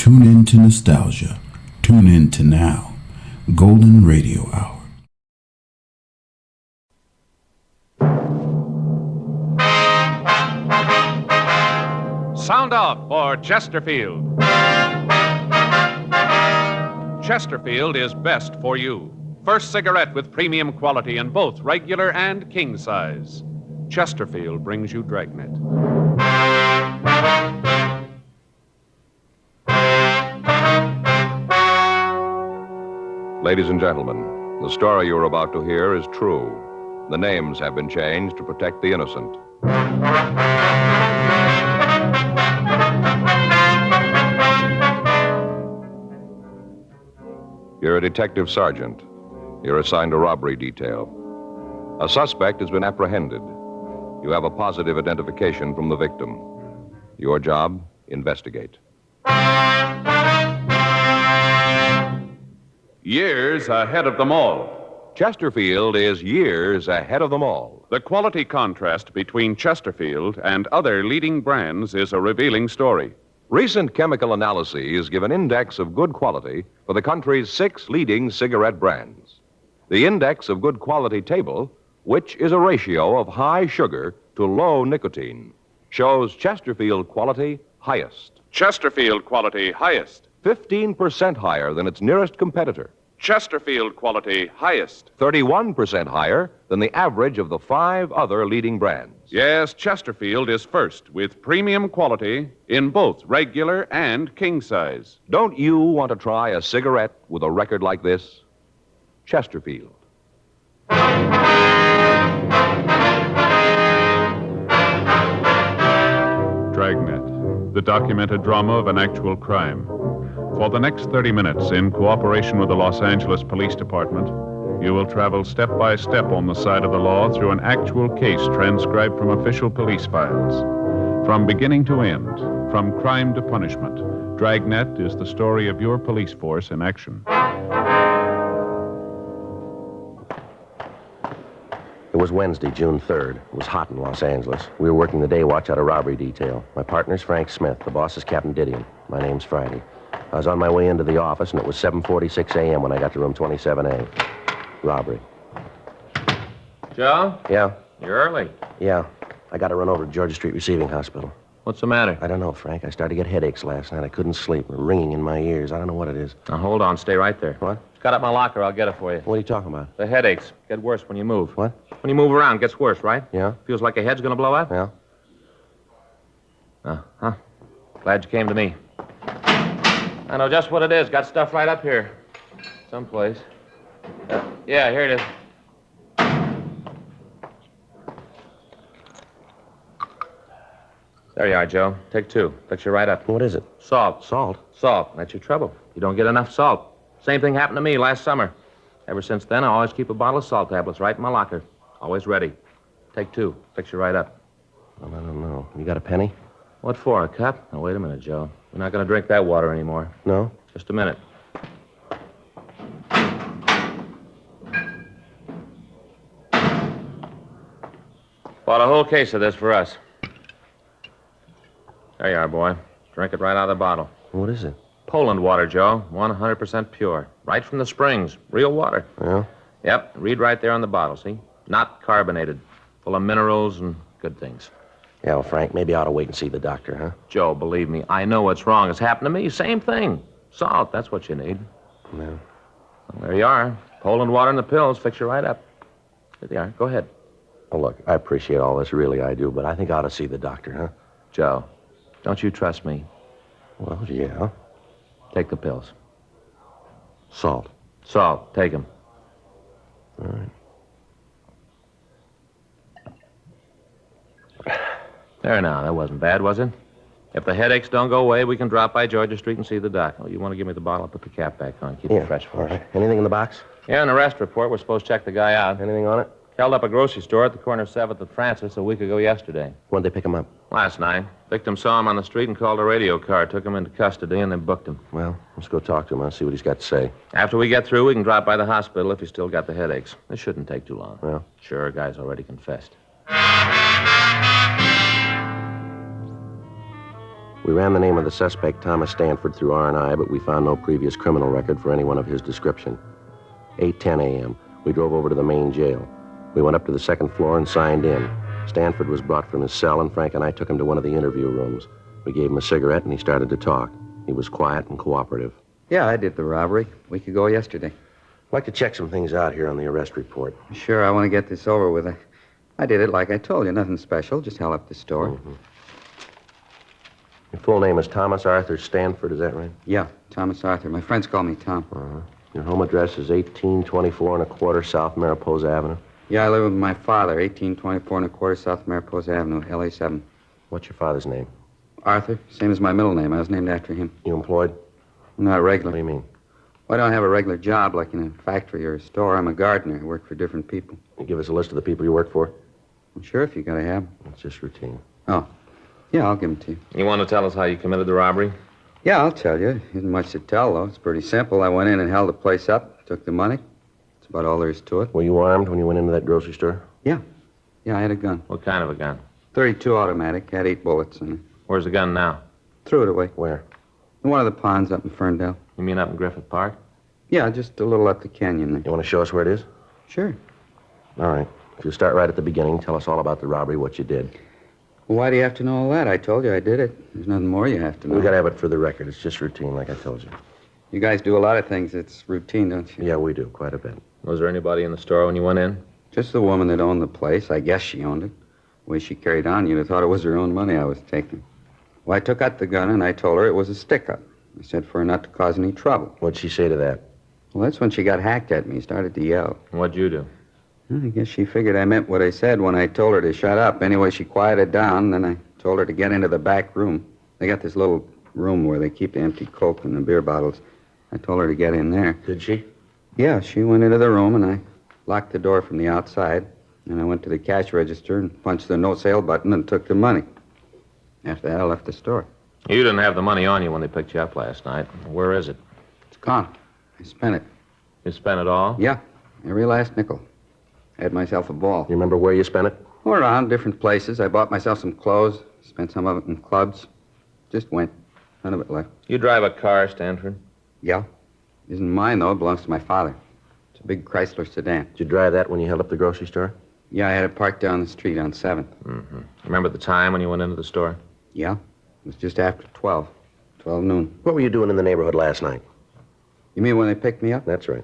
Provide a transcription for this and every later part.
Tune in to nostalgia. Tune in to now. Golden Radio Hour. Sound off for Chesterfield. Chesterfield is best for you. First cigarette with premium quality in both regular and king size. Chesterfield brings you Dragnet. Ladies and gentlemen, the story you're about to hear is true. The names have been changed to protect the innocent. You're a detective sergeant. You're assigned a robbery detail. A suspect has been apprehended. You have a positive identification from the victim. Your job, investigate. Years ahead of them all. Chesterfield is years ahead of them all. The quality contrast between Chesterfield and other leading brands is a revealing story. Recent chemical analyses give an index of good quality for the country's 6 leading cigarette brands. The index of good quality table, which is a ratio of high sugar to low nicotine, shows Chesterfield quality highest. Chesterfield quality highest. 15% higher than its nearest competitor. Chesterfield quality highest. 31% higher than the average of the 5 other leading brands. Yes, Chesterfield is first with premium quality in both regular and king size. Don't you want to try a cigarette with a record like this? Chesterfield. Dragnet, the documented drama of an actual crime. For the next 30 minutes, in cooperation with the Los Angeles Police Department, you will travel step by step on the side of the law through an actual case transcribed from official police files. From beginning to end, from crime to punishment, Dragnet is the story of your police force in action. It was Wednesday, June 3rd. It was hot in Los Angeles. We were working the day watch out of robbery detail. My partner's Frank Smith. The boss is Captain Didion. My name's Friday. I was on my way into the office, and it was 7:46 a.m. when I got to room 27A. Robbery. Joe? Yeah? You're early. Yeah. I got to run over to Georgia Street Receiving Hospital. What's the matter? I don't know, Frank. I started to get headaches last night. I couldn't sleep. Ringing in my ears. I don't know what it is. Now, hold on. Stay right there. What? Got up my locker. I'll get it for you. What are you talking about? The headaches get worse when you move. What? When you move around, it gets worse, right? Yeah? Feels like your head's going to blow out? Yeah? Uh-huh. Glad you came to me. I know just what it is. Got stuff right up here. Someplace. Yeah, here it is. There you are, Joe. Take 2. Fix you right up. What is it? Salt. Salt? Salt. That's your trouble. You don't get enough salt. Same thing happened to me last summer. Ever since then, I always keep a bottle of salt tablets right in my locker. Always ready. Take 2. Fix you right up. Well, I don't know. You got a penny? What for, a cup? Now, wait a minute, Joe. We're not going to drink that water anymore. No? Just a minute. Bought a whole case of this for us. There you are, boy. Drink it right out of the bottle. What is it? Poland water, Joe. 100% pure. Right from the springs. Real water. Yeah? Yep. Read right there on the bottle, see? Not carbonated. Full of minerals and good things. Yeah, well, Frank, maybe I ought to wait and see the doctor, huh? Joe, believe me, I know what's wrong. It's happened to me. Same thing. Salt, that's what you need. Yeah. Well, there you are. Poland water and the pills fix you right up. There they are. Go ahead. Oh, look, I appreciate all this, really I do, but I think I ought to see the doctor, huh? Joe, don't you trust me? Well, yeah. Take the pills. Salt. Salt, take them. All right. There now, that wasn't bad, was it? If the headaches don't go away, we can drop by Georgia Street and see the doc. Oh, you want to give me the bottle? I'll put the cap back on. Keep it fresh for all us. right. Anything in the box? Yeah, in the arrest report, we're supposed to check the guy out. Anything on it? Held up a grocery store at the corner of 7th and Francis a week ago yesterday. When'd they pick him up? Last night. Victim saw him on the street and called a radio car, took him into custody, and then booked him. Well, let's go talk to him. I'll see what he's got to say. After we get through, we can drop by the hospital if he's still got the headaches. This shouldn't take too long. Well? Sure, guy's already confessed. We ran the name of the suspect, Thomas Stanford, through R&I, but we found no previous criminal record for anyone of his description. 8:10 a.m. We drove over to the main jail. We went up to the second floor and signed in. Stanford was brought from his cell, and Frank and I took him to one of the interview rooms. We gave him a cigarette, and he started to talk. He was quiet and cooperative. Yeah, I did the robbery a week ago yesterday. I'd like to check some things out here on the arrest report. Sure, I want to get this over with. I did it like I told you. Nothing special. Just held up the store. Mm-hmm. Your full name is Thomas Arthur Stanford, is that right? Yeah, Thomas Arthur. My friends call me Tom. Uh-huh. Your home address is 1824 and a quarter South Mariposa Avenue. Yeah, I live with my father, 1824 and a quarter South Mariposa Avenue, LA 7. What's your father's name? Arthur, same as my middle name. I was named after him. You employed? Not regular. What do you mean? Well, I don't have a regular job like in a factory or a store. I'm a gardener. I work for different people. You give us a list of the people you work for? Well, sure, if you gotta have 'em. It's just routine. Oh, yeah, I'll give them to you. You want to tell us how you committed the robbery? Yeah, I'll tell you. Isn't much to tell, though. It's pretty simple. I went in and held the place up, took the money. That's about all there is to it. Were you armed when you went into that grocery store? Yeah, I had a gun. What kind of a gun? .32 automatic. Had 8 bullets in it. Where's the gun now? Threw it away. Where? In one of the ponds up in Ferndale. You mean up in Griffith Park? Yeah, just a little up the canyon there. You want to show us where it is? Sure. All right. If you start right at the beginning, tell us all about the robbery, what you did. Well, why do you have to know all that? I told you I did it. There's nothing more you have to know. We got to have it for the record. It's just routine, like I told you. You guys do a lot of things. It's routine, don't you? Yeah, we do, quite a bit. Was there anybody in the store when you went in? Just the woman that owned the place. I guess she owned it. The way she carried on, you'd have thought it was her own money I was taking. Well, I took out the gun, and I told her it was a stick-up. I said for her not to cause any trouble. What'd she say to that? Well, that's when she got hacked at me, started to yell. And what'd you do? I guess she figured I meant what I said when I told her to shut up. Anyway, she quieted down, then I told her to get into the back room. They got this little room where they keep the empty Coke and the beer bottles. I told her to get in there. Did she? Yeah, she went into the room, and I locked the door from the outside. And I went to the cash register and punched the no-sale button and took the money. After that, I left the store. You didn't have the money on you when they picked you up last night. Where is it? It's gone. I spent it. You spent it all? Yeah, every last nickel. I had myself a ball. You remember where you spent it? All around, different places. I bought myself some clothes, spent some of it in clubs. Just went. None of it left. You drive a car, Stanford? Yeah. Isn't mine, though. It belongs to my father. It's a big Chrysler sedan. Did you drive that when you held up the grocery store? Yeah, I had it parked down the street on 7th. Mm-hmm. Remember the time when you went into the store? Yeah. It was just after 12. 12 noon. What were you doing in the neighborhood last night? You mean when they picked me up? That's right.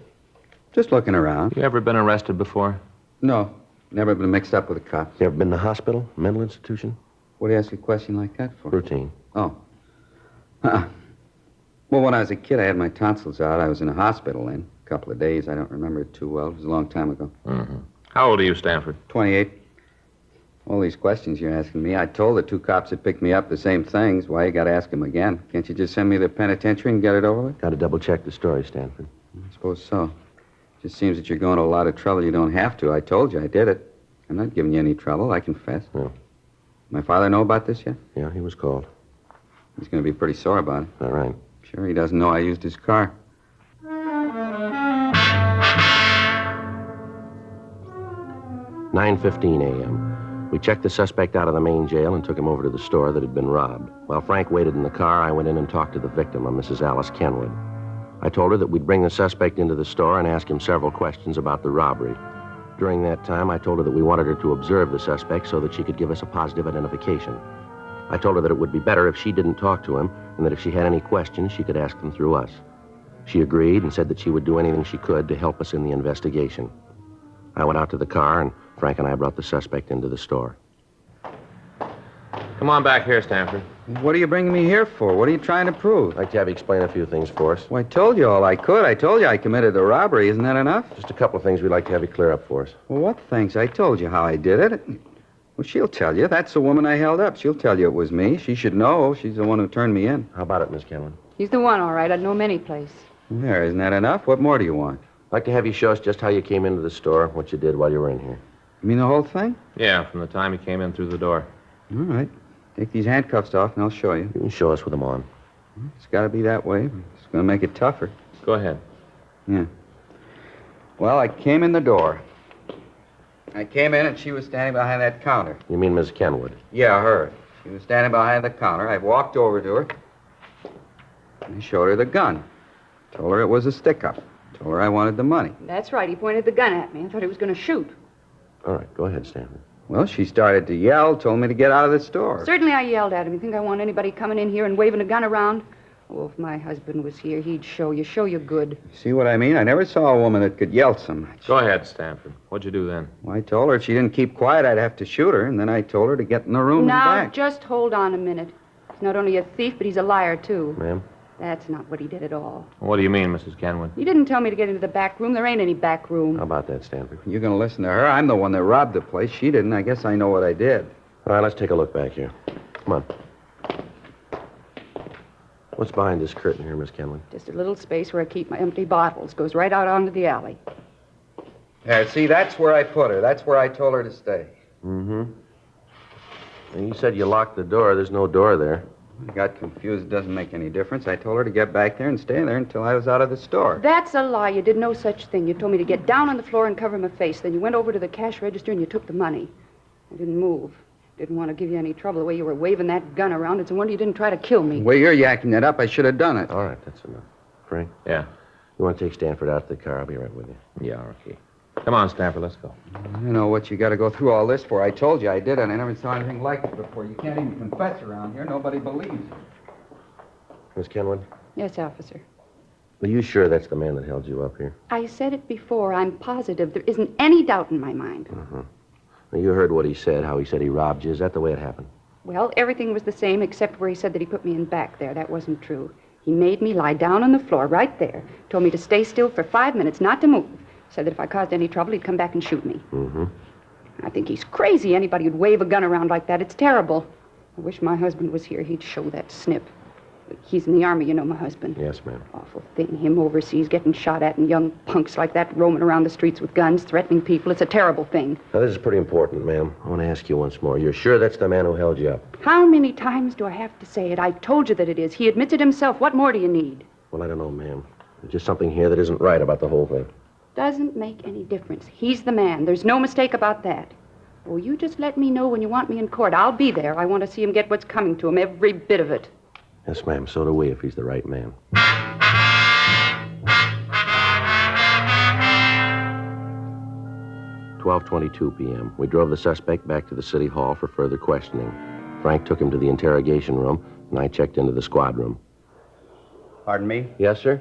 Just looking around. You ever been arrested before? No. Never been mixed up with the cops. You ever been to the hospital, mental institution? What do you ask a question like that for? Routine. Oh. Well, when I was a kid, I had my tonsils out. I was in a hospital then. A couple of days. I don't remember it too well. It was a long time ago. Mm-hmm. How old are you, Stanford? 28. All these questions you're asking me. I told the 2 cops that picked me up the same things. Why you got to ask them again? Can't you just send me to the penitentiary and get it over with? Got to double-check the story, Stanford. I suppose so. Just seems that you're going to a lot of trouble you don't have to. I told you I did it. I'm not giving you any trouble. I confess. Yeah. My father know about this yet? Yeah, he was called. He's going to be pretty sore about it. All right. Sure, he doesn't know I used his car. "9:15 a.m. We checked the suspect out of the main jail and took him over to the store that had been robbed. While Frank waited in the car, I went in and talked to the victim, a Mrs. Alice Kenwood. I told her that we'd bring the suspect into the store and ask him several questions about the robbery. During that time, I told her that we wanted her to observe the suspect so that she could give us a positive identification. I told her that it would be better if she didn't talk to him and that if she had any questions, she could ask them through us. She agreed and said that she would do anything she could to help us in the investigation. I went out to the car, and Frank and I brought the suspect into the store. Come on back here, Stanford. What are you bringing me here for? What are you trying to prove? I'd like to have you explain a few things for us. Well, I told you all I could. I told you I committed the robbery. Isn't that enough? Just a couple of things we'd like to have you clear up for us. Well, what things? I told you how I did it. Well, she'll tell you. That's the woman I held up. She'll tell you it was me. She should know. She's the one who turned me in. How about it, Miss Kenwood? He's the one, all right. I'd know him any place. There, isn't that enough? What more do you want? I'd like to have you show us just how you came into the store, what you did while you were in here. You mean the whole thing? Yeah, from the time he came in through the door. All right. Take these handcuffs off, and I'll show you. You can show us with them on. It's got to be that way. It's going to make it tougher. Go ahead. Yeah. Well, I came in the door. I came in, and she was standing behind that counter. You mean Miss Kenwood? Yeah, her. She was standing behind the counter. I walked over to her. And I showed her the gun. Told her it was a stick-up. Told her I wanted the money. That's right. He pointed the gun at me. I thought he was going to shoot. All right, go ahead, Stanford. Well, she started to yell, told me to get out of the store. Certainly I yelled at him. You think I want anybody coming in here and waving a gun around? Oh, if my husband was here, he'd show you good. See what I mean? I never saw a woman that could yell so much. Go ahead, Stanford. What'd you do then? Well, I told her if she didn't keep quiet, I'd have to shoot her, and then I told her to get in the room Now, and back. just hold on a minute. He's not only a thief, but he's a liar, too. Ma'am? That's not what he did at all. What do you mean, Mrs. Kenwood? He didn't tell me to get into the back room. There ain't any back room. How about that, Stanford? You're going to listen to her? I'm the one that robbed the place. She didn't. I guess I know what I did. All right, let's take a look back here. Come on. What's behind this curtain here, Miss Kenwood? Just a little space where I keep my empty bottles. Goes right out onto the alley. There, see, that's where I put her. That's where I told her to stay. Mm-hmm. And you said you locked the door. There's no door there. I got confused. It doesn't make any difference. I told her to get back there and stay there until I was out of the store. That's a lie. You did no such thing. You told me to get down on the floor and cover my face. Then you went over to the cash register and you took the money. I didn't move. Didn't want to give you any trouble the way you were waving that gun around. It's a wonder you didn't try to kill me. The way you're yakking that up, I should have done it. All right, that's enough. Frank? Yeah. You want to take Stanford out to the car? I'll be right with you. Yeah, okay. Come on, Stanford, let's go. I know what you got to go through all this for. I told you I did it. I never saw anything like it before. You can't even confess around here. Nobody believes you. Miss Kenwood? Yes, officer. Are you sure that's the man that held you up here? I said it before. I'm positive. There isn't any doubt in my mind. Uh-huh. Now, you heard what he said, how he said he robbed you. Is that the way it happened? Well, everything was the same except where he said that he put me in back there. That wasn't true. He made me lie down on the floor right there. Told me to stay still for 5 minutes, not to move. Said that if I caused any trouble, he'd come back and shoot me. Mm-hmm. I think he's crazy. Anybody who'd wave a gun around like that, it's terrible. I wish my husband was here. He'd show that snip. He's in the Army, you know, my husband. Yes, ma'am. Awful thing. Him overseas getting shot at and young punks like that roaming around the streets with guns, threatening people. It's a terrible thing. Now, this is pretty important, ma'am. I want to ask you once more. You're sure that's the man who held you up? How many times do I have to say it? I told you that it is. He admits it himself. What more do you need? Well, I don't know, ma'am. There's just something here that isn't right about the whole thing. Doesn't make any difference. He's the man. There's no mistake about that. Oh, you just let me know when you want me in court. I'll be there. I want to see him get what's coming to him, every bit of it. Yes, ma'am. So do we, if he's the right man. 12:22 p.m. We drove the suspect back to the city hall for further questioning. Frank took him to the interrogation room, and I checked into the squad room. Pardon me? Yes, sir?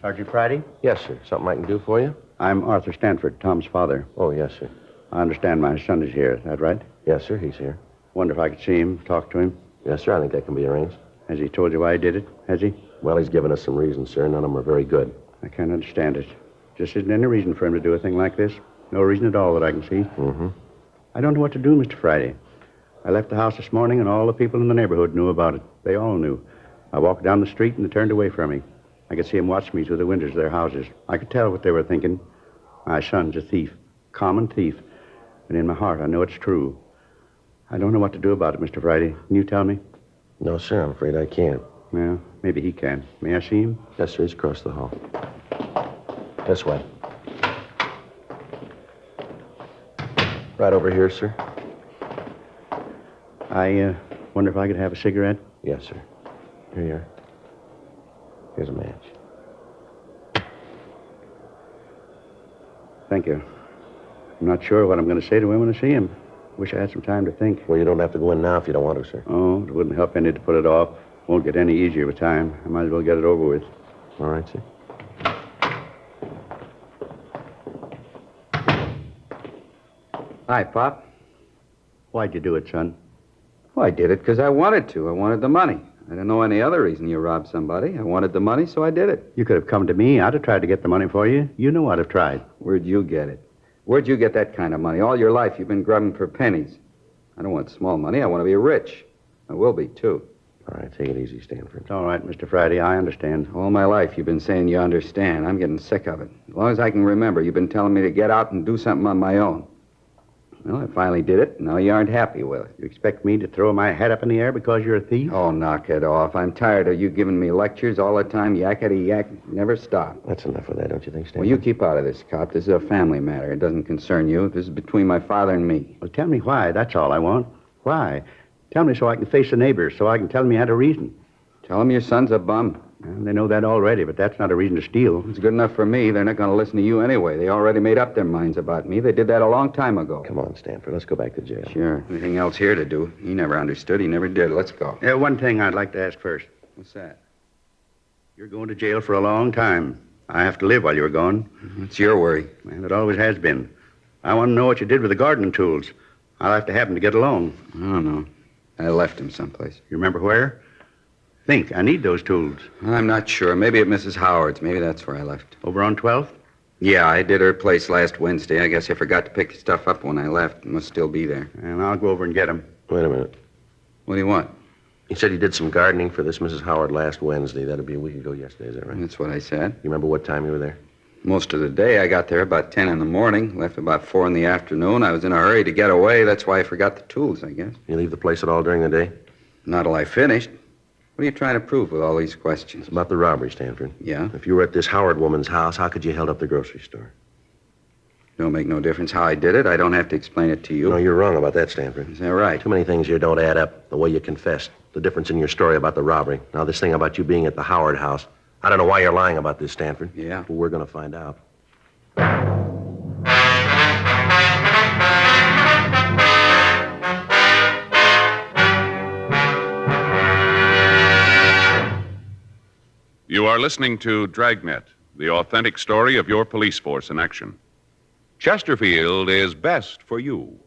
Sergeant Friday? Yes, sir. Something I can do for you? I'm Arthur Stanford, Tom's father. Oh, yes, sir. I understand my son is here. Is that right? Yes, sir. He's here. Wonder if I could see him, talk to him. Yes, sir. I think that can be arranged. Has he told you why he did it? Has he? Well, he's given us some reasons, sir. None of them are very good. I can't understand it. Just isn't any reason for him to do a thing like this. No reason at all that I can see. Mm-hmm. I don't know what to do, Mr. Friday. I left the house this morning, and all the people in the neighborhood knew about it. They all knew. I walked down the street, and they turned away from me. I could see them watch me through the windows of their houses. I could tell what they were thinking. My son's a thief. Common thief. And in my heart, I know it's true. I don't know what to do about it, Mr. Friday. Can you tell me? No, sir. I'm afraid I can't. Well, maybe he can. May I see him? Yes, sir. He's across the hall. This way. Right over here, sir. I wonder if I could have a cigarette? Yes, sir. Here you are. Here's a match. Thank you. I'm not sure what I'm going to say to him when I see him. Wish I had some time to think. Well, you don't have to go in now if you don't want to, sir. Oh, it wouldn't help any to put it off. Won't get any easier with time. I might as well get it over with. All right, sir. Hi, Pop. Why'd you do it, son? Well, I did it because I wanted to. I wanted the money. I didn't know any other reason you robbed somebody. I wanted the money, so I did it. You could have come to me. I'd have tried to get the money for you. You know I'd have tried. Where'd you get it? Where'd you get that kind of money? All your life you've been grubbing for pennies. I don't want small money. I want to be rich. I will be, too. All right, take it easy, Stanford. It's all right, Mr. Friday. I understand. All my life you've been saying you understand. I'm getting sick of it. As long as I can remember, you've been telling me to get out and do something on my own. Well, I finally did it. Now you aren't happy with it. You expect me to throw my head up in the air because you're a thief? Oh, knock it off. I'm tired of you giving me lectures all the time. Yakety yak. Never stop. That's enough of that, don't you think, Stanford? Well, you keep out of this, cop. This is a family matter. It doesn't concern you. This is between my father and me. Well, tell me why. That's all I want. Why? Tell me so I can face the neighbors, so I can tell them you had a reason. Tell him your son's a bum. Well, they know that already, but that's not a reason to steal. It's good enough for me. They're not going to listen to you anyway. They already made up their minds about me. They did that a long time ago. Come on, Stanford. Let's go back to jail. Sure. Anything else here to do? He never understood. He never did. Let's go. One thing I'd like to ask first. What's that? You're going to jail for a long time. I have to live while you're gone. It's your worry. And it always has been. I want to know what you did with the gardening tools. I'll have to have them to get along. I don't know. I left him someplace. You remember where? Think. I need those tools. I'm not sure. Maybe at Mrs. Howard's. Maybe that's where I left. Over on 12th? Yeah, I did her place last Wednesday. I guess I forgot to pick the stuff up when I left. It must still be there. And I'll go over and get them. Wait a minute. What do you want? You said you did some gardening for this Mrs. Howard last Wednesday. That'd be a week ago yesterday, is that right? That's what I said. You remember what time you were there? Most of the day. I got there about 10 in the morning, left about 4 in the afternoon. I was in a hurry to get away. That's why I forgot the tools, I guess. You leave the place at all during the day? Not till I finished. What are you trying to prove with all these questions? It's about the robbery, Stanford. Yeah? If you were at this Howard woman's house, how could you held up the grocery store? Don't make no difference how I did it. I don't have to explain it to you. No, you're wrong about that, Stanford. Is that right? Too many things here don't add up. The way you confessed, the difference in your story about the robbery. Now, this thing about you being at the Howard house. I don't know why you're lying about this, Stanford. Yeah? But we're going to find out. You are listening to Dragnet, the authentic story of your police force in action. Chesterfield is best for you.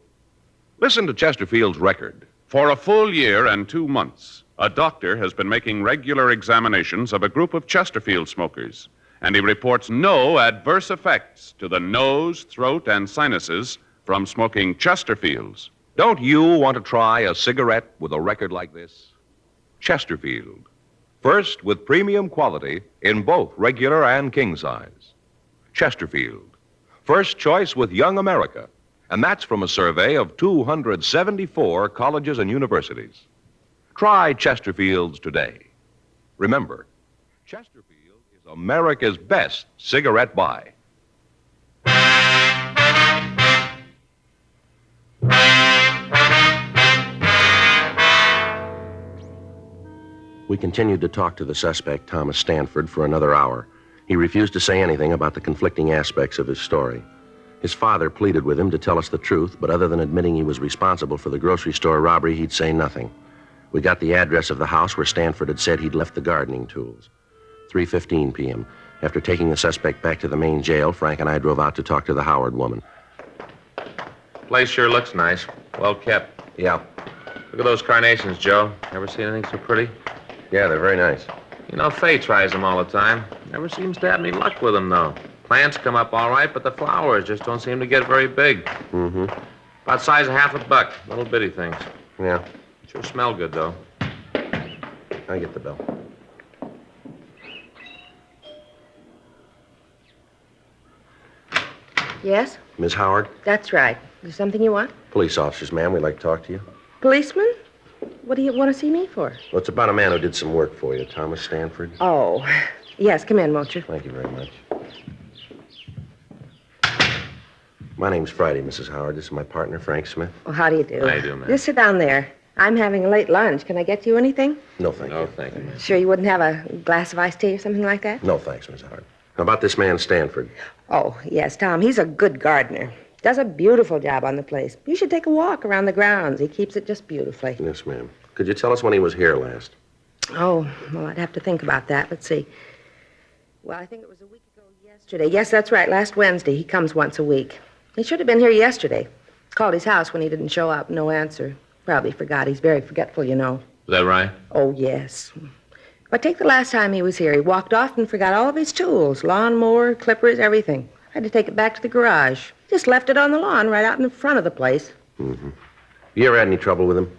Listen to Chesterfield's record. For a full year and 2 months, a doctor has been making regular examinations of a group of Chesterfield smokers, and he reports no adverse effects to the nose, throat, and sinuses from smoking Chesterfields. Don't you want to try a cigarette with a record like this? Chesterfield. First with premium quality in both regular and king size. Chesterfield. First choice with Young America. And that's from a survey of 274 colleges and universities. Try Chesterfields today. Remember, Chesterfield is America's best cigarette buy. We continued to talk to the suspect, Thomas Stanford, for another hour. He refused to say anything about the conflicting aspects of his story. His father pleaded with him to tell us the truth, but other than admitting he was responsible for the grocery store robbery, he'd say nothing. We got the address of the house where Stanford had said he'd left the gardening tools. 3:15 p.m. After taking the suspect back to the main jail, Frank and I drove out to talk to the Howard woman. Place sure looks nice. Well kept. Yeah. Look at those carnations, Joe. Ever seen anything so pretty? Yeah, they're very nice. You know, Fay tries them all the time. Never seems to have any luck with them, though. Plants come up all right, but the flowers just don't seem to get very big. Mm-hmm. About size of $50. Little bitty things. Yeah. Sure smell good, though. I get the bill. Yes? Miss Howard? That's right. Is there something you want? Police officers, ma'am. We'd like to talk to you. Policeman? What do you want to see me for? Well, it's about a man who did some work for you, Thomas Stanford. Oh. Yes, come in, won't you? Thank you very much. My name's Friday, Mrs. Howard. This is my partner, Frank Smith. Well, how do you do? How do you do, ma'am? Just sit down there. I'm having a late lunch. Can I get you anything? No, thank No, you. thank you, ma'am. Sure you wouldn't have a glass of iced tea or something like that? No, thanks, Miss Howard. How about this man, Stanford? Oh, yes, Tom. He's a good gardener. Does a beautiful job on the place. You should take a walk around the grounds. He keeps it just beautifully. Yes, ma'am. Could you tell us when he was here last? Oh, well, I'd have to think about that. Let's see. Well, I think it was a week ago yesterday. Yes, that's right, last Wednesday. He comes once a week. He should have been here yesterday. Called his house when he didn't show up. No answer. Probably forgot. He's very forgetful, you know. Is that right? Oh, yes. But take the last time he was here. He walked off and forgot all of his tools. Lawnmower, clippers, everything. Had to take it back to the garage. Just left it on the lawn right out in the front of the place. Mm-hmm. You ever had any trouble with him?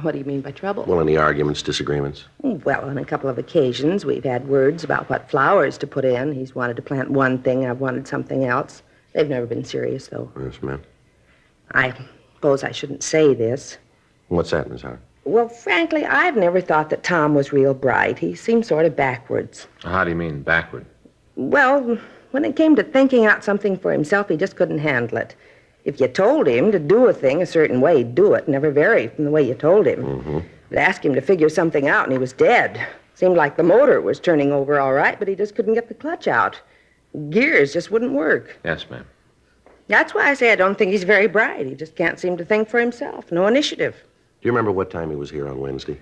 What do you mean by trouble? Well, any arguments, disagreements? Well, on a couple of occasions, we've had words about what flowers to put in. He's wanted to plant one thing, I've wanted something else. They've never been serious, though. Yes, ma'am. I suppose I shouldn't say this. What's that, Miss Howard? Well, frankly, I've never thought that Tom was real bright. He seemed sort of backwards. How do you mean, backward? Well, when it came to thinking out something for himself, he just couldn't handle it. If you told him to do a thing a certain way, he'd do it, never vary from the way you told him. But ask him to figure something out, and he was dead. Seemed like the motor was turning over all right, but he just couldn't get the clutch out. Gears just wouldn't work. Yes, ma'am. That's why I say I don't think he's very bright. He just can't seem to think for himself. No initiative. Do you remember what time he was here on Wednesday?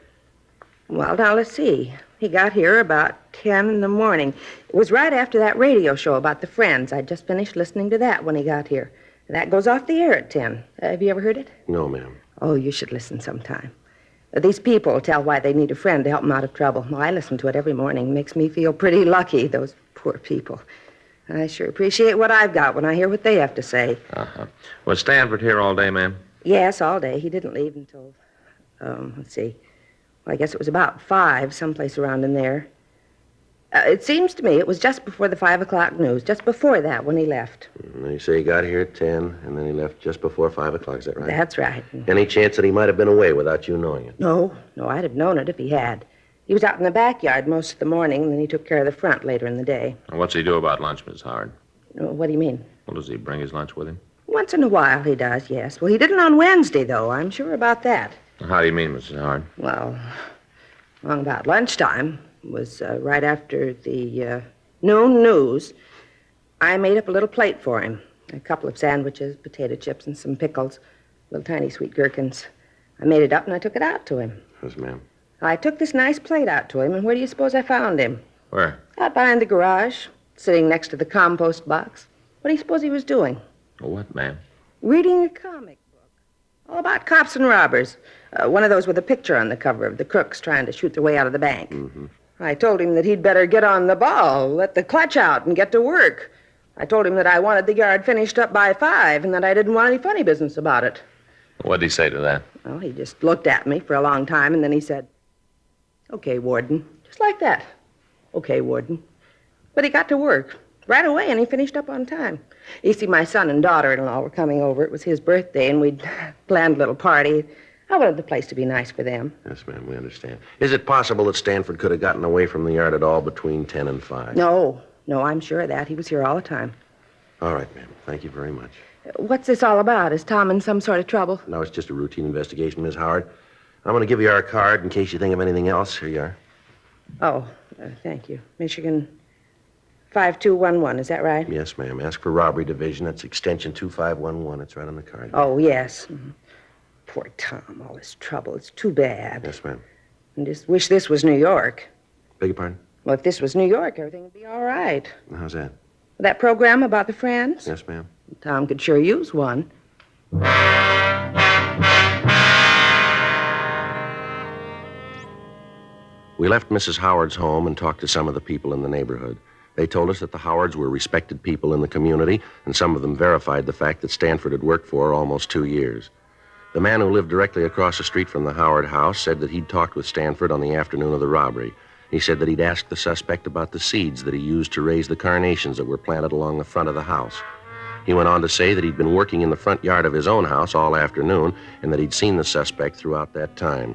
Well, now, let's see. He got here about 10 in the morning. It was right after that radio show about the Friends. I'd just finished listening to that when he got here. That goes off the air at 10. Have you ever heard it? No, ma'am. Oh, you should listen sometime. These people tell why they need a friend to help them out of trouble. Well, I listen to it every morning. Makes me feel pretty lucky, those poor people. I sure appreciate what I've got when I hear what they have to say. Was Stanford here all day, ma'am? Yes, all day. He didn't leave until, let's see. Well, I guess it was about 5, someplace around in there. It seems to me it was just before the 5 o'clock news, just before that when he left. You say he got here at 10, and then he left just before 5 o'clock, is that right? That's right. Any chance that he might have been away without you knowing it? No, I'd have known it if he had. He was out in the backyard most of the morning, and then he took care of the front later in the day. And what's he do about lunch, Miss Howard? What do you mean? Well, does he bring his lunch with him? Once in a while he does, yes. Well, he didn't on Wednesday, though. I'm sure about that. How do you mean, Mrs. Howard? Well, along about lunchtime, it was right after the noon news, I made up a little plate for him. A couple of sandwiches, potato chips, and some pickles, little tiny sweet gherkins. I made it up and I took it out to him. Yes, ma'am. I took this nice plate out to him, and where do you suppose I found him? Where? Out behind the garage, sitting next to the compost box. What do you suppose he was doing? What, ma'am? Reading a comic book. All about cops and robbers. One of those with a picture on the cover of the crooks trying to shoot their way out of the bank. I told him that he'd better get on the ball, let the clutch out, and get to work. I told him that I wanted the yard finished up by 5, and that I didn't want any funny business about it. What'd he say to that? Well, he just looked at me for a long time, and then he said, "Okay, Warden." Just like that. "Okay, Warden." But he got to work right away, and he finished up on time. You see, my son and daughter-in-law were coming over. It was his birthday, and we'd planned a little party. I wanted the place to be nice for them. Yes, ma'am, we understand. Is it possible that Stanford could have gotten away from the yard at all between 10 and 5? No, I'm sure of that. He was here all the time. All right, ma'am. Thank you very much. What's this all about? Is Tom in some sort of trouble? No, it's just a routine investigation, Miss Howard. I'm going to give you our card in case you think of anything else. Here you are. Oh, thank you. Michigan 5211, is that right? Yes, ma'am. Ask for robbery division. That's extension 2511. It's right on the card. Oh, yes. Poor Tom, all this trouble. It's too bad. Yes, ma'am. I just wish this was New York. Beg your pardon? Well, if this was New York, everything would be all right. How's that? That program about the Friends? Yes, ma'am. Tom could sure use one. We left Mrs. Howard's home and talked to some of the people in the neighborhood. They told us that the Howards were respected people in the community, and some of them verified the fact that Stanford had worked for almost 2 years. The man who lived directly across the street from the Howard house said that he'd talked with Stanford on the afternoon of the robbery. He said that he'd asked the suspect about the seeds that he used to raise the carnations that were planted along the front of the house. He went on to say that he'd been working in the front yard of his own house all afternoon and that he'd seen the suspect throughout that time.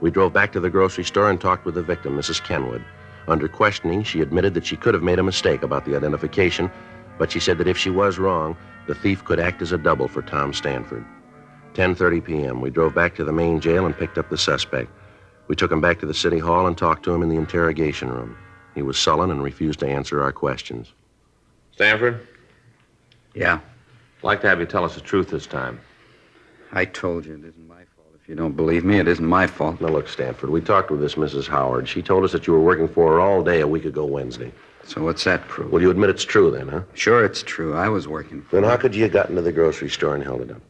We drove back to the grocery store and talked with the victim, Mrs. Kenwood. Under questioning, she admitted that she could have made a mistake about the identification, but she said that if she was wrong, the thief could act as a double for Tom Stanford. 10:30 p.m., we drove back to the main jail and picked up the suspect. We took him back to the city hall and talked to him in the interrogation room. He was sullen and refused to answer our questions. Stanford? Yeah, I'd like to have you tell us the truth this time. I told you it isn't my fault. If you don't believe me, it isn't my fault. Now, look, Stanford, we talked with this Mrs. Howard. She told us that you were working for her all day a week ago Wednesday. So what's that prove? Well, you admit it's true then, huh? Sure, it's true. I was working for Then her. how could you have gotten to the grocery store and held it up?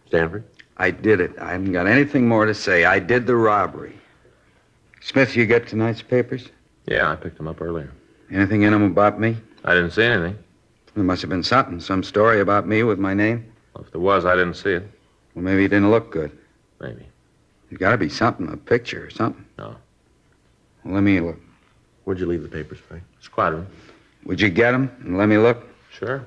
Stanford? I did it. I haven't got anything more to say. I did the robbery. Smith, you get tonight's papers? Yeah, I picked them up earlier. Anything in them about me? I didn't see anything. There must have been something. Some story about me with my name. Well, if there was, I didn't see it. Well, maybe it didn't look good. Maybe. There's got to be something, a picture or something. No. Well, let me look. Where'd you leave the papers, Frank? Squad room. Would you get them and let me look? Sure.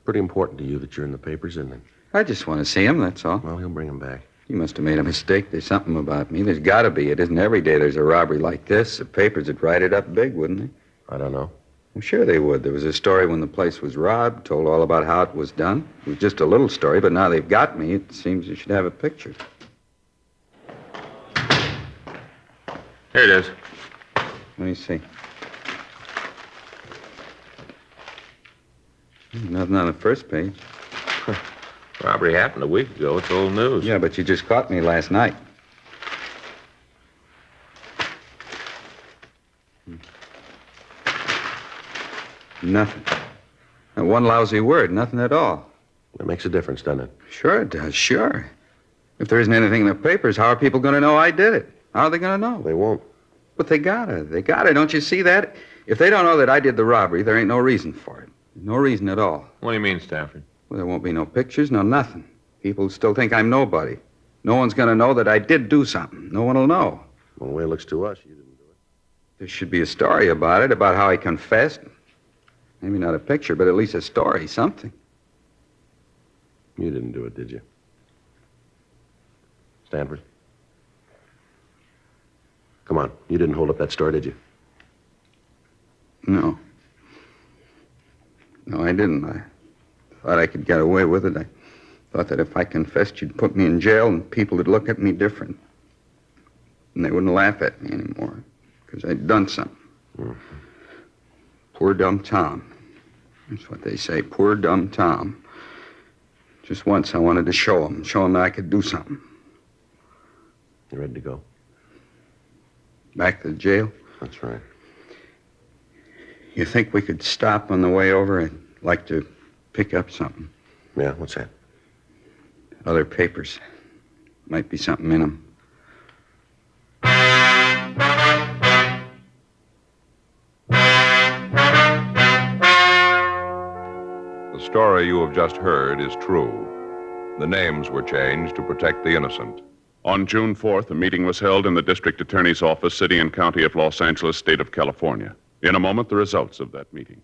Pretty important to you that you're in the papers, isn't it? I just want to see them, that's all. Well, he'll bring them back. You must have made a mistake. There's something about me. There's got to be. It isn't every day there's a robbery like this. The papers would write it up big, wouldn't they? I don't know. Well, sure they would. There was a story when the place was robbed, told all about how it was done. It was just a little story, but now they've got me. It seems you should have a picture. Here it is. Let me see. Nothing on the first page. Robbery happened a week ago. It's old news. Yeah, but you just caught me last night. Nothing. Not one lousy word, nothing at all. That makes a difference, doesn't it? Sure it does, sure. If there isn't anything in the papers, how are people going to know I did it? How are they going to know? They won't. But they gotta. Don't you see that? If they don't know that I did the robbery, there ain't no reason for it. No reason at all. What do you mean, Stanford? Well, there won't be no pictures, no nothing. People still think I'm nobody. No one's going to know that I did do something. No one will know. Well, the way it looks to us, you didn't do it. There should be a story about it, about how I confessed. Maybe not a picture, but at least a story, something. You didn't do it, did you? Stanford? Come on. You didn't hold up that store, did you? No. No, I didn't. I thought I could get away with it. I thought that if I confessed, you'd put me in jail and people would look at me different. And they wouldn't laugh at me anymore because I'd done something. Mm-hmm. Poor dumb Tom. That's what they say, poor dumb Tom. Just once I wanted to show him that I could do something. You ready to go? Back to the jail? That's right. You think we could stop on the way over? I'd like to pick up something. Yeah, what's that? Other papers. Might be something in them. The story you have just heard is true. The names were changed to protect the innocent. On June 4th, a meeting was held in the district attorney's office, city and county of Los Angeles, state of California. In a moment, the results of that meeting.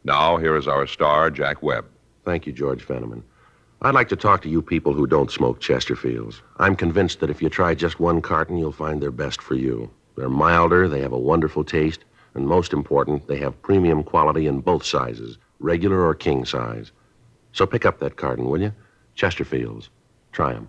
Now, here is our star, Jack Webb. Thank you, George Fenneman. I'd like to talk to you people who don't smoke Chesterfields. I'm convinced that if you try just one carton, you'll find they're best for you. They're milder, they have a wonderful taste, and most important, they have premium quality in both sizes, regular or king size. So pick up that carton, will you? Chesterfields. Try them.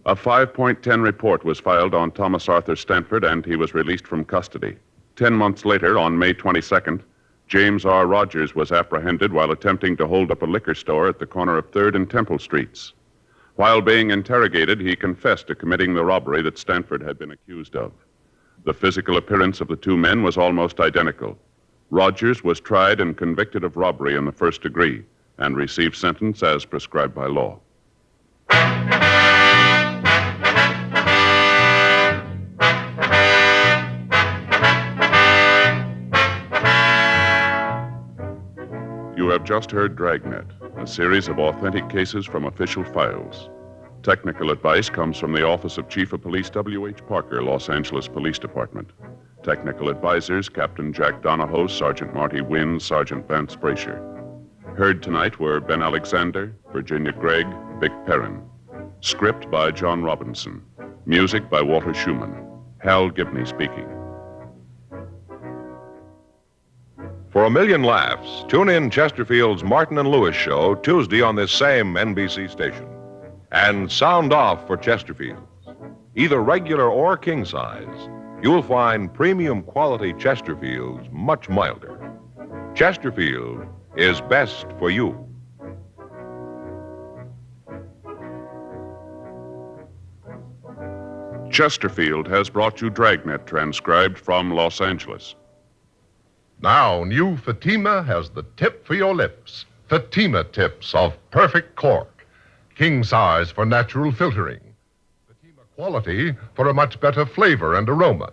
A 5.10 report was filed on Thomas Arthur Stanford, and he was released from custody. 10 months later, on May 22nd, James R. Rogers was apprehended while attempting to hold up a liquor store at the corner of 3rd and Temple Streets. While being interrogated, he confessed to committing the robbery that Stanford had been accused of. The physical appearance of the two men was almost identical. Rogers was tried and convicted of robbery in the first degree and received sentence as prescribed by law. You have just heard Dragnet, a series of authentic cases from official files. Technical advice comes from the Office of Chief of Police W.H. Parker, Los Angeles Police Department. Technical advisors, Captain Jack Donahoe, Sergeant Marty Wynn, Sergeant Vance Brasher. Heard tonight were Ben Alexander, Virginia Gregg, Vic Perrin. Script by John Robinson. Music by Walter Schumann. Hal Gibney speaking. For a million laughs, tune in Chesterfield's Martin and Lewis show Tuesday on this same NBC station. And sound off for Chesterfields. Either regular or king size, you'll find premium quality Chesterfields much milder. Chesterfield is best for you. Chesterfield has brought you Dragnet, transcribed from Los Angeles. Now, new Fatima has the tip for your lips. Fatima tips of perfect cork. King size for natural filtering. Fatima quality for a much better flavor and aroma.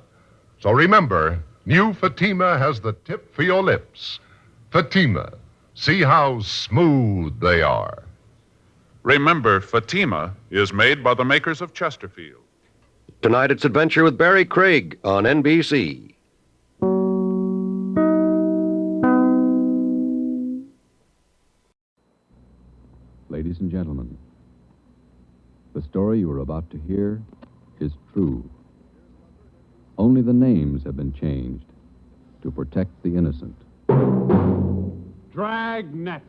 So remember, new Fatima has the tip for your lips. Fatima. See how smooth they are. Remember, Fatima is made by the makers of Chesterfield. Tonight it's Adventure with Barry Craig on NBC. Ladies and gentlemen, the story you are about to hear is true. Only the names have been changed to protect the innocent. Dragnet.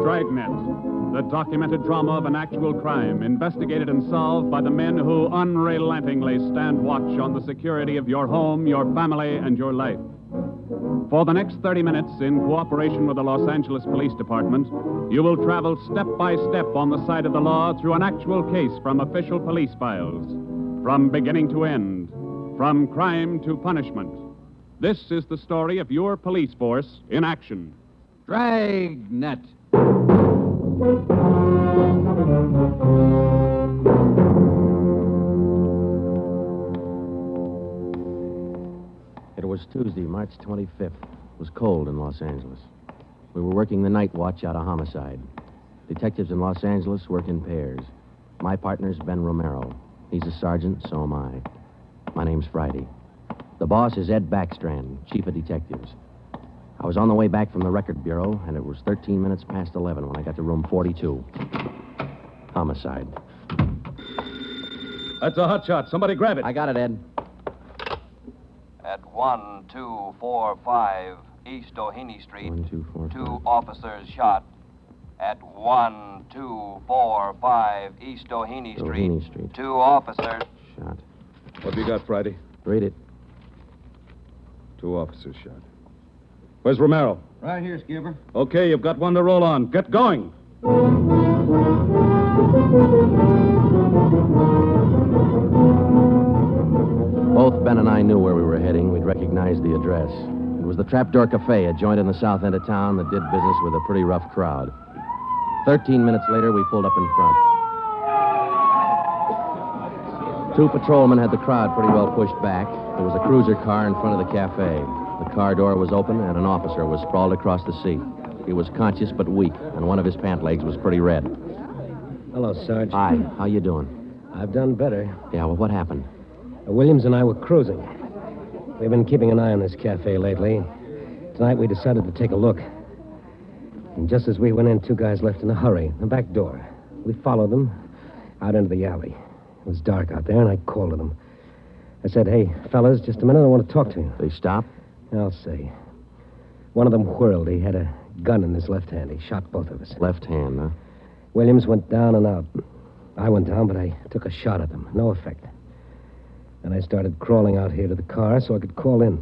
Dragnet, the documented drama of an actual crime, investigated and solved by the men who unrelentingly stand watch on the security of your home, your family, and your life. For the next 30 minutes, in cooperation with the Los Angeles Police Department, you will travel step by step on the side of the law through an actual case from official police files, from beginning to end, from crime to punishment. This is the story of your police force in action. Dragnet. It was Tuesday, March 25th. It was cold in Los Angeles. We were working the night watch out of homicide. Detectives in Los Angeles work in pairs. My partner's Ben Romero. He's a sergeant, so am I. My name's Friday. The boss is Ed Backstrand, chief of detectives. I was on the way back from the record bureau, and it was 13 minutes past 11 when I got to room 42. Homicide. That's a hot shot. Somebody grab it. I got it, Ed. At 1245 East Doheny Street, 1245. 2 officers shot. At 1245 East Doheny Street, 2 officers shot. What have you got, Friday? Read it. 2 officers shot. Where's Romero? Right here, Skipper. Okay, you've got one to roll on. Get going. Both Ben and I knew where we were heading. We'd recognized the address. It was the Trapdoor Cafe, a joint in the south end of town that did business with a pretty rough crowd. 13 minutes later, we pulled up in front. 2 patrolmen had the crowd pretty well pushed back. There was a cruiser car in front of the cafe. The car door was open, and an officer was sprawled across the seat. He was conscious but weak, and one of his pant legs was pretty red. Hello, Sarge. Hi, how you doing? I've done better. Yeah, well, what happened? Williams and I were cruising. We've been keeping an eye on this cafe lately. Tonight we decided to take a look. And just as we went in, 2 guys left in a hurry, the back door. We followed them out into the alley. It was dark out there, and I called to them. I said, "Hey, fellas, just a minute, I want to talk to you." They stopped? I'll say. One of them whirled. He had a gun in his left hand. He shot both of us. Left hand, huh? Williams went down and out. I went down, but I took a shot at them. No effect. And I started crawling out here to the car so I could call in.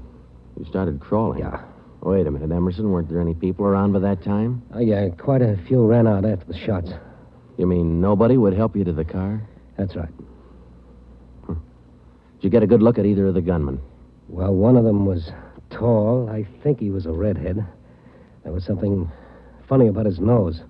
You started crawling? Yeah. Wait a minute, Emerson. Weren't there any people around by that time? Oh, yeah, quite a few ran out after the shots. You mean nobody would help you to the car? That's right. Did you get a good look at either of the gunmen? Well, one of them was tall. I think he was a redhead. There was something funny about his nose.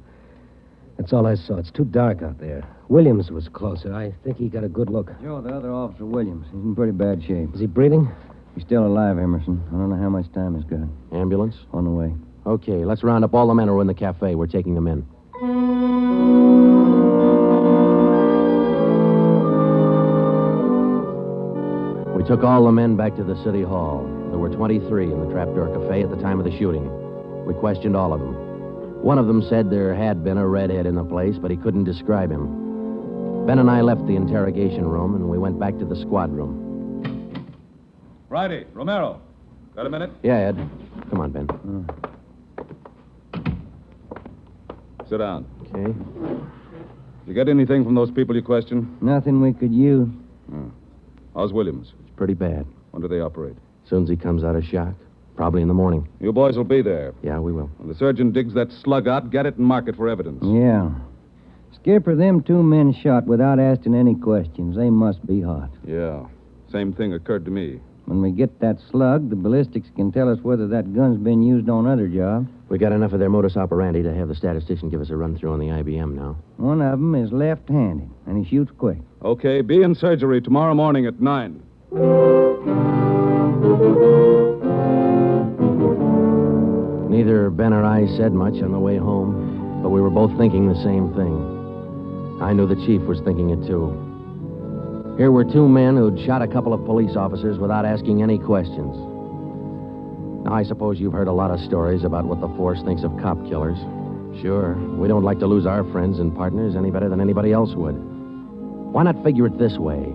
That's all I saw. It's too dark out there. Williams was closer. I think he got a good look. Joe, the other officer, Williams. He's in pretty bad shape. Is he breathing? He's still alive, Emerson. I don't know how much time he's got. Ambulance? On the way. Okay, let's round up all the men who are in the cafe. We're taking them in. We took all the men back to the city hall. There were 23 in the Trapdoor Cafe at the time of the shooting. We questioned all of them. One of them said there had been a redhead in the place, but he couldn't describe him. Ben and I left the interrogation room, and we went back to the squad room. Friday, Romero. Got a minute? Yeah, Ed. Come on, Ben. Sit down. Okay. You get anything from those people you questioned? Nothing we could use. How's Williams? It's pretty bad. When do they operate? As soon as he comes out of shock. Probably in the morning. You boys will be there. Yeah, we will. When the surgeon digs that slug out, get it and mark it for evidence. Yeah. Skipper, them 2 men shot without asking any questions. They must be hot. Yeah. Same thing occurred to me. When we get that slug, the ballistics can tell us whether that gun's been used on other jobs. We got enough of their modus operandi to have the statistician give us a run-through on the IBM now. One of them is left-handed, and he shoots quick. Okay, be in surgery tomorrow morning at 9. Neither Ben or I said much on the way home, but we were both thinking the same thing. I knew the chief was thinking it, too. Here were two men who'd shot a couple of police officers without asking any questions. Now, I suppose you've heard a lot of stories about what the force thinks of cop killers. Sure, we don't like to lose our friends and partners any better than anybody else would. Why not figure it this way?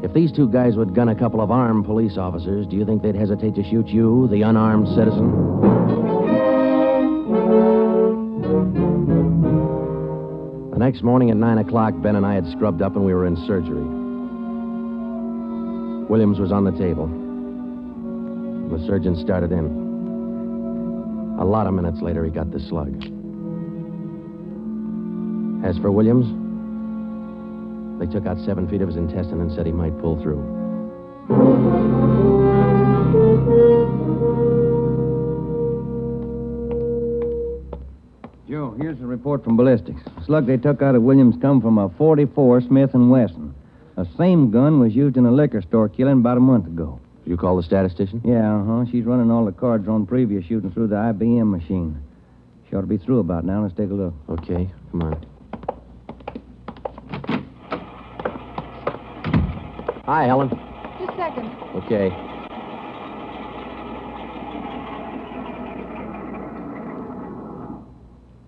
If these two guys would gun a couple of armed police officers, do you think they'd hesitate to shoot you, the unarmed citizen? The next morning at 9 o'clock, Ben and I had scrubbed up and we were in surgery. Williams was on the table. The surgeon started in. A lot of minutes later, he got the slug. As for Williams, they took out 7 feet of his intestine and said he might pull through. Joe, here's a report from ballistics. The slug they took out of Williams come from a .44 Smith & Wesson. The same gun was used in a liquor store killing about a month ago. You call the statistician? Yeah, She's running all the cards on previous shooting through the IBM machine. She ought to be through about now. Let's take a look. Okay, come on. Hi, Helen. Just a second. Okay.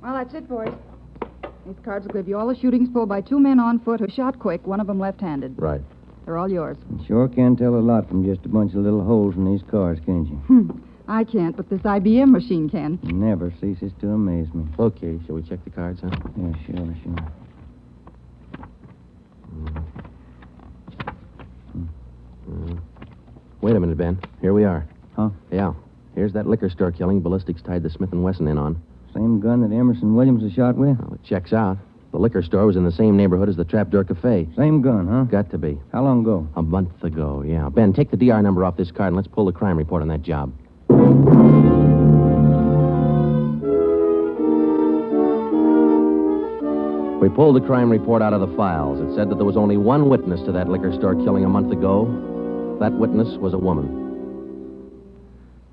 Well, that's it, boys. These cards will give you all the shootings pulled by 2 men on foot who shot quick, one of them left-handed. Right. They're all yours. You sure can tell a lot from just a bunch of little holes in these cards, can't you? I can't, but this IBM machine can. It never ceases to amaze me. Okay, shall we check the cards, huh? Yeah, sure. Wait a minute, Ben. Here we are. Huh? Yeah. Here's that liquor store killing ballistics tied the Smith & Wesson in on. Same gun that Emerson Williams was shot with? Well, it checks out. The liquor store was in the same neighborhood as the Trapdoor Cafe. Same gun, huh? Got to be. How long ago? A month ago, yeah. Ben, take the DR number off this card and let's pull the crime report on that job. We pulled the crime report out of the files. It said that there was only one witness to that liquor store killing a month ago. That witness was a woman.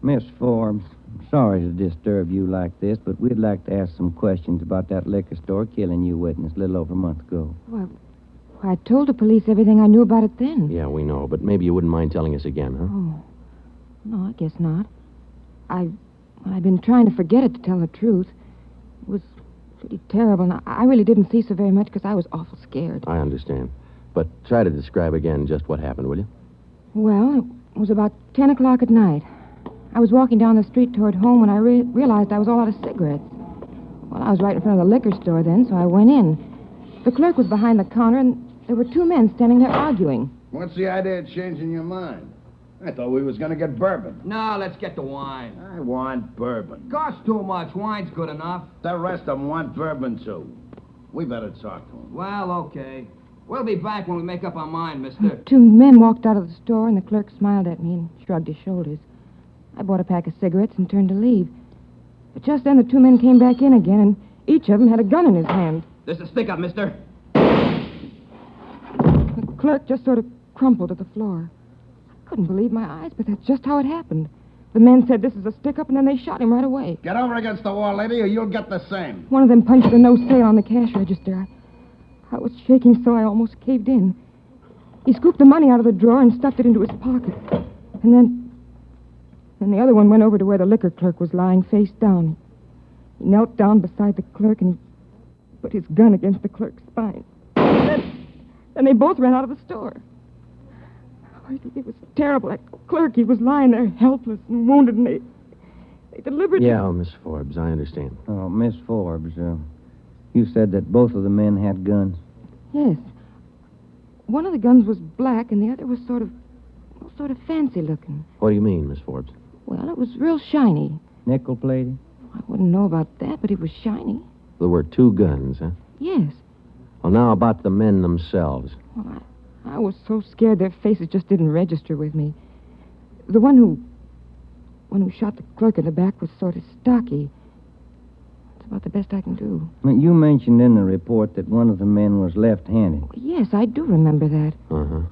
Miss Forbes, I'm sorry to disturb you like this, but we'd like to ask some questions about that liquor store killing you witnessed a little over a month ago. Well, I told the police everything I knew about it then. Yeah, we know, but maybe you wouldn't mind telling us again, huh? Oh, no, I guess not. I've been trying to forget it, to tell the truth. It was pretty terrible, and I really didn't see so very much because I was awful scared. I understand. But try to describe again just what happened, will you? Well, it was about 10 o'clock at night. I was walking down the street toward home when I realized I was all out of cigarettes. Well, I was right in front of the liquor store then, so I went in. The clerk was behind the counter, and there were 2 men standing there arguing. What's the idea of changing your mind? I thought we was going to get bourbon. No, let's get the wine. I want bourbon. Costs too much. Wine's good enough. The rest of them want bourbon, too. We better talk to them. Well, okay. We'll be back when we make up our mind, mister. 2 men walked out of the store, and the clerk smiled at me and shrugged his shoulders. I bought a pack of cigarettes and turned to leave. But just then the 2 men came back in again, and each of them had a gun in his hand. This is a stick-up, mister. The clerk just sort of crumpled to the floor. I couldn't believe my eyes, but that's just how it happened. The men said this is a stick-up, and then they shot him right away. Get over against the wall, lady, or you'll get the same. One of them punched the no sale on the cash register. I was shaking so I almost caved in. He scooped the money out of the drawer and stuffed it into his pocket. And then the other one went over to where the liquor clerk was lying face down. He knelt down beside the clerk and he put his gun against the clerk's spine. Then they both ran out of the store. Oh, it was terrible. That clerk, he was lying there helpless and wounded, and they deliberately... Yeah, Miss Forbes, I understand. Oh, Miss Forbes, you said that both of the men had guns. Yes. One of the guns was black and the other was sort of fancy looking. What do you mean, Miss Forbes? Well, it was real shiny. Nickel-plated? I wouldn't know about that, but it was shiny. There were 2 guns, huh? Yes. Well, now about the men themselves. Well, I was so scared their faces just didn't register with me. The one who shot the clerk in the back was sort of stocky. That's about the best I can do. You mentioned in the report that one of the men was left-handed. Yes, I do remember that. Uh-huh.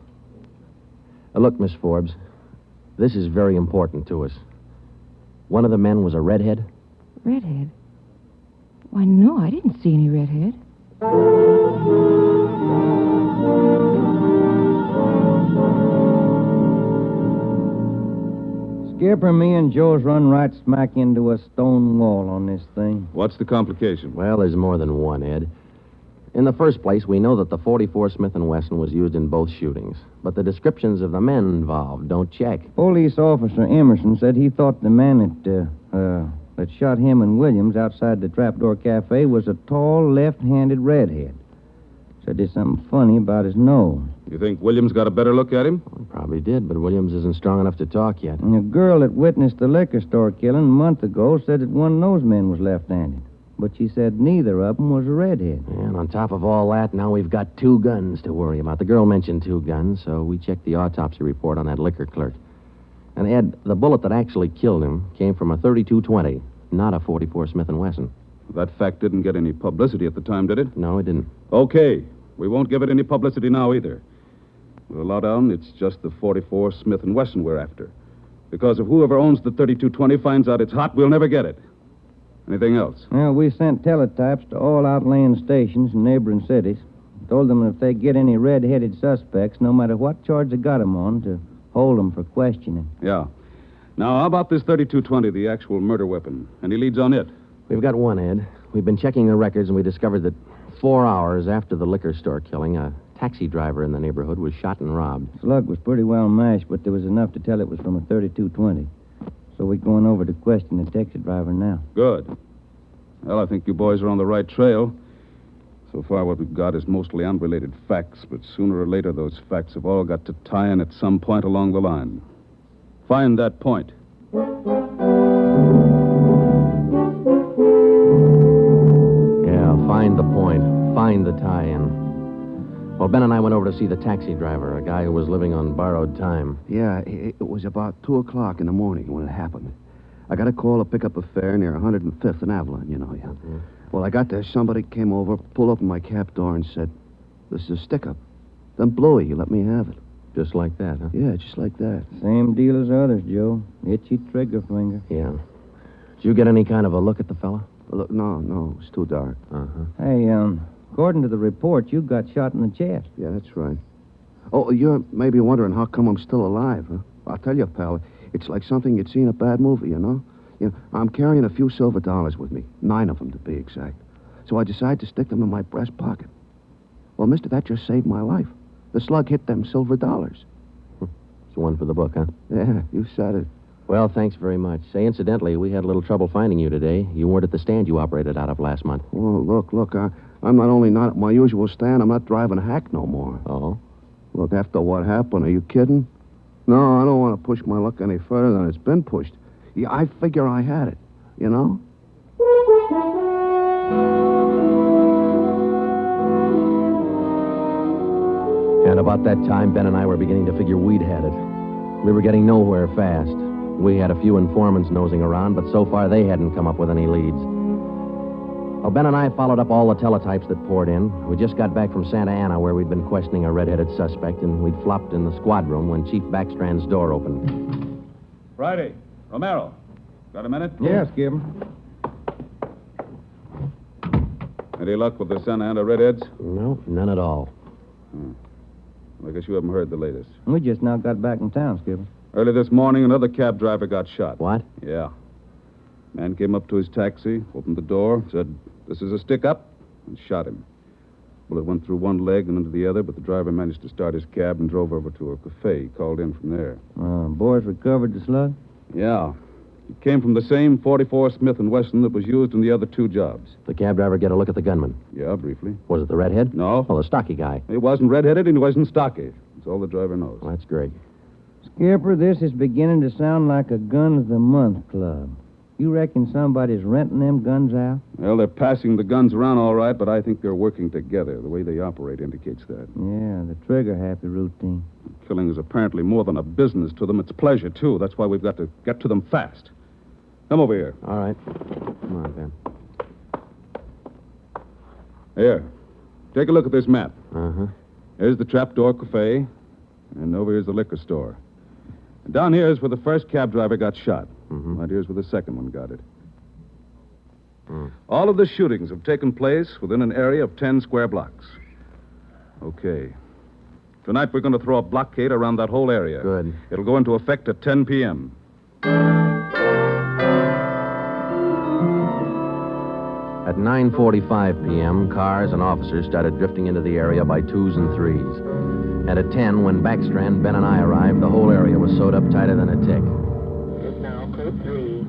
Look, Miss Forbes, this is very important to us. One of the men was a redhead? Redhead? Why, no, I didn't see any redhead. Skipper, me and Joe's run right smack into a stone wall on this thing. What's the complication? Well, there's more than one, Ed. In the first place, we know that the .44 Smith & Wesson was used in both shootings, but the descriptions of the men involved don't check. Police officer Emerson said he thought the man that shot him and Williams outside the Trapdoor Cafe was a tall, left-handed redhead. Said there's something funny about his nose. You think Williams got a better look at him? Well, probably did, but Williams isn't strong enough to talk yet. And a girl that witnessed the liquor store killing a month ago said that one of those men was left-handed. But she said neither of them was a redhead. And on top of all that, now we've got 2 guns to worry about. The girl mentioned 2 guns, so we checked the autopsy report on that liquor clerk. And, Ed, the bullet that actually killed him came from a .32-20, not a .44 Smith & Wesson. That fact didn't get any publicity at the time, did it? No, it didn't. Okay. We won't give it any publicity now, either. With a lowdown, it's just the .44 Smith & Wesson we're after. Because if whoever owns the .32-20 finds out it's hot, we'll never get it. Anything else? Well, we sent teletypes to all outlying stations in neighboring cities. Told them that if they get any red-headed suspects, no matter what charge they got them on, to hold them for questioning. Yeah. Now, how about this .32-20, the actual murder weapon? Any leads on it? We've got one, Ed. We've been checking the records, and we discovered that 4 hours after the liquor store killing, a taxi driver in the neighborhood was shot and robbed. Slug was pretty well mashed, but there was enough to tell it was from a .32-20. So we're going over to question the taxi driver now. Good. Well, I think you boys are on the right trail. So far, what we've got is mostly unrelated facts, but sooner or later, those facts have all got to tie in at some point along the line. Find that point. Yeah, find the point. Find the tie-in. Well, Ben and I went over to see the taxi driver, a guy who was living on borrowed time. Yeah, it was about 2 o'clock in the morning when it happened. I got a call to pick up a fare near 105th and Avalon, you know. Yeah. Mm-hmm. Well, I got there. Somebody came over, pulled open my cab door, and said, "This is a stick-up." Then blew it. You let me have it. Just like that, huh? Yeah, just like that. Same deal as others, Joe. Itchy trigger finger. Yeah. Did you get any kind of a look at the fella? Look, no, it's too dark. Uh-huh. Hey, according to the report, you got shot in the chest. Yeah, that's right. Oh, you're maybe wondering how come I'm still alive, huh? I'll tell you, pal, it's like something you'd see in a bad movie, you know? I'm carrying a few silver dollars with me, 9 of them to be exact. So I decided to stick them in my breast pocket. Well, mister, that just saved my life. The slug hit them silver dollars. It's one for the book, huh? Yeah, you said it. Well, thanks very much. Say, incidentally, we had a little trouble finding you today. You weren't at the stand you operated out of last month. Well, look, I'm not only not at my usual stand, I'm not driving a hack no more. Oh? Look, after what happened, are you kidding? No, I don't want to push my luck any further than it's been pushed. Yeah, I figure I had it, you know? And about that time, Ben and I were beginning to figure we'd had it. We were getting nowhere fast. We had a few informants nosing around, but so far they hadn't come up with any leads. Well, Ben and I followed up all the teletypes that poured in. We just got back from Santa Ana, where we'd been questioning a red-headed suspect, and we'd flopped in the squad room when Chief Backstrand's door opened. Friday. Romero. Got a minute? Yes, Skipper. Any luck with the Santa Ana Redheads? No, none at all. I guess you haven't heard the latest. We just now got back in town, Skipper. Early this morning, another cab driver got shot. What? Yeah. Man came up to his taxi, opened the door, said, "This is a stick-up," and shot him. Bullet went through one leg and into the other, but the driver managed to start his cab and drove over to a cafe. He called in from there. Boys recovered the slug? Yeah. It came from the same .44 Smith & Wesson that was used in the other 2 jobs. The cab driver get a look at the gunman? Yeah, briefly. Was it the redhead? No. Oh, the stocky guy. He wasn't redheaded and he wasn't stocky. That's all the driver knows. Well, that's great. Skipper, this is beginning to sound like a Gun of the Month club. You reckon somebody's renting them guns out? Well, they're passing the guns around all right, but I think they're working together. The way they operate indicates that. Yeah, the trigger-happy routine. Killing is apparently more than a business to them. It's pleasure, too. That's why we've got to get to them fast. Come over here. All right. Come on, Ben. Here. Take a look at this map. Uh-huh. Here's the Trapdoor Cafe, and over here's the liquor store. And down here is where the first cab driver got shot. Mm-hmm. Right here's where the second one got it. All of the shootings have taken place within an area of 10 square blocks. Okay. Tonight we're going to throw a blockade around that whole area. Good. It'll go into effect at 10 p.m. At 9:45 p.m., cars and officers started drifting into the area by twos and threes. And at 10, when Backstrand, Ben, and I arrived, the whole area was sewed up tighter than a tick. Is now code 3.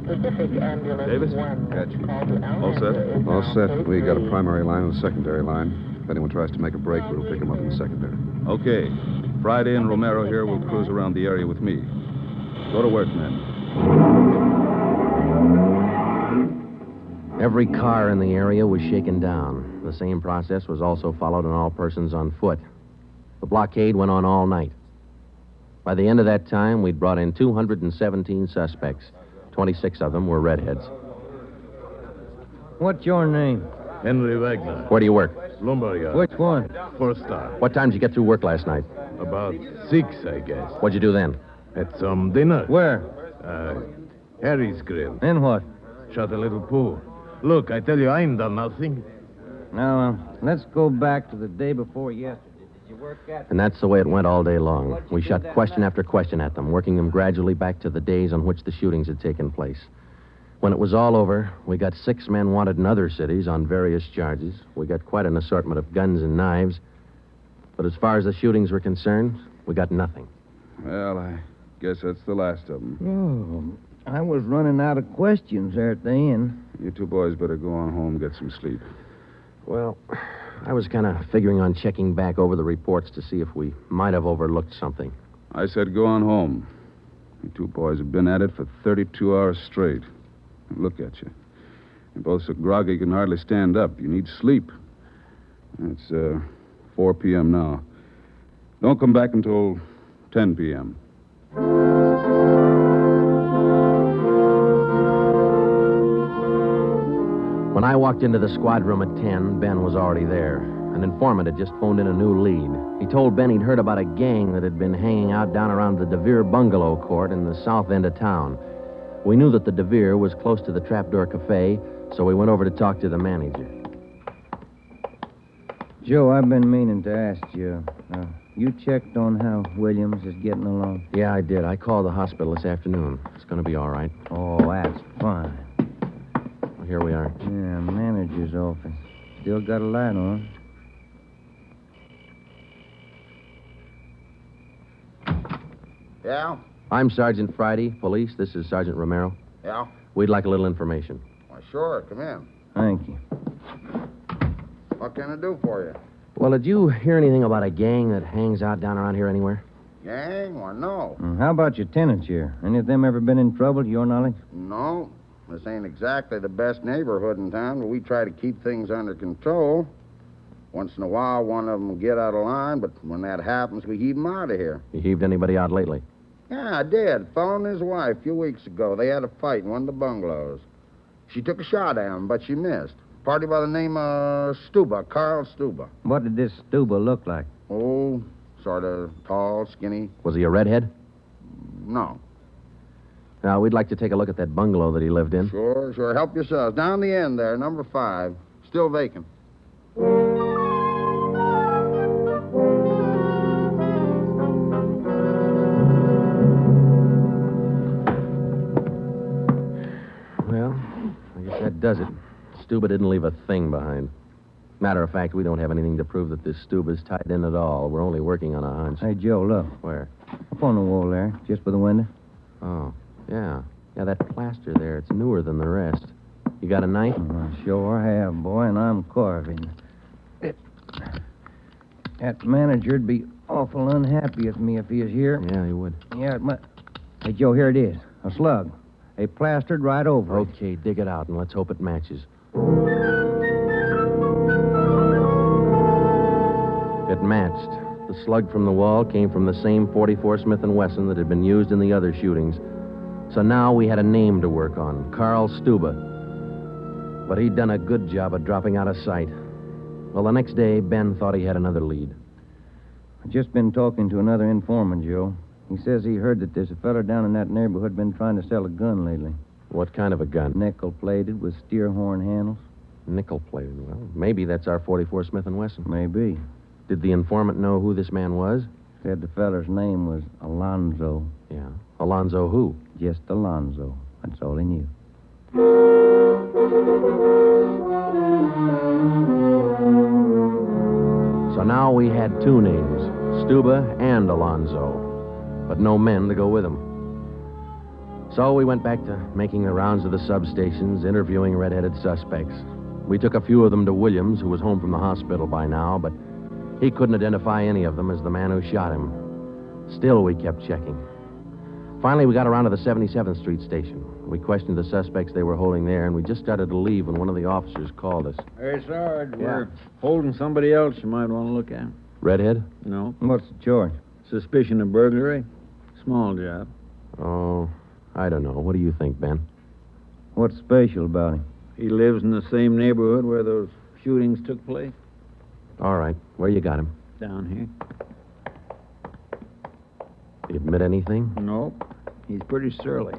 Pacific Ambulance Davis? 1. Got you. Call to All set? ambulance is All now set. code We got a 3. primary line and a secondary line. If anyone tries to make a break, we'll pick them up in the secondary. Okay. Friday and Romero here will cruise around the area with me. Go to work, men. Every car in the area was shaken down. The same process was also followed on all persons on foot. The blockade went on all night. By the end of that time, we'd brought in 217 suspects. 26 of them were redheads. What's your name? Henry Wagner. Where do you work? Lumber yard. Which one? First star. What time did you get through work last night? About 6, I guess. What'd you do then? Had some dinner. Where? Harry's grill. Then what? Shot a little pool. Look, I tell you, I ain't done nothing. Now, let's go back to the day before yesterday. Did you work at... And that's the way it went all day long. We shot question after question at them, working them gradually back to the days on which the shootings had taken place. When it was all over, we got 6 men wanted in other cities on various charges. We got quite an assortment of guns and knives. But as far as the shootings were concerned, we got nothing. Well, I guess that's the last of them. Oh, I was running out of questions there at the end. You two boys better go on home and get some sleep. Well, I was kind of figuring on checking back over the reports to see if we might have overlooked something. I said go on home. You two boys have been at it for 32 hours straight. Look at you. You're both so groggy you can hardly stand up. You need sleep. It's 4 p.m. now. Don't come back until 10 p.m. When I walked into the squad room at 10, Ben was already there. An informant had just phoned in a new lead. He told Ben he'd heard about a gang that had been hanging out down around the DeVere bungalow court in the south end of town. We knew that the DeVere was close to the Trapdoor Cafe, so we went over to talk to the manager. Joe, I've been meaning to ask you. You checked on how Williams is getting along? Yeah, I did. I called the hospital this afternoon. It's going to be all right. Oh, that's fine. Well, here we are. Yeah, manager's office. Still got a light on. Yeah? I'm Sergeant Friday, police. This is Sergeant Romero. Yeah? We'd like a little information. Why, sure. Come in. Thank you. What can I do for you? Well, did you hear anything about a gang that hangs out down around here anywhere? Gang? Why, no. How about your tenants here? Any of them ever been in trouble, to your knowledge? No. This ain't exactly the best neighborhood in town, but we try to keep things under control. Once in a while, one of them will get out of line, but when that happens, we heave them out of here. You heaved anybody out lately? Yeah, I did. Fellow and his wife a few weeks ago. They had a fight in one of the bungalows. She took a shot at him, but she missed. Party by the name of Stuba, Carl Stuba. What did this Stuba look like? Oh, sort of tall, skinny. Was he a redhead? No. Now, we'd like to take a look at that bungalow that he lived in. Sure. Help yourselves. Down the end there, number 5. Still vacant. Well, I guess that does it. Stuba didn't leave a thing behind. Matter of fact, we don't have anything to prove that this Stuba's tied in at all. We're only working on a hunch. Hey, Joe, look. Where? Up on the wall there, just by the window. Oh, yeah. Yeah, that plaster there, it's newer than the rest. You got a knife? I sure have, boy, and I'm carving. That manager'd be awful unhappy with me if he was here. Yeah, he would. Yeah, it might. Hey, Joe, here it is. A slug. They plastered right over it. Okay, dig it out, and let's hope it matches. It matched. The slug from the wall came from the same .44 Smith & Wesson that had been used in the other shootings. So now we had a name to work on, Carl Stuba. But he'd done a good job of dropping out of sight. Well, the next day, Ben thought he had another lead. I've just been talking to another informant, Joe. He says he heard that there's a fella down in that neighborhood been trying to sell a gun lately. What kind of a gun? Nickel-plated with steer horn handles. Nickel-plated? Well, maybe that's our .44 Smith & Wesson. Maybe. Did the informant know who this man was? Said the feller's name was Alonzo. Yeah. Alonzo who? Just Alonzo. That's all he knew. So now we had two names, Stuba and Alonzo, but no men to go with them. So we went back to making the rounds of the substations, interviewing red-headed suspects. We took a few of them to Williams, who was home from the hospital by now, but he couldn't identify any of them as the man who shot him. Still, we kept checking. Finally, we got around to the 77th Street station. We questioned the suspects they were holding there, and we just started to leave when one of the officers called us. Hey, Sarge, we're holding somebody else you might want to look at. Redhead? No. What's the charge? Suspicion of burglary. Small job. Oh, I don't know. What do you think, Ben? What's special about him? He lives in the same neighborhood where those shootings took place. All right. Where you got him? Down here. You admit anything? Nope. He's pretty surly.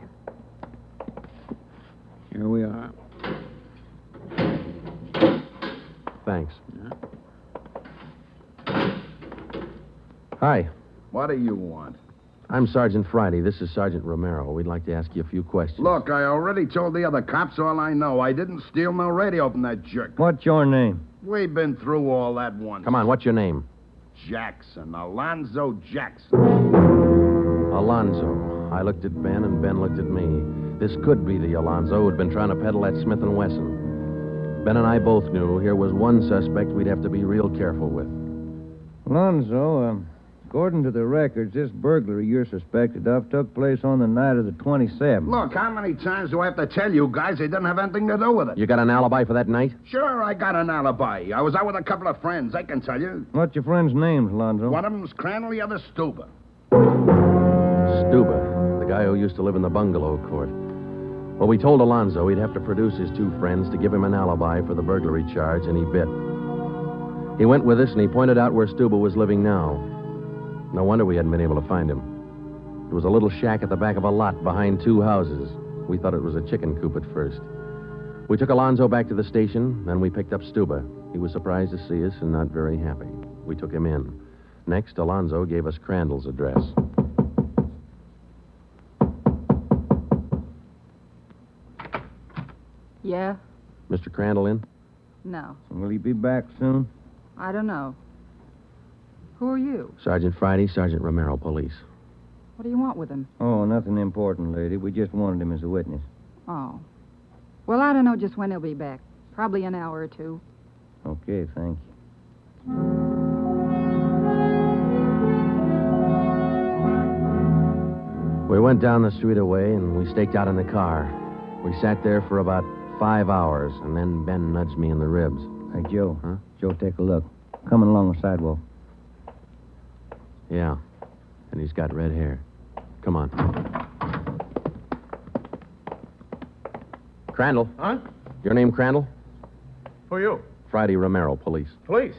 Here we are. Thanks. Hi. What do you want? I'm Sergeant Friday. This is Sergeant Romero. We'd like to ask you a few questions. Look, I already told the other cops all I know. I didn't steal no radio from that jerk. What's your name? We've been through all that once. Come on, what's your name? Jackson. Alonzo Jackson. Alonzo. I looked at Ben, and Ben looked at me. This could be the Alonzo who'd been trying to peddle that Smith & Wesson. Ben and I both knew here was one suspect we'd have to be real careful with. Alonzo, according to the records, this burglary you're suspected of took place on the night of the 27th. Look, how many times do I have to tell you guys they didn't have anything to do with it? You got an alibi for that night? Sure, I got an alibi. I was out with a couple of friends, I can tell you. What's your friends' names, Alonzo? One of them's Crandall, the other Stuba. Stuba, the guy who used to live in the bungalow court. Well, we told Alonzo he'd have to produce his two friends to give him an alibi for the burglary charge, and he bit. He went with us, and he pointed out where Stuba was living now. No wonder we hadn't been able to find him. It was a little shack at the back of a lot behind two houses. We thought it was a chicken coop at first. We took Alonzo back to the station, then we picked up Stuba. He was surprised to see us and not very happy. We took him in. Next, Alonzo gave us Crandall's address. Yeah? Mr. Crandall in? No. Will he be back soon? I don't know. Who are you? Sergeant Friday, Sergeant Romero, police. What do you want with him? Oh, nothing important, lady. We just wanted him as a witness. Oh. Well, I don't know just when he'll be back. Probably an hour or two. Okay, thank you. We went down the street away, and we staked out in the car. We sat there for about 5 hours, and then Ben nudged me in the ribs. Hey, Joe. Huh? Joe, take a look. Coming along the sidewalk. Yeah, and he's got red hair. Come on. Crandall. Huh? Your name Crandall? Who are you? Friday Romero, police. Police.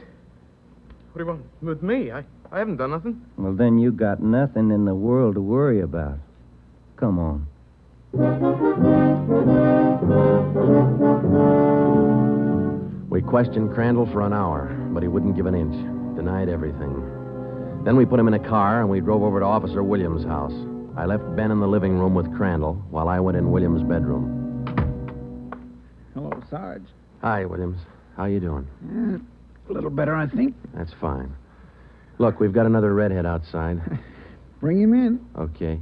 What do you want with me? I haven't done nothing. Well, then you got nothing in the world to worry about. Come on. We questioned Crandall for an hour, but he wouldn't give an inch. Denied everything. Then we put him in a car, and we drove over to Officer Williams' house. I left Ben in the living room with Crandall while I went in Williams' bedroom. Hello, Sarge. Hi, Williams. How you doing? A little better, I think. That's fine. Look, we've got another redhead outside. Bring him in. Okay.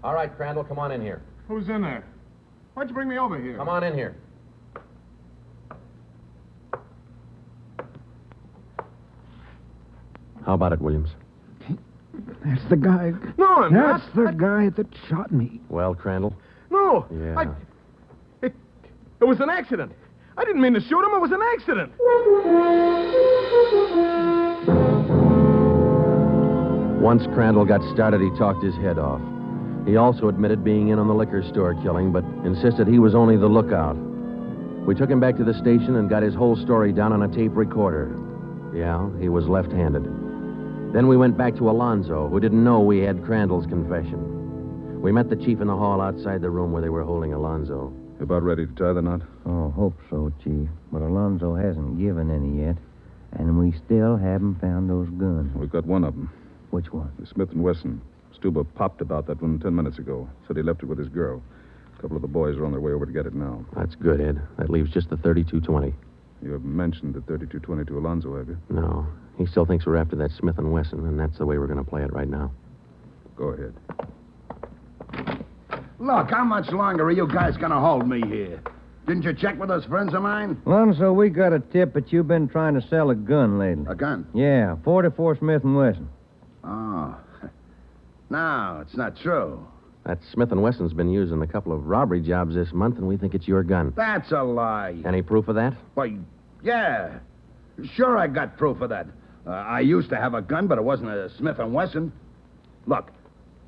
All right, Crandall, come on in here. Who's in there? Why'd you bring me over here? Come on in here. How about it, Williams? That's the guy. No, I'm That's not. the guy that shot me. Well, Crandall? No. Yeah. It was an accident. I didn't mean to shoot him. It was an accident. Once Crandall got started, he talked his head off. He also admitted being in on the liquor store killing, but insisted he was only the lookout. We took him back to the station and got his whole story down on a tape recorder. Yeah, he was left-handed. Then we went back to Alonzo, who didn't know we had Crandall's confession. We met the chief in the hall outside the room where they were holding Alonzo. About ready to tie the knot? Oh, hope so, Chief. But Alonzo hasn't given any yet, and we still haven't found those guns. We've got one of them. Which one? The Smith & Wesson. Stuba popped about that one 10 minutes ago. Said he left it with his girl. A couple of the boys are on their way over to get it now. That's good, Ed. That leaves just the 32-20. You haven't mentioned the 32-20 to Alonzo, have you? No. He still thinks we're after that Smith & Wesson, and that's the way we're going to play it right now. Go ahead. Look, how much longer are you guys going to hold me here? Didn't you check with those friends of mine? Alonzo, we got a tip that you've been trying to sell a gun lately. A gun? Yeah, 44 Smith & Wesson. Oh. No, it's not true. That Smith & Wesson's been used in a couple of robbery jobs this month, and we think it's your gun. That's a lie. Any proof of that? Why, yeah. Sure, I got proof of that. I used to have a gun, but it wasn't a Smith & Wesson. Look,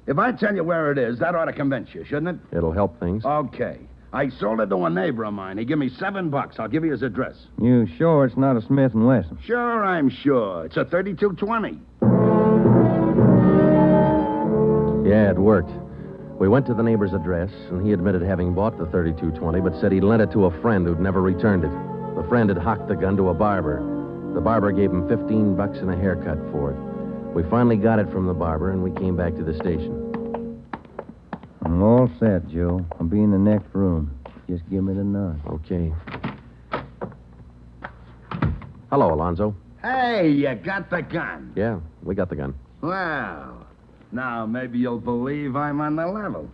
if I tell you where it is, that ought to convince you, shouldn't it? It'll help things. Okay. I sold it to a neighbor of mine. He gave me $7. I'll give you his address. You sure it's not a Smith & Wesson? Sure, I'm sure. It's a 32-20. Yeah, it worked. We went to the neighbor's address, and he admitted having bought the 32-20, but said he'd lent it to a friend who'd never returned it. The friend had hocked the gun to a barber. The barber gave him $15 and a haircut for it. We finally got it from the barber, and we came back to the station. I'm all set, Joe. I'll be in the next room. Just give me the nod. Okay. Hello, Alonzo. Hey, you got the gun. Yeah, we got the gun. Well, now maybe you'll believe I'm on the level.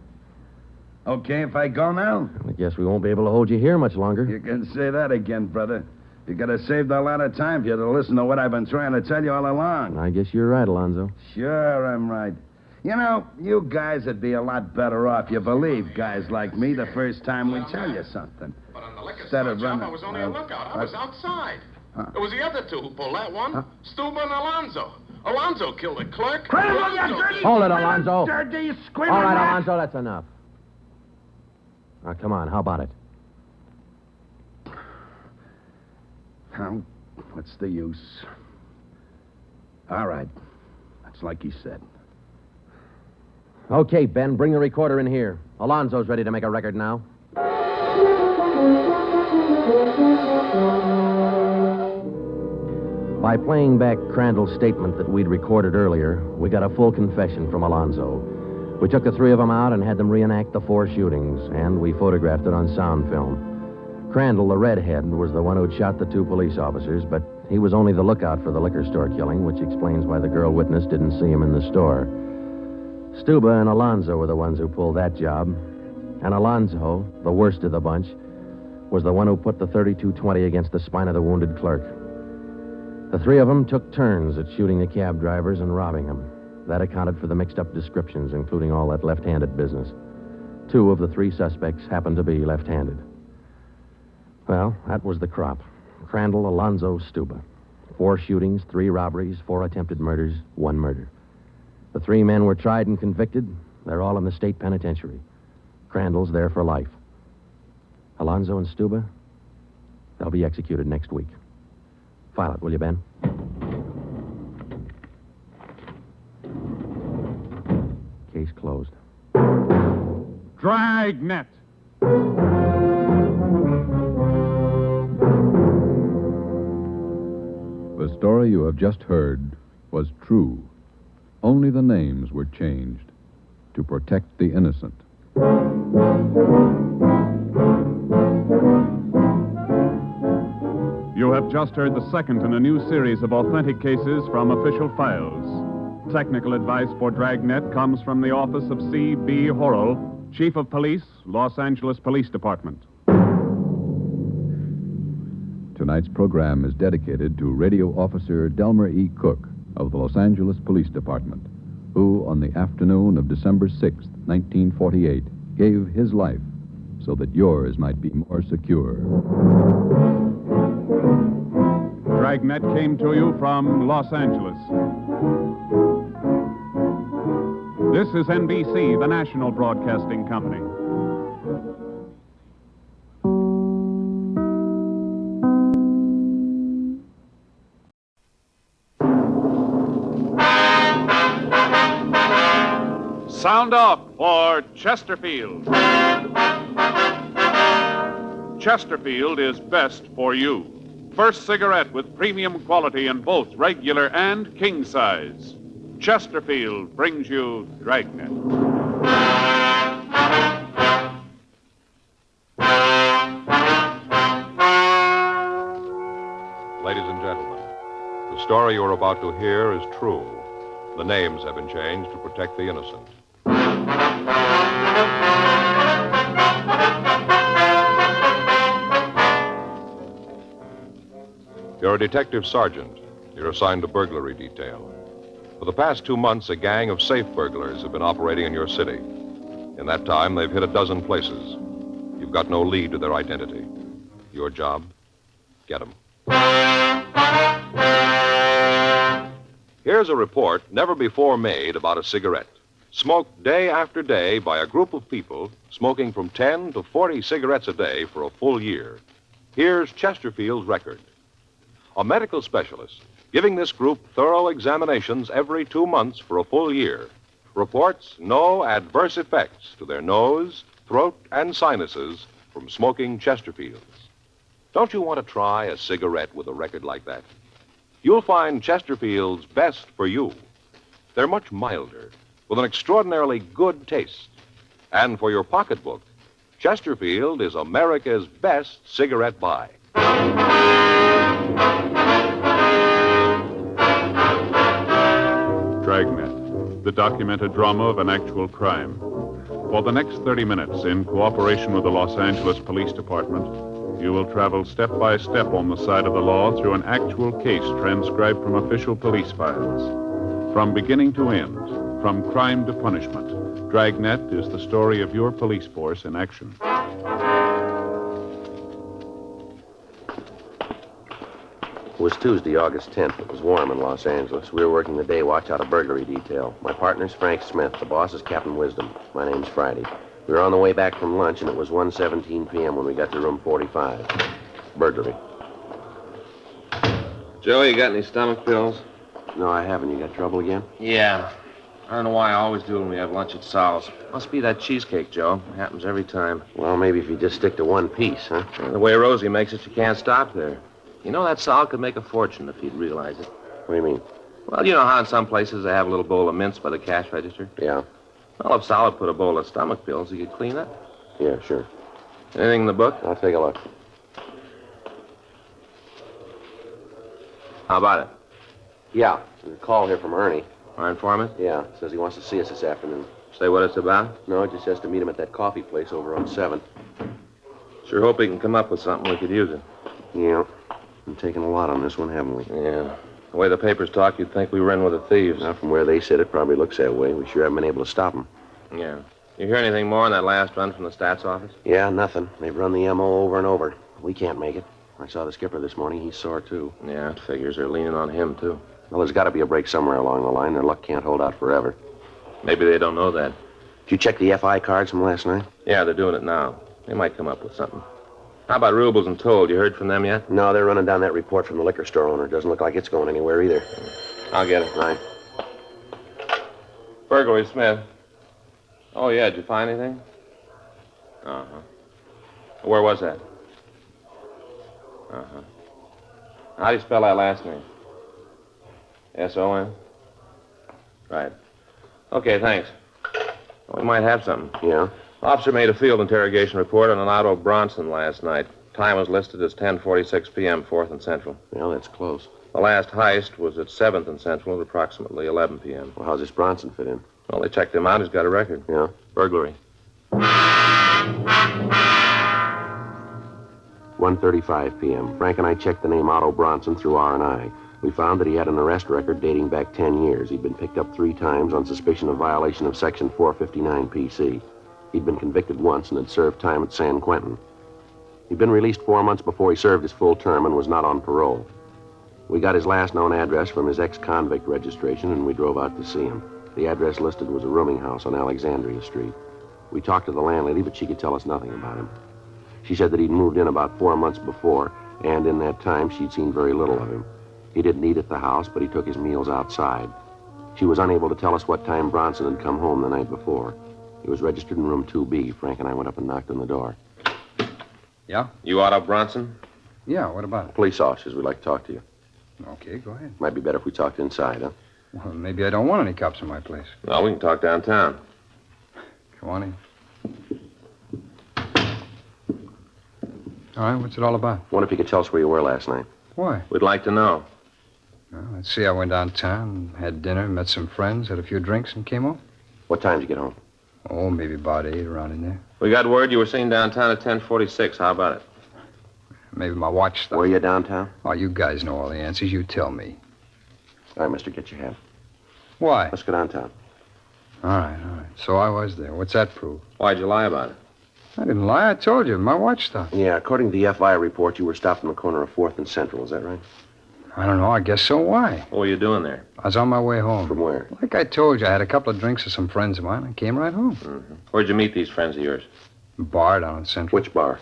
Okay if I go now? I guess we won't be able to hold you here much longer. You can say that again, brother. You could have saved a lot of time if you'd have listened to what I've been trying to tell you all along. I guess you're right, Alonzo. Sure, I'm right. You know, you guys would be a lot better off. You believe guys like me the first time we tell you something. But on the liquor Instead store of job, running... I was only a lookout. I was outside. It was the other two who pulled that one. Stuba and Alonzo. Alonzo killed the clerk. Hold it, Alonzo. Dirty, All right, Alonzo, that's enough. Now, come on, how about it? Well, what's the use? All right. That's like he said. Okay, Ben, bring the recorder in here. Alonzo's ready to make a record now. By playing back Crandall's statement that we'd recorded earlier, we got a full confession from Alonzo. We took the three of them out and had them reenact the 4 shootings, and we photographed it on sound film. Crandall, the redhead, was the one who'd shot the 2 police officers, but he was only the lookout for the liquor store killing, which explains why the girl witness didn't see him in the store. Stuba and Alonzo were the ones who pulled that job, and Alonzo, the worst of the bunch, was the one who put the 32-20 against the spine of the wounded clerk. The 3 of them took turns at shooting the cab drivers and robbing them. That accounted for the mixed-up descriptions, including all that left-handed business. 2 of the 3 suspects happened to be left-handed. Well, that was the crop. Crandall, Alonzo, Stuba. 4 shootings, 3 robberies, 4 attempted murders, 1 murder. The 3 men were tried and convicted. They're all in the state penitentiary. Crandall's there for life. Alonzo and Stuba, they'll be executed next week. File it, will you, Ben? Case closed. Dragnet. The story you have just heard was true. Only the names were changed to protect the innocent. You have just heard the second in a new series of authentic cases from official files. Technical advice for Dragnet comes from the office of C.B. Horrell, Chief of Police, Los Angeles Police Department. Tonight's program is dedicated to Radio Officer Delmer E. Cook of the Los Angeles Police Department, who, on the afternoon of December 6, 1948, gave his life so that yours might be more secure. Dragnet came to you from Los Angeles. This is NBC, the national broadcasting company. Sound off for Chesterfield. Chesterfield is best for you. First cigarette with premium quality in both regular and king size. Chesterfield brings you Dragnet. Ladies and gentlemen, the story you're about to hear is true. The names have been changed to protect the innocent. You're a detective sergeant. You're assigned to burglary detail. For the past 2 months, a gang of safe burglars have been operating in your city. In that time, they've hit a dozen places. You've got no lead to their identity. Your job? Get them. Here's a report never before made about a cigarette. Smoked day after day by a group of people smoking from 10 to 40 cigarettes a day for a full year. Here's Chesterfield's record. A medical specialist giving this group thorough examinations every 2 months for a full year reports no adverse effects to their nose, throat, and sinuses from smoking Chesterfields. Don't you want to try a cigarette with a record like that? You'll find Chesterfield's best for you. They're much milder, with an extraordinarily good taste. And for your pocketbook, Chesterfield is America's best cigarette buy. Dragnet, the documented drama of an actual crime. For the next 30 minutes, in cooperation with the Los Angeles Police Department, you will travel step by step on the side of the law through an actual case transcribed from official police files. From beginning to end, from crime to punishment, Dragnet is the story of your police force in action. It was Tuesday, August 10th. It was warm in Los Angeles. We were working the day watch out of burglary detail. My partner's Frank Smith. The boss is Captain Wisdom. My name's Friday. We were on the way back from lunch, and it was 1:17 p.m. when we got to room 45. Burglary. Joe, you got any stomach pills? No, I haven't. You got trouble again? Yeah. I don't know why I always do when we have lunch at Sal's. Must be that cheesecake, Joe. It happens every time. Well, maybe if you just stick to one piece, huh? And the way Rosie makes it, you can't stop there. You know, that Sal could make a fortune if he'd realize it. What do you mean? Well, you know how in some places they have a little bowl of mints by the cash register? Yeah. Well, if Sal had put a bowl of stomach pills, he could clean up. Yeah, sure. Anything in the book? I'll take a look. How about it? Yeah. There's a call here from Ernie. Our informant? Yeah. Says he wants to see us this afternoon. Say what it's about? No, it just says to meet him at that coffee place over on 7th. Sure hope he can come up with something we could use it. Yeah. We've taken a lot on this one, haven't we? Yeah. The way the papers talk, you'd think we were in with the thieves. Now, from where they sit, it probably looks that way. We sure haven't been able to stop them. Yeah. You hear anything more on that last run from the stats office? Yeah, nothing. They've run the M.O. over and over. We can't make it. I saw the skipper this morning. He's sore, too. Yeah, it figures they're leaning on him, too. Well, there's got to be a break somewhere along the line. Their luck can't hold out forever. Maybe they don't know that. Did you check the FI cards from last night? Yeah, they're doing it now. They might come up with something. How about Rubles and Told? You heard from them yet? No, they're running down that report from the liquor store owner. Doesn't look like it's going anywhere either. I'll get it. Right. Burglary, Smith. Oh, yeah, did you find anything? Uh-huh. Where was that? Uh-huh. How do you spell that last name? S-O-N? Right. Okay, thanks. We might have something. Yeah? Officer made a field interrogation report on an Otto Bronson last night. Time was listed as 10:46 p.m., 4th and Central. Well, that's close. The last heist was at 7th and Central at approximately 11 p.m. Well, how's this Bronson fit in? Well, they checked him out. He's got a record. Yeah? Burglary. 1:35 p.m. Frank and I checked the name Otto Bronson through R&I. We found that he had an arrest record dating back 10 years. He'd been picked up 3 times on suspicion of violation of Section 459 PC. He'd been convicted once and had served time at San Quentin. He'd been released 4 months before he served his full term and was not on parole. We got his last known address from his ex-convict registration, and we drove out to see him. The address listed was a rooming house on Alexandria Street. We talked to the landlady, but she could tell us nothing about him. She said that he'd moved in about 4 months before, and in that time she'd seen very little of him. He didn't eat at the house, but he took his meals outside. She was unable to tell us what time Bronson had come home the night before. He was registered in room 2B. Frank and I went up and knocked on the door. Yeah? You Otto Bronson? Yeah, what about it? Police officers, we'd like to talk to you. Okay, go ahead. Might be better if we talked inside, huh? Well, maybe I don't want any cops in my place. No, we can talk downtown. Come on in. All right, what's it all about? Wonder if you could tell us where you were last night. Why? We'd like to know. Well, let's see. I went downtown, had dinner, met some friends, had a few drinks, and came home. What time did you get home? Oh, maybe about 8, around in there. We got word you were seen downtown at 10:46. How about it? Maybe my watch stopped. Were you downtown? Oh, you guys know all the answers. You tell me. All right, mister, get your hat. Why? Let's go downtown. All right. So I was there. What's that prove? Why'd you lie about it? I didn't lie. I told you. My watch stopped. Yeah, according to the FI report, you were stopped on the corner of 4th and Central. Is that right? I don't know. I guess so. Why? What were you doing there? I was on my way home. From where? Like I told you, I had a couple of drinks with some friends of mine. I came right home. Mm-hmm. Where'd you meet these friends of yours? Bar down in Central. Which bar?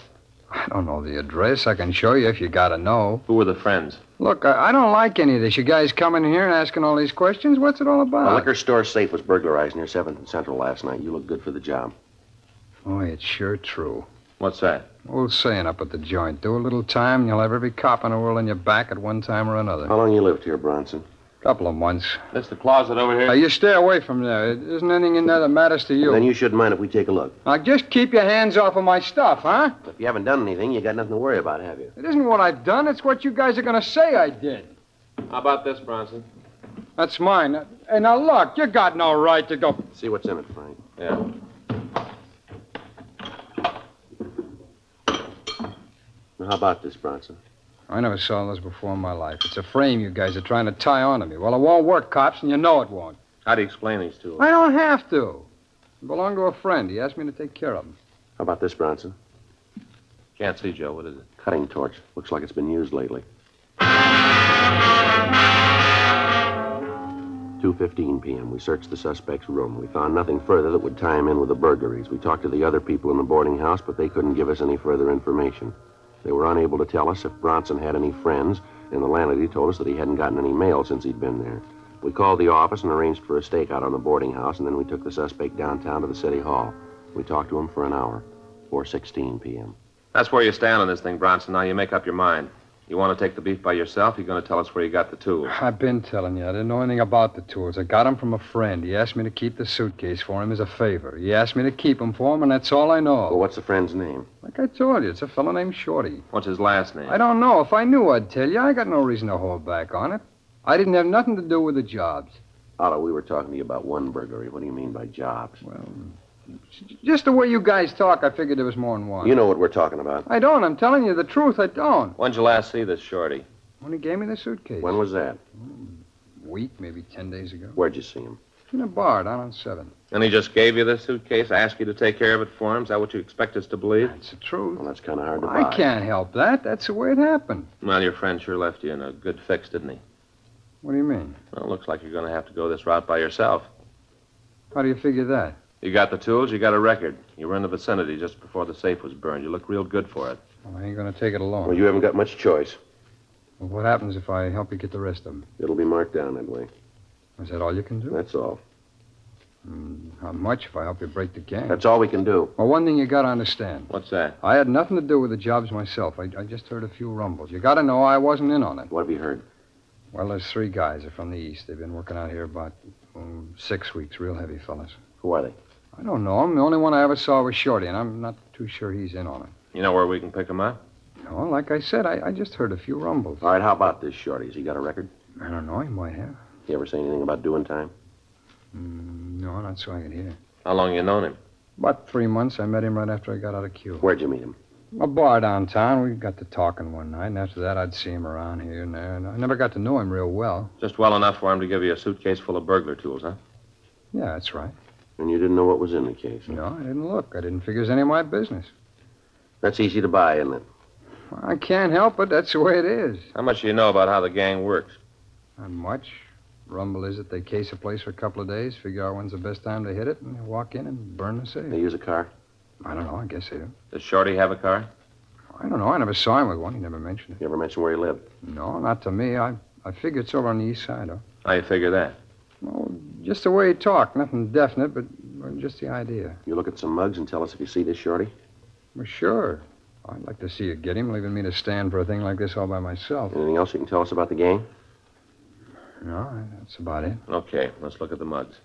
I don't know the address. I can show you if you gotta know. Who were the friends? Look, I don't like any of this. You guys coming here and asking all these questions. What's it all about? A liquor store safe was burglarized near 7th and Central last night. You look good for the job. Boy, it's sure true. What's that? Old saying up at the joint. Do a little time, and you'll have every cop in the world on your back at one time or another. How long you lived here, Bronson? Couple of months. That's the closet over here? You stay away from there. It isn't anything in there that matters to you. Then you shouldn't mind if we take a look. Now, just keep your hands off of my stuff, huh? If you haven't done anything, you got nothing to worry about, have you? It isn't what I've done. It's what you guys are going to say I did. How about this, Bronson? That's mine. Hey, now, look, you got no right to go... See what's in it, Frank. Yeah. Now, how about this, Bronson? I never saw this before in my life. It's a frame you guys are trying to tie onto me. Well, it won't work, cops, and you know it won't. How do you explain these two? I don't have to. They belong to a friend. He asked me to take care of them. How about this, Bronson? Can't see, Joe. What is it? Cutting torch. Looks like it's been used lately. 2:15 p.m. We searched the suspect's room. We found nothing further that would tie him in with the burglaries. We talked to the other people in the boarding house, but they couldn't give us any further information. They were unable to tell us if Bronson had any friends, and the landlady told us that he hadn't gotten any mail since he'd been there. We called the office and arranged for a stakeout on the boarding house, and then we took the suspect downtown to the city hall. We talked to him for an hour. 4:16 p.m. That's where you stand on this thing, Bronson. Now you make up your mind. You want to take the beef by yourself? You're going to tell us where you got the tools. I've been telling you. I didn't know anything about the tools. I got them from a friend. He asked me to keep the suitcase for him as a favor. He asked me to keep them for him, and that's all I know. Well, what's the friend's name? Like I told you, it's a fellow named Shorty. What's his last name? I don't know. If I knew, I'd tell you. I got no reason to hold back on it. I didn't have nothing to do with the jobs. Otto, we were talking to you about one burglary. What do you mean by jobs? Well, just the way you guys talk, I figured there was more than one. You know what we're talking about. I don't. I'm telling you the truth. I don't. When'd you last see this Shorty? When he gave me the suitcase. When was that? A week, maybe 10 days ago. Where'd you see him? In a bar down on 7th. And he just gave you the suitcase, asked you to take care of it for him? Is that what you expect us to believe? That's the truth. Well, that's kind of hard to buy. I can't help that. That's the way it happened. Well, your friend sure left you in a good fix, didn't he? What do you mean? Well, it looks like you're going to have to go this route by yourself. How do you figure that? You got the tools, you got a record. You were in the vicinity just before the safe was burned. You look real good for it. Well, I ain't going to take it alone. Well, you haven't got much choice. Well, what happens if I help you get the rest of them? It'll be marked down that way. Is that all you can do? That's all. How much if I help you break the gang? That's all we can do. Well, one thing you got to understand. What's that? I had nothing to do with the jobs myself. I just heard a few rumbles. You got to know I wasn't in on it. What have you heard? Well, there's 3 guys. They're from the east. They've been working out here about 6 weeks. Real heavy fellas. Who are they? I don't know him. The only one I ever saw was Shorty, and I'm not too sure he's in on it. You know where we can pick him up? No, like I said, I just heard a few rumbles. All right, how about this, Shorty? Has he got a record? I don't know. He might have. You ever say anything about doing time? No, not so I can hear. How long you known him? About 3 months. I met him right after I got out of Q. Where'd you meet him? A bar downtown. We got to talking one night, and after that, I'd see him around here and there. And I never got to know him real well. Just well enough for him to give you a suitcase full of burglar tools, huh? Yeah, that's right. And you didn't know what was in the case? Huh? No, I didn't look. I didn't figure it was any of my business. That's easy to buy, isn't it? I can't help it. That's the way it is. How much do you know about how the gang works? Not much. Rumble is that they case a place for a couple of days, figure out when's the best time to hit it, and they walk in and burn the safe. They use a car? I don't know. I guess they do. Does Shorty have a car? I don't know. I never saw him with one. He never mentioned it. You ever mention where he lived? No, not to me. I figure it's over on the east side, though. How you figure that? Well, just the way he talked. Nothing definite, but just the idea. You look at some mugs and tell us if you see this Shorty? Well, sure. I'd like to see you get him, leaving me to stand for a thing like this all by myself. Anything else you can tell us about the gang? No, that's about it. Okay, let's look at the mugs.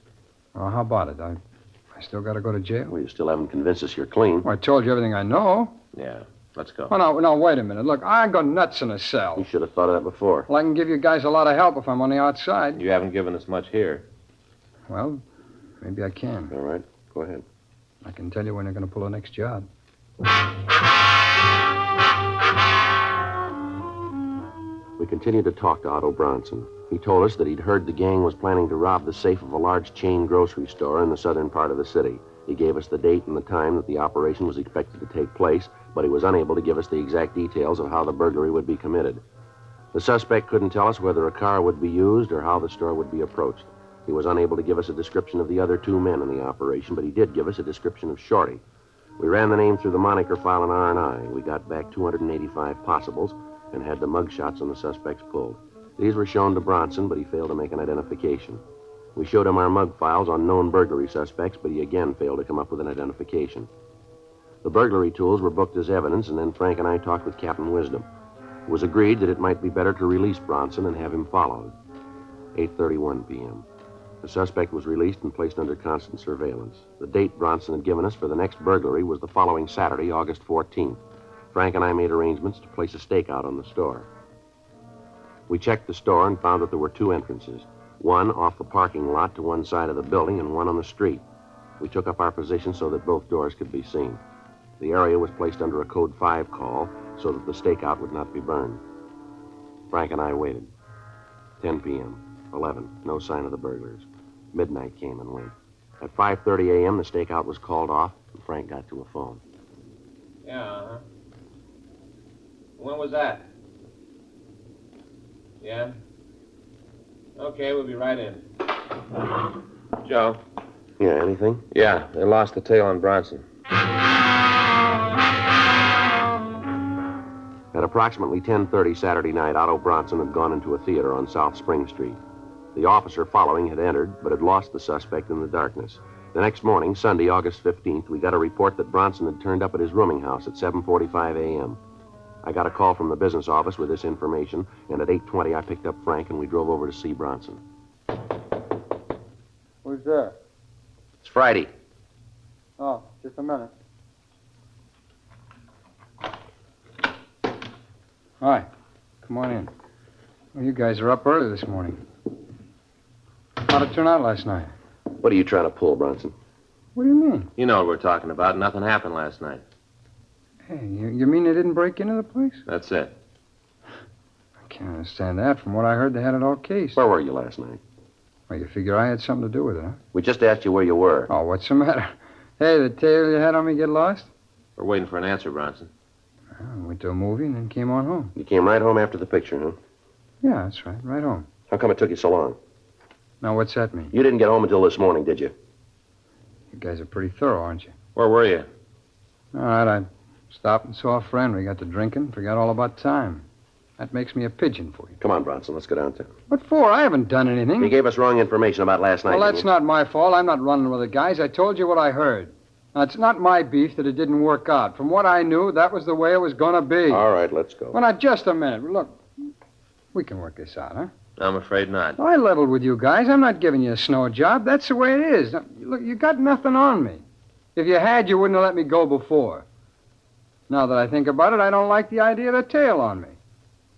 Well, how about it? I still got to go to jail? Well, you still haven't convinced us you're clean. Well, I told you everything I know. Yeah, let's go. Oh, no, wait a minute. Look, I go nuts in a cell. You should have thought of that before. Well, I can give you guys a lot of help if I'm on the outside. You haven't given us much here. Well, maybe I can. All right, go ahead. I can tell you when you're going to pull the next job. We continued to talk to Otto Bronson. He told us that he'd heard the gang was planning to rob the safe of a large chain grocery store in the southern part of the city. He gave us the date and the time that the operation was expected to take place, but he was unable to give us the exact details of how the burglary would be committed. The suspect couldn't tell us whether a car would be used or how the store would be approached. He was unable to give us a description of the other two men in the operation, but he did give us a description of Shorty. We ran the name through the moniker file in R&I. We got back 285 possibles and had the mug shots on the suspects pulled. These were shown to Bronson, but he failed to make an identification. We showed him our mug files on known burglary suspects, but he again failed to come up with an identification. The burglary tools were booked as evidence, and then Frank and I talked with Captain Wisdom. It was agreed that it might be better to release Bronson and have him followed. 8:31 p.m. The suspect was released and placed under constant surveillance. The date Bronson had given us for the next burglary was the following Saturday, August 14th. Frank and I made arrangements to place a stakeout on the store. We checked the store and found that there were two entrances, one off the parking lot to one side of the building and one on the street. We took up our position so that both doors could be seen. The area was placed under a Code 5 call so that the stakeout would not be burned. Frank and I waited. 10 p.m., 11, no sign of the burglars. Midnight came and went. At 5:30 a.m., the stakeout was called off, and Frank got to a phone. Yeah, uh-huh. When was that? Yeah? Okay, we'll be right in. Joe? Yeah, anything? Yeah, they lost the tail on Bronson. At approximately 10:30 Saturday night, Otto Bronson had gone into a theater on South Spring Street. The officer following had entered, but had lost the suspect in the darkness. The next morning, Sunday, August 15th, we got a report that Bronson had turned up at his rooming house at 7:45 a.m. I got a call from the business office with this information, and at 8:20 I picked up Frank and we drove over to see Bronson. Who's there? It's Friday. Oh, just a minute. Hi. Come on in. Well, you guys are up early this morning. How'd it turn out last night? What are you trying to pull, Bronson? What do you mean? You know what we're talking about. Nothing happened last night. Hey, you mean they didn't break into the place? That's it. I can't understand that. From what I heard, they had it all cased. Where were you last night? Well, you figure I had something to do with it, huh? We just asked you where you were. Oh, what's the matter? Hey, the tail you had on me get lost? We're waiting for an answer, Bronson. I went to a movie and then came on home. You came right home after the picture, huh? Yeah, that's right. Right home. How come it took you so long? Now, what's that mean? You didn't get home until this morning, did you? You guys are pretty thorough, aren't you? Where were you? All right, I stopped and saw a friend. We got to drinking, forgot all about time. That makes me a pigeon for you. Come on, Bronson, let's go downtown. What for? I haven't done anything. You gave us wrong information about last night. Well, that's not my fault. I'm not running with the guys. I told you what I heard. Now, it's not my beef that it didn't work out. From what I knew, that was the way it was going to be. All right, let's go. Well, now, just a minute. Look, we can work this out, huh? I'm afraid not. I leveled with you guys. I'm not giving you a snow job. That's the way it is. Now, look, you got nothing on me. If you had, you wouldn't have let me go before. Now that I think about it, I don't like the idea of a tail on me.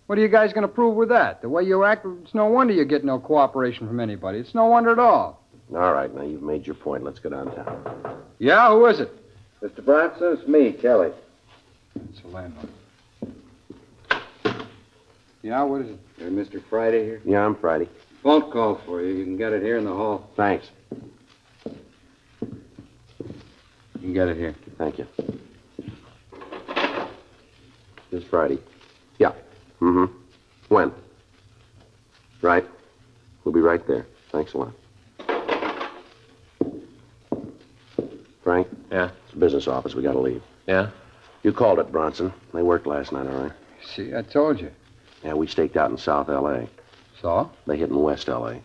What are you guys going to prove with that? The way you act, it's no wonder you get no cooperation from anybody. It's no wonder at all. All right, now you've made your point. Let's go downtown. Yeah, who is it? Mr. Bronson, it's me, Kelly. It's the landlord. Yeah, what is it? Mr. Friday here? Yeah, I'm Friday. Phone call for you. You can get it here in the hall. Thanks. You can get it here. Thank you. This Friday. Yeah. Mm-hmm. When? Right. We'll be right there. Thanks a lot. Frank? Yeah? It's the business office. We gotta leave. Yeah? You called it, Bronson. They worked last night, all right? See, I told you. Yeah, we staked out in South L.A. So? They hit in West L.A.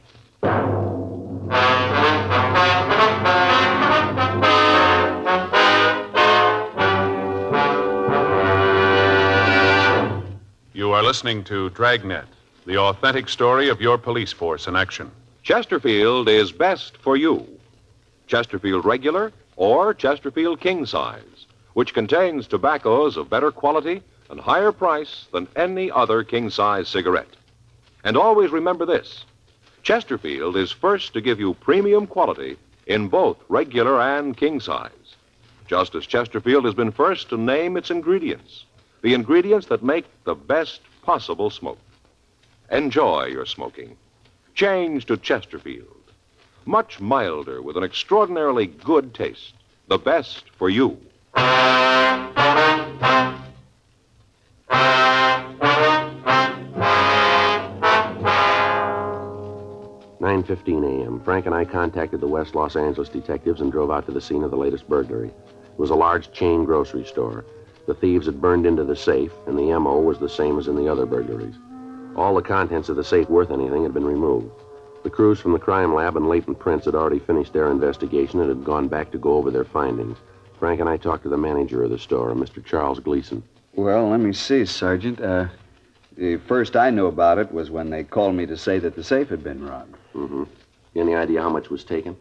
You are listening to Dragnet, the authentic story of your police force in action. Chesterfield is best for you. Chesterfield Regular or Chesterfield King Size, which contains tobaccos of better quality and higher price than any other king-size cigarette. And always remember this. Chesterfield is first to give you premium quality in both regular and king size. Just as Chesterfield has been first to name its ingredients, the ingredients that make the best possible smoke. Enjoy your smoking. Change to Chesterfield. Much milder with an extraordinarily good taste. The best for you. 9:15 a.m. Frank and I contacted the West Los Angeles detectives and drove out to the scene of the latest burglary. It was a large chain grocery store. The thieves had burned into the safe, and the M.O. was the same as in the other burglaries. All the contents of the safe worth anything had been removed. The crews from the crime lab and latent prints had already finished their investigation and had gone back to go over their findings. Frank and I talked to the manager of the store, Mr. Charles Gleason. Well, let me see, Sergeant. The first I knew about it was when they called me to say that the safe had been robbed. Mm-hmm. Any idea how much was taken?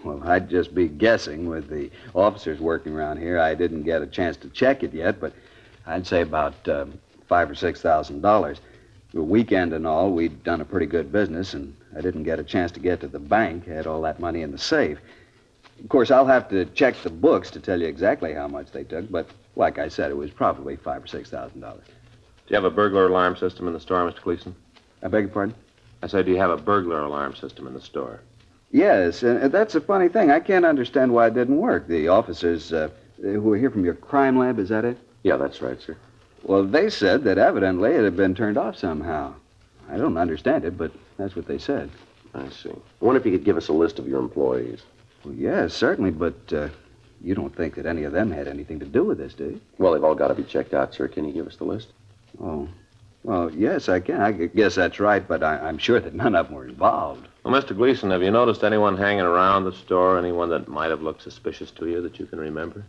Well, I'd just be guessing with the officers working around here. I didn't get a chance to check it yet, but I'd say about $5,000 or $6,000. The weekend and all, we'd done a pretty good business, and I didn't get a chance to get to the bank. I had all that money in the safe. Of course, I'll have to check the books to tell you exactly how much they took, but like I said, it was probably $5,000 or $6,000. Do you have a burglar alarm system in the store, Mr. Gleason? I beg your pardon? I said, do you have a burglar alarm system in the store? Yes, and that's a funny thing. I can't understand why it didn't work. The officers who were here from your crime lab, is that it? Yeah, that's right, sir. Well, they said that evidently it had been turned off somehow. I don't understand it, but that's what they said. I see. I wonder if you could give us a list of your employees. Well, yes, certainly, but you don't think that any of them had anything to do with this, do you? Well, they've all got to be checked out, sir. Can you give us the list? Oh. Well, yes, I can. I guess that's right, but I'm sure that none of them were involved. Well, Mr. Gleason, have you noticed anyone hanging around the store, anyone that might have looked suspicious to you that you can remember?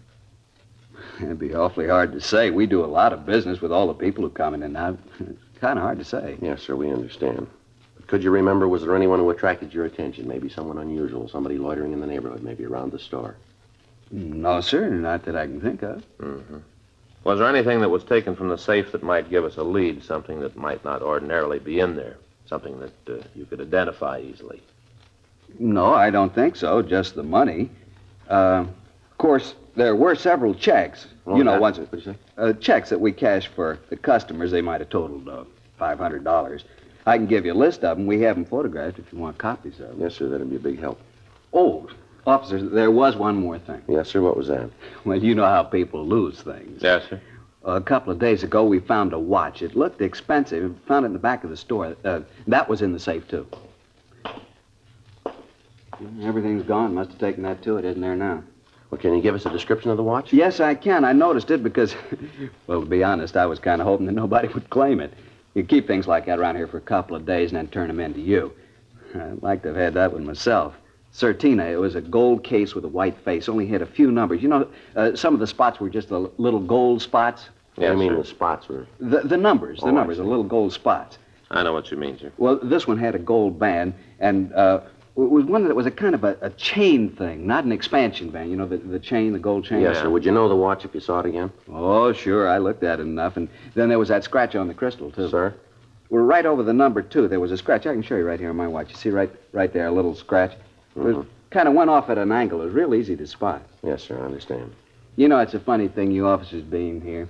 It'd be awfully hard to say. We do a lot of business with all the people who come in and out. It's kind of hard to say. Yes, sir, we understand. But could you remember, was there anyone who attracted your attention? Maybe someone unusual, somebody loitering in the neighborhood, maybe around the store? No, sir, not that I can think of. Mm-hmm. Was there anything that was taken from the safe that might give us a lead, something that might not ordinarily be in there, something that you could identify easily? No, I don't think so, just the money. Of course, there were several checks. Checks that we cashed for the customers. They might have totaled $500. I can give you a list of them. We have them photographed if you want copies of them. Yes, sir, that'd be a big help. Oh, officers, there was one more thing. Yes, sir, what was that? Well, you know how people lose things. Yes, sir. A couple of days ago, we found a watch. It looked expensive. We found it in the back of the store. That was in the safe, too. Everything's gone. Must have taken that, too. It isn't there now. Well, can you give us a description of the watch? Yes, I can. I noticed it because, well, to be honest, I was kind of hoping that nobody would claim it. You keep things like that around here for a couple of days and then turn them in to you. I'd like to have had that one myself. Certina, it was a gold case with a white face, only had a few numbers. You know, some of the spots were just the little gold spots. Yeah, I mean the spots were... The numbers, the numbers, the little gold spots. I know what you mean, sir. Well, this one had a gold band, and it was one that was a kind of a chain thing, not an expansion band. You know, the chain, the gold chain? Yes, sir. Would you know the watch if you saw it again? Oh, sure. I looked at it enough, and then there was that scratch on the crystal, too. Sir? Well, right over the number 2, there was a scratch. I can show you right here on my watch. You see right there, a little scratch? It kind of went off at an angle. It was real easy to spot. Yes, sir, I understand. You know, it's a funny thing, you officers being here.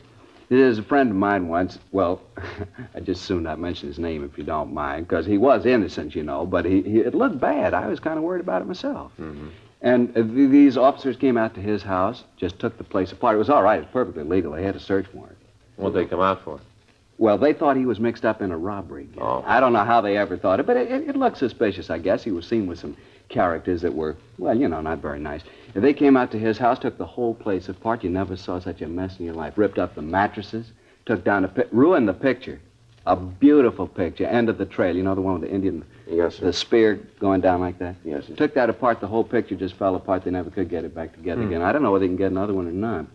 There's a friend of mine once, well, I just soon not mention his name if you don't mind, because he was innocent, you know, but it looked bad. I was kind of worried about it myself. Mm-hmm. And these officers came out to his house, just took the place apart. It was all right. It was perfectly legal. They had a search warrant. What'd they come out for? Well, they thought he was mixed up in a robbery. Oh. I don't know how they ever thought it, but it looked suspicious, I guess. He was seen with some characters that were, well, you know, not very nice. If they came out to his house, took the whole place apart. You never saw such a mess in your life. Ripped up the mattresses, took down ruined the picture. A beautiful picture. End of the trail. You know, the one with the Indian, yes, sir. The spear going down like that? Yes, sir. Took that apart. The whole picture just fell apart. They never could get it back together again. I don't know whether they can get another one or not.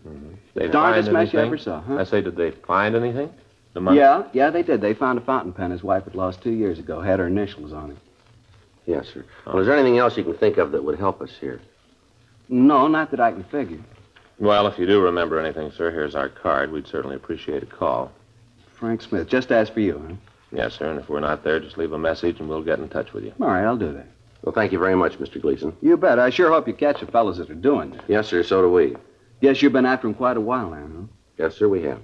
They Darndest find mess you anything? ever saw, huh? I say, did they find anything? The money? Yeah, they did. They found a fountain pen his wife had lost 2 years ago. Had her initials on it. Yes, sir. Well, is there anything else you can think of that would help us here? No, not that I can figure. Well, if you do remember anything, sir, here's our card. We'd certainly appreciate a call. Frank Smith, just as for you, huh? Yes, sir, and if we're not there, just leave a message and we'll get in touch with you. All right, I'll do that. Well, thank you very much, Mr. Gleason. You bet. I sure hope you catch the fellas that are doing this. Yes, sir, so do we. Guess you've been after him quite a while now, huh? Yes, sir, we have.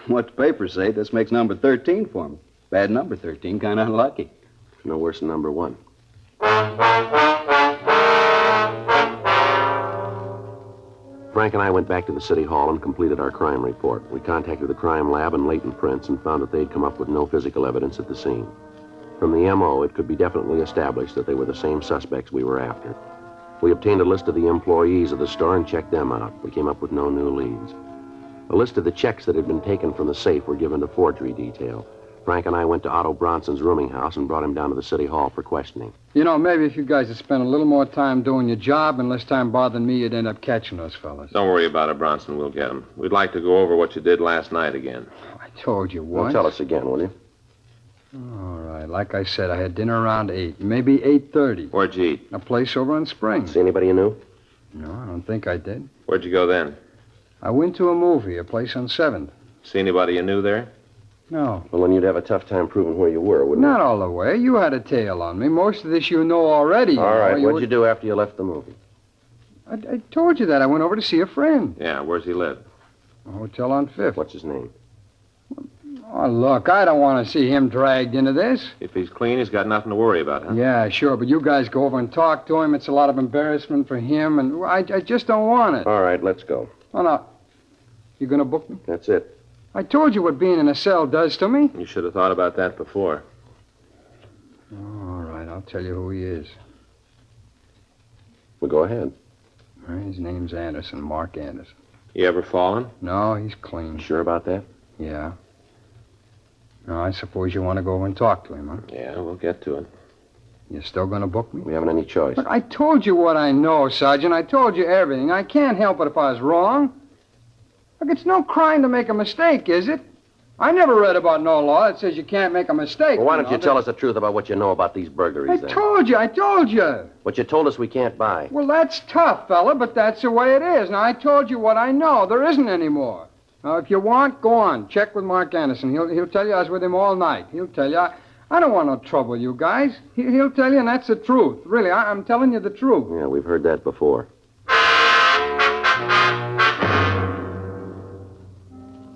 What the papers say, this makes number 13 for me. Bad number 13, kind of unlucky. No worse than number 1. Frank and I went back to the city hall and completed our crime report. We contacted the crime lab and latent prints and found that they'd come up with no physical evidence at the scene. From the M.O., it could be definitely established that they were the same suspects we were after. We obtained a list of the employees of the store and checked them out. We came up with no new leads. A list of the checks that had been taken from the safe were given to forgery detail. Frank and I went to Otto Bronson's rooming house and brought him down to the city hall for questioning. You know, maybe if you guys had spent a little more time doing your job and less time bothering me, you'd end up catching those fellas. Don't worry about it, Bronson. We'll get them. We'd like to go over what you did last night again. I told you Well, once. tell us again, will you? All right. Like I said, I had dinner around 8, maybe 8:30. Where'd you eat? A place over on Spring. See anybody you knew? No, I don't think I did. Where'd you go then? I went to a movie, a place on 7th. See anybody you knew there? No. Well, then you'd have a tough time proving where you were, wouldn't Not all the way. You had a tail on me. Most of this you know already. you? All right, You what'd you do after you left the movie? I told you that. I went over to see a friend. Yeah, where's he live? A hotel on 5th. What's his name? Oh, look, I don't want to see him dragged into this. If he's clean, he's got nothing to worry about, huh? Yeah, sure, but you guys go over and talk to him. It's a lot of embarrassment for him, and I just don't want it. All right, let's go. Oh, no. You gonna book me? That's it. I told you what being in a cell does to me. You should have thought about that before. All right, I'll tell you who he is. Well, go ahead. All right, his name's Anderson, Mark Anderson. You ever fallen? No, he's clean. Sure about that? Yeah. Now, I suppose you want to go over and talk to him, huh? Yeah, we'll get to it. You still gonna book me? We haven't any choice. Look, I told you what I know, Sergeant. I told you everything. I can't help it if I was wrong. Look, it's no crime to make a mistake, is it? I never read about no law that says you can't make a mistake. Well, why don't you tell us the truth about what you know about these burglaries, then? I told you. What you told us we can't buy. Well, that's tough, fella, but that's the way it is. Now, I told you what I know. There isn't any more. Now, if you want, go on. Check with Mark Anderson. He'll tell you I was with him all night. He'll tell you. I don't want no trouble, you guys. He'll tell you, and that's the truth. Really, I'm telling you the truth. Yeah, we've heard that before.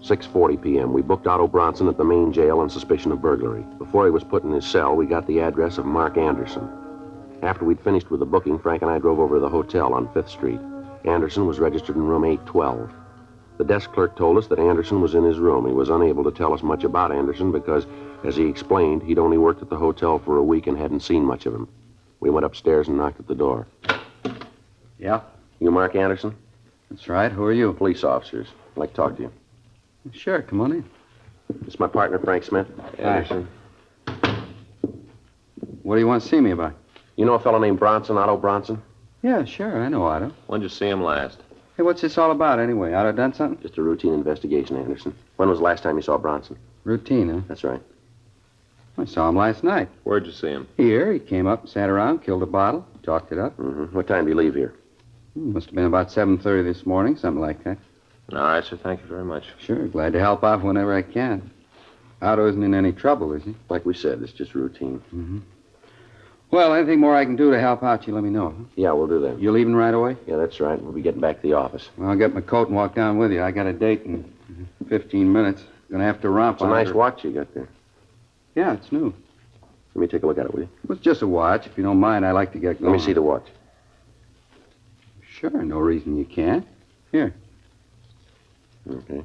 6:40 p.m. We booked Otto Bronson at the main jail on suspicion of burglary. Before he was put in his cell, we got the address of Mark Anderson. After we'd finished with the booking, Frank and I drove over to the hotel on 5th Street. Anderson was registered in room 812. The desk clerk told us that Anderson was in his room. He was unable to tell us much about Anderson because, as he explained, he'd only worked at the hotel for a week and hadn't seen much of him. We went upstairs and knocked at the door. Yeah? You Mark Anderson? That's right. Who are you? Police officers. I'd like to talk to you. Sure, come on in. This is my partner, Frank Smith. Anderson. What do you want to see me about? You know a fellow named Bronson, Otto Bronson? Yeah, sure. I know Otto. When'd you see him last? Hey, what's this all about anyway? Otto done something? Just a routine investigation, Anderson. When was the last time you saw Bronson? Routine, huh? That's right. I saw him last night. Where'd you see him? Here. He came up, sat around, killed a bottle, talked it up. Mm-hmm. What time did you leave here? Must have been about 7:30 this morning, something like that. All right, sir. Thank you very much. Sure. Glad to help out whenever I can. Otto isn't in any trouble, is he? Like we said, it's just routine. Mm-hmm. Well, anything more I can do to help out, you let me know. Huh? Yeah, we'll do that. You leaving right away? Yeah, that's right. We'll be getting back to the office. Well, I'll get my coat and walk down with you. I got a date in 15 minutes. Gonna have to romp It's a on nice her. watch you got there. Yeah, it's new. Let me take a look at it, will you? Well, it's just a watch. If you don't mind, I like to get going. Let me see the watch. Sure, no reason you can't. Here. Okay.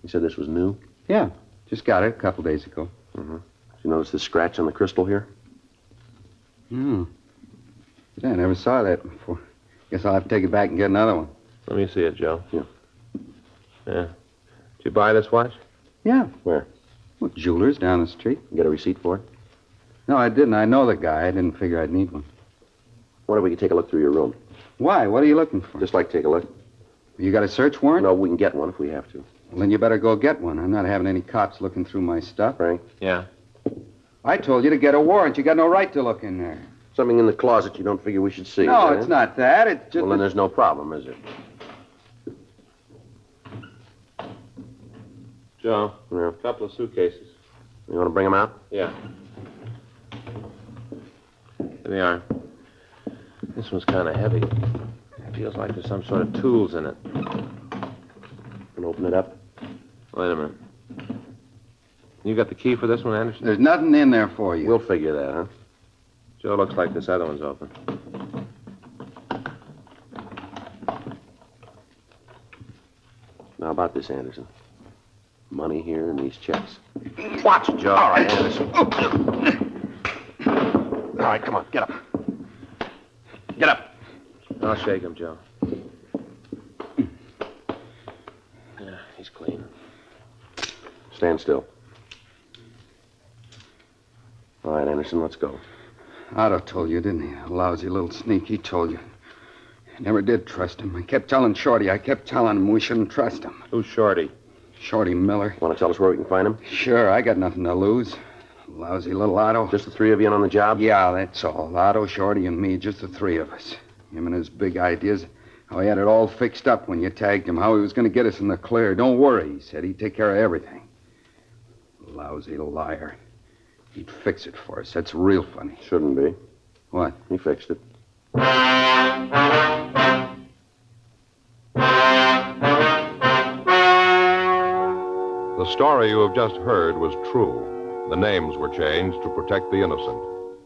You said this was new? Yeah, just got it a couple days ago. Mm-hmm. Did you notice this scratch on the crystal here? Hmm. Yeah, I never saw that before. Guess I'll have to take it back and get another one. Let me see it, Joe. Yeah. Yeah. Did you buy this watch? Yeah. Where? Well, jewelers down the street. You get a receipt for it? No, I didn't. I know the guy. I didn't figure I'd need one. Why don't we take a look through your room? Why? What are you looking for? Just like to take a look. You got a search warrant? No, we can get one if we have to. Well, then you better go get one. I'm not having any cops looking through my stuff. Frank? Yeah. I told you to get a warrant. You got no right to look in there. Something in the closet you don't figure we should see. No, is it? it's not that. It's just. Well, then there's no problem, is it? Joe, Yeah. a couple of suitcases. You want to bring them out? Yeah. There they are. This one's kind of heavy. It feels like there's some sort of tools in it. Can open it up? Wait a minute. You got the key for this one, Anderson? There's nothing in there for you. We'll figure that, huh? Joe, looks like this other one's open. Now, about this, Anderson. Money here and these checks. Watch it, Joe. All right, Anderson. All right, come on, get up. Get up. I'll shake him, Joe. Yeah, he's clean. Stand still. All right, Anderson, let's go. Otto told you, didn't he? A lousy little sneak. He told you. I never did trust him. I kept telling Shorty. I kept telling him we shouldn't trust him. Who's Shorty? Shorty Miller. Want to tell us where we can find him? Sure, I got nothing to lose. Lousy little Otto. Just the three of you in on the job? Yeah, that's all. Otto, Shorty, and me, just the three of us. Him and his big ideas. How he had it all fixed up when you tagged him. How he was going to get us in the clear. Don't worry, he said. He'd take care of everything. Lousy liar. He'd fix it for us. That's real funny. Shouldn't be. What? He fixed it. The story you have just heard was true. The names were changed to protect the innocent.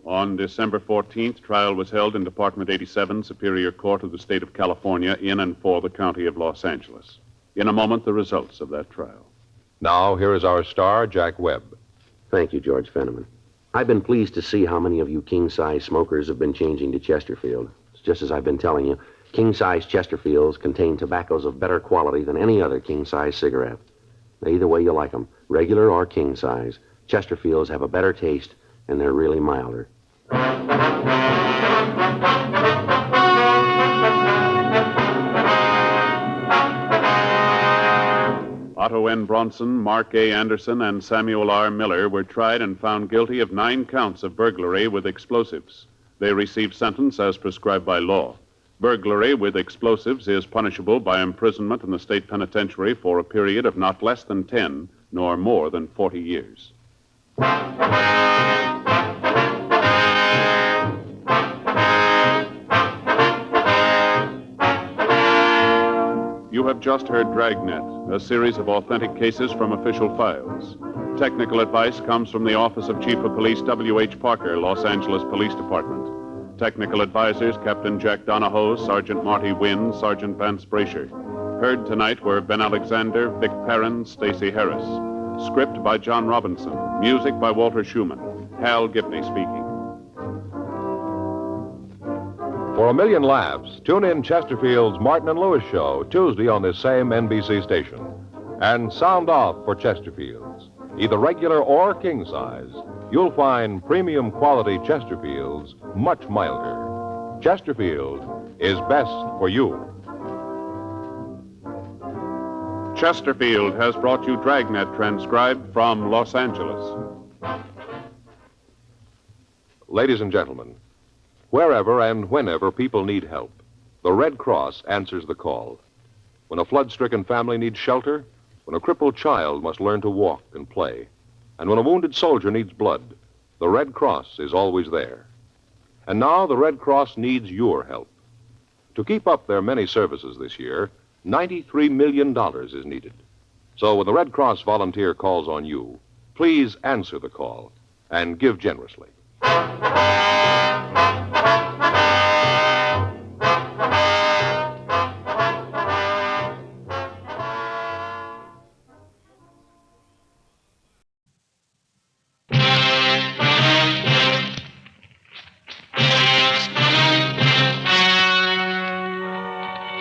On December 14th, trial was held in Department 87, Superior Court of the State of California, in and for the County of Los Angeles. In a moment, the results of that trial. Now, here is our star, Jack Webb. Thank you, George Fenneman. I've been pleased to see how many of you king-size smokers have been changing to Chesterfield. It's just as I've been telling you, king-size Chesterfields contain tobaccos of better quality than any other king-size cigarette. Now, either way you like them, regular or king-size, Chesterfields have a better taste, and they're really milder. Otto N. Bronson, Mark A. Anderson, and Samuel R. Miller were tried and found guilty of 9 counts of burglary with explosives. They received sentence as prescribed by law. Burglary with explosives is punishable by imprisonment in the state penitentiary for a period of not less than 10, nor more than 40 years. You have just heard Dragnet, a series of authentic cases from official files. Technical advice comes from the Office of Chief of Police W.H. Parker, Los Angeles Police Department. Technical advisors, Captain Jack Donahoe, Sergeant Marty Wynn, Sergeant Vance Brasher. Heard tonight were Ben Alexander, Vic Perrin, Stacey Harris. Script by John Robinson. Music by Walter Schumann. Hal Gibney speaking. For a million laughs, tune in Chesterfield's Martin and Lewis show Tuesday on this same NBC station. And sound off for Chesterfields. Either regular or king size, you'll find premium quality Chesterfields much milder. Chesterfield is best for you. Chesterfield has brought you Dragnet, transcribed from Los Angeles. Ladies and gentlemen, wherever and whenever people need help, the Red Cross answers the call. When a flood-stricken family needs shelter, when a crippled child must learn to walk and play, and when a wounded soldier needs blood, the Red Cross is always there. And now the Red Cross needs your help. To keep up their many services this year, $93 million is needed. So when the Red Cross volunteer calls on you, please answer the call and give generously.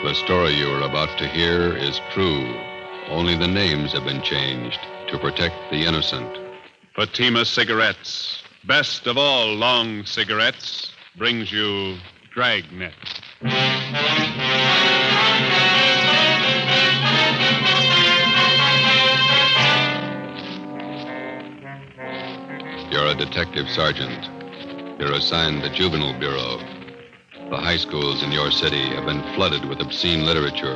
The story you are about to hear is true. Only the names have been changed to protect the innocent. Fatima Cigarettes, best of all long cigarettes, brings you Dragnet. detective sergeant. You're assigned the Juvenile Bureau. The high schools in your city have been flooded with obscene literature.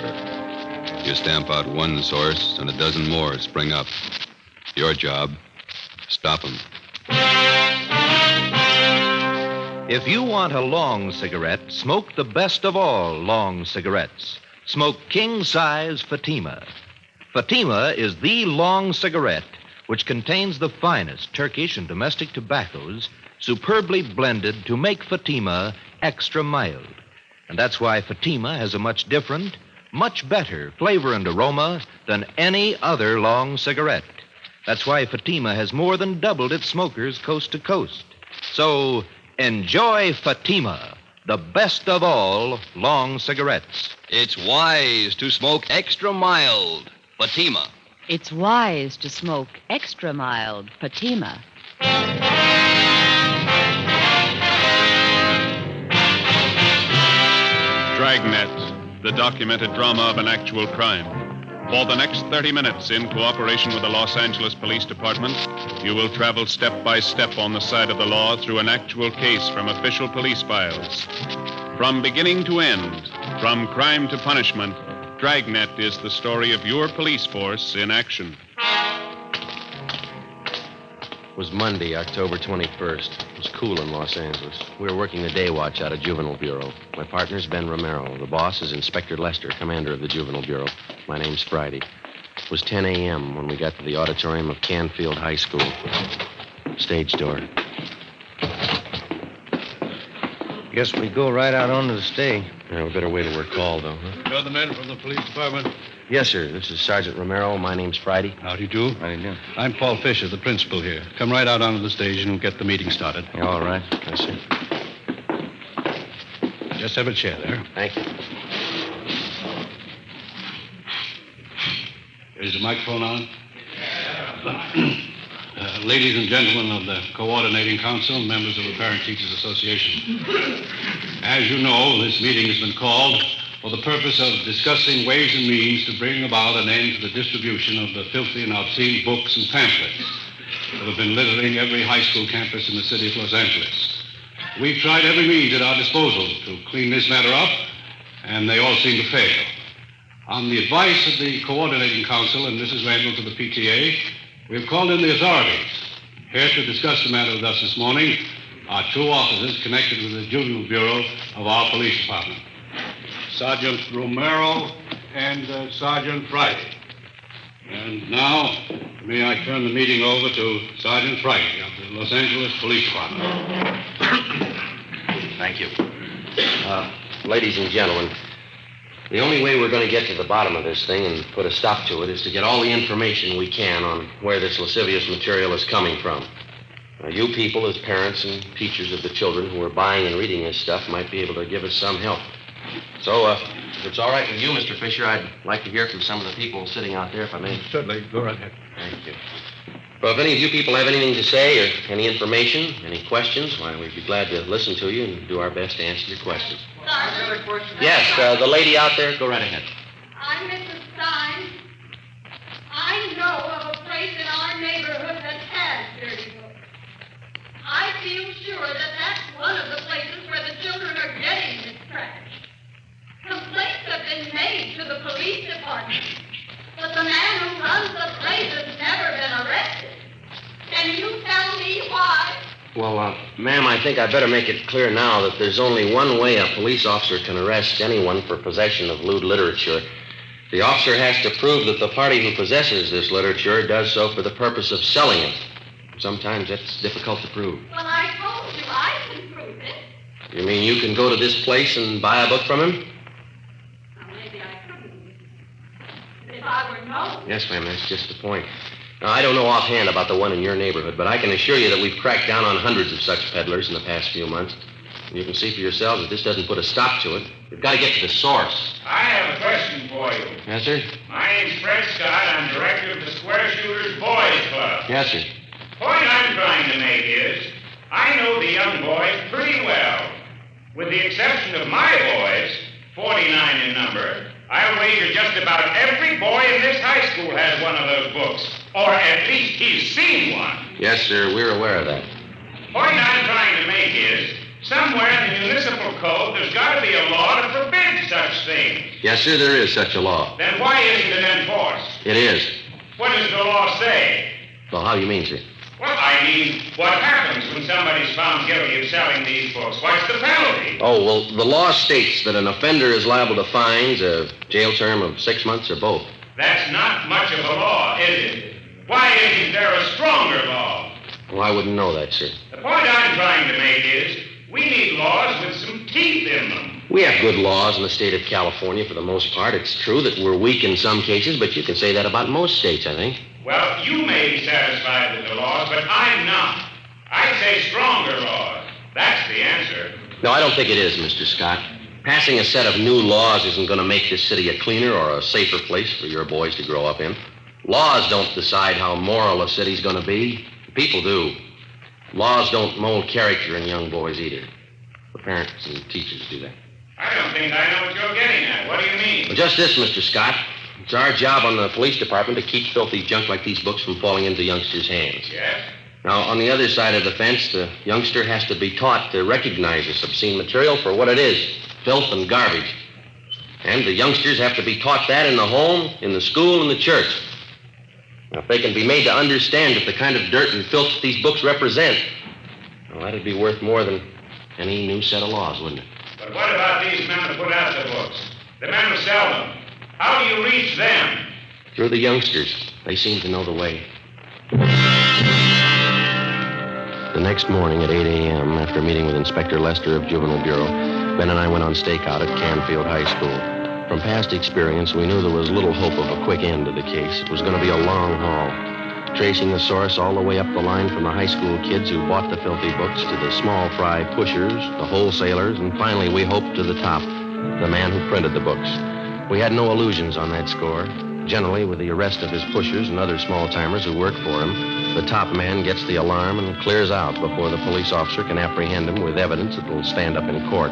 You stamp out one source, and a dozen more spring up. Your job, stop them. If you want a long cigarette, smoke the best of all long cigarettes. Smoke king-size Fatima. Fatima is the long cigarette which contains the finest Turkish and domestic tobaccos superbly blended to make Fatima extra mild. And that's why Fatima has a much different, much better flavor and aroma than any other long cigarette. That's why Fatima has more than doubled its smokers coast to coast. So enjoy Fatima, the best of all long cigarettes. It's wise to smoke extra mild Fatima. It's wise to smoke extra mild Fatima. Dragnet, the documented drama of an actual crime. For the next 30 minutes, in cooperation with the Los Angeles Police Department, you will travel step by step on the side of the law through an actual case from official police files. From beginning to end, from crime to punishment, Dragnet is the story of your police force in action. It was Monday, October 21st. It was cool in Los Angeles. We were working the day watch out of Juvenile Bureau. My partner's Ben Romero. The boss is Inspector Lester, commander of the Juvenile Bureau. My name's Friday. It was 10 a.m. when we got to the auditorium of Canfield High School. Stage door. Guess we go right out onto the stage. Yeah, we better wait till we're called, though, huh? You're the men from the police department? Yes, sir. This is Sergeant Romero. My name's Friday. How do you do? How do you do? I'm Paul Fisher, the principal here. Come right out onto the stage and we'll get the meeting started. Yeah, all right. Yes, sir. Just have a chair there. Thank you. Is the microphone on? Ladies and gentlemen of the Coordinating Council, members of the Parent Teachers Association. As you know, this meeting has been called for the purpose of discussing ways and means to bring about an end to the distribution of the filthy and obscene books and pamphlets that have been littering every high school campus in the city of Los Angeles. We've tried every means at our disposal to clean this matter up, and they all seem to fail. On the advice of the Coordinating Council and Mrs. Randall to the PTA, we've called in the authorities. Here to discuss the matter with us this morning are two officers connected with the Juvenile Bureau of our police department. Sergeant Romero and Sergeant Friday. And now, may I turn the meeting over to Sergeant Friday of the Los Angeles Police Department. Thank you. Ladies and gentlemen, the only way we're going to get to the bottom of this thing and put a stop to it is to get all the information we can on where this lascivious material is coming from. You people, as parents and teachers of the children who are buying and reading this stuff, might be able to give us some help. So, if it's all right with you, Mr. Fisher, I'd like to hear from some of the people sitting out there, if I may. Certainly. Go right ahead. Thank you. Well, if any of you people have anything to say or any information, any questions, why, we'd be glad to listen to you and do our best to answer your questions. Yes, the lady out there, go right ahead. I'm Mrs. Stein. I know of a place in our neighborhood that has dirty books. I feel sure that that's one of the places where the children are getting this trash. Complaints have been made to the police department, but the man who runs the place has never been arrested. Can you tell me why? Well, ma'am, I think I better make it clear now that there's only one way a police officer can arrest anyone for possession of lewd literature. The officer has to prove that the party who possesses this literature does so for the purpose of selling it. Sometimes that's difficult to prove. Well, I told you I can prove it. You mean you can go to this place and buy a book from him? Well, maybe I couldn't. If I were known. Yes, ma'am, that's just the point. Now, I don't know offhand about the one in your neighborhood, but I can assure you that we've cracked down on hundreds of such peddlers in the past few months. And you can see for yourselves that this doesn't put a stop to it. We've got to get to the source. I have a question for you. Yes, sir? My name's Fred Scott. I'm director of the Square Shooters Boys Club. Yes, sir. The point I'm trying to make is, I know the young boys pretty well. With the exception of my boys, 49 in number, I'll wager just about every boy in this high school has one of those books. Or at least he's seen one. Yes, sir, we're aware of that. Point I'm trying to make is, somewhere in the municipal code, there's got to be a law to forbid such things. Yes, sir, there is such a law. Then why isn't it enforced? It is. What does the law say? Well, how do you mean, sir? Well, I mean, what happens when somebody's found guilty of selling these books? What's the penalty? Oh, well, the law states that an offender is liable to fines, a jail term of 6 months, or both. That's not much of a law, is it? Why isn't there a stronger law? Well, I wouldn't know that, sir. The point I'm trying to make is, we need laws with some teeth in them. We have good laws in the state of California for the most part. It's true that we're weak in some cases, but you can say that about most states, I think. Well, you may be satisfied with the laws, but I'm not. I'd say stronger laws. That's the answer. No, I don't think it is, Mr. Scott. Passing a set of new laws isn't going to make this city a cleaner or a safer place for your boys to grow up in. Laws don't decide how moral a city's going to be. People do. Laws don't mold character in young boys either. The parents and teachers do that. I don't think I know what you're getting at. What do you mean? Well, just this, Mr. Scott. It's our job on the police department to keep filthy junk like these books from falling into youngsters' hands. Yes? Now, on the other side of the fence, the youngster has to be taught to recognize this obscene material for what it is, filth and garbage. And the youngsters have to be taught that in the home, in the school, and the church. Now, if they can be made to understand that the kind of dirt and filth that these books represent, well, that'd be worth more than any new set of laws, wouldn't it? But what about these men who put out the books? The men who sell them? How do you reach them? Through the youngsters. They seem to know the way. The next morning at 8 a.m., after meeting with Inspector Lester of Juvenile Bureau, Ben and I went on stakeout at Canfield High School. From past experience, we knew there was little hope of a quick end to the case. It was going to be a long haul, tracing the source all the way up the line from the high school kids who bought the filthy books to the small fry pushers, the wholesalers, and finally, we hoped, to the top, the man who printed the books. We had no illusions on that score. Generally, with the arrest of his pushers and other small-timers who work for him, the top man gets the alarm and clears out before the police officer can apprehend him with evidence that will stand up in court.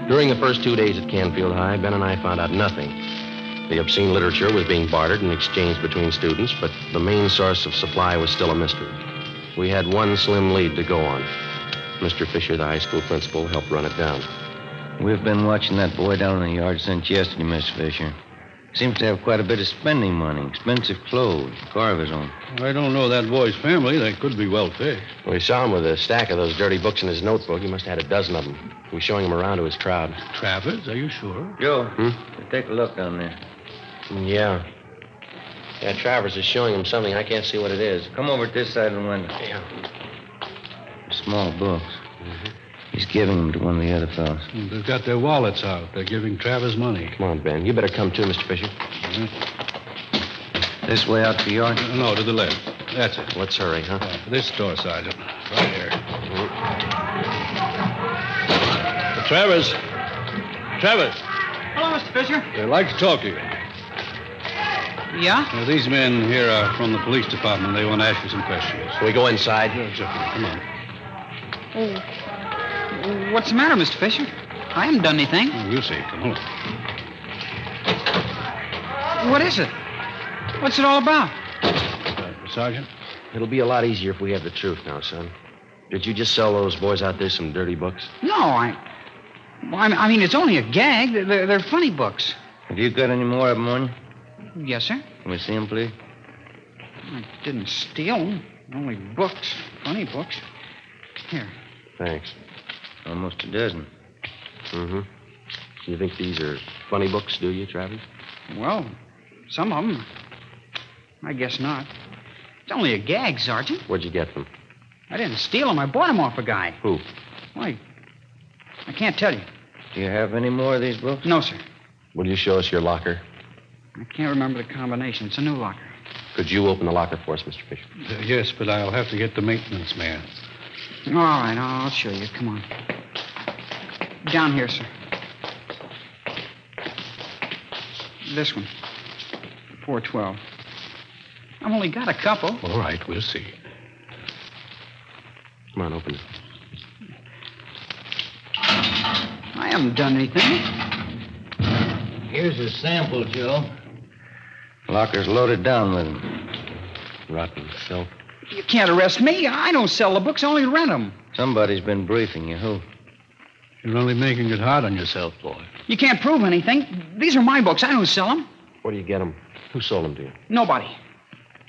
During the first 2 days at Canfield High, Ben and I found out nothing. The obscene literature was being bartered and exchanged between students, but the main source of supply was still a mystery. We had one slim lead to go on. Mr. Fisher, the high school principal, helped run it down. We've been watching that boy down in the yard since yesterday, Miss Fisher. Seems to have quite a bit of spending money, expensive clothes, car of his own. I don't know that boy's family. They could be well-fed. We saw him with a stack of those dirty books in his notebook. He must have had a dozen of them. He was showing them around to his crowd. Travers, are you sure? Joe, take a look down there. Yeah. Yeah, Travers is showing him something. I can't see what it is. Come over to this side of the window. Yeah. Small books. Mm-hmm. He's giving them to one of the other fellows. They've got their wallets out. They're giving Travers money. Come on, Ben. You better come too, Mr. Fisher. Mm-hmm. This way out to the yard? No, to the left. That's it. Let's hurry, huh? This door, Sergeant. Right here. Travers. Travers. Hello, Mr. Fisher. They'd like to talk to you. Yeah? Now, these men here are from the police department. They want to ask you some questions. Can we go inside? Sure, it's okay. Come on. Oh. What's the matter, Mr. Fisher? I haven't done anything. Oh, we'll see. Come on. What is it? What's it all about? Sergeant? It'll be a lot easier if we have the truth now, son. Did you just sell those boys out there some dirty books? No, I mean, it's only a gag. They're funny books. Have you got any more of them on you? Yes, sir. Can we see them, please? I didn't steal them. Only books. Funny books. Here. Thanks. Almost a dozen. Mm-hmm. You think these are funny books, do you, Travis? Well, some of them. I guess not. It's only a gag, Sergeant. Where'd you get them? I didn't steal them. I bought them off a guy. Who? Why, I can't tell you. Do you have any more of these books? No, sir. Will you show us your locker? I can't remember the combination. It's a new locker. Could you open the locker for us, Mr. Fisher? Yes, but I'll have to get the maintenance man. All right, I'll show you. Come on. Down here, sir. This one. 412. I've only got a couple. All right, we'll see. Come on, open it. I haven't done anything. Here's a sample, Joe. Locker's loaded down with them. Rotten filth. You can't arrest me. I don't sell the books, I only rent them. Somebody's been briefing you. Who? You're only making it hard on yourself, boy. You can't prove anything. These are my books. I don't sell them. Where do you get them? Who sold them to you? Nobody.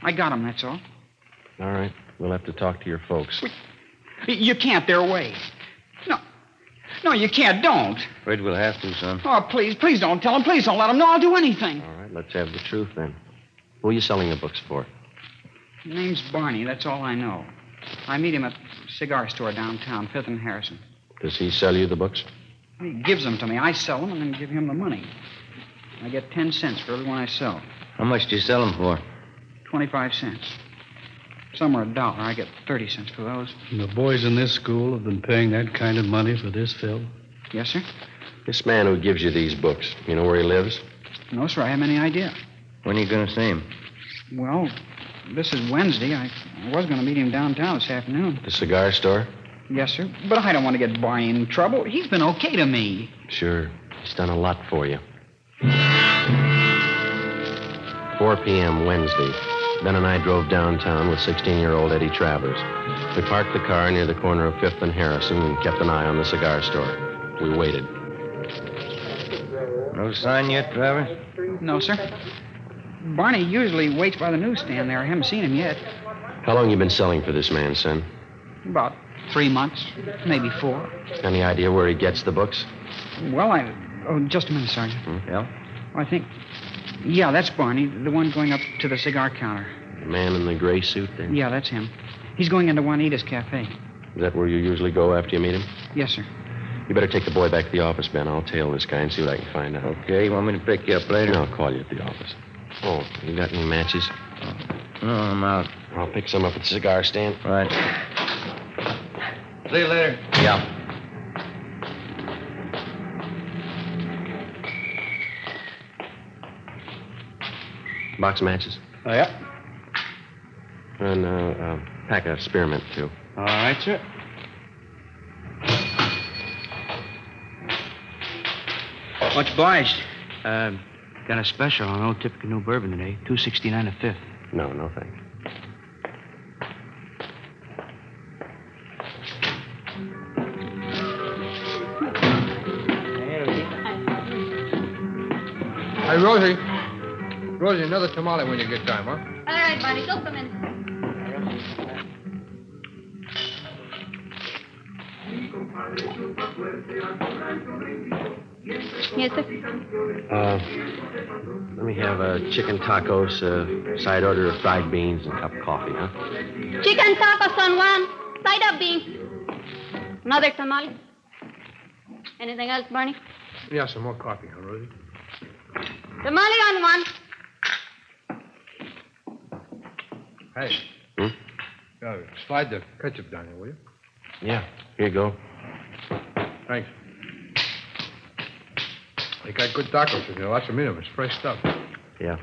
I got them, that's all. All right. We'll have to talk to your folks. You can't. They're away. No, you can't. Don't. Afraid we'll have to, son. Oh, please don't tell them. Please don't let them know I'll do anything. All right, let's have the truth then. Who are you selling the books for? His name's Barney. That's all I know. I meet him at a cigar store downtown, 5th and Harrison. Does he sell you the books? He gives them to me. I sell them and then give him the money. I get 10 cents for every one I sell. How much do you sell them for? 25 cents. Some are $1. I get 30 cents for those. And the boys in this school have been paying that kind of money for this film? Yes, sir? This man who gives you these books, you know where he lives? No, sir. I haven't any idea. When are you going to see him? Well, this is Wednesday. I was going to meet him downtown this afternoon. The cigar store? Yes, sir. But I don't want to get Barney in trouble. He's been okay to me. Sure. He's done a lot for you. 4 p.m. Wednesday. Ben and I drove downtown with 16-year-old Eddie Travers. We parked the car near the corner of 5th and Harrison and kept an eye on the cigar store. We waited. No sign yet, Travers? No, sir. Barney usually waits by the newsstand there. I haven't seen him yet. How long you been selling for this man, son? About 3 months, maybe 4. Any idea where he gets the books? Well, Oh, just a minute, Sergeant. Yeah? I think... Yeah, that's Barney, the one going up to the cigar counter. The man in the gray suit there? Yeah, that's him. He's going into Juanita's Cafe. Is that where you usually go after you meet him? Yes, sir. You better take the boy back to the office, Ben. I'll tail this guy and see what I can find out. Okay, you want me to pick you up later? I'll call you at the office. Oh, you got any matches? No, I'm out. I'll pick some up at the cigar stand. Right. See you later. Yeah. Box of matches? Oh, yeah. And a pack of spearmint, too. All right, sir. Much obliged. Got a special on Old Typical New Bourbon today. $2.69 a fifth. No, thanks. Hey, Rosie. Rosie, another tamale when you get time, huh? All right, Barney, go come in. Yes, sir. Let me have chicken tacos, side order of fried beans, and a cup of coffee, huh? Chicken tacos on one, side of beans. Another tamale. Anything else, Barney? Yeah, some more coffee, huh, Rosie? Tamale on one. Hey. Slide the ketchup down here, will you? Yeah, here you go. Thanks. They got good tacos in here. Lots of meat of them. It's fresh stuff. Yeah.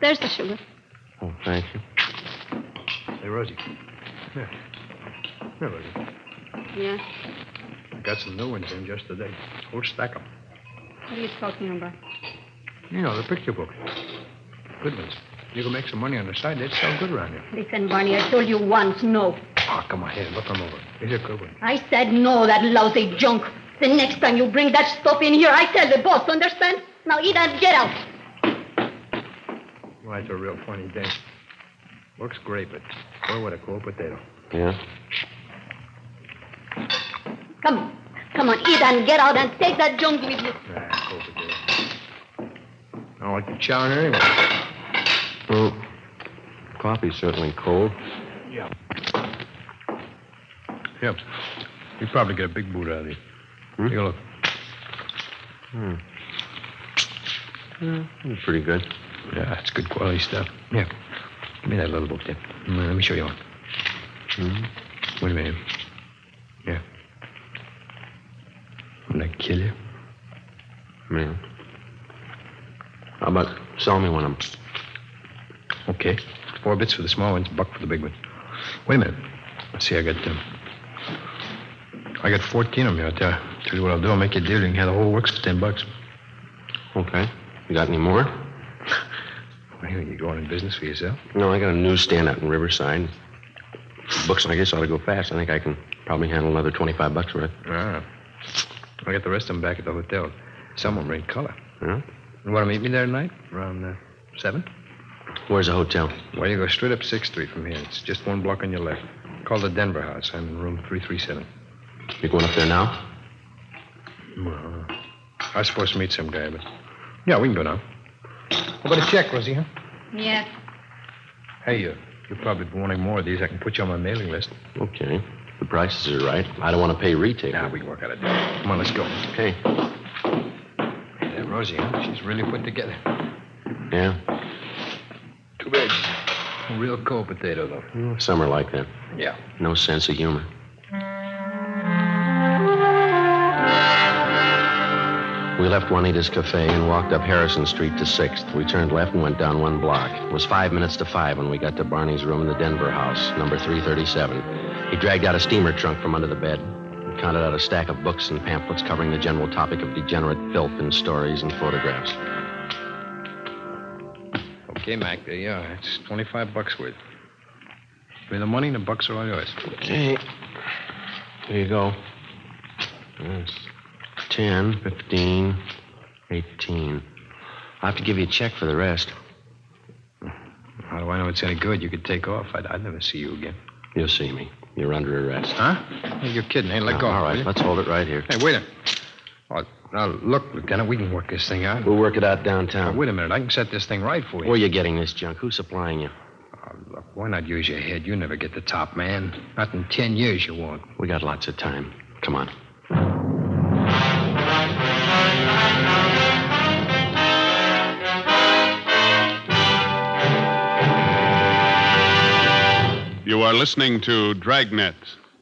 There's the sugar. Oh, thank you. Hey, Rosie. Here, Rosie. Yeah. I got some new ones in just today. Whole stack of them. What are you talking about? You know, the picture books. Good ones. You can make some money on the side. They'd sell good around here. Listen, Barney, I told you once, no. Oh, come on, here. Look them over. These are good ones. I said no, that lousy junk. The next time you bring that stuff in here, I tell the boss, understand? Now eat and get out. Well, that's a real funny thing. Looks great, but boy, what a cold potato. Yeah? Come on, eat and get out and take that junk with you. Cold potato. I don't like the chow in here anyway. Well, coffee's certainly cold. Yeah. Yep. You probably get a big boot out of these. Take a look. It's pretty good. Yeah, it's good quality stuff. Yeah. Give me that little book there. Let me show you one. Wait a minute. Yeah. Wouldn't that kill you? Yeah. How about sell me one of them? Okay. 4 bits for the small ones, $1 for the big ones. Wait a minute. Let's see, I got 14 of them here. I'll tell you what I'll do. I'll make you a deal. You can have the whole works for $10. Okay. You got any more? You going in business for yourself? No, I got a newsstand out in Riverside. Books, I guess, ought to go fast. I think I can probably handle another $25 worth. Ah. I got the rest of them back at the hotel. Some of them are in color. Huh? You want to meet me there tonight? Around 7? Where's the hotel? Well, you go straight up 6th Street from here. It's just one block on your left. Call the Denver House. I'm in room 337. You going up there now? Well, I was supposed to meet some guy, but... Yeah, we can go now. How about a check, Rosie, huh? Yes. Hey, you'll probably be wanting more of these. I can put you on my mailing list. Okay. The prices are right. I don't want to pay retail. Nah, we can work out a deal. Come on, let's go. Okay. Hey, that Rosie, huh? She's really put together. Yeah? Too bad. A real cold potato, though. Some are like that. Yeah. No sense of humor. We left Juanita's Cafe and walked up Harrison Street to 6th. We turned left and went down one block. It was 5 minutes to 5 when we got to Barney's room in the Denver house, number 337. He dragged out a steamer trunk from under the bed and counted out a stack of books and pamphlets covering the general topic of degenerate filth in stories and photographs. Okay, Mac, there you are. It's $25 worth. Pay the money and the bucks are all yours. Okay. Here you go. Yes. 10, 15, 18. I'll have to give you a check for the rest. How do I know it's any good? You could take off. I'd never see you again. You'll see me. You're under arrest. Huh? Hey, you're kidding. Hey, let go. All right, let's hold it right here. Hey, wait a minute. Oh, now, look, Lieutenant, we can work this thing out. We'll work it out downtown. Now, wait a minute. I can set this thing right for you. Where are you getting this junk? Who's supplying you? Oh, look, why not use your head? You never get the top man. Not in 10 years you won't. We got lots of time. Come on. You are listening to Dragnet,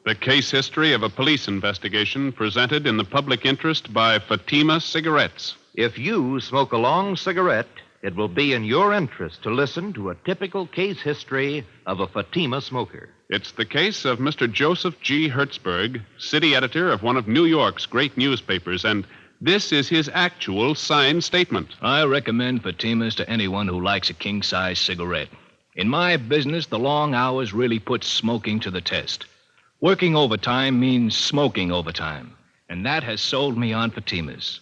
the case history of a police investigation presented in the public interest by Fatima Cigarettes. If you smoke a long cigarette, it will be in your interest to listen to a typical case history of a Fatima smoker. It's the case of Mr. Joseph G. Hertzberg, city editor of one of New York's great newspapers, and this is his actual signed statement. I recommend Fatimas to anyone who likes a king-size cigarette. In my business, the long hours really put smoking to the test. Working overtime means smoking overtime, and that has sold me on Fatimas.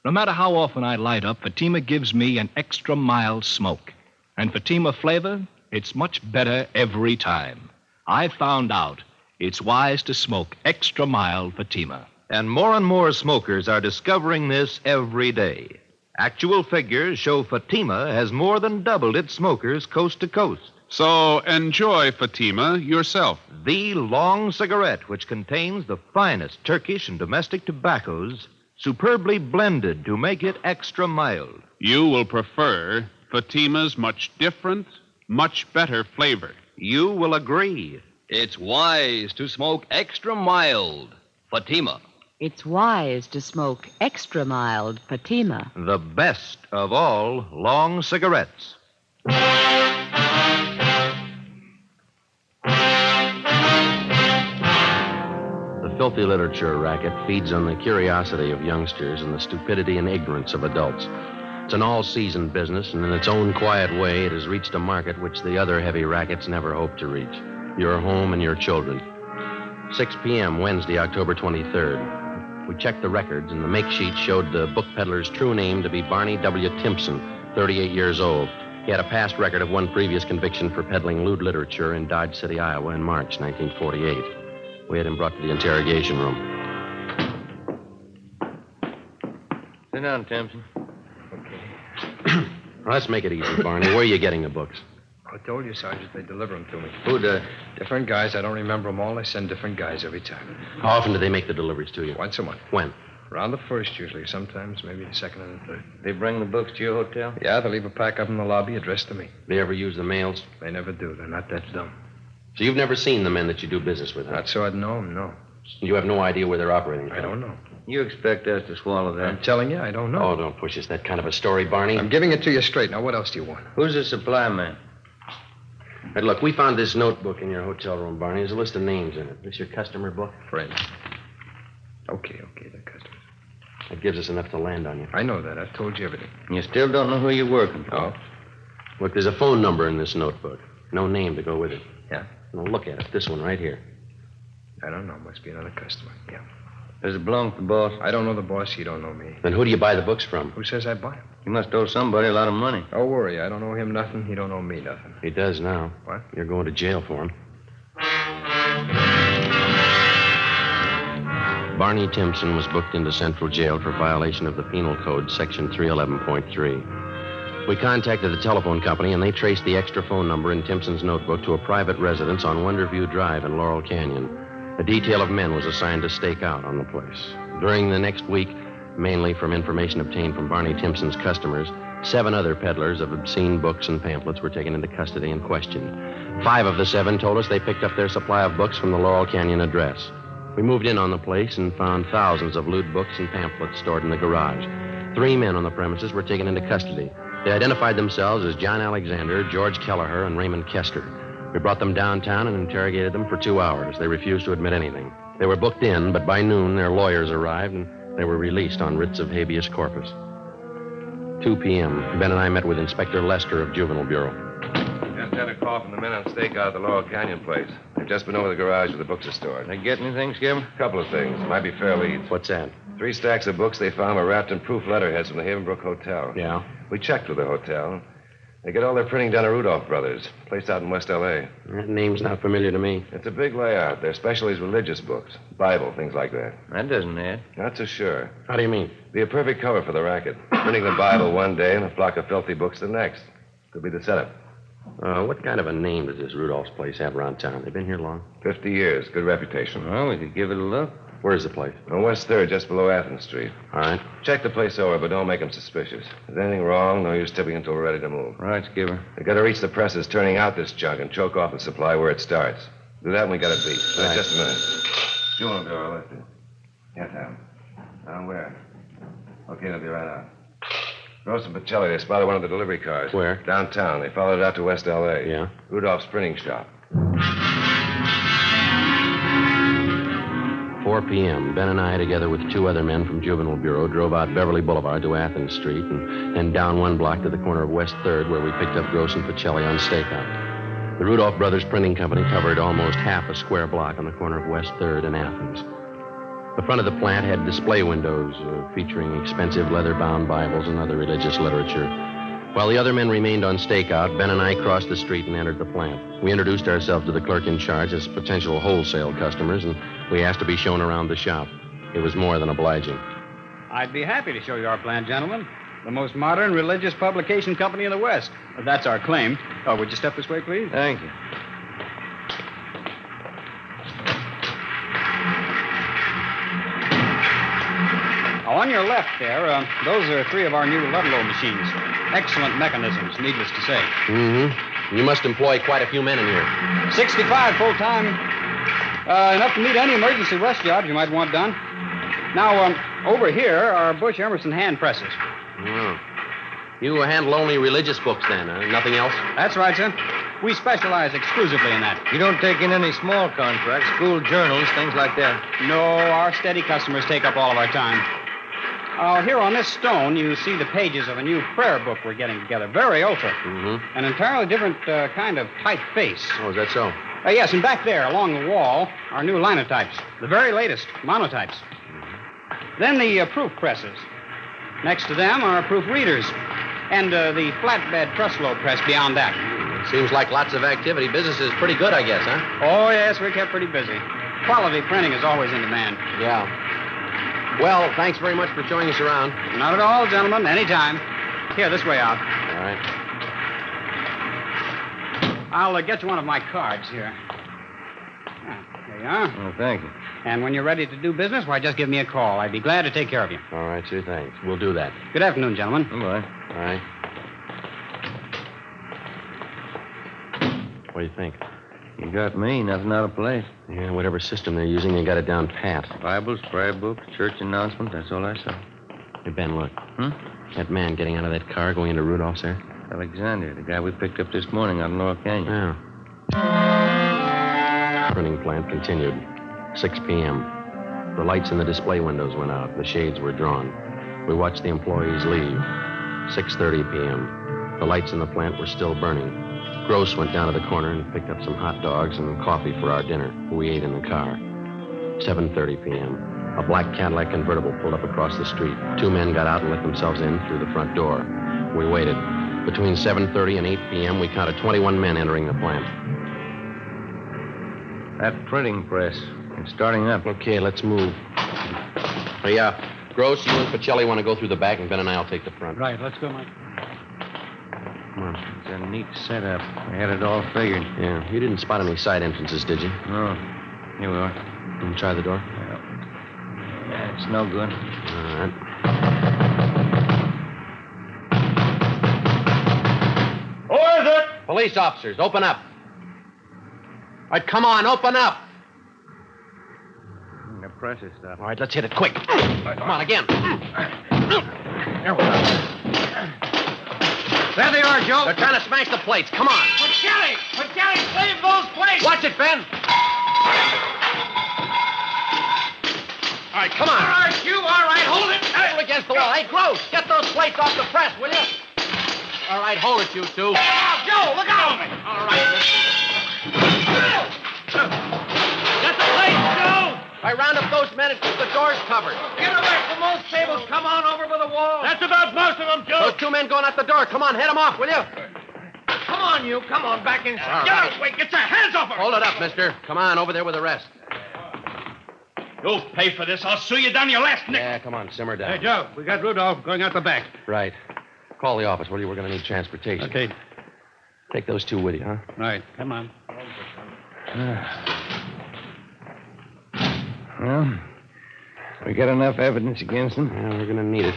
No matter how often I light up, Fatima gives me an extra mild smoke. And Fatima flavor, it's much better every time. I found out it's wise to smoke extra mild Fatima. And more smokers are discovering this every day. Actual figures show Fatima has more than doubled its smokers coast to coast. So enjoy Fatima yourself. The long cigarette, which contains the finest Turkish and domestic tobaccos, superbly blended to make it extra mild. You will prefer Fatima's much different, much better flavor. You will agree. It's wise to smoke extra mild. Fatima. It's wise to smoke extra mild Fatima. The best of all long cigarettes. The filthy literature racket feeds on the curiosity of youngsters and the stupidity and ignorance of adults. It's an all-season business, and in its own quiet way, it has reached a market which the other heavy rackets never hoped to reach. Your home and your children. 6 p.m., Wednesday, October 23rd. We checked the records, and the make sheet showed the book peddler's true name to be Barney W. Timpson, 38 years old. He had a past record of one previous conviction for peddling lewd literature in Dodge City, Iowa in March 1948. We had him brought to the interrogation room. Sit down, Timpson. Let's make it easy, Barney. Where are you getting the books? I told you, Sergeant, they deliver them to me. Who does? Different guys. I don't remember them all. They send different guys every time. How often do they make the deliveries to you? Once a month. When? Around the first, usually. Sometimes maybe the second and the third. They bring the books to your hotel? Yeah, they leave a pack up in the lobby addressed to me. They ever use the mails? They never do. They're not that dumb. So you've never seen the men that you do business with, huh? Not so I'd know them, no. You have no idea where they're operating from? I don't know. You expect us to swallow that? I'm telling you, I don't know. Oh, don't push us that kind of a story, Barney. I'm giving it to you straight. Now, what else do you want? Who's the supply man? Hey, look, we found this notebook in your hotel room, Barney. There's a list of names in it. This your customer book? Friends. Okay, they're customers. That gives us enough to land on you. I know that. I've told you everything. You still don't know who you're working for? No. Look, there's a phone number in this notebook. No name to go with it. Yeah? Now, look at it. This one right here. I don't know. Must be another customer. Yeah. Does it belong to the boss? I don't know the boss. He don't know me. Then who do you buy the books from? Who says I bought him? He must owe somebody a lot of money. Don't worry. I don't owe him nothing. He don't owe me nothing. He does now. What? You're going to jail for him. Barney Timpson was booked into Central Jail for violation of the Penal Code, Section 311.3. We contacted the telephone company, and they traced the extra phone number in Timpson's notebook to a private residence on Wonderview Drive in Laurel Canyon. A detail of men was assigned to stake out on the place. During the next week, mainly from information obtained from Barney Timpson's customers, 7 other peddlers of obscene books and pamphlets were taken into custody and questioned. 5 of the 7 told us they picked up their supply of books from the Laurel Canyon address. We moved in on the place and found thousands of loot books and pamphlets stored in the garage. 3 men on the premises were taken into custody. They identified themselves as John Alexander, George Kelleher, and Raymond Kester. We brought them downtown and interrogated them for 2 hours. They refused to admit anything. They were booked in, but by noon their lawyers arrived and they were released on writs of habeas corpus. 2 p.m. Ben and I met with Inspector Lester of Juvenile Bureau. Just had a call from the men on stakeout at the Laurel Canyon place. They've just been over the garage where the books are stored. They get anything, Skip? A couple of things. Might be fair leads. What's that? 3 stacks of books they found were wrapped in proof letterheads from the Havenbrook Hotel. Yeah? We checked with the hotel. They get all their printing done at Rudolph Brothers, place out in West L.A. That name's not familiar to me. It's a big layout. Their specialty is religious books, Bible, things like that. That doesn't add. Not so sure. How do you mean? Be a perfect cover for the racket. Printing the Bible one day and a flock of filthy books the next. Could be the setup. What kind of a name does this Rudolph's place have around town? They've been here long? 50 years. Good reputation. Well, we could give it a look. Where's the place? On West 3rd, just below Athens Street. All right. Check the place over, but don't make them suspicious. If there's anything wrong, no use tipping until we're ready to move. Right, Skipper. They got to reach the presses turning out this junk and choke off the supply where it starts. Do that and we got it beat. Right. Just a minute. Juvenile Bureau, left it. Yes, Adam. Down where? Okay, they'll be right out. Gross and Pacelli, they spotted one of the delivery cars. Where? Downtown. They followed it out to West L.A. Yeah? Rudolph's printing shop. 4 p.m. Ben and I, together with 2 other men from Juvenile Bureau, drove out Beverly Boulevard to Athens Street and then down 1 block to the corner of West 3rd, where we picked up Gross and Pacelli on stakeout. The Rudolph Brothers Printing Company covered almost half a square block on the corner of West 3rd and Athens. The front of the plant had display windows featuring expensive leather-bound Bibles and other religious literature. While the other men remained on stakeout, Ben and I crossed the street and entered the plant. We introduced ourselves to the clerk in charge as potential wholesale customers, and we asked to be shown around the shop. It was more than obliging. I'd be happy to show you our plant, gentlemen. The most modern religious publication company in the West. That's our claim. Oh, would you step this way, please? Thank you. On your left there, those are 3 of our new Ludlow machines. Excellent mechanisms, needless to say. Mm-hmm. You must employ quite a few men in here. 65 full-time. Enough to meet any emergency rush jobs you might want done. Now, over here are Bush Emerson hand presses. Oh. You handle only religious books then, huh? Nothing else? That's right, sir. We specialize exclusively in that. You don't take in any small contracts, school journals, things like that? No, our steady customers take up all of our time. Here on this stone, you see the pages of a new prayer book we're getting together. Very ultra. Mm-hmm. An entirely different kind of typeface. Oh, is that so? Yes, and back there, along the wall, are new linotypes. The very latest, monotypes. Mm-hmm. Then the proof presses. Next to them are proof readers. And the flatbed trussload press beyond that. Seems like lots of activity. Business is pretty good, I guess, huh? Oh, yes, we're kept pretty busy. Quality printing is always in demand. Yeah. Well, thanks very much for showing us around. Not at all, gentlemen. Anytime. Here, this way out. All right. I'll get you one of my cards here. There you are. Oh, thank you. And when you're ready to do business, why, just give me a call. I'd be glad to take care of you. All right, sir, thanks. We'll do that. Good afternoon, gentlemen. Goodbye. All right. What do you think? You got me. Nothing out of place. Yeah, whatever system they're using, they got it down pat. Bibles, prayer books, church announcements, that's all I saw. Hey, Ben, look. Hmm? That man getting out of that car going into Rudolph's there? Alexander, the guy we picked up this morning out in Laurel Canyon. Yeah. Printing plant continued. 6 p.m. The lights in the display windows went out. The shades were drawn. We watched the employees leave. 6:30 p.m. The lights in the plant were still burning. Gross went down to the corner and picked up some hot dogs and coffee for our dinner. We ate in the car. 7:30 p.m. A black Cadillac convertible pulled up across the street. 2 men got out and let themselves in through the front door. We waited. Between 7:30 and 8 p.m., we counted 21 men entering the plant. That printing press. It's starting up. Okay, let's move. Hey, Gross, you and Pacelli want to go through the back, and Ben and I will take the front. Right, let's go, Mike. Come on. It's a neat setup. We had it all figured. Yeah, you didn't spot any side entrances, did you? No. Here we are. Can you try the door? Yeah, it's no good. All right. Who is it? Police officers, open up. All right, come on, open up. The press is stopped. All right, let's hit it quick. Come on, again. There we go. There they are, Joe. They're trying to smash the plates. Come on. Pacelli! Pacelli, save those plates! Watch it, Ben. All right, come on. All right, you, all right, hold it. Hold it against the wall. Hey, Gross, get those plates off the press, will you? All right, hold it, you two. Look out, Joe, look out! All right, Get the plates, Joe! I round up those men and keep the doors covered. Get away from those tables. Come on over by the wall. That's about most of them, Joe. Those 2 men going out the door. Come on, head them off, will you? Come on, you. Come on, back inside. Get out, wait. Get your hands off her. Hold it up, mister. Come on, over there with the rest. You'll pay for this. I'll sue you down your last nickel. Yeah, come on, simmer down. Hey, Joe, we got Rudolph going out the back. Right. Call the office, will you? We're going to need transportation. Okay. Take those 2 with you, huh? Right, come on. Well, we got enough evidence against them. Yeah, we're going to need it.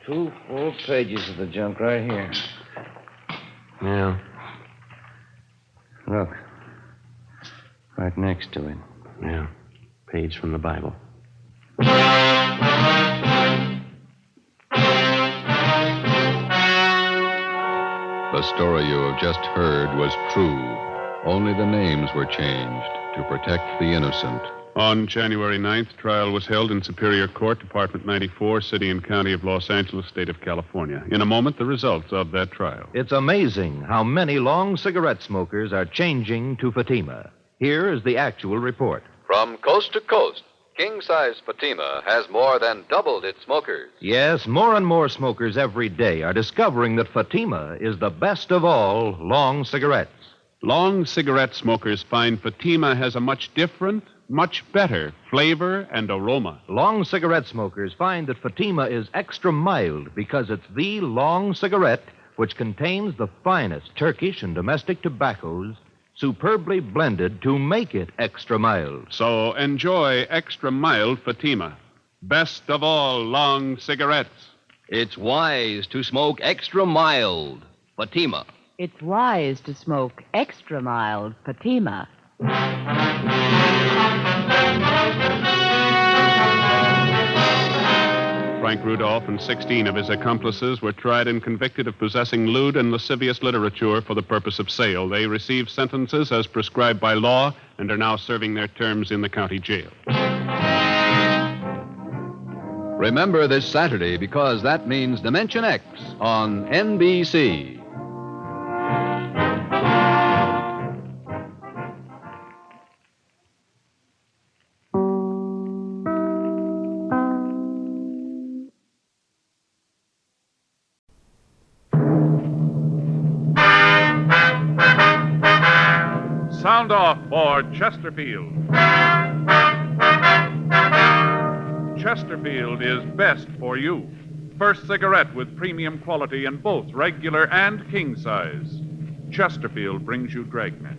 2 full pages of the junk right here. Yeah. Look. Right next to it. Yeah. Page from the Bible. The story you have just heard was true. Only the names were changed to protect the innocent. On January 9th, trial was held in Superior Court, Department 94, City and County of Los Angeles, State of California. In a moment, the results of that trial. It's amazing how many long cigarette smokers are changing to Fatima. Here is the actual report. From coast to coast, king-size Fatima has more than doubled its smokers. Yes, more and more smokers every day are discovering that Fatima is the best of all long cigarettes. Long cigarette smokers find Fatima has a much different, much better flavor and aroma. Long cigarette smokers find that Fatima is extra mild because it's the long cigarette which contains the finest Turkish and domestic tobaccos superbly blended to make it extra mild. So enjoy extra mild Fatima. Best of all long cigarettes. It's wise to smoke extra mild. Fatima. It's wise to smoke extra mild Fatima. Frank Rudolph and 16 of his accomplices were tried and convicted of possessing lewd and lascivious literature for the purpose of sale. They received sentences as prescribed by law and are now serving their terms in the county jail. Remember this Saturday, because that means Dimension X on NBC. Sound off for Chesterfield. Chesterfield is best for you. First cigarette with premium quality in both regular and king size. Chesterfield brings you Dragnet.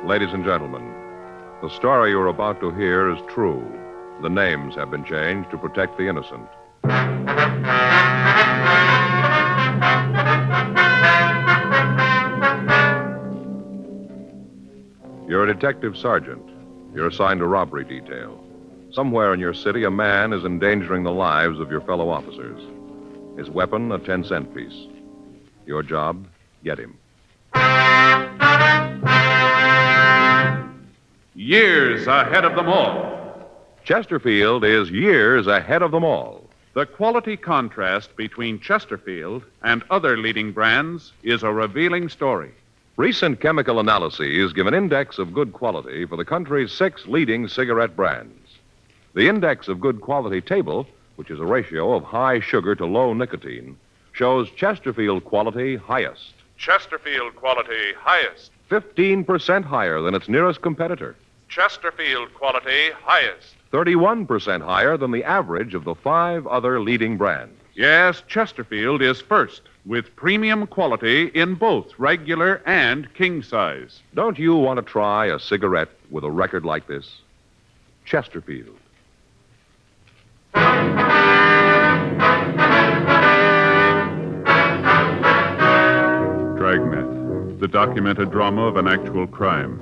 Ladies and gentlemen, the story you're about to hear is true. The names have been changed to protect the innocent. You're a detective sergeant. You're assigned a robbery detail. Somewhere in your city, a man is endangering the lives of your fellow officers. His weapon, a 10-cent piece. Your job, get him. Years years ahead of them all. Chesterfield is years ahead of them all. The quality contrast between Chesterfield and other leading brands is a revealing story. Recent chemical analyses give an index of good quality for the country's 6 leading cigarette brands. The index of good quality table, which is a ratio of high sugar to low nicotine, shows Chesterfield quality highest. Chesterfield quality highest. 15% higher than its nearest competitor. Chesterfield quality highest. 31% higher than the average of the 5 other leading brands. Yes, Chesterfield is first, with premium quality in both regular and king size. Don't you want to try a cigarette with a record like this? Chesterfield. Dragnet, the documented drama of an actual crime.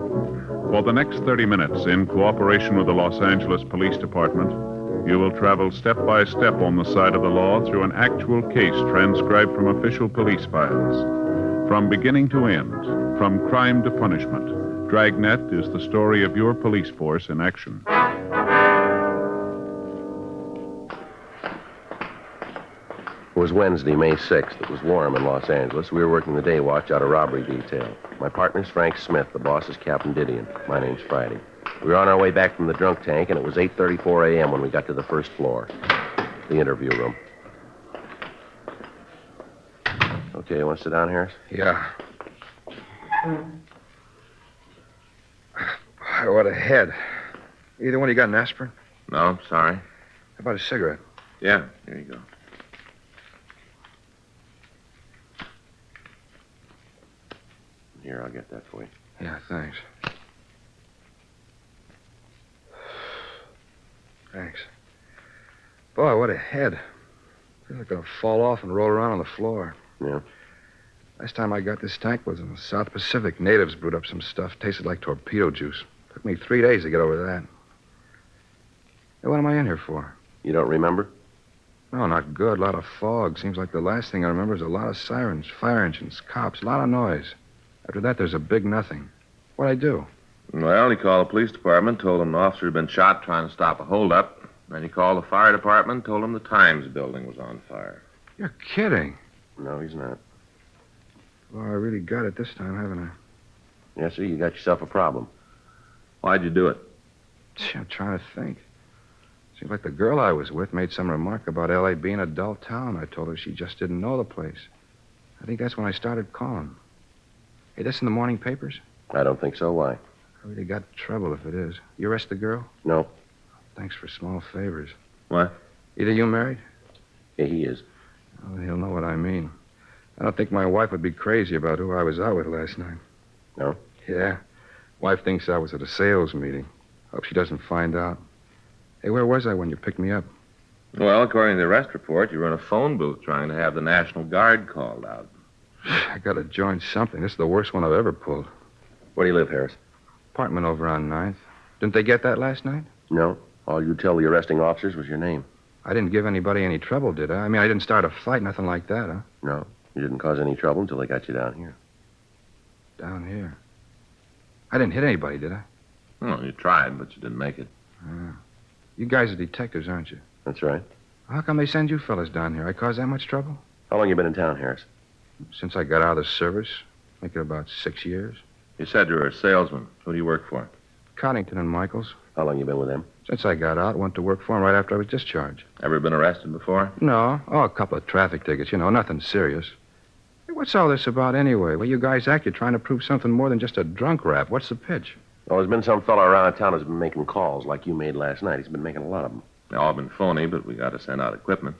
For the next 30 minutes, in cooperation with the Los Angeles Police Department, you will travel step by step on the side of the law through an actual case transcribed from official police files. From beginning to end, from crime to punishment, Dragnet is the story of your police force in action. It was Wednesday, May 6th. It was warm in Los Angeles. We were working the day watch out of robbery detail. My partner's Frank Smith. The boss is Captain Didion. My name's Friday. We were on our way back from the drunk tank, and it was 8:34 a.m. when we got to the first floor, the interview room. Okay, you want to sit down, Harris? Yeah. What a head. Either one of you got an aspirin? No, I'm sorry. How about a cigarette? Yeah, here you go. Here, I'll get that for you. Yeah, thanks. Thanks. Boy, what a head. I feel like I'm going to fall off and roll around on the floor. Yeah? Last time I got this tank was in the South Pacific. Natives brewed up some stuff. Tasted like torpedo juice. Took me 3 days to get over that. Hey, what am I in here for? You don't remember? No, not good. A lot of fog. Seems like the last thing I remember is a lot of sirens, fire engines, cops, a lot of noise. After that, there's a big nothing. What'd I do? Well, he called the police department, told them an officer had been shot trying to stop a holdup. Then he called the fire department, told them the Times building was on fire. You're kidding. No, he's not. Well, I really got it this time, haven't I? Yes, sir, you got yourself a problem. Why'd you do it? Gee, I'm trying to think. Seems like the girl I was with made some remark about L.A. being a dull town. I told her she just didn't know the place. I think that's when I started calling. Hey, this in the morning papers? I don't think so. Why? I really got trouble if it is. You arrest the girl? No. Thanks for small favors. What? Either you married? Yeah, he is. Oh, he'll know what I mean. I don't think my wife would be crazy about who I was out with last night. No? Yeah. Wife thinks I was at a sales meeting. Hope she doesn't find out. Hey, where was I when you picked me up? Well, according to the arrest report, you were in a phone booth trying to have the National Guard called out. I gotta join something. This is the worst one I've ever pulled. Where do you live, Harris? Apartment over on 9th. Didn't they get that last night? No. All you tell the arresting officers was your name. I didn't give anybody any trouble, did I? I mean, I didn't start a fight, nothing like that, huh? No. You didn't cause any trouble until they got you down here. Down here? I didn't hit anybody, did I? Well, you tried, but you didn't make it. You guys are detectives, aren't you? That's right. How come they send you fellas down here? I caused that much trouble? How long you been in town, Harris? Since I got out of the service. Make it about 6 years. You said you were a salesman. Who do you work for? Coddington and Michaels. How long you been with them? Since I got out, went to work for them right after I was discharged. Ever been arrested before? No. Oh, a couple of traffic tickets, nothing serious. Hey, what's all this about anyway? Well, you guys act you're trying to prove something more than just a drunk rap. What's the pitch? Well, there's been some fellow around town who's been making calls like you made last night. He's been making a lot of them. They all been phony, but we got to send out equipment.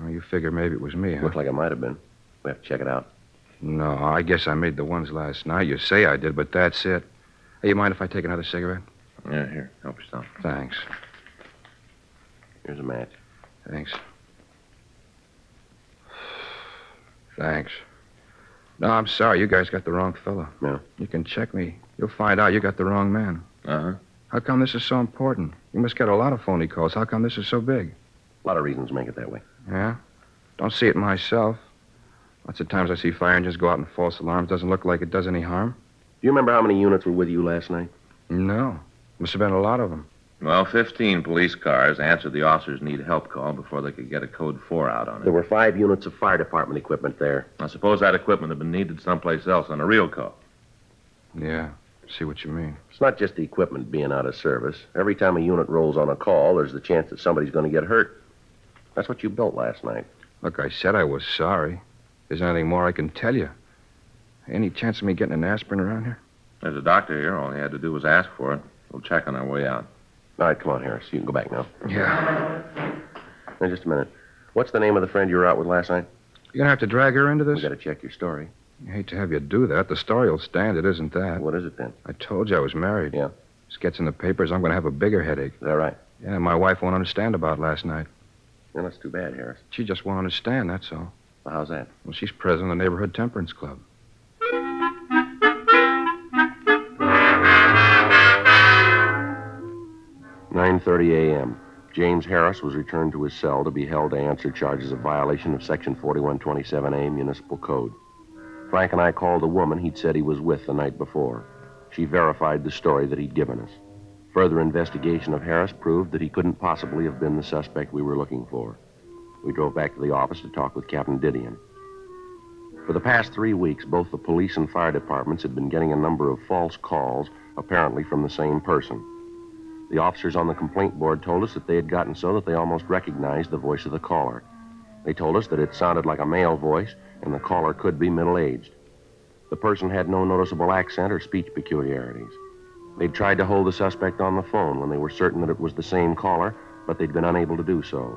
Oh, you figure maybe it was me, huh? Looked like it might have been. We have to check it out. No, I guess I made the ones last night. You say I did, but that's it. Hey, you mind if I take another cigarette? Yeah, here. Help yourself. Thanks. Here's a match. Thanks. Thanks. No, I'm sorry. You guys got the wrong fellow. No. You can check me. You'll find out you got the wrong man. Uh-huh. How come this is so important? You must get a lot of phony calls. How come this is so big? A lot of reasons make it that way. Yeah? Don't see it myself. Lots of times I see fire engines go out in false alarms. Doesn't look like it does any harm. Do you remember how many units were with you last night? No. Must have been a lot of them. Well, 15 police cars answered the officer's need help call before they could get a code 4 out on it. There were 5 units of fire department equipment there. I suppose that equipment had been needed someplace else on a real call. Yeah, see what you mean. It's not just the equipment being out of service. Every time a unit rolls on a call, there's the chance that somebody's going to get hurt. That's what you built last night. Look, I said I was sorry. There's anything more I can tell you. Any chance of me getting an aspirin around here? There's a doctor here. All he had to do was ask for it. We'll check on our way out. All right, come on, Harris. You can go back now. Yeah. Now, just a minute. What's the name of the friend you were out with last night? You're going to have to drag her into this? We got to check your story. I hate to have you do that. The story will stand. It isn't that. What is it, then? I told you I was married. Yeah. This gets in the papers. I'm going to have a bigger headache. Is that right? Yeah, my wife won't understand about last night. Well, that's too bad, Harris. She just won't understand, that's all. Well, how's that? Well, she's president of the Neighborhood Temperance Club. "9:30 a.m. James Harris was returned to his cell to be held to answer charges of violation of Section 4127A Municipal Code. Frank and I called the woman he'd said he was with the night before. She verified the story that he'd given us. Further investigation of Harris proved that he couldn't possibly have been the suspect we were looking for. We drove back to the office to talk with Captain Didion. For the past 3 weeks, both the police and fire departments had been getting a number of false calls, apparently from the same person. The officers on the complaint board told us that they had gotten so that they almost recognized the voice of the caller. They told us that it sounded like a male voice, and the caller could be middle-aged. The person had no noticeable accent or speech peculiarities. They'd tried to hold the suspect on the phone when they were certain that it was the same caller, but they'd been unable to do so.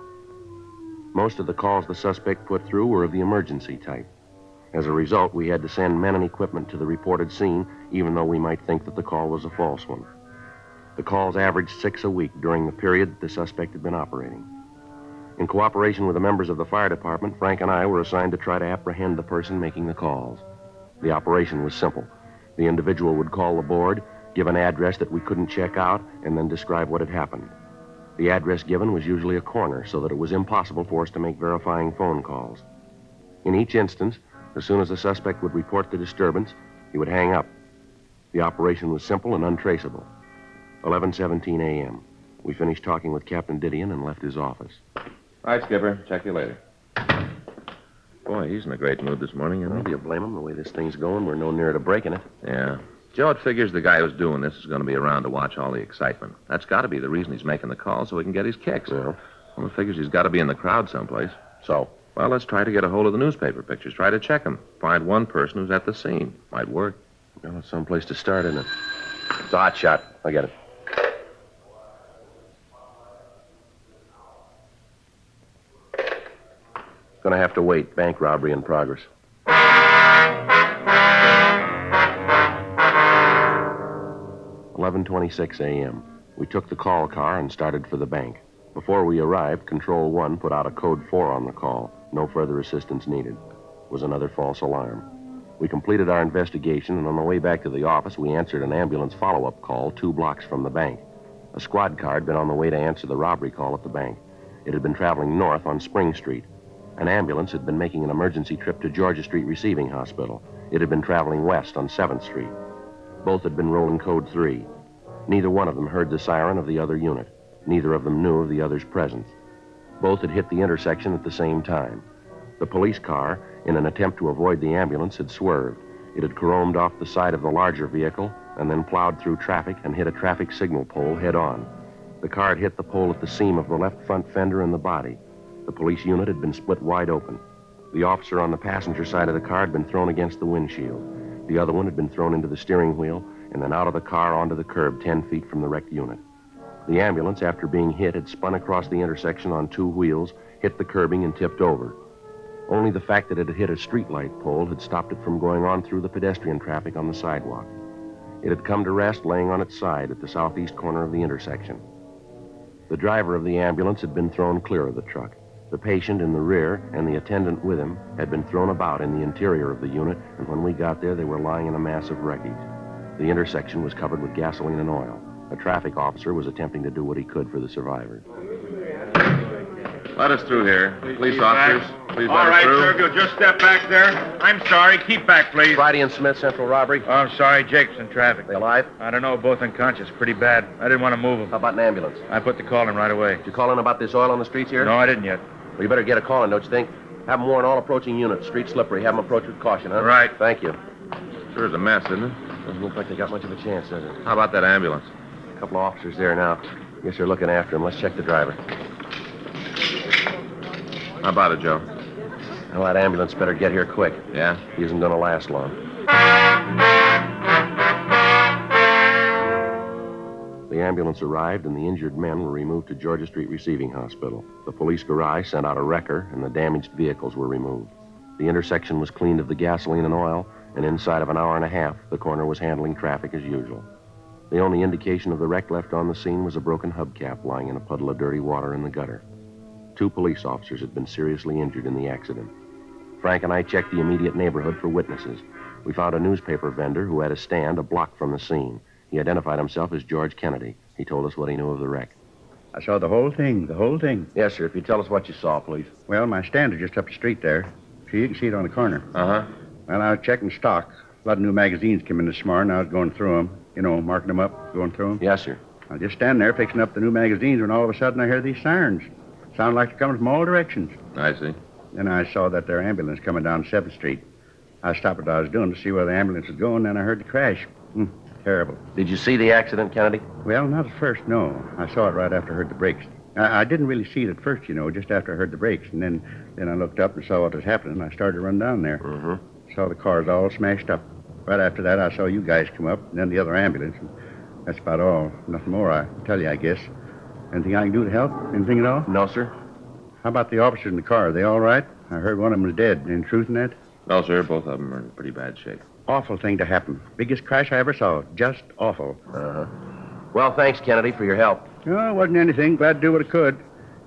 Most of the calls the suspect put through were of the emergency type. As a result, we had to send men and equipment to the reported scene, even though we might think that the call was a false one. The calls averaged 6 a week during the period that the suspect had been operating. In cooperation with the members of the fire department, Frank and I were assigned to try to apprehend the person making the calls. The operation was simple. The individual would call the board, give an address that we couldn't check out, and then describe what had happened. The address given was usually a corner, so that it was impossible for us to make verifying phone calls. In each instance, as soon as the suspect would report the disturbance, he would hang up. The operation was simple and untraceable. 11:17 a.m. We finished talking with Captain Didion and left his office. All right, Skipper. Check you later. Boy, he's in a great mood this morning, isn't he? Do you blame him? The way this thing's going, we're no nearer to breaking it. Yeah. Joe, it figures the guy who's doing this is going to be around to watch all the excitement. That's got to be the reason he's making the call, so he can get his kicks. Yeah. Well, it figures he's got to be in the crowd someplace. So? Well, let's try to get a hold of the newspaper pictures. Try to check them. Find one person who's at the scene. Might work. Well, it's someplace to start, isn't it? It's a hot shot. I get it. Gonna have to wait. Bank robbery in progress. 11:26 a.m. We took the call car and started for the bank. Before we arrived, Control 1 put out a code 4 on the call. No further assistance needed. It was another false alarm. We completed our investigation, and on the way back to the office, we answered an ambulance follow-up call 2 blocks from the bank. A squad car had been on the way to answer the robbery call at the bank. It had been traveling north on Spring Street. An ambulance had been making an emergency trip to Georgia Street Receiving Hospital. It had been traveling west on 7th Street. Both had been rolling code 3. Neither one of them heard the siren of the other unit. Neither of them knew of the other's presence. Both had hit the intersection at the same time. The police car, in an attempt to avoid the ambulance, had swerved. It had caromed off the side of the larger vehicle and then plowed through traffic and hit a traffic signal pole head-on. The car had hit the pole at the seam of the left front fender and the body. The police unit had been split wide open. The officer on the passenger side of the car had been thrown against the windshield. The other one had been thrown into the steering wheel and then out of the car onto the curb 10 feet from the wrecked unit. The ambulance, after being hit, had spun across the intersection on 2 wheels, hit the curbing, and tipped over. Only the fact that it had hit a streetlight pole had stopped it from going on through the pedestrian traffic on the sidewalk. It had come to rest laying on its side at the southeast corner of the intersection. The driver of the ambulance had been thrown clear of the truck. The patient in the rear and the attendant with him had been thrown about in the interior of the unit, and when we got there, they were lying in a mass of wreckage. The intersection was covered with gasoline and oil. A traffic officer was attempting to do what he could for the survivors. Let us through here. Police officers, please All let us right, through. sir. If you'll just step back there. I'm sorry. Keep back, please. Friday and Smith, central robbery. Oh, I'm sorry. Jake's in traffic. They alive? I don't know. Both unconscious. Pretty bad. I didn't want to move them. How about an ambulance? I put the call in right away. Did you call in about this oil on the streets here? No, I didn't yet. Well, you better get a call in, don't you think? Have them warn all approaching units. Street slippery. Have them approach with caution, huh? Right. Thank you. Sure is a mess, isn't it? Doesn't look like they got much of a chance, does it? How about that ambulance? A couple of officers there now. Guess they're looking after him. Let's check the driver. How about it, Joe? Well, that ambulance better get here quick. Yeah? He isn't going to last long. The ambulance arrived, and the injured men were removed to Georgia Street Receiving Hospital. The police garage sent out a wrecker, and the damaged vehicles were removed. The intersection was cleaned of the gasoline and oil, and inside of an hour and a half, the coroner was handling traffic as usual. The only indication of the wreck left on the scene was a broken hubcap lying in a puddle of dirty water in the gutter. 2 police officers had been seriously injured in the accident. Frank and I checked the immediate neighborhood for witnesses. We found a newspaper vendor who had a stand a block from the scene. He identified himself as George Kennedy. He told us what he knew of the wreck. I saw the whole thing. Yes, sir. If you tell us what you saw, please. Well, my stand is just up the street there. So you can see it on the corner. Uh-huh. Well, I was checking stock. A lot of new magazines came in this morning. I was going through them. You know, marking them up, going through them. Yes, sir. I was just standing there fixing up the new magazines when all of a sudden I hear these sirens. Sound like they're coming from all directions. I see. Then I saw that there ambulance coming down 7th Street. I stopped what I was doing to see where the ambulance was going, then I heard the crash. Terrible. Did you see the accident, Kennedy? Well, not at first, no. I saw it right after I heard the brakes. I didn't really see it at first, you know, just after I heard the brakes. And then I looked up and saw what was happening. I started to run down there. Mm-hmm. Saw the cars all smashed up. Right after that, I saw you guys come up, and then the other ambulance. And that's about all. Nothing more I can tell you, I guess. Anything I can do to help? Anything at all? No, sir. How about the officers in the car? Are they all right? I heard one of them was dead. Any truth in that? No, sir. Both of them are in pretty bad shape. Awful thing to happen. Biggest crash I ever saw. Just awful. Uh-huh. Well, thanks, Kennedy, for your help. No, it wasn't anything. Glad to do what I could.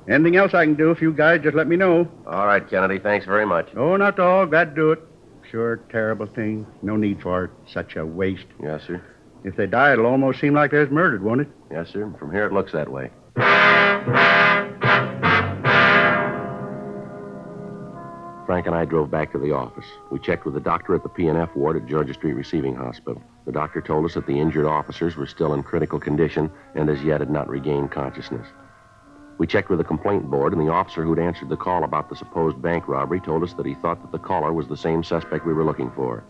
Anything else I can do, if you guys just let me know. All right, Kennedy. Thanks very much. Oh, not at all. Glad to do it. Sure, terrible thing. No need for it. Such a waste. Yes, sir. If they die, it'll almost seem like they was murdered, won't it? Yes, sir. From here, it looks that way. Frank and I drove back to the office. We checked with the doctor at the P&F ward at Georgia Street Receiving Hospital. The doctor told us that the injured officers were still in critical condition and as yet had not regained consciousness. We checked with the complaint board, and the officer who'd answered the call about the supposed bank robbery told us that he thought that the caller was the same suspect we were looking for.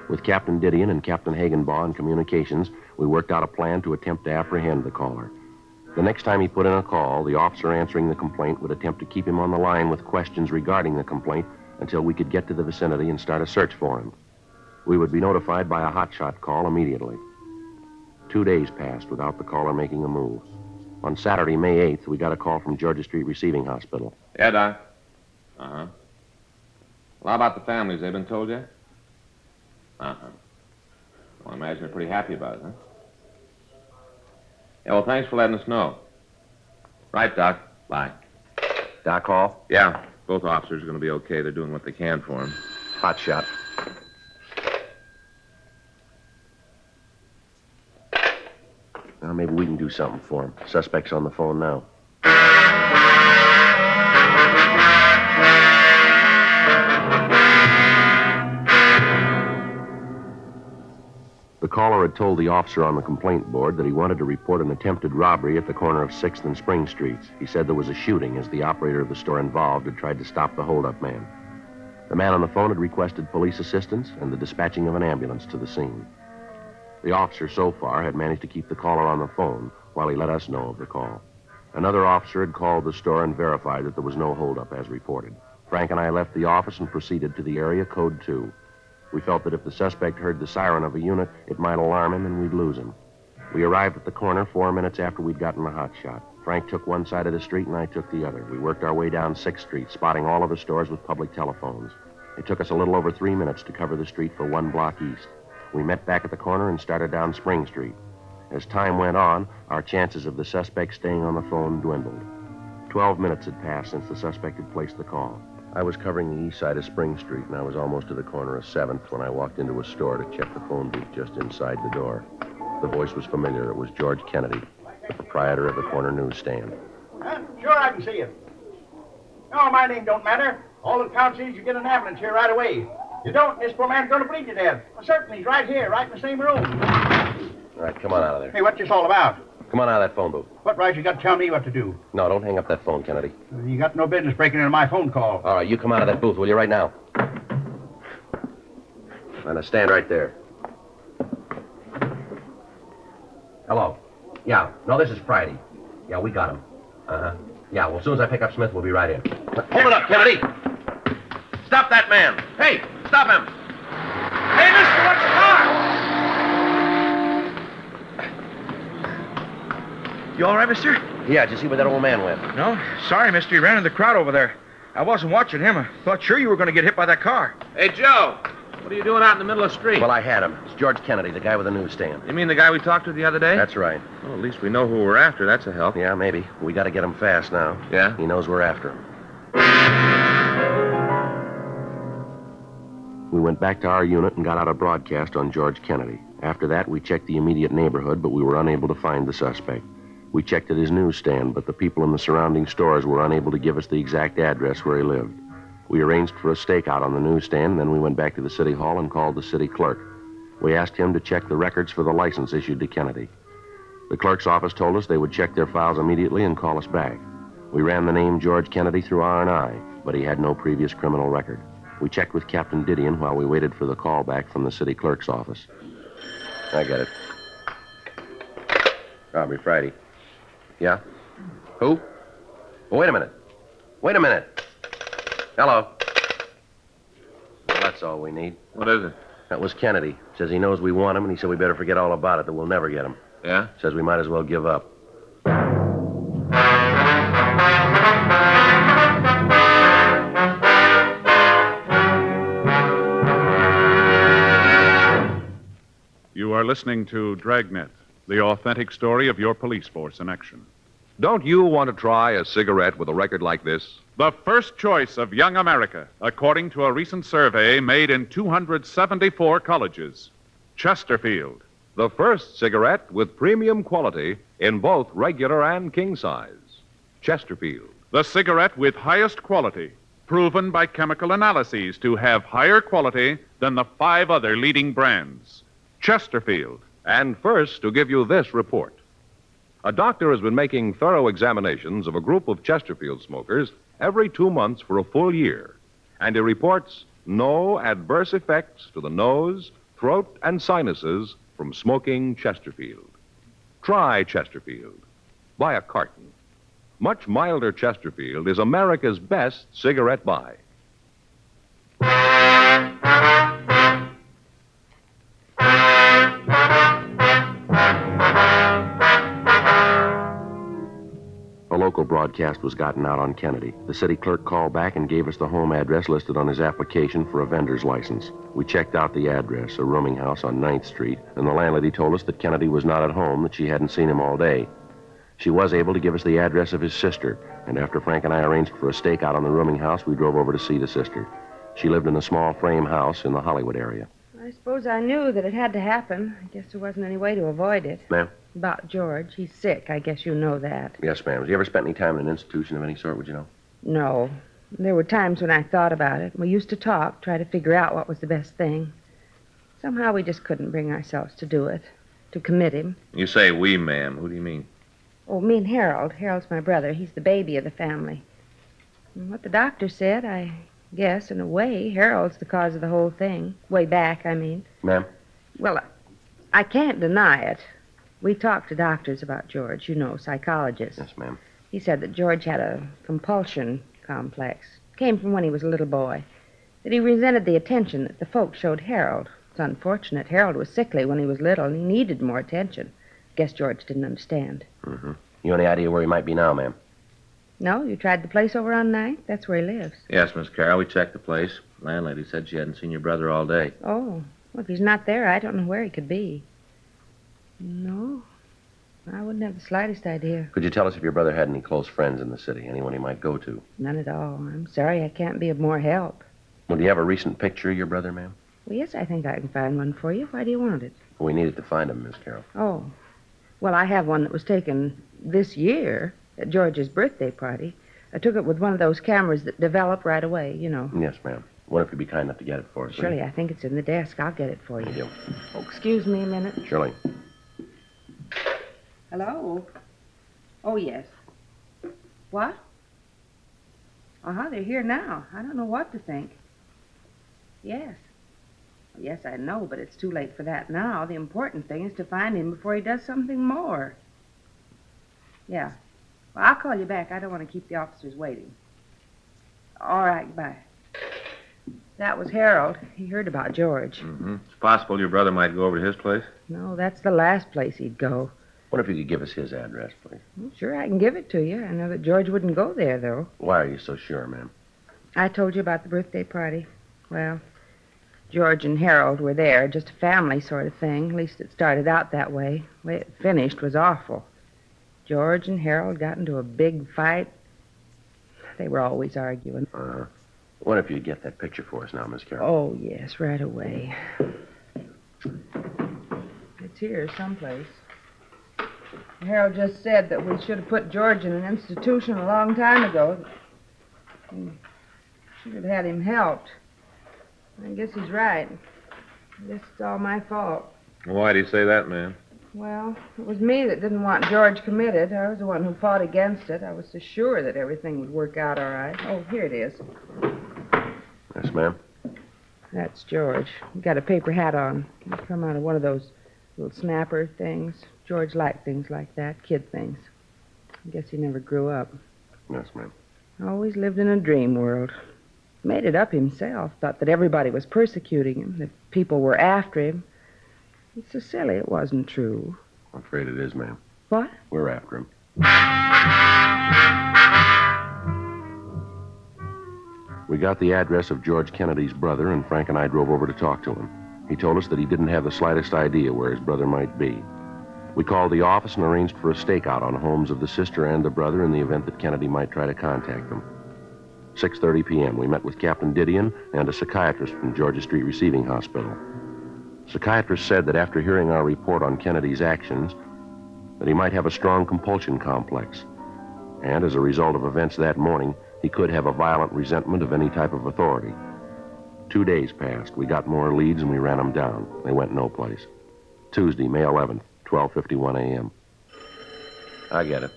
With Captain Didion and Captain Hagenbaugh in communications, we worked out a plan to attempt to apprehend the caller. The next time he put in a call, the officer answering the complaint would attempt to keep him on the line with questions regarding the complaint until we could get to the vicinity and start a search for him. We would be notified by a hotshot call immediately. 2 days passed without the caller making a move. On Saturday, May 8th, we got a call from Georgia Street Receiving Hospital. Yeah, Doc. Uh-huh. Well, how about the families? They been told yet? Uh-huh. Well, I imagine they're pretty happy about it, huh? Yeah, well, thanks for letting us know. Right, Doc. Bye. Doc Hall? Yeah, both officers are going to be okay. They're doing what they can for him. Hot shot. Now, maybe we can do something for him. Suspect's on the phone now. The caller had told the officer on the complaint board that he wanted to report an attempted robbery at the corner of 6th and Spring Streets. He said there was a shooting as the operator of the store involved had tried to stop the holdup man. The man on the phone had requested police assistance and the dispatching of an ambulance to the scene. The officer, so far, had managed to keep the caller on the phone while he let us know of the call. Another officer had called the store and verified that there was no holdup as reported. Frank and I left the office and proceeded to the area code 2. We felt that if the suspect heard the siren of a unit, it might alarm him and we'd lose him. We arrived at the corner 4 minutes after we'd gotten the hot shot. Frank took one side of the street and I took the other. We worked our way down 6th Street, spotting all of the stores with public telephones. It took us a little over 3 minutes to cover the street for 1 block east. We met back at the corner and started down Spring Street. As time went on, our chances of the suspect staying on the phone dwindled. 12 minutes had passed since the suspect had placed the call. I was covering the east side of Spring Street, and I was almost to the corner of 7th when I walked into a store to check the phone booth just inside the door. The voice was familiar. It was George Kennedy, the proprietor of the corner newsstand. Sure, I can see you. No, my name don't matter. All that counts is you get an ambulance here right away. You don't, this poor man's going to bleed to death. Well, certainly, he's right here, right in the same room. All right, come on out of there. Hey, what's this all about? Come on out of that phone booth. What right you got to tell me what to do? No, don't hang up that phone, Kennedy. You got no business breaking into my phone call. All right, you come out of that booth, will you, right now? Now, stand right there. Hello. Yeah, no, this is Friday. Yeah, we got him. Uh-huh. Yeah, well, as soon as I pick up Smith, we'll be right in. Hold it up, Kennedy! Stop that man! Hey, stop him! Hey, mister, what's the car? You all right, mister? Yeah, did you see where that old man went? No. Sorry, mister. He ran in the crowd over there. I wasn't watching him. I thought sure you were going to get hit by that car. Hey, Joe. What are you doing out in the middle of the street? Well, I had him. It's George Kennedy, the guy with the newsstand. You mean the guy we talked to the other day? That's right. Well, at least we know who we're after. That's a help. Yeah, maybe. We got to get him fast now. Yeah? He knows we're after him. We went back to our unit and got out a broadcast on George Kennedy. After that, we checked the immediate neighborhood, but we were unable to find the suspect. We checked at his newsstand, but the people in the surrounding stores were unable to give us the exact address where he lived. We arranged for a stakeout on the newsstand, then we went back to the city hall and called the city clerk. We asked him to check the records for the license issued to Kennedy. The clerk's office told us they would check their files immediately and call us back. We ran the name George Kennedy through R&I, but he had no previous criminal record. We checked with Captain Didion while we waited for the call back from the city clerk's office. I get it. Robbery Friday. Yeah? Who? Oh, wait a minute. Wait a minute. Hello. Well, that's all we need. What is it? That was Kennedy. Says he knows we want him, and he said we better forget all about it, that we'll never get him. Yeah? Says we might as well give up. You are listening to Dragnet, the authentic story of your police force in action. Don't you want to try a cigarette with a record like this? The first choice of young America, according to a recent survey made in 274 colleges. Chesterfield. The first cigarette with premium quality in both regular and king size. Chesterfield. The cigarette with highest quality, proven by chemical analyses to have higher quality than the 5 other leading brands. Chesterfield. And first, to give you this report. A doctor has been making thorough examinations of a group of Chesterfield smokers every 2 months for a full year. And he reports no adverse effects to the nose, throat, and sinuses from smoking Chesterfield. Try Chesterfield. Buy a carton. Much milder Chesterfield is America's best cigarette buy. A local broadcast was gotten out on Kennedy. The city clerk called back and gave us the home address listed on his application for a vendor's license. We checked out the address, a rooming house on 9th Street, and the landlady told us that Kennedy was not at home, that she hadn't seen him all day. She was able to give us the address of his sister, and after Frank and I arranged for a stakeout on the rooming house, we drove over to see the sister. She lived in a small frame house in the Hollywood area. I suppose I knew that it had to happen. I guess there wasn't any way to avoid it. Ma'am? About George. He's sick. I guess you know that. Yes, ma'am. Have you ever spent any time in an institution of any sort, would you know? No. There were times when I thought about it. We used to talk, try to figure out what was the best thing. Somehow we just couldn't bring ourselves to do it, to commit him. You say we, ma'am. Who do you mean? Oh, me and Harold. Harold's my brother. He's the baby of the family. And what the doctor said, I guess, in a way, Harold's the cause of the whole thing. Way back, I mean. Ma'am? Well, I can't deny it. We talked to doctors about George, you know, psychologists. Yes, ma'am. He said that George had a compulsion complex. Came from when he was a little boy. That he resented the attention that the folks showed Harold. It's unfortunate. Harold was sickly when he was little, and he needed more attention. Guess George didn't understand. Mm-hmm. You any idea where he might be now, ma'am? No? You tried the place over on 9th? That's where he lives. Yes, Miss Carroll. We checked the place. Landlady said she hadn't seen your brother all day. Oh. Well, if he's not there, I don't know where he could be. No. I wouldn't have the slightest idea. Could you tell us if your brother had any close friends in the city, anyone he might go to? None at all. I'm sorry I can't be of more help. Well, do you have a recent picture of your brother, ma'am? Well, yes, I think I can find one for you. Why do you want it? We needed to find him, Miss Carroll. Oh. Well, I have one that was taken this year at George's birthday party. I took it with one of those cameras that develop right away, you know. Yes, ma'am. What if you'd be kind enough to get it for us? Shirley, I think it's in the desk. I'll get it for you. Thank you. Oh, excuse me a minute. Shirley. Hello? Oh, yes. What? Uh-huh, they're here now. I don't know what to think. Yes. Yes, I know, but it's too late for that now. The important thing is to find him before he does something more. Yeah. Well, I'll call you back. I don't want to keep the officers waiting. All right, bye. That was Harold. He heard about George. Mm-hmm. It's possible your brother might go over to his place. No, that's the last place he'd go. What if you could give us his address, please? Well, sure, I can give it to you. I know that George wouldn't go there, though. Why are you so sure, ma'am? I told you about the birthday party. Well, George and Harold were there, just a family sort of thing. At least it started out that way. The way it finished was awful. George and Harold got into a big fight. They were always arguing. What if you get that picture for us now, Miss Carroll? Oh, yes, right away. It's here someplace. Harold just said that we should have put George in an institution a long time ago. We should have had him helped. I guess he's right. I guess it's all my fault. Why do you say that, ma'am? Well, it was me that didn't want George committed. I was the one who fought against it. I was so sure that everything would work out all right. Oh, here it is. Yes, ma'am. That's George. He got a paper hat on. He come out of one of those little snapper things. George liked things like that, kid things. I guess he never grew up. Yes, ma'am. Always lived in a dream world. Made it up himself. Thought that everybody was persecuting him, that people were after him. It's so silly. It wasn't true. I'm afraid it is, ma'am. What? We're after him. We got the address of George Kennedy's brother, and Frank and I drove over to talk to him. He told us that he didn't have the slightest idea where his brother might be. We called the office and arranged for a stakeout on homes of the sister and the brother in the event that Kennedy might try to contact them. 6:30 p.m., we met with Captain Didion and a psychiatrist from Georgia Street Receiving Hospital. Psychiatrist said that after hearing our report on Kennedy's actions, that he might have a strong compulsion complex. And as a result of events that morning, he could have a violent resentment of any type of authority. 2 days passed. We got more leads and we ran them down. They went no place. Tuesday, May 11th, 12:51 a.m. I get it.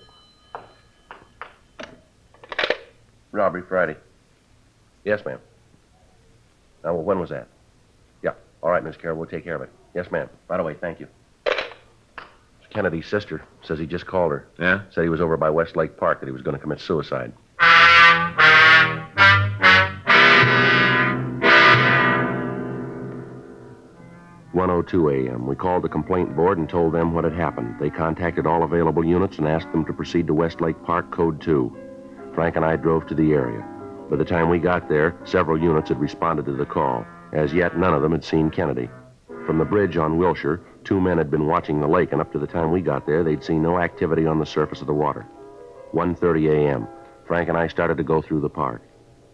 Robbery Friday. Yes, ma'am. Well, when was that? Yeah. All right, Miss Carroll, we'll take care of it. Yes, ma'am. Right away, thank you. It's Kennedy's sister. Says he just called her. Yeah? Said he was over by Westlake Park, that he was going to commit suicide. (1:02 a.m.) We called the complaint board and told them what had happened. They contacted all available units and asked them to proceed to Westlake Park, Code 2. Frank and I drove to the area. By the time we got there, several units had responded to the call. As yet, none of them had seen Kennedy. From the bridge on Wilshire, 2 men had been watching the lake, and up to the time we got there, they'd seen no activity on the surface of the water. 1:30 a.m., Frank and I started to go through the park.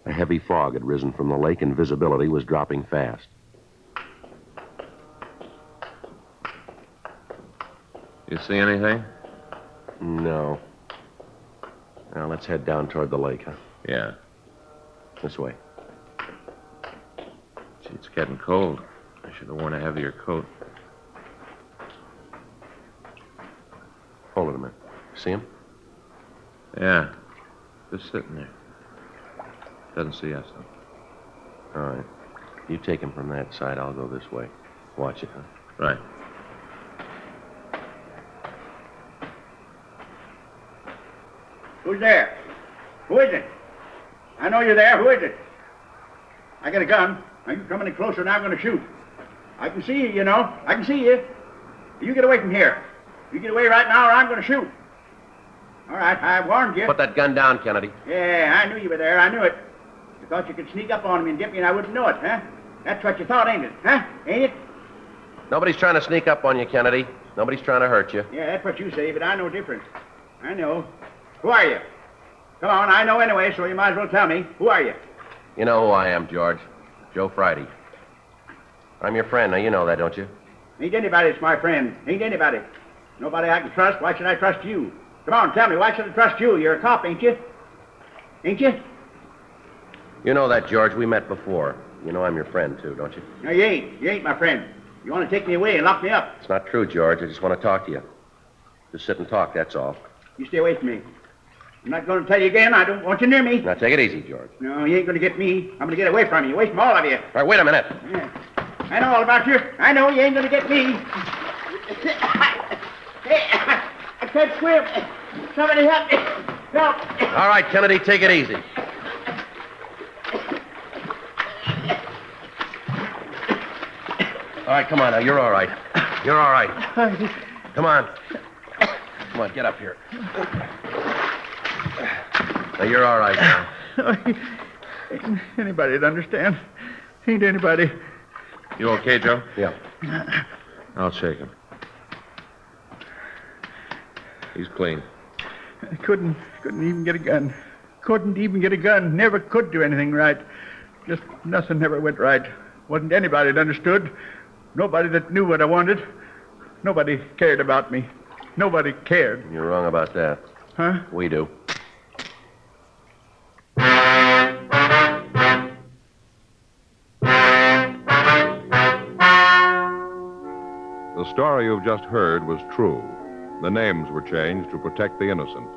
A heavy fog had risen from the lake, and visibility was dropping fast. You see anything? No. Now, let's head down toward the lake, huh? Yeah. This way. Gee, it's getting cold. I should have worn a heavier coat. Hold it a minute. See him? Yeah. Just sitting there. Doesn't see us, though. All right. You take him from that side. I'll go this way. Watch it, huh? Right. Who's there? Who is it? I know you're there. Who is it? I got a gun. Now you come any closer and I'm going to shoot. I can see you, you know. I can see you. You get away from here. You get away right now or I'm going to shoot. All right, I warned you. Put that gun down, Kennedy. Yeah, I knew you were there. I knew it. You thought you could sneak up on me and get me and I wouldn't know it, huh? That's what you thought, ain't it? Huh? Ain't it? Nobody's trying to sneak up on you, Kennedy. Nobody's trying to hurt you. Yeah, that's what you say, but I know different. I know. Who are you? Come on, I know anyway, so you might as well tell me. Who are you? You know who I am, George. Joe Friday. I'm your friend. Now, you know that, don't you? Ain't anybody that's my friend. Ain't anybody. Nobody I can trust. Why should I trust you? Come on, tell me, why should I trust you? You're a cop, ain't you? Ain't you? You know that, George. We met before. You know I'm your friend, too, don't you? No, you ain't. You ain't my friend. You want to take me away and lock me up. It's not true, George. I just want to talk to you. Just sit and talk, that's all. You stay away from me. I'm not going to tell you again. I don't want you near me. Now, take it easy, George. No, you ain't going to get me. I'm going to get away from you. Away from all of you. All right, wait a minute. Yeah. I know all about you. I know you ain't going to get me. Hey, I can't swim. Somebody help me. Help. All right, Kennedy, take it easy. All right, come on now. You're all right. You're all right. Come on. Come on, get up here. Now, you're all right now. Ain't anybody to understand. Ain't anybody. You okay, Joe? Yeah. I'll shake him. He's clean. I couldn't even get a gun. Couldn't even get a gun. Never could do anything right. Just nothing never went right. Wasn't anybody that understood. Nobody that knew what I wanted. Nobody cared about me. Nobody cared. You're wrong about that. Huh? We do. The story you've just heard was true. The names were changed to protect the innocent.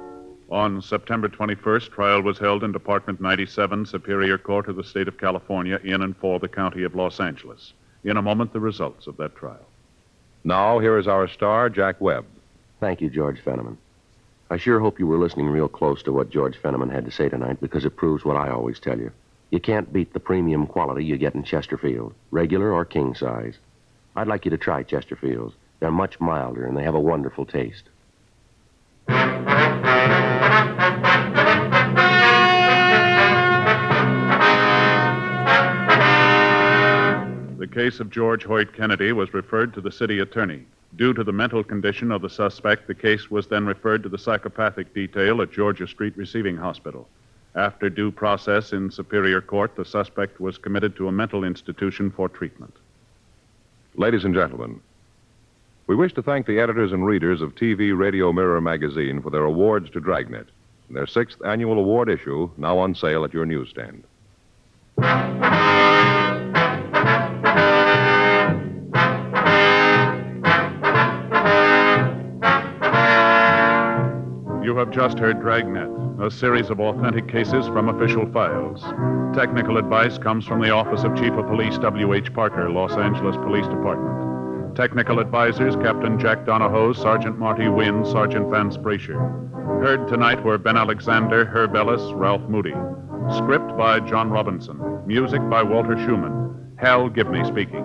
On September 21st, trial was held in Department 97, Superior Court of the State of California, in and for the County of Los Angeles. In a moment, the results of that trial. Now, here is our star, Jack Webb. Thank you, George Fenneman. I sure hope you were listening real close to what George Fenneman had to say tonight, because it proves what I always tell you. You can't beat the premium quality you get in Chesterfield, regular or king size. I'd like you to try Chesterfields. They're much milder, and they have a wonderful taste. The case of George Hoyt Kennedy was referred to the city attorney. Due to the mental condition of the suspect, the case was then referred to the psychopathic detail at Georgia Street Receiving Hospital. After due process in Superior Court, the suspect was committed to a mental institution for treatment. Ladies and gentlemen, we wish to thank the editors and readers of TV Radio Mirror magazine for their awards to Dragnet, their 6th annual award issue, now on sale at your newsstand. You have just heard Dragnet, a series of authentic cases from official files. Technical advice comes from the Office of Chief of Police W.H. Parker, Los Angeles Police Department. Technical advisors, Captain Jack Donahoe, Sergeant Marty Wynn, Sergeant Vance Brasher. Heard tonight were Ben Alexander, Herb Ellis, Ralph Moody. Script by John Robinson. Music by Walter Schumann. Hal Gibney speaking.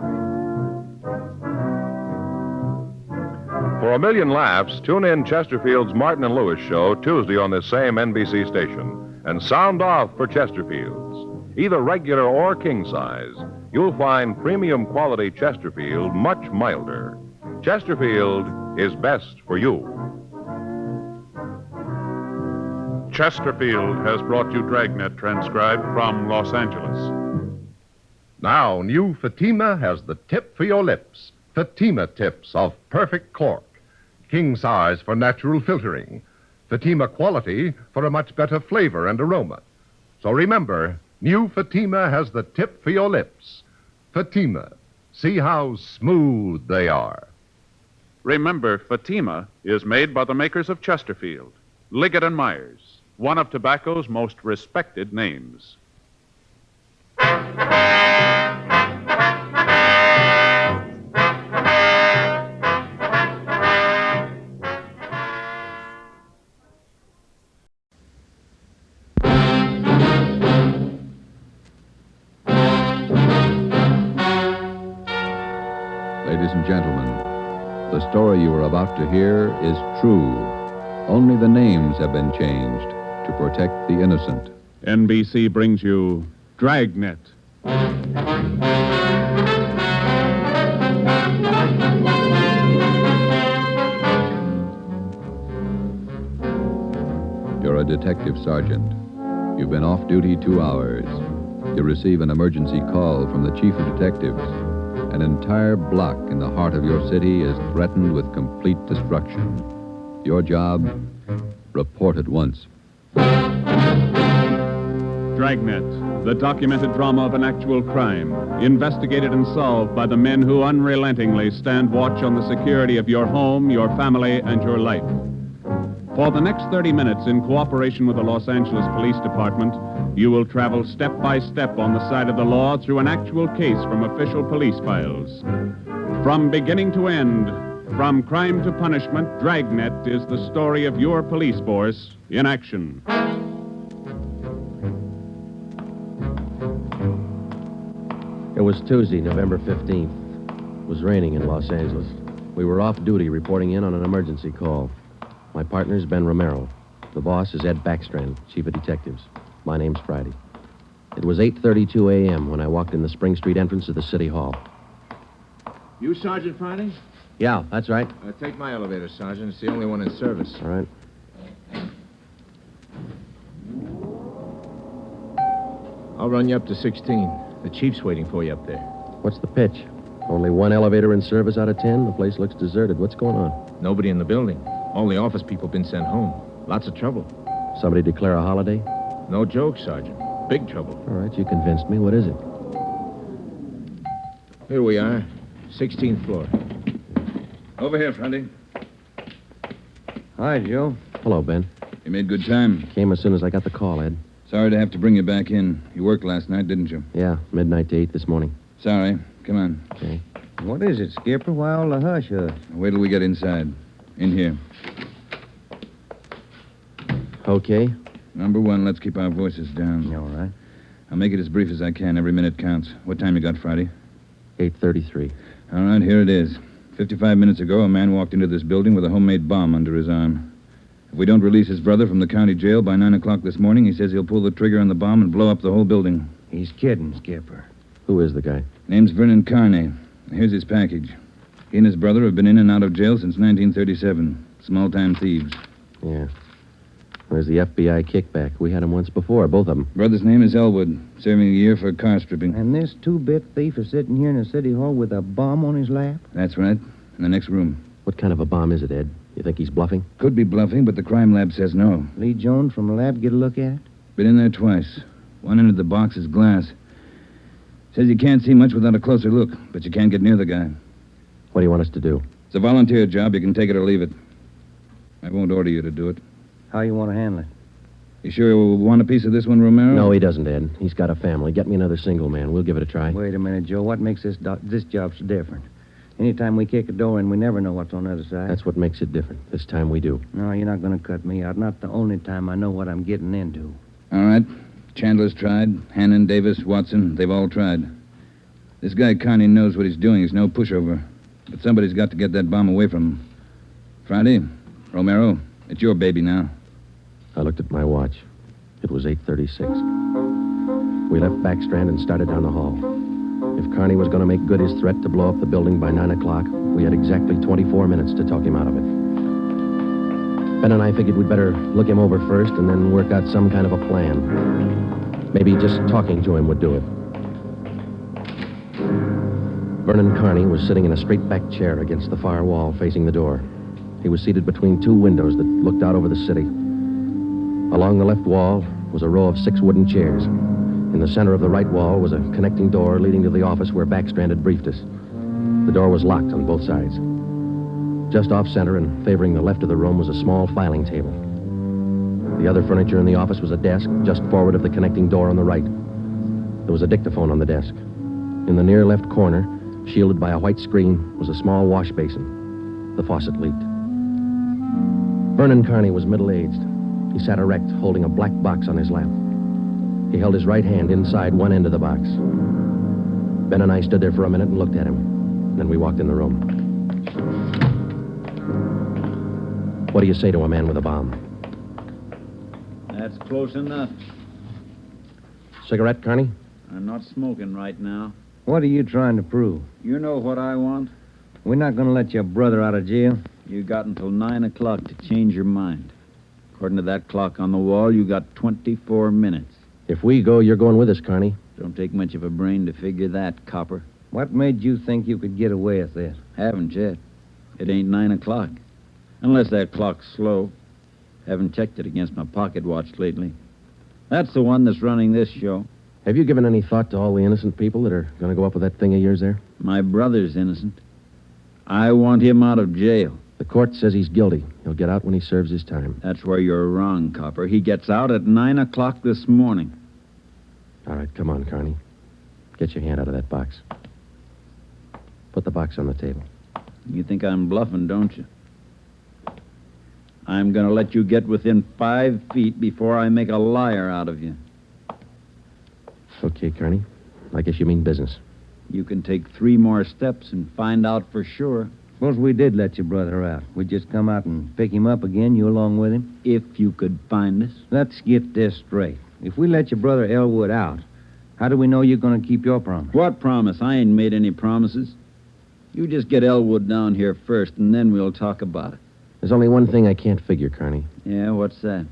For a million laughs, tune in Chesterfield's Martin and Lewis show Tuesday on this same NBC station. And sound off for Chesterfield's. Either regular or king size, you'll find premium quality Chesterfield much milder. Chesterfield is best for you. Chesterfield has brought you Dragnet, transcribed from Los Angeles. Now, new Fatima has the tip for your lips. Fatima tips of perfect cork. King size for natural filtering. Fatima quality for a much better flavor and aroma. So remember, new Fatima has the tip for your lips. Fatima. See how smooth they are. Remember, Fatima is made by the makers of Chesterfield, Liggett and Myers, one of tobacco's most respected names. Ladies and gentlemen, the story you are about to hear is true. Only the names have been changed to protect the innocent. NBC brings you Dragnet. You're a detective sergeant. You've been off duty 2 hours. You receive an emergency call from the chief of detectives. An entire block in the heart of your city is threatened with complete destruction. Your job? Report at once. Dragnet, the documented drama of an actual crime, investigated and solved by the men who unrelentingly stand watch on the security of your home, your family, and your life. For the next 30 minutes, in cooperation with the Los Angeles Police Department, you will travel step by step on the side of the law through an actual case from official police files. From beginning to end, from crime to punishment, Dragnet is the story of your police force in action. It was Tuesday, November 15th. It was raining in Los Angeles. We were off duty reporting in on an emergency call. My partner's Ben Romero. The boss is Ed Backstrand, chief of detectives. My name's Friday. It was 8:32 a.m. when I walked in the Spring Street entrance of the City Hall. You Sergeant Friday? Yeah, that's right. Take my elevator, Sergeant. It's the only one in service. All right. I'll run you up to 16. The chief's waiting for you up there. What's the pitch? Only one elevator in service out of 10? The place looks deserted. What's going on? Nobody in the building. All the office people have been sent home. Lots of trouble. Somebody declare a holiday? No joke, Sergeant. Big trouble. All right, you convinced me. What is it? Here we are. 16th floor. Over here, Friday. Hi, Joe. Hello, Ben. You made good time. Came as soon as I got the call, Ed. Sorry to have to bring you back in. You worked last night, didn't you? Yeah, midnight to 8 this morning. Sorry. Come on. Okay. What is it, Skipper? Why all the hush-hush? Wait till we get inside. In here. Okay. Number one, let's keep our voices down. All right. I'll make it as brief as I can. Every minute counts. What time you got, Friday? 8:33. All right, here it is. 55 minutes ago, a man walked into this building with a homemade bomb under his arm. If we don't release his brother from the county jail by 9 o'clock this morning, he says he'll pull the trigger on the bomb and blow up the whole building. He's kidding, Skipper. Who is the guy? Name's Vernon Carney. Here's his package. He and his brother have been in and out of jail since 1937. Small-time thieves. Yeah. There's the FBI kickback. We had him once before, both of them. Brother's name is Elwood, serving a year for car stripping. And this two-bit thief is sitting here in the city hall with a bomb on his lap? That's right. In the next room. What kind of a bomb is it, Ed? You think he's bluffing? Could be bluffing, but the crime lab says no. Lee Jones from the lab get a look at it? Been in there twice. One end of the box is glass. Says you can't see much without a closer look, but you can't get near the guy. What do you want us to do? It's a volunteer job. You can take it or leave it. I won't order you to do it. How you want to handle it? You sure you want a piece of this one, Romero? No, he doesn't, Ed. He's got a family. Get me another single man. We'll give it a try. Wait a minute, Joe. What makes this job so different? Anytime we kick a door in, we never know what's on the other side. That's what makes it different. This time we do. No, you're not going to cut me out. Not the only time I know what I'm getting into. All right. Chandler's tried. Hannon, Davis, Watson, they've all tried. This guy Carney knows what he's doing. He's no pushover. But somebody's got to get that bomb away from him. Friday, Romero, it's your baby now. I looked at my watch. It was 8:36. We left Backstrand and started down the hall. If Carney was going to make good his threat to blow up the building by 9 o'clock, we had exactly 24 minutes to talk him out of it. Ben and I figured we'd better look him over first and then work out some kind of a plan. Maybe just talking to him would do it. Vernon Carney was sitting in a straight-back chair against the far wall facing the door. He was seated between two windows that looked out over the city. Along the left wall was a row of 6 wooden chairs. In the center of the right wall was a connecting door leading to the office where Backstrand had briefed us. The door was locked on both sides. Just off-center and favoring the left of the room was a small filing table. The other furniture in the office was a desk just forward of the connecting door on the right. There was a dictaphone on the desk. In the near left corner, shielded by a white screen, was a small wash basin. The faucet leaked. Vernon Carney was middle-aged. He sat erect, holding a black box on his lap. He held his right hand inside one end of the box. Ben and I stood there for a minute and looked at him. Then we walked in the room. What do you say to a man with a bomb? That's close enough. Cigarette, Carney? I'm not smoking right now. What are you trying to prove? You know what I want? We're not going to let your brother out of jail. You got until 9 o'clock to change your mind. According to that clock on the wall, you got 24 minutes. If we go, you're going with us, Carney. Don't take much of a brain to figure that, copper. What made you think you could get away with this? Haven't yet. It ain't 9 o'clock. Unless that clock's slow. Haven't checked it against my pocket watch lately. That's the one that's running this show. Have you given any thought to all the innocent people that are going to go up with that thing of yours there? My brother's innocent. I want him out of jail. The court says he's guilty. He'll get out when he serves his time. That's where you're wrong, Copper. He gets out at 9 o'clock this morning. All right, come on, Carney. Get your hand out of that box. Put the box on the table. You think I'm bluffing, don't you? I'm going to let you get within 5 feet before I make a liar out of you. Okay, Carney. I guess you mean business. You can take 3 more steps and find out for sure. Suppose we did let your brother out. We'd just come out and pick him up again, you along with him? If you could find us. Let's get this straight. If we let your brother Elwood out, how do we know you're going to keep your promise? What promise? I ain't made any promises. You just get Elwood down here first, and then we'll talk about it. There's only one thing I can't figure, Carney. Yeah, what's that?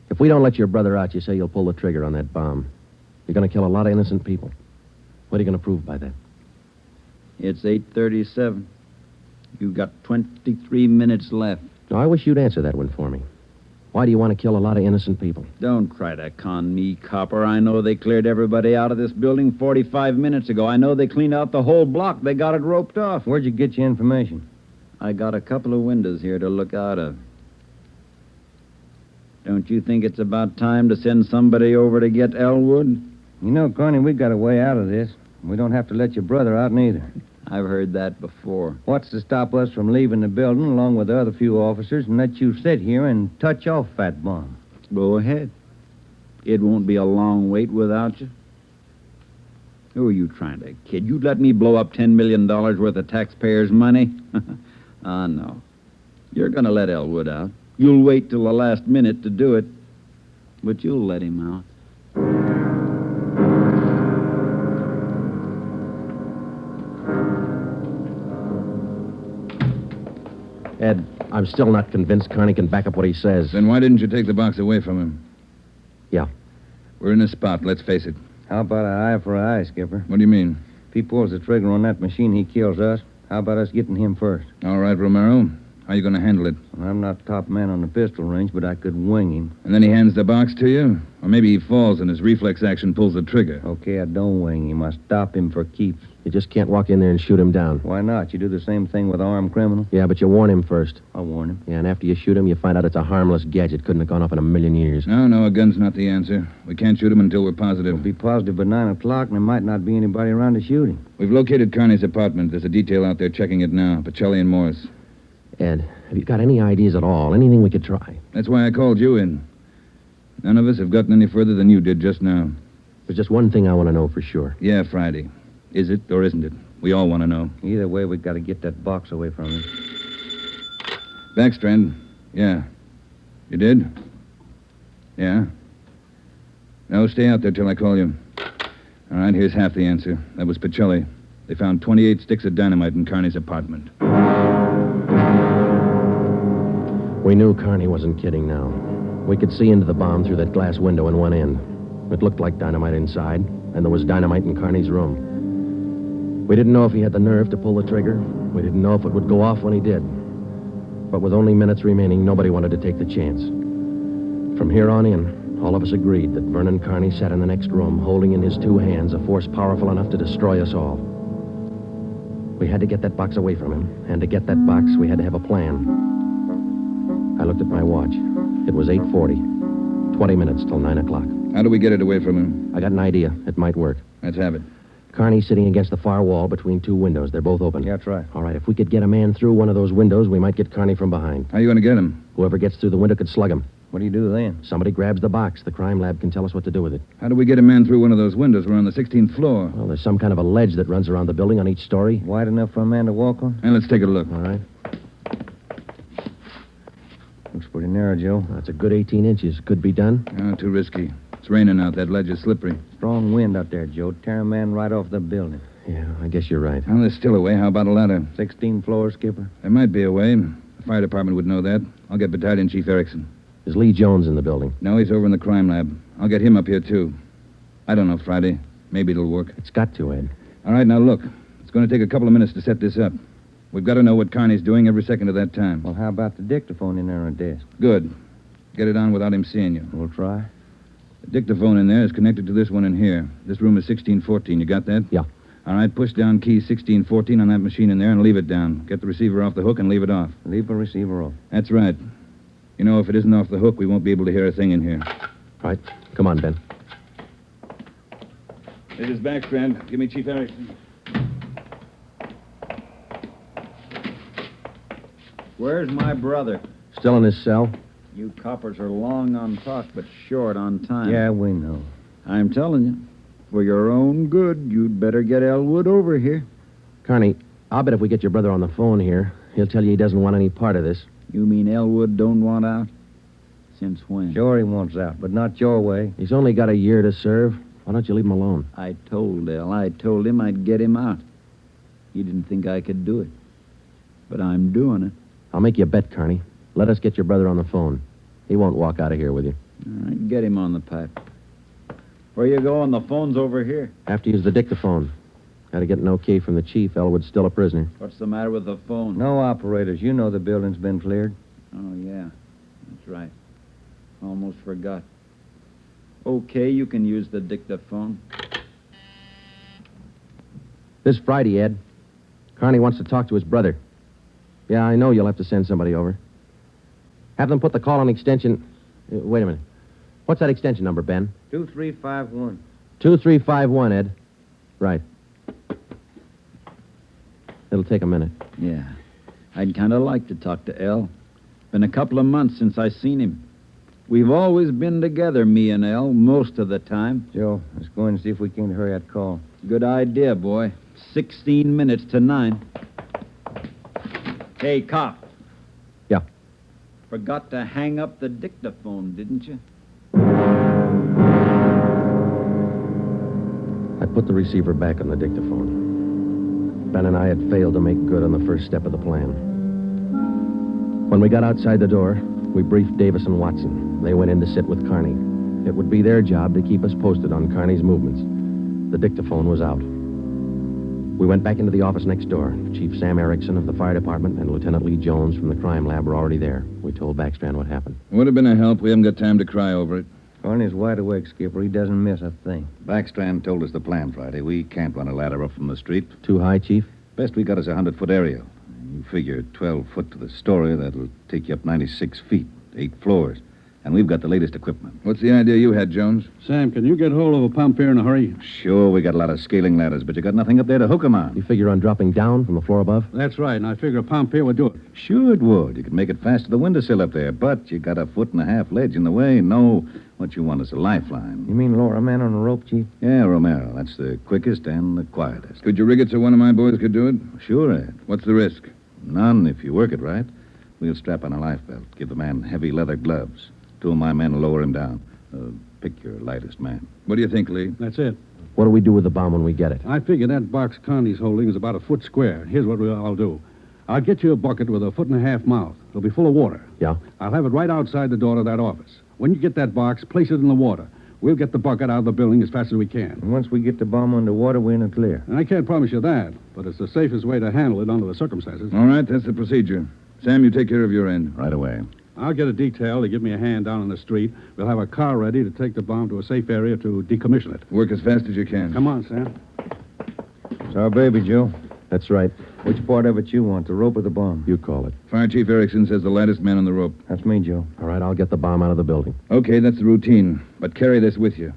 If we don't let your brother out, you say you'll pull the trigger on that bomb. You're going to kill a lot of innocent people. What are you going to prove by that? It's 8:37. You've got 23 minutes left. No, I wish you'd answer that one for me. Why do you want to kill a lot of innocent people? Don't try to con me, Copper. I know they cleared everybody out of this building 45 minutes ago. I know they cleaned out the whole block. They got it roped off. Where'd you get your information? I got a couple of windows here to look out of. Don't you think it's about time to send somebody over to get Elwood? You know, Carney, we got a way out of this. We don't have to let your brother out neither. I've heard that before. What's to stop us from leaving the building along with the other few officers and let you sit here and touch off that bomb? Go ahead. It won't be a long wait without you. Who are you trying to kid? You'd let me blow up $10 million worth of taxpayers' money? No. You're going to let Elwood out. You'll wait till the last minute to do it, but you'll let him out. Ed, I'm still not convinced Carney can back up what he says. Then why didn't you take the box away from him? Yeah. We're in a spot, let's face it. How about an eye for an eye, Skipper? What do you mean? If he pulls the trigger on that machine, he kills us. How about us getting him first? All right, Romero. How you going to handle it? Well, I'm not top man on the pistol range, but I could wing him. And then he hands the box to you? Or maybe he falls and his reflex action pulls the trigger. Okay, I don't wing him. I stop him for keeps. You just can't walk in there and shoot him down. Why not? You do the same thing with an armed criminal. Yeah, but you warn him first. I'll warn him. Yeah, and after you shoot him, you find out it's a harmless gadget. Couldn't have gone off in a million years. No, a gun's not the answer. We can't shoot him until we're positive. We'll be positive by 9 o'clock, and there might not be anybody around to shoot him. We've located Carney's apartment. There's a detail out there checking it now. Pacelli and Morris. Ed, have you got any ideas at all? Anything we could try? That's why I called you in. None of us have gotten any further than you did just now. There's just one thing I want to know for sure. Yeah, Friday. Is it or isn't it? We all want to know. Either way, we've got to get that box away from him. Backstrand. Yeah. You did? Yeah. No, stay out there till I call you. All right, here's half the answer. That was Pacelli. They found 28 sticks of dynamite in Carney's apartment. We knew Carney wasn't kidding now. We could see into the bomb through that glass window in one end. It looked like dynamite inside, and there was dynamite in Carney's room. We didn't know if he had the nerve to pull the trigger. We didn't know if it would go off when he did. But with only minutes remaining, nobody wanted to take the chance. From here on in, all of us agreed that Vernon Carney sat in the next room, holding in his 2 hands a force powerful enough to destroy us all. We had to get that box away from him, and to get that box, we had to have a plan. I looked at my watch. It was 8:40. 20 minutes till 9 o'clock. How do we get it away from him? I got an idea. It might work. Let's have it. Carney's sitting against the far wall between 2 windows. They're both open. Yeah, that's right. All right, if we could get a man through one of those windows, we might get Carney from behind. How are you going to get him? Whoever gets through the window could slug him. What do you do then? Somebody grabs the box. The crime lab can tell us what to do with it. How do we get a man through one of those windows? We're on the 16th floor. Well, there's some kind of a ledge that runs around the building on each story. Wide enough for a man to walk on? And let's take a look. All right. Looks pretty narrow, Joe. That's a good 18 inches. Could be done. Oh, too risky. It's raining out. That ledge is slippery. Strong wind out there, Joe. Tear a man right off the building. Yeah, I guess you're right. Well, there's still a way. How about a ladder? 16 floors, Skipper. There might be a way. The fire department would know that. I'll get Battalion Chief Erickson. Is Lee Jones in the building? No, he's over in the crime lab. I'll get him up here, too. I don't know, Friday. Maybe it'll work. It's got to, Ed. All right, now look. It's going to take a couple of minutes to set this up. We've got to know what Carney's doing every second of that time. Well, how about the dictaphone in there on the desk? Good. Get it on without him seeing you. We'll try. The Dictaphone in there is connected to this one in here. This room is 1614. You got that? Yeah. All right, push down key 1614 on that machine in there and leave it down. Get the receiver off the hook and leave it off. Leave the receiver off. That's right. You know, if it isn't off the hook, we won't be able to hear a thing in here. Right. Come on, Ben. This is Backstrand. Give me Chief Erickson. Where's my brother? Still in his cell? You coppers are long on talk, but short on time. Yeah, we know. I'm telling you, for your own good, you'd better get Elwood over here. Carney, I'll bet if we get your brother on the phone here, he'll tell you he doesn't want any part of this. You mean Elwood don't want out? Since when? Sure he wants out, but not your way. He's only got a year to serve. Why don't you leave him alone? I told El. I told him I'd get him out. He didn't think I could do it. But I'm doing it. I'll make you a bet, Carney. Let us get your brother on the phone. He won't walk out of here with you. All right, get him on the pipe. Where you going? The phone's over here. Have to use the dictaphone. Got to get an okay from the chief. Elwood's still a prisoner. What's the matter with the phone? No operators. You know the building's been cleared. Oh, yeah. That's right. Almost forgot. Okay, you can use the dictaphone. This Friday, Ed. Carney wants to talk to his brother. Yeah, I know you'll have to send somebody over. Have them put the call on extension... wait a minute. What's that extension number, Ben? 2351. 2351, Ed. Right. It'll take a minute. Yeah. I'd kind of like to talk to El. Been a couple of months since I seen him. We've always been together, me and El, most of the time. Joe, let's go in and see if we can hurry that call. Good idea, boy. 16 minutes to 9. Hey, cop. Yeah. Forgot to hang up the dictaphone, didn't you? I put the receiver back on the dictaphone. Ben and I had failed to make good on the first step of the plan. When we got outside the door, we briefed Davis and Watson. They went in to sit with Carney. It would be their job to keep us posted on Carney's movements. The dictaphone was out. We went back into the office next door. Chief Sam Erickson of the fire department and Lieutenant Lee Jones from the crime lab were already there. We told Backstrand what happened. Would have been a help. We haven't got time to cry over it. Carney's wide awake, Skipper. He doesn't miss a thing. Backstrand told us the plan Friday. We can't run a ladder up from the street. Too high, Chief? Best we got is a 100-foot aerial. You figure 12 foot to the story, that'll take you up 96 feet, 8 floors. And we've got the latest equipment. What's the idea you had, Jones? Sam, can you get hold of a pump here in a hurry? Sure, we got a lot of scaling ladders, but you got nothing up there to hook 'em on. You figure on dropping down from the floor above? That's right, and I figure a pump here would do it. Sure it would. You could make it fast to the windowsill up there, but you got a 1.5 ledge in the way. No, what you want is a lifeline. You mean lower a man on a rope, Chief? Yeah, Romero. That's the quickest and the quietest. Could you rig it so one of my boys could do it? Sure, Ed. What's the risk? None if you work it right. We'll strap on a life belt, give the man heavy leather gloves. 2 of my men will lower him down. Pick your lightest man. What do you think, Lee? That's it. What do we do with the bomb when we get it? I figure that box Connie's holding is about a foot square. Here's what I'll do. I'll get you a bucket with a 1.5 mouth. It'll be full of water. Yeah? I'll have it right outside the door to that office. When you get that box, place it in the water. We'll get the bucket out of the building as fast as we can. And once we get the bomb underwater, we're in the clear. And I can't promise you that, but it's the safest way to handle it under the circumstances. All right, that's the procedure. Sam, you take care of your end. Right away. I'll get a detail to give me a hand down on the street. We'll have a car ready to take the bomb to a safe area to decommission it. Work as fast as you can. Come on, Sam. It's our baby, Joe. That's right. Which part of it you want, the rope or the bomb? You call it. Fire Chief Erickson says the lightest man on the rope. That's me, Joe. All right, I'll get the bomb out of the building. Okay, that's the routine. But carry this with you.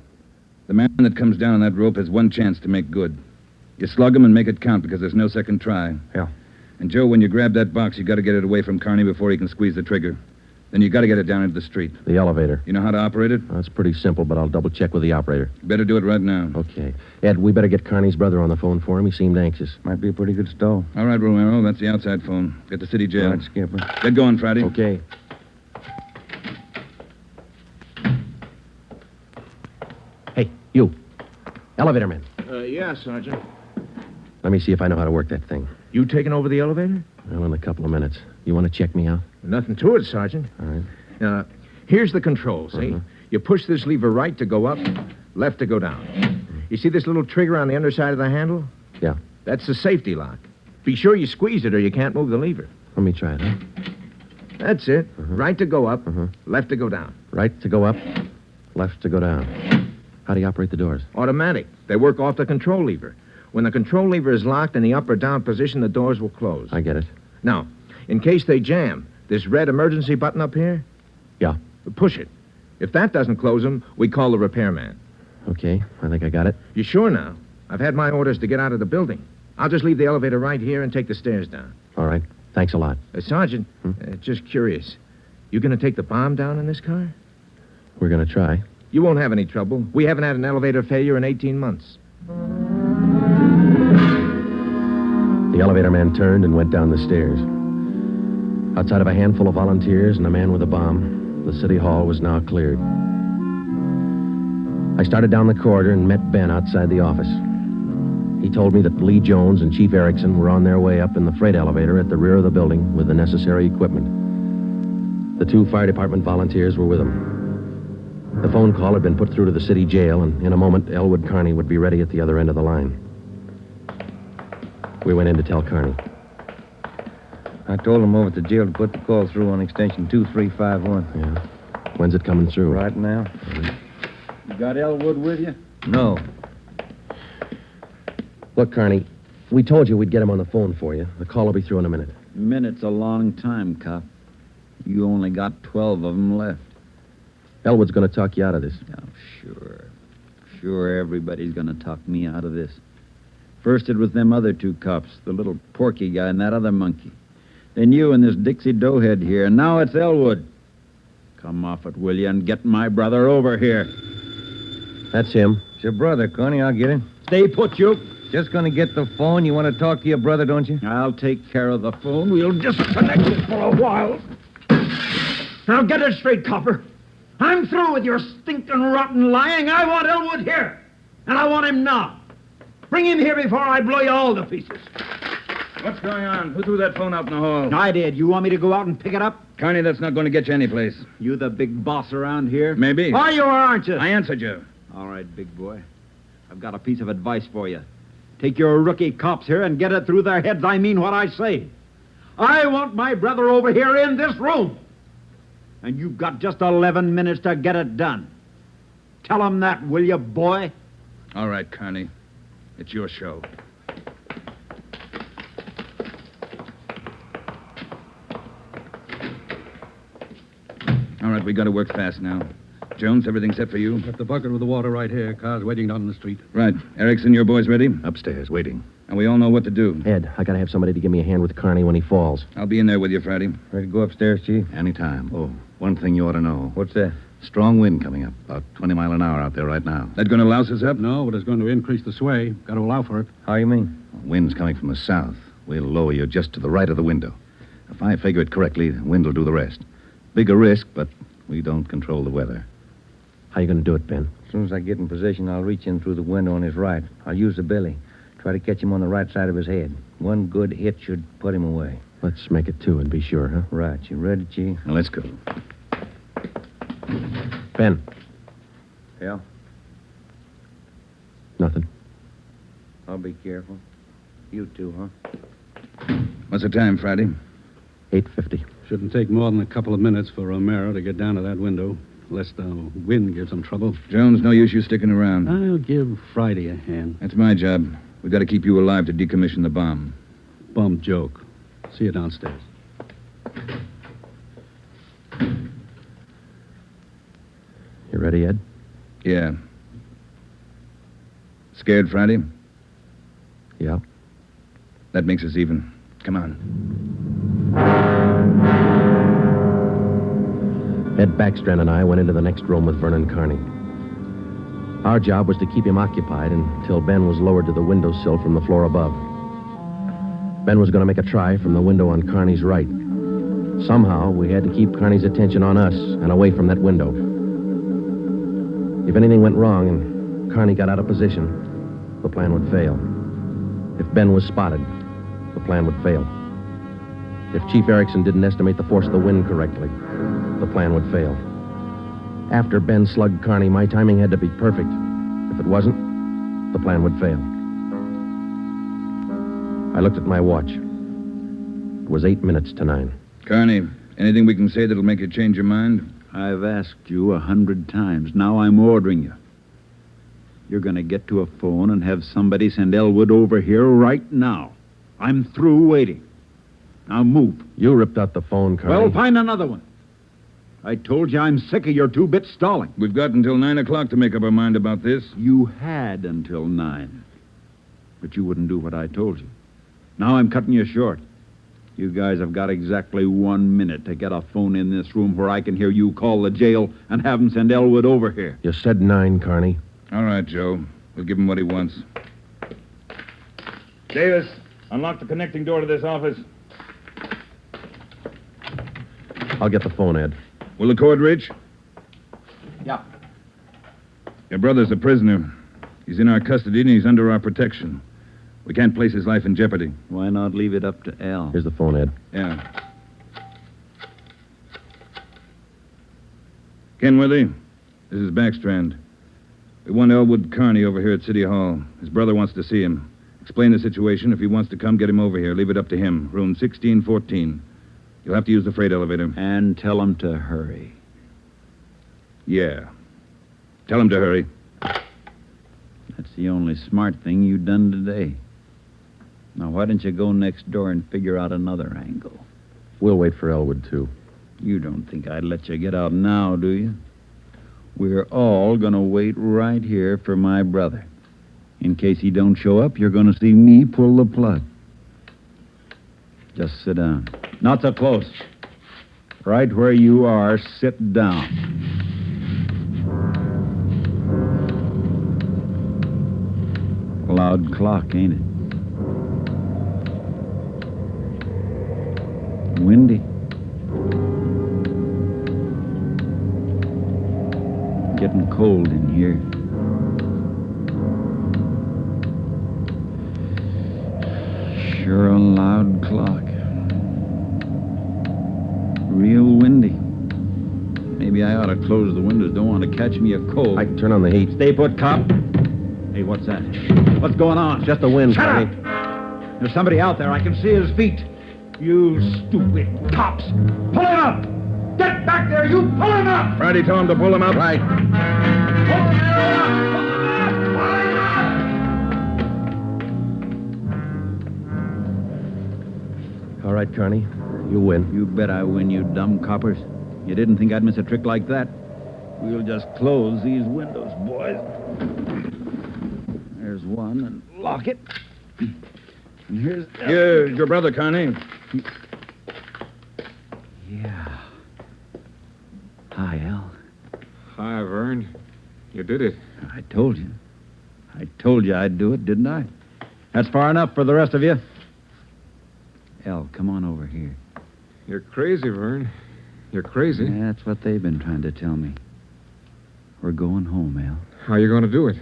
The man that comes down on that rope has one chance to make good. You slug him and make it count because there's no second try. Yeah. And, Joe, when you grab that box, you got to get it away from Carney before he can squeeze the trigger. Then you got to get it down into the street. The elevator. You know how to operate it? Well, that's pretty simple, but I'll double-check with the operator. Better do it right now. Okay. Ed, we better get Carney's brother on the phone for him. He seemed anxious. Might be a pretty good stall. All right, Romero. That's the outside phone. Get to city jail. All right, Skipper. Get going, Friday. Okay. Hey, you. Elevator man. Yeah, Sergeant. Let me see if I know how to work that thing. You taking over the elevator? Well, in a couple of minutes. You want to check me out? Nothing to it, Sergeant. All right. Now, here's the controls, see? You push this lever right to go up, left to go down. You see this little trigger on the underside of the handle? Yeah. That's the safety lock. Be sure you squeeze it or you can't move the lever. Let me try it, huh? That's it. Right to go up, left to go down. Right to go up, Left to go down. How do you operate the doors? Automatic. They work off the control lever. When the control lever is locked in the up or down position, the doors will close. I get it. Now, in case they jam, this red emergency button up here? Yeah. Push it. If that doesn't close them, we call the repairman. Okay, I think I got it. You sure now? I've had my orders to get out of the building. I'll just leave the elevator right here and take the stairs down. All right. Thanks a lot. Sergeant, just curious. You going to take the bomb down in this car? We're going to try. You won't have any trouble. We haven't had an elevator failure in 18 months. The elevator man turned and went down the stairs. Outside of a handful of volunteers and a man with a bomb, the city hall was now cleared. I started down the corridor and met Ben outside the office. He told me that Lee Jones and Chief Erickson were on their way up in the freight elevator at the rear of the building with the necessary equipment. The 2 fire department volunteers were with them. The phone call had been put through to the city jail, and in a moment, Elwood Carney would be ready at the other end of the line. We went in to tell Carney. I told him over at the jail to put the call through on extension 2351. Yeah. When's it coming through? Right now. You got Elwood with you? No. Look, Carney, we told you we'd get him on the phone for you. The call will be through in a minute. Minute's a long time, cop. You only got 12 of them left. Elwood's going to talk you out of this. Oh, sure. Sure, everybody's going to talk me out of this. First it was them other 2 cops, the little Porky guy and that other monkey. Then you and this Dixie Doughhead here, and now it's Elwood. Come off it, will you, and get my brother over here. That's him. It's your brother, Connie. I'll get him. Stay put, you. Just going to get the phone. You want to talk to your brother, don't you? I'll take care of the phone. We'll disconnect it for a while. Now get it straight, copper. I'm through with your stinking, rotten lying. I want Elwood here. And I want him now. Bring him here before I blow you all to pieces. What's going on? Who threw that phone out in the hall? I did. You want me to go out and pick it up? Carney, that's not going to get you anyplace. You the big boss around here? Maybe. Are you or aren't you? I answered you. All right, big boy. I've got a piece of advice for you. Take your rookie cops here and get it through their heads I mean what I say. I want my brother over here in this room. And you've got just 11 minutes to get it done. Tell them that, will you, boy? All right, Carney. It's your show. All right, we got to work fast now. Jones, everything set for you? Got the bucket with the water right here. Car's waiting down the street. Right. Erickson, your boys ready? Upstairs, waiting. And we all know what to do. Ed, I got to have somebody to give me a hand with Carney when he falls. I'll be in there with you, Friday. Ready to go upstairs, Chief? Anytime. Oh, one thing you ought to know. What's that? Strong wind coming up. About 20 mile an hour out there right now. That going to louse us up? No, but it's going to increase the sway. Got to allow for it. How you mean? Wind's coming from the south. We'll lower you just to the right of the window. If I figure it correctly, the wind will do the rest. Bigger risk, but we don't control the weather. How you going to do it, Ben? As soon as I get in position, I'll reach in through the window on his right. I'll use the billy. Try to catch him on the right side of his head. One good hit should put him away. Let's make it 2 and be sure, huh? Right. You ready, Chief? Now, let's go. Ben. Yeah? Nothing. I'll be careful. You too, huh? What's the time, Friday? 8:50. Shouldn't take more than a couple of minutes for Romero to get down to that window, lest the wind gives him trouble. Jones, no use you sticking around. I'll give Friday a hand. That's my job. We've got to keep you alive to decommission the bomb. Bum joke. See you downstairs. You ready, Ed? Yeah. Scared, Friday? Yeah. That makes us even. Come on. Ed Backstrand and I went into the next room with Vernon Carney. Our job was to keep him occupied until Ben was lowered to the windowsill from the floor above. Ben was going to make a try from the window on Carney's right. Somehow, we had to keep Carney's attention on us and away from that window. If anything went wrong and Carney got out of position, the plan would fail. If Ben was spotted, the plan would fail. If Chief Erickson didn't estimate the force of the wind correctly, the plan would fail. After Ben slugged Carney, my timing had to be perfect. If it wasn't, the plan would fail. I looked at my watch. It was 8 minutes to 9. Carney, anything we can say that'll make you change your mind? I've asked you 100 times. Now I'm ordering you. You're going to get to a phone and have somebody send Elwood over here right now. I'm through waiting. Now move. You ripped out the phone, Carney. Well, find another one. I told you I'm sick of your two-bit stalling. We've got until 9 o'clock to make up our mind about this. You had until 9. But you wouldn't do what I told you. Now I'm cutting you short. You guys have got exactly 1 minute to get a phone in this room where I can hear you call the jail and have them send Elwood over here. You said 9, Carney. All right, Joe. We'll give him what he wants. Davis, unlock the connecting door to this office. I'll get the phone, Ed. Will the cord reach? Yeah. Your brother's a prisoner. He's in our custody and he's under our protection. We can't place his life in jeopardy. Why not leave it up to Al? Here's the phone, Ed. Yeah. Kenworthy, this is Backstrand. We want Elwood Carney over here at City Hall. His brother wants to see him. Explain the situation. If he wants to come, get him over here. Leave it up to him. Room 1614. You'll have to use the freight elevator. And tell him to hurry. Yeah. Tell him to hurry. That's the only smart thing you've done today. Now, why don't you go next door and figure out another angle? We'll wait for Elwood, too. You don't think I'd let you get out now, do you? We're all going to wait right here for my brother. In case he don't show up, you're going to see me pull the plug. Just sit down. Not so close. Right where you are, sit down. Loud clock, ain't it? Windy. Getting cold in here. Sure a loud clock. Real windy. Maybe I ought to close the windows. Don't want to catch me a cold. I can turn on the heat. Stay put, cop. Hey, what's that? What's going on? It's just the wind, Shut Carney. up! There's somebody out there. I can see his feet. You stupid cops. Pull him up! Get back there, you! Pull him up! Friday told him to pull him up. Right. All right, Carney. You win. You bet I win, you dumb coppers. You didn't think I'd miss a trick like that? We'll just close these windows, boys. There's one, and lock it. And here's... Here's your brother, Carney. Yeah. Hi, Al. Hi, Vern. You did it. I told you. I told you I'd do it, didn't I? That's far enough for the rest of you. Al, come on over here. You're crazy, Vern. You're crazy. That's what they've been trying to tell me. We're going home, Al. How are you going to do it?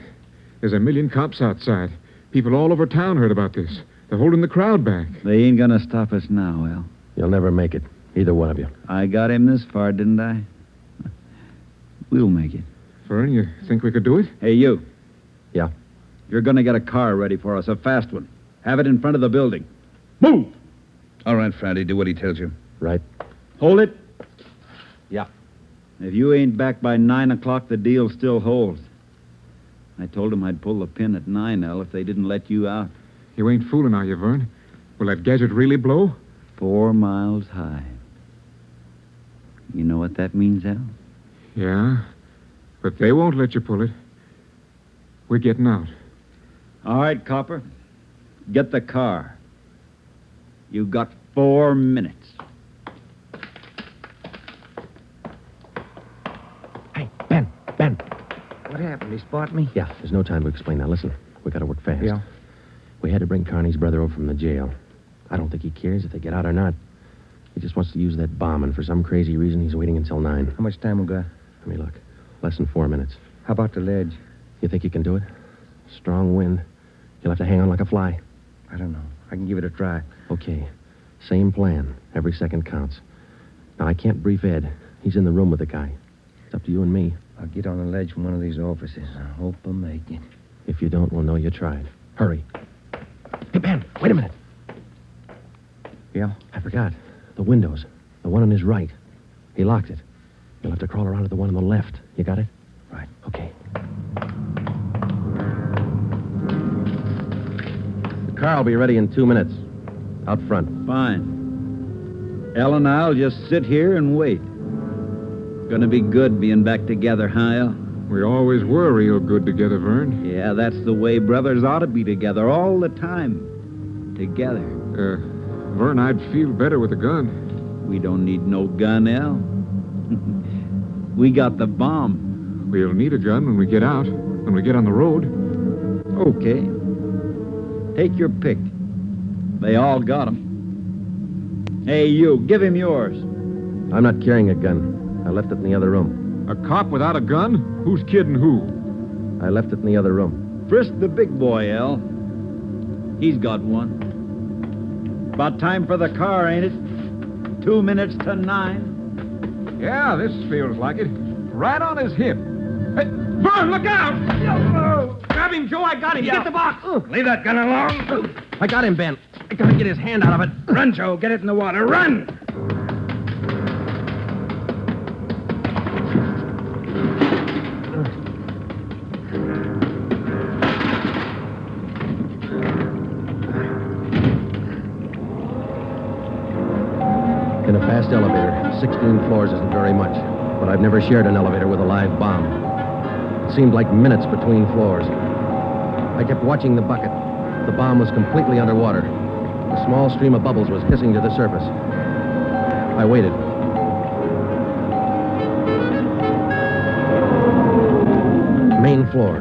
There's a million cops outside. People all over town heard about this. They're holding the crowd back. They ain't going to stop us now, Al. You'll never make it. Either one of you. I got him this far, didn't I? We'll make it. Vern, you think we could do it? Hey, you. Yeah? You're going to get a car ready for us, a fast one. Have it in front of the building. Move! All right, Friday, do what he tells you. Right. Hold it. Yeah. If you ain't back by 9 o'clock, the deal still holds. I told him I'd pull the pin at 9, Al, if they didn't let you out. You ain't fooling, are you, Vern? Will that gadget really blow? 4 miles high. You know what that means, Al? Yeah, but they won't let you pull it. We're getting out. All right, Copper. Get the car. You got 4 minutes. Hey, Ben. What happened? He spot me? Yeah, there's no time to explain now. Listen, we gotta work fast. Yeah. We had to bring Carney's brother over from the jail. I don't think he cares if they get out or not. He just wants to use that bomb, and for some crazy reason, he's waiting until 9. How much time we got? Let me look. Less than 4 minutes. How about the ledge? You think you can do it? Strong wind. You'll have to hang on like a fly. I don't know. I can give it a try. Okay. Same plan. Every second counts. Now, I can't brief Ed. He's in the room with the guy. It's up to you and me. I'll get on the ledge from one of these offices. I hope I make it. If you don't, we'll know you tried. Hurry. Hey, Ben, wait a minute. Yeah? I forgot. The windows. The one on his right. He locked it. You'll have to crawl around to the one on the left. You got it? Right. Okay. The car will be ready in 2 minutes. Out front. Fine. Elle and I'll just sit here and wait. Gonna be good being back together, huh, Elle? We always were real good together, Vern. Yeah, that's the way brothers ought to be together all the time. Together. Vern, I'd feel better with a gun. We don't need no gun, Elle. We got the bomb. We'll need a gun when we get out, when we get on the road. Okay. Take your pick. They all got 'em. Hey, you, give him yours. I'm not carrying a gun. I left it in the other room. A cop without a gun? Who's kidding who? I left it in the other room. Frisk the big boy, Elle. He's got one. About time for the car, ain't it? 2 minutes to 9. Yeah, this feels like it. Right on his hip. Hey, Vern, look out! Grab him, Joe. I got him. Get the box. Leave that gun alone. I got him, Ben. I gotta get his hand out of it. Run, Joe. Get it in the water. Run! In a fast elevator, 16 floors isn't very much, but I've never shared an elevator with a live bomb. It seemed like minutes between floors. I kept watching the bucket. The bomb was completely underwater. A small stream of bubbles was hissing to the surface. I waited. Main floor.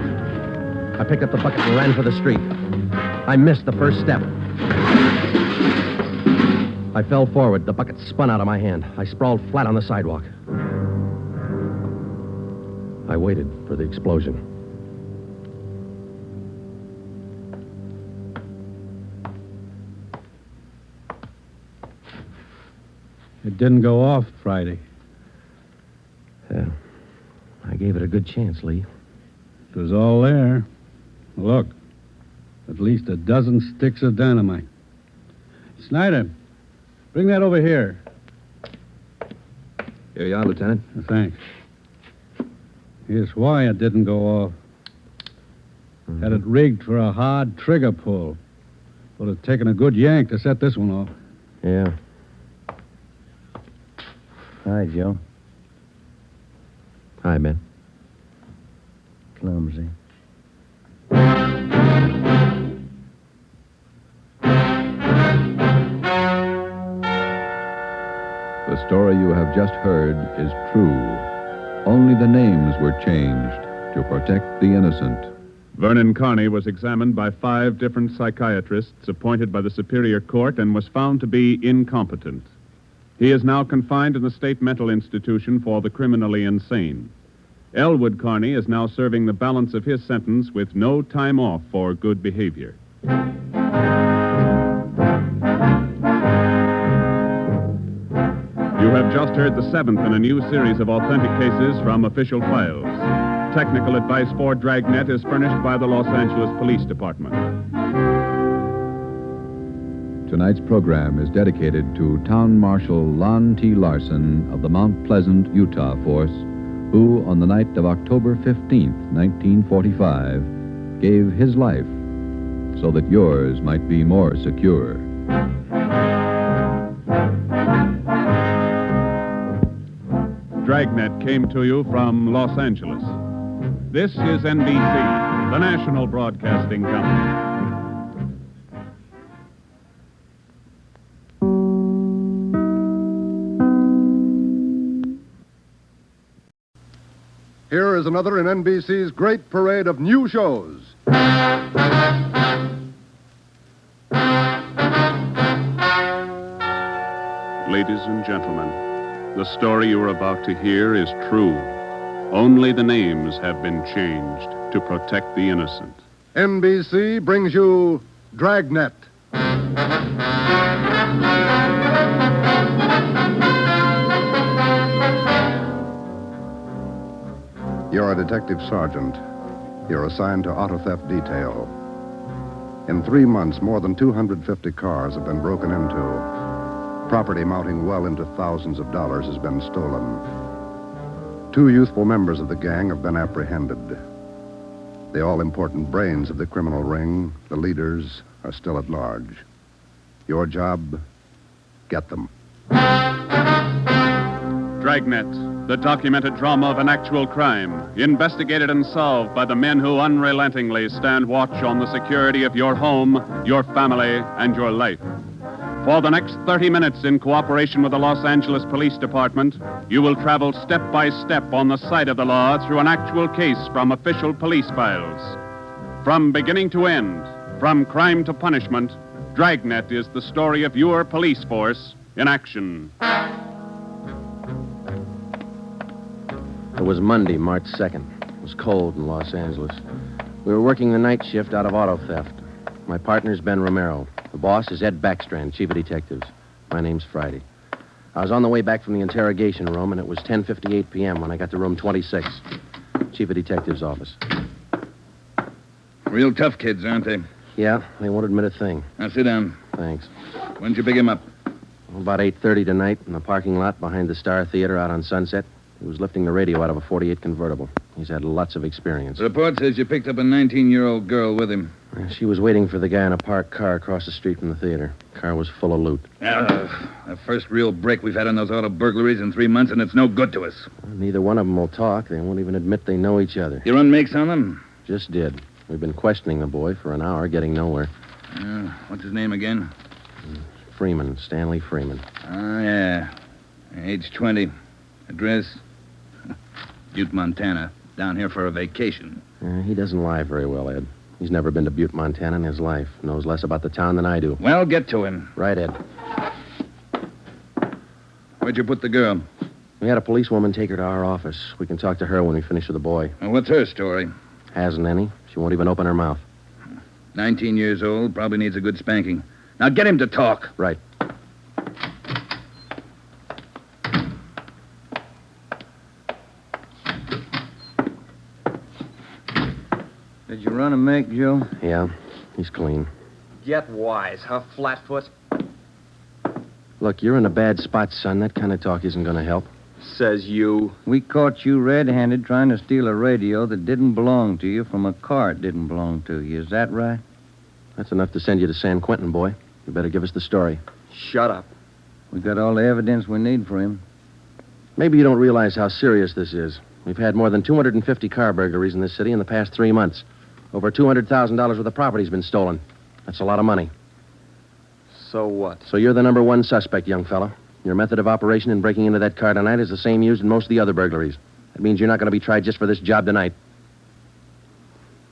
I picked up the bucket and ran for the street. I missed the first step. I fell forward. The bucket spun out of my hand. I sprawled flat on the sidewalk. I waited for the explosion. It didn't go off Friday. I gave it a good chance, Lee. It was all there. Look, at least a dozen sticks of dynamite. Snyder, bring that over here. Here you are, Lieutenant. Thanks. Here's why it didn't go off. Had it rigged for a hard trigger pull. Would have taken a good yank to set this one off. Yeah. Hi, Joe. Hi, Ben. Clumsy. The story you have just heard is true. Only the names were changed to protect the innocent. Vernon Carney was examined by 5 different psychiatrists appointed by the Superior Court and was found to be incompetent. He is now confined in the State Mental Institution for the criminally insane. Elwood Carney is now serving the balance of his sentence with no time off for good behavior. You have just heard the 7th in a new series of authentic cases from official files. Technical advice for Dragnet is furnished by the Los Angeles Police Department. Tonight's program is dedicated to Town Marshal Lon T. Larson of the Mount Pleasant, Utah force, who, on the night of October 15th, 1945, gave his life so that yours might be more secure. Dragnet came to you from Los Angeles. This is NBC, the national broadcasting company. Here is another in NBC's great parade of new shows. Ladies and gentlemen, the story you are about to hear is true. Only the names have been changed to protect the innocent. NBC brings you Dragnet. You're a detective sergeant. You're assigned to auto theft detail. In 3 months, more than 250 cars have been broken into. Property mounting well into thousands of dollars has been stolen. 2 youthful members of the gang have been apprehended. The all-important brains of the criminal ring, the leaders, are still at large. Your job, get them. Dragnet, the documented drama of an actual crime, investigated and solved by the men who unrelentingly stand watch on the security of your home, your family, and your life. For the next 30 minutes, in cooperation with the Los Angeles Police Department, you will travel step by step on the side of the law through an actual case from official police files. From beginning to end, from crime to punishment, Dragnet is the story of your police force in action. It was Monday, March 2nd. It was cold in Los Angeles. We were working the night shift out of auto theft. My partner's Ben Romero. The boss is Ed Backstrand, chief of detectives. My name's Friday. I was on the way back from the interrogation room, and it was 10:58 p.m. when I got to room 26, chief of detectives' office. Real tough kids, aren't they? Yeah, they won't admit a thing. Now, sit down. Thanks. When'd you pick him up? About 8:30 tonight in the parking lot behind the Star Theater out on Sunset. He was lifting the radio out of a 48 convertible. He's had lots of experience. The report says you picked up a 19-year-old girl with him. She was waiting for the guy in a parked car across the street from the theater. Car was full of loot. The first real break we've had on those auto burglaries in 3 months, and it's no good to us. Neither one of them will talk. They won't even admit they know each other. You run makes on them? Just did. We've been questioning the boy for an hour, getting nowhere. What's his name again? Freeman, Stanley Freeman. Oh, yeah. Age 20. Address? Butte, Montana. Down here for a vacation. He doesn't lie very well, Ed. He's never been to Butte, Montana in his life. Knows less about the town than I do. Well, get to him. Right, Ed. Where'd you put the girl? We had a policewoman take her to our office. We can talk to her when we finish with the boy. Well, what's her story? Hasn't any. She won't even open her mouth. 19 years old, probably needs a good spanking. Now get him to talk. Right. Did you run a make, Joe? Yeah, he's clean. Get wise, huh, Flatfoot? Look, you're in a bad spot, son. That kind of talk isn't going to help. Says you. We caught you red-handed trying to steal a radio that didn't belong to you from a car it didn't belong to you. Is that right? That's enough to send you to San Quentin, boy. You better give us the story. Shut up. We got all the evidence we need for him. Maybe you don't realize how serious this is. We've had more than 250 car burglaries in this city in the past 3 months. Over $200,000 worth of property's been stolen. That's a lot of money. So what? So you're the number one suspect, young fella. Your method of operation in breaking into that car tonight is the same used in most of the other burglaries. That means you're not going to be tried just for this job tonight.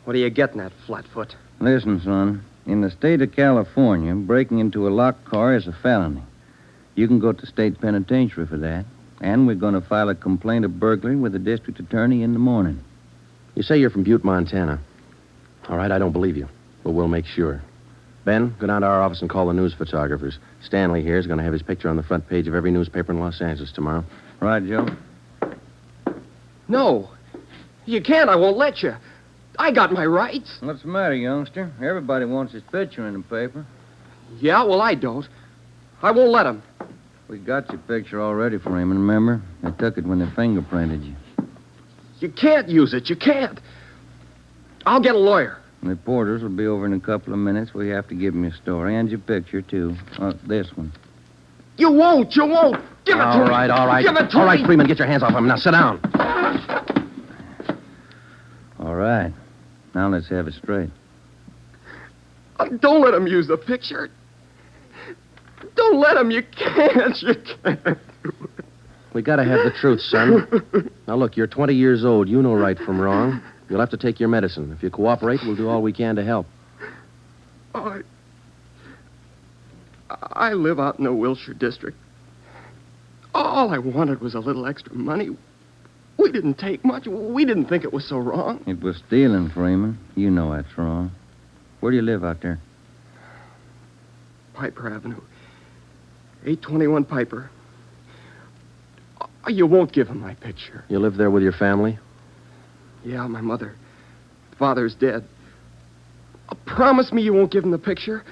What are you getting at, Flatfoot? Listen, son. In the state of California, breaking into a locked car is a felony. You can go to state penitentiary for that. And we're going to file a complaint of burglary with the district attorney in the morning. You say you're from Butte, Montana. All right, I don't believe you, but we'll make sure. Ben, go down to our office and call the news photographers. Stanley here is going to have his picture on the front page of every newspaper in Los Angeles tomorrow. Right, Joe? No. You can't. I won't let you. I got my rights. What's the matter, youngster? Everybody wants his picture in the paper. Yeah, well, I don't. I won't let him. We got your picture already for him, remember? They took it when they fingerprinted you. You can't use it. You can't. I'll get a lawyer. Reporters will be over in a couple of minutes. We have to give them your story and your picture, too. This one. You won't. You won't. Give it to me. All right. Give it to me. All right, Freeman, get your hands off him. Now sit down. All right. Now let's have it straight. Don't let him use the picture. Don't let him. You can't. You can't. We got to have the truth, son. Now, look, you're 20 years old. You know right from wrong. You'll have to take your medicine. If you cooperate, we'll do all we can to help. I live out in the Wilshire district. All I wanted was a little extra money. We didn't take much. We didn't think it was so wrong. It was stealing, Freeman. You know that's wrong. Where do you live out there? Piper Avenue. 821 Piper. You won't give him my picture. You live there with your family? Yeah, my mother. Father's dead. Promise me you won't give him the picture.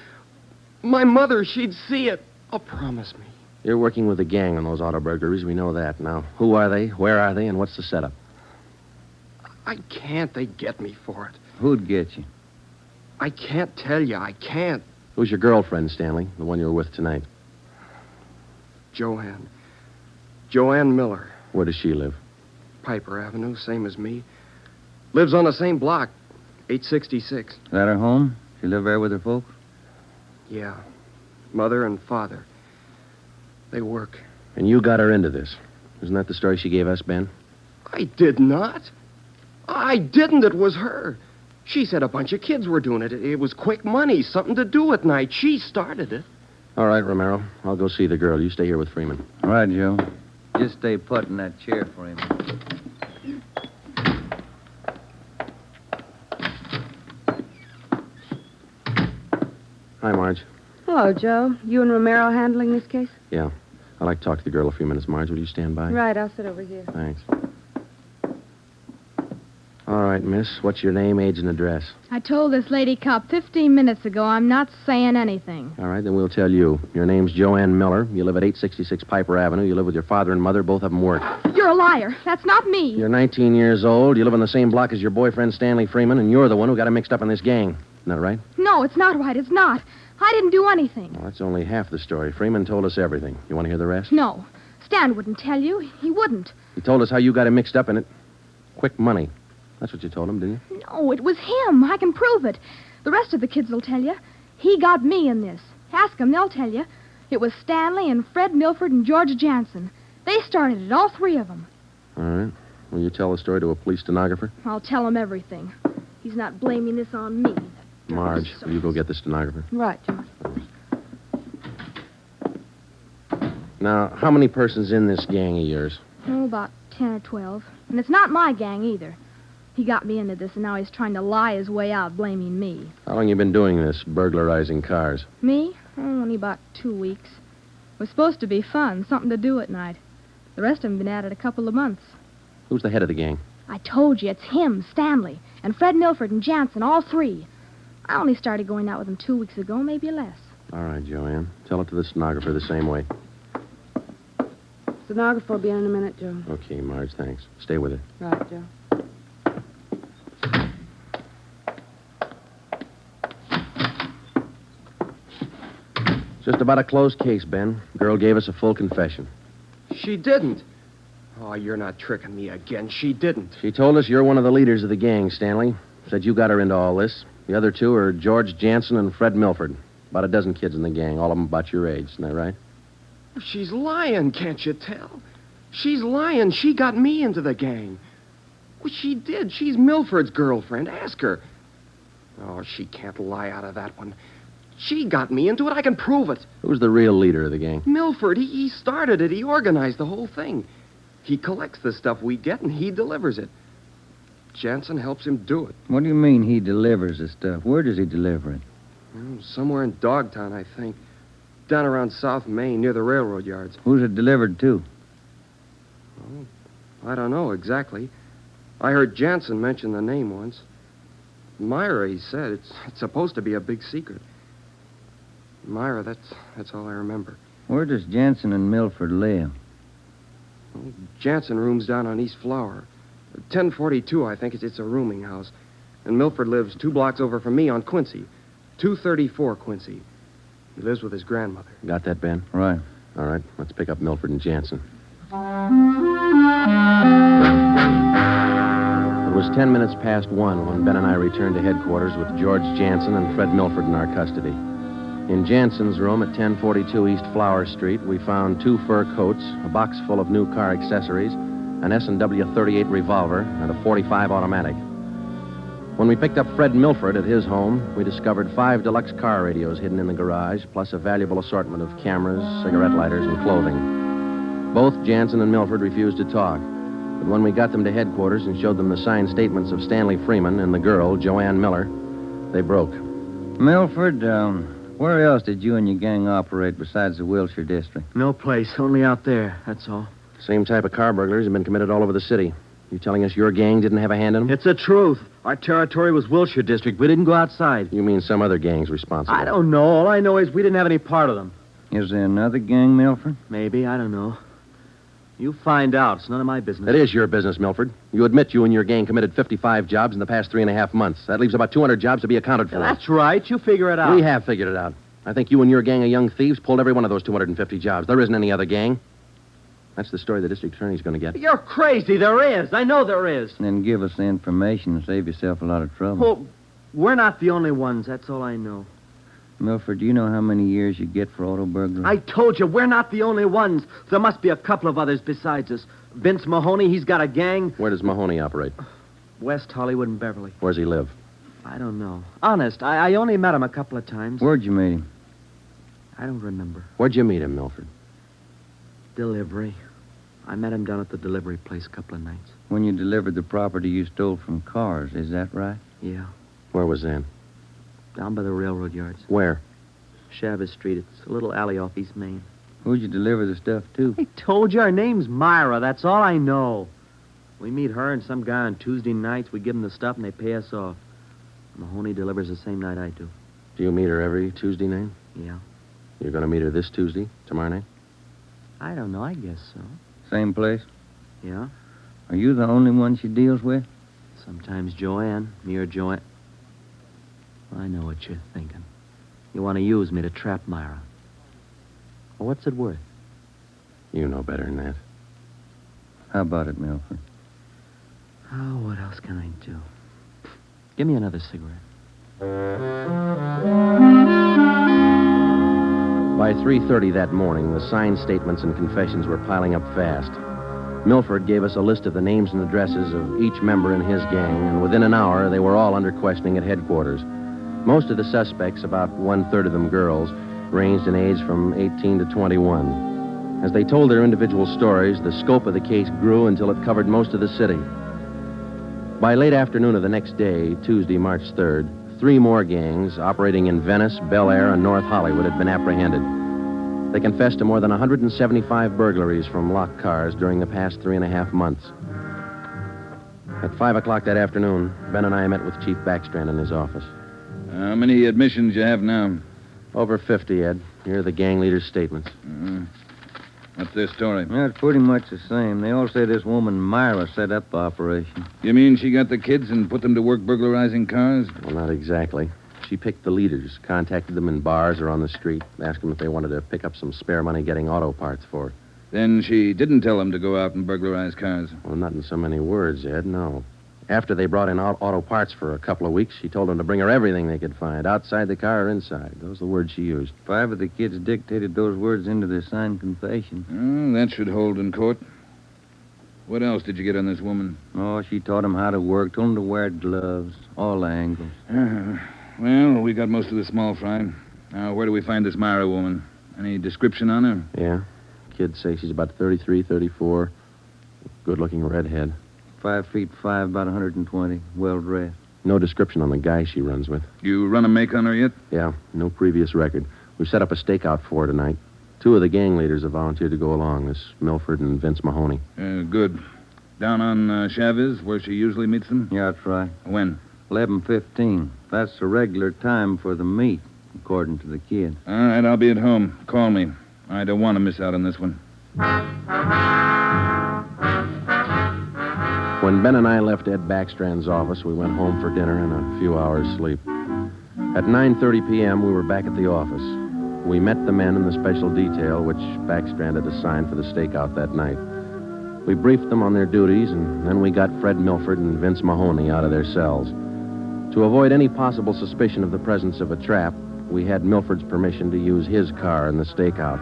My mother, she'd see it. Promise me. You're working with the gang on those auto burglaries. We know that. Now, who are they? Where are they? And what's the setup? I can't. They get me for it. Who'd get you? I can't tell you. I can't. Who's your girlfriend, Stanley? The one you were with tonight? Joanne. Joanne Miller. Where does she live? Piper Avenue, same as me. Lives on the same block, 866. Is that her home? She live there with her folks? Yeah. Mother and father. They work. And you got her into this. Isn't that the story she gave us, Ben? I did not. I didn't. It was her. She said a bunch of kids were doing it. It was quick money, something to do at night. She started it. All right, Romero. I'll go see the girl. You stay here with Freeman. All right, Joe. Just stay put in that chair for him. Hi, Marge. Hello, Joe. You and Romero handling this case? Yeah. I'd like to talk to the girl a few minutes, Marge. Will you stand by? Right, I'll sit over here. Thanks. All right, miss. What's your name, age, and address? I told this lady cop 15 minutes ago I'm not saying anything. All right, then we'll tell you. Your name's Joanne Miller. You live at 866 Piper Avenue. You live with your father and mother. Both of them work. You're a liar. That's not me. You're 19 years old. You live on the same block as your boyfriend, Stanley Freeman, and you're the one who got him mixed up in this gang. Isn't that right? No, it's not right. It's not. I didn't do anything. Well, that's only half the story. Freeman told us everything. You want to hear the rest? No. Stan wouldn't tell you. He wouldn't. He told us how you got him mixed up in it. Quick money. That's what you told him, didn't you? No, it was him. I can prove it. The rest of the kids will tell you. He got me in this. Ask them, they'll tell you. It was Stanley and Fred Milford and George Jansen. They started it, all three of them. All right. Will you tell the story to a police stenographer? I'll tell him everything. He's not blaming this on me. Marge, will you go get the stenographer? Right, Joe. Now, how many persons in this gang of yours? Oh, about 10 or 12. And it's not my gang either. He got me into this, and now he's trying to lie his way out, blaming me. How long you been doing this, burglarizing cars? Me? Oh, only about 2 weeks. It was supposed to be fun, something to do at night. The rest of them been at it a couple of months. Who's the head of the gang? I told you, it's him, Stanley, and Fred Milford and Jansen, all three. I only started going out with them 2 weeks ago, maybe less. All right, Joanne. Tell it to the stenographer the same way. Stenographer will be in a minute, Joe. Okay, Marge, thanks. Stay with it. Right, Joe. Just about a closed case, Ben. Girl gave us a full confession. She didn't. Oh, you're not tricking me again. She didn't. She told us you're one of the leaders of the gang, Stanley. Said you got her into all this. The other two are George Jansen and Fred Milford. About a dozen kids in the gang, all of them about your age. Isn't that right? She's lying, can't you tell? She's lying. She got me into the gang. Well, she did. She's Milford's girlfriend. Ask her. Oh, she can't lie out of that one. She got me into it. I can prove it. Who's the real leader of the gang? Milford. He started it. He organized the whole thing. He collects the stuff we get, and he delivers it. Jansen helps him do it. What do you mean he delivers the stuff? Where does he deliver it? Somewhere in Dogtown, I think. Down around South Main, near the railroad yards. Who's it delivered to? Oh, I don't know exactly. I heard Jansen mention the name once. Myra, he said. It's supposed to be a big secret. Myra, that's all I remember. Where does Jansen and Milford live? Well, Jansen rooms down on East Flower. 1042, I think. It's a rooming house. And Milford lives 2 blocks over from me on Quincy. 234 Quincy. He lives with his grandmother. Got that, Ben? Right. All right, let's pick up Milford and Jansen. It was 10 minutes past 1 when Ben and I returned to headquarters with George Jansen and Fred Milford in our custody. In Jansen's room at 1042 East Flower Street, we found 2 fur coats, a box full of new car accessories, an S&W 38 revolver, and a 45 automatic. When we picked up Fred Milford at his home, we discovered 5 deluxe car radios hidden in the garage, plus a valuable assortment of cameras, cigarette lighters, and clothing. Both Jansen and Milford refused to talk, but when we got them to headquarters and showed them the signed statements of Stanley Freeman and the girl, Joanne Miller, they broke. Milford, where else did you and your gang operate besides the Wilshire district? No place, only out there, that's all. Same type of car burglaries have been committed all over the city. You telling us your gang didn't have a hand in them? It's the truth. Our territory was Wilshire district. We didn't go outside. You mean some other gang's responsible? I don't know. All I know is we didn't have any part of them. Is there another gang, Milford? Maybe, I don't know. You find out. It's none of my business. It is your business, Milford. You admit you and your gang committed 55 jobs in the past 3.5 months. That leaves about 200 jobs to be accounted for. That's right. You figure it out. We have figured it out. I think you and your gang of young thieves pulled every one of those 250 jobs. There isn't any other gang. That's the story the district attorney's going to get. You're crazy. There is. I know there is. Then give us the information and save yourself a lot of trouble. Well, we're not the only ones. That's all I know. Milford, do you know how many years you get for auto burglary? I told you, we're not the only ones. There must be a couple of others besides us. Vince Mahoney, he's got a gang. Where does Mahoney operate? West Hollywood and Beverly. Where's he live? I don't know. Honest, I only met him a couple of times. Where'd you meet him? I don't remember. Where'd you meet him, Milford? Delivery. I met him down at the delivery place a couple of nights. When you delivered the property you stole from cars, is that right? Yeah. Where was that? Down by the railroad yards. Where? Chavez Street. It's a little alley off East Main. Who'd you deliver the stuff to? I told you, her name's Myra. That's all I know. We meet her and some guy on Tuesday nights. We give them the stuff and they pay us off. Mahoney delivers the same night I do. Do you meet her every Tuesday night? Yeah. You're going to meet her this Tuesday, tomorrow night? I don't know. I guess so. Same place? Yeah. Are you the only one she deals with? Sometimes Joanne, me or Joanne. I know what you're thinking. You want to use me to trap Myra. Well, what's it worth? You know better than that. How about it, Milford? Oh, what else can I do? Give me another cigarette. By 3:30 that morning, the signed statements and confessions were piling up fast. Milford gave us a list of the names and addresses of each member in his gang, and within an hour, they were all under questioning at headquarters. Most of the suspects, about 1/3 of them girls, ranged in age from 18 to 21. As they told their individual stories, the scope of the case grew until it covered most of the city. By late afternoon of the next day, Tuesday, March 3rd, 3 more gangs operating in Venice, Bel Air, and North Hollywood had been apprehended. They confessed to more than 175 burglaries from locked cars during the past 3.5 months. At 5 o'clock that afternoon, Ben and I met with Chief Backstrand in his office. How many admissions you have now? Over 50, Ed. Here are the gang leaders' statements. What's their story? Yeah, it's pretty much the same. They all say this woman, Myra, set up the operation. You mean she got the kids and put them to work burglarizing cars? Well, not exactly. She picked the leaders, contacted them in bars or on the street, asked them if they wanted to pick up some spare money getting auto parts for it. Then she didn't tell them to go out and burglarize cars. Well, not in so many words, Ed, no. After they brought in auto parts for a couple of weeks, she told them to bring her everything they could find, outside the car or inside. Those are the words she used. 5 of the kids dictated those words into their signed confession. That should hold in court. What else did you get on this woman? Oh, she taught them how to work, told them to wear gloves, all angles. Well, we got most of the small fry. Now, where do we find this Myra woman? Any description on her? Yeah. Kids say she's about 33, 34. Good-looking redhead. 5'5", about 120, well-dressed. No description on the guy she runs with. You run a make on her yet? Yeah, no previous record. We've set up a stakeout for her tonight. 2 of the gang leaders have volunteered to go along, this Milford and Vince Mahoney. Good. Down on Chavez, where she usually meets them? Yeah, that's right. When? 11:15. That's the regular time for the meet, according to the kid. All right, I'll be at home. Call me. I don't want to miss out on this one. When Ben and I left Ed Backstrand's office, we went home for dinner and a few hours' sleep. At 9:30 p.m., we were back at the office. We met the men in the special detail which Backstrand had assigned for the stakeout that night. We briefed them on their duties, and then we got Fred Milford and Vince Mahoney out of their cells. To avoid any possible suspicion of the presence of a trap, we had Milford's permission to use his car in the stakeout.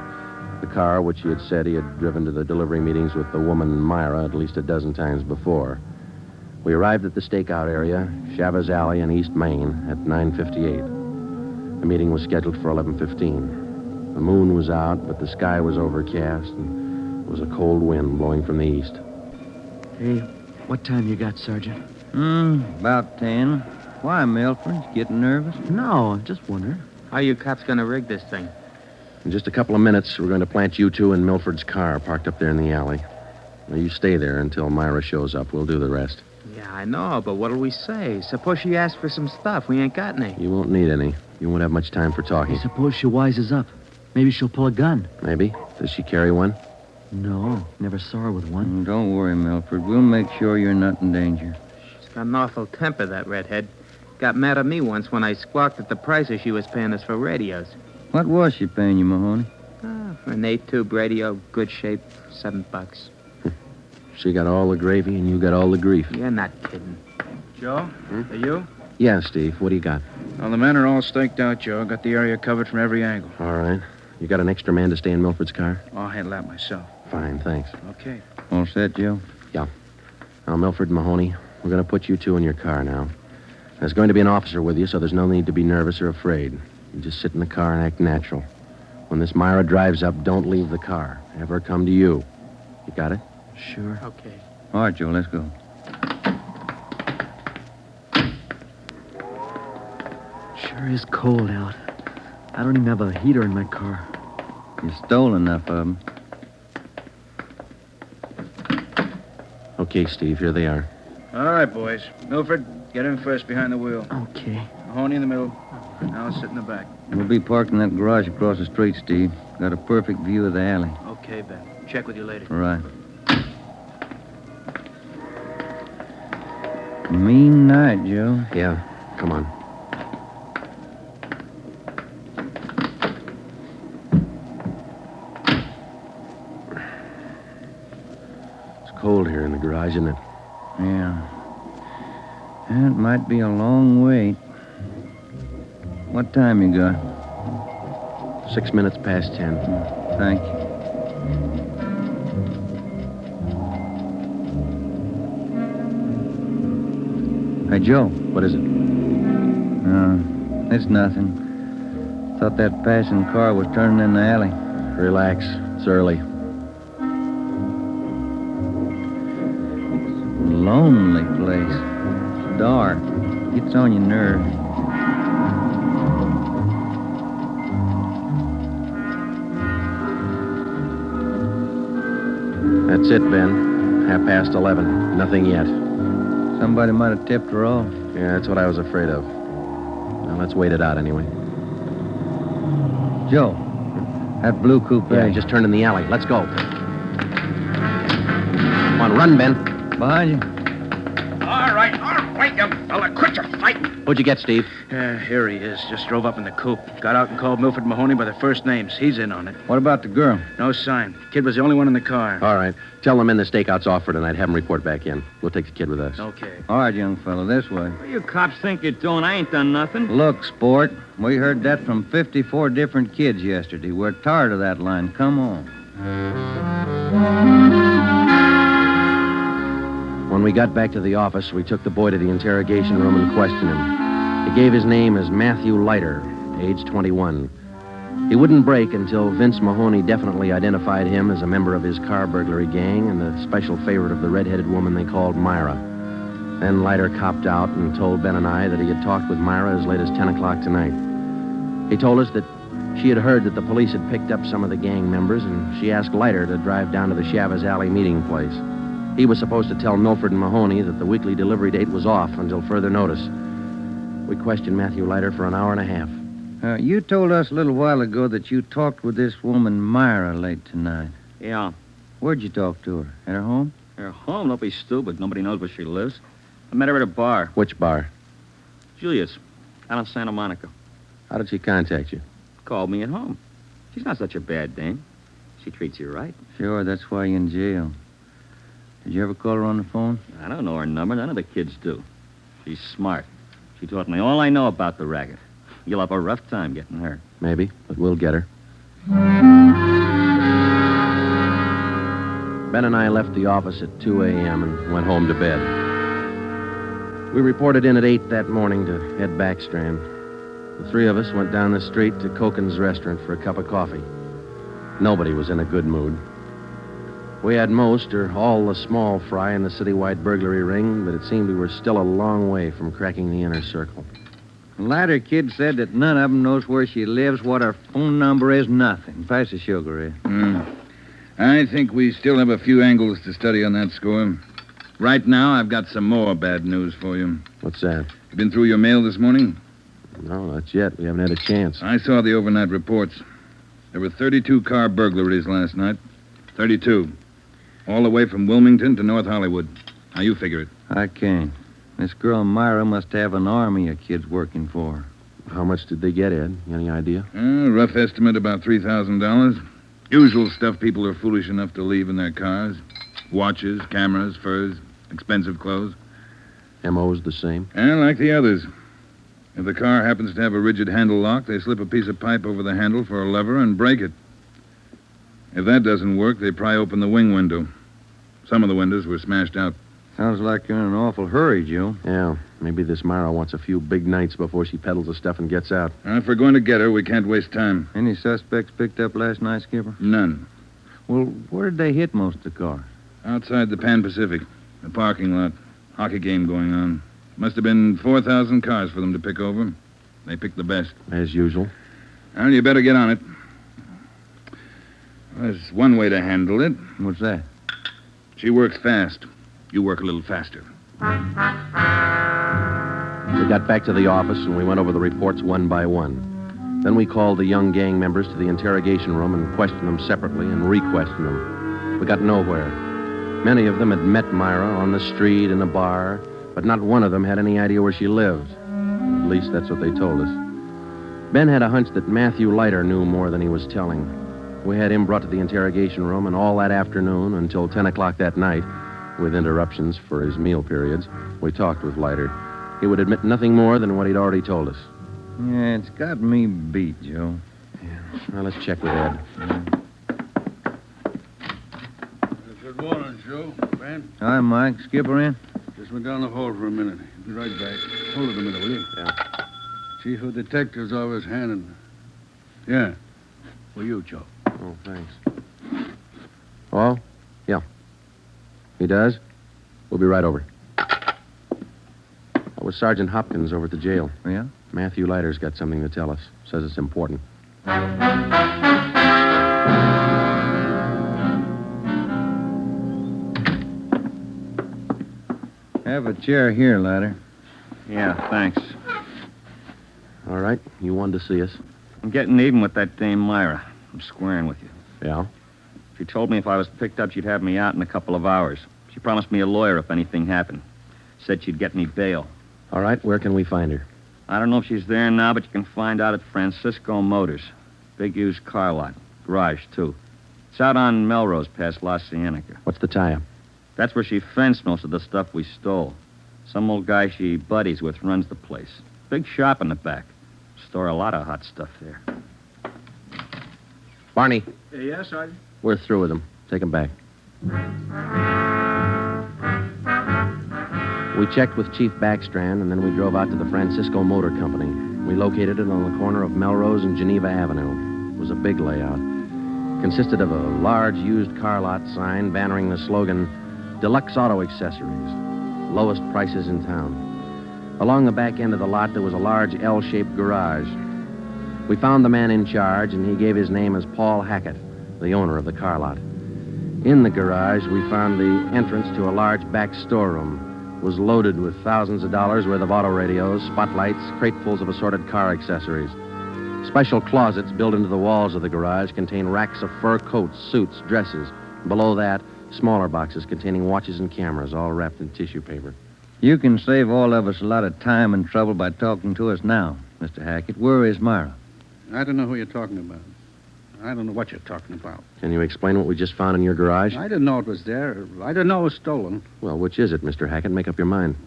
The car which he had said he had driven to the delivery meetings with the woman Myra at least a dozen times before. We arrived at the stakeout area, Chavez Alley in East Main, at 9:58. The meeting was scheduled for 11:15. The moon was out, but the sky was overcast, and there was a cold wind blowing from the east. Hey, what time you got, Sergeant? About 10. Why, Milford? Getting nervous? No, just wondering. How you cops gonna rig this thing? In just a couple of minutes, we're going to plant you 2 in Milford's car parked up there in the alley. Now, you stay there until Myra shows up. We'll do the rest. Yeah, I know, but what'll we say? Suppose she asks for some stuff. We ain't got any. You won't need any. You won't have much time for talking. Suppose she wises up. Maybe she'll pull a gun. Maybe. Does she carry one? No, never saw her with one. Don't worry, Milford. We'll make sure you're not in danger. She's got an awful temper, that redhead. Got mad at me once when I squawked at the prices she was paying us for radios. What was she paying you, Mahoney? For an 8-tube radio, good shape, $7. She got all the gravy and you got all the grief. You're not kidding. Joe, are you? Yeah, Steve. What do you got? Well, the men are all staked out, Joe. Got the area covered from every angle. All right. You got an extra man to stay in Milford's car? I'll handle that myself. Fine, thanks. Okay. All set, Joe? Yeah. Now, Milford and Mahoney, we're going to put you two in your car now. There's going to be an officer with you, so there's no need to be nervous or afraid. You just sit in the car and act natural. When this Myra drives up, don't leave the car. Have her come to you. You got it? Sure. Okay. All right, Joe, let's go. Sure is cold out. I don't even have a heater in my car. You stole enough of them. Okay, Steve, here they are. All right, boys. Milford, get in first behind the wheel. Okay. Mahoney in the middle. I'll sit in the back. We'll be parked in that garage across the street, Steve. Got a perfect view of the alley. Okay, Ben. Check with you later. Right. Mean night, Joe. Yeah, come on. It's cold here in the garage, isn't it? Yeah. It might be a long wait. What time you got? 6 minutes past 10. Thank you. Hey, Joe. What is it? It's nothing. Thought that passing car was turning in the alley. Relax. It's early. Lonely place. It's dark. Gets on your nerves. That's it, Ben. 11:30. Nothing yet. Somebody might have tipped her off. Yeah, that's what I was afraid of. Now, let's wait it out anyway. Joe, that blue coupe. Yeah, just turned in the alley. Let's go. Come on, run, Ben. Behind you. All right, you fella. Quit your fighting. What'd you get, Steve? Here he is. Just drove up in the coupe. Got out and called Milford Mahoney by their first names. He's in on it. What about the girl? No sign. Kid was the only one in the car. All right. Tell them in the stakeout's off for tonight. Have them report back in. We'll take the kid with us. Okay. All right, young fella, this way. What do you cops think you're doing? I ain't done nothing. Look, sport, we heard that from 54 different kids yesterday. We're tired of that line. Come on. When we got back to the office, we took the boy to the interrogation room and questioned him. He gave his name as Matthew Leiter, age 21. He wouldn't break until Vince Mahoney definitely identified him as a member of his car burglary gang and the special favorite of the red-headed woman they called Myra. Then Leiter copped out and told Ben and I that he had talked with Myra as late as 10 o'clock tonight. He told us that she had heard that the police had picked up some of the gang members, and she asked Leiter to drive down to the Chavez Alley meeting place. He was supposed to tell Milford and Mahoney that the weekly delivery date was off until further notice. We questioned Matthew Leiter for an hour and a half. You told us a little while ago that you talked with this woman, Myra, late tonight. Yeah. Where'd you talk to her? At her home? Her home? Don't be stupid. Nobody knows where she lives. I met her at a bar. Which bar? Julius, out in Santa Monica. How did she contact you? Called me at home. She's not such a bad dame. She treats you right. Sure, that's why you're in jail. Did you ever call her on the phone? I don't know her number. None of the kids do. She's smart. She taught me all I know about the racket. You'll have a rough time getting her. Maybe, but we'll get her. Ben and I left the office at 2 a.m. and went home to bed. We reported in at 8 that morning to head Backstrand. The three of us went down the street to Koken's restaurant for a cup of coffee. Nobody was in a good mood. We had most or all the small fry in the citywide burglary ring, but it seemed we were still a long way from cracking the inner circle. The latter kid said that none of them knows where she lives, what her phone number is, nothing. Pass the sugar, Ed. I think we still have a few angles to study on that score. Right now, I've got some more bad news for you. What's that? You been through your mail this morning? No, not yet. We haven't had a chance. I saw the overnight reports. There were 32 car burglaries last night. 32. All the way from Wilmington to North Hollywood. How you figure it? I can't. This girl Myra must have an army of kids working for her. How much did they get, Ed? Any idea? Rough estimate about $3,000. Usual stuff people are foolish enough to leave in their cars. Watches, cameras, furs, expensive clothes. M.O.'s the same? And like the others. If the car happens to have a rigid handle lock, they slip a piece of pipe over the handle for a lever and break it. If that doesn't work, they pry open the wing window. Some of the windows were smashed out. Sounds like you're in an awful hurry, Joe. Yeah, maybe this Myra wants a few big nights before she peddles the stuff and gets out. If we're going to get her, we can't waste time. Any suspects picked up last night, Skipper? None. Well, where did they hit most of the cars? Outside the Pan Pacific. The parking lot. Hockey game going on. Must have been 4,000 cars for them to pick over. They picked the best. As usual. Well, you better get on it. There's one way to handle it. What's that? She works fast. You work a little faster. We got back to the office and we went over the reports one by one. Then we called the young gang members to the interrogation room and questioned them separately and re-questioned them. We got nowhere. Many of them had met Myra on the street, in a bar, but not one of them had any idea where she lived. At least that's what they told us. Ben had a hunch that Matthew Leiter knew more than he was telling. We had him brought to the interrogation room, and all that afternoon until 10 o'clock that night, with interruptions for his meal periods, we talked with Leiter. He would admit nothing more than what he'd already told us. Yeah, it's got me beat, Joe. Yeah. Well, let's check with Ed. Good morning, Joe. Ben? Hi, Mike. Skipper in? Just went down the hall for a minute. Be right back. Hold it a minute, will you? Yeah. Chief of Detectives always handing. Yeah. For you, Joe. Oh, thanks. Oh? Yeah. He does? We'll be right over. That was Sergeant Hopkins over at the jail. Yeah? Matthew Leiter's got something to tell us. Says it's important. Have a chair here, Leiter. Yeah, thanks. All right. You wanted to see us. I'm getting even with that dame Myra. I'm squaring with you. Yeah? She told me if I was picked up, she'd have me out in a couple of hours. She promised me a lawyer if anything happened. Said she'd get me bail. All right. Where can we find her? I don't know if she's there now, but you can find out at Francisco Motors. Big used car lot. Garage, too. It's out on Melrose past La Cienega. What's the tie-up? That's where she fenced most of the stuff we stole. Some old guy she buddies with runs the place. Big shop in the back. Store a lot of hot stuff there. Barney, Yes, Sergeant? we're through with him. Take him back. We checked with Chief Backstrand, and then we drove out to the Francisco Motor Company. We located it on the corner of Melrose and Geneva Avenue. It was a big layout. Consisted of a large used car lot sign bannering the slogan, Deluxe Auto Accessories, lowest prices in town. Along the back end of the lot, there was a large L-shaped garage. We found the man in charge, and he gave his name as Paul Hackett, the owner of the car lot. In the garage, we found the entrance to a large back storeroom. It was loaded with thousands of dollars worth of auto radios, spotlights, cratefuls of assorted car accessories. Special closets built into the walls of the garage contain racks of fur coats, suits, dresses. Below that, smaller boxes containing watches and cameras, all wrapped in tissue paper. You can save all of us a lot of time and trouble by talking to us now, Mr. Hackett. Where is Myra? I don't know who you're talking about. I don't know what you're talking about. Can you explain what we just found in your garage? I didn't know it was there. I didn't know it was stolen. Well, which is it, Mr. Hackett? Make up your mind.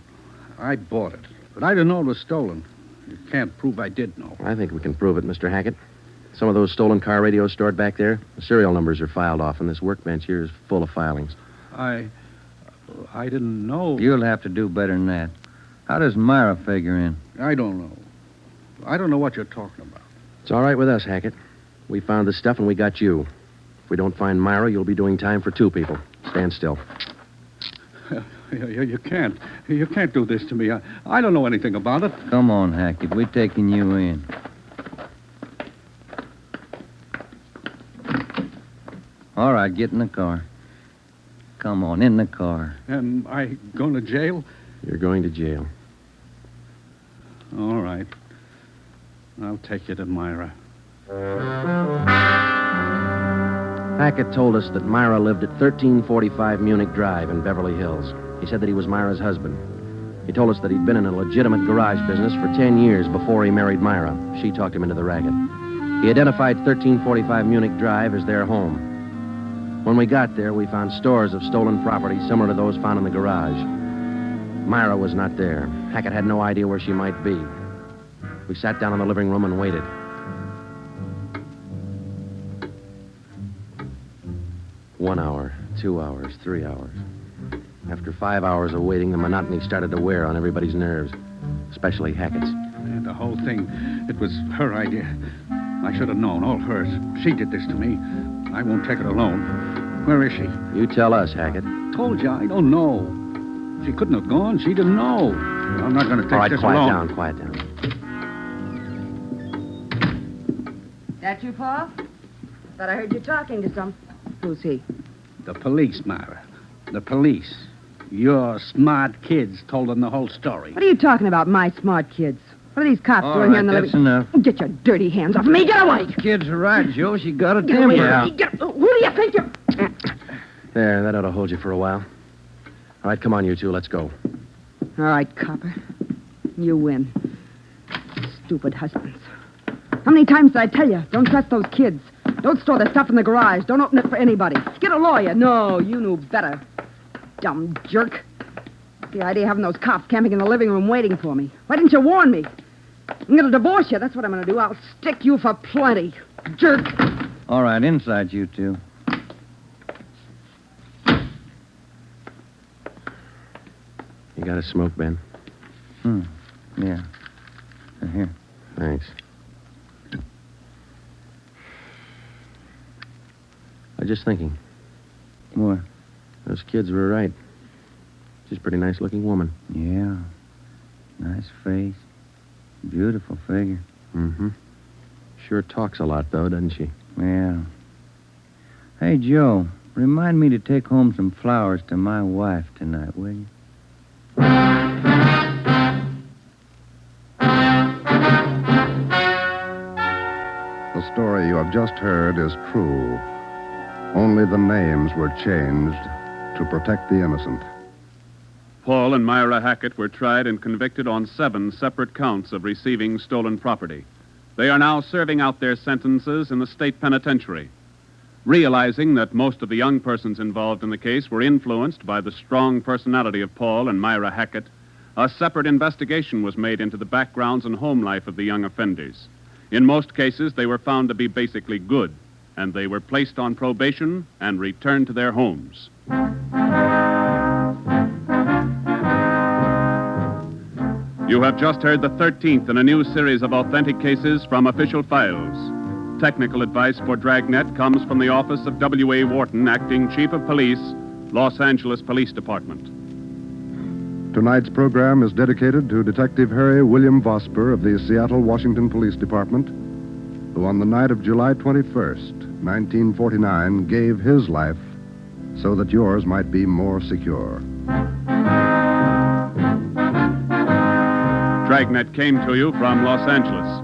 I bought it, but I didn't know it was stolen. You can't prove I did know. I think we can prove it, Mr. Hackett. Some of those stolen car radios stored back there, the serial numbers are filed off, and this workbench here is full of filings. I didn't know. You'll have to do better than that. How does Myra figure in? I don't know. I don't know what you're talking about. It's all right with us, Hackett. We found the stuff and we got you. If we don't find Myra, you'll be doing time for two people. Stand still. You can't. You can't do this to me. I don't know anything about it. Come on, Hackett. We're taking you in. All right, get in the car. Come on, in the car. Am I going to jail? You're going to jail. All right. I'll take you to Myra. Hackett told us that Myra lived at 1345 Munich Drive in Beverly Hills. He said that he was Myra's husband. He told us that he'd been in a legitimate garage business for 10 years before he married Myra. She talked him into the racket. He identified 1345 Munich Drive as their home. When we got there, we found stores of stolen property similar to those found in the garage. Myra was not there. Hackett had no idea where she might be. We sat down in the living room and waited. One hour, 2 hours, 3 hours. After 5 hours of waiting, the monotony started to wear on everybody's nerves, especially Hackett's. Yeah, the whole thing, it was her idea. I should have known, all hers. She did this to me. I won't take it alone. Where is she? You tell us, Hackett. Told you, I don't know. She couldn't have gone. She didn't know. I'm not going to take All right, this quiet alone. down, quiet down. That you, Paul? Thought I heard you talking to some. Who's he? The police, Myra. The police. Your smart kids told them the whole story. What are you talking about, my smart kids? What are these cops All doing here right, in the that's living... enough. Get your dirty hands off me. Get away. Kids are right, Joe. She got a Get away temper. from me. Who do you think you're... There, that ought to hold you for a while. All right, come on, you two. Let's go. All right, copper. You win. Stupid husbands. How many times did I tell you? Don't trust those kids. Don't store the stuff in the garage. Don't open it for anybody. Get a lawyer. No, you knew better. Dumb jerk. The idea of having those cops camping in the living room waiting for me. Why didn't you warn me? I'm going to divorce you. That's what I'm going to do. I'll stick you for plenty. Jerk. All right, inside, you two. You got a smoke, Ben? Yeah. Here. Thanks. I was just thinking. What? Those kids were right. She's a pretty nice-looking woman. Yeah. Nice face. Beautiful figure. Mm-hmm. Sure talks a lot, though, doesn't she? Yeah. Hey, Joe, remind me to take home some flowers to my wife tonight, will you? The story you have just heard is true. Only the names were changed to protect the innocent. Paul and Myra Hackett were tried and convicted on 7 separate counts of receiving stolen property. They are now serving out their sentences in the state penitentiary. Realizing that most of the young persons involved in the case were influenced by the strong personality of Paul and Myra Hackett, a separate investigation was made into the backgrounds and home life of the young offenders. In most cases, they were found to be basically good, and they were placed on probation and returned to their homes. You have just heard the 13th in a new series of authentic cases from official files. Technical advice for Dragnet comes from the office of W.A. Wharton, Acting Chief of Police, Los Angeles Police Department. Tonight's program is dedicated to Detective Harry William Vosper of the Seattle, Washington Police Department, who on the night of July 21st, 1949, gave his life so that yours might be more secure. Dragnet came to you from Los Angeles.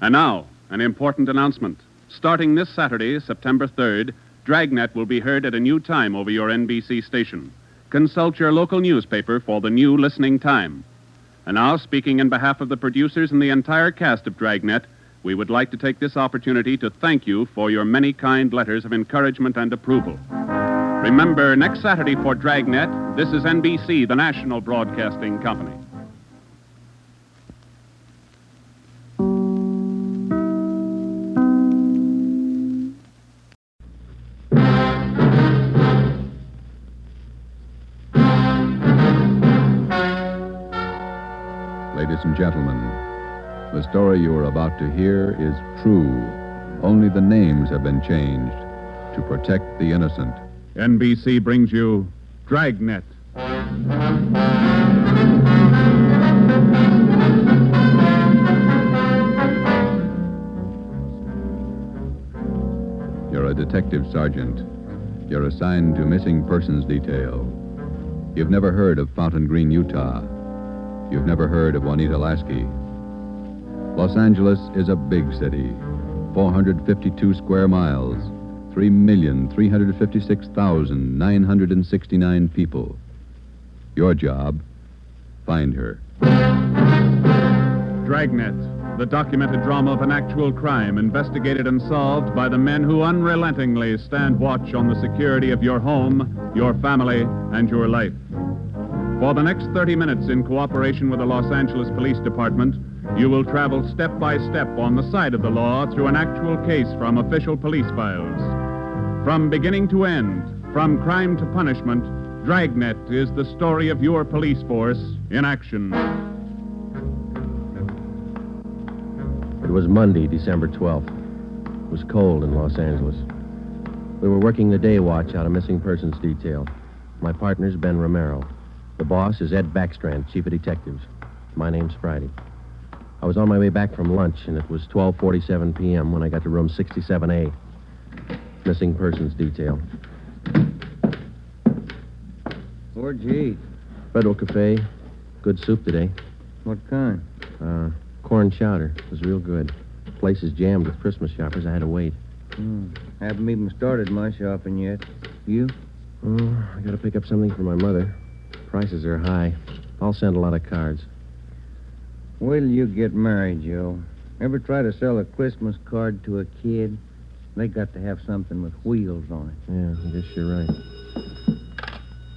And now, an important announcement. Starting this Saturday, September 3rd, Dragnet will be heard at a new time over your NBC station. Consult your local newspaper for the new listening time. And now, speaking in behalf of the producers and the entire cast of Dragnet, we would like to take this opportunity to thank you for your many kind letters of encouragement and approval. Remember, next Saturday for Dragnet, this is NBC, the national broadcasting company. Ladies and gentlemen, the story you are about to hear is true. Only the names have been changed to protect the innocent. NBC brings you Dragnet. You're a detective sergeant. You're assigned to missing persons detail. You've never heard of Fountain Green, Utah. You've never heard of Juanita Lasky. Los Angeles is a big city. 452 square miles, 3,356,969 people. Your job, find her. Dragnet, the documented drama of an actual crime investigated and solved by the men who unrelentingly stand watch on the security of your home, your family, and your life. For the next 30 minutes, in cooperation with the Los Angeles Police Department, you will travel step by step on the side of the law through an actual case from official police files. From beginning to end, from crime to punishment, Dragnet is the story of your police force in action. It was Monday, December 12th. It was cold in Los Angeles. We were working the day watch out of missing persons detail. My partner's Ben Romero. The boss is Ed Backstrand, chief of detectives. My name's Friday. I was on my way back from lunch, and it was 12:47 p.m. when I got to room 67A. Missing persons detail. Where'd you eat? Federal Cafe. Good soup today. What kind? Corn chowder. It was real good. The place is jammed with Christmas shoppers. I had to wait. Haven't even started my shopping yet. You? Oh, I gotta pick up something for my mother. Prices are high. I'll send a lot of cards. Wait till you get married, Joe. Ever try to sell a Christmas card to a kid? They got to have something with wheels on it. Yeah, I guess you're right.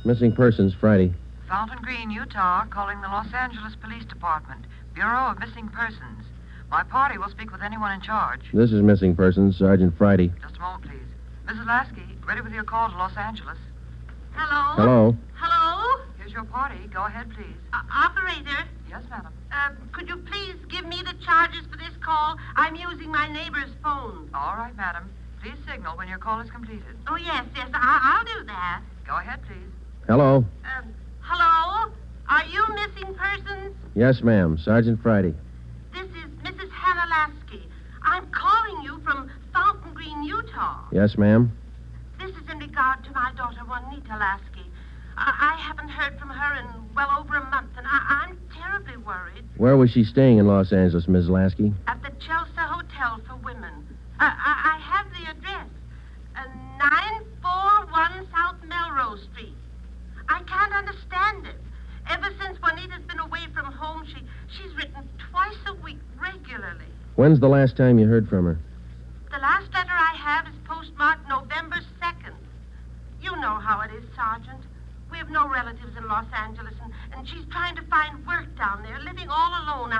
Missing persons, Friday. Fountain Green, Utah, calling the Los Angeles Police Department. Bureau of Missing Persons. My party will speak with anyone in charge. This is missing persons, Sergeant Friday. Just a moment, please. Mrs. Lasky, ready with your call to Los Angeles. Hello? Hello? Hello? Here's your party. Go ahead, please. Operator? Yes, madam. Could you please give me the charges for this call? I'm using my neighbor's phone. All right, madam. Please signal when your call is completed. Oh, yes, I'll do that. Go ahead, please. Hello? Hello? Are you missing persons? Yes, ma'am. Sergeant Friday. This is Mrs. Hannah Lasky. I'm calling you from Fountain Green, Utah. Yes, ma'am. This is in regard to my daughter, Juanita Lasky. I haven't heard from her in well over a month, and I'm terribly worried. Where was she staying in Los Angeles, Ms. Lasky? At the Chelsea Hotel for Women. I have the address. 941 South Melrose Street. I can't understand it. Ever since Juanita's been away from home, she's written twice a week regularly. When's the last time you heard from her? The last letter I have is postmarked November 2nd. You know how it is, Sergeant. We have no relatives in Los Angeles, and she's trying to find work down there, living all alone.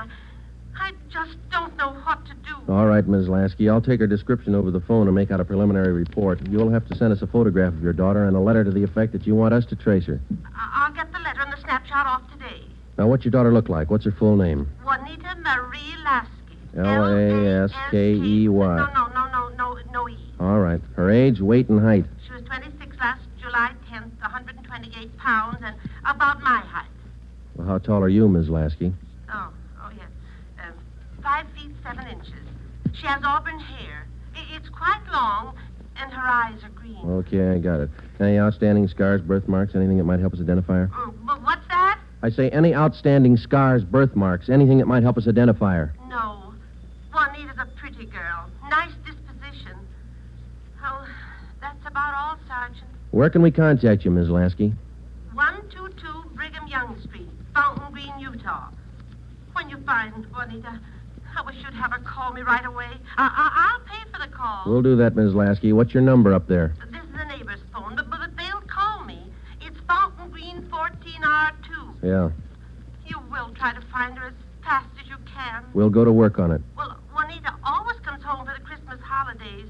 I just don't know what to do. All right, Ms. Lasky. I'll take her description over the phone and make out a preliminary report. You'll have to send us a photograph of your daughter and a letter to the effect that you want us to trace her. I'll get the letter and the snapshot off today. Now, what's your daughter look like? What's her full name? Juanita Marie Lasky. Laskey. No E. All right. Her age, weight, and height. She was 26 last July 10th, 128 pounds, and about my height. Well, how tall are you, Ms. Lasky? Oh, yes. 5 feet 7 inches. She has auburn hair. It's quite long, and her eyes are green. Okay, I got it. Any outstanding scars, birthmarks, anything that might help us identify her? But what's that? I say any outstanding scars, birthmarks, anything that might help us identify her. No. Juanita's a pretty girl. Nice disposition. Oh, that's about all, Sergeant. Where can we contact you, Ms. Lasky? 122 Brigham Young Street, Fountain Green, Utah. When you find Juanita, I wish you'd have her call me right away. I'll pay for the call. We'll do that, Ms. Lasky. What's your number up there? This is the neighbor's phone, but they'll call me. It's Fountain Green 14R2. Yeah. You will try to find her as fast as you can. We'll go to work on it. Well, Juanita always comes home for the Christmas holidays.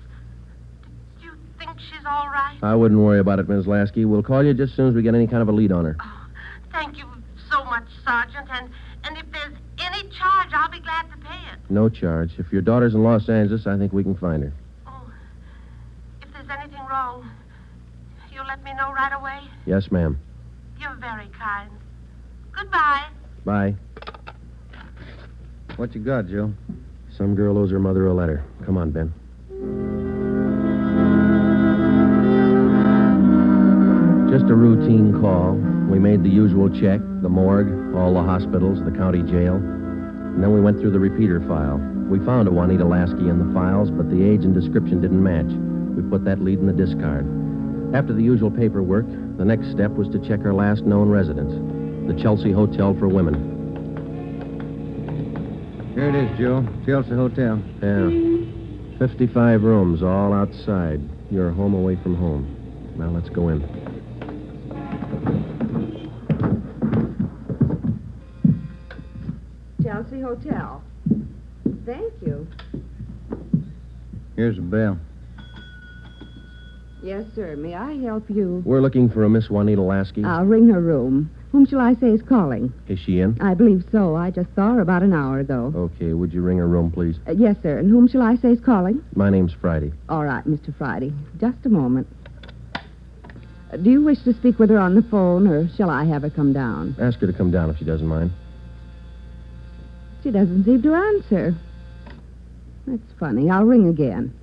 Do you think she's all right? I wouldn't worry about it, Ms. Lasky. We'll call you just as soon as we get any kind of a lead on her. Thank you so much, Sergeant. And if there's any charge, I'll be glad to pay it. No charge. If your daughter's in Los Angeles, I think we can find her. Oh, if there's anything wrong, you'll let me know right away? Yes, ma'am. You're very kind. Goodbye. Bye. What you got, Joe? Some girl owes her mother a letter. Come on, Ben. Just a routine call. We made the usual check, the morgue, all the hospitals, the county jail. And then we went through the repeater file. We found a Juanita Lasky in the files, but the age and description didn't match. We put that lead in the discard. After the usual paperwork, the next step was to check her last known residence, the Chelsea Hotel for Women. Here it is, Joe. Chelsea Hotel. Yeah. 55 rooms, all outside. You're home away from home. Now let's go in. Chelsea Hotel. Thank you. Here's a bell. Yes, sir. May I help you? We're looking for a Miss Juanita Lasky. I'll ring her room. Whom shall I say is calling? Is she in? I believe so. I just saw her about an hour ago. Okay, would you ring her room, please? Yes, sir. And whom shall I say is calling? My name's Friday. All right, Mr. Friday. Just a moment. Do you wish to speak with her on the phone, or shall I have her come down? Ask her to come down if she doesn't mind. She doesn't seem to answer. That's funny. I'll ring again.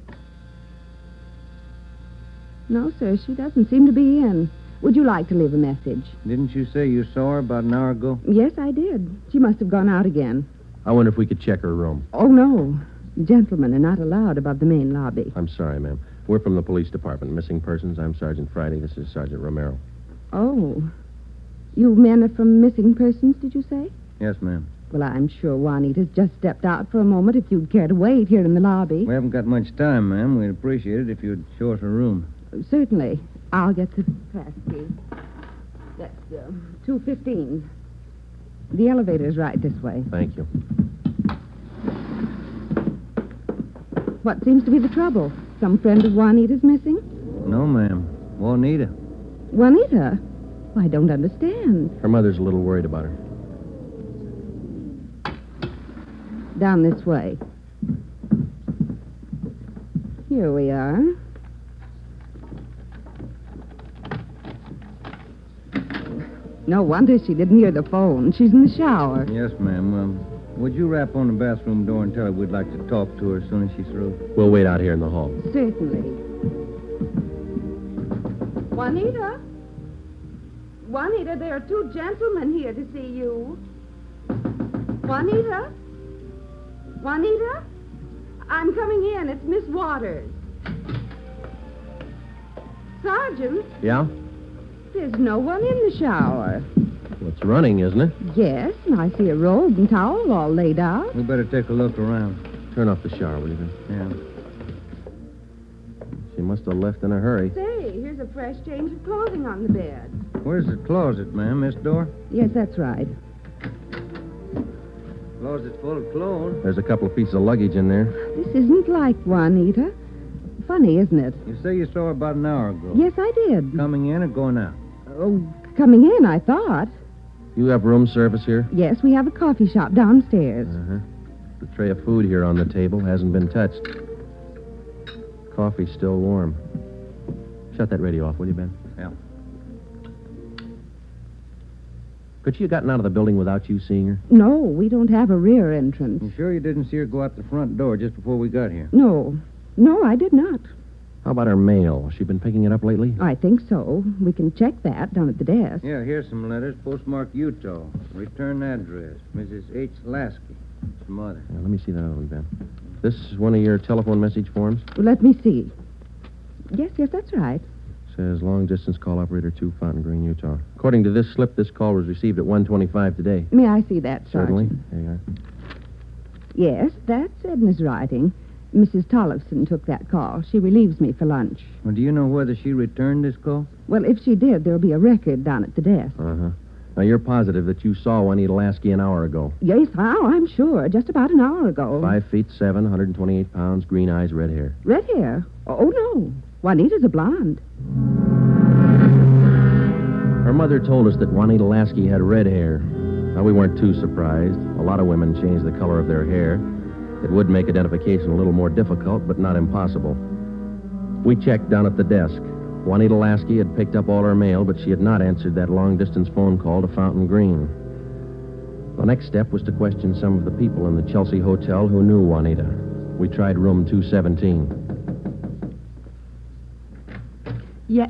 No, sir, she doesn't seem to be in. Would you like to leave a message? Didn't you say you saw her about an hour ago? Yes, I did. She must have gone out again. I wonder if we could check her room. Oh, no. Gentlemen are not allowed above the main lobby. I'm sorry, ma'am. We're from the police department. Missing persons. I'm Sergeant Friday. This is Sergeant Romero. Oh. You men are from missing persons, did you say? Yes, ma'am. Well, I'm sure Juanita's just stepped out for a moment if you'd care to wait here in the lobby. We haven't got much time, ma'am. We'd appreciate it if you'd show us her room. Certainly. I'll get the pass key. That's 215. The elevator's right this way. Thank you. What seems to be the trouble? Some friend of Juanita's missing? No, ma'am. Juanita. Juanita? I don't understand. Her mother's a little worried about her. Down this way. Here we are. No wonder she didn't hear the phone. She's in the shower. Yes, ma'am. Would you rap on the bathroom door and tell her we'd like to talk to her as soon as she's through? We'll wait out here in the hall. Certainly. Juanita? Juanita, there are two gentlemen here to see you. Juanita? Juanita? I'm coming in. It's Miss Waters. Sergeant? Yeah? There's no one in the shower. Well, it's running, isn't it? Yes, and I see a robe and towel all laid out. We better take a look around. Turn off the shower, will you, Ben? Yeah. She must have left in a hurry. Say, here's a fresh change of clothing on the bed. Where's the closet, ma'am? This door? Yes, that's right. Closet's full of clothes. There's a couple of pieces of luggage in there. This isn't like Juanita. Funny, isn't it? You say you saw her about an hour ago. Yes, I did. Coming in or going out? Oh, coming in, I thought. You have room service here? Yes, we have a coffee shop downstairs. Uh-huh. The tray of food here on the table hasn't been touched. Coffee's still warm. Shut that radio off, will you, Ben? Yeah. Could she have gotten out of the building without you seeing her? No, we don't have a rear entrance. You sure you didn't see her go out the front door just before we got here? No, I did not. How about her mail? Has she been picking it up lately? I think so. We can check that down at the desk. Yeah, here's some letters. Postmarked Utah. Return address. Mrs. H. Lasky. It's the mother. Now, let me see that other one, Ben. This is one of your telephone message forms? Let me see. Yes, that's right. Says long distance call operator 2, Fountain Green, Utah. According to this slip, this call was received at 1:25 today. May I see that, Certainly. Sergeant? There you are. Yes, that's Edna's writing. Mrs. Tollefson took that call. She relieves me for lunch. Well, do you know whether she returned this call? Well, if she did, there'll be a record down at the desk. Uh-huh. Now, you're positive that you saw Juanita Lasky an hour ago? Yes, I'm sure. Just about an hour ago. 5'7", 128 pounds, green eyes, red hair. Red hair? Oh, no. Juanita's a blonde. Her mother told us that Juanita Lasky had red hair. Now, we weren't too surprised. A lot of women change the color of their hair. It would make identification a little more difficult, but not impossible. We checked down at the desk. Juanita Lasky had picked up all her mail, but she had not answered that long-distance phone call to Fountain Green. The next step was to question some of the people in the Chelsea Hotel who knew Juanita. We tried room 217. Yeah,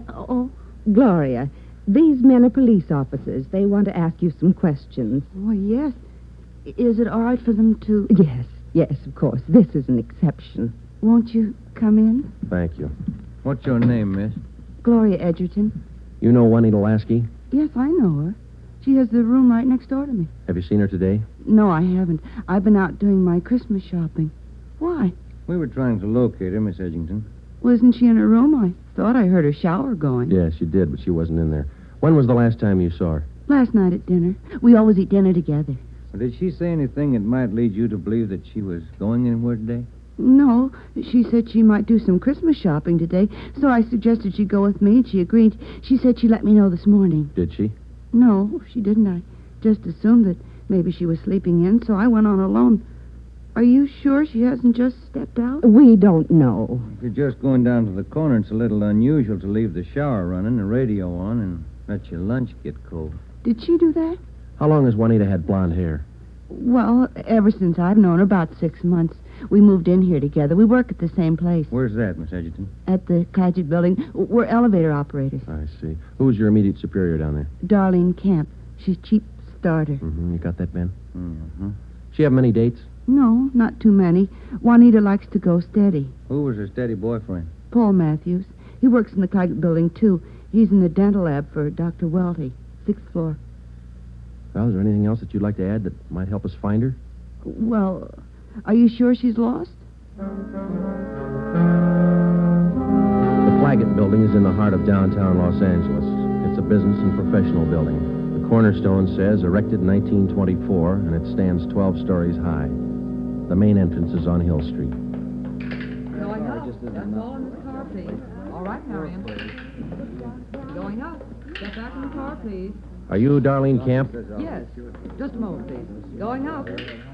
Gloria, these men are police officers. They want to ask you some questions. Oh, yes. Is it all right for them to... Yes. Yes, of course. This is an exception. Won't you come in? Thank you. What's your name, miss? Gloria Edgerton. You know Juanita Lasky? Yes, I know her. She has the room right next door to me. Have you seen her today? No, I haven't. I've been out doing my Christmas shopping. Why? We were trying to locate her, Miss Edgington. Well, isn't she in her room? I thought I heard her shower going. Yes, she did, but she wasn't in there. When was the last time you saw her? Last night at dinner. We always eat dinner together. Well, did she say anything that might lead you to believe that she was going anywhere today? No, she said she might do some Christmas shopping today, so I suggested she go with me, and she agreed. She said she'd let me know this morning. Did she? No, she didn't. I just assumed that maybe she was sleeping in, so I went on alone. Are you sure she hasn't just stepped out? We don't know. If you're just going down to the corner, it's a little unusual to leave the shower running, the radio on, and let your lunch get cold. Did she do that? How long has Juanita had blonde hair? Well, ever since I've known her, about 6 months. We moved in here together. We work at the same place. Where's that, Miss Edgerton? At the Claggett building. We're elevator operators. I see. Who's your immediate superior down there? Darlene Camp. She's chief starter. Mm-hmm. You got that, Ben? Mm-hmm. She have many dates? No, not too many. Juanita likes to go steady. Who was her steady boyfriend? Paul Matthews. He works in the Claggett building, too. He's in the dental lab for Dr. Welty, 6th floor. Well, is there anything else that you'd like to add that might help us find her? Well, are you sure she's lost? The Claggett building is in the heart of downtown Los Angeles. It's a business and professional building. The cornerstone says erected in 1924, and it stands 12 stories high. The main entrance is on Hill Street. Going up. That's all in this car, please. All right, Marion. Going up. Get back in the car, please. Are you Darlene Camp? Yes. Just a moment, please. Going up.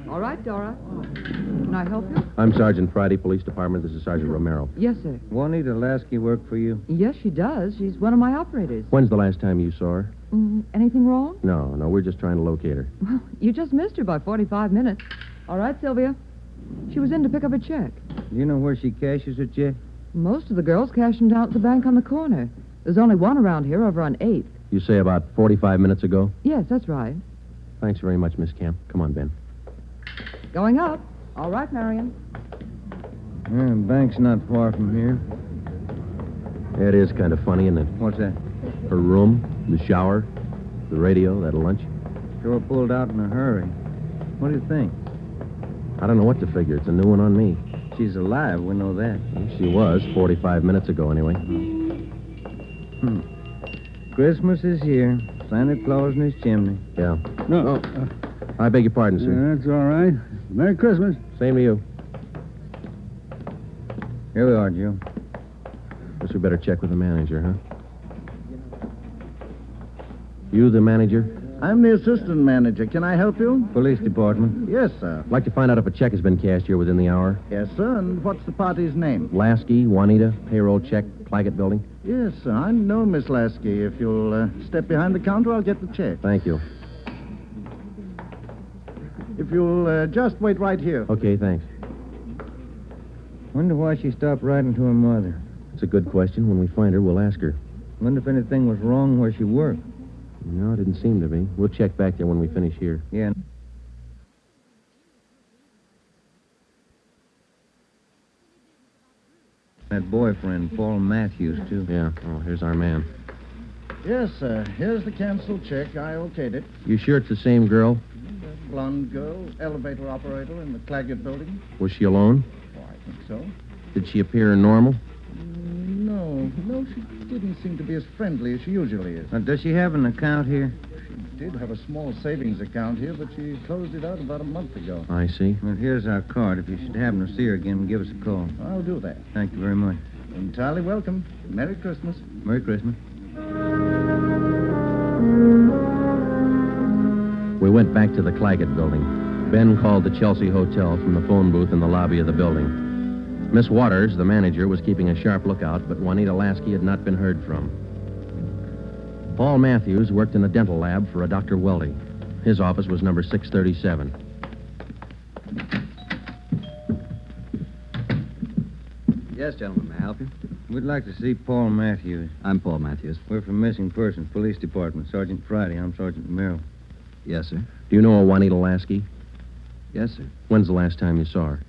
All right, Dora. Can I help you? I'm Sergeant Friday, Police Department. This is Sergeant Romero. Yes, sir. Juanita Lasky work for you? Yes, she does. She's one of my operators. When's the last time you saw her? Anything wrong? No, we're just trying to locate her. Well, you just missed her by 45 minutes. All right, Sylvia. She was in to pick up a check. Do you know where she cashes her check? Most of the girls cash them down at the bank on the corner. There's only one around here over on 8th. You say about 45 minutes ago? Yes, that's right. Thanks very much, Miss Camp. Come on, Ben. Going up. All right, Marion. Yeah, bank's not far from here. It is kind of funny, isn't it? What's that? Her room, the shower, the radio, that lunch. Sure pulled out in a hurry. What do you think? I don't know what to figure. It's a new one on me. She's alive, we know that. Well, she was 45 minutes ago, anyway. Christmas is here. Santa Claus in his chimney. Yeah. No. I beg your pardon, sir. Yeah, that's all right. Merry Christmas. Same to you. Here we are, Joe. Guess we better check with the manager, huh? You the manager? I'm the assistant manager. Can I help you? Police department. Yes, sir. I'd like to find out if a check has been cashed here within the hour. Yes, sir. And what's the party's name? Lasky, Juanita, payroll check, Claggett building. Yes, sir. I know Miss Lasky. If you'll step behind the counter, I'll get the check. Thank you. If you'll just wait right here. Okay, thanks. Wonder why she stopped writing to her mother. It's a good question. When we find her, we'll ask her. Wonder if anything was wrong where she worked. No, it didn't seem to be. We'll check back there when we finish here. Yeah. That boyfriend, Paul Matthews, too. Yeah. Oh, here's our man. Yes, sir. Here's the canceled check. I okayed it. You sure it's the same girl? The blonde girl, elevator operator in the Claggett building. Was she alone? Oh, I think so. Did she appear normal? No, she didn't seem to be as friendly as she usually is. Does she have an account here? She did have a small savings account here, but she closed it out about a month ago. I see. Well, here's our card. If you should happen to see her again, give us a call. I'll do that. Thank you very much. Entirely welcome. Merry Christmas. Merry Christmas. We went back to the Claggett building. Ben called the Chelsea Hotel from the phone booth in the lobby of the building. Miss Waters, the manager, was keeping a sharp lookout, but Juanita Lasky had not been heard from. Paul Matthews worked in the dental lab for a Dr. Welty. His office was number 637. Yes, gentlemen, may I help you? We'd like to see Paul Matthews. I'm Paul Matthews. We're from Missing Persons Police Department. Sergeant Friday. I'm Sergeant Merrill. Yes, sir. Do you know a Juanita Lasky? Yes, sir. When's the last time you saw her?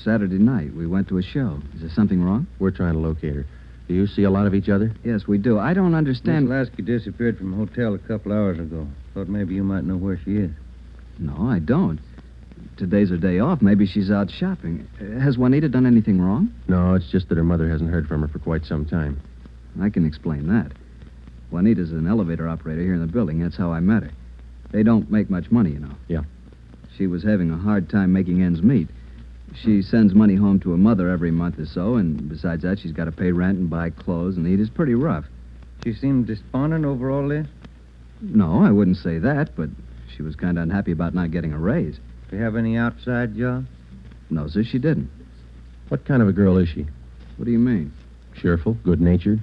Saturday night, we went to a show. Is there something wrong? We're trying to locate her. Do you see a lot of each other? Yes, we do. I don't understand. Miss Lasky disappeared from a hotel a couple hours ago. Thought maybe you might know where she is. No, I don't. Today's her day off. Maybe she's out shopping. Has Juanita done anything wrong? No, it's just that her mother hasn't heard from her for quite some time. I can explain that. Juanita's an elevator operator here in the building. That's how I met her. They don't make much money, you know. Yeah. She was having a hard time making ends meet. She sends money home to her mother every month or so, and besides that, she's got to pay rent and buy clothes and eat. It's pretty rough. She seemed despondent over all this? No, I wouldn't say that, but she was kind of unhappy about not getting a raise. Do you have any outside job? No, sir, she didn't. What kind of a girl is she? What do you mean? Cheerful, good-natured?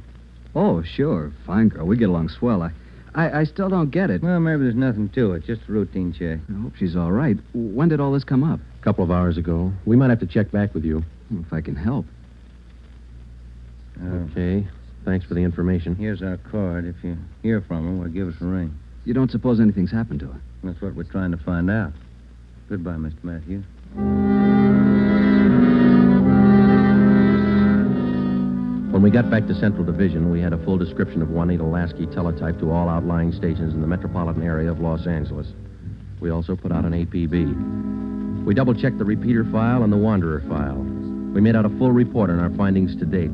Oh, sure. Fine girl. We get along swell. I still don't get it. Well, maybe there's nothing to it. Just a routine check. I hope she's all right. When did all this come up? A couple of hours ago. We might have to check back with you. If I can help. Okay. Thanks for the information. Here's our card. If you hear from her, well, give us a ring. You don't suppose anything's happened to her? That's what we're trying to find out. Goodbye, Mr. Matthews. When we got back to Central Division, we had a full description of Juanita Lasky teletyped to all outlying stations in the metropolitan area of Los Angeles. We also put out an APB. We double-checked the repeater file and the wanderer file. We made out a full report on our findings to date.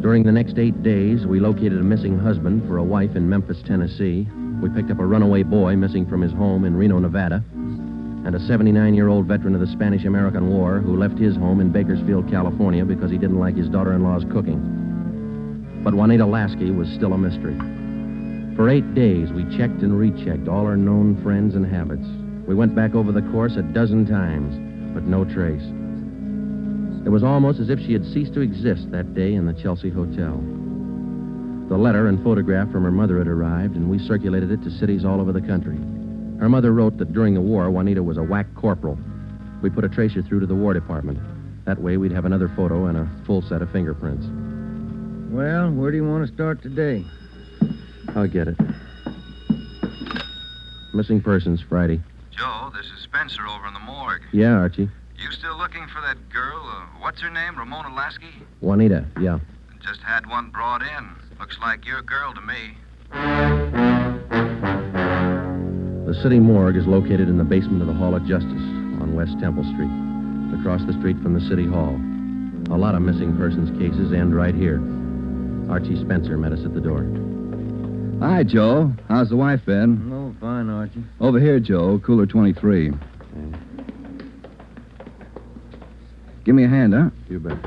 During the next 8 days, we located a missing husband for a wife in Memphis, Tennessee. We picked up a runaway boy missing from his home in Reno, Nevada, and a 79-year-old veteran of the Spanish-American War who left his home in Bakersfield, California because he didn't like his daughter-in-law's cooking. But Juanita Lasky was still a mystery. For 8 days, we checked and rechecked all her known friends and habits. We went back over the course a dozen times, but no trace. It was almost as if she had ceased to exist that day in the Chelsea Hotel. The letter and photograph from her mother had arrived, and we circulated it to cities all over the country. Her mother wrote that during the war, Juanita was a whack corporal. We put a tracer through to the War Department. That way, we'd have another photo and a full set of fingerprints. Well, where do you want to start today? I'll get it. Missing persons, Friday. Joe, this is Spencer over in the morgue. Yeah, Archie. You still looking for that girl? What's her name? Ramona Lasky? Juanita, yeah. Just had one brought in. Looks like your girl to me. The city morgue is located in the basement of the Hall of Justice on West Temple Street, across the street from the city hall. A lot of missing persons cases end right here. Archie Spencer met us at the door. Hi, Joe. How's the wife been? Oh, fine, Archie. Over here, Joe. Cooler 23. Give me a hand, huh? You bet.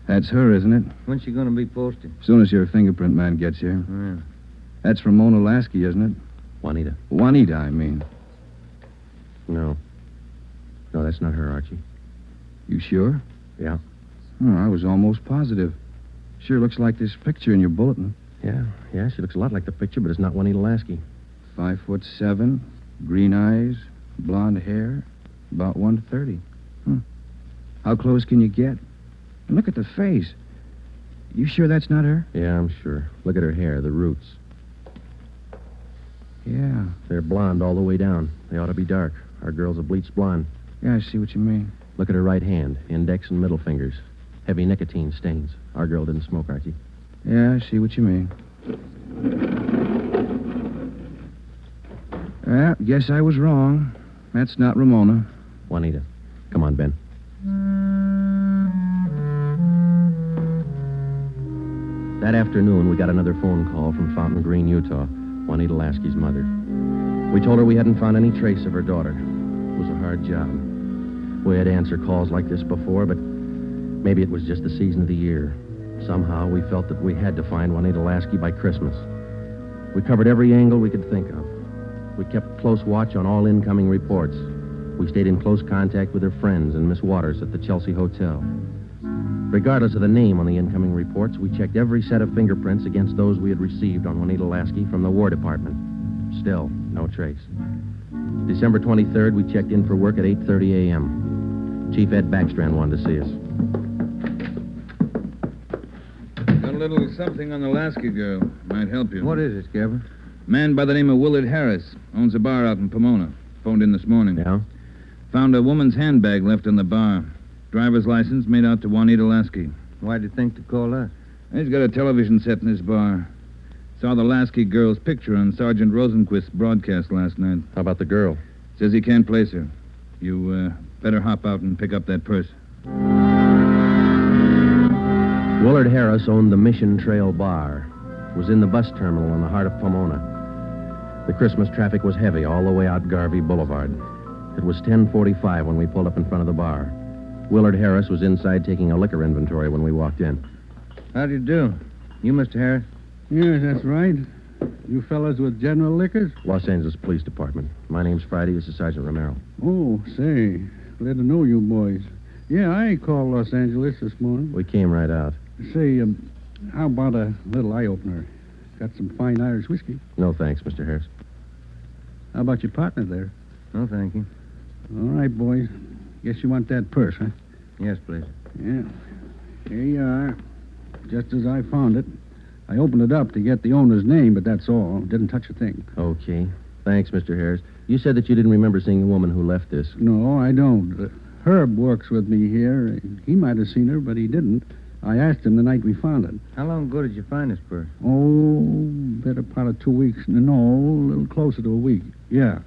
That's her, isn't it? When's she going to be posted? As soon as your fingerprint man gets here. Yeah. That's Ramona Lasky, isn't it? Juanita. Juanita, I mean. No. No, that's not her, Archie. You sure? Yeah. Oh, I was almost positive. Sure looks like this picture in your bulletin. Yeah, she looks a lot like the picture, but it's not Juanita Lasky. 5'7", green eyes, blonde hair, about 130. How close can you get? And look at the face. You sure that's not her? Yeah, I'm sure. Look at her hair, the roots. Yeah. They're blonde all the way down. They ought to be dark. Our girl's a bleached blonde. Yeah, I see what you mean. Look at her right hand, index and middle fingers. Heavy nicotine stains. Our girl didn't smoke, Archie. Yeah, I see what you mean. Well, guess I was wrong. That's not Ramona. Juanita. Come on, Ben. That afternoon, we got another phone call from Fountain Green, Utah, Juanita Lasky's mother. We told her we hadn't found any trace of her daughter. It was a hard job. We had answered calls like this before, but maybe it was just the season of the year. Somehow, we felt that we had to find Juanita Lasky by Christmas. We covered every angle we could think of. We kept close watch on all incoming reports. We stayed in close contact with her friends and Miss Waters at the Chelsea Hotel. Regardless of the name on the incoming reports, we checked every set of fingerprints against those we had received on Juanita Lasky from the War Department. Still, no trace. December 23rd, we checked in for work at 8:30 a.m. Chief Ed Backstrand wanted to see us. Got a little something on the Lasky girl. Might help you. What is it, Gabber? Man by the name of Willard Harris. Owns a bar out in Pomona. Phoned in this morning. Yeah? Found a woman's handbag left in the bar. Driver's license made out to Juanita Lasky. Why'd you think to call us? He's got a television set in his bar. Saw the Lasky girl's picture on Sergeant Rosenquist's broadcast last night. How about the girl? Says he can't place her. You better hop out and pick up that purse. Willard Harris owned the Mission Trail Bar. It was in the bus terminal in the heart of Pomona. The Christmas traffic was heavy all the way out Garvey Boulevard. It was 10:45 when we pulled up in front of the bar. Willard Harris was inside taking a liquor inventory when we walked in. How do you do? You, Mr. Harris? Yes, that's right. You fellas with General Liquors? Los Angeles Police Department. My name's Friday. This is Sergeant Romero. Oh, say, glad to know you boys. Yeah, I called Los Angeles this morning. We came right out. Say, how about a little eye-opener? Got some fine Irish whiskey. No, thanks, Mr. Harris. How about your partner there? No, thank you. All right, boys. Guess you want that purse, huh? Yes, please. Yeah. Here you are. Just as I found it. I opened it up to get the owner's name, but that's all. Didn't touch a thing. Okay. Thanks, Mr. Harris. You said that you didn't remember seeing the woman who left this. No, I don't. Herb works with me here. He might have seen her, but he didn't. I asked him the night we found it. How long ago did you find this purse? Oh, better part of 2 weeks. No, a little closer to a week. Yeah,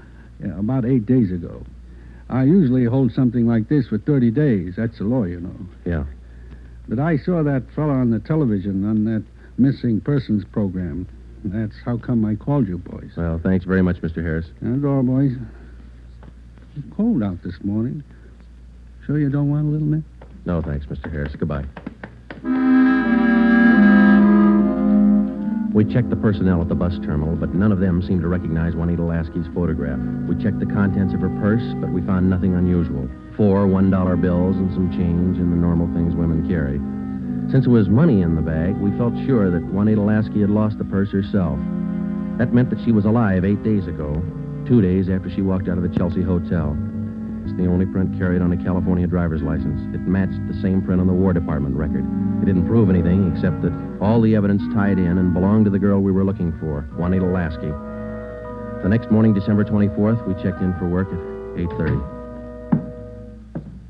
about 8 days ago. I usually hold something like this for 30 days. That's the law, you know. Yeah. But I saw that fellow on the television on that missing persons program. That's how come I called you, boys. Well, thanks very much, Mr. Harris. That's all, boys. It's cold out this morning. Sure you don't want a little nip? No, thanks, Mr. Harris. Goodbye. We checked the personnel at the bus terminal, but none of them seemed to recognize Juanita Lasky's photograph. We checked the contents of her purse, but we found nothing unusual. 4 $1 bills and some change and the normal things women carry. Since it was money in the bag, we felt sure that Juanita Lasky had lost the purse herself. That meant that she was alive 8 days ago, 2 days after she walked out of the Chelsea Hotel. It's the only print carried on a California driver's license. It matched the same print on the War Department record. It didn't prove anything except that all the evidence tied in and belonged to the girl we were looking for, Juanita Lasky. The next morning, December 24th, we checked in for work at 8:30.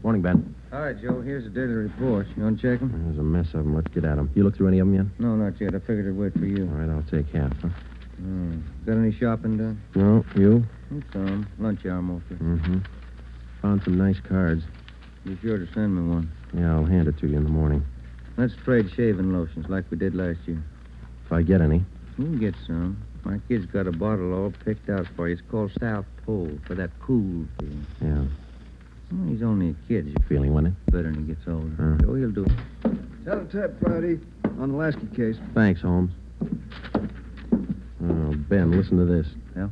Morning, Ben. All right, Joe, here's the daily report. You want to check them? There's a mess of them. Let's get at them. You look through any of them yet? No, not yet. I figured I'd wait for you. All right, I'll take half, huh? Got any shopping done? No, you? Some. Lunch hour mostly. Mm-hmm. Found some nice cards. Be sure to send me one. Yeah, I'll hand it to you in the morning. Let's trade shaving lotions like we did last year. If I get any. You can get some. My kid's got a bottle all picked out for you. It's called South Pole for that cool feeling. Yeah. Well, he's only a kid. You feeling, wasn't it? Better when he gets older. So he'll do it. Tell him tap, Friday, on the Lasky case. Thanks, Holmes. Oh, Ben, listen to this. Yeah?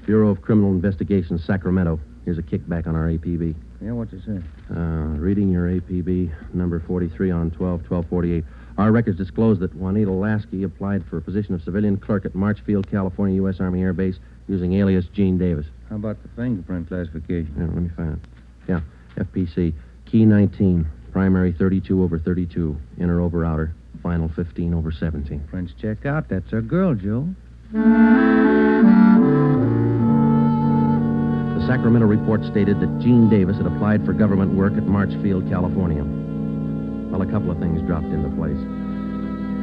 Bureau of Criminal Investigation, Sacramento. Here's a kickback on our APB. Yeah, what's it say? Reading your APB, number 43 on 12/12/48. Our records disclose that Juanita Lasky applied for a position of civilian clerk at Marchfield, California, U.S. Army Air Base, using alias Gene Davis. How about the fingerprint classification? Yeah, let me find it. Yeah, FPC. Key 19, primary 32/32, inner over outer, final 15/17. Prints check out. That's our girl, Joe. The Sacramento report stated that Gene Davis had applied for government work at Marchfield, California. Well, a couple of things dropped into place.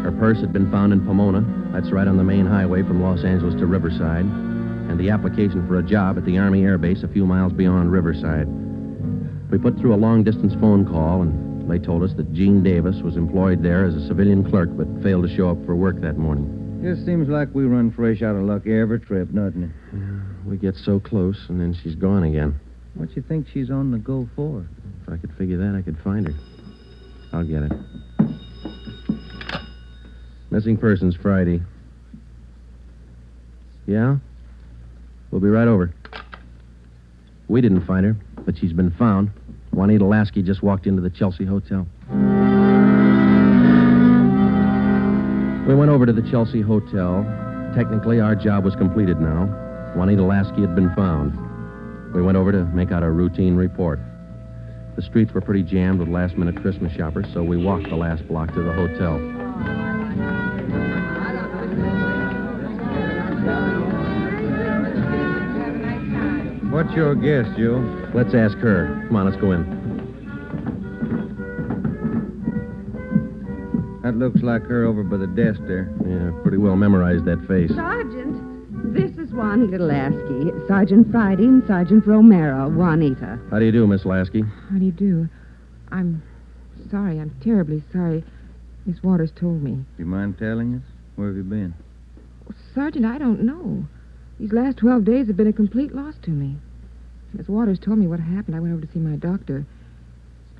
Her purse had been found in Pomona. That's right on the main highway from Los Angeles to Riverside. And the application for a job at the Army Air Base a few miles beyond Riverside. We put through a long-distance phone call, and they told us that Gene Davis was employed there as a civilian clerk but failed to show up for work that morning. Just seems like we run fresh out of luck every trip, doesn't it? We get so close, and then she's gone again. What you think she's on the go for? If I could figure that, I could find her. I'll get it. Missing persons, Friday. Yeah? We'll be right over. We didn't find her, but she's been found. Juanita Lasky just walked into the Chelsea Hotel. We went over to the Chelsea Hotel. Technically, our job was completed now. Juanita Lasky had been found. We went over to make out a routine report. The streets were pretty jammed with last-minute Christmas shoppers, so we walked the last block to the hotel. What's your guess, Joe? Let's ask her. Come on, let's go in. That looks like her over by the desk there. Yeah, pretty well memorized that face. Sergeant, this is Juanita Lasky, Sergeant Friday and Sergeant Romero, Juanita. How do you do, Miss Lasky? How do you do? I'm sorry. I'm terribly sorry. Miss Waters told me. You mind telling us? Where have you been? Sergeant, I don't know. These last 12 days have been a complete loss to me. Miss Waters told me what happened. I went over to see my doctor.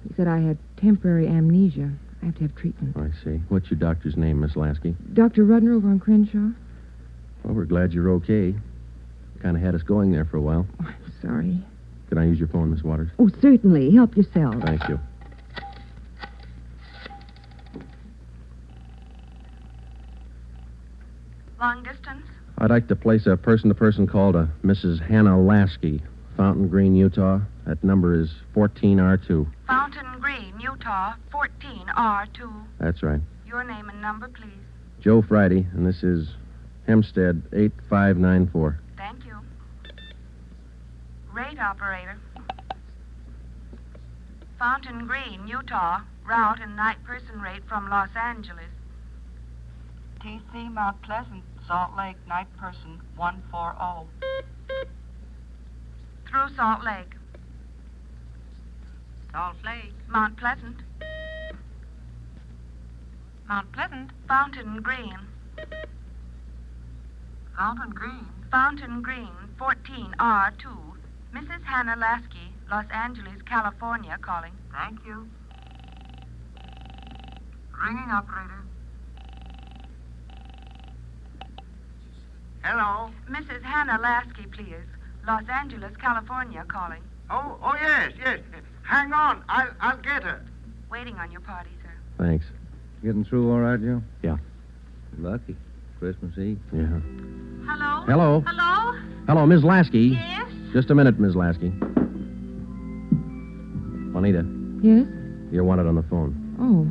He said I had temporary amnesia. I have to have treatment. I see. What's your doctor's name, Miss Lasky? Dr. Rudner over on Crenshaw. Well, we're glad you're okay. Kind of had us going there for a while. Oh, I'm sorry. Can I use your phone, Miss Waters? Oh, certainly. Help yourself. Thank you. Long distance? I'd like to place a person-to-person call to Mrs. Hannah Lasky, Fountain Green, Utah. That number is 14R2. Fountain Green, Utah, 14R2. That's right. Your name and number, please. Joe Friday, and this is Hempstead 8594. Thank you. Rate operator. Fountain Green, Utah, route and night person rate from Los Angeles. TC Mount Pleasant, Salt Lake, night person 140. Through Salt Lake. Salt Lake. Mount Pleasant. Mount Pleasant. Fountain Green. Fountain Green. Fountain Green, 14R2. Mrs. Hannah Lasky, Los Angeles, California, calling. Thank you. Ringing operator. Hello? Mrs. Hannah Lasky, please. Los Angeles, California, calling. Oh, yes. Hang on. I'll get her. Waiting on your party, sir. Thanks. Getting through all right, Joe? Yeah. Lucky. Christmas Eve. Yeah. Hello? Hello? Hello? Hello, Ms. Lasky. Yes? Just a minute, Ms. Lasky. Juanita, Yes? you're wanted on the phone. Oh,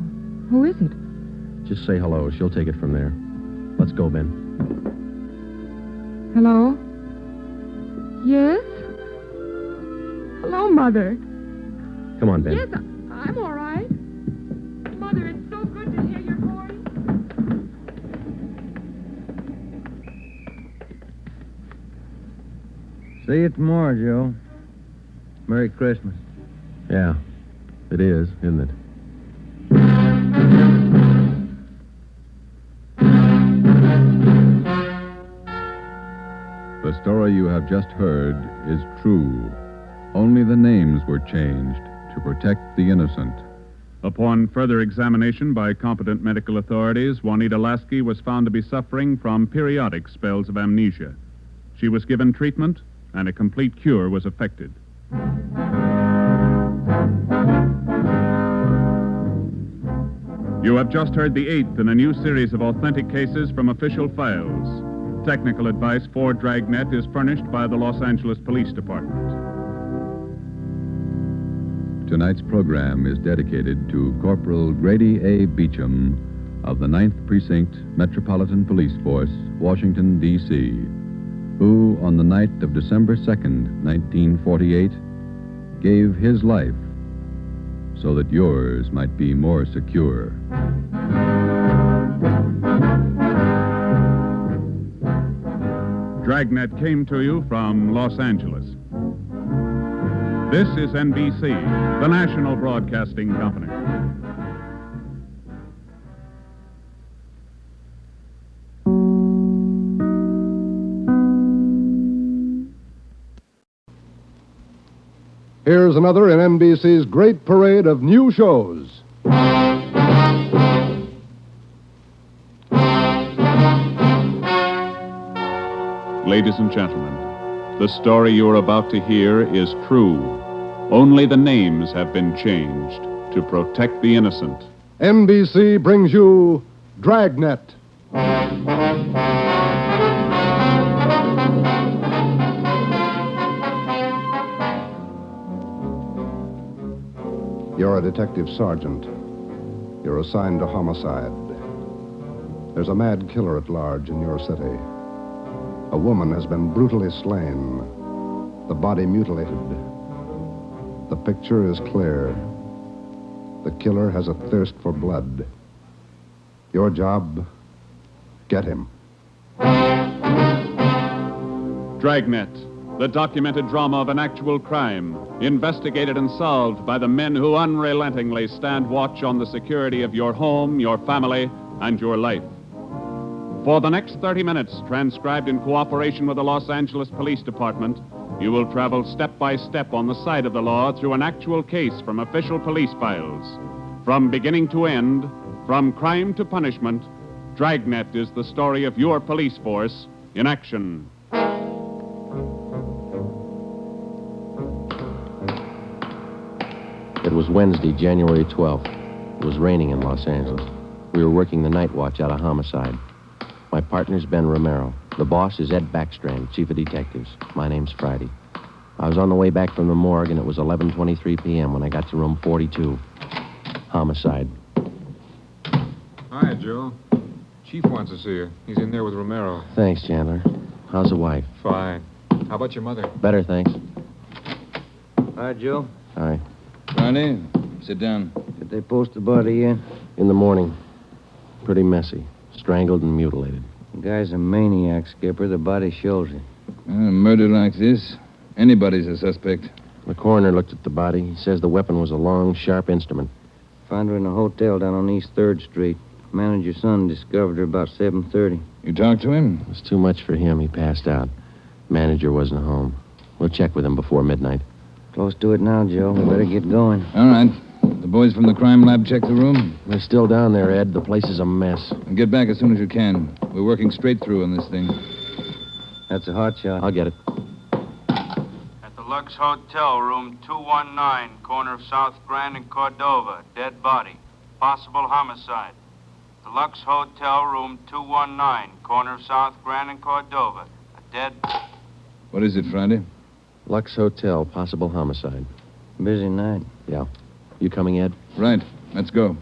who is it? Just say hello. She'll take it from there. Let's go, Ben. Hello? Yes? Hello, Mother. Come on, Ben. Yes, I'm all right. Mother, it's so good to hear your voice. See you tomorrow, Joe. Merry Christmas. Yeah, it is, isn't it? The story you have just heard is true. Only the names were changed to protect the innocent. Upon further examination by competent medical authorities, Juanita Lasky was found to be suffering from periodic spells of amnesia. She was given treatment, and a complete cure was effected. You have just heard the 8th in a new series of authentic cases from official files. Technical advice for Dragnet is furnished by the Los Angeles Police Department. Tonight's program is dedicated to Corporal Grady A. Beecham of the 9th Precinct Metropolitan Police Force, Washington, D.C., who, on the night of December 2nd, 1948, gave his life so that yours might be more secure. Dragnet came to you from Los Angeles. This is NBC, the national broadcasting company. Here's another in NBC's great parade of new shows. Ladies and gentlemen, the story you are about to hear is true. Only the names have been changed to protect the innocent. NBC brings you Dragnet. You're a detective sergeant. You're assigned to homicide. There's a mad killer at large in your city. A woman has been brutally slain. the body mutilated. The picture is clear. The killer has a thirst for blood. Your job, get him. Dragnet, the documented drama of an actual crime, investigated and solved by the men who unrelentingly stand watch on the security of your home, your family, and your life. For the next 30 minutes, transcribed in cooperation with the Los Angeles Police Department, you will travel step by step on the side of the law through an actual case from official police files. From beginning to end, from crime to punishment, Dragnet is the story of your police force in action. It was Wednesday, January 12th. It was raining in Los Angeles. We were working the night watch out of homicide. My partner's Ben Romero. The boss is Ed Backstrand, chief of detectives. My name's Friday. I was on the way back from the morgue, and it was 11:23 p.m. when I got to room 42. Homicide. Hi, Joe. Chief wants to see you. He's in there with Romero. Thanks, Chandler. How's the wife? Fine. How about your mother? Better, thanks. Hi, Joe. Hi. Friday, sit down. Did they post the body in? In the morning. Pretty messy. Strangled and mutilated. The guy's a maniac, Skipper. The body shows it. A murder like this, anybody's a suspect. The coroner looked at the body. He says the weapon was a long, sharp instrument. Found her in a hotel down on East 3rd Street. Manager's son discovered her about 7:30. You talked to him? It was too much for him. He passed out. Manager wasn't home. We'll check with him before midnight. Close to it now, Joe. We better get going. All right. The boys from the crime lab check the room? They're still down there, Ed. The place is a mess. And get back as soon as you can. We're working straight through on this thing. That's a hot shot. I'll get it. At the Lux Hotel, room 219, corner of South Grand and Cordova. Dead body. Possible homicide. The Lux Hotel, room 219, corner of South Grand and Cordova. A dead... What is it, Friday? Lux Hotel, possible homicide. Busy night. Yeah. You coming, Ed? Right. Let's go.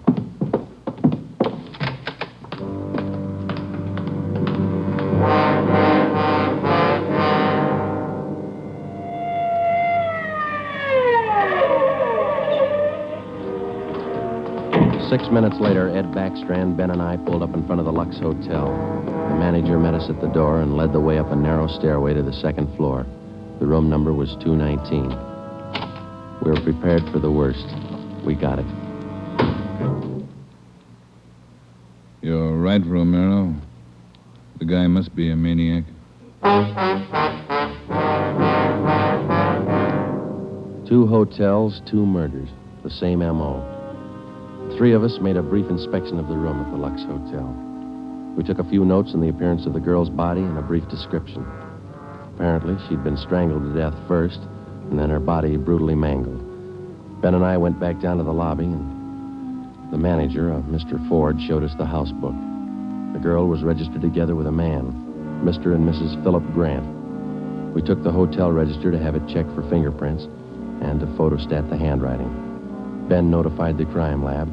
Six minutes later, Ed Backstrand, Ben, and I pulled up in front of the Lux Hotel. The manager met us at the door and led the way up a narrow stairway to the second floor. The room number was 219. We were prepared for the worst. We got it. You're right, Romero. The guy must be a maniac. Two hotels, two murders. The same M.O. Three of us made a brief inspection of the room at the Lux Hotel. We took a few notes on the appearance of the girl's body and a brief description. Apparently, she'd been strangled to death first, and then her body brutally mangled. Ben and I went back down to the lobby, and the manager, Mr. Ford, showed us the house book. The girl was registered together with a man, Mr. and Mrs. Philip Grant. We took the hotel register to have it checked for fingerprints and to photostat the handwriting. Ben notified the crime lab.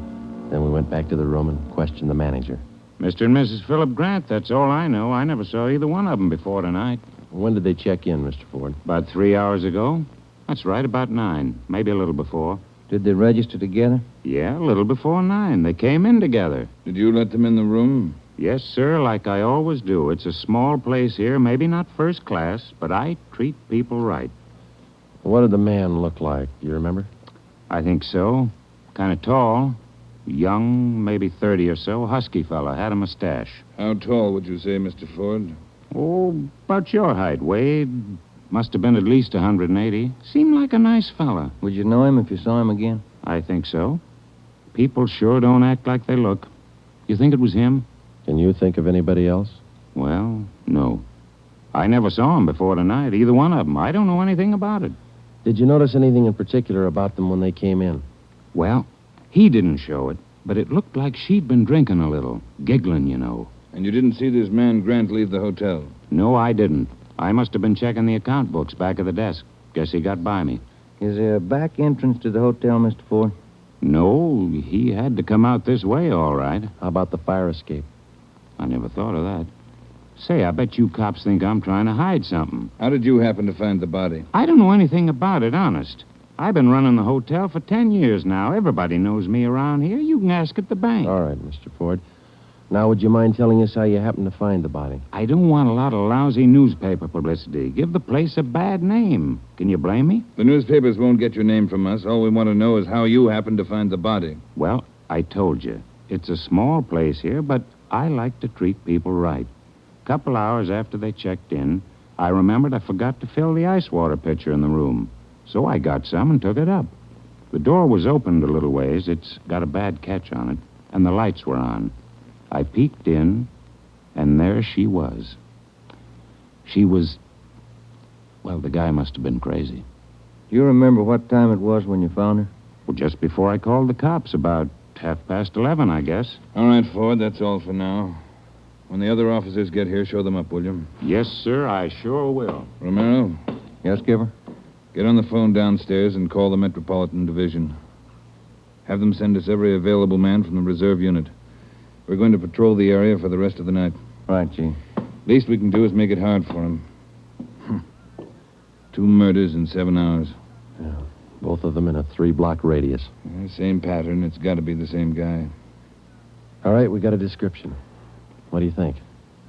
Then we went back to the room and questioned the manager. Mr. and Mrs. Philip Grant, that's all I know. I never saw either one of them before tonight. When did they check in, Mr. Ford? About 3 hours ago. That's right, about 9. Maybe a little before. Did they register together? Yeah, a little before 9. They came in together. Did you let them in the room? Yes, sir, like I always do. It's a small place here, maybe not first class, but I treat people right. What did the man look like? You remember? I think so. Kind of tall. Young, maybe 30 or so. Husky fella. Had a mustache. How tall would you say, Mr. Ford? Oh, about your height, Wade. Must have been at least 180. Seemed like a nice fella. Would you know him if you saw him again? I think so. People sure don't act like they look. You think it was him? Can you think of anybody else? Well, no. I never saw him before tonight, either one of them. I don't know anything about it. Did you notice anything in particular about them when they came in? Well, he didn't show it, but it looked like she'd been drinking a little. Giggling, you know. And you didn't see this man Grant leave the hotel? No, I didn't. I must have been checking the account books back of the desk. Guess he got by me. Is there a back entrance to the hotel, Mr. Ford? No, he had to come out this way, all right. How about the fire escape? I never thought of that. Say, I bet you cops think I'm trying to hide something. How did you happen to find the body? I don't know anything about it, honest. I've been running the hotel for 10 years now. Everybody knows me around here. You can ask at the bank. All right, Mr. Ford. Now, would you mind telling us how you happened to find the body? I don't want a lot of lousy newspaper publicity. Give the place a bad name. Can you blame me? The newspapers won't get your name from us. All we want to know is how you happened to find the body. Well, I told you. It's a small place here, but I like to treat people right. A couple hours after they checked in, I remembered I forgot to fill the ice water pitcher in the room. So I got some and took it up. The door was opened a little ways. It's got a bad catch on it, and the lights were on. I peeked in, and there she was. She was... Well, the guy must have been crazy. Do you remember what time it was when you found her? Well, just before I called the cops, about 11:30, I guess. All right, Ford, that's all for now. When the other officers get here, show them up, will you? Yes, sir, I sure will. Romero? Yes, Skipper? Get on the phone downstairs and call the Metropolitan Division. Have them send us every available man from the reserve unit. We're going to patrol the area for the rest of the night. Right, Chief. Least we can do is make it hard for him. 2 murders in 7 hours. Yeah, both of them in a 3-block radius. Yeah, same pattern. It's got to be the same guy. All right, we got a description. What do you think?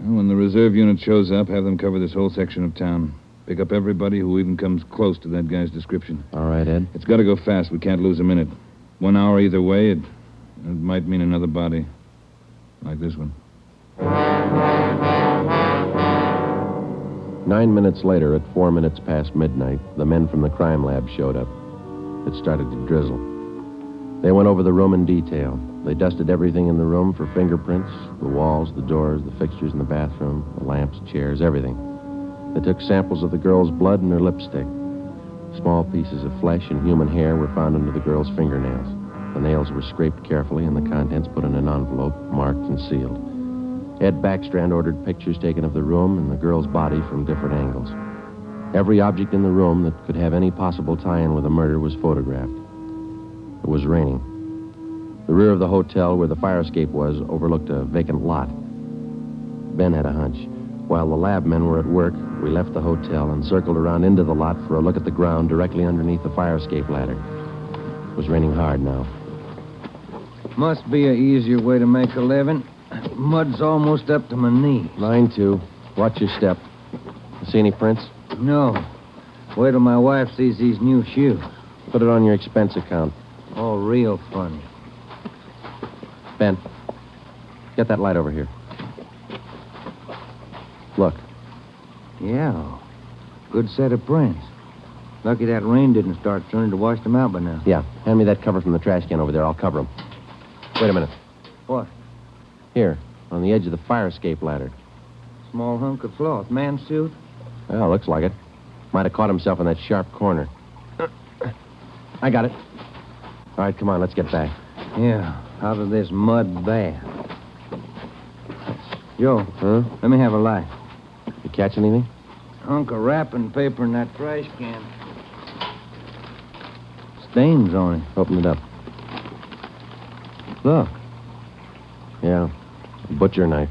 Well, when the reserve unit shows up, have them cover this whole section of town. Pick up everybody who even comes close to that guy's description. All right, Ed. It's got to go fast. We can't lose a minute. 1 hour either way, it might mean another body. Like this one. 9 minutes later, at 4 minutes past midnight, the men from the crime lab showed up. It started to drizzle. They went over the room in detail. They dusted everything in the room for fingerprints, the walls, the doors, the fixtures in the bathroom, the lamps, chairs, everything. They took samples of the girl's blood and her lipstick. Small pieces of flesh and human hair were found under the girl's fingernails. The nails were scraped carefully and the contents put in an envelope, marked and sealed. Ed Backstrand ordered pictures taken of the room and the girl's body from different angles. Every object in the room that could have any possible tie-in with a murder was photographed. It was raining. The rear of the hotel where the fire escape was overlooked a vacant lot. Ben had a hunch. While the lab men were at work, we left the hotel and circled around into the lot for a look at the ground directly underneath the fire escape ladder. It was raining hard now. Must be an easier way to make a living. Mud's almost up to my knee. Mine, too. Watch your step. See any prints? No. Wait till my wife sees these new shoes. Put it on your expense account. All real funny. Ben, get that light over here. Look. Yeah. Good set of prints. Lucky that rain didn't start turning to wash them out by now. Yeah. Hand me that cover from the trash can over there. I'll cover them. Wait a minute. What? Here, on the edge of the fire escape ladder. Small hunk of cloth. Man's suit? Well, looks like it. Might have caught himself in that sharp corner. I got it. All right, come on, let's get back. Yeah, out of this mud bath. Joe. Huh? Let me have a light. You catch anything? Hunk of wrapping paper in that trash can. Stains on it. Open it up. Look. Yeah, a butcher knife.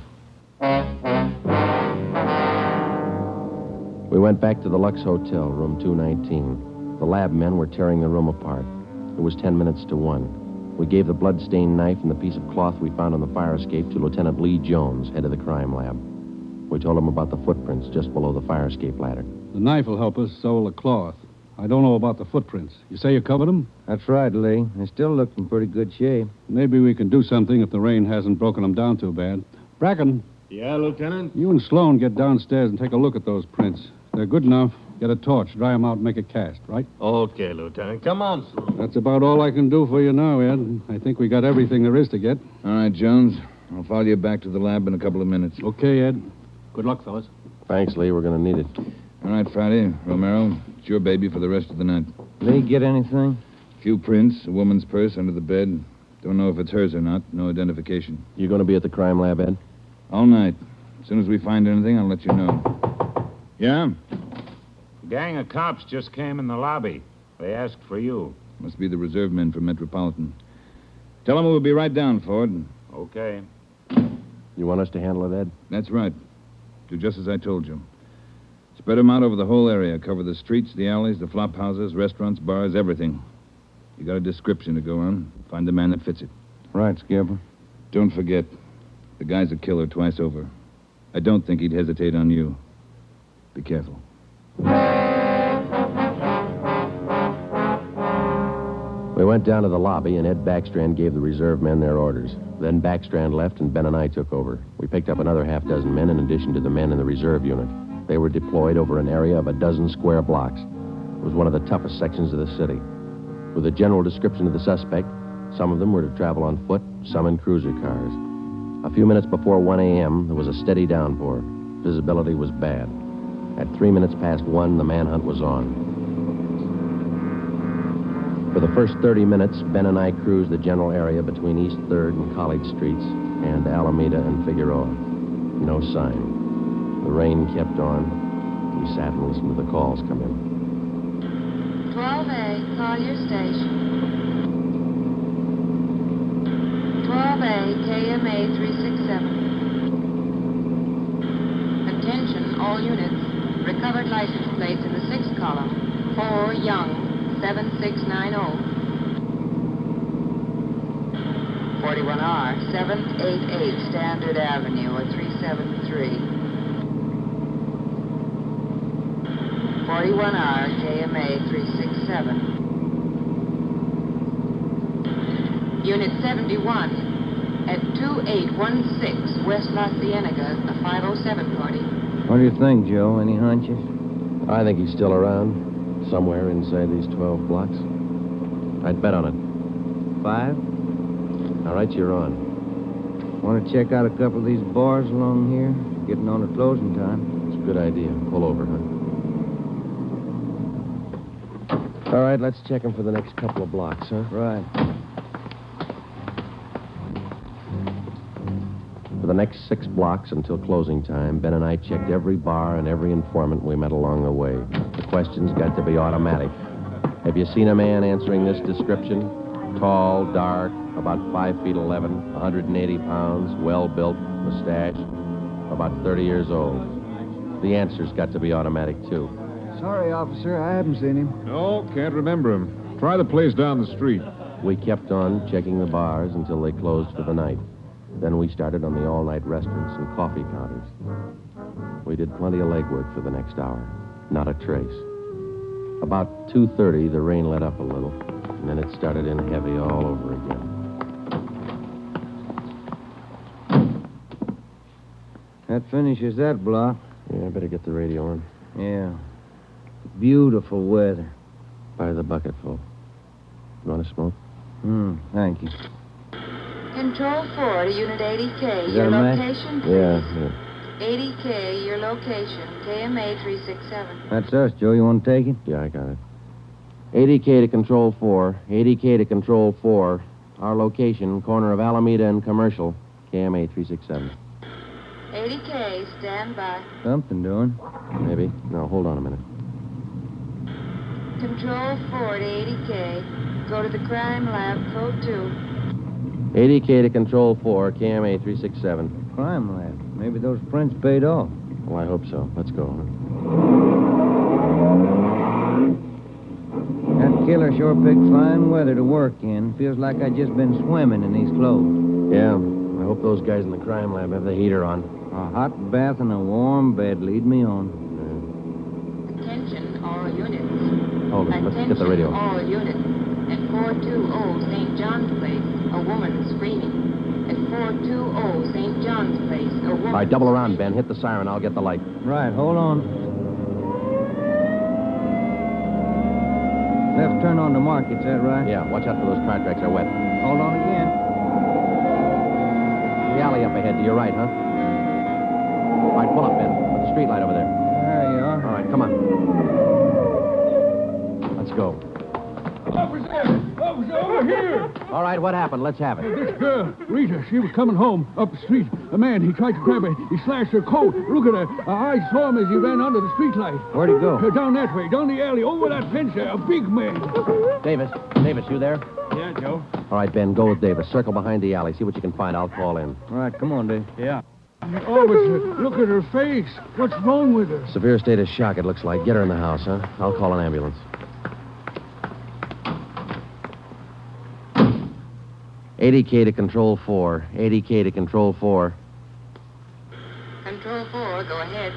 We went back to the Lux Hotel, room 219. The lab men were tearing the room apart. It was 10 minutes to 1. We gave the blood-stained knife and the piece of cloth we found on the fire escape to Lieutenant Lee Jones, head of the crime lab. We told him about the footprints just below the fire escape ladder. The knife will help us, so will the cloth. I don't know about the footprints. You say you covered them? That's right, Lee. They still look in pretty good shape. Maybe we can do something if the rain hasn't broken them down too bad. Bracken. Yeah, Lieutenant? You and Sloan get downstairs and take a look at those prints. If they're good enough, get a torch, dry them out, and make a cast, right? Okay, Lieutenant. Come on, Sloan. That's about all I can do for you now, Ed. I think we got everything there is to get. All right, Jones. I'll follow you back to the lab in a couple of minutes. Okay, Ed. Good luck, fellas. Thanks, Lee. We're going to need it. All right, Friday. Romero, it's your baby for the rest of the night. Lee, get anything? A few prints, a woman's purse under the bed. Don't know if it's hers or not. No identification. You going to be at the crime lab, Ed? All night. As soon as we find anything, I'll let you know. Yeah? A gang of cops just came in the lobby. They asked for you. Must be the reserve men from Metropolitan. Tell them we'll be right down, Ford. Okay. You want us to handle it, Ed? That's right. Do just as I told you. Spread them out over the whole area. Cover the streets, the alleys, the flop houses, restaurants, bars, everything. You got a description to go on. Find the man that fits it. Right, Skipper. Don't forget, the guy's a killer twice over. I don't think he'd hesitate on you. Be careful. We went down to the lobby, and Ed Backstrand gave the reserve men their orders. Then Backstrand left, and Ben and I took over. We picked up another half dozen men in addition to the men in the reserve unit. They were deployed over an area of a dozen square blocks. It was one of the toughest sections of the city. With a general description of the suspect, some of them were to travel on foot, some in cruiser cars. A few minutes before 1 a.m., there was a steady downpour. Visibility was bad. At 3 minutes past 1, the manhunt was on. For the first 30 minutes, Ben and I cruised the general area between East 3rd and College Streets and Alameda and Figueroa. No sign. The rain kept on. We sat and listened to the calls come in. 12A, call your station. 12A, KMA 367. Attention, all units. Recovered license plates in the 6th column. 4 Young, 7690. 41R, 788 Standard Avenue, at 373. 41R, KMA 367. Unit 71 at 2816 West La Cienega, a 507 party. What do you think, Joe? Any hunches? I think he's still around, somewhere inside these 12 blocks. I'd bet on it. 5? All right, you're on. Want to check out a couple of these bars along here? Getting on to closing time. It's a good idea. Pull over, huh? All right, let's check him for the next couple of blocks, huh? Right. For the next 6 blocks until closing time, Ben and I checked every bar and every informant we met along the way. The questions got to be automatic. Have you seen a man answering this description? Tall, dark, about 5 feet 11, 180 pounds, well-built, mustache, about 30 years old. The answers got to be automatic, too. Sorry, officer, I haven't seen him. No, can't remember him. Try the place down the street. We kept on checking the bars until they closed for the night. Then we started on the all-night restaurants and coffee counters. We did plenty of legwork for the next hour. Not a trace. About 2:30, the rain let up a little, and then it started in heavy all over again. That finishes that block. Yeah, I better get the radio on. Yeah. Beautiful weather. By the bucketful. You want to smoke? Thank you. Control 4 to Unit 80K. Is Your that a match? location, please. Yeah. 80K, your location. KMA 367. That's us, Joe. You want to take it? Yeah, I got it. 80K to Control 4. 80K to Control 4. Our location, corner of Alameda and Commercial. KMA 367. 80K, stand by. Something doing. Maybe. No, hold on a minute. Control 4 to 80K. Go to the crime lab, code 2. 80K to Control 4, KMA 367. Crime lab. Maybe those prints paid off. Well, I hope so. Let's go. That killer sure picked fine weather to work in. Feels like I just been swimming in these clothes. Yeah. I hope those guys in the crime lab have the heater on. A hot bath and a warm bed lead me on. Attention, all units. Hold it. Let's get the radio. All units. At 420 St. John's Place, a woman screaming. At 420 St. John's Place, a woman... All right, double around, Ben. Hit the siren. I'll get the light. Right, hold on. Left turn on to Market, is that right? Yeah, watch out for those car tracks. They're wet. Hold on again. The alley up ahead to your right, huh? All right, pull up, Ben. Put the street light over there. There you are. All right, come on. Let's go. Officer! Officer, over here! All right, what happened? Let's have it. This girl, Rita, she was coming home up the street. A man, he tried to grab her. He slashed her coat. Look at her. I saw him as he ran under the streetlight. Where'd he go? Down that way, down the alley, over that fence there. A big man. Davis, you there? Yeah, Joe. All right, Ben, go with Davis. Circle behind the alley. See what you can find. I'll call in. All right, come on, Dave. Yeah. Officer, look at her face. What's wrong with her? Severe state of shock, it looks like. Get her in the house, huh? I'll call an ambulance. 80K to Control 4. 80K to Control 4. Control 4, go ahead.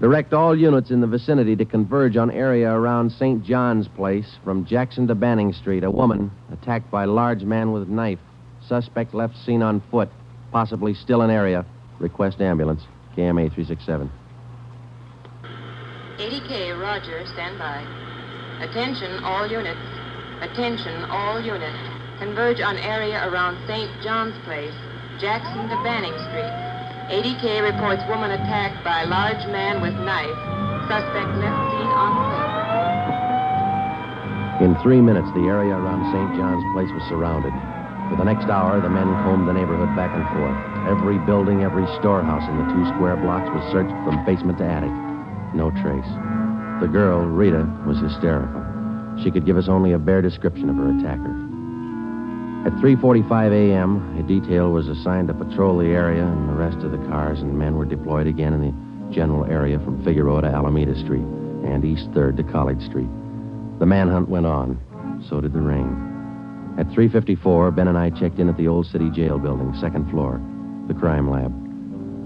Direct all units in the vicinity to converge on area around St. John's Place from Jackson to Banning Street. A woman attacked by large man with knife. Suspect left seen on foot. Possibly still in area. Request ambulance. KMA 367. 80K, Roger, stand by. Attention, all units. Attention, all units. Converge on area around St. John's Place, Jackson to Banning Street. 80K reports woman attacked by large man with knife. Suspect left seen on foot. In 3 minutes, the area around St. John's Place was surrounded. For the next hour, the men combed the neighborhood back and forth. Every building, every storehouse in the 2 square blocks was searched from basement to attic. No trace. The girl, Rita, was hysterical. She could give us only a bare description of her attacker. At 3:45 a.m., a detail was assigned to patrol the area and the rest of the cars, and men were deployed again in the general area from Figueroa to Alameda Street and East 3rd to College Street. The manhunt went on. So did the rain. At 3:54, Ben and I checked in at the Old City Jail building, 2nd floor, the crime lab.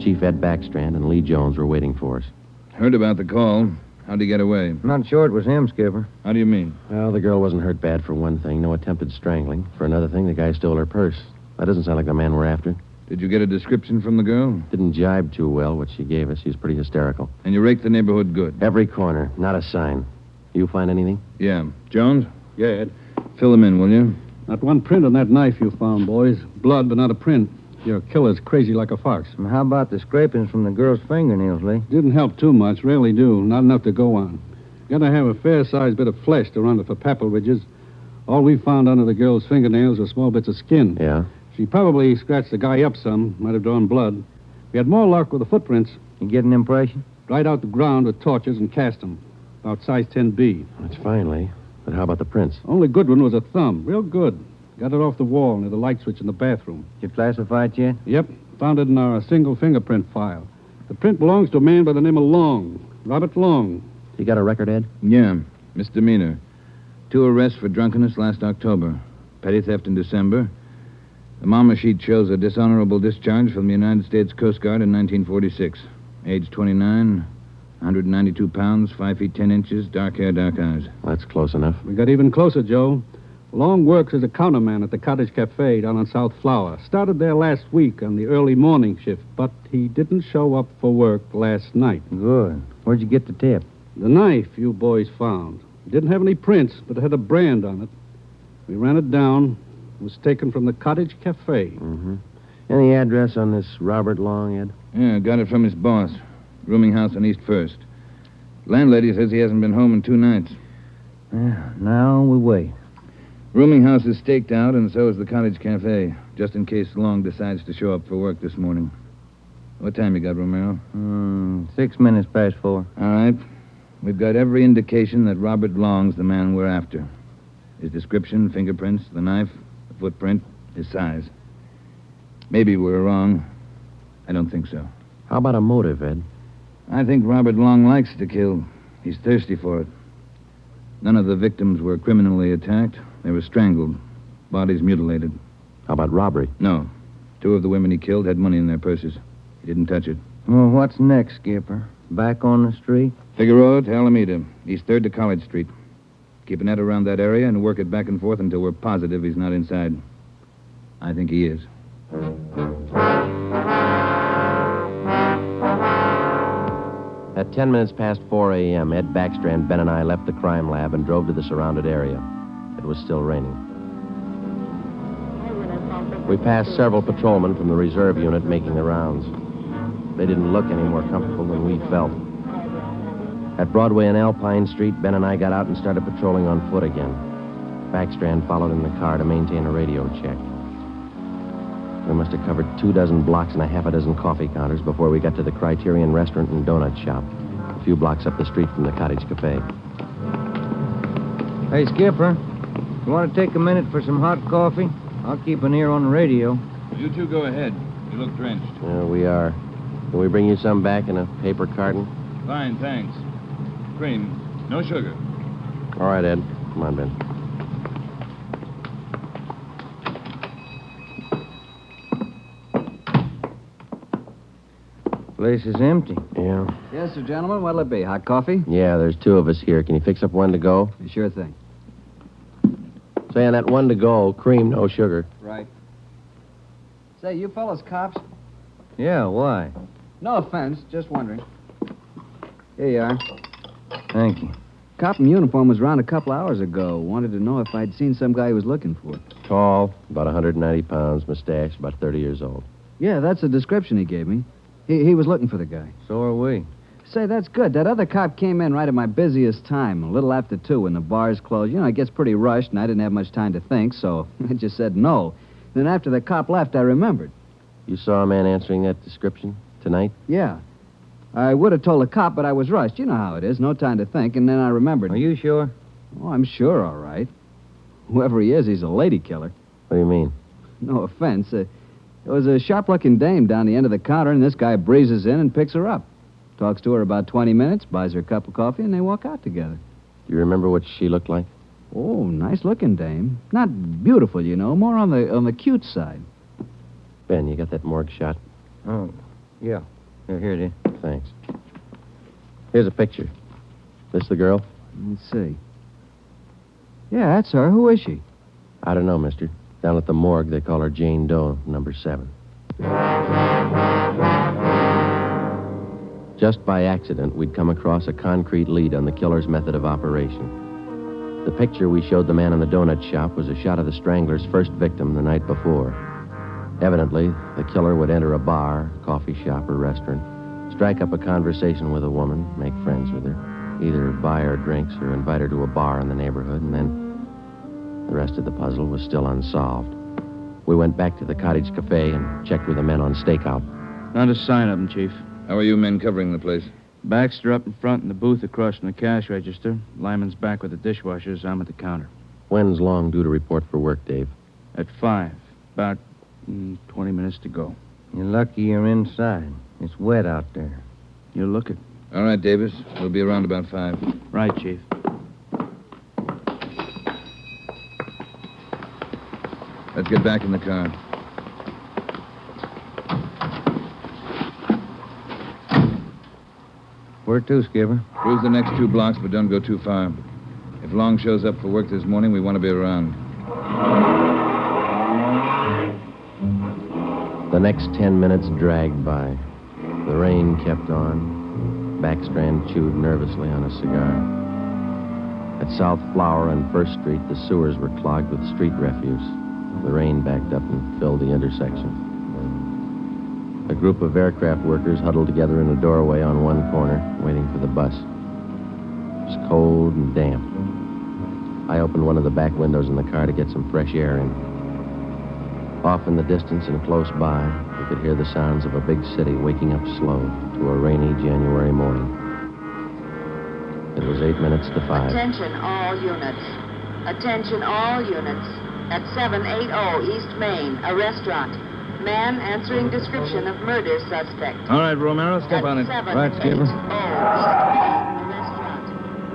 Chief Ed Backstrand and Lee Jones were waiting for us. Heard about the call. How'd he get away? Not sure it was him, Skipper. How do you mean? Well, the girl wasn't hurt bad for one thing. No attempted strangling. For another thing, the guy stole her purse. That doesn't sound like the man we're after. Did you get a description from the girl? Didn't jibe too well, what she gave us. She was pretty hysterical. And you raked the neighborhood good? Every corner. Not a sign. You find anything? Yeah. Jones? Yeah, Ed. Fill them in, will you? Not one print on that knife you found, boys. Blood, but not a print. Your killer's crazy like a fox. And how about the scrapings from the girl's fingernails, Lee? Didn't help too much. Rarely do. Not enough to go on. Gotta have a fair-sized bit of flesh to run it for papal ridges. All we found under the girl's fingernails were small bits of skin. Yeah? She probably scratched the guy up some. Might have drawn blood. We had more luck with the footprints. You get an impression? Dried out the ground with torches and cast them. About size 10B. That's fine, Lee. But how about the prints? Only good one was a thumb. Real good. Got it off the wall near the light switch in the bathroom. Did you classify it yet? Yep. Found it in our single fingerprint file. The print belongs to a man by the name of Long. Robert Long. You got a record, Ed? Yeah. Misdemeanor. 2 arrests for drunkenness last October. Petty theft in December. The mama sheet shows a dishonorable discharge from the United States Coast Guard in 1946. Age 29, 192 pounds, 5 feet 10 inches, dark hair, dark eyes. That's close enough. We got even closer, Joe. Long works as a counterman at the Cottage Cafe down on South Flower. Started there last week on the early morning shift, but he didn't show up for work last night. Good. Where'd you get the tip? The knife you boys found. It didn't have any prints, but it had a brand on it. We ran it down. It was taken from the Cottage Cafe. Mm-hmm. Any address on this Robert Long, Ed? Yeah, got it from his boss. Rooming house on East 1st. Landlady says he hasn't been home in 2 nights. Yeah, now we wait. Rooming house is staked out, and so is the Cottage Cafe, just in case Long decides to show up for work this morning. What time you got, Romero? 6 minutes past 4. All right. We've got every indication that Robert Long's the man we're after. His description, fingerprints, the knife, the footprint, his size. Maybe we're wrong. I don't think so. How about a motive, Ed? I think Robert Long likes to kill. He's thirsty for it. None of the victims were criminally attacked. They were strangled. Bodies mutilated. How about robbery? No. 2 of the women he killed had money in their purses. He didn't touch it. Well, what's next, Skipper? Back on the street? Figueroa to Alameda, East 3rd to College Street. Keep a net around that area and work it back and forth until we're positive he's not inside. I think he is. At 10 minutes past 4 a.m., Ed Backstrand, Ben, and I left the crime lab and drove to the surrounded area. It was still raining. We passed several patrolmen from the reserve unit making the rounds. They didn't look any more comfortable than we felt. At Broadway and Alpine Street, Ben and I got out and started patrolling on foot again. Backstrand followed in the car to maintain a radio check. We must have covered 24 blocks and a half a dozen coffee counters before we got to the Criterion Restaurant and Donut Shop, a few blocks up the street from the Cottage Cafe. Hey, Skipper, you want to take a minute for some hot coffee? I'll keep an ear on the radio. You two go ahead. You look drenched. Yeah, we are. Can we bring you some back in a paper carton? Fine, thanks. Cream. No sugar. All right, Ed. Come on, Ben. Place is empty. Yeah. Yes, sir, gentlemen. What'll it be? Hot coffee? Yeah, there's two of us here. Can you fix up one to go? Sure thing. Say on that one to go, cream, no sugar. Right. Say, you fellas cops? Yeah, why? No offense, just wondering. Here you are. Thank you. Cop in uniform was around a couple hours ago. Wanted to know if I'd seen some guy he was looking for. Tall, about 190 pounds, mustache, about 30 years old. Yeah, that's the description he gave me. He was looking for the guy. So are we. Say, that's good. That other cop came in right at my busiest time, a little after 2 when the bars closed. You know, it gets pretty rushed, and I didn't have much time to think, so I just said no. Then after the cop left, I remembered. You saw a man answering that description tonight? Yeah. I would have told the cop, but I was rushed. You know how it is. No time to think, and then I remembered. Are you sure? Oh, I'm sure, all right. Whoever he is, he's a lady killer. What do you mean? No offense. There was a sharp-looking dame down the end of the counter, and this guy breezes in and picks her up. Talks to her about 20 minutes, buys her a cup of coffee, and they walk out together. Do you remember what she looked like? Oh, nice-looking dame. Not beautiful, you know, more on the cute side. Ben, you got that morgue shot? Oh, yeah. Here it is. Thanks. Here's a picture. This the girl? Let's see. Yeah, that's her. Who is she? I don't know, mister. Down at the morgue, they call her Jane Doe, number 7. Just by accident, we'd come across a concrete lead on the killer's method of operation. The picture we showed the man in the donut shop was a shot of the Strangler's first victim the night before. Evidently, the killer would enter a bar, coffee shop, or restaurant, strike up a conversation with a woman, make friends with her, either buy her drinks or invite her to a bar in the neighborhood, and then the rest of the puzzle was still unsolved. We went back to the Cottage Cafe and checked with the men on stakeout. Not a sign of him, Chief. How are you men covering the place? Baxter up in front in the booth across from the cash register. Lyman's back with the dishwashers. I'm at the counter. When's Long due to report for work, Dave? At 5. About 20 minutes to go. You're lucky you're inside. It's wet out there. You'll look it. All right, Davis. We'll be around about 5. Right, Chief. Let's get back in the car. Where to, Skipper? Cruise the next 2 blocks, but don't go too far. If Long shows up for work this morning, we want to be around. The next 10 minutes dragged by. The rain kept on. Backstrand chewed nervously on a cigar. At South Flower and First Street, the sewers were clogged with street refuse. The rain backed up and filled the intersection. A group of aircraft workers huddled together in a doorway on one corner, waiting for the bus. It was cold and damp. I opened one of the back windows in the car to get some fresh air in. Off in the distance and close by, we could hear the sounds of a big city waking up slow to a rainy January morning. It was 8 minutes to 5. Attention all units. Attention all units. At 780 East Main, a restaurant. Man answering description of murder suspect. All right, Romero, step on it. Right, Skipper.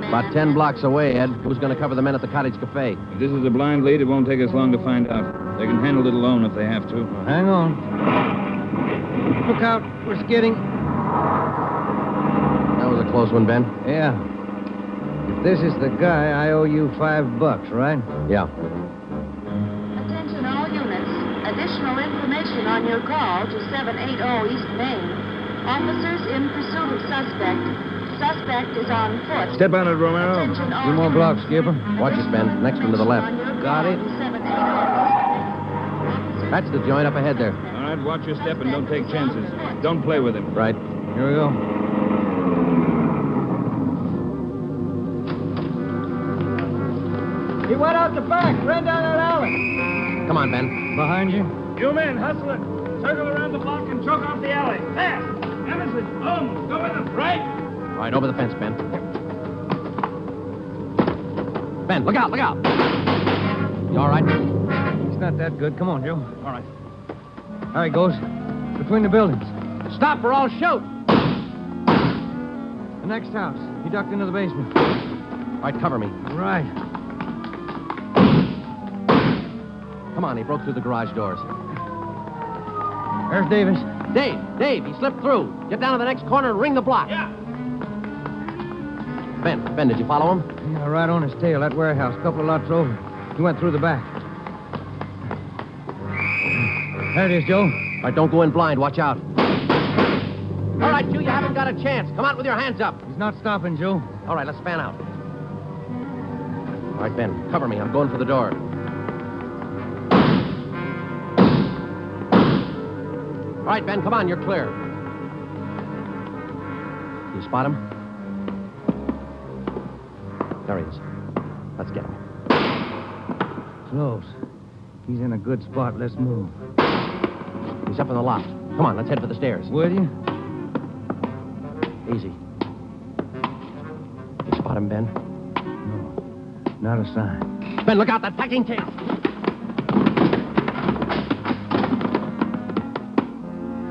About 10 blocks away, Ed. Who's going to cover the men at the Cottage Cafe? If this is a blind lead, it won't take us long to find out. They can handle it alone if they have to. Well, hang on. Look out. We're skidding. That was a close one, Ben. Yeah. If this is the guy, I owe you $5, right? Yeah. Attention all units. Additional information on your call to 780 East Main. Officers in pursuit of suspect. Suspect is on foot. Step on it, Romero. Attention all 2 more blocks, Skipper. Watch it, Ben. Next one to the left. Got it. That's the joint up ahead there. All right, watch your step and don't take chances. Don't play with him. Right. Here we go. He went out the back, ran down that alley. Come on, Ben. Behind you? You men, hustle it. Circle around the block and choke off the alley. Fast. Emerson, Holmes, go with them. Right. All right, over the fence, Ben. Ben, look out, look out. You all right? He's not that good. Come on, Joe. All right. There he goes. between the buildings. Stop or I'll shoot. The next house. He ducked into the basement. All right, cover me. Right. Come on, he broke through the garage doors. There's Davis. Dave, he slipped through. Get down to the next corner and ring the block. Yeah. Ben, did you follow him? Yeah, right on his tail. That warehouse, a couple of lots over. He went through the back. There it is, Joe. All right, don't go in blind. Watch out. All right, you haven't got a chance. Come out with your hands up. He's not stopping, Joe. All right, let's fan out. All right, Ben, cover me. I'm going for the door. All right, Ben, come on. You're clear. You spot him? There he is. Let's get him. Close. He's in a good spot. Let's move. He's up in the loft. Come on, let's head for the stairs. Will you? Easy. You spot him, Ben? No. Not a sign. Ben, look out, that packing case.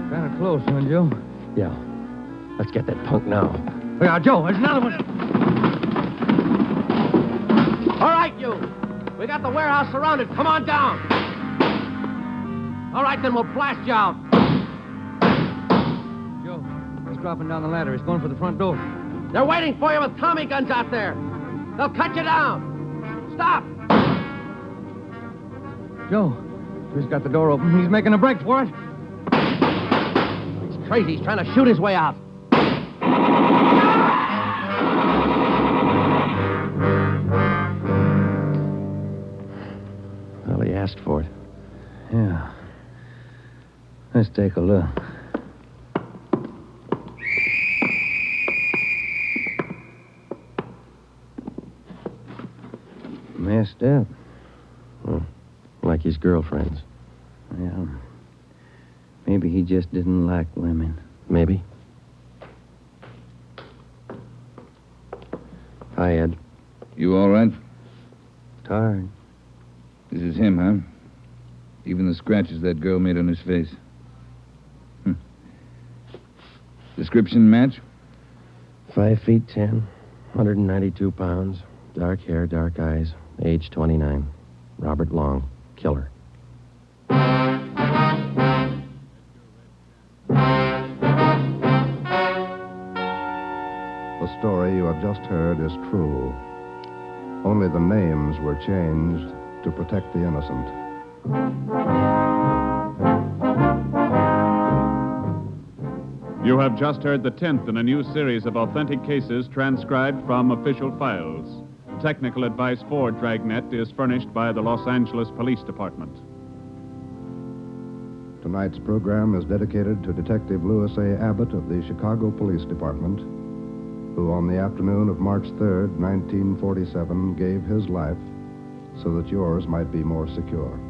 Kind of close, huh, Joe? Yeah. Let's get that punk now. Yeah, Joe, there's another one. All right, you. We got the warehouse surrounded. Come on down. All right, then we'll blast you out. Joe, he's dropping down the ladder. He's going for the front door. They're waiting for you with Tommy guns out there. They'll cut you down. Stop. Joe, he's got the door open. He's making a break for it. He's crazy. He's trying to shoot his way out. Well, he asked for it. Yeah. Let's take a look. Messed up. Well, like his girlfriends. Yeah. Maybe he just didn't like women. Maybe. Hi, Ed. You all right? Tired. This is him, huh? Even the scratches that girl made on his face. Description match? 5'10", 192 pounds, dark hair, dark eyes, age 29. Robert Long, killer. The story you have just heard is true. Only the names were changed to protect the innocent. You have just heard the 10th in a new series of authentic cases transcribed from official files. Technical advice for Dragnet is furnished by the Los Angeles Police Department. Tonight's program is dedicated to Detective Louis A. Abbott of the Chicago Police Department, who on the afternoon of March 3rd, 1947, gave his life so that yours might be more secure.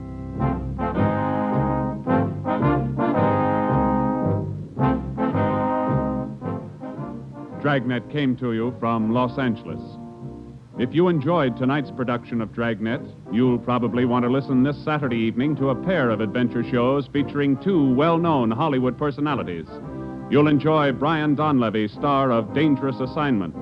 Dragnet came to you from Los Angeles. If you enjoyed tonight's production of Dragnet, you'll probably want to listen this Saturday evening to a pair of adventure shows featuring two well-known Hollywood personalities. You'll enjoy Brian Donlevy, star of Dangerous Assignment.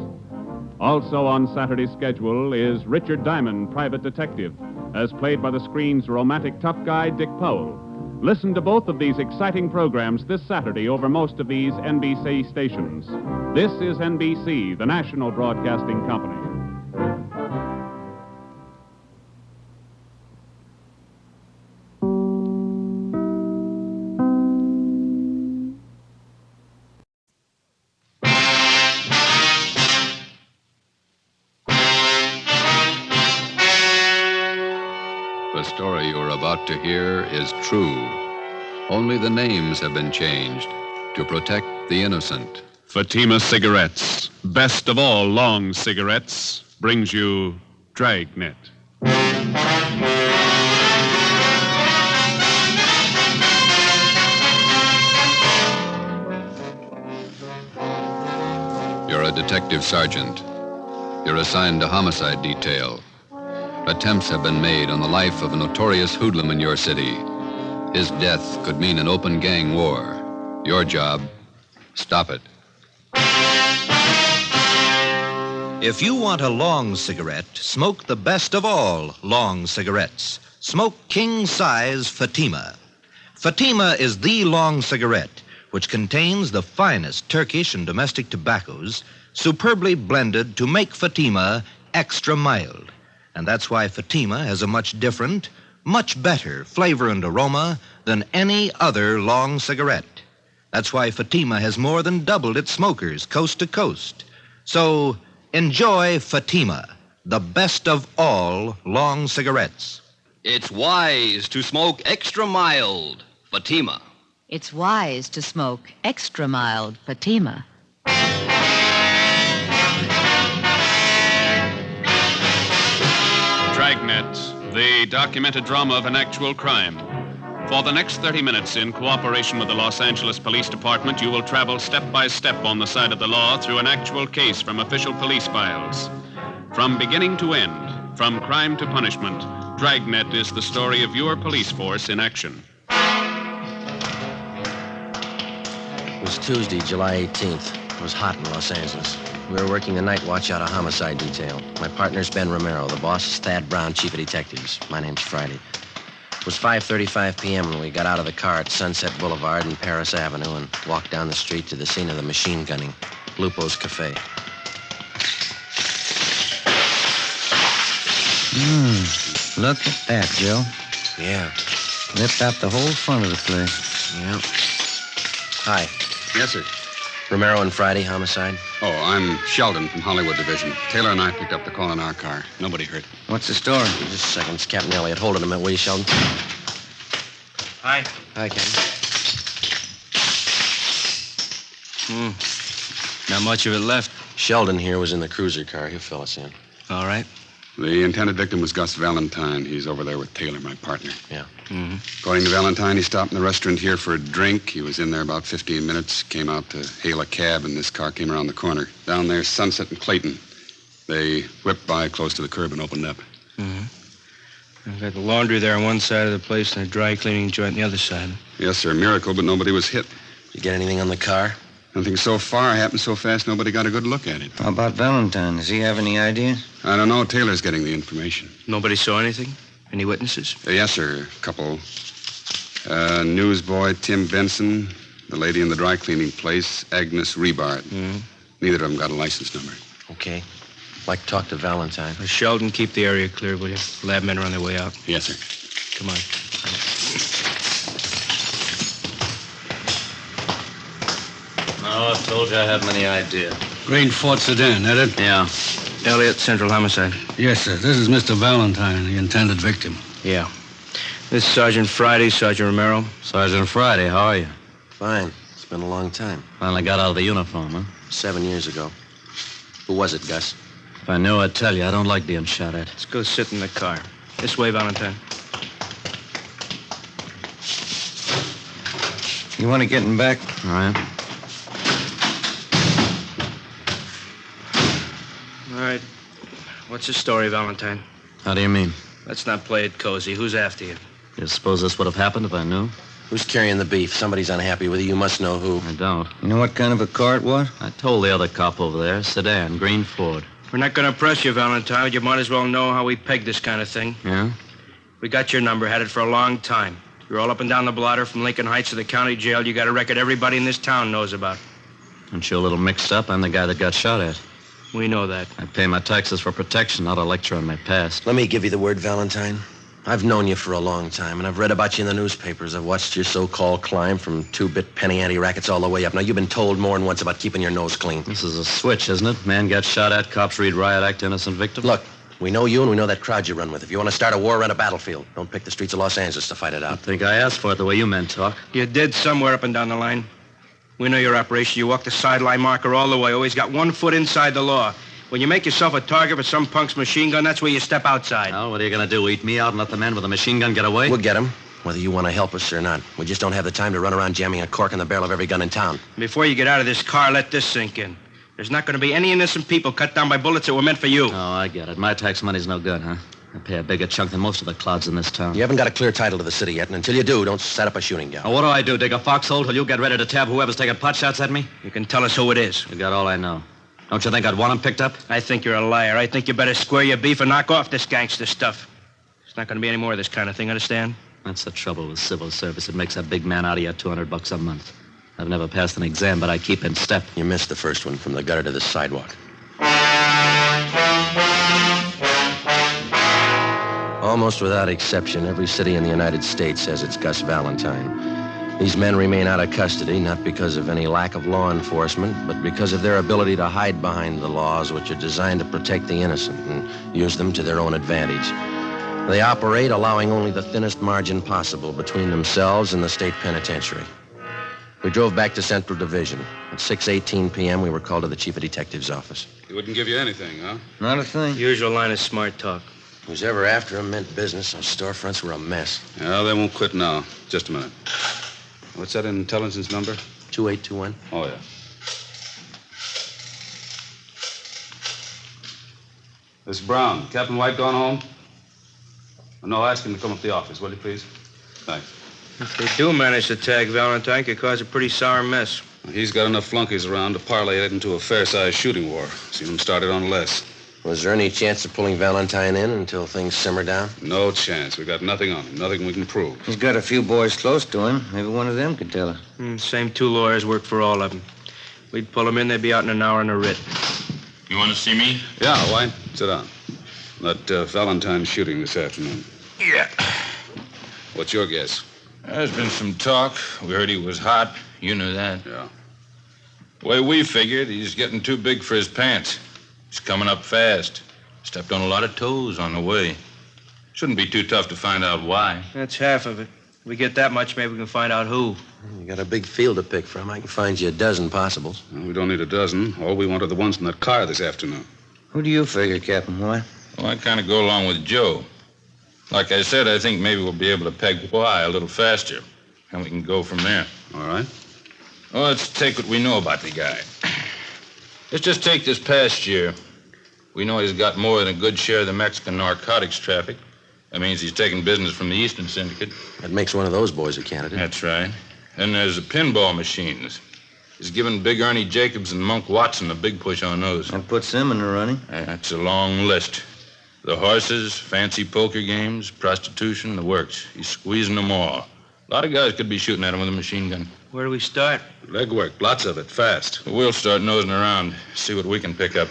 Also on Saturday's schedule is Richard Diamond, private detective, as played by the screen's romantic tough guy, Dick Powell. Listen to both of these exciting programs this Saturday over most of these NBC stations. This is NBC, the national broadcasting company. The story you're about to hear is true. Only the names have been changed to protect the innocent. Fatima Cigarettes, best of all long cigarettes, brings you Dragnet. You're a detective sergeant. You're assigned to homicide detail. Attempts have been made on the life of a notorious hoodlum in your city. His death could mean an open gang war. Your job, stop it. If you want a long cigarette, smoke the best of all long cigarettes. Smoke king size Fatima. Fatima is the long cigarette, which contains the finest Turkish and domestic tobaccos, superbly blended to make Fatima extra mild. And that's why Fatima has a much different, much better flavor and aroma than any other long cigarette. That's why Fatima has more than doubled its smokers coast to coast. So enjoy Fatima, the best of all long cigarettes. It's wise to smoke extra mild Fatima. It's wise to smoke extra mild Fatima. Dragnet, the documented drama of an actual crime. For the next 30 minutes, in cooperation with the Los Angeles Police Department, you will travel step by step on the side of the law through an actual case from official police files. From beginning to end, from crime to punishment, Dragnet is the story of your police force in action. It was Tuesday, July 18th. It was hot in Los Angeles. We were working the night watch out of homicide detail. My partner's Ben Romero. The boss is Thad Brown, chief of detectives. My name's Friday. It was 5:35 p.m. when we got out of the car at Sunset Boulevard and Paris Avenue and walked down the street to the scene of the machine gunning, Lupo's Cafe. Look at that, Joe. Yeah. Ripped out the whole front of the place. Yeah. Hi. Yes, sir. Romero and Friday, homicide. Oh, I'm Sheldon from Hollywood Division. Taylor and I picked up the call in our car. Nobody hurt. What's the story? Just a second. It's Captain Elliott. Hold it a minute, will you, Sheldon? Hi. Hi, Captain. Not much of it left. Sheldon here was in the cruiser car. He'll fill us in. All right. The intended victim was Gus Valentine. He's over there with Taylor, my partner. Yeah. Mm-hmm. According to Valentine, he stopped in the restaurant here for a drink. He was in there about 15 minutes, came out to hail a cab, and this car came around the corner. Down there, Sunset and Clayton. They whipped by close to the curb and opened up. Mm-hmm. I've got the laundry there on one side of the place and a dry cleaning joint on the other side. Yes, sir. Miracle, but nobody was hit. You get anything on the car? Nothing so far. Happened so fast, nobody got a good look at it. How about Valentine? Does he have any ideas? I don't know. Taylor's getting the information. Nobody saw anything? Any witnesses? Yes, sir. A couple. Newsboy Tim Benson, the lady in the dry cleaning place, Agnes Rebard. Mm-hmm. Neither of them got a license number. Okay. Like to talk to Valentine. Sheldon, keep the area clear, will you? Lab men are on their way out. Yes, sir. Come on. Oh, I told you I had many ideas. Green Ford sedan, that it? Yeah. Elliott, Central Homicide. Yes, sir. This is Mr. Valentine, the intended victim. Yeah. This is Sergeant Friday, Sergeant Romero. Sergeant Friday, how are you? Fine. It's been a long time. Finally got out of the uniform, huh? 7 years ago. Who was it, Gus? If I knew, I'd tell you. I don't like being shot at. Let's go sit in the car. This way, Valentine. You want to get him back? All right. All right. What's the story, Valentine? How do you mean? Let's not play it cozy. Who's after you? You suppose this would have happened if I knew? Who's carrying the beef? Somebody's unhappy with you. You must know who. I don't. You know what kind of a car it was? I told the other cop over there. Sedan, green Ford. We're not going to press you, Valentine, but you might as well know how we peg this kind of thing. Yeah? We got your number, had it for a long time. You're all up and down the blotter from Lincoln Heights to the county jail. You got a record everybody in this town knows about. Aren't you a little mixed up? I'm the guy that got shot at. We know that. I pay my taxes for protection, not a lecture on my past. Let me give you the word, Valentine. I've known you for a long time, and I've read about you in the newspapers. I've watched your so-called climb from two-bit penny ante rackets all the way up. Now, you've been told more than once about keeping your nose clean. This is a switch, isn't it? Man gets shot at, cops read riot act, innocent victim. Look, we know you and we know that crowd you run with. If you want to start a war, run a battlefield. Don't pick the streets of Los Angeles to fight it out. I think I asked for it the way you men talk. You did somewhere up and down the line. We know your operation. You walk the sideline marker all the way. Always got 1 foot inside the law. When you make yourself a target for some punk's machine gun, that's where you step outside. Now, what are you going to do, eat me out and let the man with a machine gun get away? We'll get him, whether you want to help us or not. We just don't have the time to run around jamming a cork in the barrel of every gun in town. Before you get out of this car, let this sink in. There's not going to be any innocent people cut down by bullets that were meant for you. Oh, I get it. My tax money's no good, huh? I pay a bigger chunk than most of the clouds in this town. You haven't got a clear title to the city yet, and until you do, don't set up a shooting gallery. Now, what do I do? Dig a foxhole till you get ready to tab whoever's taking pot shots at me? You can tell us who it is. You got all I know. Don't you think I'd want him picked up? I think you're a liar. I think you better square your beef and knock off this gangster stuff. There's not going to be any more of this kind of thing, understand? That's the trouble with civil service. It makes a big man out of you $200 a month. I've never passed an exam, but I keep in step. You missed the first one, from the gutter to the sidewalk. Almost without exception, every city in the United States has its Gus Valentine. These men remain out of custody, not because of any lack of law enforcement, but because of their ability to hide behind the laws which are designed to protect the innocent and use them to their own advantage. They operate allowing only the thinnest margin possible between themselves and the state penitentiary. We drove back to Central Division. At 6:18 p.m., we were called to the chief of detective's office. He wouldn't give you anything, huh? Not a thing. Usual line of smart talk. Who's ever after him meant business. Those storefronts were a mess. Yeah, they won't quit now. Just a minute. What's that intelligence number? 2821. Oh, yeah. This is Brown. Captain White gone home? No, ask him to come up to the office, will you, please? Thanks. If they do manage to tag Valentine, it could cause a pretty sour mess. He's got enough flunkies around to parlay it into a fair-sized shooting war. Seen him started on less. Was there any chance of pulling Valentine in until things simmer down? No chance. We got nothing on him. Nothing we can prove. He's got a few boys close to him. Maybe one of them could tell us. Same two lawyers work for all of them. We'd pull them in, they'd be out in an hour in a writ. You want to see me? Yeah, White. Sit down. That Valentine shooting this afternoon. Yeah. What's your guess? There's been some talk. We heard he was hot. You knew that. Yeah. The way we figured, he's getting too big for his pants. He's coming up fast. Stepped on a lot of toes on the way. Shouldn't be too tough to find out why. That's half of it. If we get that much, maybe we can find out who. You got a big field to pick from. I can find you a dozen possibles. Well, we don't need a dozen. All we want are the ones in that car this afternoon. Who do you figure, Captain White? Well, I kind of go along with Joe. Like I said, I think maybe we'll be able to peg why a little faster. And we can go from there. All right. Well, let's take what we know about the guy. Let's just take this past year. We know he's got more than a good share of the Mexican narcotics traffic. That means he's taking business from the Eastern Syndicate. That makes one of those boys a candidate. That's right. And there's the pinball machines. He's given Big Ernie Jacobs and Monk Watson a big push on those. That puts them in the running. That's a long list. The horses, fancy poker games, prostitution, the works. He's squeezing them all. A lot of guys could be shooting at him with a machine gun. Where do we start? Legwork, lots of it, fast. We'll start nosing around, see what we can pick up.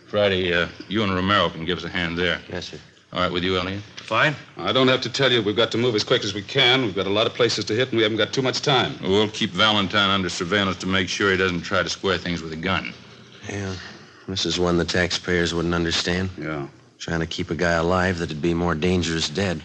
Friday, you and Romero can give us a hand there. Yes, sir. All right with you, Elliot? Fine. I don't have to tell you, we've got to move as quick as we can. We've got a lot of places to hit, and we haven't got too much time. We'll keep Valentine under surveillance to make sure he doesn't try to square things with a gun. Yeah. This is one the taxpayers wouldn't understand. Yeah. Trying to keep a guy alive that'd be more dangerous dead.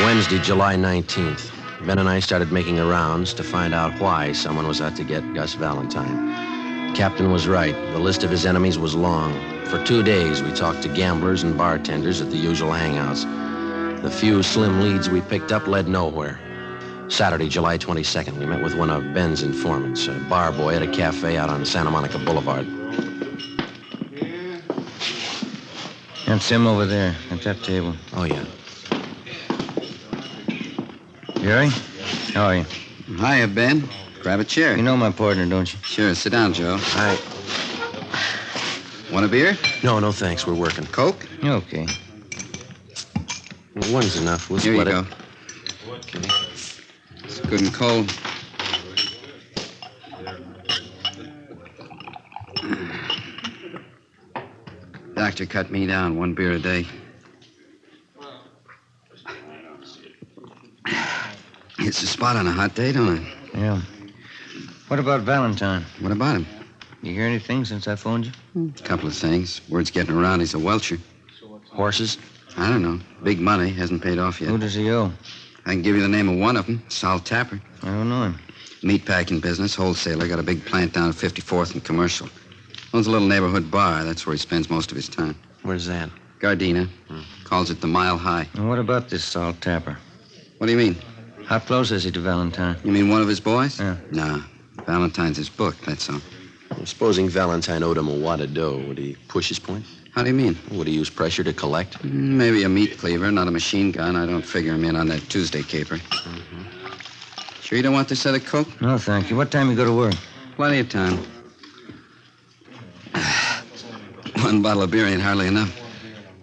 Wednesday, July 19th. Ben and I started making the rounds to find out why someone was out to get Gus Valentine. Captain was right. The list of his enemies was long. For 2 days, we talked to gamblers and bartenders at the usual hangouts. The few slim leads we picked up led nowhere. Saturday, July 22nd, we met with one of Ben's informants, a bar boy at a cafe out on Santa Monica Boulevard. That's him over there at that table. Oh, yeah. Jerry? How are you? Hiya, Ben. Grab a chair. You know my partner, don't you? Sure. Sit down, Joe. Hi. Want a beer? No, thanks. We're working. Coke? Okay. Well, one's enough. We'll Here you split go. it. Okay. It's good and cold. Doctor cut me down 1 beer a day. It's a spot on a hot day, don't it? Yeah. What about Valentine? What about him? You hear anything since I phoned you? A couple of things. Word's getting around he's a welcher. Horses? I don't know. Big money. Hasn't paid off yet. Who does he owe? I can give you the name of one of them. Sal Tapper. I don't know him. Meatpacking business, wholesaler. Got a big plant down at 54th and Commercial. Owns a little neighborhood bar. That's where he spends most of his time. Where's that? Gardena. Calls it the Mile High. And what about this Salt Tapper? What do you mean? How close is he to Valentine? You mean one of his boys? Yeah. Nah. Valentine's his book, that's all. Supposing Valentine owed him a wad of dough, would he push his point? How do you mean? Would he use pressure to collect? Maybe a meat cleaver, not a machine gun. I don't figure him in on that Tuesday caper. Sure you don't want this other Coke? No, thank you. What time you go to work? Plenty of time. One bottle of beer ain't hardly enough.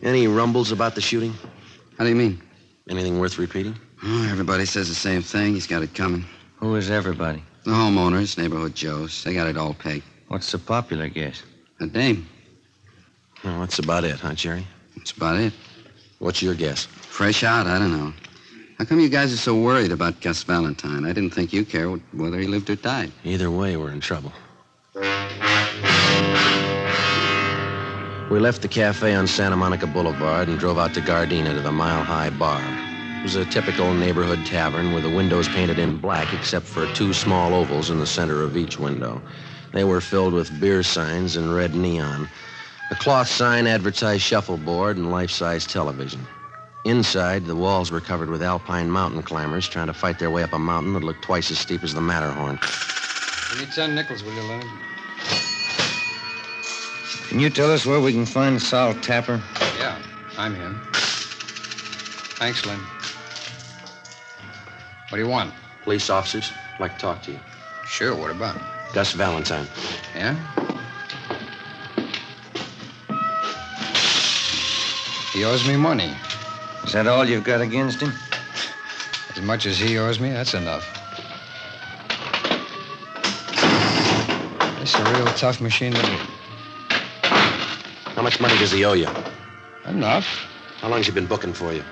Any rumbles about the shooting? How do you mean? Anything worth repeating? Oh, everybody says the same thing. He's got it coming. Who is everybody? The homeowners, neighborhood Joes. They got it all pegged. What's the popular guess? A dame. Well, that's about it, huh, Jerry? That's about it. What's your guess? Fresh out, I don't know. How come you guys are so worried about Gus Valentine? I didn't think you cared whether he lived or died. Either way, we're in trouble. We left the cafe on Santa Monica Boulevard and drove out to Gardena to the Mile High Bar. It was a typical neighborhood tavern with the windows painted in black except for 2 small ovals in the center of each window. They were filled with beer signs in red neon. A cloth sign advertised shuffleboard and life-size television. Inside, the walls were covered with alpine mountain climbers trying to fight their way up a mountain that looked twice as steep as the Matterhorn. Give me 10 nickels, will you, Leonard? Can you tell us where we can find Sal Tapper? Yeah, I'm him. Thanks, Lynn. What do you want? Police officers, I'd like to talk to you. Sure, what about? Gus Valentine. Yeah? He owes me money. Is that all you've got against him? As much as he owes me, that's enough. This is a real tough machine to beat. How much money does he owe you? Enough. How long's he been booking for you?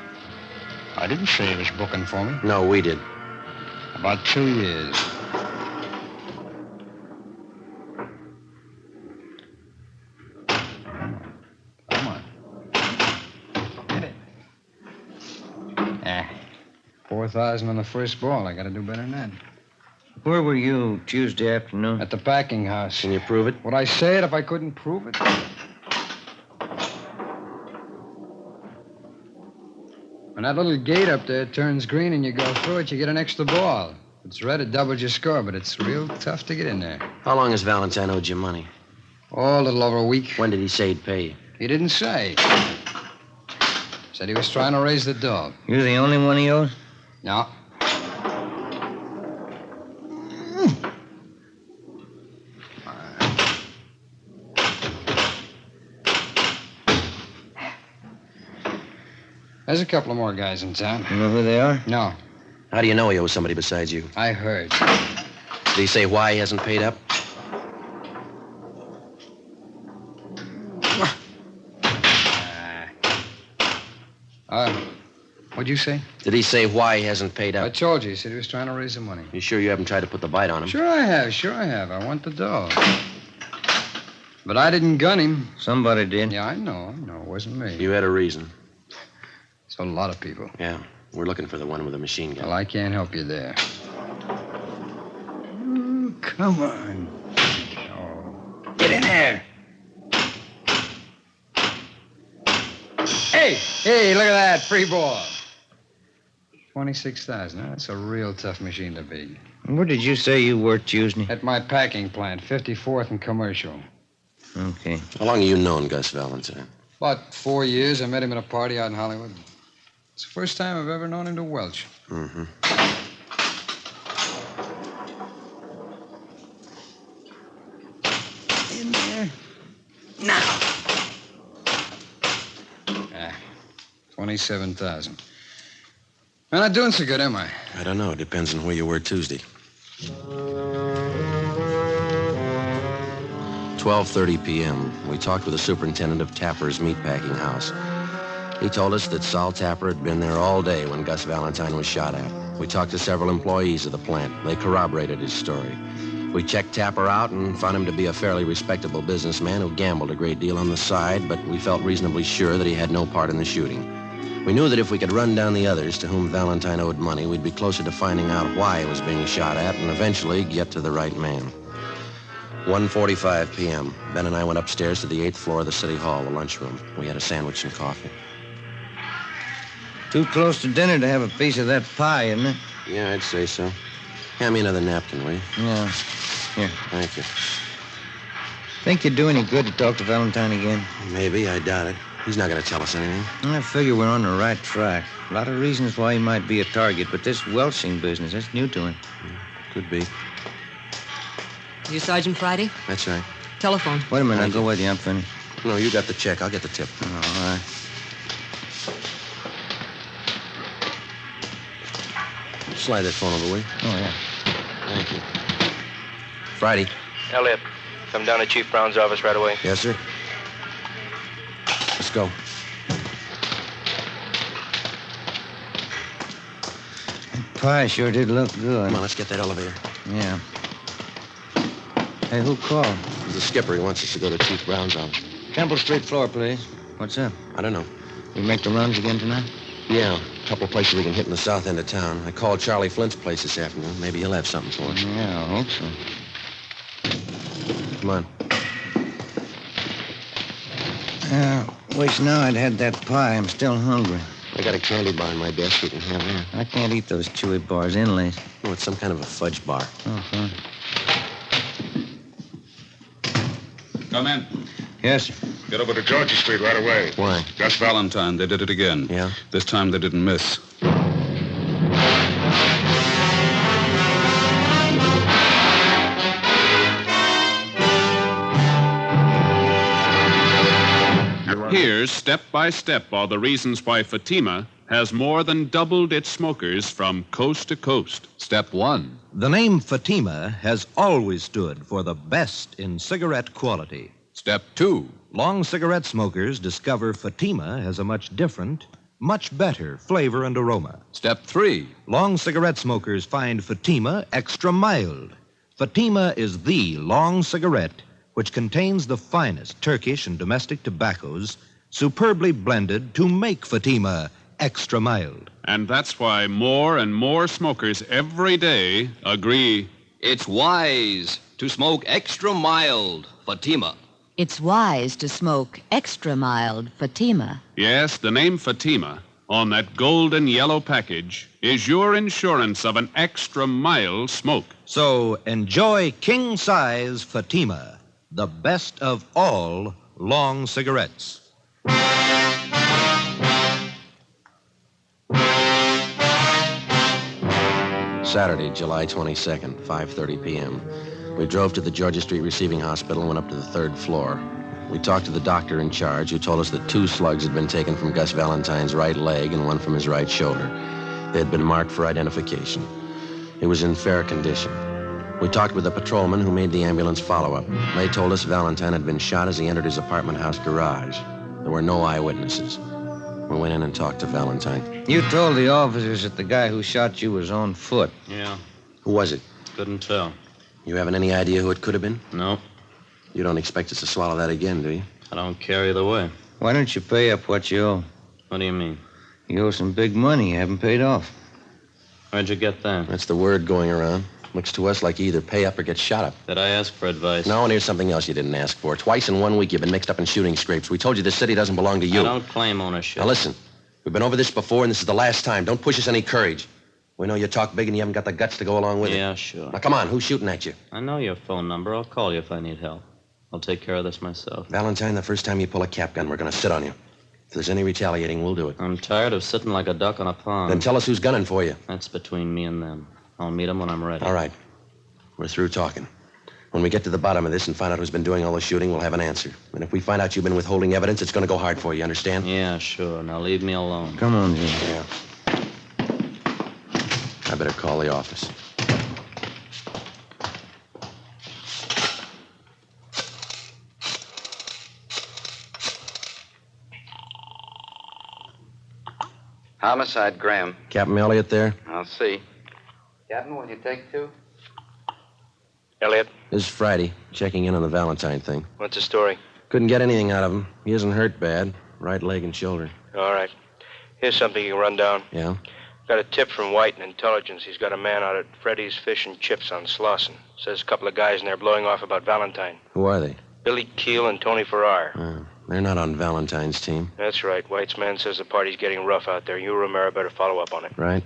I didn't say he was booking for me. No, we did. About 2 years. Come on. Hit it. 4,000 on the first ball. I gotta do better than that. Where were you Tuesday afternoon? At the packing house. Can you prove it? Would I say it if I couldn't prove it? When that little gate up there turns green and you go through it, you get an extra ball. If it's red, it doubles your score, but it's real tough to get in there. How long has Valentine owed you money? Oh, a little over a week. When did he say he'd pay you? He didn't say. Said he was trying to raise the dog. You're the only one he owes? No. There's a couple of more guys in town. You know who they are? No. How do you know he owes somebody besides you? I heard. Did he say why he hasn't paid up? What'd you say? Did he say why he hasn't paid up? I told you. He said he was trying to raise the money. You sure you haven't tried to put the bite on him? Sure I have. I want the dog. But I didn't gun him. Somebody did. Yeah, I know. It wasn't me. You had a reason. It's a lot of people. Yeah, we're looking for the one with the machine gun. Well, I can't help you there. Come on. Oh. Get in there. Hey, look at that. Free ball. 26,000. That's a real tough machine to beat. Where did you say you worked Tuesday? At my packing plant, 54th and Commercial. Okay. How long have you known Gus Valentine? About 4 years. I met him at a party out in Hollywood. It's the first time I've ever known him to welch. Mm-hmm. In there. Now. 27,000. I'm not doing so good, am I? I don't know. It depends on where you were Tuesday. 12:30 p.m. We talked with the superintendent of Tapper's meatpacking house. He told us that Sol Tapper had been there all day when Gus Valentine was shot at. We talked to several employees of the plant. They corroborated his story. We checked Tapper out and found him to be a fairly respectable businessman who gambled a great deal on the side, but we felt reasonably sure that he had no part in the shooting. We knew that if we could run down the others to whom Valentine owed money, we'd be closer to finding out why he was being shot at and eventually get to the right man. 1:45 p.m. Ben and I went upstairs to the 8th floor of the city hall, the lunchroom. We had a sandwich and coffee. Too close to dinner to have a piece of that pie, isn't it? Yeah, I'd say so. Hand me another napkin, will you? Yeah. Here. Thank you. Think you'd do any good to talk to Valentine again? Maybe. I doubt it. He's not going to tell us anything. I figure we're on the right track. A lot of reasons why he might be a target, but this welching business, that's new to him. Could be. You Sergeant Friday? That's right. Telephone. Wait a minute, I'll go with you. I'm finished. No, you got the check. I'll get the tip. All right. Slide that phone over, will you? Oh, yeah. Thank you. Friday. Elliot, come down to Chief Brown's office right away. Yes, sir. Let's go. Pie sure did look good. Come on, let's get that elevator. Yeah. Hey, who called? The skipper. He wants us to go to Chief Brown's office. Temple Street floor, please. What's up? I don't know. We make the runs again tonight? Yeah, a couple of places we can hit in the south end of town. I called Charlie Flint's place this afternoon. Maybe he'll have something for us. Yeah, I hope so. Come on. Wish now I'd had that pie. I'm still hungry. I got a candy bar in my desk. You can have that. I can't eat those chewy bars inlays. Oh, it's some kind of a fudge bar. Oh, fine. Come in. Yes, sir. Get over to Georgia Street right away. Why? Gus Valentine. They did it again. Yeah? This time they didn't miss. Here's step by step all the reasons why Fatima has more than doubled its smokers from coast to coast. Step 1. The name Fatima has always stood for the best in cigarette quality. Step 2. Long cigarette smokers discover Fatima has a much different, much better flavor and aroma. Step 3. Long cigarette smokers find Fatima extra mild. Fatima is the long cigarette which contains the finest Turkish and domestic tobaccos superbly blended to make Fatima extra mild. And that's why more and more smokers every day agree It's wise to smoke extra mild Fatima. It's wise to smoke extra mild Fatima. yes, the name Fatima on that golden yellow package is your insurance of an extra mild smoke. So enjoy king-size Fatima, the best of all long cigarettes. Saturday, July 22nd, 5:30 p.m. We drove to the Georgia Street Receiving Hospital and went up to the 3rd floor. We talked to the doctor in charge, who told us that 2 slugs had been taken from Gus Valentine's right leg and 1 from his right shoulder. They had been marked for identification. He was in fair condition. We talked with the patrolman who made the ambulance follow-up. They told us Valentine had been shot as he entered his apartment house garage. There were no eyewitnesses. We went in and talked to Valentine. You told the officers that the guy who shot you was on foot. Yeah, Who was it? couldn't tell. You haven't any idea who it could have been? No, You don't expect us to swallow that again, do you? I don't care either way. Why don't you pay up what you owe? What do you mean? You owe some big money you haven't paid off. Where'd you get that? That's the word going around. Looks to us like you either pay up or get shot up. Did I ask for advice? No, and here's something else you didn't ask for. Twice in 1 week you've been mixed up in shooting scrapes. We told you this city doesn't belong to you. I don't claim ownership. Now listen, we've been over this before, and this is the last time. Don't push us any courage. We know you talk big and you haven't got the guts to go along with it. Yeah, sure. Now come on, who's shooting at you? I know your phone number. I'll call you if I need help. I'll take care of this myself. Valentine, the first time you pull a cap gun, we're going to sit on you. If there's any retaliating, we'll do it. I'm tired of sitting like a duck on a pond. Then tell us who's gunning for you. That's between me and them. I'll meet them when I'm ready. All right. We're through talking. When we get to the bottom of this and find out who's been doing all the shooting, we'll have an answer. And if we find out you've been withholding evidence, it's going to go hard for you, understand? Yeah, sure. Now leave me alone. Come on, Jim. Yeah. I better call the office. Homicide, Graham. Captain Elliott there? I'll see. Captain, will you take 2? Elliot, This is Friday, checking in on the Valentine thing. what's the story? Couldn't get anything out of him. He isn't hurt bad. Right leg and shoulder. All right. Here's something you can run down. Yeah? Got a tip from White in Intelligence. He's got a man out at Freddy's Fish and Chips on Slauson. Says a couple of guys in there blowing off about Valentine. Who are they? Billy Keel and Tony Farrar. They're not on Valentine's team, That's right. White's man says the party's getting rough out there. You, Romero, better follow up on it. right?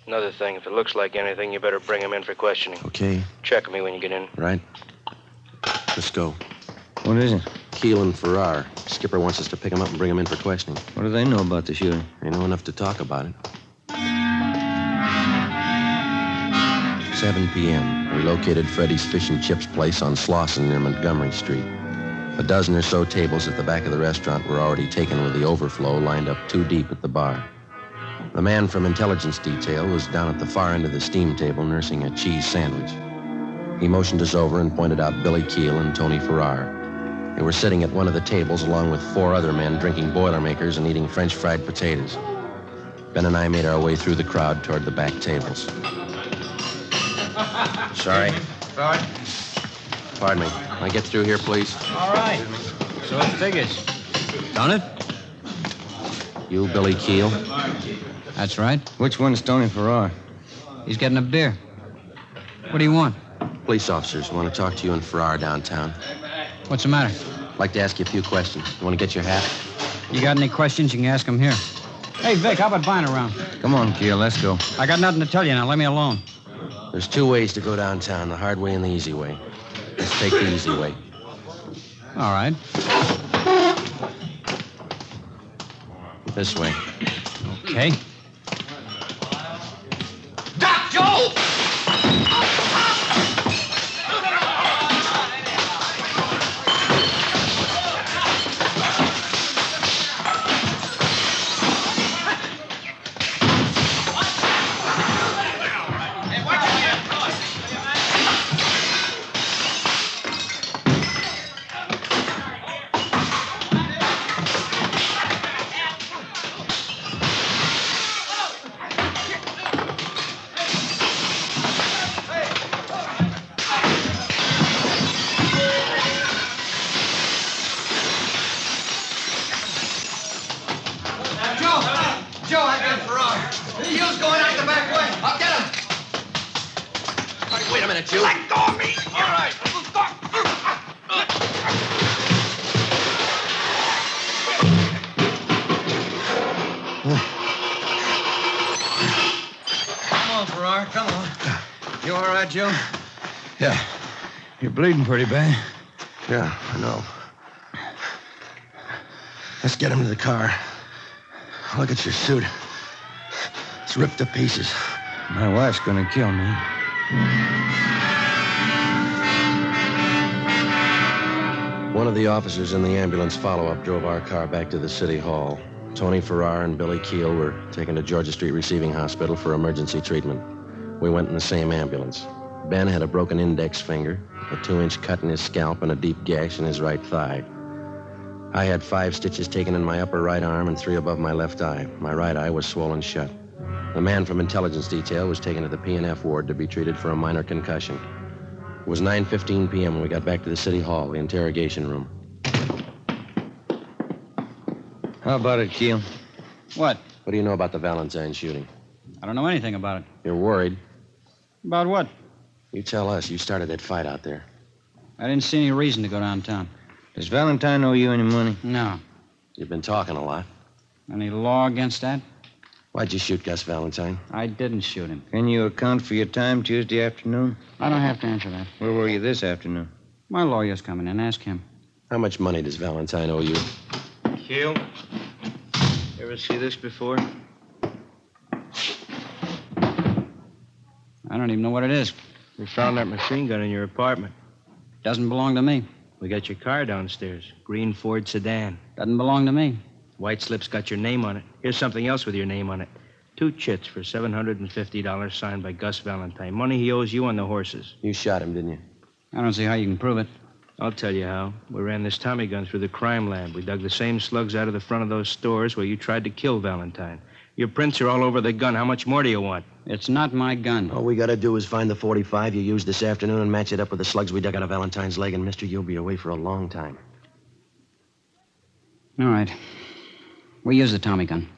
Another thing, if it looks like anything, you better bring him in for questioning. Okay, Check me when you get in. right? Let's go. What is it? Keel and Farrar. Skipper wants us to pick him up and bring him in for questioning. What do they know about the shooting? They know enough to talk about it. 7 p.m. We located Freddie's Fish and Chips place on Slauson near Montgomery Street. A dozen or so tables at the back of the restaurant were already taken with the overflow lined up 2 deep at the bar. The man from intelligence detail was down at the far end of the steam table nursing a cheese sandwich. He motioned us over and pointed out Billy Keel and Tony Farrar. They were sitting at one of the tables along with 4 other men drinking Boilermakers and eating French fried potatoes. Ben and I made our way through the crowd toward the back tables. Sorry. Sorry. Pardon me. Can I get through here, please? All right. So it figures. Don't it? You, Billy Keel? That's right. Which one's Tony Farrar? He's getting a beer. What do you want? Police officers want to talk to you and Farrar downtown. What's the matter? I'd like to ask you a few questions. You want to get your hat? You got any questions, you can ask them here. Hey, Vic, how about buying a round? Come on, Keel, let's go. I got nothing to tell you now. Let me alone. There's 2 ways to go downtown, the hard way and the easy way. Let's take the easy way. All right. This way. Okay. Doc Joe! Joe, I got Farrar. He's going out the back way. I'll get him. Wait a minute, you. Let go of me. All right. Come on, Farrar, come on. You all right, Joe? Yeah. You're bleeding pretty bad. Yeah, I know. Let's get him to the car. Look at your suit. It's ripped to pieces. My wife's gonna kill me. One of the officers in the ambulance follow-up drove our car back to the city hall. Tony Farrar and Billy Keel were taken to Georgia Street Receiving Hospital for emergency treatment. We went in the same ambulance. Ben had a broken index finger, a 2-inch cut in his scalp, and a deep gash in his right thigh. I had 5 stitches taken in my upper right arm and 3 above my left eye. My right eye was swollen shut. The man from intelligence detail was taken to the P&F ward to be treated for a minor concussion. It was 9:15 p.m. when we got back to the city hall, the interrogation room. How about it, Keel? What? What do you know about the Valentine shooting? I don't know anything about it. You're worried. About what? You tell us. You started that fight out there. I didn't see any reason to go downtown. Does Valentine owe you any money? No. You've been talking a lot. Any law against that? Why'd you shoot Gus Valentine? I didn't shoot him. Can you account for your time Tuesday afternoon? I don't have to answer that. Where were you this afternoon? My lawyer's coming in. Ask him. How much money does Valentine owe you? Keel, ever see this before? I don't even know what it is. We found that machine gun in your apartment. Doesn't belong to me. We got your car downstairs. Green Ford sedan. Doesn't belong to me. White slip's got your name on it. Here's something else with your name on it. 2 chits for $750 signed by Gus Valentine. Money he owes you on the horses. You shot him, didn't you? I don't see how you can prove it. I'll tell you how. We ran this Tommy gun through the crime lab. We dug the same slugs out of the front of those stores where you tried to kill Valentine. Your prints are all over the gun. How much more do you want? It's not my gun. All we gotta do is find the .45 you used this afternoon and match it up with the slugs we dug out of Valentine's leg, and mister, you'll be away for a long time. All right. We used the Tommy gun.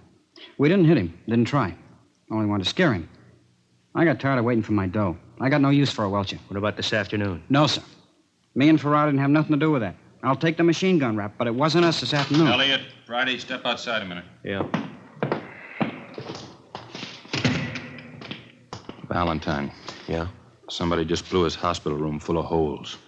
We didn't hit him. Didn't try. Only wanted to scare him. I got tired of waiting for my dough. I got no use for a welcher. What about this afternoon? No, sir. Me and Farrar didn't have nothing to do with that. I'll take the machine gun rap, but it wasn't us this afternoon. Elliot, Friday, step outside a minute. Yeah. Valentine. Yeah? Somebody just blew his hospital room full of holes.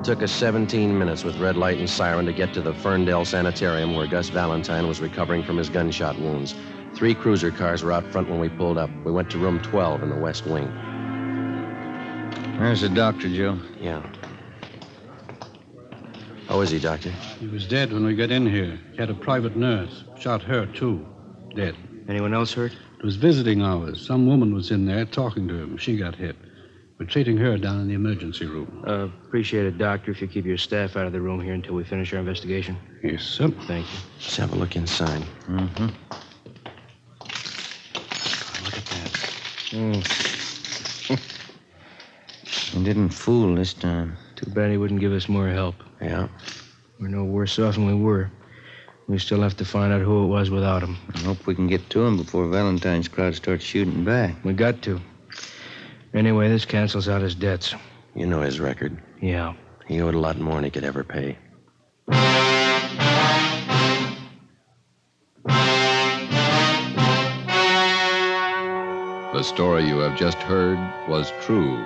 took us 17 minutes with red light and siren to get to the Ferndale Sanitarium where Gus Valentine was recovering from his gunshot wounds. 3 cruiser cars were out front when we pulled up. We went to room 12 in the West Wing. There's the doctor, Joe. Yeah. How is he, Doctor? He was dead when we got in here. He had a private nurse. Shot her, too. Dead. Anyone else hurt? It was visiting hours. Some woman was in there talking to him. She got hit. We're treating her down in the emergency room. Appreciate it, Doctor, if you keep your staff out of the room here until we finish our investigation. Yes, sir. Thank you. Let's have a look inside. Mm-hmm. Look at that. He didn't fool this time. Too bad he wouldn't give us more help. Yeah. We're no worse off than we were. We still have to find out who it was without him. I hope we can get to him before Valentine's crowd starts shooting back. We got to. Anyway, this cancels out his debts. You know his record. Yeah. He owed a lot more than he could ever pay. The story you have just heard was true.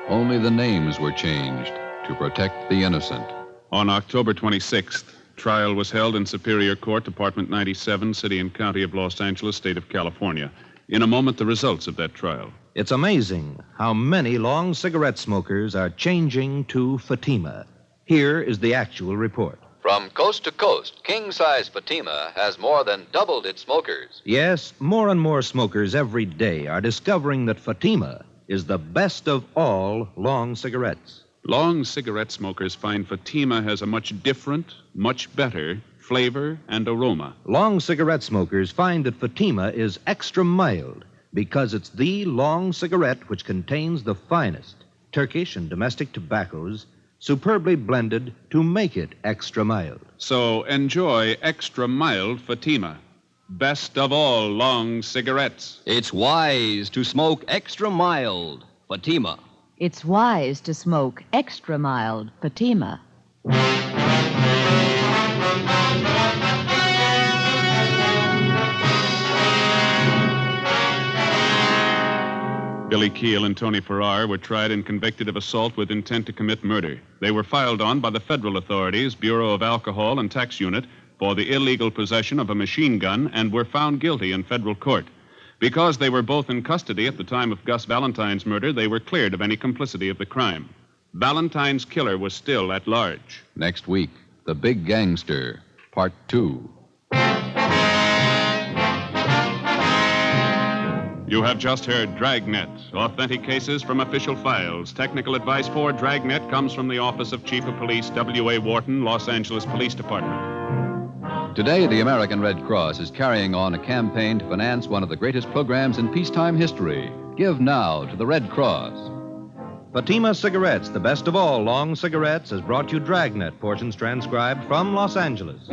Only the names were changed to protect the innocent. On October 26th, trial was held in Superior Court, Department 97, City and County of Los Angeles, State of California. In a moment, the results of that trial. It's amazing how many long cigarette smokers are changing to Fatima. Here is the actual report. From coast to coast, king-size Fatima has more than doubled its smokers. Yes, more and more smokers every day are discovering that Fatima is the best of all long cigarettes. Long cigarette smokers find Fatima has a much different, much better flavor and aroma. Long cigarette smokers find that Fatima is extra mild because it's the long cigarette which contains the finest Turkish and domestic tobaccos superbly blended to make it extra mild. So enjoy extra mild Fatima. Best of all long cigarettes. It's wise to smoke extra mild Fatima. It's wise to smoke extra mild Fatima. Billy Keel and Tony Farrar were tried and convicted of assault with intent to commit murder. They were filed on by the federal authorities, Bureau of Alcohol and Tax Unit, for the illegal possession of a machine gun and were found guilty in federal court. Because they were both in custody at the time of Gus Valentine's murder, they were cleared of any complicity of the crime. Valentine's killer was still at large. Next week, The Big Gangster, Part 2. You have just heard Dragnet, authentic cases from official files. Technical advice for Dragnet comes from the Office of Chief of Police W.A. Wharton, Los Angeles Police Department. Today, the American Red Cross is carrying on a campaign to finance one of the greatest programs in peacetime history. Give now to the Red Cross. Fatima Cigarettes, the best of all long cigarettes, has brought you Dragnet, portions transcribed from Los Angeles.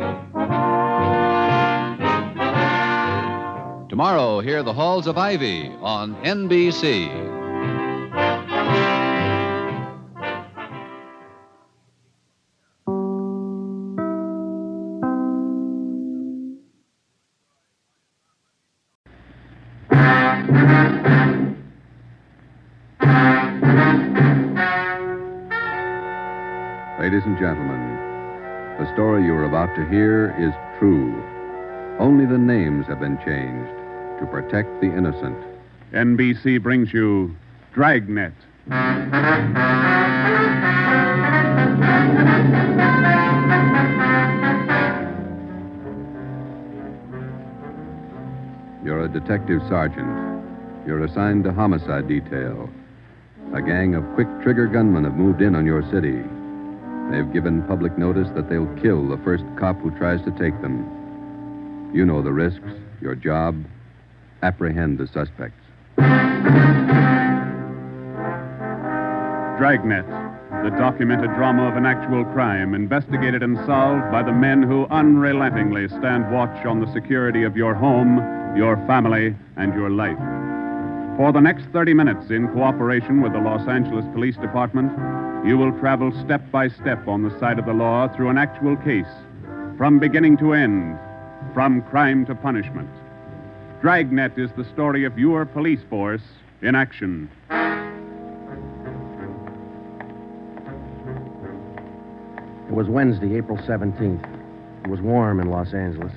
Tomorrow, hear The Halls of Ivy on NBC. Ladies and gentlemen, the story you are about to hear is true. Only the names have been changed to protect the innocent. NBC brings you Dragnet. You're a detective sergeant. You're assigned to homicide detail. A gang of quick-trigger gunmen have moved in on your city. They've given public notice that they'll kill the first cop who tries to take them. You know the risks, your job. Apprehend the suspects. Dragnet, the documented drama of an actual crime, investigated and solved by the men who unrelentingly stand watch on the security of your home, your family, and your life. For the next 30 minutes, in cooperation with the Los Angeles Police Department, you will travel step by step on the side of the law through an actual case, from beginning to end, from crime to punishment. Dragnet is the story of your police force in action. was Wednesday, April 17th. It was warm in Los Angeles.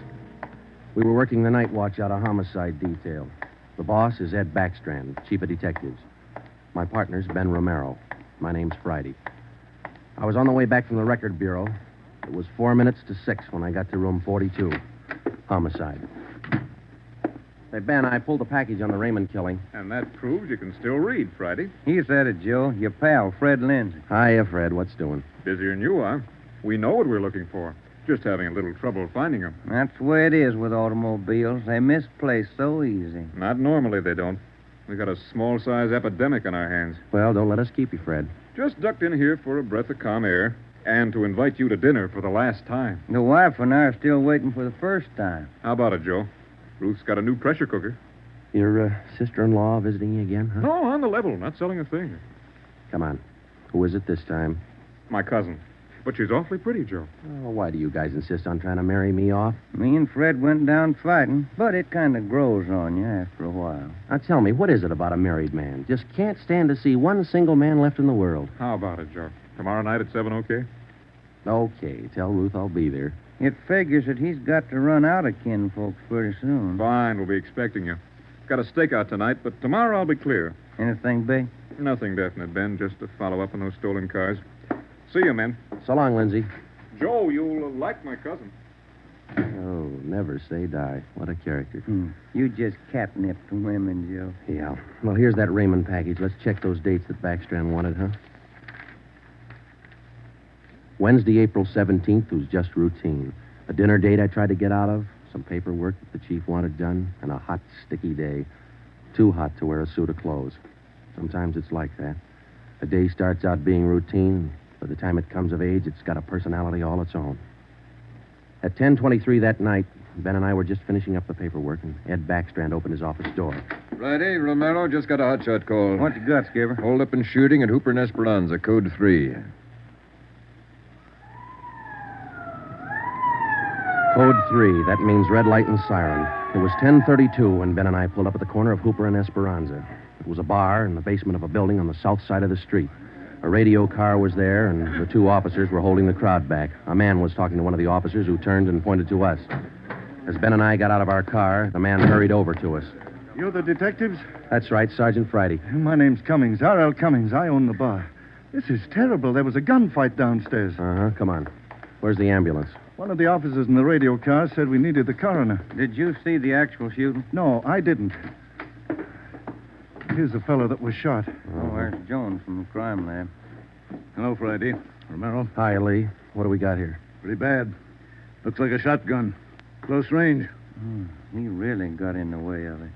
We were working the night watch out of homicide detail. The boss is Ed Backstrand, chief of detectives. My partner's Ben Romero. My name's Friday. I was on the way back from the record bureau. It was 4 minutes to 6 when I got to room 42. Homicide. Hey, Ben, I pulled the package on the Raymond killing. And that proves you can still read, Friday. He said it, Joe. Your pal, Fred Lindsay. Hiya, Fred. What's doing? Busier than you are. We know what we're looking for. Just having a little trouble finding them. That's the way it is with automobiles. They misplace so easy. Not normally, they don't. We got a small-size epidemic on our hands. Well, don't let us keep you, Fred. Just ducked in here for a breath of calm air and to invite you to dinner for the last time. The wife and I are still waiting for the first time. How about it, Joe? Ruth's got a new pressure cooker. Your sister-in-law visiting you again, huh? No, on the level. Not selling a thing. Come on. Who is it this time? My cousin. But she's awfully pretty, Joe. Oh, why do you guys insist on trying to marry me off? Me and Fred went down fighting, but it kind of grows on you after a while. Now, tell me, what is it about a married man? Just can't stand to see one single man left in the world. How about it, Joe? Tomorrow night at 7, okay? Okay. Tell Ruth I'll be there. It figures that he's got to run out of kinfolks pretty soon. Fine, we'll be expecting you. Got a stakeout tonight, but tomorrow I'll be clear. Anything big? Nothing definite, Ben. Just to follow up on those stolen cars. See you, men. So long, Lindsay. Joe, you'll like my cousin. Oh, never say die. What a character. You just catnipped women, Joe. Yeah. Well, here's that Raymond package. Let's check those dates that Backstrand wanted, huh? Wednesday, April 17th was just routine. A dinner date I tried to get out of, some paperwork that the chief wanted done, and a hot, sticky day. Too hot to wear a suit of clothes. Sometimes it's like that. A day starts out being routine. By the time it comes of age, it's got a personality all its own. At 10:23 that night, Ben and I were just finishing up the paperwork, and Ed Backstrand opened his office door. Friday, Romero just got a hotshot call. What you got, Skipper? Hold up and shooting at Hooper and Esperanza, code 3. Code 3, that means red light and siren. It was 10:32 when Ben and I pulled up at the corner of Hooper and Esperanza. It was a bar in the basement of a building on the south side of the street. A radio car was there, and the two officers were holding the crowd back. A man was talking to one of the officers who turned and pointed to us. As Ben and I got out of our car, the man hurried over to us. You're the detectives? That's right, Sergeant Friday. My name's Cummings, R.L. Cummings. I own the bar. This is terrible. There was a gunfight downstairs. Uh-huh, come on. Where's the ambulance? One of the officers in the radio car said we needed the coroner. Did you see the actual shooting? No, I didn't. Here's the fellow that was shot. Oh, there's Jones from the crime lab. Hello, Friday. Romero. Hi, Lee. What do we got here? Pretty bad. Looks like a shotgun. Close range. He really got in the way of it.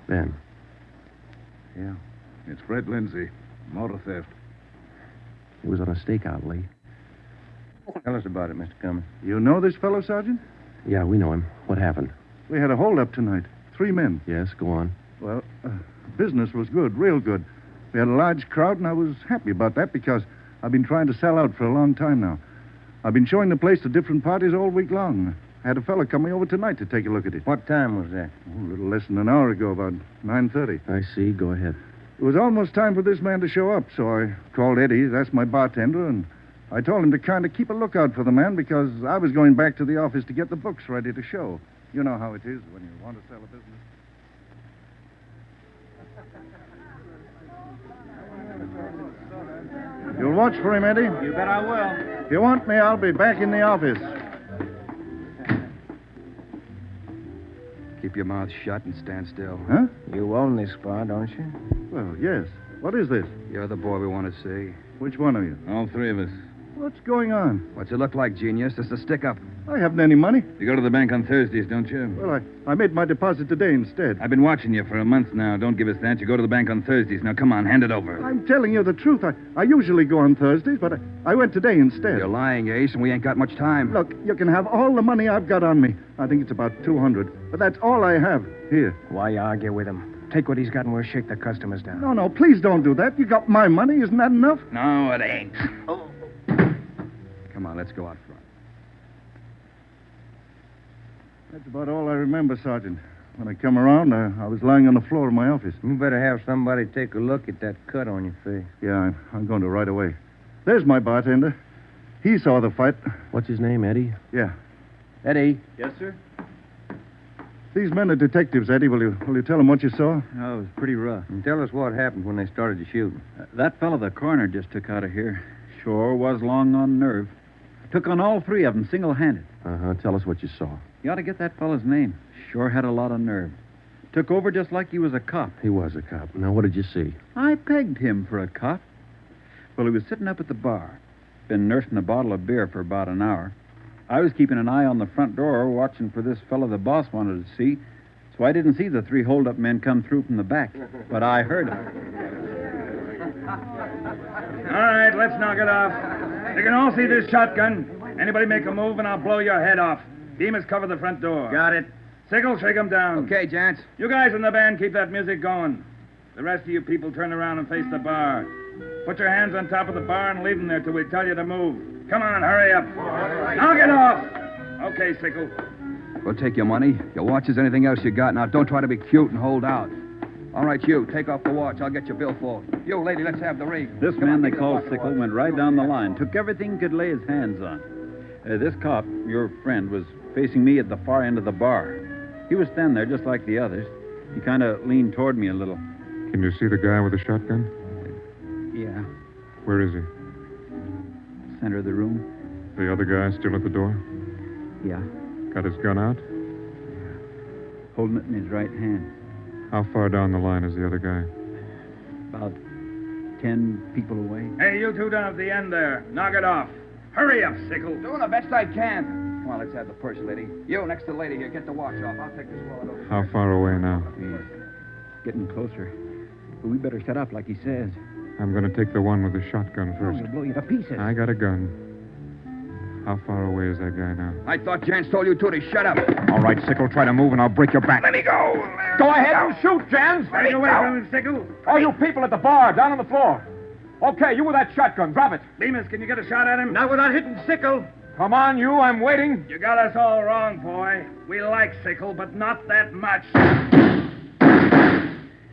Ben. Yeah. It's Fred Lindsay. Motor theft. He was on a stakeout, Lee. Tell us about it, Mr. Cummings. You know this fellow, Sergeant? Yeah, we know him. What happened? We had a holdup tonight. 3 men. Yes, go on. Well, business was good, real good. We had a large crowd, and I was happy about that because I've been trying to sell out for a long time now. I've been showing the place to different parties all week long. I had a fellow coming over tonight to take a look at it. What time was that? Oh, a little less than an hour ago, about 9:30. I see. Go ahead. It was almost time for this man to show up, so I called Eddie, that's my bartender, and I told him to kind of keep a lookout for the man because I was going back to the office to get the books ready to show. You know how it is when you want to sell a business. You'll watch for him, Eddie? You bet I will. If you want me, I'll be back in the office. Keep your mouth shut and stand still. Huh? You own this bar, don't you? Well, yes. What is this? You're the boy we want to see. Which one of you? All 3 of us. What's going on? What's it look like, genius? It's a stick-up. I haven't any money. You go to the bank on Thursdays, don't you? Well, I made my deposit today instead. I've been watching you for a month now. Don't give us that. You go to the bank on Thursdays. Now, come on, hand it over. I'm telling you the truth. I usually go on Thursdays, but I went today instead. You're lying, Ace, and we ain't got much time. Look, you can have all the money I've got on me. I think it's about $200, but that's all I have. Here. Why argue with him? Take what he's got and we'll shake the customers down. No, please don't do that. You got my money. Isn't that enough? No, it ain't. Come on, let's go out front. That's about all I remember, Sergeant. When I come around, I was lying on the floor of my office. You better have somebody take a look at that cut on your face. Yeah, I'm going to right away. There's my bartender. He saw the fight. What's his name, Eddie? Yeah. Eddie. Yes, sir? These men are detectives, Eddie. Will you tell them what you saw? Oh, it was pretty rough. And tell us what happened when they started to shooting. That fellow the coroner just took out of here sure was long on nerve. Took on all three of them single-handed. Uh-huh. Tell us what you saw. You ought to get that fellow's name. Sure had a lot of nerve. Took over just like he was a cop. He was a cop. Now, what did you see? I pegged him for a cop. Well, he was sitting up at the bar. Been nursing a bottle of beer for about an hour. I was keeping an eye on the front door, watching for this fellow the boss wanted to see, so I didn't see the three hold-up men come through from the back, but I heard them. All right, let's knock it off. You can all see this shotgun. Anybody make a move, and I'll blow your head off. Demas, cover the front door. Got it. Sickle, shake him down. Okay, gents. You guys in the band, keep that music going. The rest of you people turn around and face the bar. Put your hands on top of the bar and leave them there till we tell you to move. Come on, hurry up. Knock it off. Okay, Sickle. We'll take your money, your watches, anything else you got. Now, don't try to be cute and hold out. All right, you, take off the watch. I'll get your billfold. You, lady, let's have the rig. This man they call Sickle went right down the line, took everything he could lay his hands on. This cop, your friend, was facing me at the far end of the bar. He was standing there just like the others. He kind of leaned toward me a little. Can you see the guy with the shotgun? Yeah, Where is he? center of the room. The other guy still at the door? Yeah, Got his gun out? holding it in his right hand. How far down the line is the other guy? About 10 people away. Hey, you two down at the end there. Knock it off. Hurry up, Sickle. Doing the best I can. Come on, let's have the purse, lady. You, next to the lady here, get the watch off. I'll take this wallet over. How far away now? He's getting closer. But we better shut up like he says. I'm going to take the one with the shotgun Oh, first. he'll blow you to pieces. I got a gun. How far away is that guy now? I thought Jans told you two to shut up. All right, Sickle, try to move and I'll break your back. Let me go. Go ahead and shoot, Jans. Stay away from him, Sickle. All you people at the bar, down on the floor. Okay, you with that shotgun, drop it. Demas, can you get a shot at him? Not without hitting Sickle. Come on, you, I'm waiting. You got us all wrong, boy. We like Sickle, but not that much.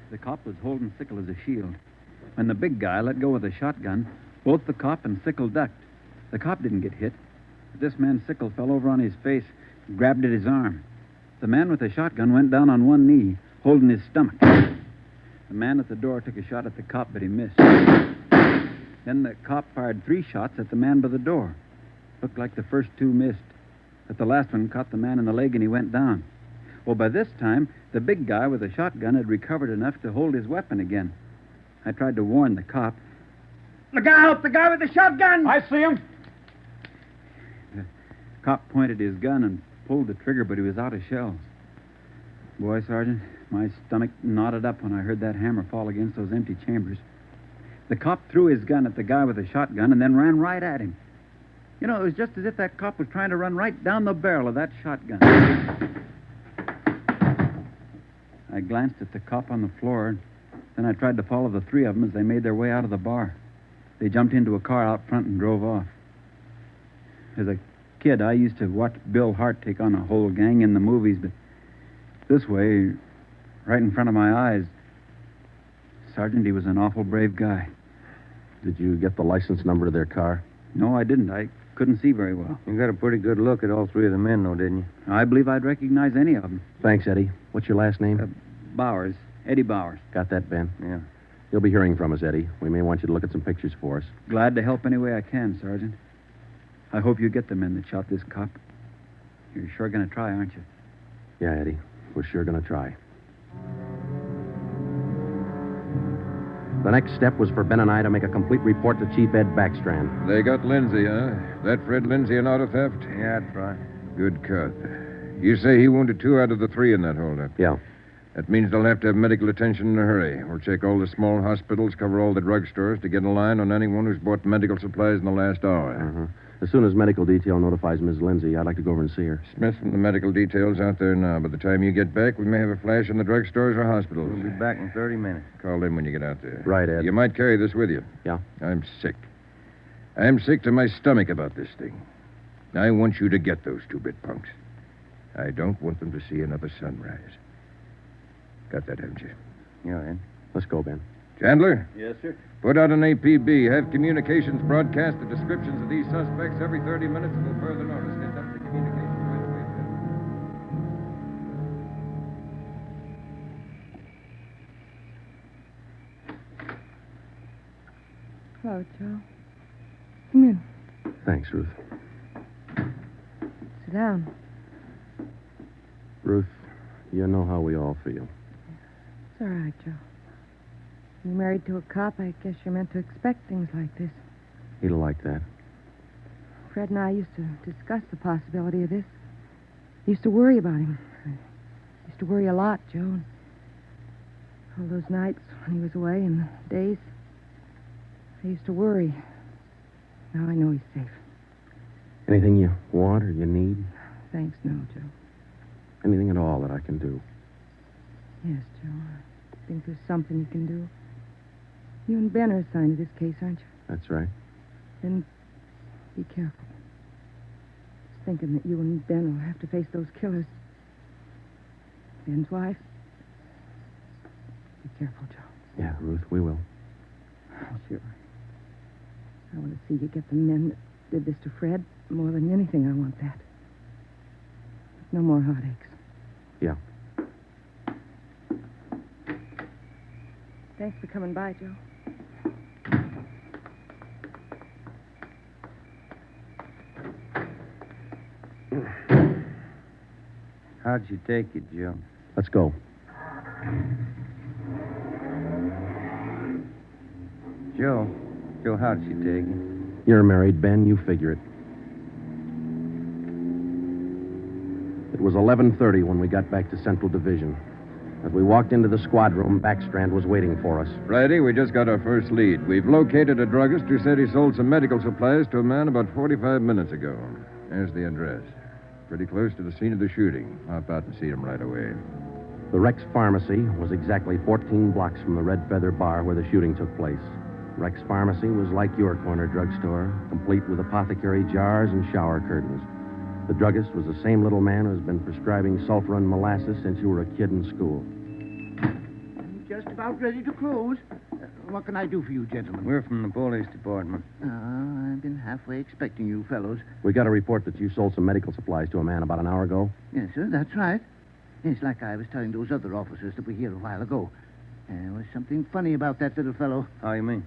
The cop was holding Sickle as a shield. When the big guy let go of the shotgun, both the cop and Sickle ducked. The cop didn't get hit. But this man Sickle fell over on his face, grabbed at his arm. The man with the shotgun went down on one knee, holding his stomach. The man at the door took a shot at the cop, but he missed. Then the cop fired 3 shots at the man by the door. Looked like the first 2 missed, but the last one caught the man in the leg and he went down. Well, by this time, the big guy with the shotgun had recovered enough to hold his weapon again. I tried to warn the cop. Look out! The guy with the shotgun! I see him. The cop pointed his gun and pulled the trigger, but he was out of shells. Boy, Sergeant, my stomach knotted up when I heard that hammer fall against those empty chambers. The cop threw his gun at the guy with the shotgun and then ran right at him. You know, it was just as if that cop was trying to run right down the barrel of that shotgun. I glanced at the cop on the floor, then I tried to follow the 3 of them as they made their way out of the bar. They jumped into a car out front and drove off. As a kid, I used to watch Bill Hart take on a whole gang in the movies, but this way, right in front of my eyes, Sergeant, he was an awful brave guy. Did you get the license number of their car? No, I didn't. I couldn't see very well. You got a pretty good look at all 3 of the men, though, didn't you? I believe I'd recognize any of them. Thanks, Eddie. What's your last name? Bowers. Eddie Bowers. Got that, Ben? Yeah. You'll be hearing from us, Eddie. We may want you to look at some pictures for us. Glad to help any way I can, Sergeant. I hope you get the men that shot this cop. You're sure going to try, aren't you? Yeah, Eddie. We're sure going to try. The next step was for Ben and I to make a complete report to Chief Ed Backstrand. They got Lindsay, huh? That Fred Lindsay an auto theft? Yeah, that's right. Good cut. You say he wounded 2 out of the 3 in that holdup? Yeah. That means they'll have to have medical attention in a hurry. We'll check all the small hospitals, cover all the drugstores to get a line on anyone who's bought medical supplies in the last hour. Uh-huh. As soon as medical detail notifies Miss Lindsay, I'd like to go over and see her. Smith from the medical detail's out there now. By the time you get back, we may have a flash in the drugstores or hospitals. We'll be back in 30 minutes. Call in when you get out there. Right, Ed. You might carry this with you. Yeah? I'm sick. I'm sick to my stomach about this thing. I want you to get those 2-bit punks. I don't want them to see another sunrise. Got that, haven't you? Yeah, Ed. Let's go, Ben. Chandler? Yes, sir. Put out an APB. Have communications broadcast the descriptions of these suspects every 30 minutes until further notice. Get them to communications right away, Hello, Joe. Come in. Thanks, Ruth. Sit down. Ruth, you know how we all feel. It's all right, Joe. You're married to a cop. I guess you're meant to expect things like this. He'll like that. Fred and I used to discuss the possibility of this. Used to worry about him. I used to worry a lot, Joe. All those nights when he was away and the days, I used to worry. Now I know he's safe. Anything you want or you need? Thanks, no, Joe. Anything at all that I can do? Yes, Joe. I think there's something you can do. You and Ben are assigned to this case, aren't you? That's right. Then be careful. I was thinking that you and Ben will have to face those killers. Ben's wife. Be careful, Joe. Yeah, Ruth, we will. Sure. I want to see you get the men that did this to Fred. More than anything, I want that. No more heartaches. Yeah. Thanks for coming by, Joe. How'd you take it, Joe? Let's go. Joe, how'd she take it? You're married, Ben. You figure it. It was 11:30 when we got back to Central Division. As we walked into the squad room, Backstrand was waiting for us. Friday, we just got our first lead. We've located a druggist who said he sold some medical supplies to a man about 45 minutes ago. There's the address. Pretty close to the scene of the shooting. Hop out and see him right away. The Rex Pharmacy was exactly 14 blocks from the Red Feather Bar where the shooting took place. Rex Pharmacy was like your corner drugstore, complete with apothecary jars and shower curtains. The druggist was the same little man who's been prescribing sulfur and molasses since you were a kid in school. I'm just about ready to close. What can I do for you, gentlemen? We're from the police department. I've been halfway expecting you fellows. We got a report that you sold some medical supplies to a man about an hour ago. Yes, sir, that's right. It's like I was telling those other officers that were here a while ago. There was something funny about that little fellow. How you mean?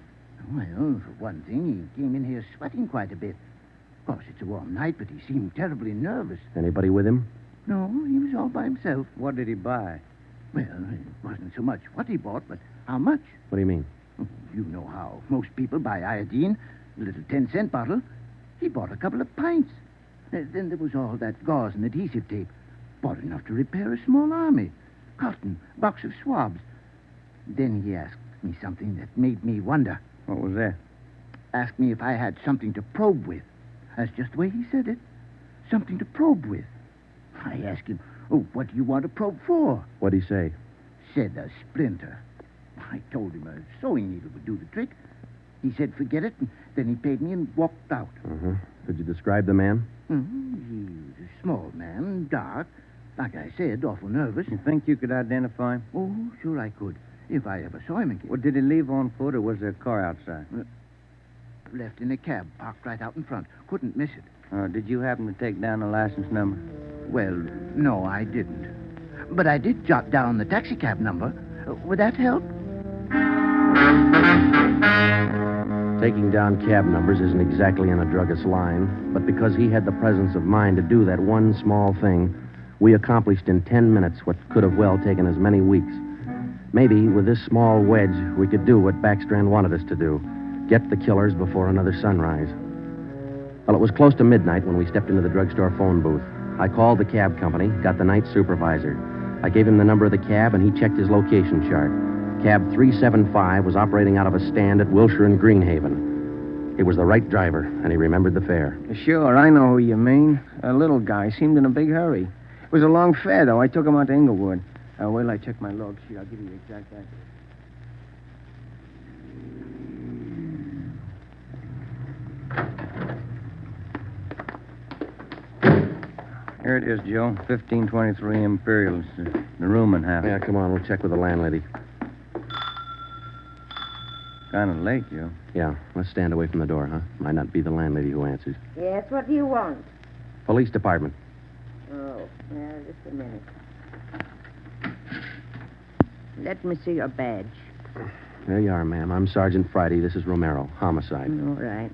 Well, for one thing, he came in here sweating quite a bit. Of course, it's a warm night, but he seemed terribly nervous. Anybody with him? No, he was all by himself. What did he buy? Well, it wasn't so much what he bought, but how much. What do you mean? Oh, you know how most people buy iodine, a little 10-cent bottle. He bought a couple of pints. Then there was all that gauze and adhesive tape. Bought enough to repair a small army. Cotton, box of swabs. Then he asked me something that made me wonder. What was that? Asked me if I had something to probe with. That's just the way he said it. Something to probe with. I asked him, what do you want to probe for? What'd he say? Said a splinter. I told him a sewing needle would do the trick. He said, forget it, and then he paid me and walked out. Uh-huh. Could you describe the man? He was a small man, dark. Like I said, awful nervous. You think you could identify him? Oh, sure I could, if I ever saw him again. Well, did he leave on foot, or was there a car outside? Left in a cab, parked right out in front. Couldn't miss it. Did you happen to take down the license number? Well, no, I didn't. But I did jot down the taxicab number. Would that help? Taking down cab numbers isn't exactly in a druggist's line, but because he had the presence of mind to do that one small thing, we accomplished in 10 minutes what could have well taken as many weeks. Maybe with this small wedge, we could do what Backstrand wanted us to do. Get the killers before another sunrise. Well, it was close to midnight when we stepped into the drugstore phone booth. I called the cab company, got the night supervisor. I gave him the number of the cab, and he checked his location chart. Cab 375 was operating out of a stand at Wilshire and Greenhaven. It was the right driver, and he remembered the fare. Sure, I know who you mean. A little guy. Seemed in a big hurry. It was a long fare, though. I took him out to Inglewood. Wait till I check my log sheet. I'll give you the exact address. Here it is, Joe. 1523 Imperial. It's the room and half. Yeah, come on. We'll check with the landlady. kind of late, Joe. Yeah, let's stand away from the door, huh? Might not be the landlady who answers. Yes, what do you want? Police department. Oh, well, just a minute. Let me see your badge. There you are, ma'am. I'm Sergeant Friday. This is Romero. Homicide. All right.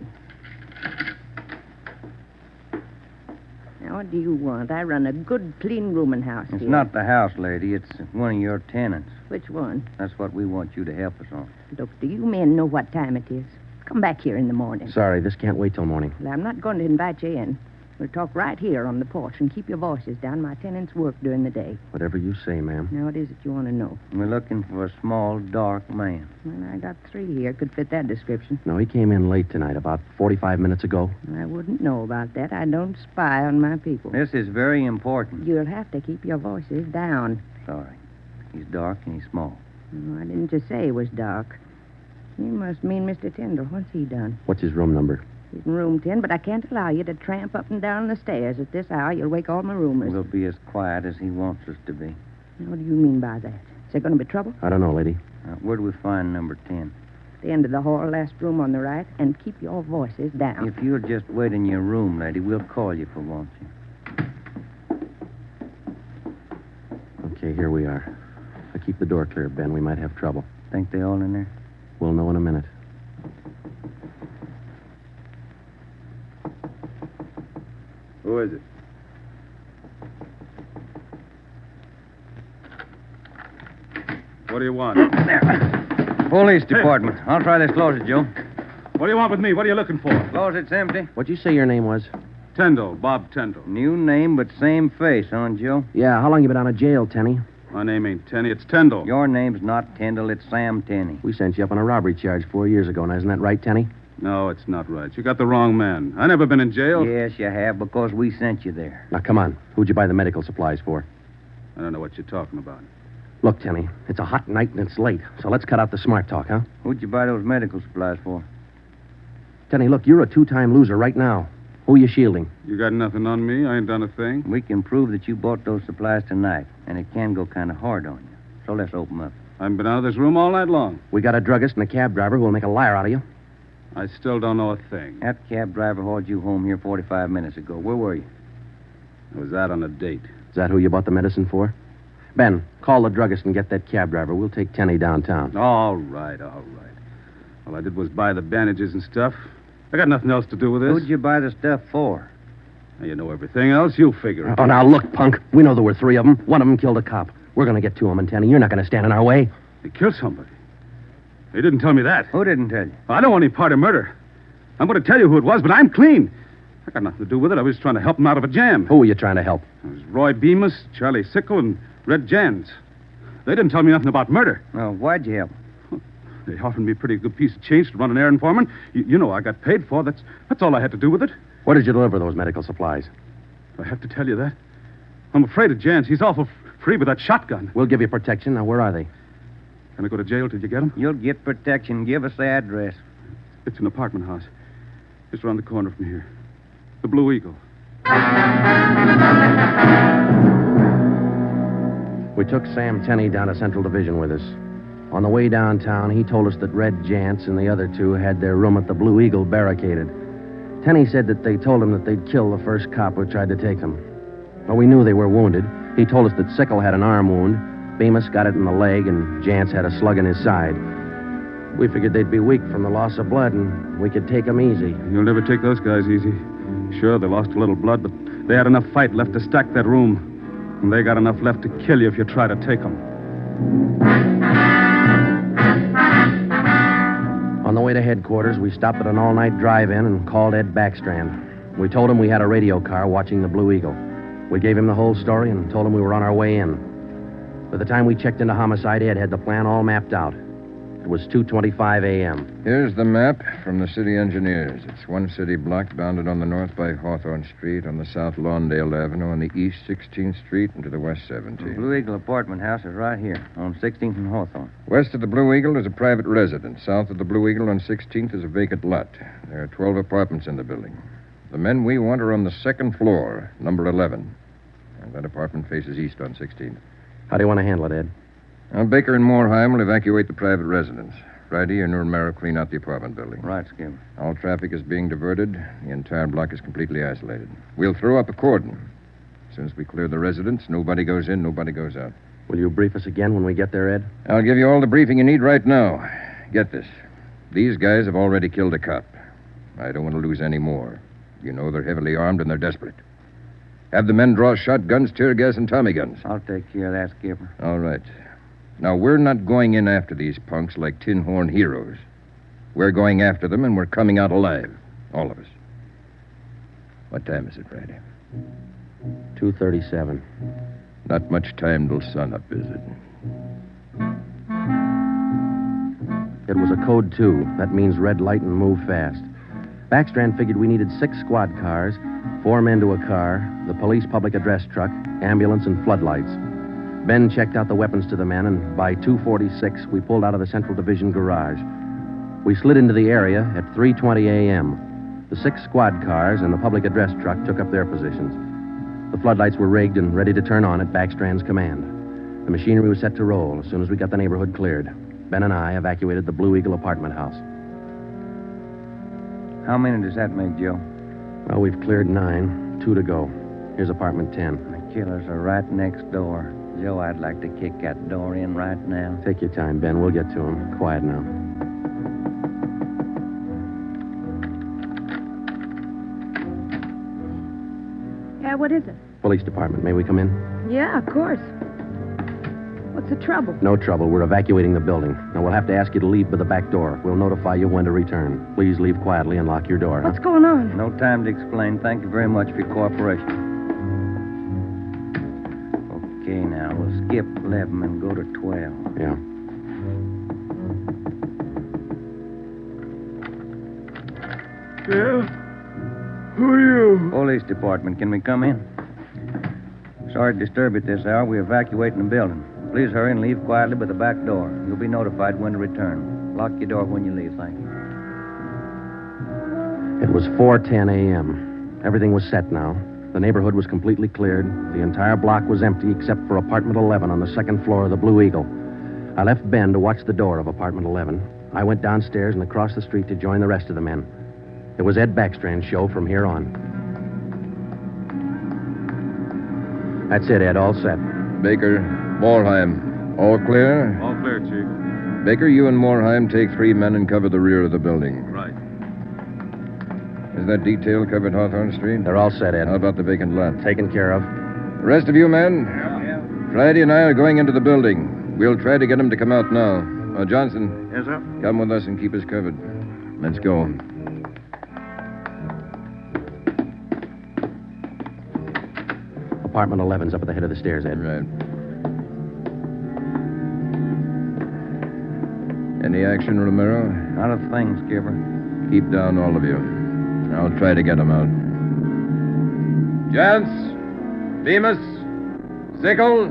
Now, what do you want? I run a good, clean rooming house It's here. not the house, lady. It's one of your tenants. Which one? That's what we want you to help us on. Look, do you men know what time it is? Come back here in the morning. Sorry, this can't wait till morning. Well, I'm not going to invite you in. We'll talk right here on the porch and keep your voices down. My tenants work during the day. Whatever you say, ma'am. Now, what is it you want to know? We're looking for a small, dark man. Well, I got 3 here. Could fit that description. No, he came in late tonight, about 45 minutes ago. I wouldn't know about that. I don't spy on my people. This is very important. You'll have to keep your voices down. Sorry. He's dark and he's small. Oh, I didn't just say he was dark. You must mean Mr. Tyndall. What's he done? What's his room number? He's in room 10, but I can't allow you to tramp up and down the stairs at this hour. You'll wake all my roomers. We'll be as quiet as he wants us to be. What do you mean by that? Is there going to be trouble? I don't know, lady. Where do we find number 10? The end of the hall, last room on the right, and keep your voices down. If you'll just wait in your room, lady, we'll call you if we want you. Okay, here we are. Keep the door clear, Ben. We might have trouble. Think they all in there? We'll know in a minute. Who is it? What do you want? Police department. I'll try this closet, Joe. What do you want with me? What are you looking for? Closet's empty. What'd you say your name was? Tyndall, Bob Tyndall. New name, but same face, huh, Joe? Yeah, how long you been out of jail, Tenny? My name ain't Tenny, it's Tyndall. Your name's not Tyndall, it's Sam Tenney. We sent you up on a robbery charge 4 years ago. Now, isn't that right, Tenny? No, it's not right. You got the wrong man. I never been in jail. Yes, you have, because we sent you there. Now, come on. Who'd you buy the medical supplies for? I don't know what you're talking about. Look, Tenny, it's a hot night and it's late, so let's cut out the smart talk, huh? Who'd you buy those medical supplies for? Tenny, look, you're a 2-time loser right now. Who are you shielding? You got nothing on me. I ain't done a thing. We can prove that you bought those supplies tonight, and it can go kind of hard on you. So let's open up. I've been out of this room all night long. We got a druggist and a cab driver who will make a liar out of you. I still don't know a thing. That cab driver hauled you home here 45 minutes ago. Where were you? I was out on a date. Is that who you bought the medicine for? Ben, call the druggist and get that cab driver. We'll take Tenny downtown. All right. All I did was buy the bandages and stuff. I got nothing else to do with this. Who'd you buy the stuff for? Now, you know everything else. You figure it. Oh, now, look, punk. We know there were 3 of them. One of them killed a cop. We're going to get to him, and Tenny, you're not going to stand in our way. They killed somebody. They didn't tell me that. Who didn't tell you? I don't want any part of murder. I'm going to tell you who it was, but I'm clean. I got nothing to do with it. I was trying to help him out of a jam. Who were you trying to help? It was Roy Bemis, Charlie Sickle, and Red Jans. They didn't tell me nothing about murder. Well, why'd you help? They offered me a pretty good piece of change to run an errand for them. You know I got paid for. That's all I had to do with it. Where did you deliver those medical supplies? Do I have to tell you that? I'm afraid of Jans. He's awful free with that shotgun. We'll give you protection. Now, where are they? Can I go to jail till you get them? You'll get protection. Give us the address. It's an apartment house. Just around the corner from here. The Blue Eagle. We took Sam Tenney down to Central Division with us. On the way downtown, he told us that Red Jantz and the other 2 had their room at the Blue Eagle barricaded. Tenney said that they told him that they'd kill the first cop who tried to take them. But we knew they were wounded. He told us that Sickle had an arm wound, Bemis got it in the leg, and Jantz had a slug in his side. We figured they'd be weak from the loss of blood, and we could take them easy. You'll never take those guys easy. Sure, they lost a little blood, but they had enough fight left to stack that room. And they got enough left to kill you if you try to take them. On the way to headquarters, we stopped at an all-night drive-in and called Ed Backstrand. We told him we had a radio car watching the Blue Eagle. We gave him the whole story and told him we were on our way in. By the time we checked into homicide, Ed had the plan all mapped out. It was 2:25 a.m. Here's the map from the city engineers. It's one city block bounded on the north by Hawthorne Street, on the south Lawndale Avenue, on the east 16th Street, and to the west 17th. The Blue Eagle apartment house is right here, on 16th and Hawthorne. West of the Blue Eagle is a private residence. South of the Blue Eagle on 16th is a vacant lot. There are 12 apartments in the building. The men we want are on the second floor, number 11. And that apartment faces east on 16th. How do you want to handle it, Ed? Now, Baker and Moorheim will evacuate the private residence. Friday and Romero clean out the apartment building. Right, Skipper. All traffic is being diverted. The entire block is completely isolated. We'll throw up a cordon. As soon as we clear the residence, nobody goes in, nobody goes out. Will you brief us again when we get there, Ed? I'll give you all the briefing you need right now. Get this. These guys have already killed a cop. I don't want to lose any more. You know they're heavily armed and they're desperate. Have the men draw shotguns, tear gas, and Tommy guns. I'll take care of that, Skipper. All right. Now, we're not going in after these punks like tin horn heroes. We're going after them, and we're coming out alive. All of us. What time is it, Friday? 2:37. Not much time till sunup, is it? It was a code 2. That means red light and move fast. Backstrand figured we needed 6 squad cars, 4 men to a car, the police public address truck, ambulance, and floodlights. Ben checked out the weapons to the men, and by 2:46, we pulled out of the Central Division garage. We slid into the area at 3:20 a.m. The 6 squad cars and the public address truck took up their positions. The floodlights were rigged and ready to turn on at Backstrand's command. The machinery was set to roll as soon as we got the neighborhood cleared. Ben and I evacuated the Blue Eagle apartment house. How many does that make, Joe? Well, we've cleared 9, 2 to go. Here's apartment 10. The killers are right next door. Joe, I'd like to kick that door in right now. Take your time, Ben. We'll get to him. Quiet now. Yeah, what is it? Police department. May we come in? Yeah, of course. What's the trouble? No trouble. We're evacuating the building. Now, we'll have to ask you to leave by the back door. We'll notify you when to return. Please leave quietly and lock your door. What's going on? No time to explain. Thank you very much for your cooperation. Okay, now, we'll skip 11 and go to 12. Yeah. Yeah? Who are you? Police department. Can we come in? Sorry to disturb you at this hour. We're evacuating the building. Please hurry and leave quietly by the back door. You'll be notified when to return. Lock your door when you leave, thank you. It was 4:10 a.m. Everything was set now. The neighborhood was completely cleared. The entire block was empty except for apartment 11 on the second floor of the Blue Eagle. I left Ben to watch the door of apartment 11. I went downstairs and across the street to join the rest of the men. It was Ed Backstrand's show from here on. That's it, Ed. All set. Baker, Morheim, all clear? All clear, Chief. Baker, you and Morheim take 3 men and cover the rear of the building. Right. Is that detail covered Hawthorne Street? They're all set, Ed. How about the vacant lot? Taken care of. The rest of you men? Yeah. Friday and I are going into the building. We'll try to get him to come out now. Johnson. Yes, sir? Come with us and keep us covered. Let's go. Apartment 11's up at the head of the stairs, Ed. Right. Any action, Romero? Not a thing, Skipper. Keep down, all of you. I'll try to get them out. Jance, Bemis, Sickle,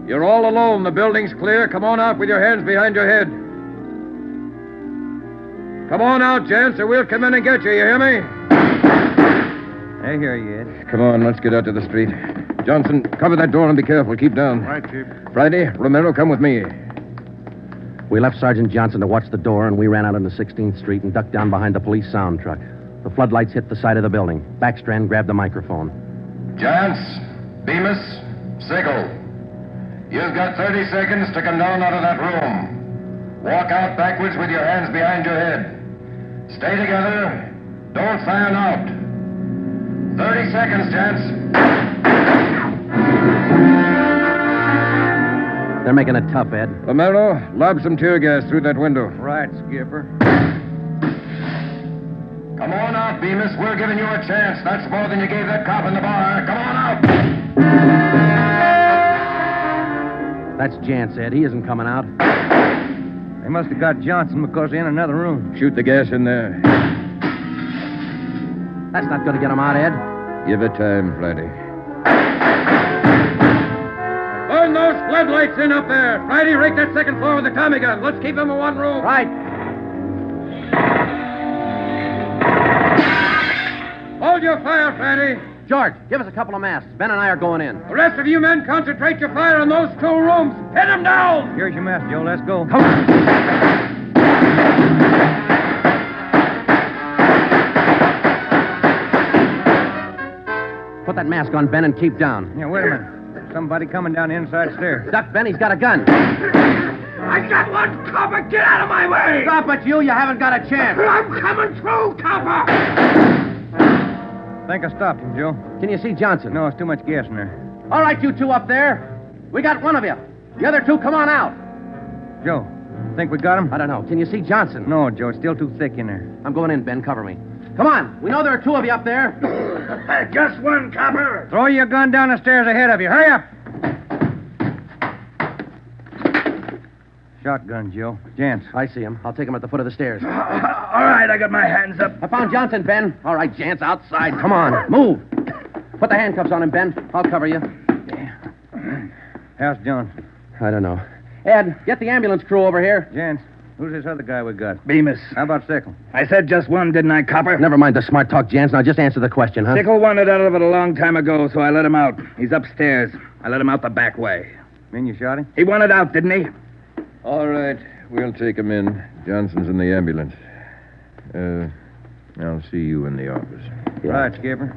you're all alone. The building's clear. Come on out with your hands behind your head. Come on out, Jance, or we'll come in and get you. You hear me? I hear you, Ed. Come on, let's get out to the street. Johnson, cover that door and be careful. Keep down. Right, Chief. Friday, Romero, come with me. We left Sergeant Johnson to watch the door, and we ran out into 16th Street and ducked down behind the police sound truck. The floodlights hit the side of the building. Backstrand grabbed the microphone. Jance, Bemis, Sickle. You've got 30 seconds to come down out of that room. Walk out backwards with your hands behind your head. Stay together. Don't fan out. 30 seconds, Jance. They're making it tough, Ed. Romero, lob some tear gas through that window. Right, Skipper. Come on out, Bemis. We're giving you a chance. That's more than you gave that cop in the bar. Come on out. That's Jance, Ed. He isn't coming out. They must have got Johnson because they're in another room. Shoot the gas in there. That's not going to get him out, Ed. Give it time, Friday. Burn those floodlights in up there. Friday, rake that second floor with the Tommy gun. Let's keep them in one room. Right. Hold your fire, Friday. George, give us a couple of masks. Ben and I are going in. The rest of you men concentrate your fire on those 2 rooms. Hit them down! Here's your mask, Joe. Let's go. Come on. Put that mask on, Ben, and keep down. Yeah, wait a minute. Somebody coming down the inside stairs. Duck, Ben, he's got a gun. I got one, copper! Get out of my way! Stop it, you haven't got a chance. I'm coming through, copper! Think I stopped him, Joe. Can you see Johnson? No, it's too much gas in there. All right, you two up there. We got one of you. The other 2, come on out. Joe, think we got him? I don't know. Can you see Johnson? No, Joe, it's still too thick in there. I'm going in, Ben. Cover me. Come on. We know there are 2 of you up there. Just one, copper. Throw your gun down the stairs ahead of you. Hurry up. Shotgun, Joe. Gents. I see him. I'll take him at the foot of the stairs. All right, I got my hands up. I found Johnson, Ben. All right, Jance, outside. Come on. Move. Put the handcuffs on him, Ben. I'll cover you. How's Johnson? I don't know. Ed, get the ambulance crew over here. Gents, who's this other guy we got? Bemis. How about Sickle? I said just one, didn't I, copper? Never mind the smart talk, Jance. Now just answer the question, huh? Sickle wanted out of it a long time ago, so I let him out. He's upstairs. I let him out the back way. Mean you shot him? He wanted out, didn't he? All right, we'll take him in. Johnson's in the ambulance. I'll see you in the office. Yeah. Right, Skipper.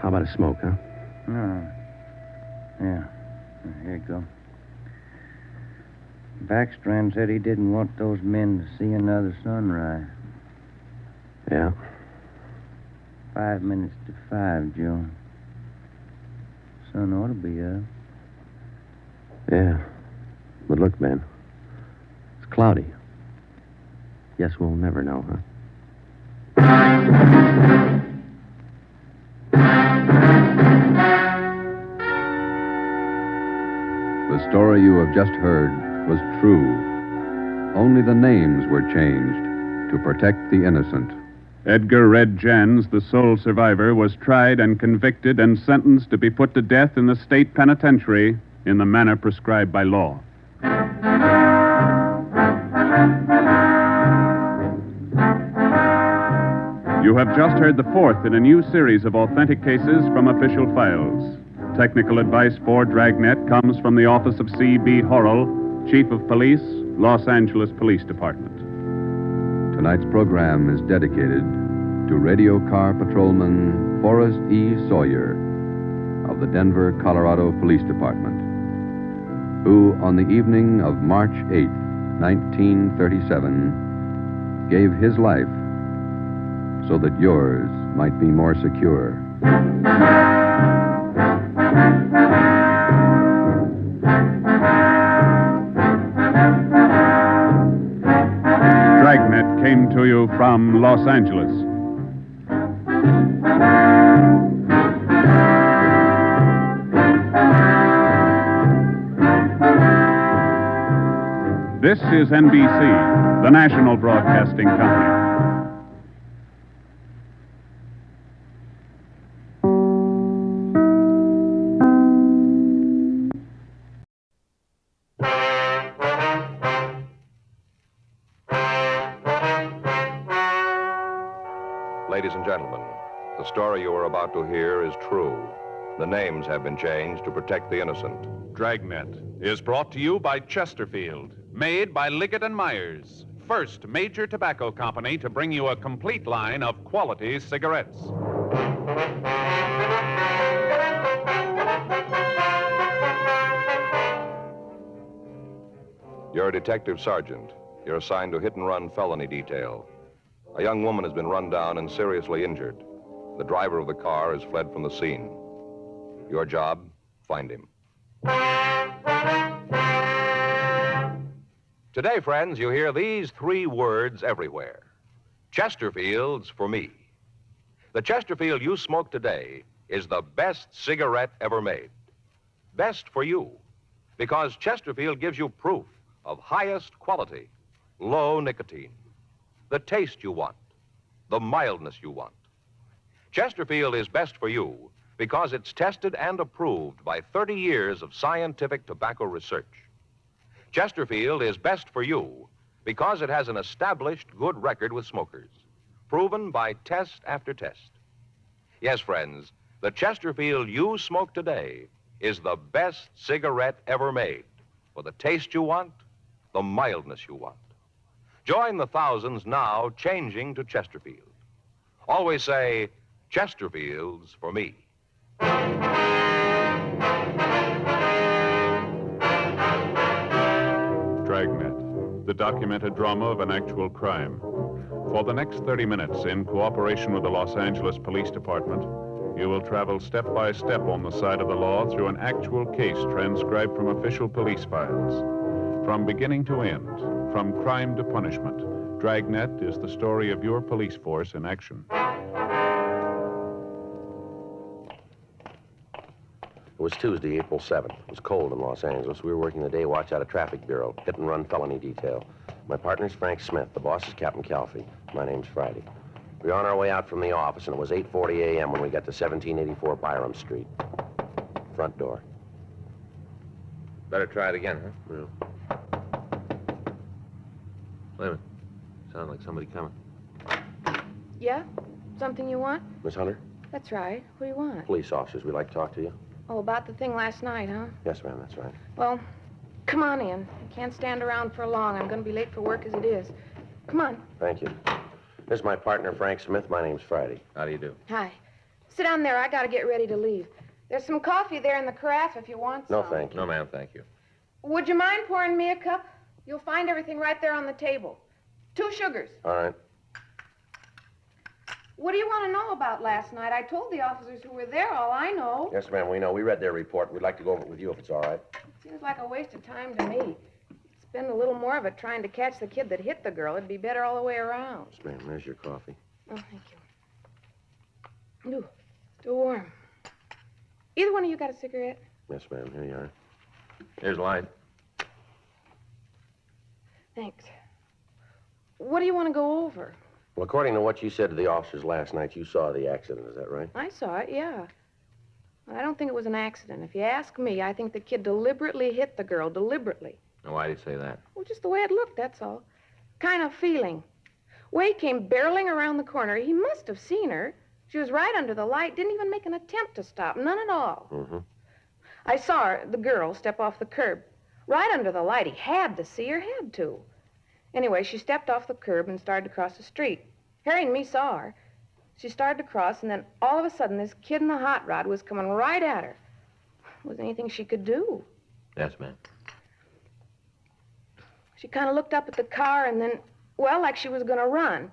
How about a smoke, huh? No. Yeah. Here you go. Backstrand said he didn't want those men to see another sunrise. Yeah. 5 minutes to 5, Joe. Sun ought to be up. Yeah. But look, Ben. It's cloudy. Guess we'll never know, huh? The story you have just heard was true. Only the names were changed to protect the innocent. Edgar Red Jans, the sole survivor, was tried and convicted and sentenced to be put to death in the state penitentiary in the manner prescribed by law. You have just heard the 4th in a new series of authentic cases from official files. Technical advice for Dragnet comes from the office of C.B. Horrell, Chief of Police, Los Angeles Police Department. Tonight's program is dedicated to radio car patrolman Forrest E. Sawyer of the Denver, Colorado Police Department, who on the evening of March 8, 1937, gave his life so that yours might be more secure. Dragnet came to you from Los Angeles. This is NBC, the national broadcasting company. Ladies and gentlemen, the story you are about to hear is true. The names have been changed to protect the innocent. Dragnet is brought to you by Chesterfield, made by Liggett & Myers, first major tobacco company to bring you a complete line of quality cigarettes. You're a detective sergeant. You're assigned to hit-and-run felony detail. A young woman has been run down and seriously injured. The driver of the car has fled from the scene. Your job, find him. Today, friends, you hear these 3 words everywhere. Chesterfield's for me. The Chesterfield you smoke today is the best cigarette ever made. Best for you, because Chesterfield gives you proof of highest quality, low nicotine, the taste you want, the mildness you want. Chesterfield is best for you because it's tested and approved by 30 years of scientific tobacco research. Chesterfield is best for you because it has an established good record with smokers, proven by test after test. Yes, friends, the Chesterfield you smoke today is the best cigarette ever made for the taste you want, the mildness you want. Join the thousands now changing to Chesterfield. Always say, Chesterfield's for me. Dragnet, the documented drama of an actual crime. For the next 30 minutes, in cooperation with the Los Angeles Police Department, you will travel step by step on the side of the law through an actual case transcribed from official police files. From beginning to end, from crime to punishment, Dragnet is the story of your police force in action. It was Tuesday, April 7th. It was cold in Los Angeles. We were working the day watch out of traffic bureau, hit-and-run felony detail. My partner's Frank Smith. The boss is Captain Calfee. My name's Friday. We were on our way out from the office, and it was 8:40 a.m. when we got to 1784 Byram Street. Front door. Better try it again, huh? Yeah. Wait a minute. Sounds like somebody coming. Yeah? Something you want? Miss Hunter? That's right. What do you want? Police officers. We'd like to talk to you. Oh, about the thing last night, huh? Yes, ma'am, that's right. Well, come on in. I can't stand around for long. I'm going to be late for work as it is. Come on. Thank you. This is my partner, Frank Smith. My name's Friday. How do you do? Hi. Sit down there. I got to get ready to leave. There's some coffee there in the carafe if you want some. No, thank you. No, ma'am, thank you. Would you mind pouring me a cup? You'll find everything right there on the table. 2 sugars. All right. What do you want to know about last night? I told the officers who were there all I know. Yes, ma'am, we know. We read their report. We'd like to go over it with you if it's all right. Seems like a waste of time to me. Spend a little more of it trying to catch the kid that hit the girl. It'd be better all the way around. Yes, ma'am. There's your coffee. Oh, thank you. Ooh, still warm. Either one of you got a cigarette? Yes, ma'am. Here you are. Here's light. Thanks. What do you want to go over? Well, according to what you said to the officers last night, you saw the accident. Is that right? I saw it, yeah. I don't think it was an accident. If you ask me, I think the kid deliberately hit the girl, deliberately. Now, why do you say that? Well, just the way it looked, that's all. Kind of feeling. Way he came barreling around the corner. He must have seen her. She was right under the light, didn't even make an attempt to stop, none at all. Mm-hmm. I saw her, the girl, step off the curb. Right under the light. He had to see her, had to. Anyway, she stepped off the curb and started to cross the street. Harry and me saw her. She started to cross, and then all of a sudden, this kid in the hot rod was coming right at her. Was there anything she could do? Yes, ma'am. She kind of looked up at the car and then, well, like she was going to run.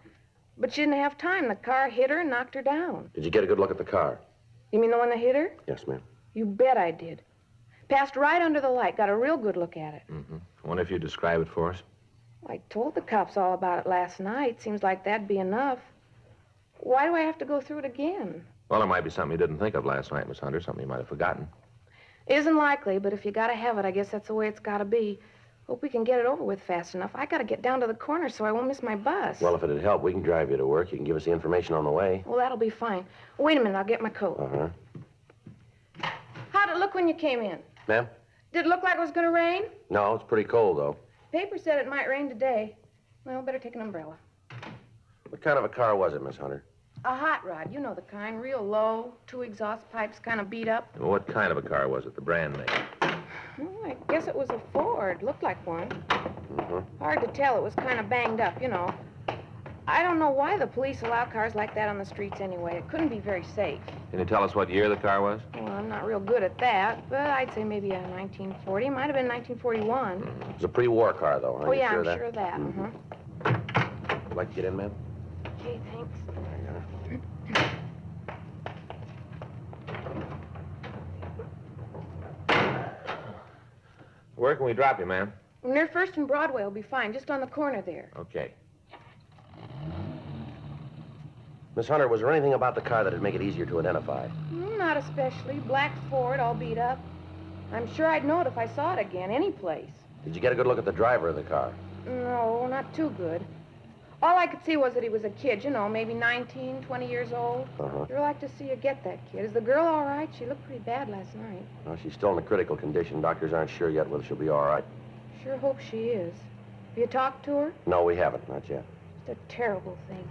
But she didn't have time. The car hit her and knocked her down. Did you get a good look at the car? You mean the one that hit her? Yes, ma'am. You bet I did. Passed right under the light. Got a real good look at it. Mm-hmm. I wonder if you describe it for us. I told the cops all about it last night. Seems like that'd be enough. Why do I have to go through it again? Well, it might be something you didn't think of last night, Miss Hunter. Something you might have forgotten. Isn't likely, but if you gotta have it, I guess that's the way it's gotta be. Hope we can get it over with fast enough. I gotta get down to the corner so I won't miss my bus. Well, if it'd help, we can drive you to work. You can give us the information on the way. Well, that'll be fine. Wait a minute, I'll get my coat. Uh-huh. How'd it look when you came in? Ma'am? Did it look like it was gonna rain? No, it's pretty cold, though. Paper said it might rain today. Well, better take an umbrella. What kind of a car was it, Miss Hunter? A hot rod, you know the kind, real low, 2 exhaust pipes kind of beat up. Well, what kind of a car was it? The brand name? Well, I guess it was a Ford. Looked like one. Mm-hmm. Hard to tell. It was kind of banged up, you know. I don't know why the police allow cars like that on the streets anyway. It couldn't be very safe. Can you tell us what year the car was? Well, I'm not real good at that, but I'd say maybe a 1940. Might have been 1941. It was a pre-war car, though, huh? Oh, You yeah, sure I'm of that? sure of that. Mm-hmm. Would like to get in, ma'am? Okay, thanks. Where can we drop you, ma'am? Near First and Broadway will be fine, just on the corner there. Okay. Miss Hunter, was there anything about the car that'd make it easier to identify? Not especially. Black Ford, all beat up. I'm sure I'd know it if I saw it again, any place. Did you get a good look at the driver of the car? No, not too good. All I could see was that he was a kid, you know, maybe 19, 20 years old. Uh-huh. I'd like to see you get that kid. Is the girl all right? She looked pretty bad last night. Well, she's still in a critical condition. Doctors aren't sure yet whether she'll be all right. Sure hope she is. Have you talked to her? No, we haven't, not yet. It's a terrible thing.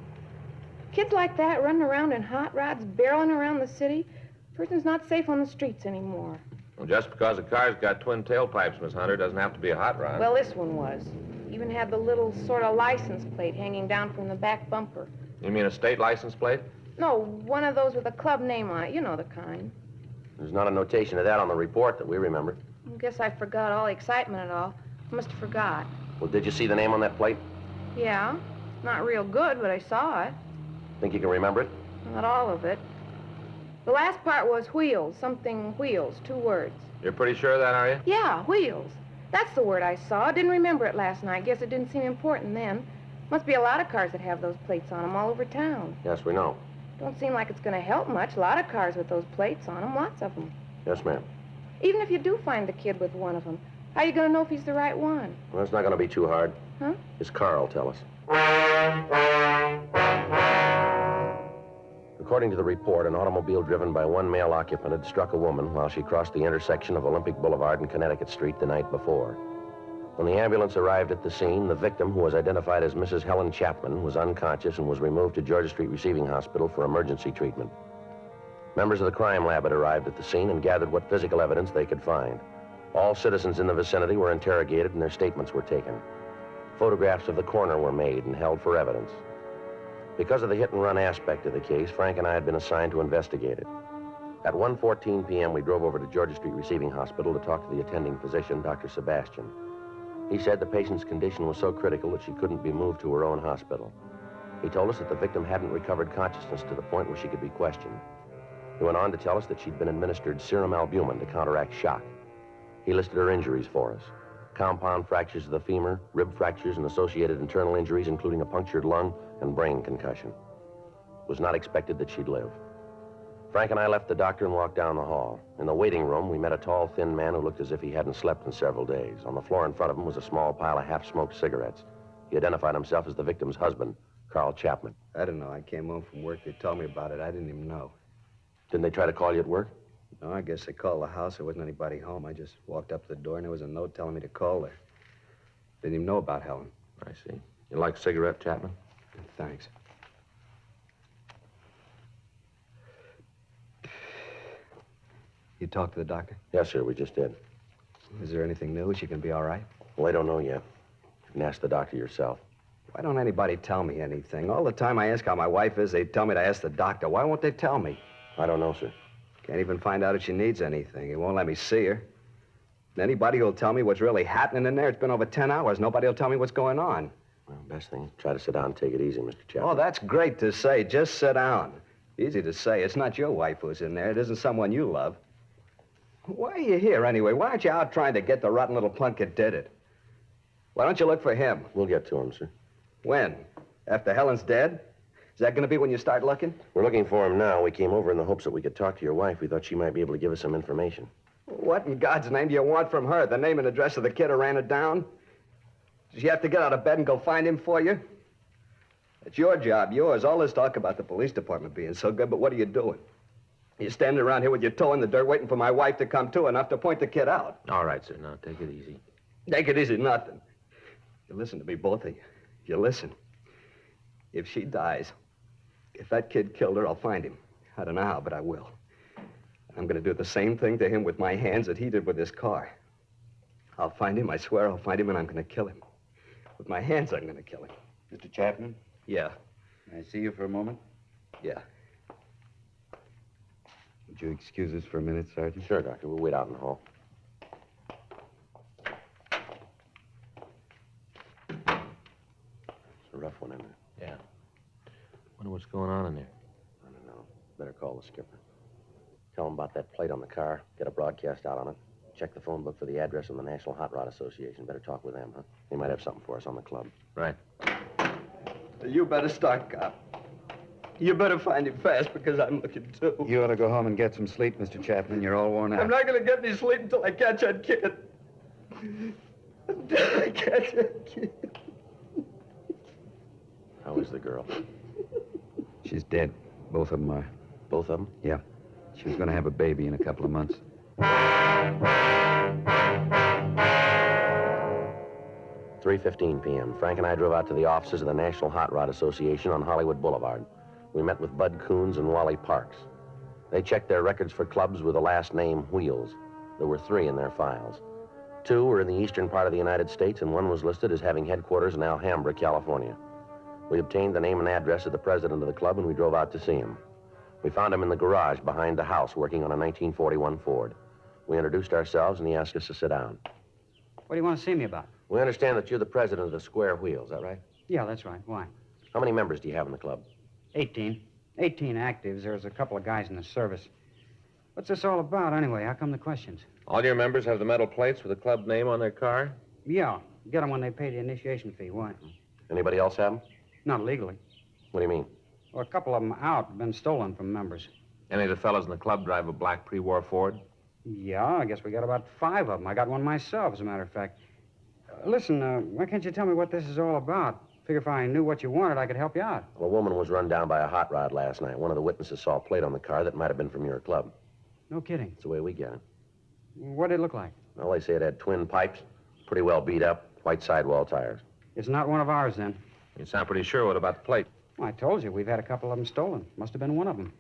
Kids like that running around in hot rods, barreling around the city. A person's not safe on the streets anymore. Well, just because a car's got twin tailpipes, Miss Hunter, doesn't have to be a hot rod. Well, this one was. Even had the little sort of license plate hanging down from the back bumper. You mean a state license plate? No, one of those with a club name on it. You know the kind. There's not a notation of that on the report that we remember. I guess I forgot all the excitement and all. I must have forgot. Well, did you see the name on that plate? Yeah. Not real good, but I saw it. Think you can remember it? Not all of it. The last part was wheels, something wheels, 2 words. You're pretty sure of that, are you? Yeah, wheels. That's the word I saw. Didn't remember it last night. Guess it didn't seem important then. Must be a lot of cars that have those plates on them all over town. Yes, we know. Don't seem like it's going to help much. A lot of cars with those plates on them, lots of them. Yes, ma'am. Even if you do find the kid with one of them, how are you going to know if he's the right one? Well, it's not going to be too hard. Huh? His car will tell us. According to the report, an automobile driven by one male occupant had struck a woman while she crossed the intersection of Olympic Boulevard and Connecticut Street the night before. When the ambulance arrived at the scene, the victim, who was identified as Mrs. Helen Chapman, was unconscious and was removed to Georgia Street Receiving Hospital for emergency treatment. Members of the crime lab had arrived at the scene and gathered what physical evidence they could find. All citizens in the vicinity were interrogated and their statements were taken. Photographs of the coroner were made and held for evidence. Because of the hit-and-run aspect of the case, Frank and I had been assigned to investigate it. At 1:14 p.m., we drove over to Georgia Street Receiving Hospital to talk to the attending physician, Dr. Sebastian. He said the patient's condition was so critical that she couldn't be moved to her own hospital. He told us that the victim hadn't recovered consciousness to the point where she could be questioned. He went on to tell us that she'd been administered serum albumin to counteract shock. He listed her injuries for us. Compound fractures of the femur, rib fractures, and associated internal injuries, including a punctured lung and brain concussion. It was not expected that she'd live. Frank and I left the doctor and walked down the hall. In the waiting room, we met a tall, thin man who looked as if he hadn't slept in several days. On the floor in front of him was a small pile of half-smoked cigarettes. He identified himself as the victim's husband, Carl Chapman. I don't know. I came home from work. They told me about it. I didn't even know. Didn't they try to call you at work? No, I guess they called the house. There wasn't anybody home. I just walked up to the door, and there was a note telling me to call there. Didn't even know about Helen. I see. You like a cigarette, Chapman? Thanks. You talked to the doctor? Yes, sir, we just did. Is there anything new? Is she going to be all right? Well, I don't know yet. You can ask the doctor yourself. Why don't anybody tell me anything? All the time I ask how my wife is, they tell me to ask the doctor. Why won't they tell me? I don't know, sir. Can't even find out if she needs anything. He won't let me see her. Anybody who'll tell me what's really happening in there, it's been over 10 hours. Nobody will tell me what's going on. Well, best thing, try to sit down and take it easy, Mr. Chapman. Oh, that's great to say. Just sit down. Easy to say. It's not your wife who's in there. It isn't someone you love. Why are you here, anyway? Why aren't you out trying to get the rotten little punk that did it? Why don't you look for him? We'll get to him, sir. When? After Helen's dead? Is that going to be when you start looking? We're looking for him now. We came over in the hopes that we could talk to your wife. We thought she might be able to give us some information. What in God's name do you want from her? The name and address of the kid who ran her down? Does she have to get out of bed and go find him for you? It's your job, yours. All this talk about the police department being so good, but what are you doing? You're standing around here with your toe in the dirt waiting for my wife to come to enough to point the kid out. All right, sir. Now, take it easy. Take it easy, nothing. You listen to me, both of you. You listen. If she dies, if that kid killed her, I'll find him. I don't know how, but I will. I'm going to do the same thing to him with my hands that he did with his car. I'll find him, I swear I'll find him, and I'm going to kill him. With my hands, I'm going to kill him. Mr. Chapman? Yeah. Can I see you for a moment? Yeah. Would you excuse us for a minute, Sergeant? Sure, Doctor. We'll wait out in the hall. It's a rough one, isn't it? Yeah. Wonder what's going on in there. I don't know. Better call the skipper. Tell him about that plate on the car. Get a broadcast out on it. Check the phone book for the address of the National Hot Rod Association. Better talk with them, huh? They might have something for us on the club. Right. You better start, cop. You better find him fast, because I'm looking, too. You ought to go home and get some sleep, Mr. Chapman. You're all worn out. I'm not going to get any sleep until I catch that kid. Until I catch that kid. How is the girl? She's dead. Both of them are. Both of them? Yeah. She was going to have a baby in a couple of months. 3:15 p.m. Frank and I drove out to the offices of the National Hot Rod Association on Hollywood Boulevard. We met with Bud Coons and Wally Parks. They checked their records for clubs with the last name Wheels. There were 3 in their files. 2 were in the eastern part of the United States, and 1 was listed as having headquarters in Alhambra, California. We obtained the name and address of the president of the club, and we drove out to see him. We found him in the garage behind the house working on a 1941 Ford. We introduced ourselves, and he asked us to sit down. What do you want to see me about? We understand that you're the president of the Square Wheel, is that right? Yeah, that's right. Why? How many members do you have in the club? 18. 18 actives. There's a couple of guys in the service. What's this all about, anyway? How come the questions? All your members have the metal plates with the club name on their car? Yeah. Get them when they pay the initiation fee. Why? Anybody else have them? Not legally. What do you mean? Well, a couple of them out, been stolen from members. Any of the fellows in the club drive a black pre-war Ford? Yeah, I guess we got about 5 of them. I got one myself, as a matter of fact. Listen, why can't you tell me what this is all about? Figure if I knew what you wanted, I could help you out. Well, a woman was run down by a hot rod last night. One of the witnesses saw a plate on the car that might have been from your club. No kidding. That's the way we get it. What did it look like? Well, they say it had twin pipes, pretty well beat up, white sidewall tires. It's not one of ours, then. You sound pretty sure. What about the plate? Well, I told you, we've had a couple of them stolen. Must have been one of them.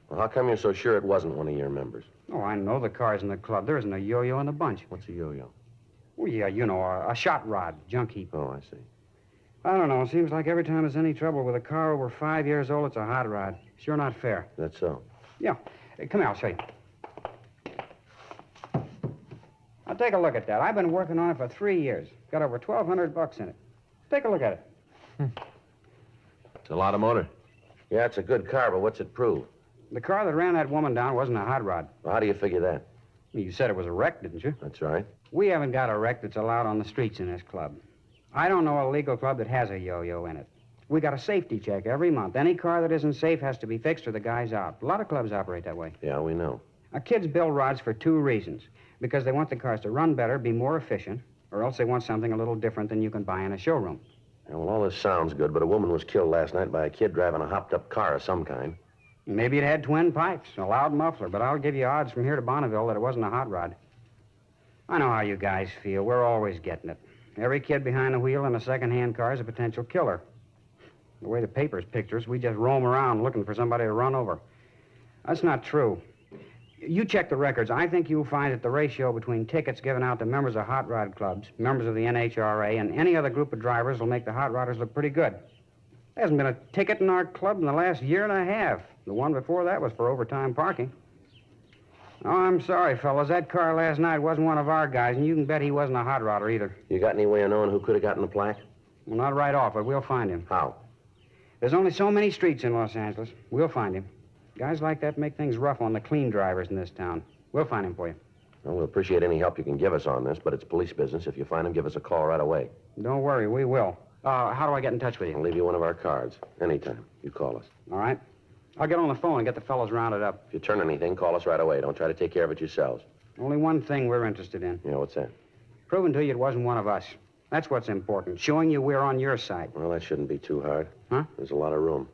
Well, how come you're so sure it wasn't one of your members? Oh, I know the cars in the club. There isn't a yo-yo in the bunch. What's a yo-yo? Well, yeah, you know, a shot rod, junk heap. Oh, I see. I don't know. Seems like every time there's any trouble with a car over 5 years old, it's a hot rod. Sure not fair. That's so. Yeah. Hey, come here, I'll show you. Now, take a look at that. I've been working on it for 3 years. Got over $1,200 in it. Take a look at it. It's a lot of motor. Yeah, it's a good car, but what's it prove? The car that ran that woman down wasn't a hot rod. Well, how do you figure that? You said it was a wreck, didn't you? That's right. We haven't got a wreck that's allowed on the streets in this club. I don't know a legal club that has a yo-yo in it. We got a safety check every month. Any car that isn't safe has to be fixed or the guy's out. A lot of clubs operate that way. Yeah, we know. Our kids build rods for 2 reasons. Because they want the cars to run better, be more efficient, or else they want something a little different than you can buy in a showroom. Yeah, well, all this sounds good, but a woman was killed last night by a kid driving a hopped-up car of some kind. Maybe it had twin pipes, a loud muffler, but I'll give you odds from here to Bonneville that it wasn't a hot rod. I know how you guys feel. We're always getting it. Every kid behind the wheel in a second-hand car is a potential killer. The way the papers picture us, we just roam around looking for somebody to run over. That's not true. You check the records. I think you'll find that the ratio between tickets given out to members of hot rod clubs, members of the NHRA, and any other group of drivers will make the hot rodders look pretty good. There hasn't been a ticket in our club in the last year and a half. The one before that was for overtime parking. Oh, I'm sorry, fellas. That car last night wasn't one of our guys, and you can bet he wasn't a hot rodder either. You got any way of knowing who could have gotten the plaque? Well, not right off, but we'll find him. How? There's only so many streets in Los Angeles. We'll find him. Guys like that make things rough on the clean drivers in this town. We'll find him for you. Well, we'll appreciate any help you can give us on this, but it's police business. If you find him, give us a call right away. Don't worry, we will. How do I get in touch with you? I'll leave you one of our cards. Anytime. You call us. All right. I'll get on the phone and get the fellows rounded up. If you turn anything, call us right away. Don't try to take care of it yourselves. Only one thing we're interested in. Yeah, what's that? Proving to you it wasn't one of us. That's what's important. Showing you we're on your side. Well, that shouldn't be too hard. Huh? There's a lot of room.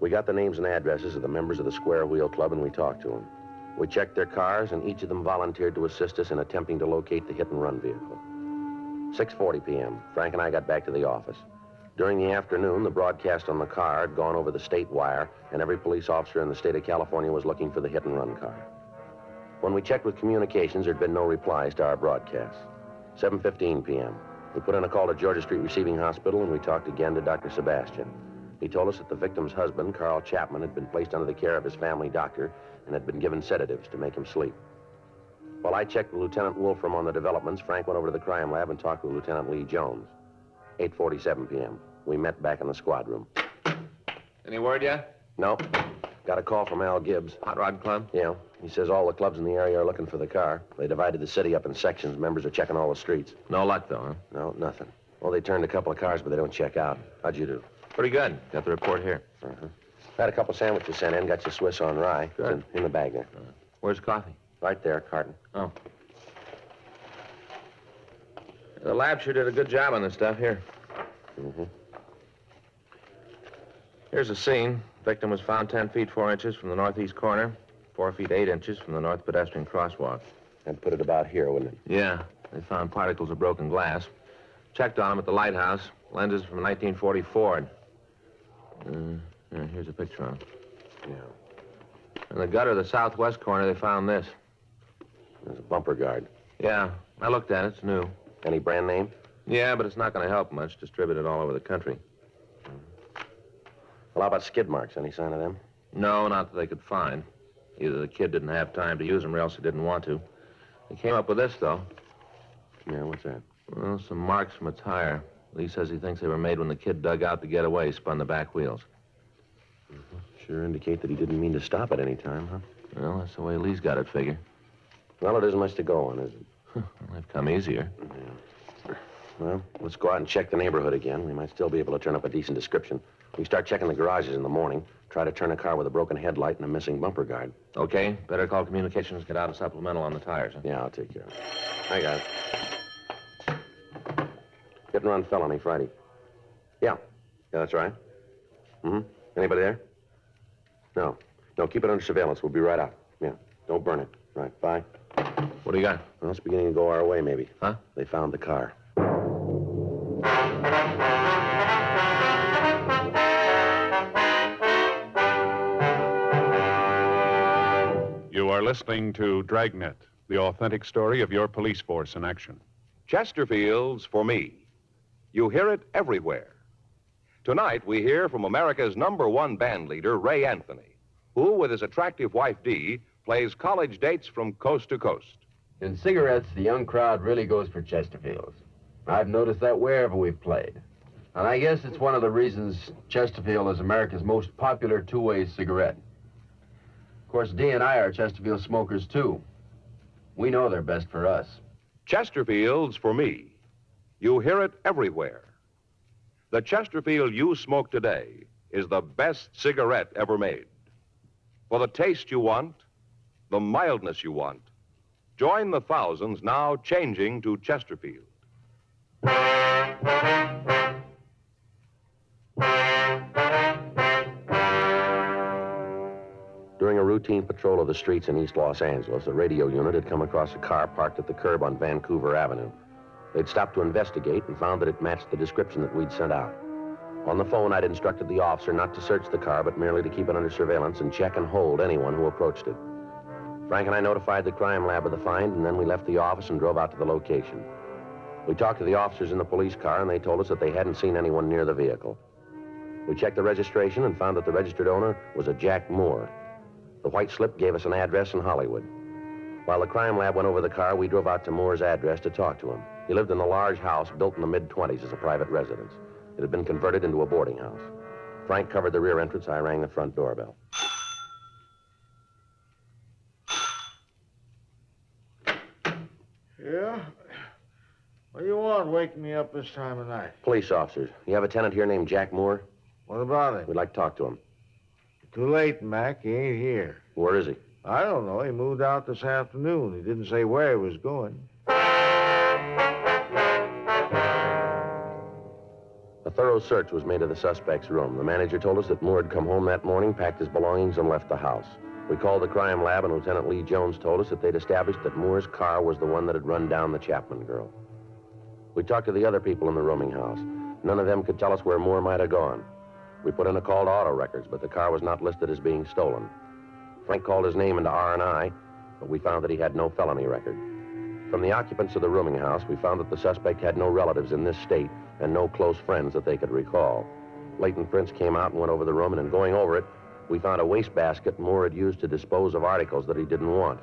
We got the names and addresses of the members of the Square Wheel Club, and we talked to them. We checked their cars, and each of them volunteered to assist us in attempting to locate the hit-and-run vehicle. 6:40 p.m., Frank and I got back to the office. During the afternoon, the broadcast on the car had gone over the state wire, and every police officer in the state of California was looking for the hit-and-run car. When we checked with communications, there'd been no replies to our broadcast. 7:15 p.m., we put in a call to Georgia Street Receiving Hospital, and we talked again to Dr. Sebastian. He told us that the victim's husband, Carl Chapman, had been placed under the care of his family doctor and had been given sedatives to make him sleep. While I checked with Lieutenant Wolfram on the developments, Frank went over to the crime lab and talked with Lieutenant Lee Jones. 8:47 p.m., we met back in the squad room. Any word yet? No. Got a call from Al Gibbs. Hot Rod Club? Yeah. He says all the clubs in the area are looking for the car. They divided the city up in sections. Members are checking all the streets. No luck, though, huh? No, nothing. Well, they turned a couple of cars, but they don't check out. How'd you do? Pretty good. Got the report here. Uh-huh. Had a couple sandwiches sent in. Got your Swiss on rye. Good. It's in the bag there. Where's coffee? Right there, carton. Oh. The lab sure did a good job on this stuff. Here. Mm-hmm. Here's the scene. Victim was found 10 feet 4 inches from the northeast corner, 4 feet 8 inches from the north pedestrian crosswalk. That'd put it about here, wouldn't it? Yeah. They found particles of broken glass. Checked on them at the lighthouse. Lenses from 1944. Here's a picture of them. Yeah. In the gutter of the southwest corner, they found this. There's a bumper guard. Yeah. I looked at it. It's new. Any brand name? Yeah, but it's not going to help much. Distributed all over the country. Well, how about skid marks? Any sign of them? No, not that they could find. Either the kid didn't have time to use them or else he didn't want to. They came up with this, though. Yeah, what's that? Well, some marks from a tire. Lee says he thinks they were made when the kid dug out to get away, spun the back wheels. Sure indicate that he didn't mean to stop at any time, huh? Well, that's the way Lee's got it figured. Well, it isn't much to go on, is it? Well, they've come easier. Yeah. Well, let's go out and check the neighborhood again. We might still be able to turn up a decent description. We start checking the garages in the morning. Try to turn a car with a broken headlight and a missing bumper guard. Okay. Better call communications, get out a supplemental on the tires. Huh? Yeah, I'll take care of it. I got it. Hit and run felony Friday. Yeah. Yeah, that's right. Mm-hmm. Anybody there? No. No, keep it under surveillance. We'll be right out. Yeah. Don't burn it. Right. Bye. What do you got? Well, it's beginning to go our way, maybe. Huh? They found the car. You are listening to Dragnet, the authentic story of your police force in action. Chesterfield's For Me. You hear it everywhere. Tonight, we hear from America's #1 band leader, Ray Anthony, who, with his attractive wife, Dee, plays college dates from coast to coast. In cigarettes, the young crowd really goes for Chesterfields. I've noticed that wherever we've played. And I guess it's one of the reasons Chesterfield is America's most popular two-way cigarette. Of course, Dee and I are Chesterfield smokers, too. We know they're best for us. Chesterfield's For Me. You hear it everywhere. The Chesterfield you smoke today is the best cigarette ever made. For the taste you want, the mildness you want, join the thousands now changing to Chesterfield. During a routine patrol of the streets in East Los Angeles, a radio unit had come across a car parked at the curb on Vancouver Avenue. They'd stopped to investigate and found that it matched the description that we'd sent out. On the phone, I'd instructed the officer not to search the car, but merely to keep it under surveillance and check and hold anyone who approached it. Frank and I notified the crime lab of the find, and then we left the office and drove out to the location. We talked to the officers in the police car, and they told us that they hadn't seen anyone near the vehicle. We checked the registration and found that the registered owner was a Jack Moore. The white slip gave us an address in Hollywood. While the crime lab went over the car, we drove out to Moore's address to talk to him. He lived in a large house built in the mid-20s as a private residence. It had been converted into a boarding house. Frank covered the rear entrance. I rang the front doorbell. Yeah? What do you want waking me up this time of night? Police officers. You have a tenant here named Jack Moore? What about him? We'd like to talk to him. Too late, Mac. He ain't here. Where is he? I don't know. He moved out this afternoon. He didn't say where he was going. A thorough search was made of the suspect's room. The manager told us that Moore had come home that morning, packed his belongings, and left the house. We called the crime lab, and Lieutenant Lee Jones told us that they'd established that Moore's car was the one that had run down the Chapman girl. We talked to the other people in the rooming house. None of them could tell us where Moore might have gone. We put in a call to auto records, but the car was not listed as being stolen. Frank called his name into R&I, but we found that he had no felony record. From the occupants of the rooming house, we found that the suspect had no relatives in this state and no close friends that they could recall. Leighton Prince came out and went over the room, and in going over it, we found a wastebasket Moore had used to dispose of articles that he didn't want.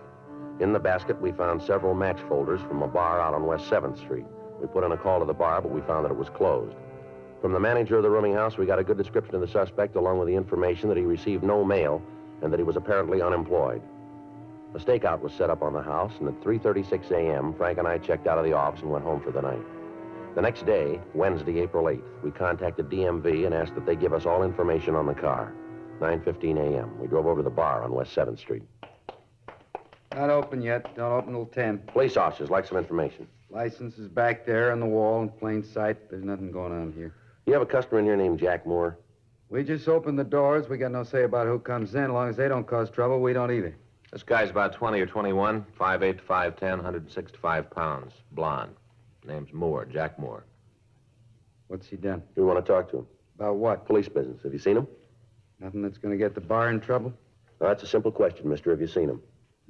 In the basket, we found several match folders from a bar out on West 7th Street. We put in a call to the bar, but we found that it was closed. From the manager of the rooming house, we got a good description of the suspect, along with the information that he received no mail and that he was apparently unemployed. A stakeout was set up on the house, and at 3:36 a.m., Frank and I checked out of the office and went home for the night. The next day, Wednesday, April 8th, we contacted DMV and asked that they give us all information on the car. 9:15 a.m., we drove over to the bar on West 7th Street. Not open yet. Don't open till 10. Police officers like some information. License is back there on the wall in plain sight. There's nothing going on here. You have a customer in here named Jack Moore? We just open the doors. We got no say about who comes in. As long as they don't cause trouble, we don't either. This guy's about 20 or 21, 5'8" to 5'10", 165 pounds, blonde. Name's Moore, Jack Moore. What's he done? We want to talk to him. About what? Police business. Have you seen him? Nothing that's going to get the bar in trouble? Well, that's a simple question, mister. Have you seen him?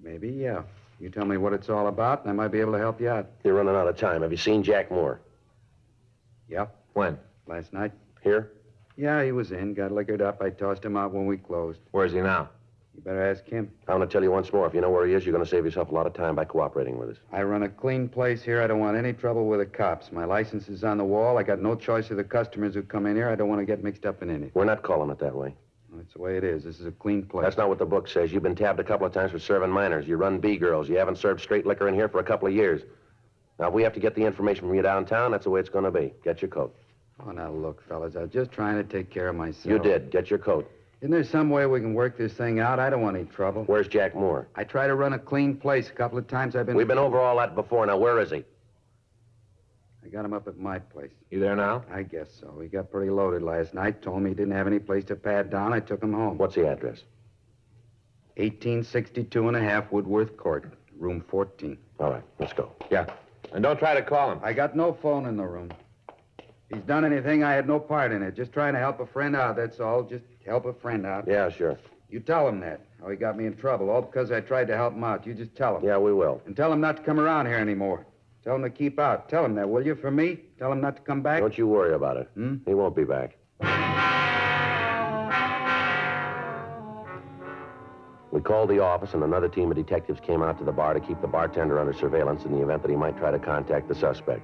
Maybe, yeah. You tell me what it's all about, and I might be able to help you out. You're running out of time. Have you seen Jack Moore? Yeah. When? Last night. Here? Yeah, he was in, got liquored up. I tossed him out when we closed. Where's he now? You better ask him. I want to tell you once more. If you know where he is, you're going to save yourself a lot of time by cooperating with us. I run a clean place here. I don't want any trouble with the cops. My license is on the wall. I got no choice of the customers who come in here. I don't want to get mixed up in anything. We're not calling it that way. That's the way it is. This is a clean place. That's not what the book says. You've been tabbed a couple of times for serving minors. You run B-girls. You haven't served straight liquor in here for a couple of years. Now, if we have to get the information from you downtown, that's the way it's going to be. Get your coat. Oh, now, look, fellas, I was just trying to take care of myself. You did. Get your coat. Isn't there some way we can work this thing out? I don't want any trouble. Where's Jack Moore? I try to run a clean place. A couple of times I've been... We've been over all that before. Now, where is he? I got him up at my place. You there now? I guess so. He got pretty loaded last night. Told me he didn't have any place to pad down. I took him home. What's the address? 1862 and a half Woodworth Court, room 14. All right, let's go. Yeah. And don't try to call him. I got no phone in the room. If he's done anything, I had no part in it. Just trying to help a friend out, that's all. Just help a friend out. Yeah, sure. You tell him that, how he got me in trouble, all because I tried to help him out. You just tell him. Yeah, we will. And tell him not to come around here anymore. Tell him to keep out. Tell him that, will you, for me? Tell him not to come back. Don't you worry about it. He won't be back. We called the office, and another team of detectives came out to the bar to keep the bartender under surveillance in the event that he might try to contact the suspect.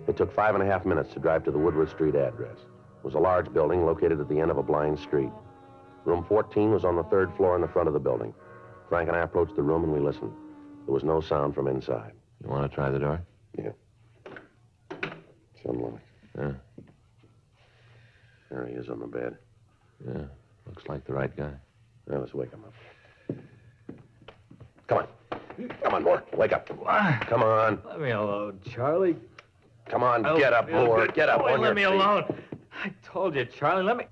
It took 5.5 minutes to drive to the Woodward Street address. It was a large building located at the end of a blind street. Room 14 was on the 3rd floor in the front of the building. Frank and I approached the room, and we listened. There was no sound from inside. You want to try the door? Yeah. It's unlocked. Yeah. There he is on the bed. Yeah. Looks like the right guy. Now, let's wake him up. Come on. Come on, Moore. Wake up. Come on. Let me alone, Charlie. Come on, get up, Moore. Get up on your Let me feet. alone. I told you, Charlie, let me...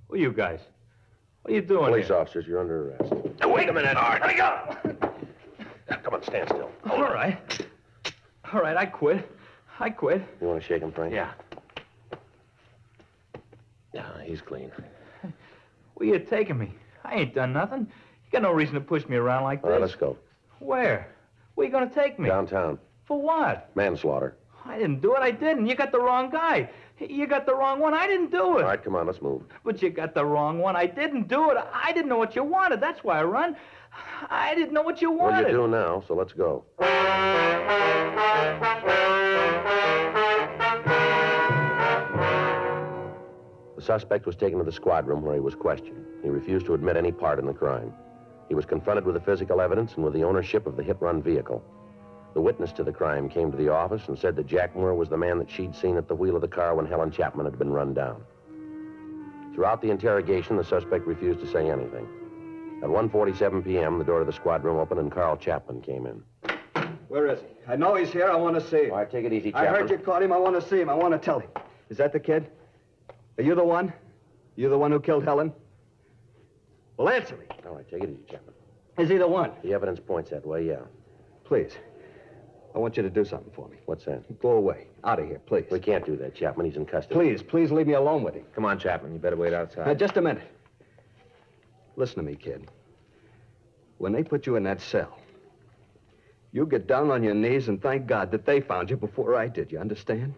Who are you guys? What are you doing Police here? officers, you're under arrest. Now, wait a minute. All right, let me go. Now, come on, stand still. All right. All right, I quit. I quit. You want to shake him, Frank? Yeah. Yeah, he's clean. Where you taking me? I ain't done nothing. You got no reason to push me around like All this. right, let's go. Where? Where you gonna take me? Downtown. For what? Manslaughter. I didn't do it. I didn't. You got the wrong guy. You got the wrong one. I didn't do it. All right, come on, let's move. But you got the wrong one. I didn't do it. I didn't know what you wanted. That's why I run. I didn't know what you Well, wanted. you do now, so let's go. The suspect was taken to the squad room where he was questioned. He refused to admit any part in the crime. He was confronted with the physical evidence and with the ownership of the hit-run vehicle. The witness to the crime came to the office and said that Jack Moore was the man that she'd seen at the wheel of the car when Helen Chapman had been run down. Throughout the interrogation, the suspect refused to say anything. At 1:47 p.m., the door to the squad room opened and Carl Chapman came in. Where is he? I know he's here. I want to see him. All right, take it easy, I Chapman. heard you caught him. I want to see him. I want to tell him. Is that the kid? Are you the one? You the one who killed Helen? Well, answer me. All right, take it easy, Chapman. Is he the one? The evidence points that way, yeah. Please. I want you to do something for me. What's that? Go away. Out of here, please. We can't do that, Chapman. He's in custody. Please leave me alone with him. Come on, Chapman. You better wait outside. Now, just a minute. Listen to me, kid. When they put you in that cell, you get down on your knees and thank God that they found you before I did. You understand?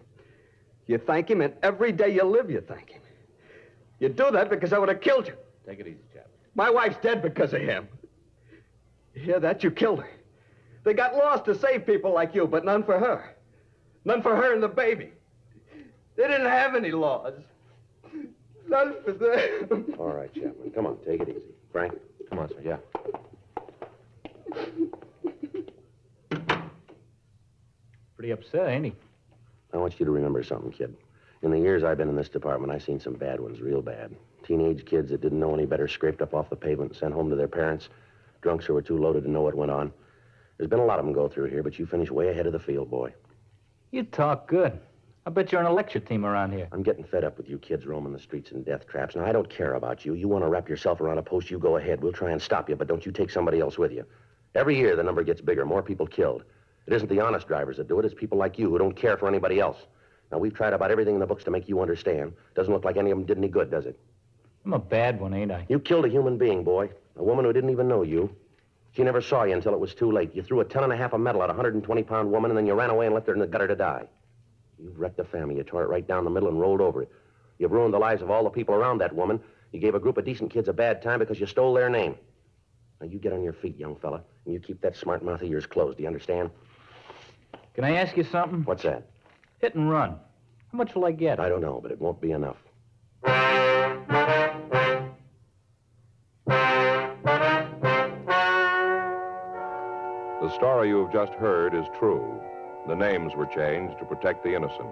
You thank him, and every day you live, you thank him. You do that because I would have killed you. Take it easy, Chapman. My wife's dead because of him. You hear that? You killed her. They got laws to save people like you, but none for her. None for her and the baby. They didn't have any laws. None for them. All right, Chapman. Come on, take it easy. Frank? Come on, sir. Yeah. Pretty upset, ain't he? I want you to remember something, kid. In the years I've been in this department, I've seen some bad ones, real bad. Teenage kids that didn't know any better scraped up off the pavement and sent home to their parents. Drunks who were too loaded to know what went on. There's been a lot of them go through here, but you finished way ahead of the field, boy. You talk good. I bet you're on a lecture team around here. I'm getting fed up with you kids roaming the streets in death traps. Now, I don't care about you. You want to wrap yourself around a post, you go ahead. We'll try and stop you, but don't you take somebody else with you. Every year, the number gets bigger, more people killed. It isn't the honest drivers that do it. It's people like you who don't care for anybody else. Now, we've tried about everything in the books to make you understand. Doesn't look like any of them did any good, does it? I'm a bad one, ain't I? You killed a human being, boy. A woman who didn't even know you. She never saw you until it was too late. You threw a ton and a half of metal at a 120-pound woman, and then you ran away and left her in the gutter to die. You've wrecked the family. You tore it right down the middle and rolled over it. You've ruined the lives of all the people around that woman. You gave a group of decent kids a bad time because you stole their name. Now, you get on your feet, young fella, and you keep that smart mouth of yours closed. Do you understand? Can I ask you something? What's that? Hit and run. How much will I get? I don't know, but it won't be enough. The story you have just heard is true. The names were changed to protect the innocent.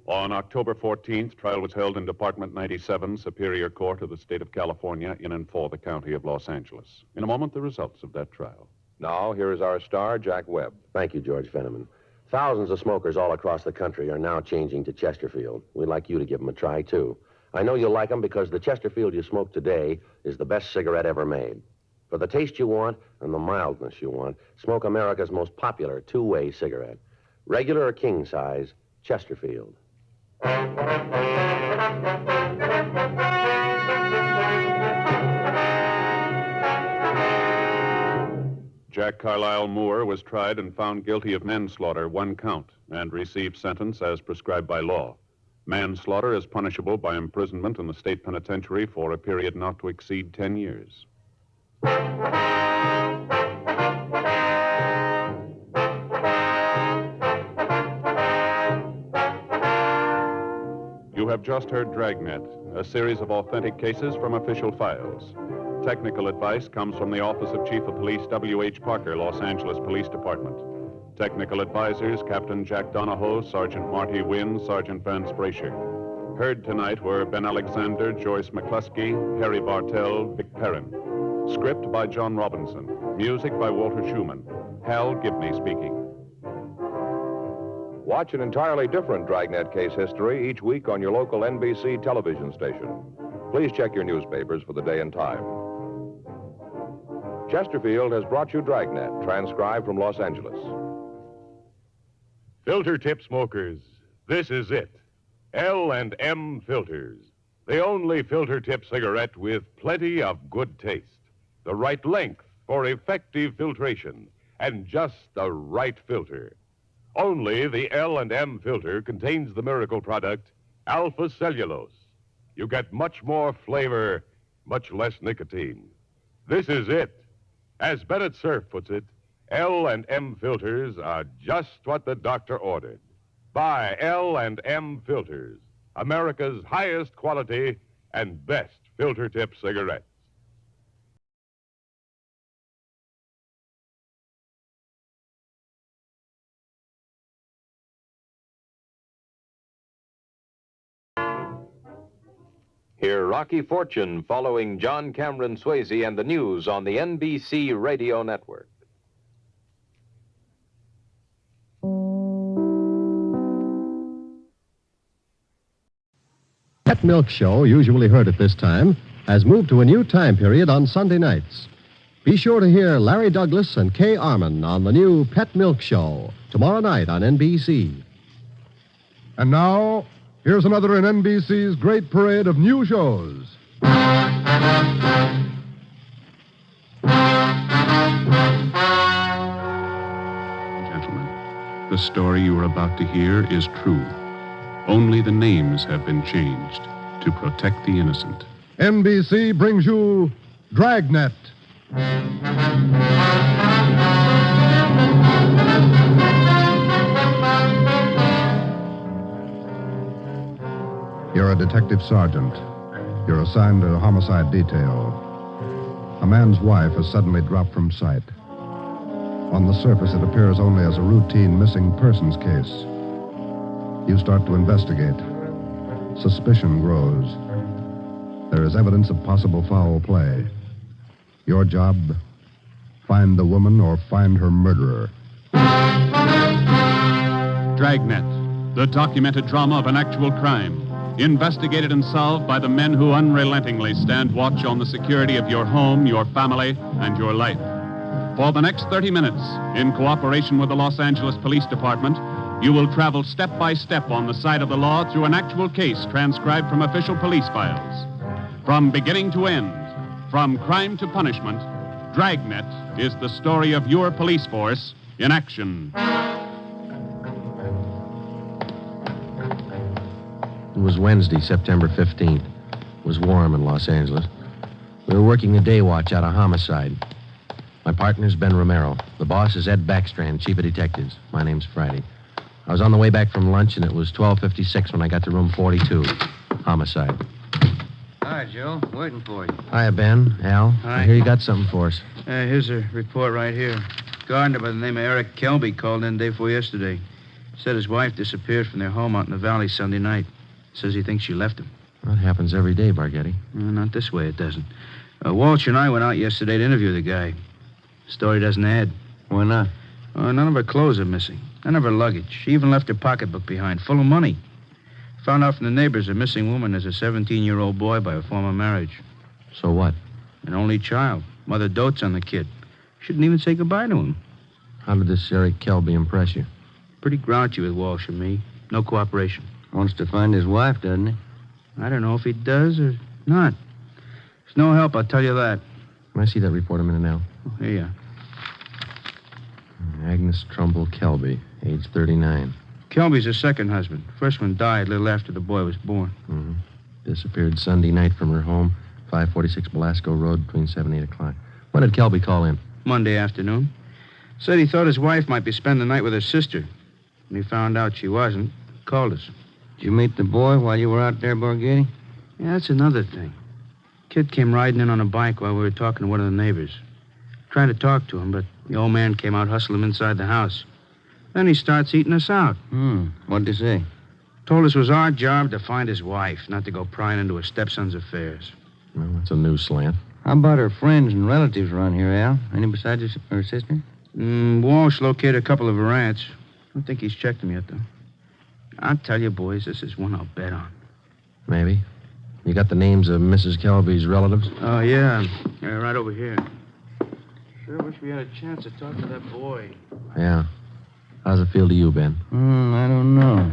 On October 14th, trial was held in Department 97, Superior Court of the State of California, in and for the County of Los Angeles. In a moment, the results of that trial. Now, here is our star, Jack Webb. Thank you, George Fenneman. Thousands of smokers all across the country are now changing to Chesterfield. We'd like you to give them a try, too. I know you'll like them because the Chesterfield you smoke today is the best cigarette ever made. For the taste you want and the mildness you want, smoke America's most popular two-way cigarette. Regular or king size, Chesterfield. Jack Carlisle Moore was tried and found guilty of manslaughter, 1 count, and received sentence as prescribed by law. Manslaughter is punishable by imprisonment in the state penitentiary for a period not to exceed 10 years. You have just heard Dragnet, a series of authentic cases from official files. Technical advice comes from the Office of Chief of Police W.H. Parker, Los Angeles Police Department. Technical advisors, Captain Jack Donahoe, Sergeant Marty Wynn, Sergeant Vance Brasher. Heard tonight were Ben Alexander, Joyce McCluskey, Harry Bartell, Vic Perrin. Script by John Robinson. Music by Walter Schumann. Hal Gibney speaking. Watch an entirely different Dragnet case history each week on your local NBC television station. Please check your newspapers for the day and time. Chesterfield has brought you Dragnet, transcribed from Los Angeles. Filter tip smokers, this is it. L&M Filters. The only filter tip cigarette with plenty of good taste. The right length for effective filtration, and just the right filter. Only the L&M filter contains the miracle product, alpha cellulose. You get much more flavor, much less nicotine. This is it. As Bennett Cerf puts it, L&M filters are just what the doctor ordered. Buy L&M filters, America's highest quality and best filter tip cigarettes. Hear Rocky Fortune following John Cameron Swayze and the news on the NBC Radio Network. Pet Milk Show, usually heard at this time, has moved to a new time period on Sunday nights. Be sure to hear Larry Douglas and Kay Arman on the new Pet Milk Show tomorrow night on NBC. And now, here's another in NBC's great parade of new shows. Gentlemen, the story you are about to hear is true. Only the names have been changed to protect the innocent. NBC brings you Dragnet. You're a detective sergeant. You're assigned to a homicide detail. A man's wife has suddenly dropped from sight. On the surface, it appears only as a routine missing persons case. You start to investigate. Suspicion grows. There is evidence of possible foul play. Your job, find the woman or find her murderer. Dragnet, the documented drama of an actual crime, investigated and solved by the men who unrelentingly stand watch on the security of your home, your family, and your life. For the next 30 minutes, in cooperation with the Los Angeles Police Department, you will travel step by step on the side of the law through an actual case transcribed from official police files. From beginning to end, from crime to punishment, Dragnet is the story of your police force in action. It was Wednesday, September 15th. It was warm in Los Angeles. We were working the day watch out of homicide. My partner's Ben Romero. The boss is Ed Backstrand, chief of detectives. My name's Friday. I was on the way back from lunch, and it was 12:56 when I got to room 42. Homicide. Hi, Joe. Waiting for you. Hiya, Ben. Al. Hi. I hear you got something for us. Here's a report right here. Gardener by the name of Eric Kelby called in day before yesterday. Said his wife disappeared from their home out in the valley Sunday night. Says he thinks she left him. That happens every day, Barghetti. Not this way, it doesn't. Walsh and I went out yesterday to interview the guy. Story doesn't add. Why not? None of her clothes are missing. None of her luggage. She even left her pocketbook behind, full of money. Found out from the neighbors a missing woman is a 17-year-old boy by a former marriage. So what? An only child. Mother dotes on the kid. Shouldn't even say goodbye to him. How did this Eric Kelby impress you? Pretty grouchy with Walsh and me. No cooperation. Wants to find his wife, doesn't he? I don't know if he does or not. There's no help, I'll tell you that. Can I see that report a minute now? Oh, here you are. Agnes Trumbull Kelby, age 39. Kelby's her second husband. First one died a little after the boy was born. Mm-hmm. Disappeared Sunday night from her home, 546 Belasco Road, between 7 and 8 o'clock. When did Kelby call in? Monday afternoon. Said he thought his wife might be spending the night with her sister. When he found out she wasn't, he called us. Did you meet the boy while you were out there, Borghetti? Yeah, that's another thing. Kid came riding in on a bike while we were talking to one of the neighbors. Tried to talk to him, but the old man came out, hustled him inside the house. Then he starts eating us out. What'd he say? Told us it was our job to find his wife, not to go prying into her stepson's affairs. Well, that's a new slant. How about her friends and relatives around here, Al? Any besides her sister? Walsh located a couple of her aunts. I don't think he's checked them yet, though. I'll tell you, boys, this is one I'll bet on. Maybe. You got the names of Mrs. Kelby's relatives? Oh, yeah. Right over here. Sure wish we had a chance to talk to that boy. Yeah. How's it feel to you, Ben? I don't know.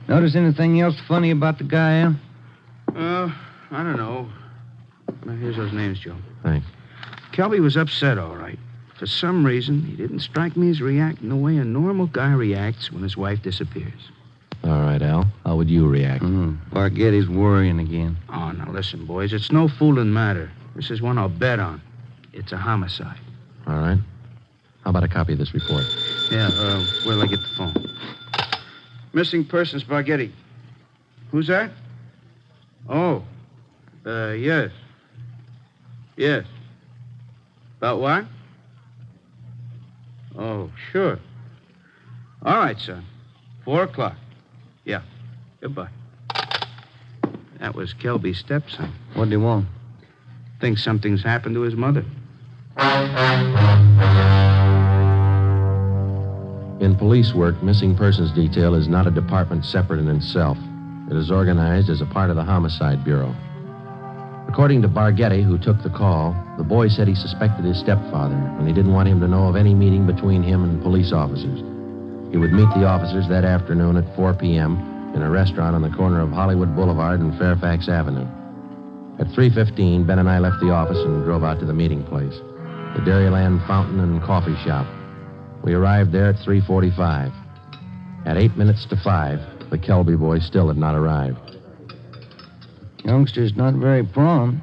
Notice anything else funny about the guy, Al? I don't know. Now, here's those names, Joe. Thanks. Kelby was upset, all right. For some reason, he didn't strike me as reacting the way a normal guy reacts when his wife disappears. All right, Al. How would you react? Barghetti's worrying again. Oh, now listen, boys. It's no fooling matter. This is one I'll bet on. It's a homicide. All right. How about a copy of this report? Yeah, where'll I get the phone? Missing persons, Barghetti. Who's that? Oh. Yes. Yes. About what? Oh, sure. All right, son. 4 o'clock. Yeah. Goodbye. That was Kelby's stepson. What'd he want? Thinks something's happened to his mother. In police work, missing persons detail is not a department separate in itself. It is organized as a part of the Homicide Bureau. According to Barghetti, who took the call, the boy said he suspected his stepfather, and he didn't want him to know of any meeting between him and police officers. He would meet the officers that afternoon at 4 p.m. in a restaurant on the corner of Hollywood Boulevard and Fairfax Avenue. At 3:15, Ben and I left the office and drove out to the meeting place, the Dairyland Fountain and Coffee Shop. We arrived there at 3:45. At 8 minutes to 5, the Kelby boy still had not arrived. Youngster's not very prompt.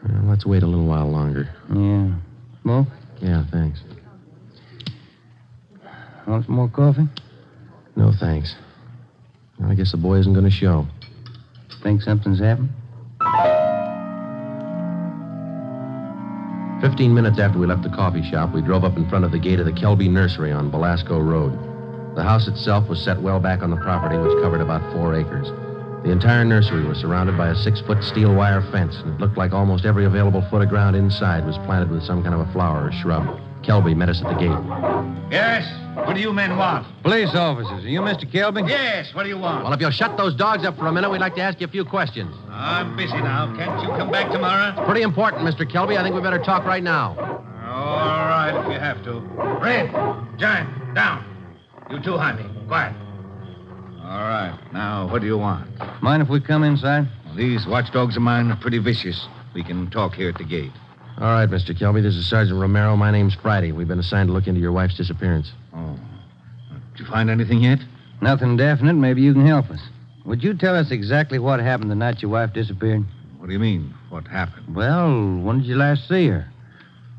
Well, let's wait a little while longer. Yeah. Smoke? Yeah, thanks. Want some more coffee? No, thanks. Well, I guess the boy isn't going to show. Think something's happened? 15 minutes after we left the coffee shop, we drove up in front of the gate of the Kelby Nursery on Belasco Road. The house itself was set well back on the property, which covered about 4 acres. The entire nursery was surrounded by a 6-foot steel wire fence, and it looked like almost every available foot of ground inside was planted with some kind of a flower or shrub. Kelby met us at the gate. Yes? What do you men want? Police officers. Are you Mr. Kelby? Yes, what do you want? Well, if you'll shut those dogs up for a minute, we'd like to ask you a few questions. I'm busy now. Can't you come back tomorrow? It's pretty important, Mr. Kelby. I think we better talk right now. All right, if you have to. Red, Giant, down. You two, Jaime. Quiet. All right. Now, what do you want? Mind if we come inside? Well, these watchdogs of mine are pretty vicious. We can talk here at the gate. All right, Mr. Kelby. This is Sergeant Romero. My name's Friday. We've been assigned to look into your wife's disappearance. Oh. Did you find anything yet? Nothing definite. Maybe you can help us. Would you tell us exactly what happened the night your wife disappeared? What do you mean, what happened? Well, when did you last see her?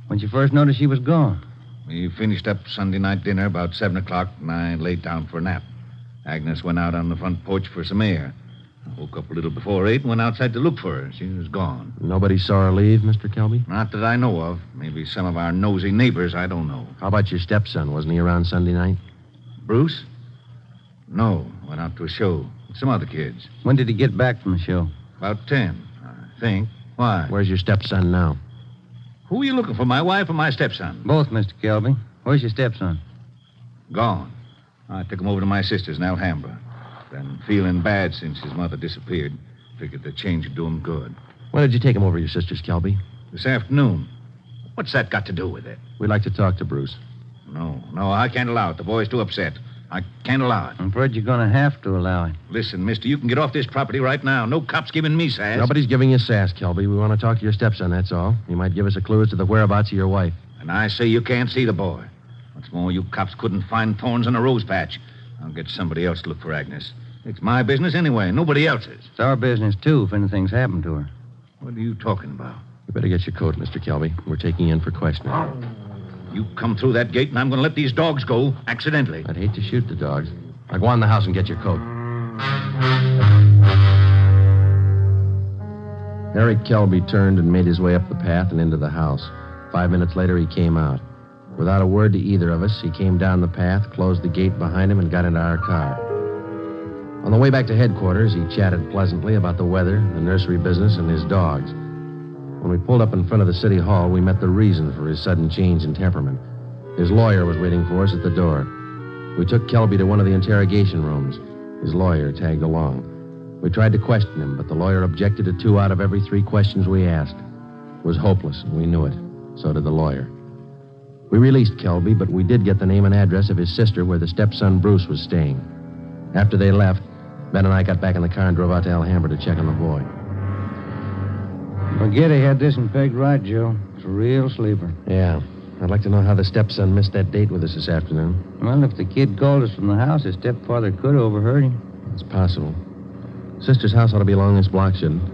When you first noticed she was gone? We finished up Sunday night dinner about 7 o'clock, and I laid down for a nap. Agnes went out on the front porch for some air. I woke up a little before 8 and went outside to look for her. She was gone. Nobody saw her leave, Mr. Kelby? Not that I know of. Maybe some of our nosy neighbors, I don't know. How about your stepson? Wasn't he around Sunday night? Bruce? No, went out to a show with some other kids. When did he get back from the show? About 10, I think. Why? Where's your stepson now? Who are you looking for, my wife or my stepson? Both, Mr. Kelby. Where's your stepson? Gone. I took him over to my sister's in Alhambra. Been feeling bad since his mother disappeared. Figured the change would do him good. When did you take him over to your sister's, Kelby? This afternoon. What's that got to do with it? We'd like to talk to Bruce. No, I can't allow it. The boy's too upset. I can't allow it. I'm afraid you're going to have to allow it. Listen, mister, you can get off this property right now. No cop's giving me sass. Nobody's giving you sass, Kelby. We want to talk to your stepson, that's all. He might give us a clue as to the whereabouts of your wife. And I say you can't see the boy. What's more, you cops couldn't find thorns on a rose patch. I'll get somebody else to look for Agnes. It's my business anyway, nobody else's. It's our business, too, if anything's happened to her. What are you talking about? You better get your coat, Mr. Kelby. We're taking you in for questioning. You come through that gate, and I'm going to let these dogs go accidentally. I'd hate to shoot the dogs. Now go on in the house and get your coat. Eric Kelby turned and made his way up the path and into the house. 5 minutes later, he came out. Without a word to either of us, he came down the path, closed the gate behind him, and got into our car. On the way back to headquarters, he chatted pleasantly about the weather, the nursery business, and his dogs. When we pulled up in front of the city hall, we met the reason for his sudden change in temperament. His lawyer was waiting for us at the door. We took Kelby to one of the interrogation rooms. His lawyer tagged along. We tried to question him, but the lawyer objected to 2 out of every 3 questions we asked. It was hopeless, and we knew it. So did the lawyer. We released Kelby, but we did get the name and address of his sister where the stepson Bruce was staying. After they left, Ben and I got back in the car and drove out to Alhambra to check on the boy. Forget he had this one pegged right, Joe. It's a real sleeper. Yeah. I'd like to know how the stepson missed that date with us this afternoon. Well, if the kid called us from the house, his stepfather could have overheard him. It's possible. Sister's house ought to be along this block, shouldn't it?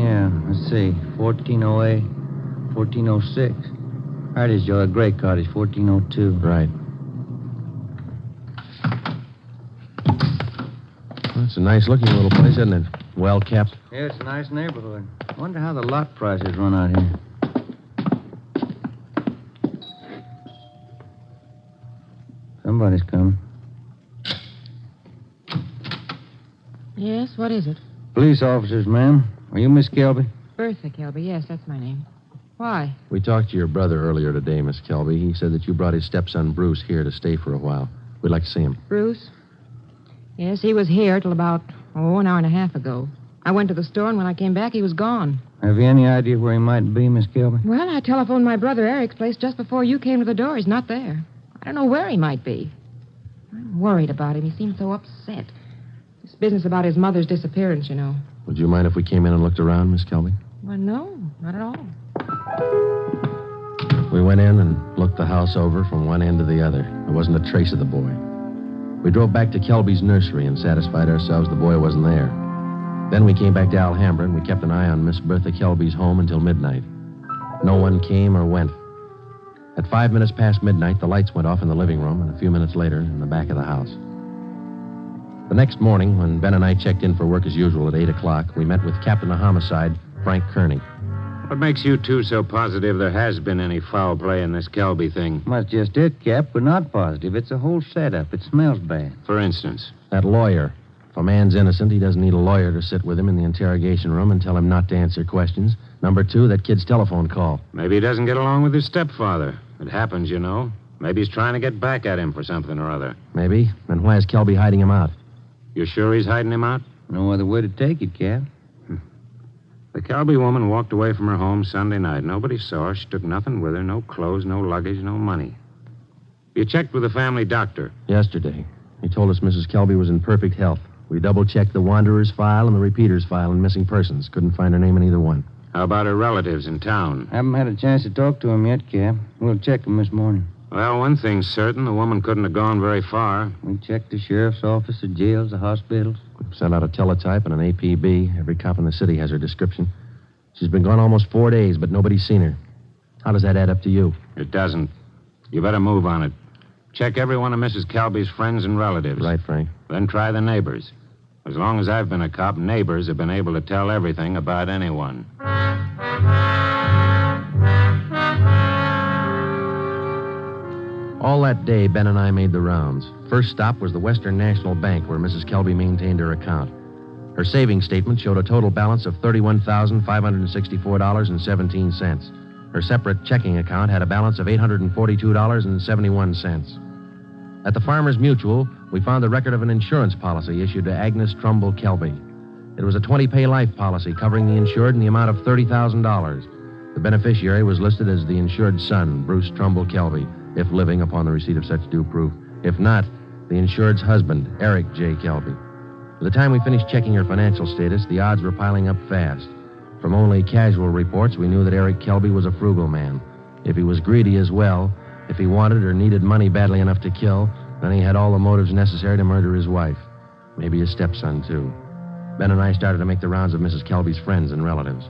Yeah, let's see. 1408, 1406. Right is, Joe. A gray cottage, 1402. Right. Well, it's a nice-looking little place, isn't it? Well kept. Yeah, it's a nice neighborhood. I wonder how the lot prices run out here. Somebody's coming. Yes, what is it? Police officers, ma'am. Are you Miss Kelby? Bertha Kelby, yes, that's my name. Why? We talked to your brother earlier today, Miss Kelby. He said that you brought his stepson Bruce here to stay for a while. We'd like to see him. Bruce? Yes, he was here till about, an hour and a half ago. I went to the store, and when I came back, he was gone. Have you any idea where he might be, Miss Kelby? Well, I telephoned my brother Eric's place just before you came to the door. He's not there. I don't know where he might be. I'm worried about him. He seems so upset. This business about his mother's disappearance, you know. Would you mind if we came in and looked around, Miss Kelby? Well, no, not at all. We went in and looked the house over from one end to the other. There wasn't a trace of the boy. We drove back to Kelby's nursery and satisfied ourselves the boy wasn't there. Then we came back to Alhambra and we kept an eye on Miss Bertha Kelby's home until midnight. No one came or went. At 5 minutes past midnight, the lights went off in the living room, and a few minutes later, in the back of the house. The next morning, when Ben and I checked in for work as usual at 8 o'clock, we met with Captain of Homicide, Frank Kearney. What makes you two so positive there has been any foul play in this Kelby thing? That's just it, Cap. We're not positive. It's a whole setup. It smells bad. For instance? That lawyer. If a man's innocent, he doesn't need a lawyer to sit with him in the interrogation room and tell him not to answer questions. Number 2, that kid's telephone call. Maybe he doesn't get along with his stepfather. It happens, you know. Maybe he's trying to get back at him for something or other. Maybe. Then why is Kelby hiding him out? You sure he's hiding him out? No other way to take it, Cap. The Kelby woman walked away from her home Sunday night. Nobody saw her. She took nothing with her. No clothes, no luggage, no money. You checked with the family doctor? Yesterday. He told us Mrs. Kelby was in perfect health. We double-checked the Wanderer's file and the Repeater's file in missing persons. Couldn't find her name in either one. How about her relatives in town? Haven't had a chance to talk to him yet, Cap. We'll check him this morning. Well, one thing's certain. The woman couldn't have gone very far. We checked the sheriff's office, the jails, the hospitals. Sent out a teletype and an APB. Every cop in the city has her description. She's been gone almost 4 days, but nobody's seen her. How does that add up to you? It doesn't. You better move on it. Check every one of Mrs. Kelby's friends and relatives. Right, Frank. Then try the neighbors. As long as I've been a cop, neighbors have been able to tell everything about anyone. All that day, Ben and I made the rounds. First stop was the Western National Bank, where Mrs. Kelby maintained her account. Her savings statement showed a total balance of $31,564.17. Her separate checking account had a balance of $842.71. At the Farmers Mutual, we found the record of an insurance policy issued to Agnes Trumbull Kelby. It was a 20-pay life policy covering the insured in the amount of $30,000. The beneficiary was listed as the insured son, Bruce Trumbull Kelby, if living upon the receipt of such due proof. If not, the insured's husband, Eric J. Kelby. By the time we finished checking her financial status, the odds were piling up fast. From only casual reports, we knew that Eric Kelby was a frugal man. If he was greedy as well, if he wanted or needed money badly enough to kill, then he had all the motives necessary to murder his wife. Maybe his stepson, too. Ben and I started to make the rounds of Mrs. Kelby's friends and relatives.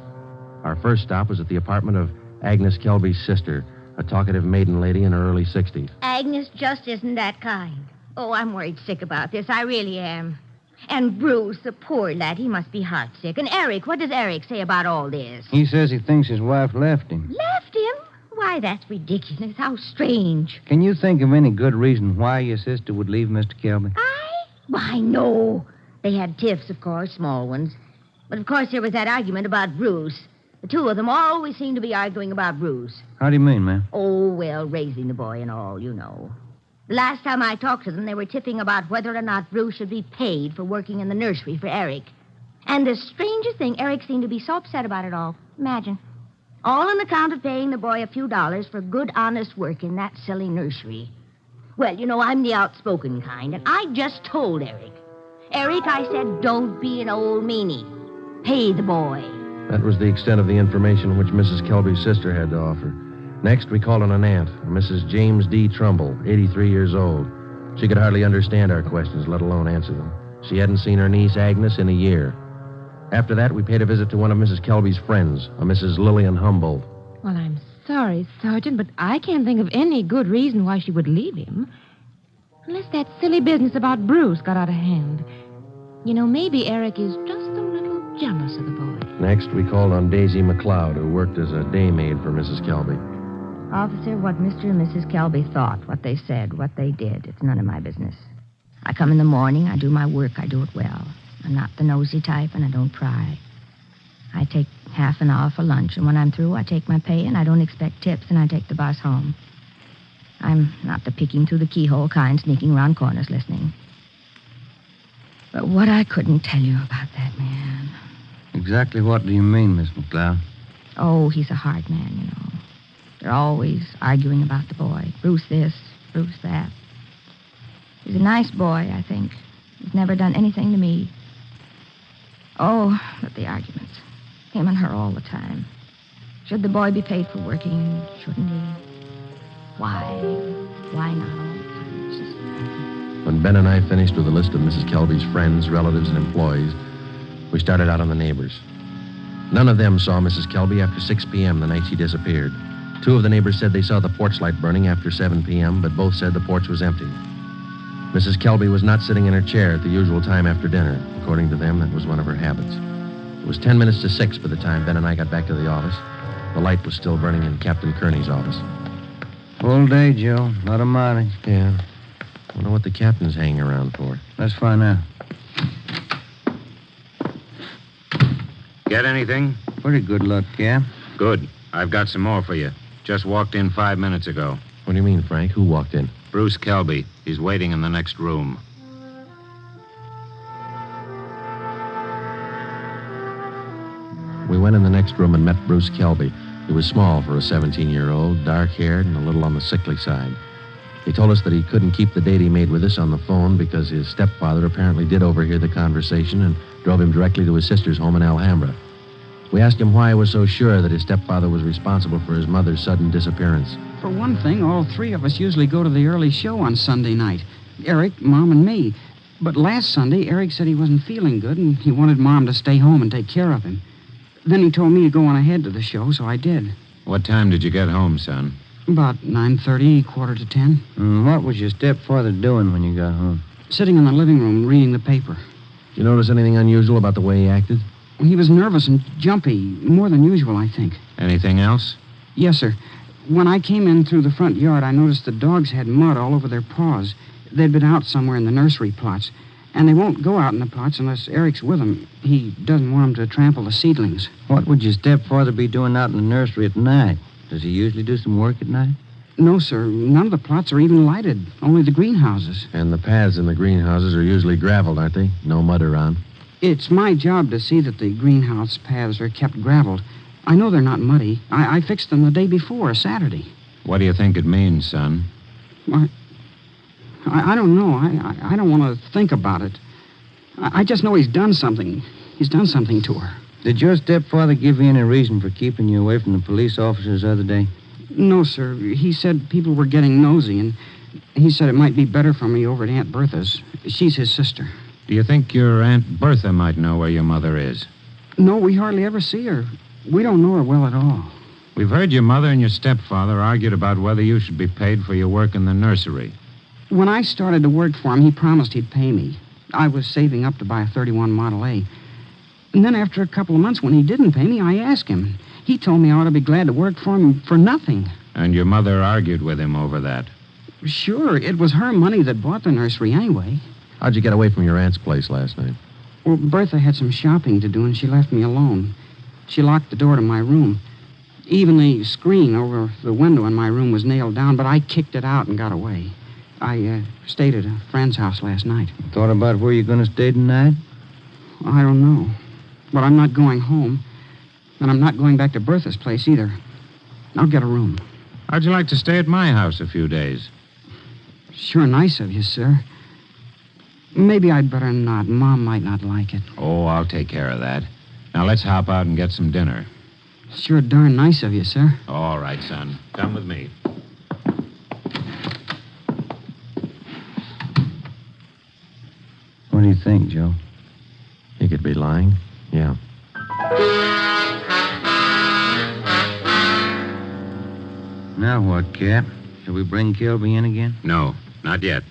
Our first stop was at the apartment of Agnes Kelby's sister, a talkative maiden lady in her early 60s. Agnes just isn't that kind. Oh, I'm worried sick about this. I really am. And Bruce, the poor lad, he must be heartsick. And Eric, what does Eric say about all this? He says he thinks his wife left him. Left him? Why, that's ridiculous. How strange. Can you think of any good reason why your sister would leave Mr. Kelby? Why, no. They had tiffs, of course, small ones. But, of course, there was that argument about Bruce. The two of them always seem to be arguing about Bruce. How do you mean, ma'am? Oh, well, raising the boy and all, you know. The last time I talked to them, they were tiffing about whether or not Bruce should be paid for working in the nursery for Eric. And the strangest thing, Eric seemed to be so upset about it all. Imagine. All on account of paying the boy a few dollars for good, honest work in that silly nursery. Well, you know, I'm the outspoken kind, and I just told Eric. Eric, I said, don't be an old meanie. Pay the boy. That was the extent of the information which Mrs. Kelby's sister had to offer. Next, we called on an aunt, Mrs. James D. Trumbull, 83 years old. She could hardly understand our questions, let alone answer them. She hadn't seen her niece, Agnes, in a year. After that, we paid a visit to one of Mrs. Kelby's friends, a Mrs. Lillian Humboldt. Well, I'm sorry, Sergeant, but I can't think of any good reason why she would leave him. Unless that silly business about Bruce got out of hand. You know, maybe Eric is just a little jealous of the boy. Next, we called on Daisy McLeod, who worked as a day maid for Mrs. Kelby. Officer, what Mr. and Mrs. Kelby thought, what they said, what they did, it's none of my business. I come in the morning, I do my work, I do it well. I'm not the nosy type, and I don't pry. I take half an hour for lunch, and when I'm through, I take my pay, and I don't expect tips, and I take the bus home. I'm not the peeking through the keyhole kind, sneaking around corners listening. But what I couldn't tell you about that man. Exactly what do you mean, Miss McLeod? Oh, he's a hard man, you know. They're always arguing about the boy. Bruce this, Bruce that. He's a nice boy, I think. He's never done anything to me. Oh, but the arguments. Him and her all the time. Should the boy be paid for working? Shouldn't he? Why? Why not all the time? It's just... When Ben and I finished with a list of Mrs. Kelby's friends, relatives, and employees, we started out on the neighbors. None of them saw Mrs. Kelby after 6 p.m. the night she disappeared. 2 of the neighbors said they saw the porch light burning after 7 p.m., but both said the porch was empty. Mrs. Kelby was not sitting in her chair at the usual time after dinner. According to them, that was one of her habits. It was 10 minutes to 6 by the time Ben and I got back to the office. The light was still burning in Captain Kearney's office. Full day, Joe. Lot of money. Yeah. Wonder what the captain's hanging around for. Let's find out. Get anything? Pretty good luck, Cap. Good. I've got some more for you. Just walked in 5 minutes ago. What do you mean, Frank? Who walked in? Bruce Kelby. He's waiting in the next room. We went in the next room and met Bruce Kelby. He was small for a 17-year-old, dark-haired, and a little on the sickly side. He told us that he couldn't keep the date he made with us on the phone because his stepfather apparently did overhear the conversation and drove him directly to his sister's home in Alhambra. We asked him why he was so sure that his stepfather was responsible for his mother's sudden disappearance. For one thing, all three of us usually go to the early show on Sunday night. Eric, Mom, and me. But last Sunday, Eric said he wasn't feeling good and he wanted Mom to stay home and take care of him. Then he told me to go on ahead to the show, so I did. What time did you get home, son? About 9:30, 9:45. What was your stepfather doing when you got home? Sitting in the living room reading the paper. You notice anything unusual about the way he acted? He was nervous and jumpy, more than usual, I think. Anything else? Yes, sir. When I came in through the front yard, I noticed the dogs had mud all over their paws. They'd been out somewhere in the nursery plots. And they won't go out in the plots unless Eric's with them. He doesn't want them to trample the seedlings. What would your stepfather be doing out in the nursery at night? Does he usually do some work at night? No, sir. None of the plots are even lighted. Only the greenhouses. And the paths in the greenhouses are usually graveled, aren't they? No mud around. It's my job to see that the greenhouse paths are kept graveled. I know they're not muddy. I fixed them the day before, Saturday. What do you think it means, son? I don't know. I don't want to think about it. I just know he's done something. He's done something to her. Did your stepfather give you any reason for keeping you away from the police officers the other day? No, sir. He said people were getting nosy, and he said it might be better for me over at Aunt Bertha's. She's his sister. Do you think your Aunt Bertha might know where your mother is? No, we hardly ever see her. We don't know her well at all. We've heard your mother and your stepfather argued about whether you should be paid for your work in the nursery. When I started to work for him, he promised he'd pay me. I was saving up to buy a 31 Model A. And then after a couple of months, when he didn't pay me, I asked him. He told me I ought to be glad to work for him for nothing. And your mother argued with him over that? Sure, it was her money that bought the nursery anyway. How'd you get away from your aunt's place last night? Well, Bertha had some shopping to do, and she left me alone. She locked the door to my room. Even the screen over the window in my room was nailed down, but I kicked it out and got away. I stayed at a friend's house last night. Thought about where you're going to stay tonight? I don't know. But I'm not going home. And I'm not going back to Bertha's place either. I'll get a room. How'd you like to stay at my house a few days? Sure nice of you, sir. Maybe I'd better not. Mom might not like it. Oh, I'll take care of that. Now let's hop out and get some dinner. Sure darn nice of you, sir. All right, son. Come with me. What do you think, Joe? He could be lying. Yeah. Now what, Cap? Shall we bring Kelby in again? No, not yet.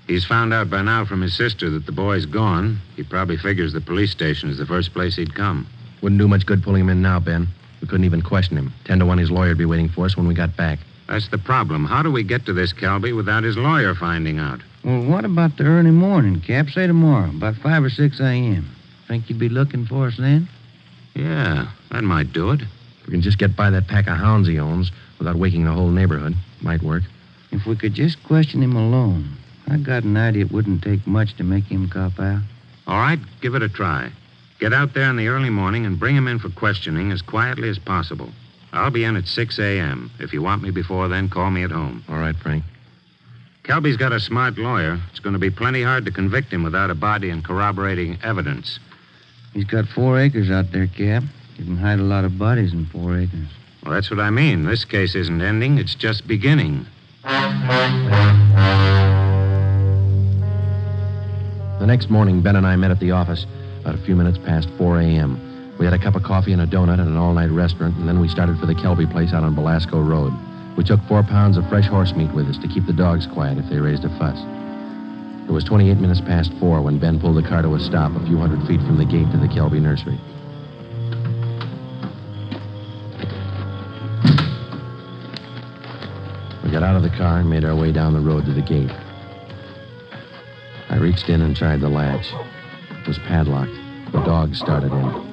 He's found out by now from his sister that the boy's gone. He probably figures the police station is the first place he'd come. Wouldn't do much good pulling him in now, Ben. We couldn't even question him. 10 to 1 his lawyer'd be waiting for us when we got back. That's the problem. How do we get to this Kelby without his lawyer finding out? Well, what about the early morning, Cap? Say tomorrow, about 5 or 6 a.m. Think you'd be looking for us then? Yeah, that might do it. If we can just get by that pack of hounds he owns without waking the whole neighborhood, might work. If we could just question him alone, I got an idea it wouldn't take much to make him cop out. All right, give it a try. Get out there in the early morning and bring him in for questioning as quietly as possible. I'll be in at 6 a.m. If you want me before then, call me at home. All right, Frank. Kelby's got a smart lawyer. It's going to be plenty hard to convict him without a body and corroborating evidence. He's got 4 acres out there, Cap. You can hide a lot of bodies in 4 acres. Well, that's what I mean. This case isn't ending. It's just beginning. The next morning, Ben and I met at the office about a few minutes past 4 a.m. We had a cup of coffee and a donut at an all-night restaurant, and then we started for the Kelby place out on Belasco Road. We took 4 pounds of fresh horse meat with us to keep the dogs quiet if they raised a fuss. It was 28 minutes past 4 when Ben pulled the car to a stop a few hundred feet from the gate to the Kelby nursery. We got out of the car and made our way down the road to the gate. I reached in and tried the latch. It was padlocked. The dogs started in.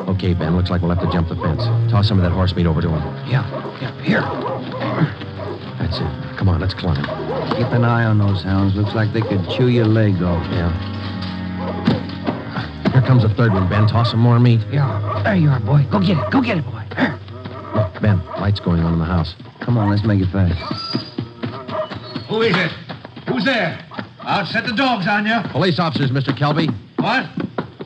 Okay, Ben, looks like we'll have to jump the fence. Toss some of that horse meat over to him. Yeah, here. That's it. Come on, let's climb. Keep an eye on those hounds. Looks like they could chew your leg off. Yeah. Here comes a third one, Ben. Toss some more meat. Yeah, there you are, boy. Go get it. Go get it, boy. Here. Look, Ben, lights going on in the house. Come on, let's make it fast. Who is it? Who's there? I'll set the dogs on you. Police officers, Mr. Kelby. What?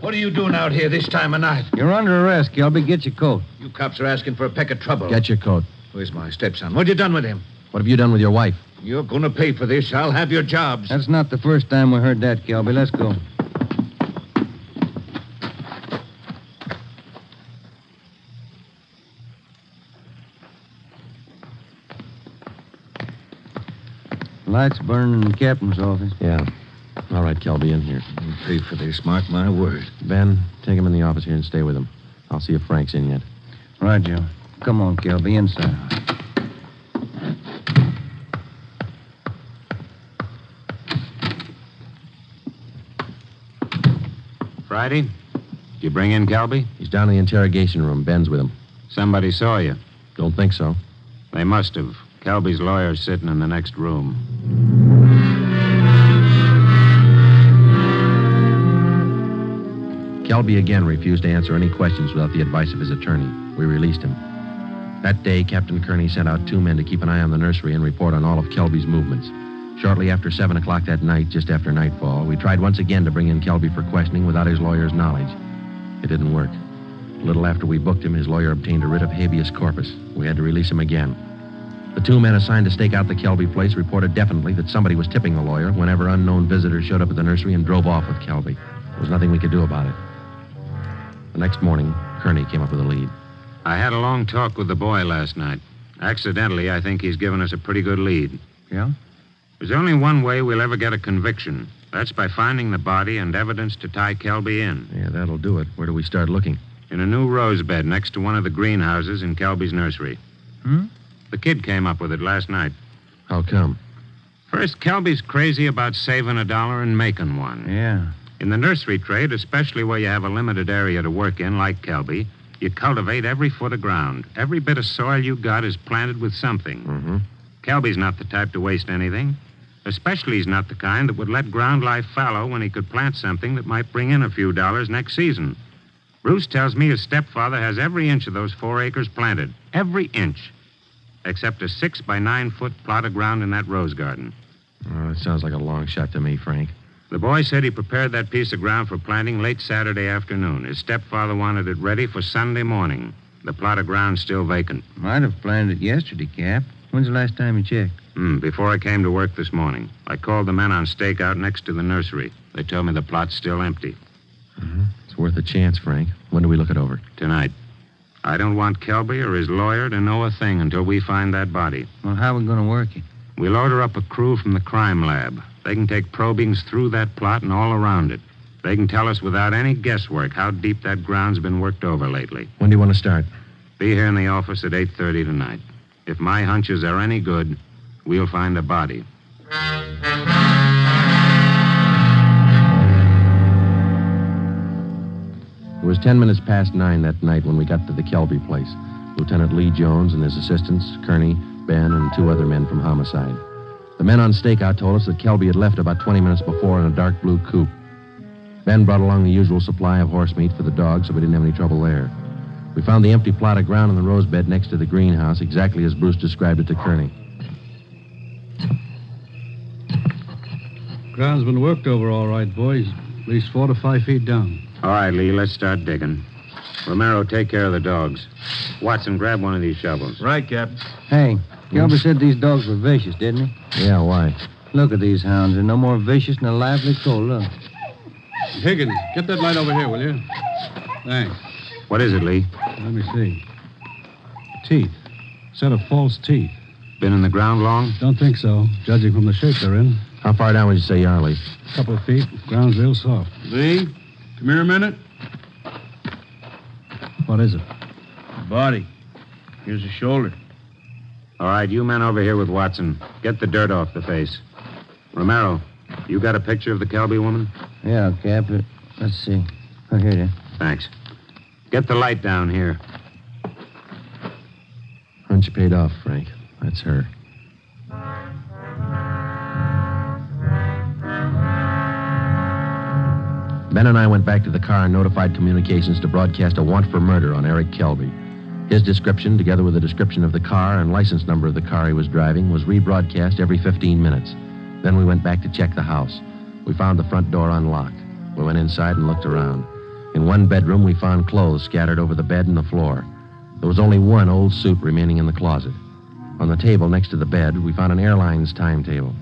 What are you doing out here this time of night? You're under arrest, Kelby. Get your coat. You cops are asking for a peck of trouble. Get your coat. Where's my stepson? What you done with him? What have you done with your wife? You're going to pay for this. I'll have your jobs. That's not the first time we heard that, Kelby. Let's go. Lights burning in the captain's office. Yeah. All right, Kelby, in here. You pay for this, mark my word. Ben, take him in the office here and stay with him. I'll see if Frank's in yet. Right, Joe. Come on, Kelby, inside. Friday? Did you bring in Kelby? He's down in the interrogation room. Ben's with him. Somebody saw you. Don't think so. They must have. Kelby's lawyer's sitting in the next room. Kelby again refused to answer any questions without the advice of his attorney. We released him. That day, Captain Kearney sent out 2 men to keep an eye on the nursery and report on all of Kelby's movements. Shortly after 7 o'clock that night, just after nightfall, we tried once again to bring in Kelby for questioning without his lawyer's knowledge. It didn't work. A little after we booked him, his lawyer obtained a writ of habeas corpus. We had to release him again. The 2 men assigned to stake out the Kelby place reported definitely that somebody was tipping the lawyer whenever unknown visitors showed up at the nursery and drove off with Kelby. There was nothing we could do about it. The next morning, Kearney came up with a lead. I had a long talk with the boy last night. Accidentally, I think he's given us a pretty good lead. Yeah? There's only one way we'll ever get a conviction. That's by finding the body and evidence to tie Kelby in. Yeah, that'll do it. Where do we start looking? In a new rose bed next to one of the greenhouses in Kelby's nursery. The kid came up with it last night. How come? First, Kelby's crazy about saving $1 and making one. Yeah. In the nursery trade, especially where you have a limited area to work in, like Kelby, you cultivate every foot of ground. Every bit of soil you got is planted with something. Kelby's not the type to waste anything. Especially he's not the kind that would let ground lie fallow when he could plant something that might bring in a few dollars next season. Bruce tells me his stepfather has every inch of those 4 acres planted. Every inch. Except a 6 by 9 foot plot of ground in that rose garden. Oh, that sounds like a long shot to me, Frank. The boy said he prepared that piece of ground for planting late Saturday afternoon. His stepfather wanted it ready for Sunday morning. The plot of ground's still vacant. Might have planted it yesterday, Cap. When's the last time you checked? Before I came to work this morning. I called the men on stakeout next to the nursery. They told me the plot's still empty. It's worth a chance, Frank. When do we look it over? Tonight. I don't want Kelby or his lawyer to know a thing until we find that body. Well, how are we going to work it? We'll order up a crew from the crime lab. They can take probings through that plot and all around it. They can tell us without any guesswork how deep that ground's been worked over lately. When do you want to start? Be here in the office at 8:30 tonight. If my hunches are any good, we'll find a body. It was 10 minutes past 9 that night when we got to the Kelby place. Lieutenant Lee Jones and his assistants, Kearney, Ben, and 2 other men from homicide. The men on stakeout told us that Kelby had left about 20 minutes before in a dark blue coupe. Ben brought along the usual supply of horse meat for the dogs, so we didn't have any trouble there. We found the empty plot of ground in the rose bed next to the greenhouse, exactly as Bruce described it to Kearney. Ground's been worked over all right, boys. At least 4 to 5 feet down. All right, Lee, let's start digging. Romero, take care of the dogs. Watson, grab one of these shovels. Right, Captain. Hey, Kelby said these dogs were vicious, didn't he? Yeah, why? Look at these hounds. They're no more vicious than a lively coal. Look. Higgins, get that light over here, will you? Thanks. What is it, Lee? Let me see. Teeth. Set of false teeth. Been in the ground long? Don't think so, judging from the shape they're in. How far down would you say you are, Lee? A couple of feet. Ground's real soft. Lee, come here a minute. What is it? Body. Here's a shoulder. All right, you men over here with Watson. Get the dirt off the face. Romero, you got a picture of the Kelby woman? Yeah, Cap. Let's see. Oh, here it is. Thanks. Get the light down here. Hunch paid off, Frank. That's her. Ben and I went back to the car and notified communications to broadcast a warrant for murder on Eric Kelby. His description, together with a description of the car and license number of the car he was driving, was rebroadcast every 15 minutes. Then we went back to check the house. We found the front door unlocked. We went inside and looked around. In one bedroom, we found clothes scattered over the bed and the floor. There was only one old suit remaining in the closet. On the table next to the bed, we found an airline's timetable.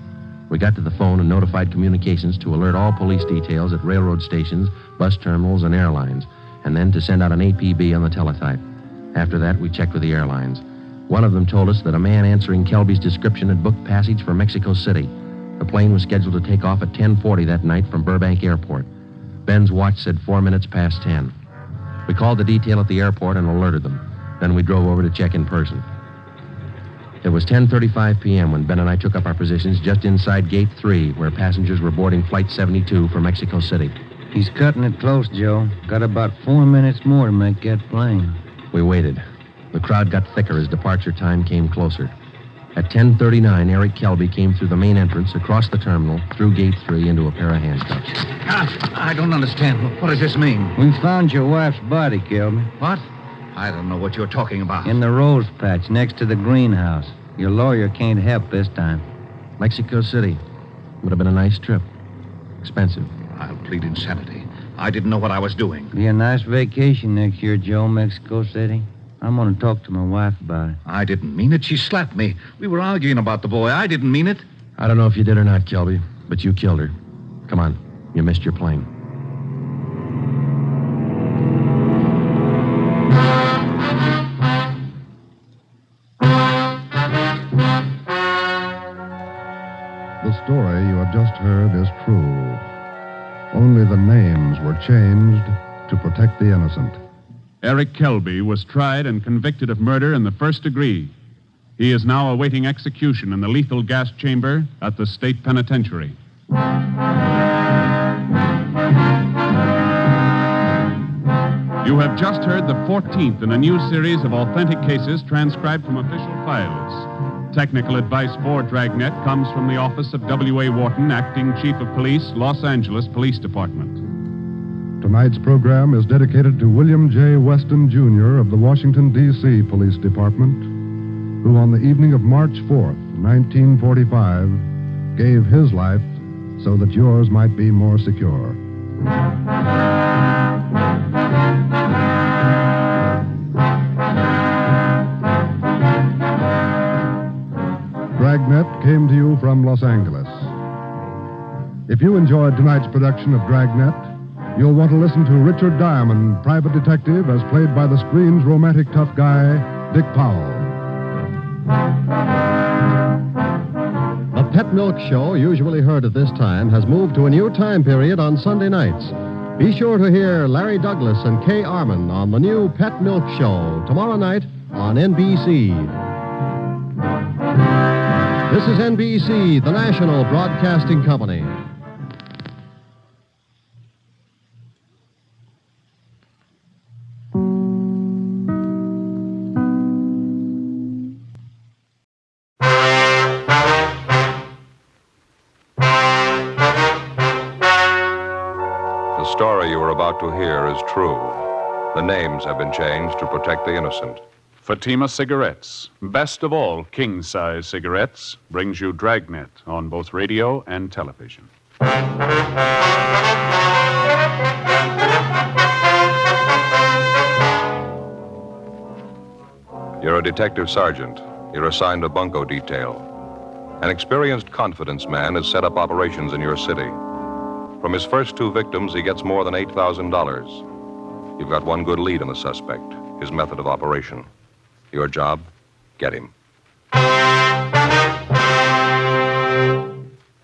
We got to the phone and notified communications to alert all police details at railroad stations, bus terminals, and airlines, and then to send out an APB on the teletype. After that, we checked with the airlines. One of them told us that a man answering Kelby's description had booked passage for Mexico City. The plane was scheduled to take off at 10:40 that night from Burbank Airport. Ben's watch said 4 minutes past 10. We called the detail at the airport and alerted them. Then we drove over to check in person. It was 10:35 p.m. when Ben and I took up our positions just inside Gate 3, where passengers were boarding Flight 72 for Mexico City. He's cutting it close, Joe. Got about 4 minutes more to make that plane. We waited. The crowd got thicker as departure time came closer. At 10:39, Eric Kelby came through the main entrance, across the terminal, through Gate 3, into a pair of handcuffs. I don't understand. What does this mean? We found your wife's body, Kelby. What? I don't know what you're talking about. In the rose patch next to the greenhouse. Your lawyer can't help this time. Mexico City. Would have been a nice trip. Expensive. I'll plead insanity. I didn't know what I was doing. Be a nice vacation next year, Joe, Mexico City. I'm going to talk to my wife about it. I didn't mean it. She slapped me. We were arguing about the boy. I didn't mean it. I don't know if you did or not, Kelby, but you killed her. Come on. You missed your plane. The story you have just heard is true. Only the names were changed to protect the innocent. Eric Kelby was tried and convicted of murder in the first degree. He is now awaiting execution in the lethal gas chamber at the state penitentiary. You have just heard the 14th in a new series of authentic cases transcribed from official files. Technical advice for Dragnet comes from the office of W.A. Wharton, Acting Chief of Police, Los Angeles Police Department. Tonight's program is dedicated to William J. Weston, Jr. of the Washington, D.C. Police Department, who on the evening of March 4th, 1945, gave his life so that yours might be more secure. Dragnet came to you from Los Angeles. If you enjoyed tonight's production of Dragnet, you'll want to listen to Richard Diamond, private detective, as played by the screen's romantic tough guy, Dick Powell. The Pet Milk Show, usually heard at this time, has moved to a new time period on Sunday nights. Be sure to hear Larry Douglas and Kay Arman on the new Pet Milk Show tomorrow night on NBC. This is NBC, the national broadcasting company. The story you are about to hear is true. The names have been changed to protect the innocent. Fatima Cigarettes, best of all king-size cigarettes, brings you Dragnet on both radio and television. You're a detective sergeant. You're assigned a bunco detail. An experienced confidence man has set up operations in your city. From his first two victims, he gets more than $8,000. You've got one good lead on the suspect, his method of operation. Your job, get him.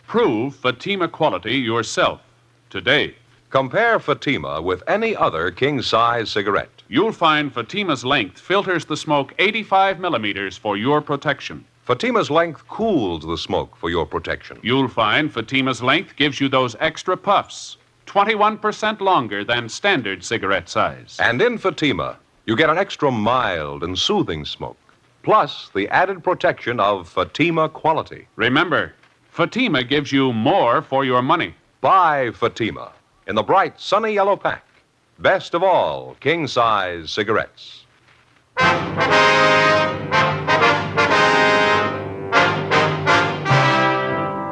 Prove Fatima quality yourself today. Compare Fatima with any other king-size cigarette. You'll find Fatima's length filters the smoke 85 millimeters for your protection. Fatima's length cools the smoke for your protection. You'll find Fatima's length gives you those extra puffs, 21% longer than standard cigarette size. And in Fatima, you get an extra mild and soothing smoke, plus the added protection of Fatima quality. Remember, Fatima gives you more for your money. Buy Fatima. in the bright, sunny yellow pack. Best of all, king-size cigarettes.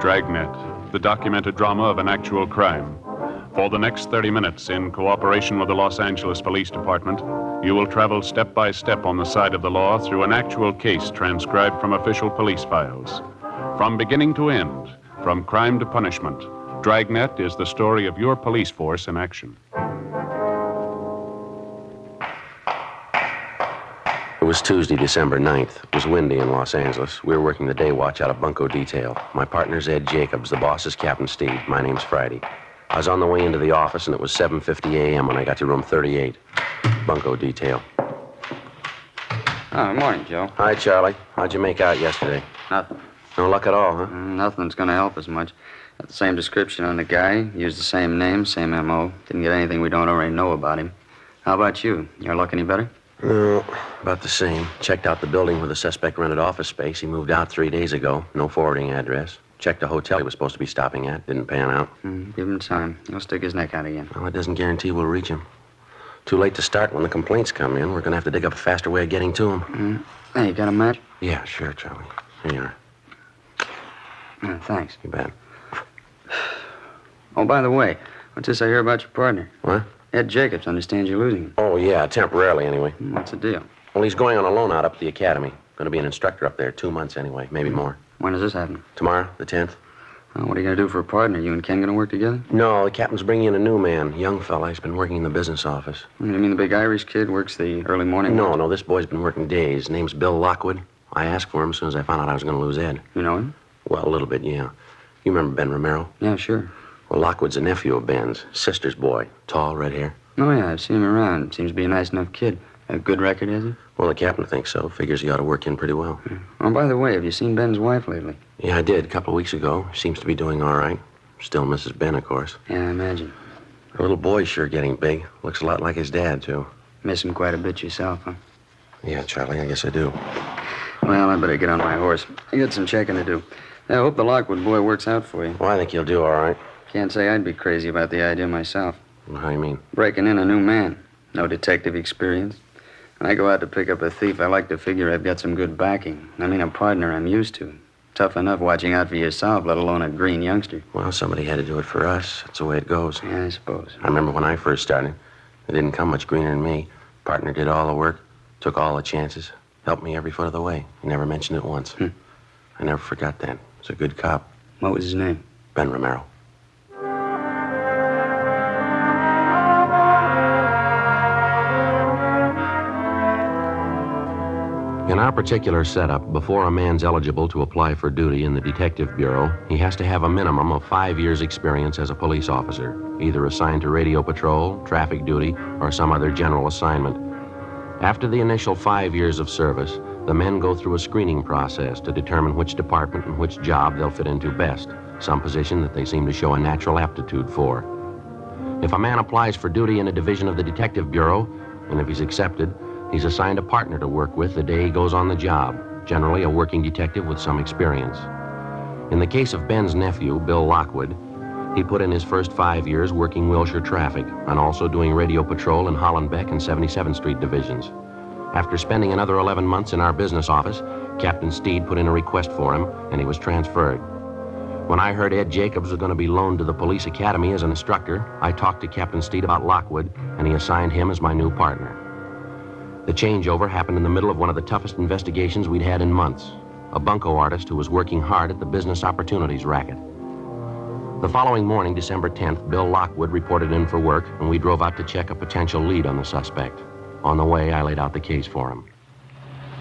Dragnet, the documented drama of an actual crime. For the next 30 minutes, in cooperation with the Los Angeles Police Department, you will travel step by step on the side of the law through an actual case transcribed from official police files. From beginning to end, from crime to punishment, Dragnet is the story of your police force in action. It was Tuesday, December 9th. It was windy in Los Angeles. We were working the day watch out of Bunko Detail. My partner's Ed Jacobs. The boss is Captain Steve. My name's Friday. I was on the way into the office, and it was 7:50 a.m. when I got to room 38. Bunko Detail. Oh, morning, Joe. Hi, Charlie. How'd you make out yesterday? Nothing. No luck at all, huh? Nothing's going to help us much. Got the same description on the guy, used the same name, same M.O. Didn't get anything we don't already know about him. How about you? Your luck any better? No, about the same. Checked out the building where the suspect rented office space. He moved out 3 days ago. No forwarding address. Checked the hotel he was supposed to be stopping at. Didn't pan out. Give him time. He'll stick his neck out again. Well, it doesn't guarantee we'll reach him. Too late to start when the complaints come in. We're going to have to dig up a faster way of getting to him. Hey, you got a match? Yeah, sure, Charlie. Here you are. Thanks. You bet. Oh, by the way, what's this I hear about your partner? What? Ed Jacobs understands you're losing him. Oh, yeah, temporarily anyway. What's the deal? Well, he's going on a loan out up at the academy. Going to be an instructor up there 2 months anyway, maybe more. When does this happen? Tomorrow, the 10th. What are you going to do for a partner? You and Ken going to work together? No, the captain's bringing in a new man, young fella. He's been working in the business office. You mean the big Irish kid works the early morning? No, this boy's been working days. His name's Bill Lockwood. I asked for him as soon as I found out I was going to lose Ed. You know him? Well, a little bit, yeah. You remember Ben Romero? Yeah, sure. Well, Lockwood's a nephew of Ben's, sister's boy. Tall, red hair. Oh, yeah, I've seen him around. Seems to be a nice enough kid. A good record, has he? Well, the captain thinks so. Figures he ought to work in pretty well. Oh, by the way, have you seen Ben's wife lately? Yeah, I did a couple of weeks ago. Seems to be doing all right. Still misses Ben, of course. Yeah, I imagine. Her little boy's sure getting big. Looks a lot like his dad, too. Miss him quite a bit yourself, huh? Yeah, Charlie, I guess I do. Well, I better get on my horse. I got some checking to do. I hope the Lockwood boy works out for you. Well, I think he'll do all right. Can't say I'd be crazy about the idea myself. Well, how do you mean? Breaking in a new man. No detective experience. When I go out to pick up a thief, I like to figure I've got some good backing. I mean, a partner I'm used to. Tough enough watching out for yourself, let alone a green youngster. Well, somebody had to do it for us. That's the way it goes. Yeah, I suppose. I remember when I first started. It didn't come much greener than me. Partner did all the work, took all the chances, helped me every foot of the way. He never mentioned it once. I never forgot that. He's a good cop. What was his name? Ben Romero. In our particular setup, before a man's eligible to apply for duty in the Detective Bureau, he has to have a minimum of 5 years' experience as a police officer, either assigned to radio patrol, traffic duty, or some other general assignment. After the initial 5 years of service, the men go through a screening process to determine which department and which job they'll fit into best, some position that they seem to show a natural aptitude for. If a man applies for duty in a division of the Detective Bureau, and if he's accepted, he's assigned a partner to work with the day he goes on the job, generally a working detective with some experience. In the case of Ben's nephew, Bill Lockwood, he put in his first 5 years working Wilshire traffic and also doing radio patrol in Hollenbeck and 77th Street divisions. After spending another 11 months in our business office, Captain Steed put in a request for him, and he was transferred. When I heard Ed Jacobs was going to be loaned to the police academy as an instructor, I talked to Captain Steed about Lockwood, and he assigned him as my new partner. The changeover happened in the middle of one of the toughest investigations we'd had in months. A bunco artist who was working hard at the business opportunities racket. The following morning, December 10th, Bill Lockwood reported in for work, and we drove out to check a potential lead on the suspect. On the way, I laid out the case for him.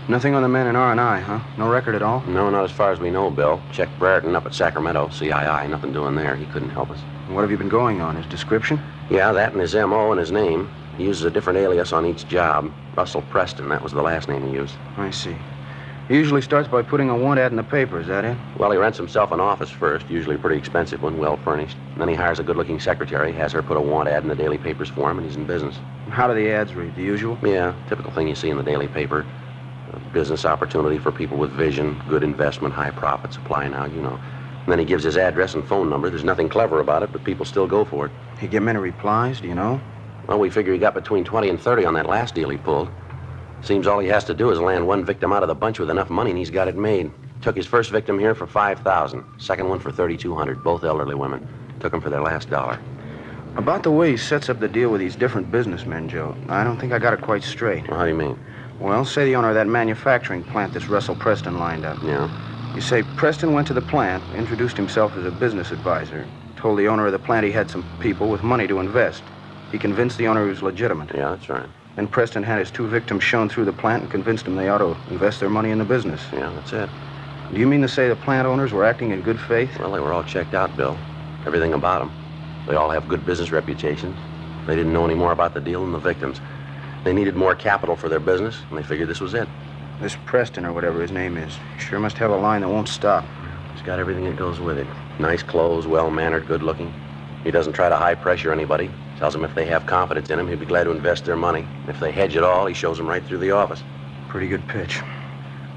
Nothing on the man in R&I, huh? No record at all? No, not as far as we know, Bill. Checked Brereton up at Sacramento, CII. Nothing doing there. He couldn't help us. What have you been going on? His description? Yeah, that and his M.O. and his name. He uses a different alias on each job. Russell Preston, that was the last name he used. I see. He usually starts by putting a want ad in the paper, is that it? Well, he rents himself an office first, usually a pretty expensive one, well furnished. And then he hires a good-looking secretary, has her put a want ad in the daily papers for him, and he's in business. How do the ads read? The usual? Yeah, typical thing you see in the daily paper. A business opportunity for people with vision, good investment, high profits. Apply now, you know. And then he gives his address and phone number. There's nothing clever about it, but people still go for it. He get many replies, do you know? Well, we figure he got between 20 and 30 on that last deal he pulled. Seems all he has to do is land one victim out of the bunch with enough money, and he's got it made. Took his first victim here for $5,000. Second one for $3,200. Both elderly women. Took them for their last dollar. About the way he sets up the deal with these different businessmen, Joe, I don't think I got it quite straight. Well, how do you mean? Well, say the owner of that manufacturing plant this Russell Preston lined up. Yeah? You say Preston went to the plant, introduced himself as a business advisor, told the owner of the plant he had some people with money to invest. He convinced the owner he was legitimate. Yeah, that's right. Then Preston had his two victims shown through the plant and convinced them they ought to invest their money in the business. Yeah, that's it. Do you mean to say the plant owners were acting in good faith? Well, they were all checked out, Bill. Everything about them. They all have good business reputations. They didn't know any more about the deal than the victims. They needed more capital for their business, and they figured this was it. This Preston, or whatever his name is, sure must have a line that won't stop. He's got everything that goes with it. Nice clothes, well-mannered, good-looking. He doesn't try to high-pressure anybody. Tells them if they have confidence in him, he'd be glad to invest their money. If they hedge at all, he shows them right through the office. Pretty good pitch.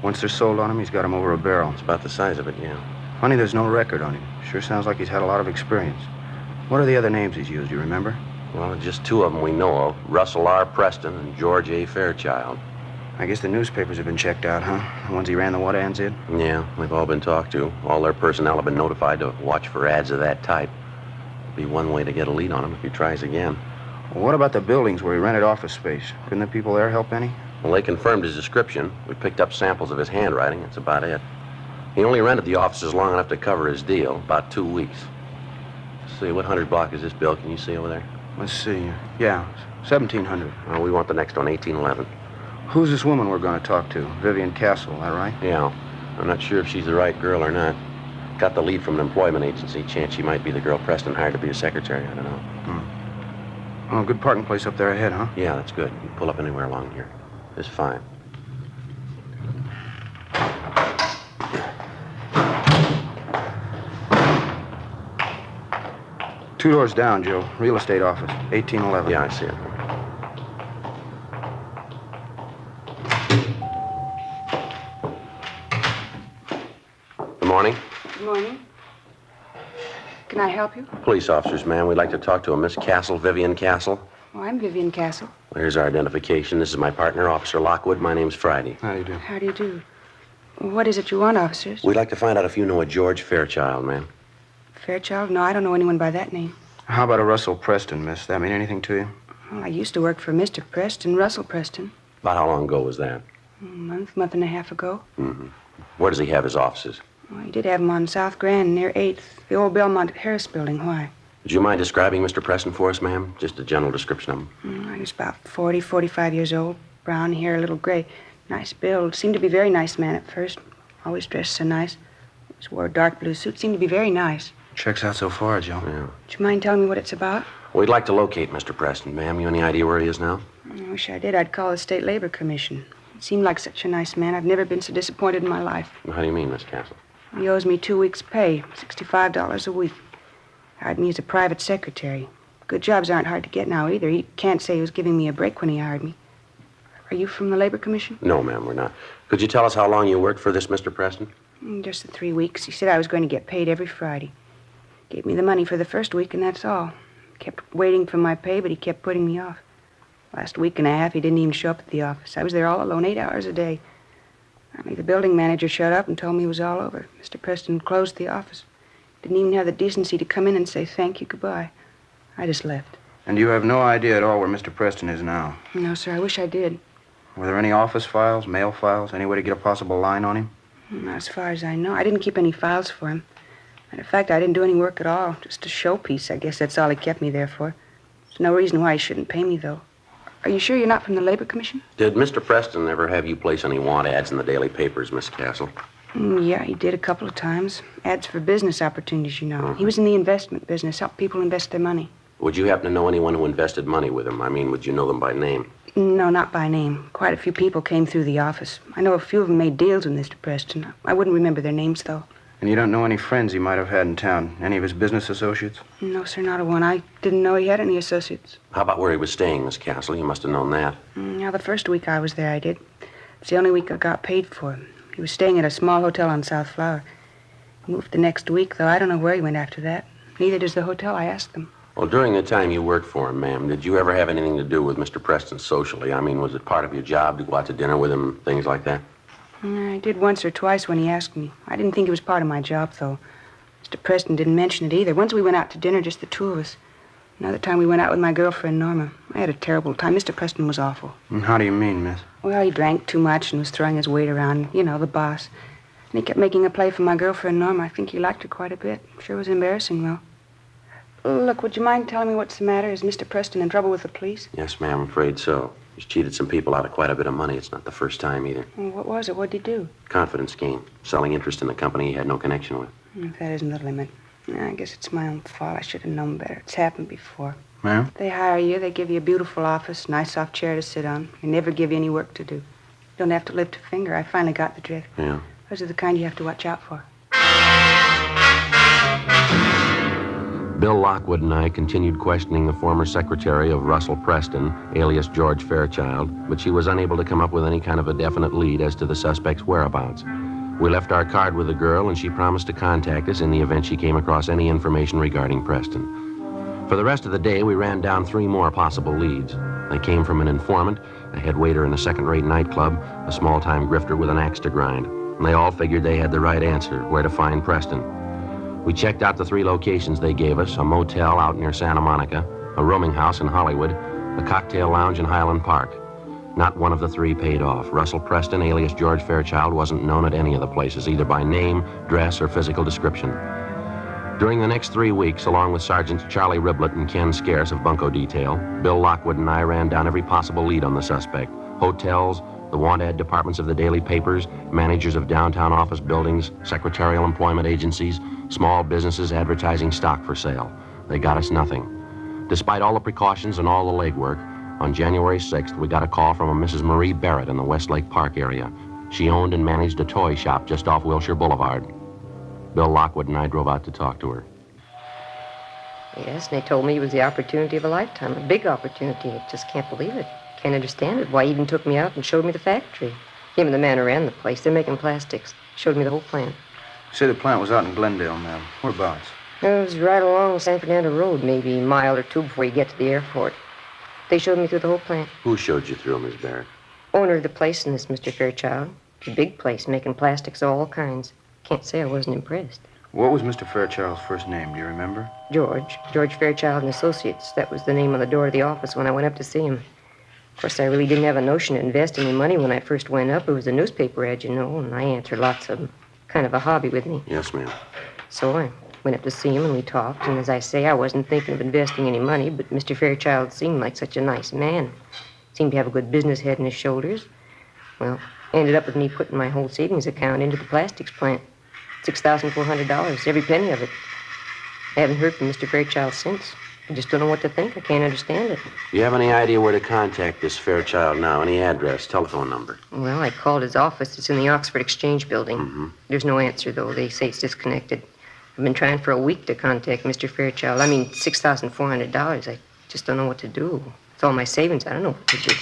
Once they're sold on him, he's got him over a barrel. It's about the size of it, yeah. Funny there's no record on him. Sure sounds like he's had a lot of experience. What are the other names he's used, you remember? Well, just two of them we know of. Russell R. Preston and George A. Fairchild. I guess the newspapers have been checked out, huh? The ones he ran the what ads in? Yeah, they've all been talked to. All their personnel have been notified to watch for ads of that type. Be one way to get a lead on him if he tries again. Well, what about the buildings where he rented office space? Couldn't the people there help any? Well, they confirmed his description. We picked up samples of his handwriting. That's about it. He only rented the offices long enough to cover his deal, about 2 weeks. Let's see, what 100 block is this, Bill? Can you see over there? Let's see. Yeah, 1700. Well, we want the next one, 1811. Who's this woman we're going to talk to? Vivian Castle, that right? Yeah. I'm not sure if she's the right girl or not. Got the lead from an employment agency. Chance she might be the girl Preston hired to be a secretary. I don't know. Oh, good parking place up there ahead, huh? Yeah, that's good. You can pull up anywhere along here. It's fine. Two doors down, Joe. Real estate office, 1811. Yeah, I see it. Good morning. Good morning. Can I help you? Police officers, ma'am. We'd like to talk to a Miss Castle, Vivian Castle. Oh, I'm Vivian Castle. Well, here's our identification. This is my partner, Officer Lockwood. My name's Friday. How do you do? How do you do? What is it you want, officers? We'd like to find out if you know a George Fairchild, ma'am. Fairchild? No, I don't know anyone by that name. How about a Russell Preston, miss? That mean anything to you? Well, I used to work for Mr. Preston, Russell Preston. About how long ago was that? A month and a half ago. Mm-hmm. Where does he have his offices? Well, he did have them on South Grand near 8th, the old Belmont Harris building. Why? Would you mind describing Mr. Preston for us, ma'am? Just a general description of him. He was about 40, 45 years old. Brown hair, a little gray. Nice build. Seemed to be a very nice man at first. Always dressed so nice. Always wore a dark blue suit. Seemed to be very nice. Checks out so far, Joe. Yeah. Would you mind telling me what it's about? We'd like to locate Mr. Preston, ma'am. You any idea where he is now? I wish I did. I'd call the State Labor Commission. He seemed like such a nice man. I've never been so disappointed in my life. How do you mean, Miss Castle? He owes me 2 weeks' pay, $65 a week. Hired me as a private secretary. Good jobs aren't hard to get now either. He can't say he was giving me a break when he hired me. Are you from the Labor Commission? No, ma'am, we're not. Could you tell us how long you worked for this Mr. Preston? Just the 3 weeks. He said I was going to get paid every Friday. Gave me the money for the first week, and that's all. Kept waiting for my pay, but he kept putting me off. Last week and a half, he didn't even show up at the office. I was there all alone, 8 hours a day. Finally, the building manager showed up and told me it was all over. Mr. Preston closed the office. Didn't even have the decency to come in and say thank you, goodbye. I just left. And you have no idea at all where Mr. Preston is now? No, sir, I wish I did. Were there any office files, mail files, any way to get a possible line on him? Not as far as I know. I didn't keep any files for him. Matter of fact, I didn't do any work at all. Just a showpiece. I guess that's all he kept me there for. There's no reason why he shouldn't pay me, though. Are you sure you're not from the Labor Commission? Did Mr. Preston ever have you place any want ads in the daily papers, Miss Castle? Yeah, he did a couple of times. Ads for business opportunities, you know. He was in the investment business, helped people invest their money. Would you happen to know anyone who invested money with him? I mean, would you know them by name? No, not by name. Quite a few people came through the office. I know a few of them made deals with Mr. Preston. I wouldn't remember their names, though. And you don't know any friends he might have had in town? Any of his business associates? No, sir, not a one. I didn't know he had any associates. How about where he was staying, Miss Castle? You must have known that. Now, the first week I was there, I did. It's the only week I got paid for. He was staying at a small hotel on South Flower. He moved the next week, though. I don't know where he went after that. Neither does the hotel. I asked them. Well, during the time you worked for him, ma'am, did you ever have anything to do with Mr. Preston socially? I mean, was it part of your job to go out to dinner with him, things like that? I did once or twice when he asked me. I didn't think it was part of my job, though. Mr. Preston didn't mention it either. Once we went out to dinner, just the two of us. Another time we went out with my girlfriend, Norma. I had a terrible time. Mr. Preston was awful. How do you mean, miss? Well, he drank too much and was throwing his weight around. You know, the boss. And he kept making a play for my girlfriend, Norma. I think he liked her quite a bit. Sure was embarrassing, though. Look, would you mind telling me what's the matter? Is Mr. Preston in trouble with the police? Yes, ma'am, I'm afraid so. He's cheated some people out of quite a bit of money. It's not the first time either. Well, what was it? What'd he do? Confidence game. Selling interest in the company he had no connection with. If that isn't the limit. I guess it's my own fault. I should have known better. It's happened before. Ma'am? They hire you. They give you a beautiful office, nice soft chair to sit on. They never give you any work to do. You don't have to lift a finger. I finally got the drift. Yeah. Those are the kind you have to watch out for. Bill Lockwood and I continued questioning the former secretary of Russell Preston, alias George Fairchild, but she was unable to come up with any kind of a definite lead as to the suspect's whereabouts. We left our card with the girl, and she promised to contact us in the event she came across any information regarding Preston. For the rest of the day, we ran down 3 more possible leads. They came from an informant, a head waiter in a second-rate nightclub, a small-time grifter with an axe to grind. And they all figured they had the right answer, where to find Preston. We checked out the 3 locations they gave us, a motel out near Santa Monica, a rooming house in Hollywood, a cocktail lounge in Highland Park. Not one of the 3 paid off. Russell Preston, alias George Fairchild, wasn't known at any of the places, either by name, dress, or physical description. During the next 3 weeks, along with Sergeants Charlie Riblett and Ken Scarce of Bunco Detail, Bill Lockwood and I ran down every possible lead on the suspect. Hotels, the want-ad departments of the daily papers, managers of downtown office buildings, secretarial employment agencies, small businesses advertising stock for sale. They got us nothing. Despite all the precautions and all the legwork, on January 6th, we got a call from a Mrs. Marie Barrett in the Westlake Park area. She owned and managed a toy shop just off Wilshire Boulevard. Bill Lockwood and I drove out to talk to her. Yes, and they told me it was the opportunity of a lifetime, a big opportunity. I just can't believe it. Can't understand it. Why, he even took me out and showed me the factory. Him and the man who ran the place. They're making plastics. Showed me the whole plant. You say the plant was out in Glendale, ma'am. Whereabouts? It was right along San Fernando Road, maybe a mile or 2 before you get to the airport. They showed me through the whole plant. Who showed you through, Miss Barrett? Owner of the place in this, Mr. Fairchild. It's a big place, making plastics of all kinds. Can't say I wasn't impressed. What was Mr. Fairchild's first name? Do you remember? George Fairchild and Associates. That was the name on the door of the office when I went up to see him. Of course, I really didn't have a notion to invest any money when I first went up. It was a newspaper ad, you know, and I answered lots of them. Kind of a hobby with me. Yes, ma'am. So I went up to see him, and we talked. And as I say, I wasn't thinking of investing any money, but Mr. Fairchild seemed like such a nice man. Seemed to have a good business head on his shoulders. Well, ended up with me putting my whole savings account into the plastics plant. $6,400, every penny of it. I haven't heard from Mr. Fairchild since. I just don't know what to think. I can't understand it. Do you have any idea where to contact this Fairchild now? Any address, telephone number? Well, I called his office. It's in the Oxford Exchange Building. There's no answer, though. They say it's disconnected. I've been trying for a week to contact Mr. Fairchild. I mean, $6,400. I just don't know what to do. It's all my savings. I don't know what to do.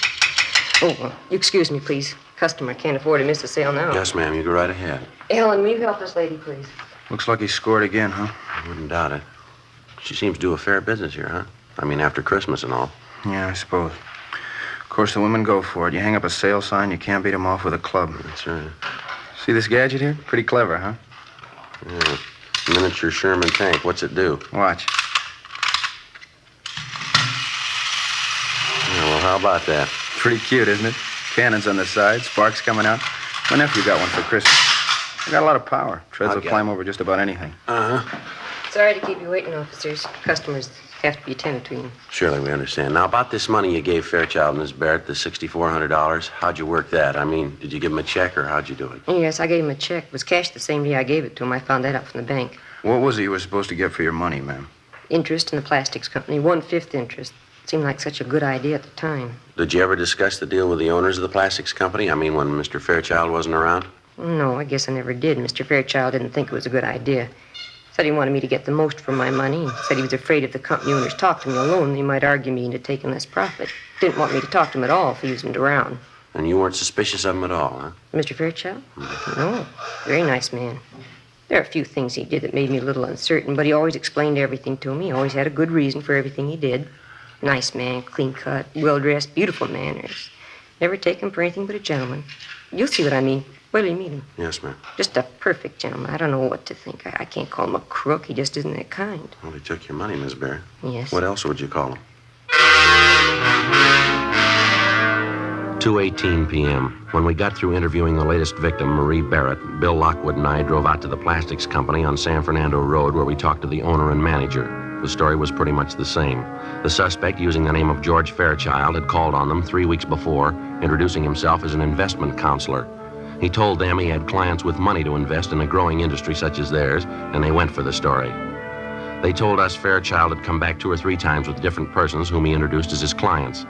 Oh, well, you excuse me, please. Customer can't afford to miss a sale now. Yes, ma'am. You go right ahead. Ellen, will you help this lady, please? Looks like he scored again, huh? I wouldn't doubt it. She seems to do a fair business here, huh? I mean, after Christmas and all. Yeah, I suppose. Of course, the women go for it. You hang up a sale sign, you can't beat them off with a club. That's right. See this gadget here? Pretty clever, huh? Yeah. Miniature Sherman tank. What's it do? Watch. Yeah, well, how about that? Pretty cute, isn't it? Cannons on the side, sparks coming out. My nephew got one for Christmas. They got a lot of power. Treads will climb over just about anything. Uh-huh. Sorry to keep you waiting, officers. Customers have to be attended to. Surely we understand. Now, about this money you gave Fairchild and Miss Barrett, the $6,400, how'd you work that? I mean, did you give him a check, or how'd you do it? Yes, I gave him a check. It was cashed the same day I gave it to him. I found that out from the bank. What was it you were supposed to get for your money, ma'am? Interest in the plastics company, 1/5 interest. Seemed like such a good idea at the time. Did you ever discuss the deal with the owners of the plastics company? I mean, when Mr. Fairchild wasn't around? No, I guess I never did. Mr. Fairchild didn't think it was a good idea. Said he wanted me to get the most for my money, and said he was afraid if the company owners talked to me alone, they might argue me into taking less profit. Didn't want me to talk to him at all if he wasn't around. And you weren't suspicious of him at all, huh? Mr. Fairchild? No. Very nice man. There are a few things he did that made me a little uncertain, but he always explained everything to me. He always had a good reason for everything he did. Nice man, clean-cut, well-dressed, beautiful manners. Never take him for anything but a gentleman. You'll see what I mean. Wait till you meet him. Yes, ma'am. Just a perfect gentleman. I don't know what to think. I can't call him a crook. He just isn't that kind. Well, he took your money, Miss Barrett. Yes. What else would you call him? 2:18 p.m. When we got through interviewing the latest victim, Marie Barrett, Bill Lockwood and I drove out to the plastics company on San Fernando Road where we talked to the owner and manager. The story was pretty much the same. The suspect, using the name of George Fairchild, had called on them 3 weeks before, introducing himself as an investment counselor. He told them he had clients with money to invest in a growing industry such as theirs, and they went for the story. They told us Fairchild had come back 2 or 3 times with different persons whom he introduced as his clients.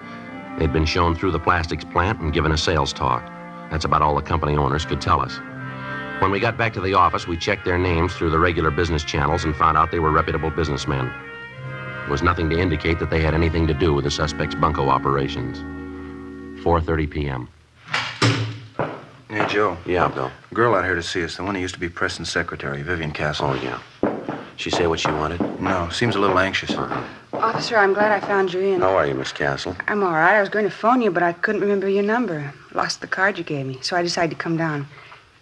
They'd been shown through the plastics plant and given a sales talk. That's about all the company owners could tell us. When we got back to the office, we checked their names through the regular business channels and found out they were reputable businessmen. There was nothing to indicate that they had anything to do with the suspect's bunco operations. 4:30 p.m. Hey, Joe. Yeah, Bill. Girl out here to see us, the one who used to be Preston's secretary, Vivian Castle. Oh, yeah. She say what she wanted? No, seems a little anxious. Officer, I'm glad I found you in. How are you, Miss Castle? I'm all right. I was going to phone you, but I couldn't remember your number. Lost the card you gave me, so I decided to come down.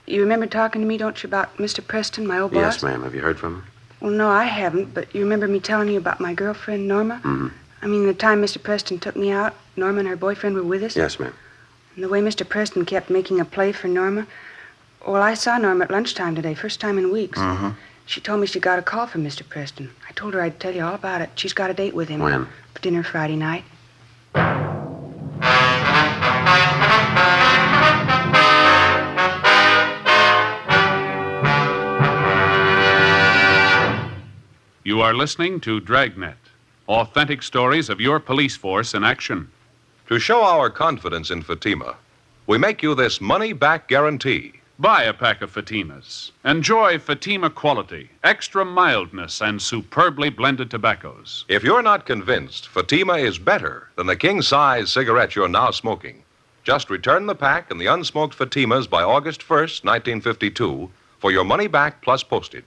You remember talking to me, don't you, about Mr. Preston, my old boss? Yes, ma'am. Have you heard from him? Well, no, I haven't, but you remember me telling you about my girlfriend, Norma? Mm-hmm. I mean, the time Mr. Preston took me out, Norma and her boyfriend were with us? Yes, ma'am. And the way Mr. Preston kept making a play for Norma. Well, I saw Norma at lunchtime today, first time in weeks. Mm-hmm. She told me she got a call from Mr. Preston. I told her I'd tell you all about it. She's got a date with him. When? For dinner Friday night. You are listening to Dragnet, authentic stories of your police force in action. To show our confidence in Fatima, we make you this money-back guarantee. Buy a pack of Fatimas. Enjoy Fatima quality, extra mildness, and superbly blended tobaccos. If you're not convinced Fatima is better than the king-size cigarette you're now smoking, just return the pack and the unsmoked Fatimas by August 1st, 1952, for your money back plus postage.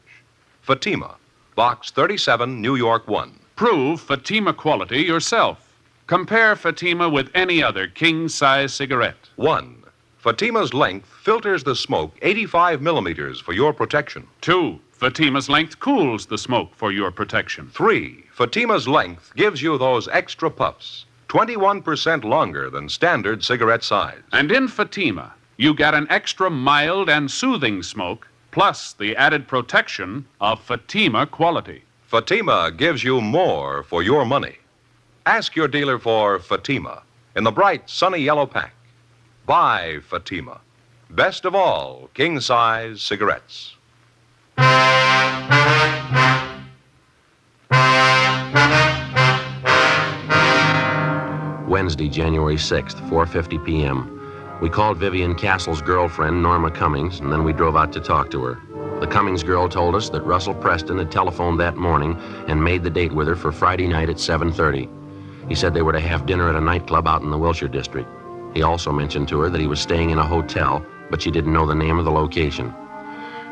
Fatima, Box 37, New York 1. Prove Fatima quality yourself. Compare Fatima with any other king-size cigarette. 1. Fatima's length filters the smoke 85 millimeters for your protection. 2. Fatima's length cools the smoke for your protection. 3. Fatima's length gives you those extra puffs, 21% longer than standard cigarette size. And in Fatima, you get an extra mild and soothing smoke, plus the added protection of Fatima quality. Fatima gives you more for your money. Ask your dealer for Fatima in the bright, sunny yellow pack. Buy Fatima. Best of all, king-size cigarettes. Wednesday, January 6th, 4:50 p.m. We called Vivian Castle's girlfriend, Norma Cummings, and then we drove out to talk to her. The Cummings girl told us that Russell Preston had telephoned that morning and made the date with her for Friday night at 7:30. He said they were to have dinner at a nightclub out in the Wilshire district. He also mentioned to her that he was staying in a hotel, but she didn't know the name of the location.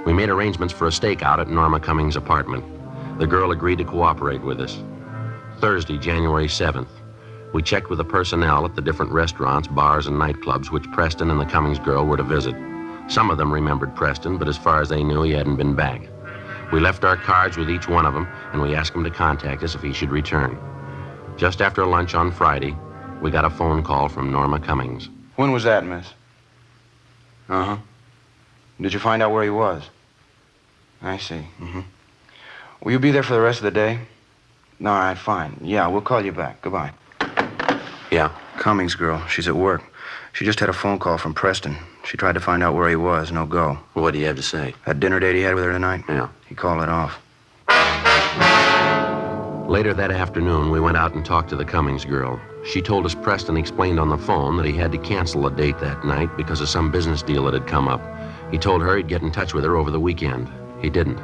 We made arrangements for a stakeout at Norma Cummings' apartment. The girl agreed to cooperate with us. Thursday, January 7th. We checked with the personnel at the different restaurants, bars, and nightclubs which Preston and the Cummings girl were to visit. Some of them remembered Preston, but as far as they knew, he hadn't been back. We left our cards with each one of them, and we asked him to contact us if he should return. Just after lunch on Friday, we got a phone call from Norma Cummings. When was that, miss? Uh-huh. Did you find out where he was? I see. Mm-hmm. Will you be there for the rest of the day? All right, fine. Yeah, we'll call you back. Goodbye. Yeah? Cummings girl. She's at work. She just had a phone call from Preston. She tried to find out where he was. No go. Well, what do you have to say? That dinner date he had with her tonight? Yeah. He called it off. Later that afternoon, we went out and talked to the Cummings girl. She told us Preston explained on the phone that he had to cancel a date that night because of some business deal that had come up. He told her he'd get in touch with her over the weekend. He didn't.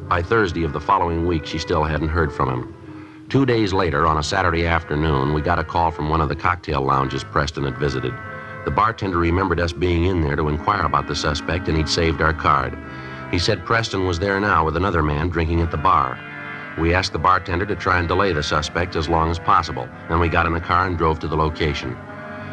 By Thursday of the following week, she still hadn't heard from him. 2 days later, on a Saturday afternoon, we got a call from one of the cocktail lounges Preston had visited. The bartender remembered us being in there to inquire about the suspect, and he'd saved our card. He said Preston was there now with another man drinking at the bar. We asked the bartender to try and delay the suspect as long as possible. Then we got in the car and drove to the location.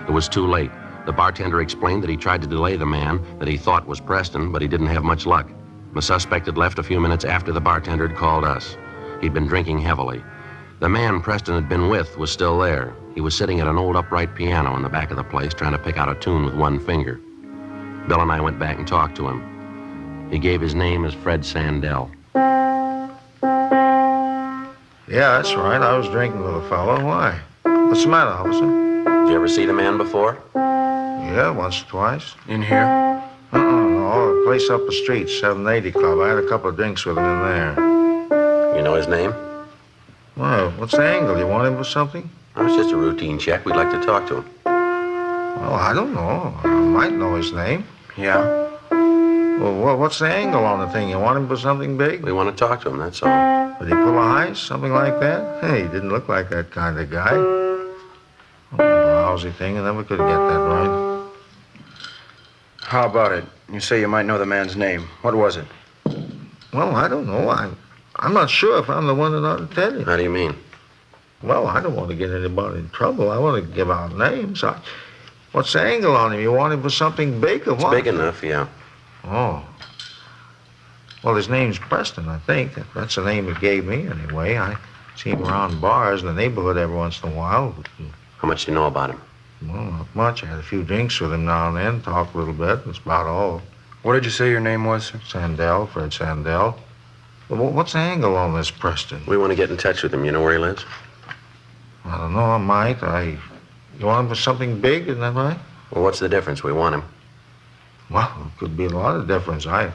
It was too late. The bartender explained that he tried to delay the man that he thought was Preston, but he didn't have much luck. The suspect had left a few minutes after the bartender had called us. He'd been drinking heavily. The man Preston had been with was still there. He was sitting at an old upright piano in the back of the place trying to pick out a tune with one finger. Bill and I went back and talked to him. He gave his name as Fred Sandell. Yeah, that's right. I was drinking with a fellow. Why? What's the matter, officer? Did you ever see the man before? Yeah, once or twice. In here? No, a place up the street, 780 Club. I had a couple of drinks with him in there. You know his name? Well, what's the angle? You want him for something? Oh, it's just a routine check. We'd like to talk to him. Well, I don't know. I might know his name. Yeah. Well, what's the angle on the thing? You want him for something big? We want to talk to him, that's all. Did he pull a heist? Something like that? Hey, he didn't look like that kind of guy. Lousy thing. I never could get that right. How about it? You say you might know the man's name. What was it? Well, I don't know. I'm not sure if I'm the one that ought to tell you. How do you mean? Well, I don't want to get anybody in trouble. I want to give out names. What's the angle on him? You want him for something big or what? It's big enough, yeah. Oh. Well, his name's Preston, I think. That's the name he gave me, anyway. I see him around bars in the neighborhood every once in a while. How much do you know about him? Well, not much. I had a few drinks with him now and then, talked a little bit. That's about all. What did you say your name was, sir? Sandell, Fred Sandell. Well, what's the angle on this Preston? We want to get in touch with him. You know where he lives? I don't know. I might. You want him for something big, isn't that right? Well, what's the difference? We want him. Well, it could be a lot of difference. I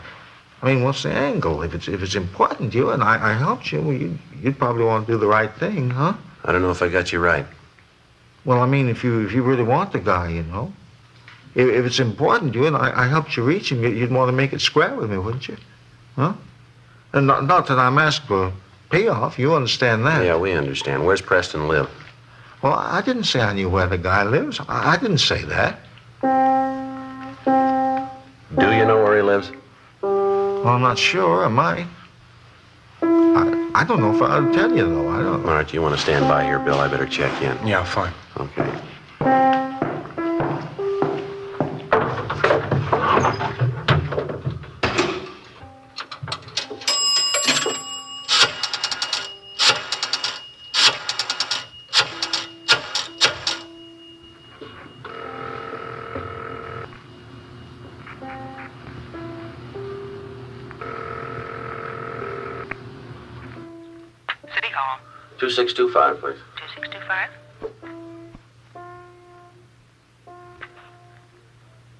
mean, what's the angle? If it's important to you and I helped you, well, you'd probably want to do the right thing, huh? I don't know if I got you right. Well, I mean, if you really want the guy, you know. If it's important to you and I helped you reach him, you'd want to make it square with me, wouldn't you? Huh? And not that I'm asking for payoff. You understand that? Yeah, we understand. Where's Preston live? Well, I didn't say I knew where the guy lives. I didn't say that. Do you know where he lives? Well, I'm not sure. I might. I don't know if I'll tell you, though. I don't. All right, you want to stand by here, Bill? I better check in. Yeah, fine. Okay. City Hall. 2625, please. 2625.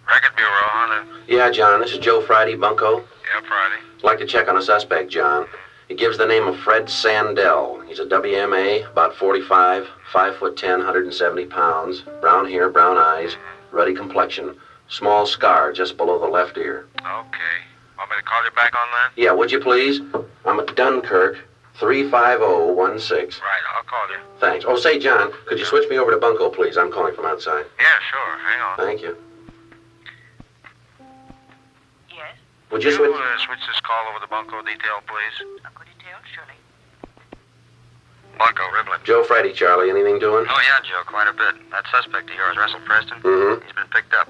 Record Bureau, huh? Yeah, John, this is Joe Friday, Bunko. Yeah, Friday. I'd like to check on a suspect, John. He gives the name of Fred Sandell. He's a WMA, about 45, 5'10", 170 pounds, brown hair, brown eyes, ruddy complexion, small scar just below the left ear. Okay. Want me to call you back on that? Yeah, would you please? I'm at Dunkirk, 35016. Right, I'll call you. Thanks. Oh, say, John, could you switch me over to Bunko, please? I'm calling from outside. Yeah, sure. Hang on. Thank you. Yes? Would you switch this call over to Bunko Detail, please? Bunko Detail, surely. Bunko, Riblin. Joe Friday, Charlie. Anything doing? Oh, yeah, Joe, quite a bit. That suspect of yours, Russell Preston, Mm-hmm. he's been picked up.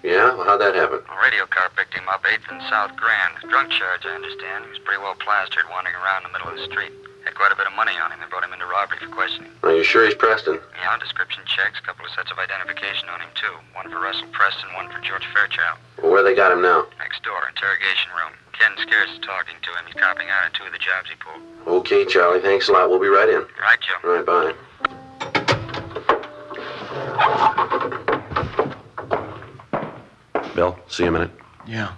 Yeah? Well, how'd that happen? A radio car picked him up 8th and South Grand. Drunk charge, I understand. He was pretty well plastered, wandering around in the middle of the street. Had quite a bit of money on him. They brought him into robbery for questioning. Are you sure he's Preston? Yeah, description checks, a couple of sets of identification on him, too. One for Russell Preston, one for George Fairchild. Well, where they got him now? Next door, interrogation room. Ken Scarce is talking to him. He's copying out on 2 of the jobs he pulled. Okay, Charlie. Thanks a lot. We'll be right in. Right, Joe. All right, bye. Bill, see you a minute. Yeah.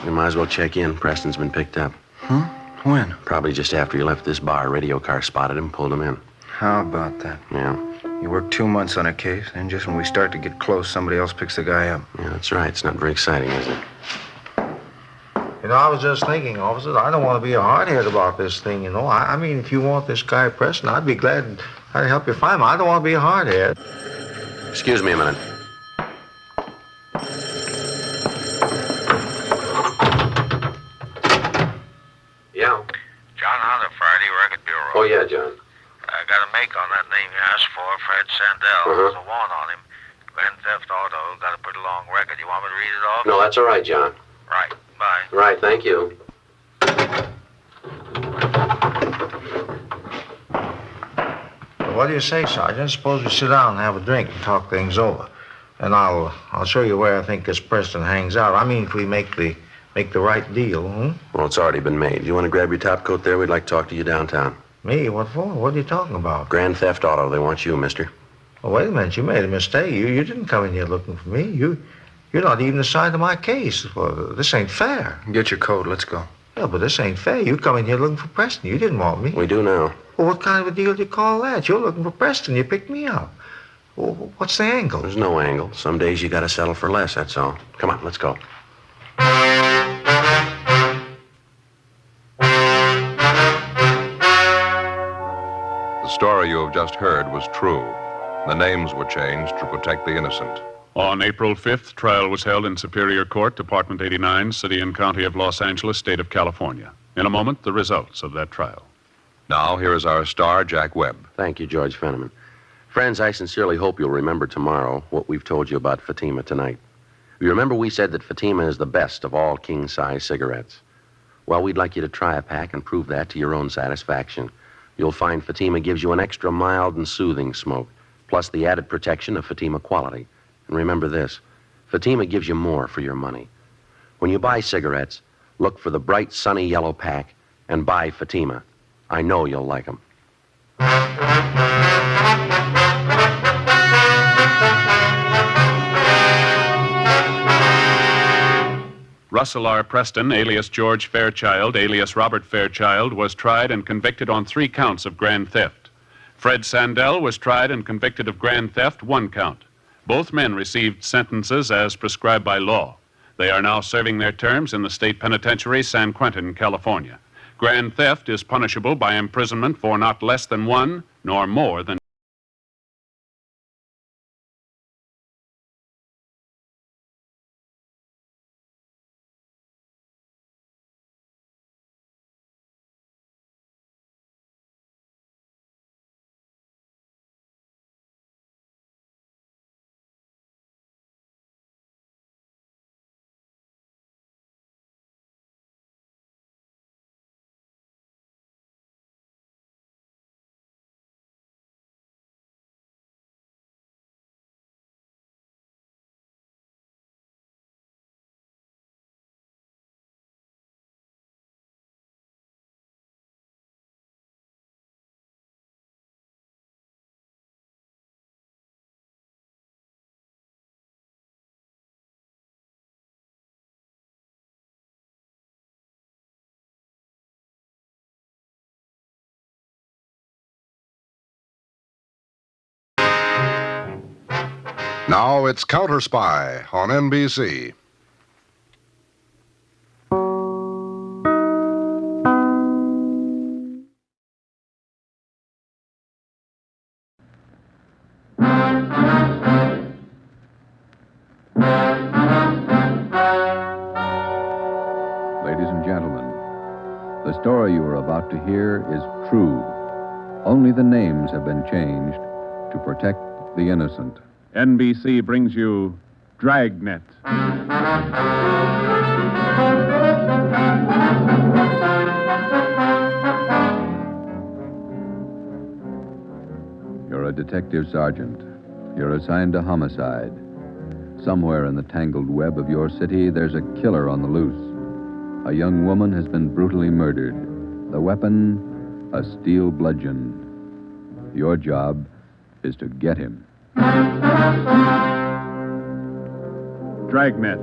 You might as well check in. Preston's been picked up. Huh? When? Probably just after he left this bar. A radio car spotted him, pulled him in. How about that? Yeah. You work 2 months on a case, and just when we start to get close, somebody else picks the guy up. Yeah, that's right. It's not very exciting, is it? You know, I was just thinking, officers, I don't want to be a hardhead about this thing, you know. I mean, if you want this guy Preston, I'd be glad I'd help you find him. I don't want to be a hardhead. Excuse me a minute. name you asked for, Fred Sandell. There's a warrant on him. Grand theft auto. Got a pretty long record. You want me to read it off? No, that's all right, John. Right. Bye. Right, thank you. Well, what do you say, Sergeant? Suppose we sit down and have a drink and talk things over. And I'll show you where I think this Preston hangs out. I mean, if we make the right deal, Well, it's already been made. You want to grab your top coat there? We'd like to talk to you downtown. Me? What for? What are you talking about? Grand theft auto. They want you, mister. Oh, wait a minute. You made a mistake. You didn't come in here looking for me. You're not even the side of my case. Well, this ain't fair. Get your coat. Let's go. Yeah, but this ain't fair. You come in here looking for Preston. You didn't want me. We do now. Well, what kind of a deal do you call that? You're looking for Preston. You picked me up. Well, what's the angle? There's no angle. Some days you got to settle for less, that's all. Come on, let's go. The story you have just heard was true. The names were changed to protect the innocent. On April 5th, trial was held in Superior Court, Department 89, City and County of Los Angeles, State of California. In a moment, the results of that trial. Now, here is our star, Jack Webb. Thank you, George Fenneman. Friends, I sincerely hope you'll remember tomorrow what we've told you about Fatima tonight. You remember we said that Fatima is the best of all king-size cigarettes. Well, we'd like you to try a pack and prove that to your own satisfaction. You'll find Fatima gives you an extra mild and soothing smoke, plus the added protection of Fatima quality. And remember this, Fatima gives you more for your money. When you buy cigarettes, look for the bright, sunny yellow pack and buy Fatima. I know you'll like them. Russell R. Preston, alias George Fairchild, alias Robert Fairchild, was tried and convicted on 3 counts of grand theft. Fred Sandell was tried and convicted of grand theft, 1 count. Both men received sentences as prescribed by law. They are now serving their terms in the state penitentiary, San Quentin, California. Grand theft is punishable by imprisonment for not less than 1 nor more than Now it's Counter Spy on NBC. Ladies and gentlemen, the story you are about to hear is true. Only the names have been changed to protect the innocent. NBC brings you Dragnet. You're a detective sergeant. You're assigned to homicide. Somewhere in the tangled web of your city, there's a killer on the loose. A young woman has been brutally murdered. The weapon, a steel bludgeon. Your job is to get him. Dragnet,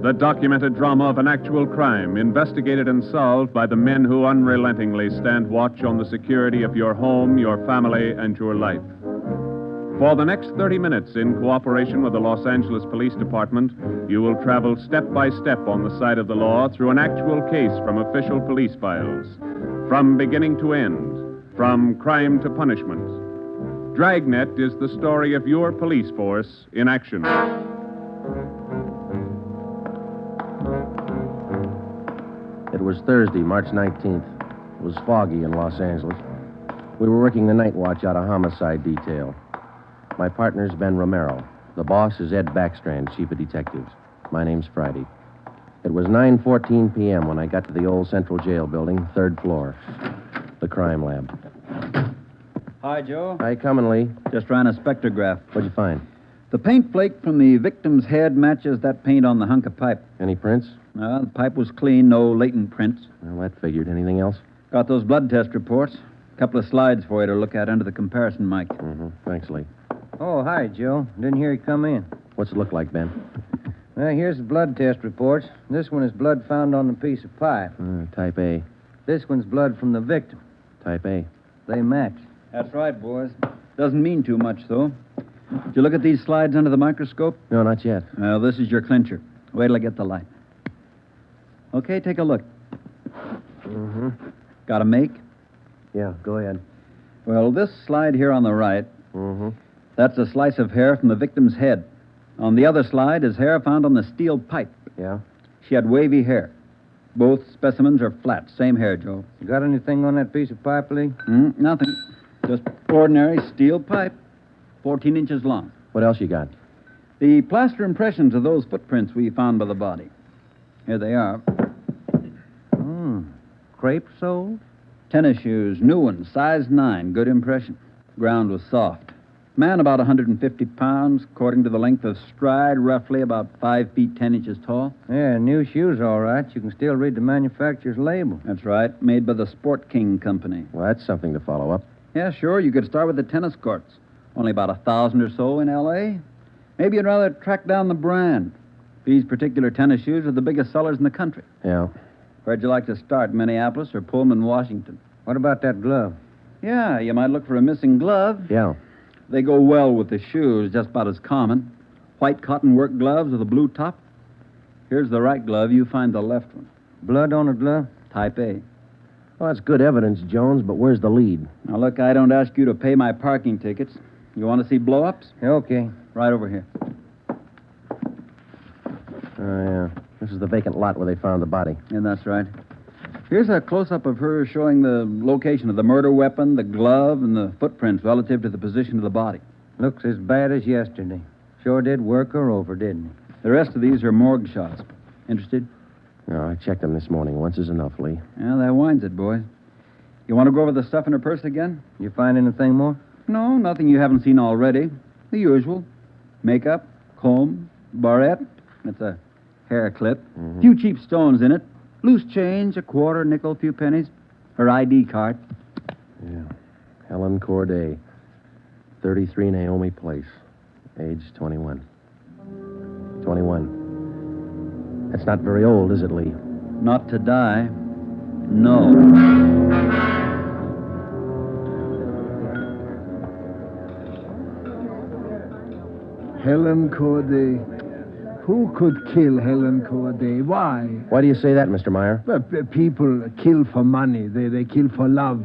the documented drama of an actual crime, investigated and solved by the men who unrelentingly stand watch on the security of your home, your family, and your life. For the next 30 minutes, in cooperation with the Los Angeles Police Department, you will travel step by step on the side of the law through an actual case from official police files. From beginning to end, from crime to punishment. Dragnet is the story of your police force in action. It was Thursday, March 19th. It was foggy in Los Angeles. We were working the night watch out of homicide detail. My partner's Ben Romero. The boss is Ed Backstrand, chief of detectives. My name's Friday. It was 9:14 p.m. when I got to the old Central Jail building, third floor. The crime lab. Hi, Joe. Hi, coming, Lee. Just ran a spectrograph. What'd you find? The paint flake from the victim's head matches that paint on the hunk of pipe. Any prints? The pipe was clean, no latent prints. Well, that figured. Anything else? Got those blood test reports. A couple of slides for you to look at under the comparison mic. Mm-hmm. Thanks, Lee. Oh, hi, Joe. Didn't hear you come in. What's it look like, Ben? Well, here's the blood test reports. This one is blood found on the piece of pipe. Type A. This one's blood from the victim. Type A. They match. That's right, boys. Doesn't mean too much, though. Did you look at these slides under the microscope? No, not yet. Well, this is your clincher. Wait till I get the light. Okay, take a look. Mm-hmm. Got a make? Yeah, go ahead. Well, this slide here on the right, that's a slice of hair from the victim's head. On the other slide is hair found on the steel pipe. Yeah? She had wavy hair. Both specimens are flat. Same hair, Joe. You got anything on that piece of pipe, Lee? Nothing. Just ordinary steel pipe, 14 inches long. What else you got? The plaster impressions of those footprints we found by the body. Here they are. Crepe soles? Tennis shoes, new ones, size 9, good impression. Ground was soft. Man about 150 pounds, according to the length of stride, roughly about 5 feet 10 inches tall. Yeah, new shoes, all right. You can still read the manufacturer's label. That's right, made by the Sport King Company. Well, that's something to follow up. Yeah, sure, you could start with the tennis courts. Only about 1,000 or so in L.A. Maybe you'd rather track down the brand. These particular tennis shoes are the biggest sellers in the country. Yeah. Where'd you like to start, Minneapolis or Pullman, Washington? What about that glove? Yeah, you might look for a missing glove. Yeah. They go well with the shoes, just about as common. White cotton work gloves with a blue top. Here's the right glove. You find the left one. Blood on a glove? Type A. Well, that's good evidence, Jones, but where's the lead? Now, look, I don't ask you to pay my parking tickets. You want to see blow-ups? Yeah, okay. Right over here. Oh, yeah. This is the vacant lot where they found the body. Yeah, that's right. Here's a close-up of her showing the location of the murder weapon, the glove, and the footprints relative to the position of the body. Looks as bad as yesterday. Sure did work her over, didn't he? The rest of these are morgue shots. Interested? No, I checked them this morning. Once is enough, Lee. Yeah, that winds it, boys. You want to go over the stuff in her purse again? You find anything more? No, nothing you haven't seen already. The usual. Makeup, comb, barrette. That's a hair clip. Few cheap stones in it. Loose change, a quarter, nickel, few pennies. Her ID card. Yeah. Helen Corday. 33 Naomi Place. Age 21. 21. That's not very old, is it, Lee? Not to die. No. Helen Corday. Who could kill Helen Corday? Why? Why do you say that, Mr. Meyer? Well, people kill for money. They kill for love.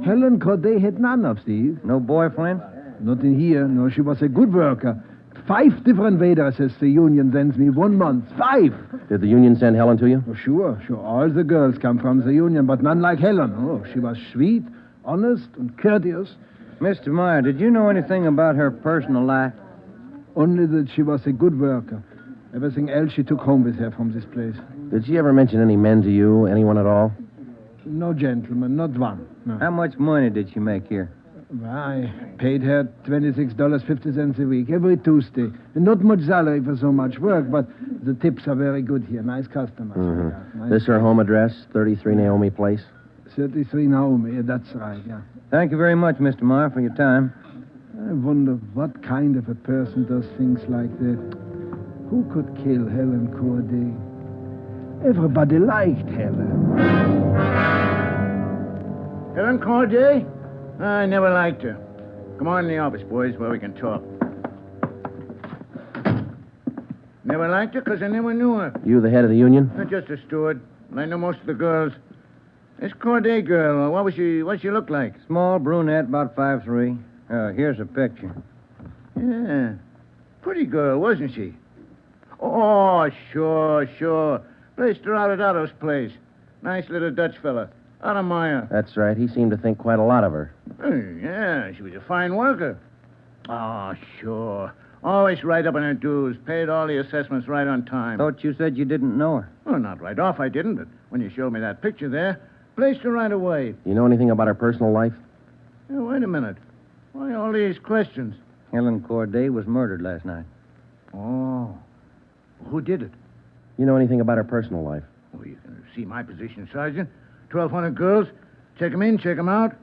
Helen Corday had none of these. No boyfriend? Not in here. No, she was a good worker. 5 different waitresses the union sends me 1 month. 5! Did the union send Helen to you? Oh, sure. All the girls come from the union, but none like Helen. Oh, she was sweet, honest, and courteous. Mr. Meyer, did you know anything about her personal life? Only that she was a good worker. Everything else she took home with her from this place. Did she ever mention any men to you? Anyone at all? No gentleman, not one. No. How much money did she make here? Well, I paid her $26.50 a week, every Tuesday. And not much salary for so much work, but the tips are very good here. Nice customers. Nice. This her home address, 33 Naomi Place? 33 Naomi, that's right, yeah. Thank you very much, Mr. Meyer, for your time. I wonder what kind of a person does things like that. Who could kill Helen Corday? Everybody liked Helen. Helen Corday? I never liked her. Come on in the office, boys, where we can talk. Never liked her because I never knew her. You the head of the union? Not just a steward. I know most of the girls. This Corday girl, what'd she look like? Small brunette, about 5'3". Here's a picture. Yeah. Pretty girl, wasn't she? Oh, sure. Placed her out at Otto's place. Nice little Dutch fella. Meyer. That's right. He seemed to think quite a lot of her. Yeah, she was a fine worker. Oh, sure. Always right up on her dues. Paid all the assessments right on time. Thought you said you didn't know her. Well, not right off, I didn't. But when you showed me that picture there, placed her right away. You know anything about her personal life? Hey, wait a minute. Why all these questions? Helen Corday was murdered last night. Oh. Who did it? You know anything about her personal life? Well, you can see my position, Sergeant. 1,200 girls. Check 'em in, check 'em out.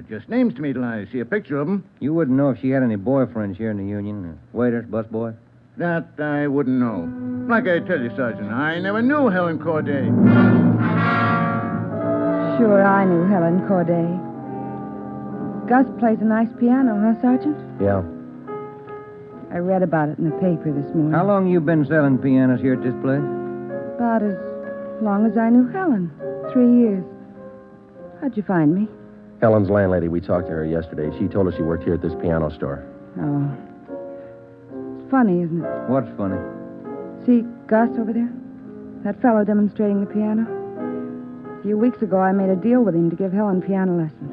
Just names to me till I see a picture of 'em. You wouldn't know if she had any boyfriends here in the Union. Waiters, busboys? That I wouldn't know. Like I tell you, Sergeant, I never knew Helen Corday. Sure, I knew Helen Corday. Gus plays a nice piano, huh, Sergeant? Yeah. I read about it in the paper this morning. How long you been selling pianos here at this place? About as long as I knew Helen. 3 years. How'd you find me? Helen's landlady, we talked to her yesterday. She told us she worked here at this piano store. Oh. It's funny, isn't it? What's funny? See Gus over there? That fellow demonstrating the piano? A few weeks ago, I made a deal with him to give Helen piano lessons.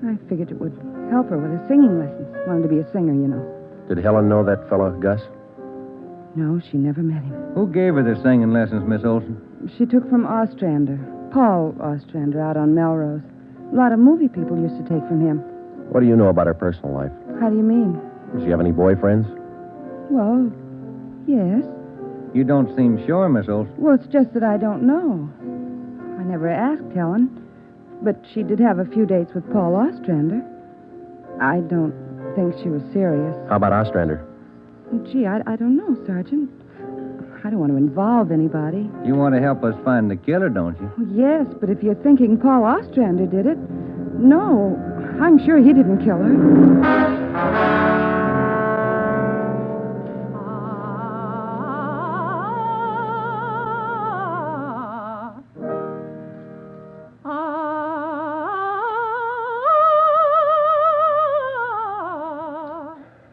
I figured it would help her with her singing lessons. Wanted to be a singer, you know. Did Helen know that fellow, Gus? No, she never met him. Who gave her the singing lessons, Miss Olson? She took from Ostrander. Paul Ostrander out on Melrose. A lot of movie people used to take from him. What do you know about her personal life? How do you mean? Does she have any boyfriends? Well, yes. You don't seem sure, Miss Olson. Well, it's just that I don't know. I never asked Helen. But she did have a few dates with Paul Ostrander. I don't think she was serious. How about Ostrander? Gee, I don't know, Sergeant. I don't want to involve anybody. You want to help us find the killer, don't you? Well, yes, but if you're thinking Paul Ostrander did it, no, I'm sure he didn't kill her.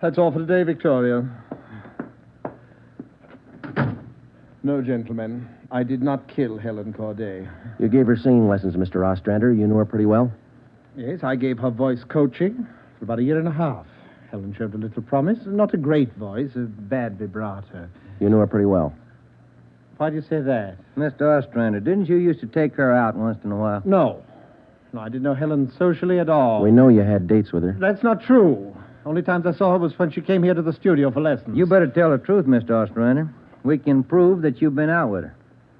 That's all for today, Victoria. No, gentlemen, I did not kill Helen Corday. You gave her singing lessons, Mr. Ostrander. You knew her pretty well? Yes, I gave her voice coaching for about a year and a half. Helen showed a little promise. Not a great voice, a bad vibrato. You knew her pretty well? Why do you say that? Mr. Ostrander, didn't you used to take her out once in a while? No. No, I didn't know Helen socially at all. We know you had dates with her. That's not true. Only times I saw her was when she came here to the studio for lessons. You better tell the truth, Mr. Ostrander. We can prove that you've been out with her.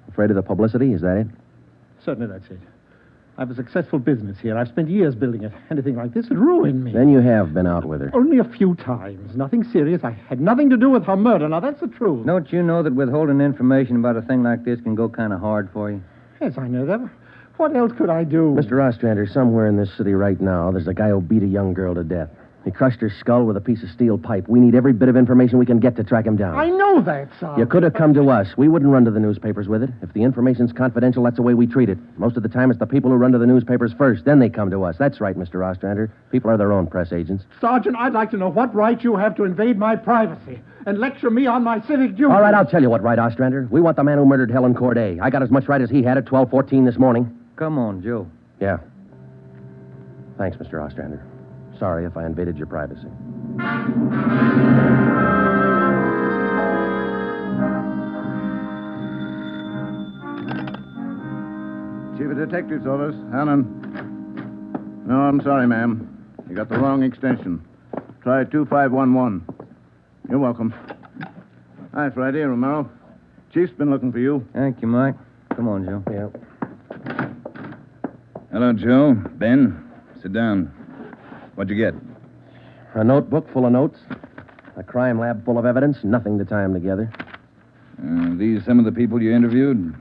Afraid of the publicity? Is that it? Certainly that's it. I have a successful business here. I've spent years building it. Anything like this would ruin me. Then you have been out with her. Only a few times. Nothing serious. I had nothing to do with her murder. Now, that's the truth. Don't you know that withholding information about a thing like this can go kind of hard for you? Yes, I know that. What else could I do? Mr. Ostrander, somewhere in this city right now, there's a guy who beat a young girl to death. He crushed her skull with a piece of steel pipe. We need every bit of information we can get to track him down. I know that, Sergeant. You could have come to us. We wouldn't run to the newspapers with it. If the information's confidential, that's the way we treat it. Most of the time, it's the people who run to the newspapers first. Then they come to us. That's right, Mr. Ostrander. People are their own press agents. Sergeant, I'd like to know what right you have to invade my privacy and lecture me on my civic duty. All right, I'll tell you what right, Ostrander. We want the man who murdered Helen Corday. I got as much right as he had at 12:14 this morning. Come on, Joe. Yeah. Thanks, Mr. Ostrander. Sorry if I invaded your privacy. Chief of Detectives Office, Helen. No, I'm sorry, ma'am. You got the wrong extension. Try 2511. You're welcome. Hi, Friday, Romero. Chief's been looking for you. Thank you, Mike. Come on, Joe. Yeah. Hello, Joe. Ben, sit down. What'd you get? A notebook full of notes. A crime lab full of evidence. Nothing to tie them together. These some of the people you interviewed?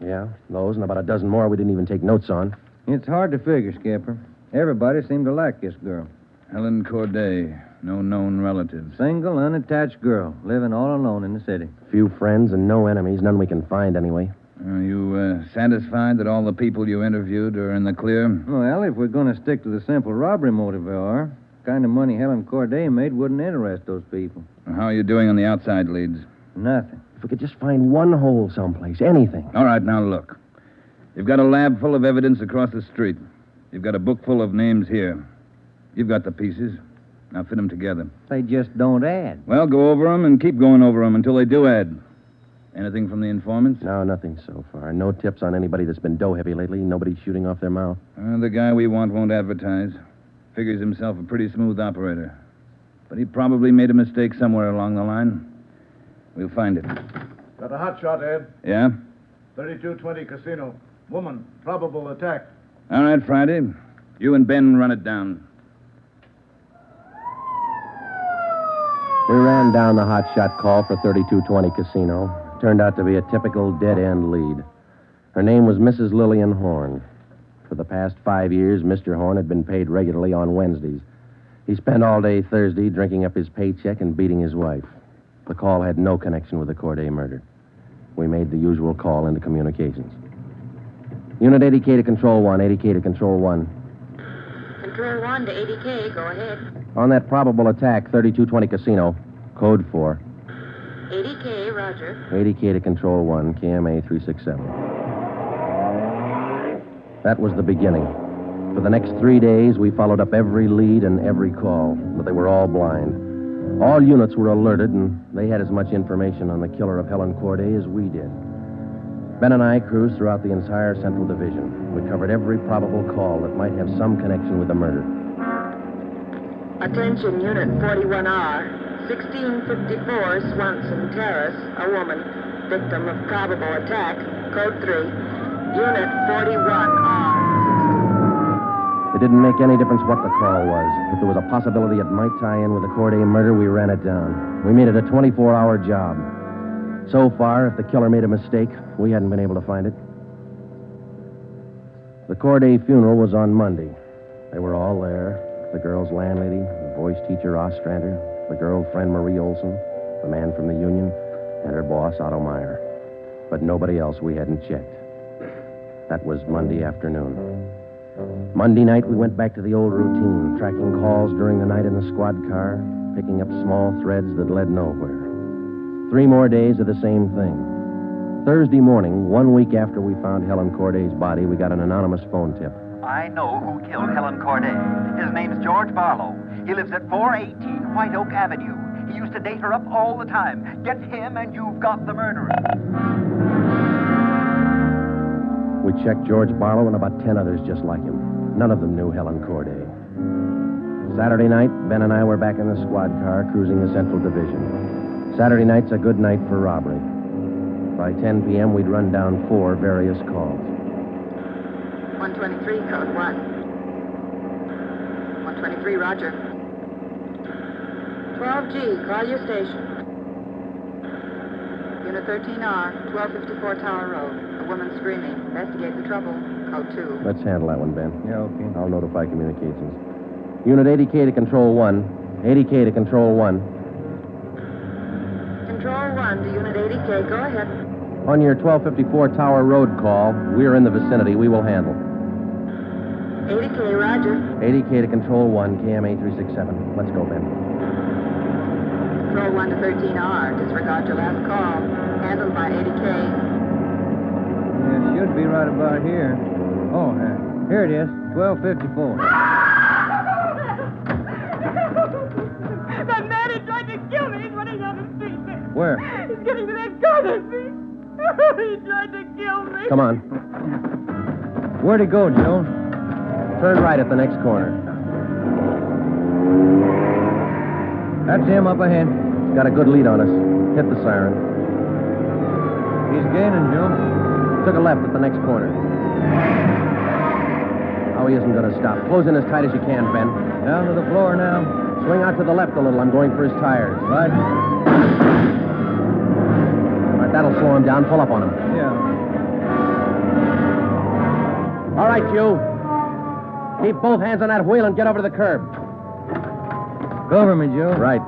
Yeah, those and about a dozen more we didn't even take notes on. It's hard to figure, Skipper. Everybody seemed to like this girl. Helen Corday. No known relatives. Single, unattached girl, living all alone in the city. Few friends and no enemies. None we can find anyway. Are you satisfied that all the people you interviewed are in the clear? Well, if we're going to stick to the simple robbery motive we are, the kind of money Helen Corday made wouldn't interest those people. How are you doing on the outside leads? Nothing. If we could just find one hole someplace, anything. All right, now look. You've got a lab full of evidence across the street. You've got a book full of names here. You've got the pieces. Now fit them together. They just don't add. Well, go over them and keep going over them until they do add. Anything from the informants? No, nothing so far. No tips on anybody that's been dough-heavy lately. Nobody shooting off their mouth. The guy we want won't advertise. Figures himself a pretty smooth operator. But he probably made a mistake somewhere along the line. We'll find it. Got a hot shot, Ed. Yeah? 3220 Casino. Woman, probable attack. All right, Friday. You and Ben run it down. We ran down the hot shot call for 3220 Casino. Turned out to be a typical dead-end lead. Her name was Mrs. Lillian Horn. For the past 5 years, Mr. Horn had been paid regularly on Wednesdays. He spent all day Thursday drinking up his paycheck and beating his wife. The call had no connection with the Corday murder. We made the usual call into communications. Unit 80K to Control 1, 80K to Control 1. Control 1 to 80K, go ahead. On that probable attack, 3220 Casino, code 4. 80K, roger. 80K to Control 1, KMA 367. That was the beginning. For the next 3 days, we followed up every lead and every call, but they were all blind. All units were alerted, and they had as much information on the killer of Helen Corday as we did. Ben and I cruised throughout the entire Central Division. We covered every probable call that might have some connection with the murder. Attention, Unit 41R. 1654 Swanson Terrace, a woman, victim of probable attack, code 3. Unit 41R. It didn't make any difference what the call was. If there was a possibility it might tie in with the Corday murder, we ran it down. We made it a 24-hour job. So far, if the killer made a mistake, we hadn't been able to find it. The Corday funeral was on Monday. They were all there. The girl's landlady, the voice teacher Ostrander, the girlfriend Marie Olson, the man from the union, and her boss Otto Meyer. But nobody else we hadn't checked. That was Monday afternoon. Monday night, we went back to the old routine, tracking calls during the night in the squad car, picking up small threads that led nowhere. 3 more days of the same thing. Thursday morning, 1 week after we found Helen Corday's body, we got an anonymous phone tip. I know who killed Helen Corday. His name's George Barlow. He lives at 418 White Oak Avenue. He used to date her up all the time. Get him and you've got the murderer. We checked George Barlow and about 10 others just like him. None of them knew Helen Corday. Saturday night, Ben and I were back in the squad car cruising the Central Division. Saturday night's a good night for robbery. By 10 p.m., we'd run down 4 various calls. 123, code 1. 123, roger. 12G, call your station. Unit 13R, 1254 Tower Road. A woman screaming. Investigate the trouble. Code 2. Let's handle that one, Ben. Yeah, okay. I'll notify communications. Unit 80K to Control 1. 80K to Control 1. Control 1 to Unit 80K. Go ahead. On your 1254 Tower Road call, we're in the vicinity. We will handle. 80K, roger. 80K to Control 1, KMA 367. Let's go, Ben. Control 1 to 13R. Disregard your last call. Handled by 80K. Yeah, it should be right about here. Oh, here it is. 1254. That man who tried to kill me is running down the street there. Where? He's getting to that gun at me. He tried to kill me. Come on. Where'd he go, Joe? Turn right at the next corner. That's him up ahead. He's got a good lead on us. Hit the siren. He's gaining, Joe. Took a left at the next corner. Oh, he isn't going to stop. Close in as tight as you can, Ben. Down to the floor now. Swing out to the left a little. I'm going for his tires. Right. All right, that'll slow him down. Pull up on him. Yeah. All right, you. Keep both hands on that wheel and get over to the curb. Cover me, Joe. Right.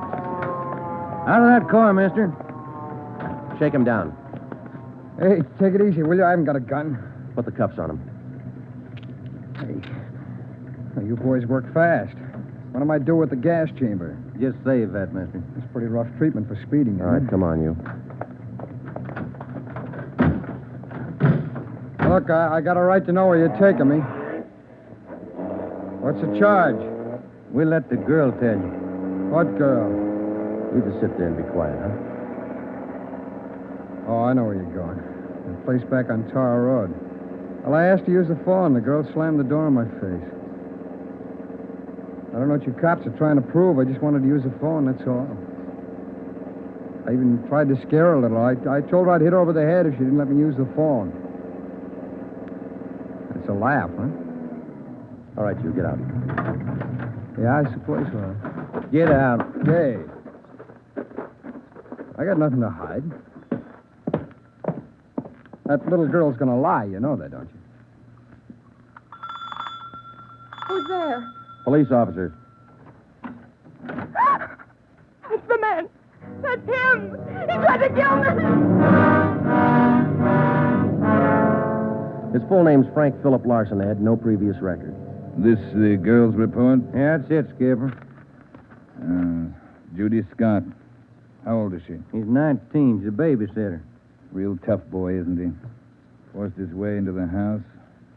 Out of that car, mister. Shake him down. Hey, take it easy, will you? I haven't got a gun. Put the cuffs on him. Hey, now, you boys work fast. What am I do with the gas chamber? Just save that, mister. It's pretty rough treatment for speeding, All right, come on, you. Look, I got a right to know where you're taking me. What's the charge? We'll let the girl tell you. What girl? You just sit there and be quiet, huh? Oh, I know where you're going. The place back on Tar Road. Well, I asked to use the phone. The girl slammed the door in my face. I don't know what you cops are trying to prove. I just wanted to use the phone, that's all. I even tried to scare her a little. I told her I'd hit her over the head if she didn't let me use the phone. It's a laugh, huh? All right, you get out. Yeah, I suppose so. Get out. Hey. I got nothing to hide. That little girl's gonna lie. You know that, don't you? Who's there? Police officers. It's the man. That's him. He tried to kill me. His full name's Frank Philip Larson, Ed. No previous record. This the girl's report? Yeah, that's it, Skipper. Judy Scott. How old is she? He's 19. He's a babysitter. Real tough boy, isn't he? Forced his way into the house,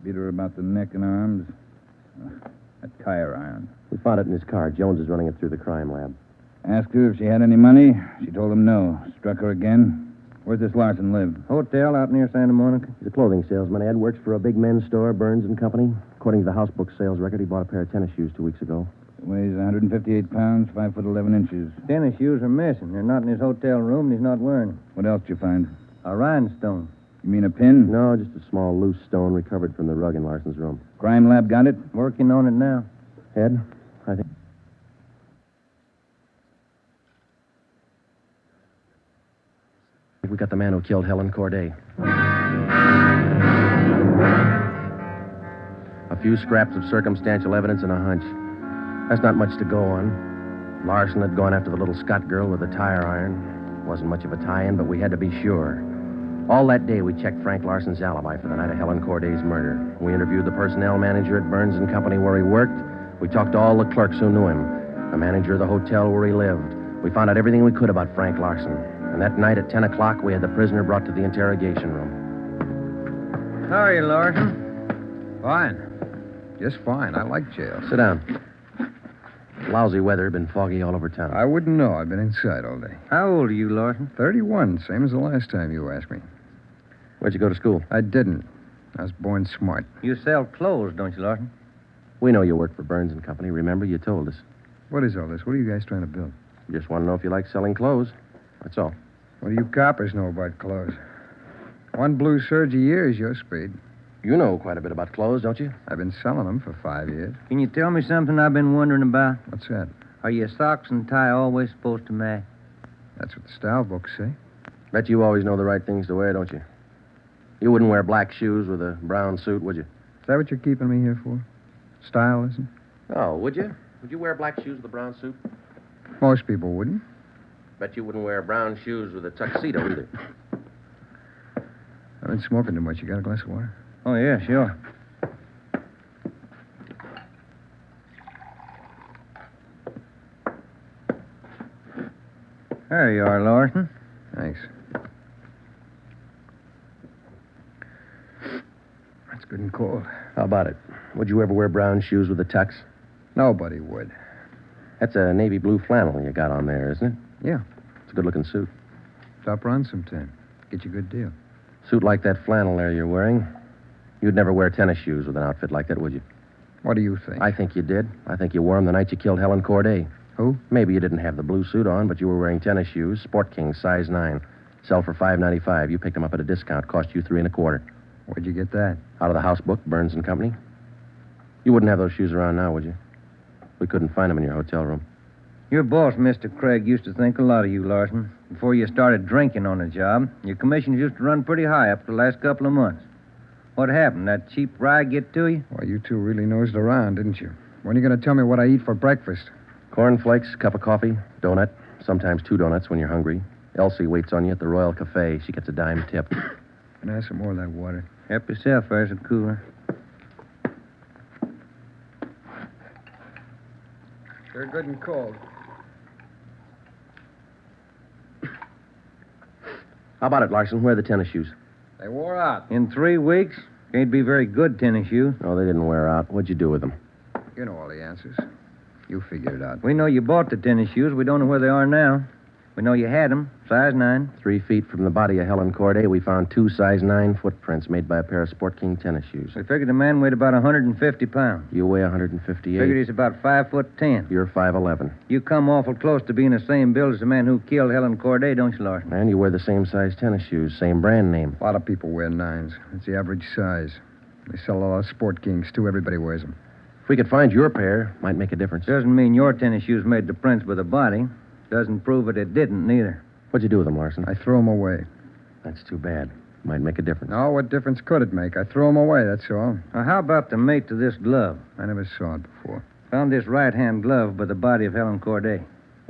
beat her about the neck and arms. A tire iron. We found it in his car. Jones is running it through the crime lab. Asked her if she had any money. She told him no. Struck her again. Where's this Larson live? Hotel out near Santa Monica. He's a clothing salesman. Ed works for a big men's store, Burns and Company. According to the house book sales record, he bought a pair of tennis shoes 2 weeks ago. Weighs 158 pounds, 5 foot 11 inches. Tennis shoes are missing. They're not in his hotel room, and he's not wearing them. What else did you find? A rhinestone. You mean a pin? No, just a small loose stone recovered from the rug in Larson's room. Crime lab got it? Working on it now. Ed, I think... We got the man who killed Helen Corday. A few scraps of circumstantial evidence and a hunch. That's not much to go on. Larson had gone after the little Scott girl with a tire iron. Wasn't much of a tie-in, but we had to be sure. All that day, we checked Frank Larson's alibi for the night of Helen Corday's murder. We interviewed the personnel manager at Burns and Company where he worked. We talked to all the clerks who knew him, the manager of the hotel where he lived. We found out everything we could about Frank Larson. And that night at 10 o'clock, we had the prisoner brought to the interrogation room. How are you, Larson? Fine. Just fine. I like jail. Sit down. Lousy weather, been foggy all over town. I wouldn't know. I've been inside all day. How old are you, Larson? 31, same as the last time you asked me. Where'd you go to school? I didn't. I was born smart. You sell clothes, don't you, Larson? We know you work for Burns and Company. Remember, you told us. What is all this? What are you guys trying to build? Just want to know if you like selling clothes. That's all. What do you coppers know about clothes? One blue serge a year is your speed. You know quite a bit about clothes, don't you? I've been selling them for 5 years. Can you tell me something I've been wondering about? What's that? Are your socks and tie always supposed to match? That's what the style books say. Bet you always know the right things to wear, don't you? You wouldn't wear black shoes with a brown suit, would you? Is that what you're keeping me here for? Style, isn't it? Oh, would you? Would you wear black shoes with a brown suit? Most people wouldn't. Bet you wouldn't wear brown shoes with a tuxedo either. I've been smoking too much. You got a glass of water? Oh, yeah, sure. There you are, Larson. Thanks. That's good and cold. How about it? Would you ever wear brown shoes with a tux? Nobody would. That's a navy blue flannel you got on there, isn't it? Yeah. It's a good-looking suit. Stop around sometime. Get you a good deal. Suit like that flannel there you're wearing. You'd never wear tennis shoes with an outfit like that, would you? What do you think? I think you did. I think you wore them the night you killed Helen Corday. Who? Maybe you didn't have the blue suit on, but you were wearing tennis shoes, Sport Kings, size 9. Sell for $5.95. You picked them up at a discount. Cost you $3.25. Where'd you get that? Out of the house book, Burns and Company. You wouldn't have those shoes around now, would you? We couldn't find them in your hotel room. Your boss, Mr. Craig, used to think a lot of you, Larson. Before you started drinking on the job, your commissions used to run pretty high up the last couple of months. What happened? That cheap rye get to you? Well, you two really nosed around, didn't you? When are you going to tell me what I eat for breakfast? Cornflakes, cup of coffee, donut, sometimes 2 donuts when you're hungry. Elsie waits on you at the Royal Cafe. She gets a dime tip. Can I have some more of that water? Help yourself, there's a cooler. They're good and cold. How about it, Larson? Where are the tennis shoes? They wore out. In 3 weeks? Can't be very good tennis shoes. Oh, they didn't wear out. What'd you do with them? You know all the answers. You figure it out. We know you bought the tennis shoes. We don't know where they are now. We know you had them, size 9. 3 feet from the body of Helen Corday, we found 2 size 9 footprints made by a pair of Sport King tennis shoes. We figured the man weighed about 150 pounds. You weigh 158. Figured he's about 5'10". You're 5'11". You come awful close to being the same build as the man who killed Helen Corday, don't you, Larson? And you wear the same size tennis shoes, same brand name. A lot of people wear 9s. It's the average size. They sell a lot of Sport Kings, too. Everybody wears them. If we could find your pair, might make a difference. Doesn't mean your tennis shoes made the prints with the body. Doesn't prove it didn't, neither. What'd you do with them, Larson? I threw them away. That's too bad. Might make a difference. Oh, what difference could it make? I threw them away, that's all. Now, how about the mate to this glove? I never saw it before. Found this right-hand glove by the body of Helen Corday.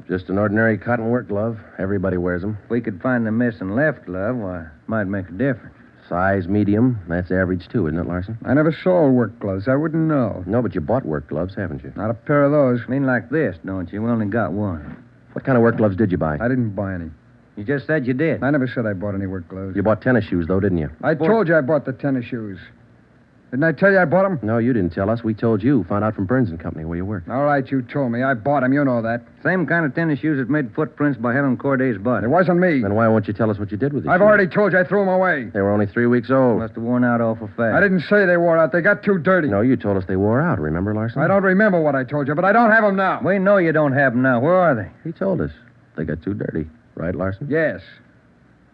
Just an ordinary cotton work glove. Everybody wears them. If we could find the missing left glove, why, might make a difference. Size medium. That's average, too, isn't it, Larson? I never sold work gloves. I wouldn't know. No, but you bought work gloves, haven't you? Not a pair of those. Mean like this, don't you? We only got one. What kind of work gloves did you buy? I didn't buy any. You just said you did. I never said I bought any work gloves. You bought tennis shoes, though, didn't you? I told you I bought the tennis shoes. Didn't I tell you I bought them? No, you didn't tell us. We told you. Found out from Burns & Company where you worked. All right, you told me. I bought them. You know that. Same kind of tennis shoes that made footprints by Helen Corday's body. It wasn't me. Then why won't you tell us what you did with these I've shoes? already told you I threw them away. They were only 3 weeks old. Must have worn out awful fast. I didn't say they wore out. They got too dirty. No, you told us they wore out. Remember, Larson? I don't remember what I told you, but I don't have them now. We know you don't have them now. Where are they? He told us. They got too dirty. Right, Larson? Yes.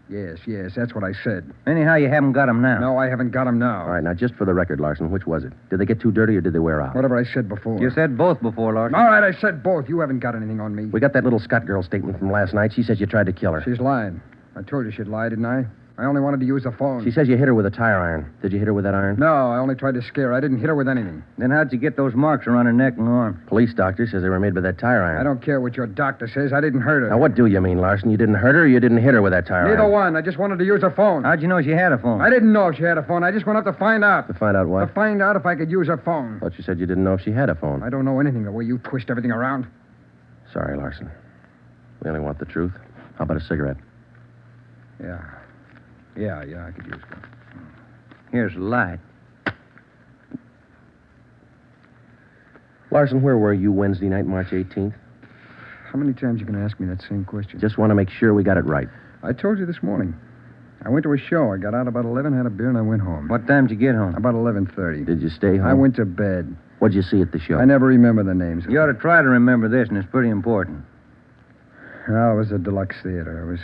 Yes, that's what I said. Anyhow, you haven't got them now. No, I haven't got them now. All right, now, just for the record, Larson, which was it? Did they get too dirty or did they wear out? Whatever I said before. You said both before, Larson. All right, I said both. You haven't got anything on me. We got that little Scott girl statement from last night. She says you tried to kill her. She's lying. I told you she'd lie, didn't I? I only wanted to use the phone. She says you hit her with a tire iron. Did you hit her with that iron? No, I only tried to scare her. I didn't hit her with anything. Then how'd you get those marks around her neck and arm? Police doctor says they were made by that tire iron. I don't care what your doctor says. I didn't hurt her. Now, what do you mean, Larson? You didn't hurt her or you didn't hit her with that tire iron? Neither one. I just wanted to use her phone. How'd you know she had a phone? I didn't know if she had a phone. I just went up to find out. To find out what? To find out if I could use her phone. Thought you said you didn't know if she had a phone. I don't know anything the way you twist everything around. Sorry, Larson. We only want the truth. How about a cigarette? Yeah, I could use one. Here's a light. Larson, where were you Wednesday night, March 18th? How many times you going to ask me that same question? Just want to make sure we got it right. I told you this morning. I went to a show. I got out about 11, had a beer, and I went home. What time did you get home? About 11:30. Did you stay home? I went to bed. What'd you see at the show? I never remember the names. You ought to try to remember this, and it's pretty important. Oh, it was a deluxe theater. It was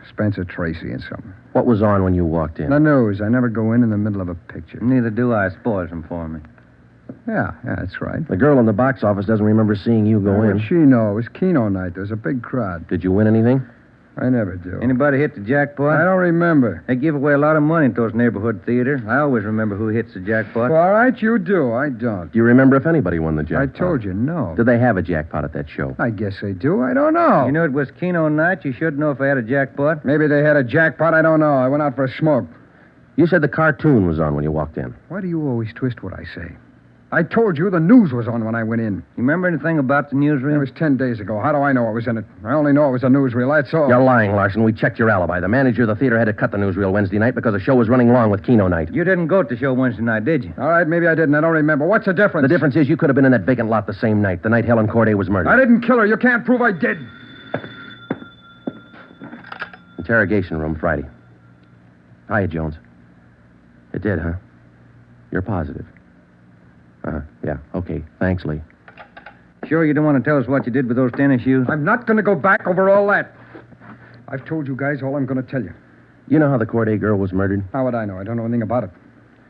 Spencer Tracy and something. What was on when you walked in? The news. I never go in the middle of a picture. Neither do I. Spoils them for me. Yeah, that's right. The girl in the box office doesn't remember seeing you go in. What'd she know? It was Keno night. There was a big crowd. Did you win anything? I never do. Anybody hit the jackpot? I don't remember. They give away a lot of money at those neighborhood theaters. I always remember who hits the jackpot. Well, all right, you do. I don't. Do you remember if anybody won the jackpot? I told you, no. Did they have a jackpot at that show? I guess they do. I don't know. You knew it was Keno night. You should know if they had a jackpot. Maybe they had a jackpot. I don't know. I went out for a smoke. You said the cartoon was on when you walked in. Why do you always twist what I say? I told you the news was on when I went in. You remember anything about the newsreel? It was 10 days ago. How do I know what was in it? I only know it was a newsreel, that's all. You're lying, Larson. We checked your alibi. The manager of the theater had to cut the newsreel Wednesday night because the show was running long with Keno night. You didn't go to the show Wednesday night, did you? All right, maybe I didn't. I don't remember. What's the difference? The difference is you could have been in that vacant lot the same night, the night Helen Corday was murdered. I didn't kill her. You can't prove I did. Interrogation room, Friday. Hiya, Jones. It did, huh? You're positive. Yeah, okay. Thanks, Lee. Sure you don't want to tell us what you did with those tennis shoes? I'm not going to go back over all that. I've told you guys all I'm going to tell you. You know how the Corday girl was murdered? How would I know? I don't know anything about it.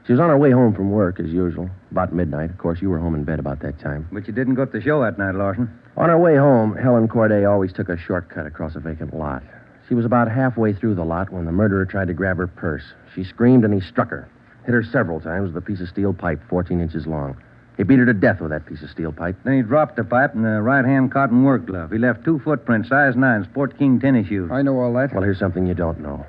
She was on her way home from work, as usual, about midnight. Of course, you were home in bed about that time. But you didn't go to the show that night, Larson. On her way home, Helen Corday always took a shortcut across a vacant lot. She was about halfway through the lot when the murderer tried to grab her purse. She screamed and he struck her. Hit her several times with a piece of steel pipe 14 inches long. He beat her to death with that piece of steel pipe. Then he dropped the pipe in the right-hand cotton work glove. He left 2 footprints, size 9, Sport King tennis shoes. I know all that. Well, here's something you don't know.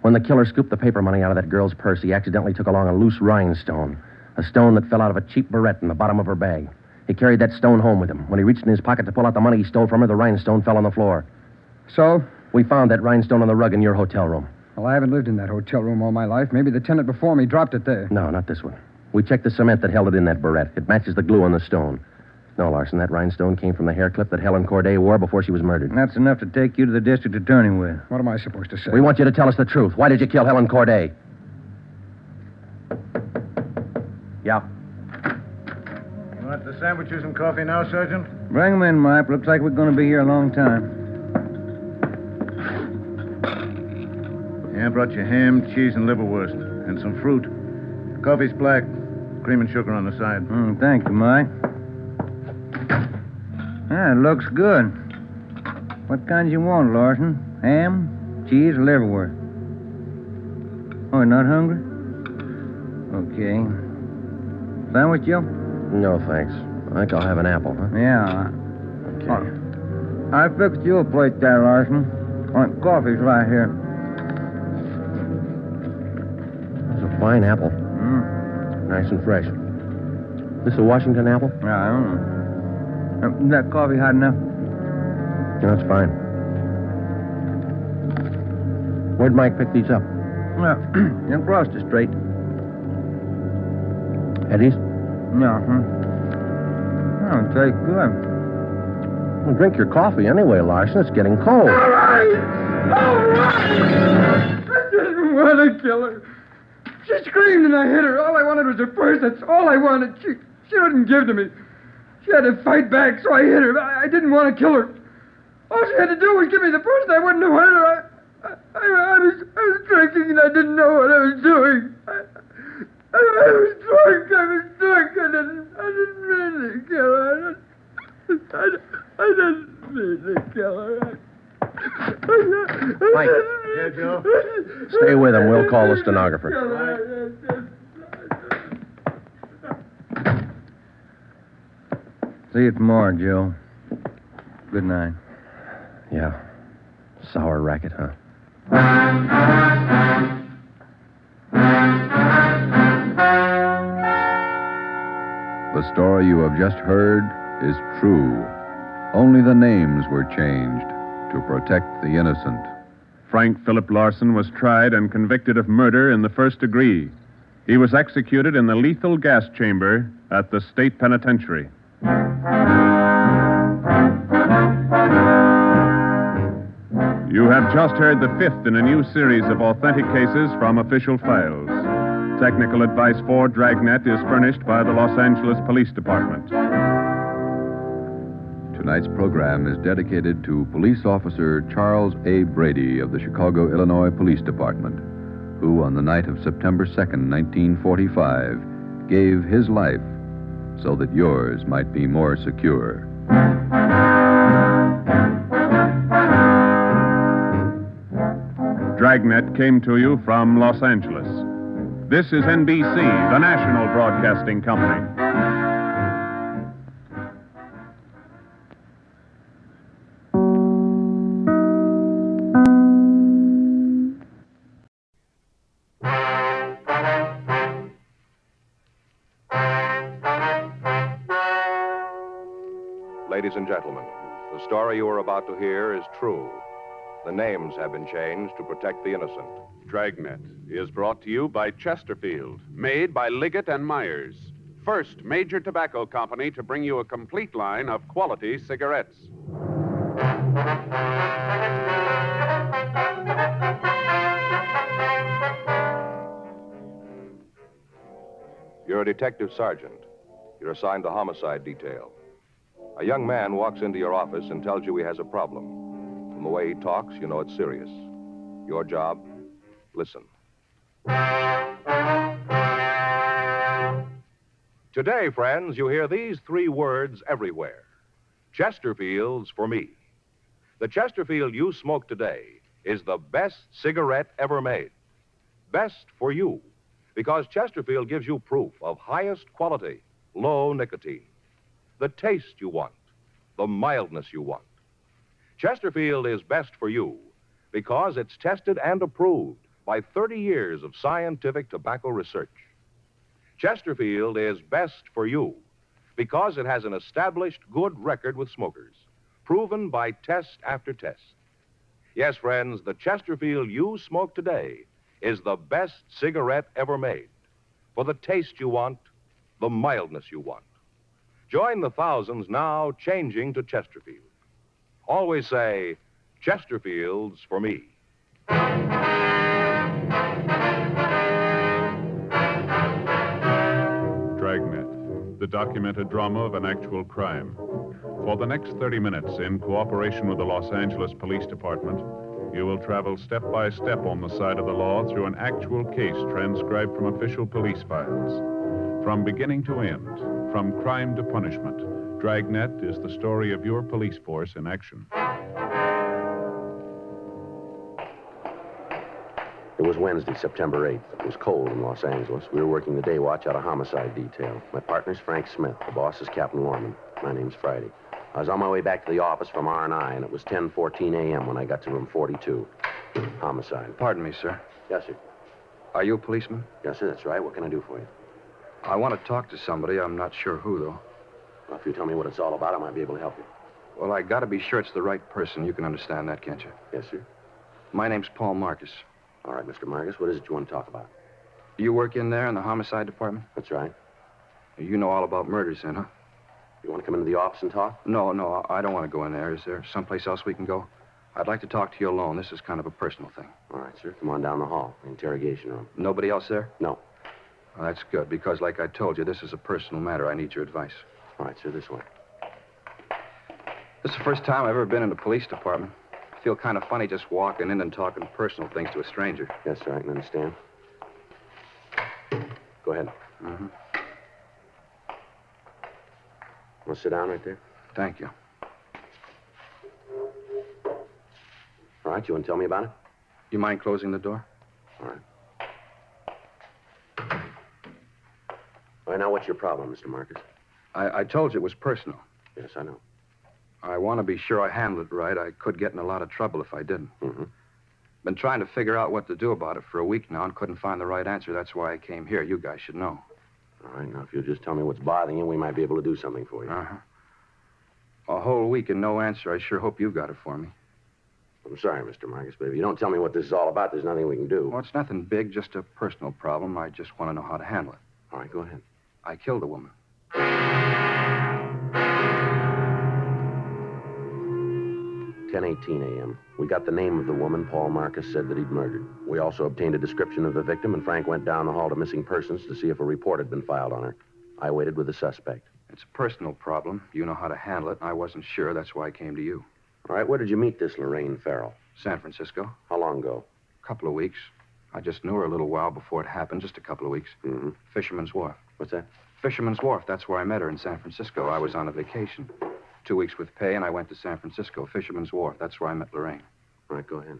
When the killer scooped the paper money out of that girl's purse, he accidentally took along a loose rhinestone, a stone that fell out of a cheap barrette in the bottom of her bag. He carried that stone home with him. When he reached in his pocket to pull out the money he stole from her, the rhinestone fell on the floor. So? We found that rhinestone on the rug in your hotel room. Well, I haven't lived in that hotel room all my life. Maybe the tenant before me dropped it there. No, not this one. We checked the cement that held it in that barrette. It matches the glue on the stone. No, Larson, that rhinestone came from the hair clip that Helen Corday wore before she was murdered. And that's enough to take you to the district attorney with. What am I supposed to say? We want you to tell us the truth. Why did you kill Helen Corday? Yeah. You want the sandwiches and coffee now, Sergeant? Bring them in, Mike. Looks like we're going to be here a long time. Yeah, I brought you ham, cheese, and liverwurst. And some fruit. Coffee's black. Cream and sugar on the side. Thank you, Mike. Ah, it looks good. What kinds you want, Larson? Ham, cheese, or liverwurst? Oh, you're not hungry? Okay. Sandwich, Joe? No, thanks. I think I'll have an apple, huh? Yeah. Okay. I fixed you a plate there, Larson. Coffee's right here. It's a fine apple. Nice and fresh. This a Washington apple? Yeah, I don't know. Is that coffee hot enough? No, that's fine. Where'd Mike pick these up? Well, across the street. Eddie's? Yeah, Oh, it tastes good. Well, drink your coffee anyway, Larson. It's getting cold. All right! I didn't want to kill her. She screamed and I hit her. All I wanted was her purse. That's all I wanted. She wouldn't give to me. She had to fight back, so I hit her. I didn't want to kill her. All she had to do was give me the purse and I wouldn't have hurt her. I was drinking and I didn't know what I was doing. I was drunk. I didn't mean to kill her. I didn't mean to kill her. Mike. Yeah, Joe? Stay with him. We'll call the stenographer. See you tomorrow, Joe. Good night. Yeah. Sour racket, huh? The story you have just heard is true. Only the names were changed to protect the innocent. Frank Philip Larson was tried and convicted of murder in the first degree. He was executed in the lethal gas chamber at the state penitentiary. You have just heard the fifth in a new series of authentic cases from official files. Technical advice for Dragnet is furnished by the Los Angeles Police Department. Tonight's program is dedicated to Police Officer Charles A. Brady of the Chicago, Illinois Police Department, who on the night of September 2nd, 1945, gave his life so that yours might be more secure. Dragnet came to you from Los Angeles. This is NBC, the national broadcasting company. Ladies and gentlemen, the story you are about to hear is true. The names have been changed to protect the innocent. Dragnet is brought to you by Chesterfield, made by Liggett and Myers. First major tobacco company to bring you a complete line of quality cigarettes. You're a detective sergeant. You're assigned to homicide detail. A young man walks into your office and tells you he has a problem. From the way he talks, you know it's serious. Your job? Listen. Today, friends, you hear these three words everywhere. Chesterfield's for me. The Chesterfield you smoke today is the best cigarette ever made. Best for you, because Chesterfield gives you proof of highest quality, low nicotine. The taste you want, the mildness you want. Chesterfield is best for you because it's tested and approved by 30 years of scientific tobacco research. Chesterfield is best for you because it has an established good record with smokers, proven by test after test. Yes, friends, the Chesterfield you smoke today is the best cigarette ever made. For the taste you want, the mildness you want. Join the thousands now changing to Chesterfield. Always say, Chesterfield's for me. Dragnet, the documented drama of an actual crime. For the next 30 minutes, in cooperation with the Los Angeles Police Department, you will travel step by step on the side of the law through an actual case transcribed from official police files. From beginning to end, from crime to punishment, Dragnet is the story of your police force in action. It was Wednesday, September 8th. It was cold in Los Angeles. We were working the day watch out of homicide detail. My partner's Frank Smith. The boss is Captain Lorman. My name's Friday. I was on my way back to the office from R&I, and it was 10:14 a.m. when I got to room 42. Homicide. Pardon me, sir. Yes, sir. Are you a policeman? Yes, sir, that's right. What can I do for you? I want to talk to somebody. I'm not sure who, though. Well, if you tell me what it's all about, I might be able to help you. Well, I got to be sure it's the right person. You can understand that, can't you? Yes, sir. My name's Paul Marcus. All right, Mr. Marcus, what is it you want to talk about? You work in there in the homicide department? That's right. You know all about murders, then, huh? You want to come into the office and talk? No, I don't want to go in there. Is there someplace else we can go? I'd like to talk to you alone. This is kind of a personal thing. All right, sir. Come on down the hall. Interrogation room. Nobody else there? No. Well, that's good, because like I told you, this is a personal matter. I need your advice. All right, sir, this way. This is the first time I've ever been in the police department. I feel kind of funny just walking in and talking personal things to a stranger. Yes, sir, I can understand. Go ahead. Mm-hmm. Want to sit down right there? Thank you. All right, you want to tell me about it? You mind closing the door? All right. All right, now what's your problem, Mr. Marcus? I told you it was personal. Yes, I know. I want to be sure I handle it right. I could get in a lot of trouble if I didn't. Mm-hmm. Been trying to figure out what to do about it for a week now and couldn't find the right answer. That's why I came here. You guys should know. All right, now if you'll just tell me what's bothering you, we might be able to do something for you. Uh-huh. A whole week and no answer. I sure hope you've got it for me. I'm sorry, Mr. Marcus, but if you don't tell me what this is all about, there's nothing we can do. Well, it's nothing big, just a personal problem. I just want to know how to handle it. All right, go ahead. I killed a woman. 10:18 a.m. We got the name of the woman Paul Marcus said that he'd murdered. We also obtained a description of the victim, and Frank went down the hall to missing persons to see if a report had been filed on her. I waited with the suspect. It's a personal problem. You know how to handle it. I wasn't sure. That's why I came to you. All right, where did you meet this Lorraine Farrell? San Francisco. How long ago? A couple of weeks. I just knew her a little while before it happened, just a couple of weeks. Mm-hmm. Fisherman's Wharf. What's that? Fisherman's Wharf. That's where I met her in San Francisco. I was on a vacation. 2 weeks with pay, and I went to San Francisco. Fisherman's Wharf. That's where I met Lorraine. All right, go ahead.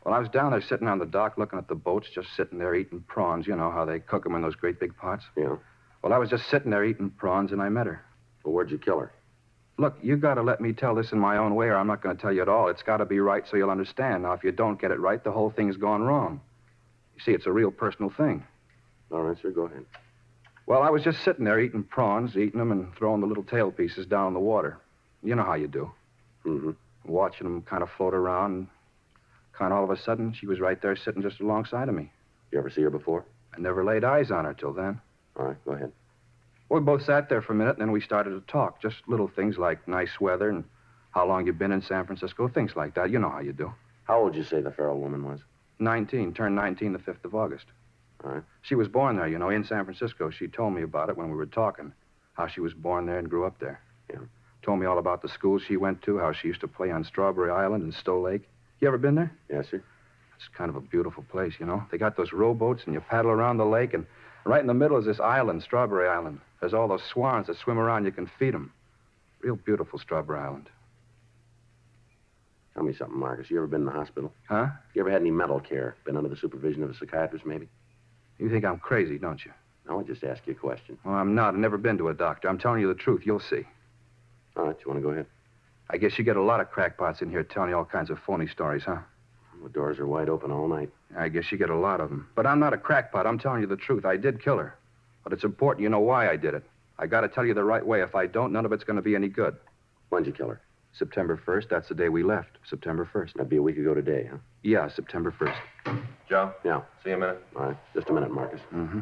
Well, I was down there sitting on the dock looking at the boats, just sitting there eating prawns. You know how they cook them in those great big pots? Yeah. Well, I was just sitting there eating prawns, and I met her. Well, where'd you kill her? Look, you got to let me tell this in my own way, or I'm not going to tell you at all. It's got to be right so you'll understand. Now, if you don't get it right, the whole thing's gone wrong. You see, it's a real personal thing. All right, sir, go ahead. Well, I was just sitting there eating prawns, eating them, and throwing the little tail pieces down in the water. You know how you do. Mm-hmm. Watching them kind of float around, and kind of all of a sudden, she was right there sitting just alongside of me. You ever see her before? I never laid eyes on her till then. All right, go ahead. Well, we both sat there for a minute, and then we started to talk. Just little things like nice weather and how long you've been in San Francisco, things like that. You know how you do. How old did you say the Farrell woman was? 19. Turned 19 the 5th of August. All right. She was born there, you know, in San Francisco. She told me about it when we were talking, how she was born there and grew up there. Yeah. Told me all about the schools she went to, how she used to play on Strawberry Island and Stowe Lake. You ever been there? Yes, sir. It's kind of a beautiful place, you know. They got those rowboats, and you paddle around the lake, and right in the middle is this island, Strawberry Island. There's all those swans that swim around. You can feed them. Real beautiful, Strawberry Island. Tell me something, Marcus. You ever been in the hospital? Huh? You ever had any mental care? Been under the supervision of a psychiatrist, maybe? You think I'm crazy, don't you? No, I just asked you a question. Well, I'm not. I've never been to a doctor. I'm telling you the truth. You'll see. All right, you want to go ahead? I guess you get a lot of crackpots in here telling you all kinds of phony stories, huh? The doors are wide open all night. I guess you get a lot of them. But I'm not a crackpot. I'm telling you the truth. I did kill her. But it's important you know why I did it. I got to tell you the right way. If I don't, none of it's going to be any good. When'd you kill her? September 1st, that's the day we left. September 1st. That'd be a week ago today, huh? Yeah, September 1st. Joe? Yeah. See you a minute. All right. Just a minute, Marcus. Mm-hmm.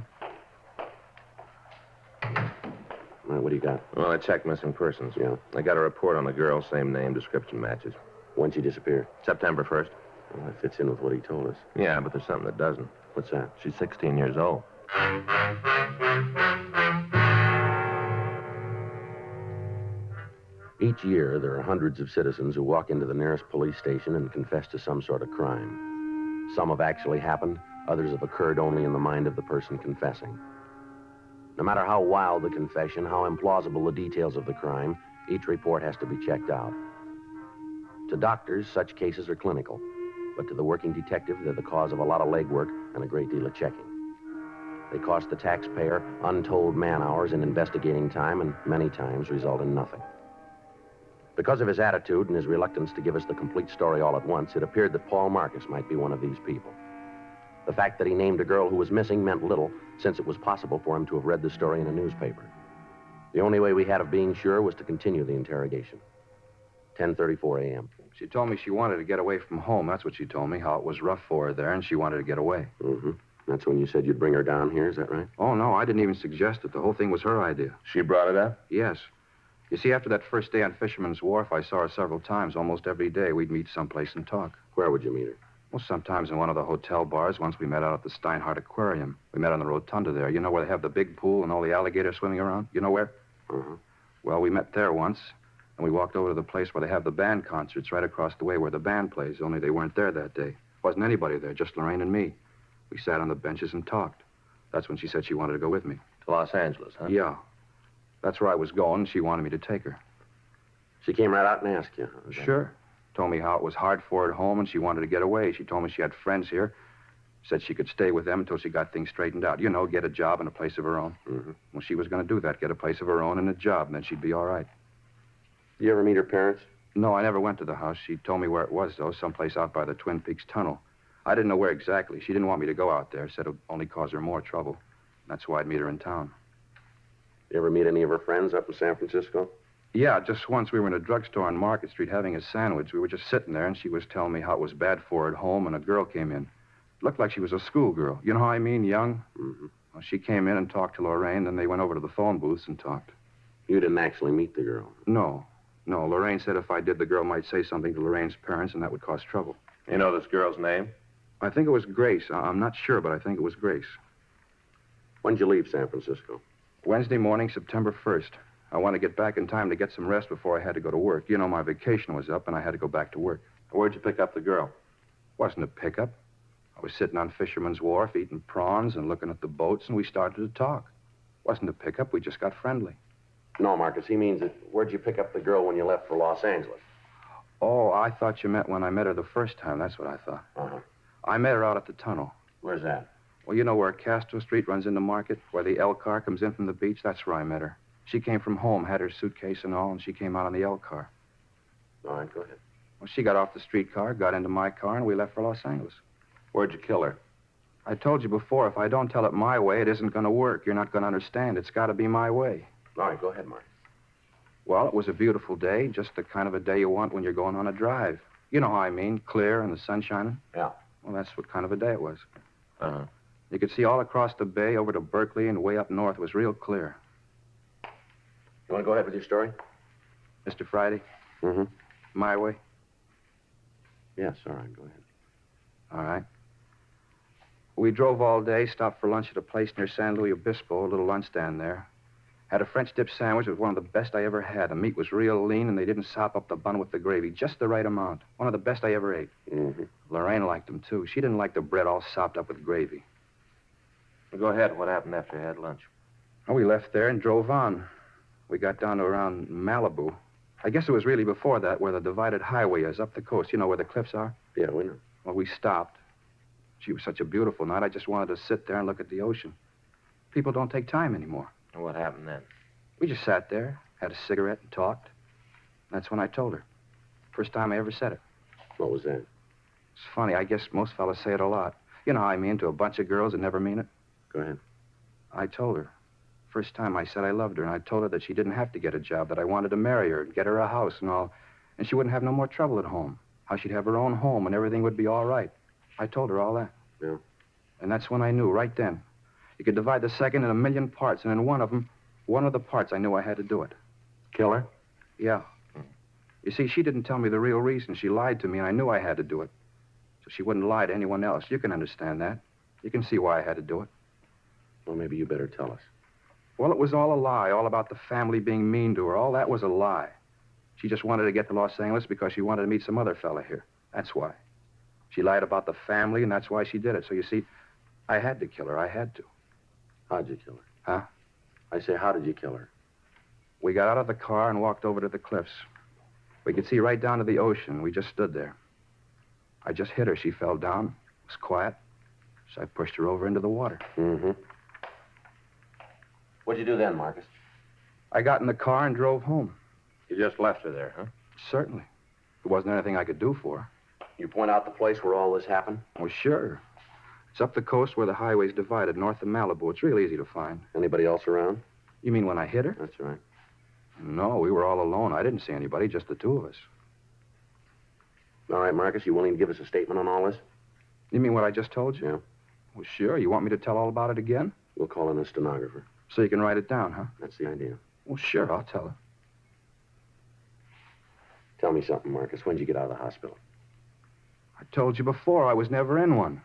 All right, what do you got? Well, I checked missing persons. Yeah. I got a report on the girl, same name, description matches. When'd she disappear? September 1st. Well, that fits in with what he told us. Yeah, but there's something that doesn't. What's that? She's 16 years old. Each year, there are hundreds of citizens who walk into the nearest police station and confess to some sort of crime. Some have actually happened, others have occurred only in the mind of the person confessing. No matter how wild the confession, how implausible the details of the crime, each report has to be checked out. To doctors, such cases are clinical, but to the working detective, they're the cause of a lot of legwork and a great deal of checking. They cost the taxpayer untold man-hours and investigating time, and many times result in nothing. Because of his attitude and his reluctance to give us the complete story all at once, it appeared that Paul Marcus might be one of these people. The fact that he named a girl who was missing meant little, since it was possible for him to have read the story in a newspaper. The only way we had of being sure was to continue the interrogation. 10:34 a.m. She told me she wanted to get away from home. That's what she told me, how it was rough for her there, and she wanted to get away. Mm-hmm. That's when you said you'd bring her down here, is that right? Oh, no, I didn't even suggest it. The whole thing was her idea. She brought it up? Yes. You see, after that first day on Fisherman's Wharf, I saw her several times. Almost every day, we'd meet someplace and talk. Where would you meet her? Well, sometimes in one of the hotel bars. Once we met out at the Steinhardt Aquarium. We met on the rotunda there. You know where they have the big pool and all the alligators swimming around? You know where? Uh-huh. Well, we met there once, and we walked over to the place where they have the band concerts right across the way where the band plays, only they weren't there that day. Wasn't anybody there, just Lorraine and me. We sat on the benches and talked. That's when she said she wanted to go with me. To Los Angeles, huh? Yeah. That's where I was going, and she wanted me to take her. She came right out and asked you. Sure. Told me how it was hard for her at home, and she wanted to get away. She told me she had friends here. Said she could stay with them until she got things straightened out. You know, get a job and a place of her own. Mm-hmm. Well, she was going to do that, get a place of her own and a job, and then she'd be all right. You ever meet her parents? No, I never went to the house. She told me where it was, though, someplace out by the Twin Peaks Tunnel. I didn't know where exactly. She didn't want me to go out there. Said it would only cause her more trouble. That's why I'd meet her in town. You ever meet any of her friends up in San Francisco? Yeah, just once we were in a drugstore on Market Street having a sandwich. We were just sitting there, and she was telling me how it was bad for her at home, and a girl came in. Looked like she was a schoolgirl. You know how I mean, young? Mm-hmm. Well, she came in and talked to Lorraine, then they went over to the phone booths and talked. You didn't actually meet the girl? No. Lorraine said if I did, the girl might say something to Lorraine's parents, and that would cause trouble. You know this girl's name? I think it was Grace. I'm not sure, but I think it was Grace. When'd you leave San Francisco? Wednesday morning, September 1st. I wanted to get back in time to get some rest before I had to go to work. You know, my vacation was up, and I had to go back to work. Where'd you pick up the girl? Wasn't a pickup. I was sitting on Fisherman's Wharf eating prawns and looking at the boats, and we started to talk. Wasn't a pickup. We just got friendly. No, Marcus, he means that where'd you pick up the girl when you left for Los Angeles? Oh, I thought you meant when I met her the first time. That's what I thought. Uh-huh. I met her out at the tunnel. Where's that? Well, you know where Castro Street runs into Market, where the L car comes in from the beach? That's where I met her. She came from home, had her suitcase and all, and she came out on the L car. All right, go ahead. Well, she got off the streetcar, got into my car, and we left for Los Angeles. Where'd you kill her? I told you before, if I don't tell it my way, it isn't going to work. You're not going to understand. It's got to be my way. All right, go ahead, Mark. Well, it was a beautiful day, just the kind of a day you want when you're going on a drive. You know how I mean, clear and the sun shining. Yeah. Well, that's what kind of a day it was. Uh-huh. You could see all across the bay over to Berkeley and way up north. It was real clear. You want to go ahead with your story? Mr. Friday? Mm-hmm. My way? Yes, all right, go ahead. All right. We drove all day, stopped for lunch at a place near San Luis Obispo, a little lunch stand there. Had a French dip sandwich. It was one of the best I ever had. The meat was real lean, and they didn't sop up the bun with the gravy. Just the right amount. One of the best I ever ate. Mm-hmm. Lorraine liked them, too. She didn't like the bread all sopped up with gravy. Well, go ahead. What happened after you had lunch? Well, we left there and drove on. We got down to around Malibu. I guess it was really before that where the divided highway is, up the coast. You know where the cliffs are? Yeah, we know. Well, we stopped. Gee, was such a beautiful night. I just wanted to sit there and look at the ocean. People don't take time anymore. And what happened then? We just sat there, had a cigarette, and talked. That's when I told her. First time I ever said it. What was that? It's funny. I guess most fellas say it a lot. You know how I mean to a bunch of girls that never mean it? Go ahead. I told her. First time I said I loved her, and I told her that she didn't have to get a job, that I wanted to marry her and get her a house and all. And she wouldn't have no more trouble at home. How she'd have her own home and everything would be all right. I told her all that. Yeah. And that's when I knew, right then. You could divide the second in a million parts, and in one of the parts, I knew I had to do it. Kill her? Yeah. You see, she didn't tell me the real reason. She lied to me, and I knew I had to do it. So she wouldn't lie to anyone else. You can understand that. You can see why I had to do it. Well, maybe you better tell us. Well, it was all a lie, all about the family being mean to her. All that was a lie. She just wanted to get to Los Angeles because she wanted to meet some other fella here. That's why. She lied about the family, and that's why she did it. So you see, I had to kill her. I had to. How'd you kill her? Huh? I say, how did you kill her? We got out of the car and walked over to the cliffs. We could see right down to the ocean. We just stood there. I just hit her. She fell down. It was quiet. So I pushed her over into the water. Mm-hmm. What'd you do then, Marcus? I got in the car and drove home. You just left her there, huh? Certainly. There wasn't anything I could do for her. You point out the place where all this happened? Well, sure. It's up the coast where the highway's divided, north of Malibu. It's real easy to find. Anybody else around? You mean when I hit her? That's right. No, we were all alone. I didn't see anybody, just the two of us. All right, Marcus, you willing to give us a statement on all this? You mean what I just told you? Yeah. Well, sure. You want me to tell all about it again? We'll call in a stenographer. So you can write it down, huh? That's the idea. Well, sure, I'll tell her. Tell me something, Marcus. When'd you get out of the hospital? I told you before, I was never in one.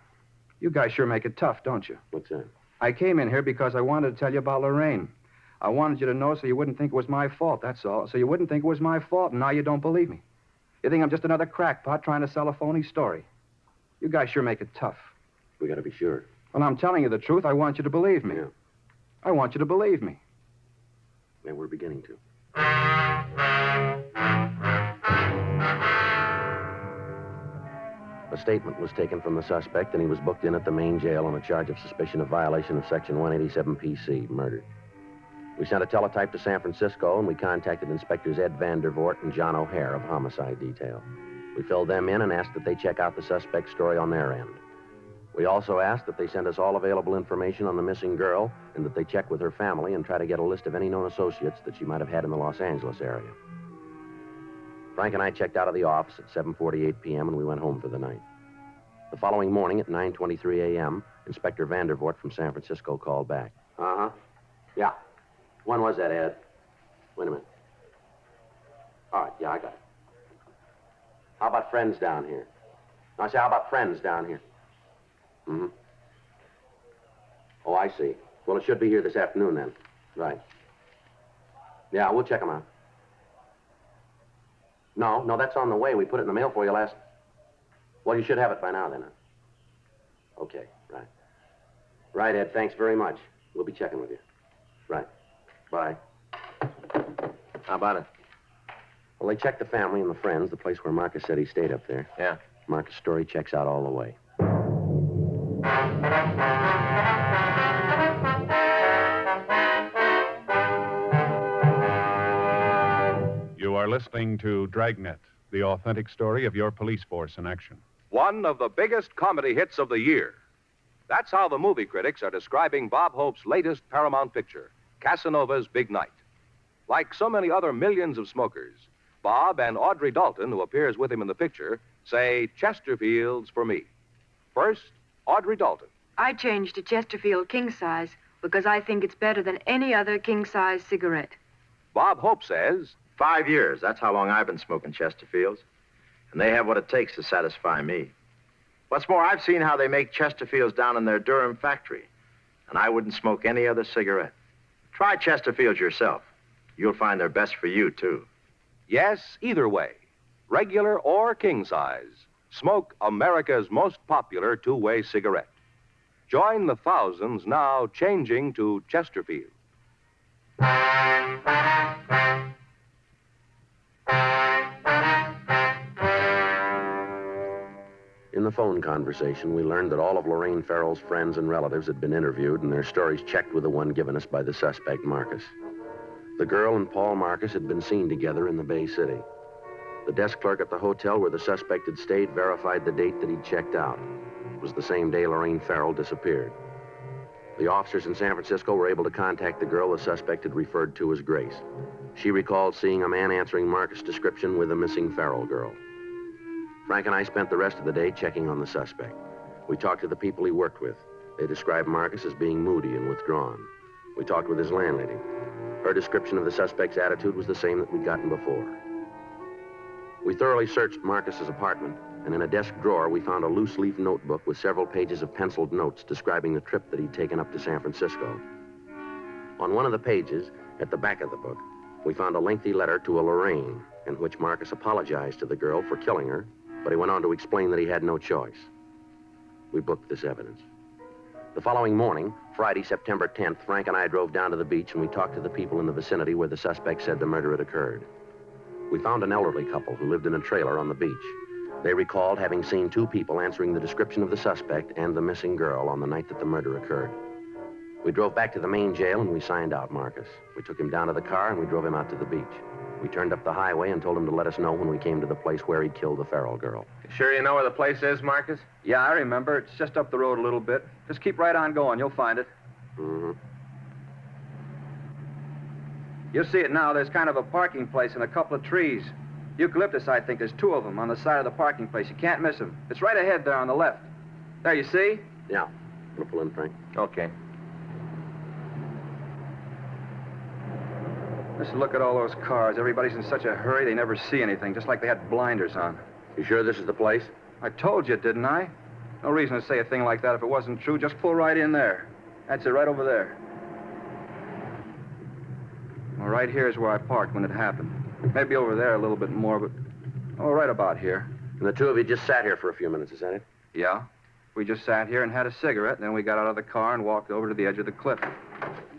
You guys sure make it tough, don't you? What's that? I came in here because I wanted to tell you about Lorraine. I wanted you to know so you wouldn't think it was my fault, that's all. So you wouldn't think it was my fault, and now you don't believe me. You think I'm just another crackpot trying to sell a phony story. You guys sure make it tough. We gotta be sure. Well, I'm telling you the truth. I want you to believe me. Yeah. I want you to believe me. And we're beginning to. A statement was taken from the suspect, and he was booked in at the main jail on a charge of suspicion of violation of Section 187 PC, murder. We sent a teletype to San Francisco, and we contacted Inspectors Ed Vandervoort and John O'Hare of Homicide Detail. We filled them in and asked that they check out the suspect's story on their end. We also asked that they send us all available information on the missing girl and that they check with her family and try to get a list of any known associates that she might have had in the Los Angeles area. Frank and I checked out of the office at 7:48 p.m. and we went home for the night. The following morning at 9:23 a.m., Inspector Vandervoort from San Francisco called back. Uh-huh. Yeah. When was that, Ed? Wait a minute. All right, yeah, I got it. How about friends down here? I say, how about friends down here? Mm-hmm. Oh, I see. Well, it should be here this afternoon, then. Right. Yeah, we'll check them out. No, that's on the way. We put it in the mail for you last... Well, you should have it by now, then. Huh? Okay, right. Right, Ed, thanks very much. We'll be checking with you. Right. Bye. How about it? Well, they checked the family and the friends, the place where Marcus said he stayed up there. Yeah. Marcus' story checks out all the way. You are listening to Dragnet, the authentic story of your police force in action. One of the biggest comedy hits of the year. That's how the movie critics are describing Bob Hope's latest Paramount picture, Casanova's Big Night. Like so many other millions of smokers, Bob and Audrey Dalton, who appears with him in the picture, say Chesterfields for me. First, Audrey Dalton. I changed to Chesterfield king size because I think it's better than any other king size cigarette. Bob Hope says, 5 years. That's how long I've been smoking Chesterfields. And they have what it takes to satisfy me. What's more, I've seen how they make Chesterfields down in their Durham factory. And I wouldn't smoke any other cigarette. Try Chesterfields yourself. You'll find they're best for you, too. yes, either way, regular or king size, smoke America's most popular two-way cigarette. Join the thousands now changing to Chesterfield. In the phone conversation, we learned that all of Lorraine Farrell's friends and relatives had been interviewed and their stories checked with the one given us by the suspect, Marcus. The girl and Paul Marcus had been seen together in the Bay City. The desk clerk at the hotel where the suspect had stayed verified the date that he'd checked out. It was the same day Lorraine Farrell disappeared. The officers in San Francisco were able to contact the girl the suspect had referred to as Grace. She recalled seeing a man answering Marcus' description with a missing Farrell girl. Frank and I spent the rest of the day checking on the suspect. We talked to the people he worked with. They described Marcus as being moody and withdrawn. We talked with his landlady. Her description of the suspect's attitude was the same that we'd gotten before. We thoroughly searched Marcus's apartment, and in a desk drawer, we found a loose-leaf notebook with several pages of penciled notes describing the trip that he'd taken up to San Francisco. On one of the pages, at the back of the book, we found a lengthy letter to a Lorraine, in which Marcus apologized to the girl for killing her, but he went on to explain that he had no choice. We booked this evidence. The following morning, Friday, September 10th, Frank and I drove down to the beach and we talked to the people in the vicinity where the suspect said the murder had occurred. We found an elderly couple who lived in a trailer on the beach. They recalled having seen two people answering the description of the suspect and the missing girl on the night that the murder occurred. We drove back to the main jail and we signed out Marcus. We took him down to the car and we drove him out to the beach. We turned up the highway and told him to let us know when we came to the place where he'd killed the Farrell girl. Sure you know where the place is, Marcus? Yeah, I remember. It's just up the road a little bit. Just keep right on going. You'll find it. Mm-hmm. You'll see it now. There's kind of a parking place and a couple of trees. Eucalyptus, I think. There's two of them on the side of the parking place. You can't miss them. It's right ahead there on the left. There, you see? Yeah. I'm gonna pull in, Frank. Okay. Just look at all those cars. Everybody's in such a hurry they never see anything, just like they had blinders on. You sure this is the place? I told you, didn't I? No reason to say a thing like that if it wasn't true. Just pull right in there. That's it, right over there. Well, right here is where I parked when it happened. Maybe over there a little bit more, but... Oh, right about here. And the two of you just sat here for a few minutes, is that it? Yeah. We just sat here and had a cigarette, and then we got out of the car and walked over to the edge of the cliff.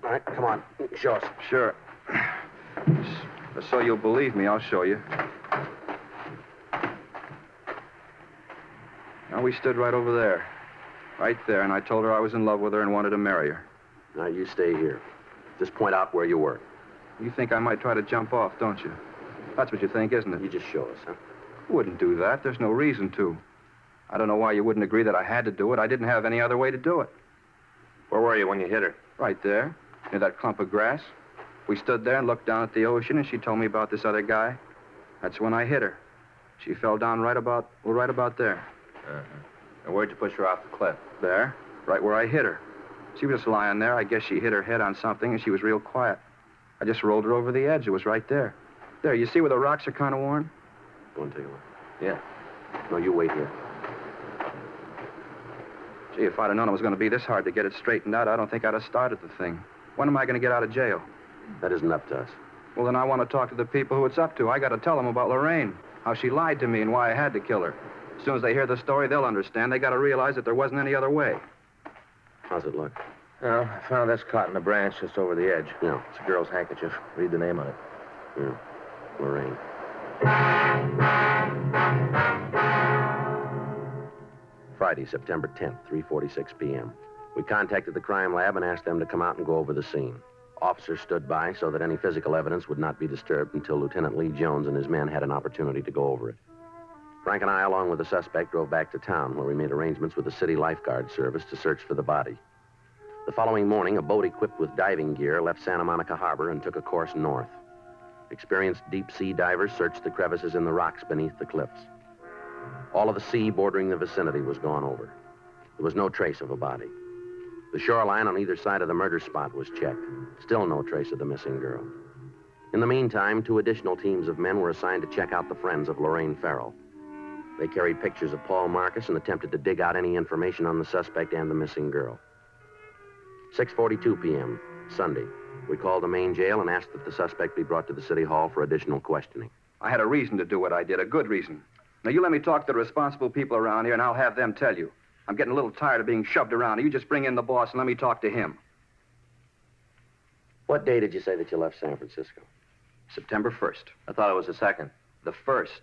All right, come on. Show us. Sure. Just so you'll believe me, I'll show you. Now, we stood right over there. Right there, and I told her I was in love with her and wanted to marry her. Now, you stay here. Just point out where you were. You think I might try to jump off, don't you? That's what you think, isn't it? You just show us, huh? I wouldn't do that. There's no reason to. I don't know why you wouldn't agree that I had to do it. I didn't have any other way to do it. Where were you when you hit her? Right there, near that clump of grass. We stood there and looked down at the ocean, and she told me about this other guy. That's when I hit her. She fell down right about there. Uh-huh. And where'd you push her off the cliff? There, right where I hit her. She was just lying there. I guess she hit her head on something, and she was real quiet. I just rolled her over the edge. It was right there. There, you see where the rocks are kind of worn? Go and take a look. Yeah. No, you wait here. Gee, if I'd have known it was going to be this hard to get it straightened out, I don't think I'd have started the thing. When am I going to get out of jail? That isn't up to us. Well, then I want to talk to the people who it's up to. I got to tell them about Lorraine, how she lied to me and why I had to kill her. As soon as they hear the story, they'll understand. They got to realize that there wasn't any other way. How's it look? Well, I found this caught in a branch just over the edge. Yeah. It's a girl's handkerchief. Read the name on it. Yeah. Lorraine. Friday, September 10th, 3:46 p.m. We contacted the crime lab and asked them to come out and go over the scene. Officers stood by so that any physical evidence would not be disturbed until Lieutenant Lee Jones and his men had an opportunity to go over it. Frank and I, along with the suspect, drove back to town where we made arrangements with the city lifeguard service to search for the body. The following morning, a boat equipped with diving gear left Santa Monica Harbor and took a course north. Experienced deep-sea divers searched the crevices in the rocks beneath the cliffs. All of the sea bordering the vicinity was gone over. There was no trace of a body. The shoreline on either side of the murder spot was checked. Still no trace of the missing girl. In the meantime, 2 additional teams of men were assigned to check out the friends of Lorraine Farrell. They carried pictures of Paul Marcus and attempted to dig out any information on the suspect and the missing girl. 6:42 p.m., Sunday. We called the main jail and asked that the suspect be brought to the city hall for additional questioning. I had a reason to do what I did, a good reason. Now, you let me talk to the responsible people around here, and I'll have them tell you. I'm getting a little tired of being shoved around. You just bring in the boss and let me talk to him. What day did you say that you left San Francisco? September 1st. I thought it was the 2nd. The 1st.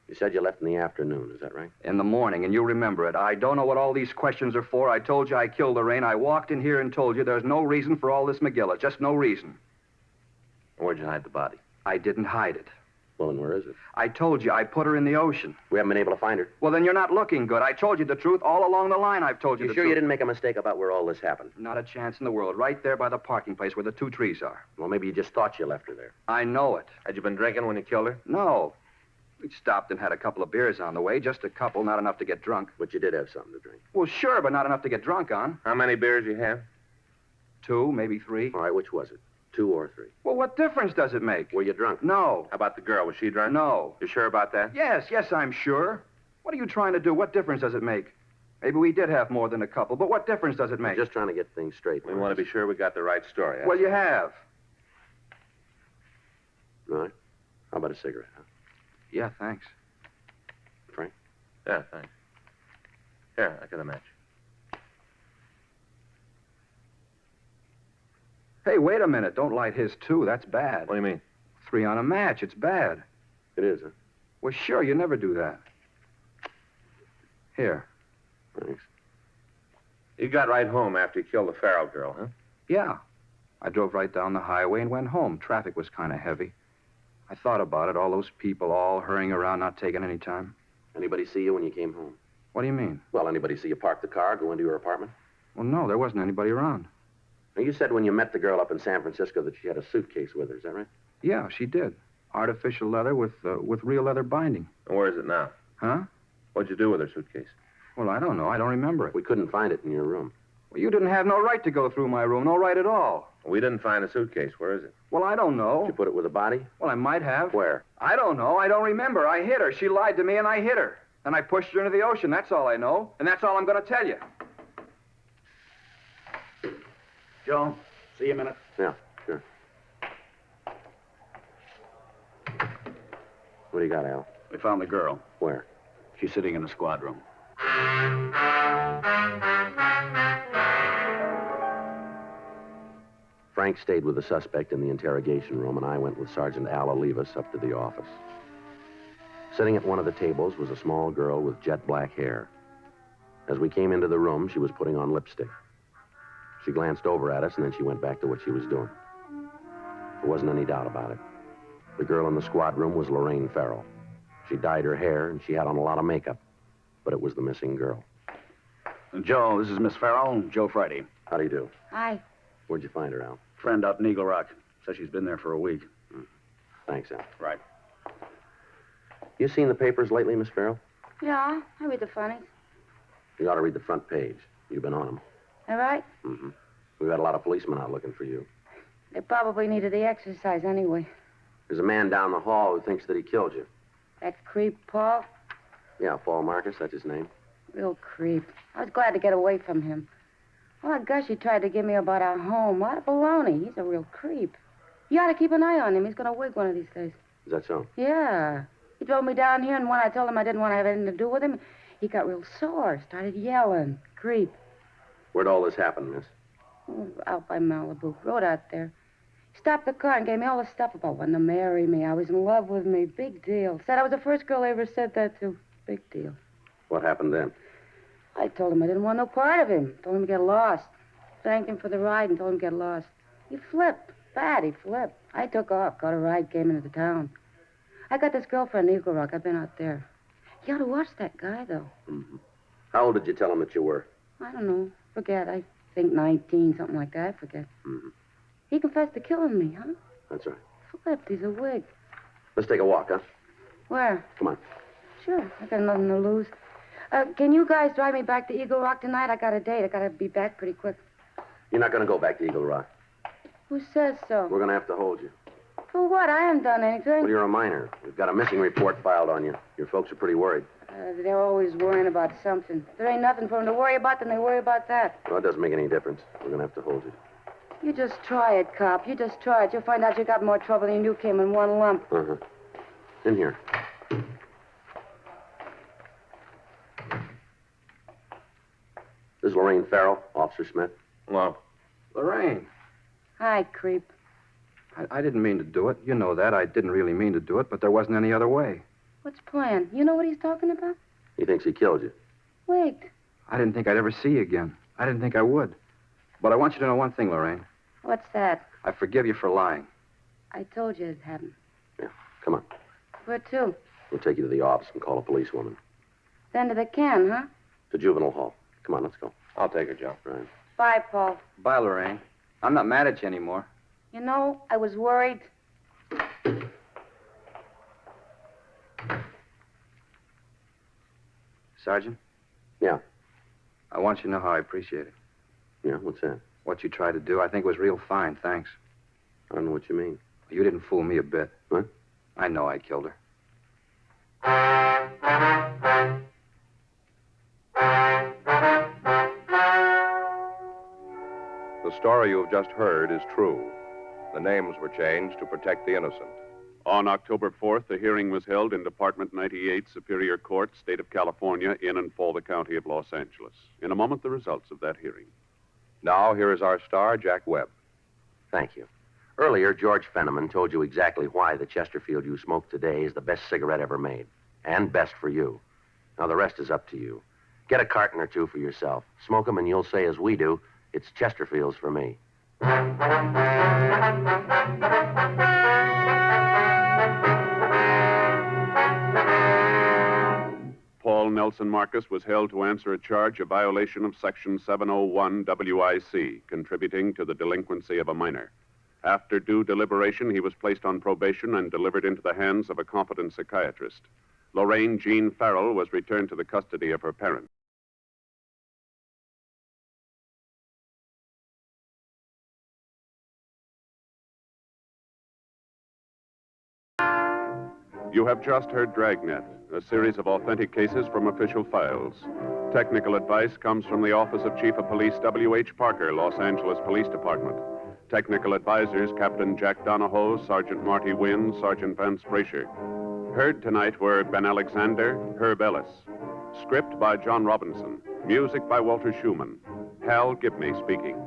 You said you left in the afternoon, is that right? In the morning, and you remember it. I don't know what all these questions are for. I told you I killed Lorraine. I walked in here and told you there's no reason for all this McGilla. Just no reason. Where'd you hide the body? I didn't hide it. Well, and where is it? I told you I put her in the ocean. We haven't been able to find her. Well, then you're not looking good. I told you the truth all along the line. I've told you You the sure truth. you didn't make a mistake about where all this happened? Not a chance in the world. Right there by the parking place where the 2 trees are. Well, maybe you just thought you left her there. I know it. Had you been drinking when you killed her? No. We stopped and had a couple of beers on the way. Just a couple, not enough to get drunk. But you did have something to drink. Well, sure, but not enough to get drunk on. How many beers you have? 2, maybe 3. All right, which was it? 2 or 3? Well, what difference does it make? Were you drunk? No. How about the girl? Was she drunk? No. You sure about that? Yes, I'm sure. What are you trying to do? What difference does it make? Maybe we did have more than a couple, but what difference does it make? We're just trying to get things straight. We want to be sure we got the right story. Well, you have. All right. How about a cigarette, huh? Yeah, thanks. Frank? Yeah, thanks. Here, I got a match. Hey, wait a minute. Don't light his, too. That's bad. What do you mean? 3 on a match. It's bad. It is, huh? Well, sure, you never do that. Here. Thanks. You got right home after you killed the Farrell girl, huh? Yeah. I drove right down the highway and went home. Traffic was kind of heavy. I thought about it, all those people all hurrying around, not taking any time. Anybody see you when you came home? What do you mean? Well, anybody see you park the car, go into your apartment? Well, no, there wasn't anybody around. Now, you said when you met the girl up in San Francisco that she had a suitcase with her, is that right? Yeah, she did. Artificial leather with real leather binding. And where is it now? Huh? What'd you do with her suitcase? Well, I don't know. I don't remember it. We couldn't find it in your room. Well, you didn't have no right to go through my room. No right at all. We didn't find a suitcase. Where is it? Well, I don't know. Did you put it with a body? Well, I might have. Where? I don't know. I don't remember. I hit her. She lied to me, and I hit her. Then I pushed her into the ocean. That's all I know. And that's all I'm going to tell you. Joe, see you a minute. Yeah, sure. What do you got, Al? We found the girl. Where? She's sitting in the squad room. Frank stayed with the suspect in the interrogation room, and I went with Sergeant Al Olivas up to the office. Sitting at one of the tables was a small girl with jet black hair. As we came into the room, she was putting on lipstick. She glanced over at us, and then she went back to what she was doing. There wasn't any doubt about it. The girl in the squad room was Lorraine Farrell. She dyed her hair, and she had on a lot of makeup, but it was the missing girl. Joe, this is Miss Farrell, Joe Friday. How do you do? Hi. Where'd you find her, Al? Friend out in Eagle Rock. Says she's been there for a week. Thanks, Al. Right. You seen the papers lately, Miss Farrell? Yeah, I read the funnies. You ought to read the front page. You've been on them. All right? Mm-hmm. We've got a lot of policemen out looking for you. They probably needed the exercise anyway. There's a man down the hall who thinks that he killed you. That creep, Paul? Yeah, Paul Marcus, that's his name. Real creep. I was glad to get away from him. Oh, gosh, he tried to give me about our home. What a baloney. He's a real creep. You ought to keep an eye on him. He's going to wig one of these days. Is that so? Yeah. He drove me down here, and when I told him I didn't want to have anything to do with him, he got real sore, started yelling. Creep. Where'd all this happen, miss? Oh, out by Malibu. Road out there. He stopped the car and gave me all the stuff about wanting to marry me. I was in love with me. Big deal. Said I was the first girl I ever said that to. Big deal. What happened then? I told him I didn't want no part of him. Told him to get lost. Thanked him for the ride and told him to get lost. He flipped. Bad, he flipped. I took off, got a ride, came into the town. I got this girlfriend in Eagle Rock. I've been out there. You ought to watch that guy, though. Mm-hmm. How old did you tell him that you were? I don't know. Forget. I think 19, something like that. I forget. Mm-hmm. He confessed to killing me, huh? That's right. Flipped. He's a wig. Let's take a walk, huh? Where? Come on. Sure. I got nothing to lose. Can you guys drive me back to Eagle Rock tonight? I got a date. I got to be back pretty quick. You're not going to go back to Eagle Rock. Who says so? We're going to have to hold you. For what? I haven't done anything. Well, you're a minor. We've got a missing report filed on you. Your folks are pretty worried. They're always worrying about something. If there ain't nothing for them to worry about, then they worry about that. Well, it doesn't make any difference. We're going to have to hold you. You just try it, cop. You just try it. You'll find out you got more trouble than you came in one lump. Uh-huh. In here. This is Lorraine Farrell, Officer Smith. Hello. Lorraine. Hi, creep. I didn't mean to do it. You know that. I didn't really mean to do it, but there wasn't any other way. What's plan? You know what he's talking about? He thinks he killed you. Wait. I didn't think I'd ever see you again. I didn't think I would. But I want you to know one thing, Lorraine. What's that? I forgive you for lying. I told you it hadn't. Yeah, come on. Where to? We'll take you to the office and call a policewoman. Then to the can, huh? To juvenile hall. Come on, let's go. I'll take her, Joe. Right. Bye, Paul. Bye, Lorraine. I'm not mad at you anymore. You know, I was worried. Sergeant? Yeah. I want you to know how I appreciate it. Yeah, what's that? What you tried to do, I think was real fine, thanks. I don't know what you mean. You didn't fool me a bit. What? I know I killed her. The story you have just heard is true. The names were changed to protect the innocent. On October 4th, the hearing was held in Department 98, Superior Court, State of California, in and for the County of Los Angeles. In a moment, the results of that hearing. Now, here is our star, Jack Webb. Thank you. Earlier, George Fenneman told you exactly why the Chesterfield you smoke today is the best cigarette ever made. And best for you. Now, the rest is up to you. Get a carton or two for yourself. Smoke them and you'll say, as we do, it's Chesterfields for me. Paul Nelson Marcus was held to answer a charge of violation of Section 701 WIC, contributing to the delinquency of a minor. After due deliberation, he was placed on probation and delivered into the hands of a competent psychiatrist. Lorraine Jean Farrell was returned to the custody of her parents. You have just heard Dragnet, a series of authentic cases from official files. Technical advice comes from the Office of Chief of Police W.H. Parker, Los Angeles Police Department. Technical advisors Captain Jack Donahoe, Sergeant Marty Wynn, Sergeant Vance Brasher. Heard tonight were Ben Alexander, Herb Ellis. Script by John Robinson. Music by Walter Schumann. Hal Gibney speaking.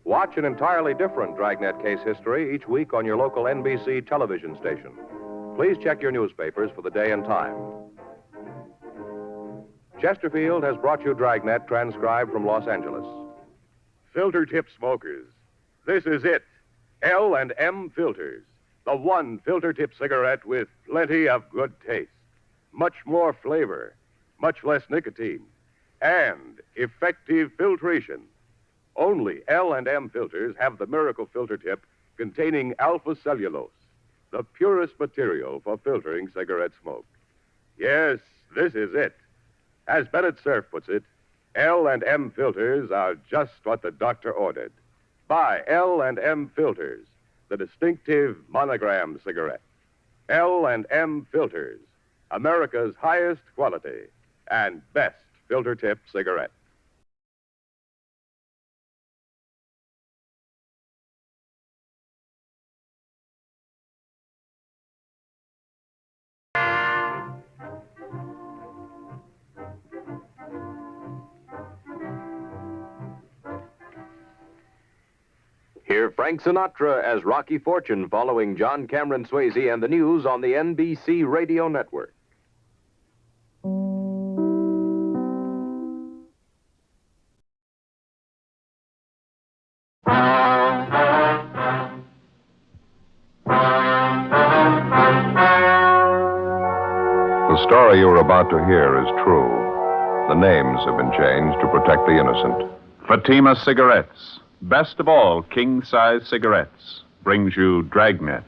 Watch an entirely different Dragnet case history each week on your local NBC television station. Please check your newspapers for the day and time. Chesterfield has brought you Dragnet, transcribed from Los Angeles. Filter tip smokers, this is it. L&M Filters, the one filter tip cigarette with plenty of good taste, much more flavor, much less nicotine, and effective filtration. Only L&M filters have the miracle filter tip containing alpha cellulose, the purest material for filtering cigarette smoke. Yes, this is it. As Bennett Cerf puts it, L&M filters are just what the doctor ordered. Buy L&M filters, the distinctive monogram cigarette. L&M filters, America's highest quality and best filter tip cigarette. Hear Frank Sinatra as Rocky Fortune following John Cameron Swayze and the news on the NBC Radio Network. The story you're about to hear is true. The names have been changed to protect the innocent. Fatima Cigarettes, best of all king-size cigarettes, brings you Dragnet.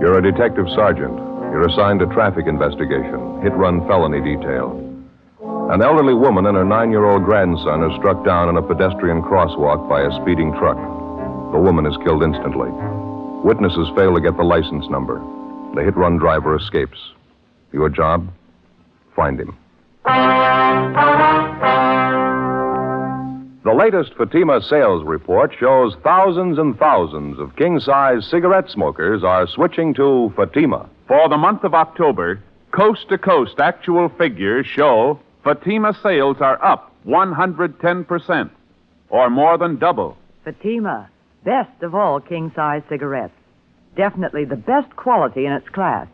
You're a detective sergeant. You're assigned to traffic investigation, hit-run felony detail. An elderly woman and her 9-year-old grandson are struck down in a pedestrian crosswalk by a speeding truck. The woman is killed instantly. Witnesses fail to get the license number. The hit-run driver escapes. Your job? Find him. The latest Fatima sales report shows thousands and thousands of king-size cigarette smokers are switching to Fatima. For the month of October, coast-to-coast actual figures show Fatima sales are up 110%, or more than double. Fatima, best of all king-size cigarettes. Definitely the best quality in its class,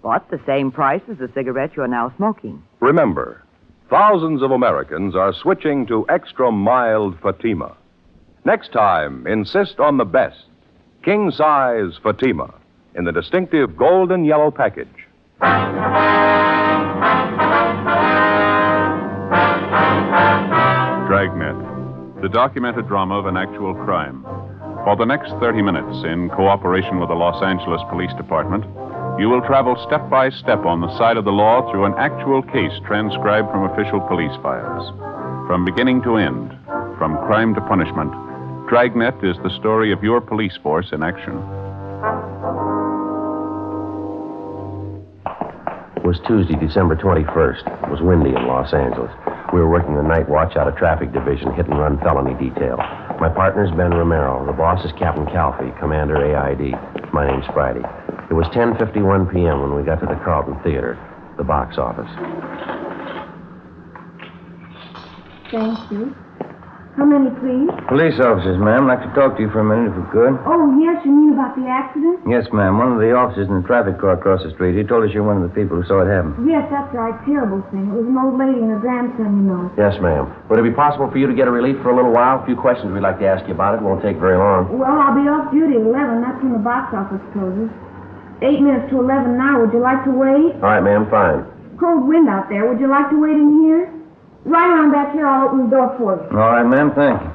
but the same price as the cigarette you're now smoking. Remember, thousands of Americans are switching to extra mild Fatima. Next time, insist on the best. King size Fatima in the distinctive golden yellow package. Dragnet, the documented drama of an actual crime. For the next 30 minutes, in cooperation with the Los Angeles Police Department, you will travel step by step on the side of the law through an actual case transcribed from official police files. From beginning to end, from crime to punishment, Dragnet is the story of your police force in action. It was Tuesday, December 21st. It was windy in Los Angeles. We were working the night watch out of traffic division, hit-and-run felony detail. My partner's Ben Romero. The boss is Captain Calfee, Commander AID. My name's Friday. It was 10:51 p.m. when we got to the Carlton Theater, the box office. Thank you. How many, please? Police officers, ma'am. I'd like to talk to you for a minute, if we could. Oh, yes, you mean about the accident? Yes, ma'am. One of the officers in the traffic car across the street, he told us you're one of the people who saw it happen. Yes, that's right. Terrible thing. It was an old lady and her grandson, you know. Yes, ma'am. Would it be possible for you to get a relief for a little while? A few questions we'd like to ask you about it. Won't take very long. Well, I'll be off duty at 11. That's when the box office closes. 8 minutes to 11 now. Would you like to wait? All right, ma'am. Fine. Cold wind out there. Would you like to wait in here? Right around back here. I'll open the door for you. All right, ma'am. Thank you.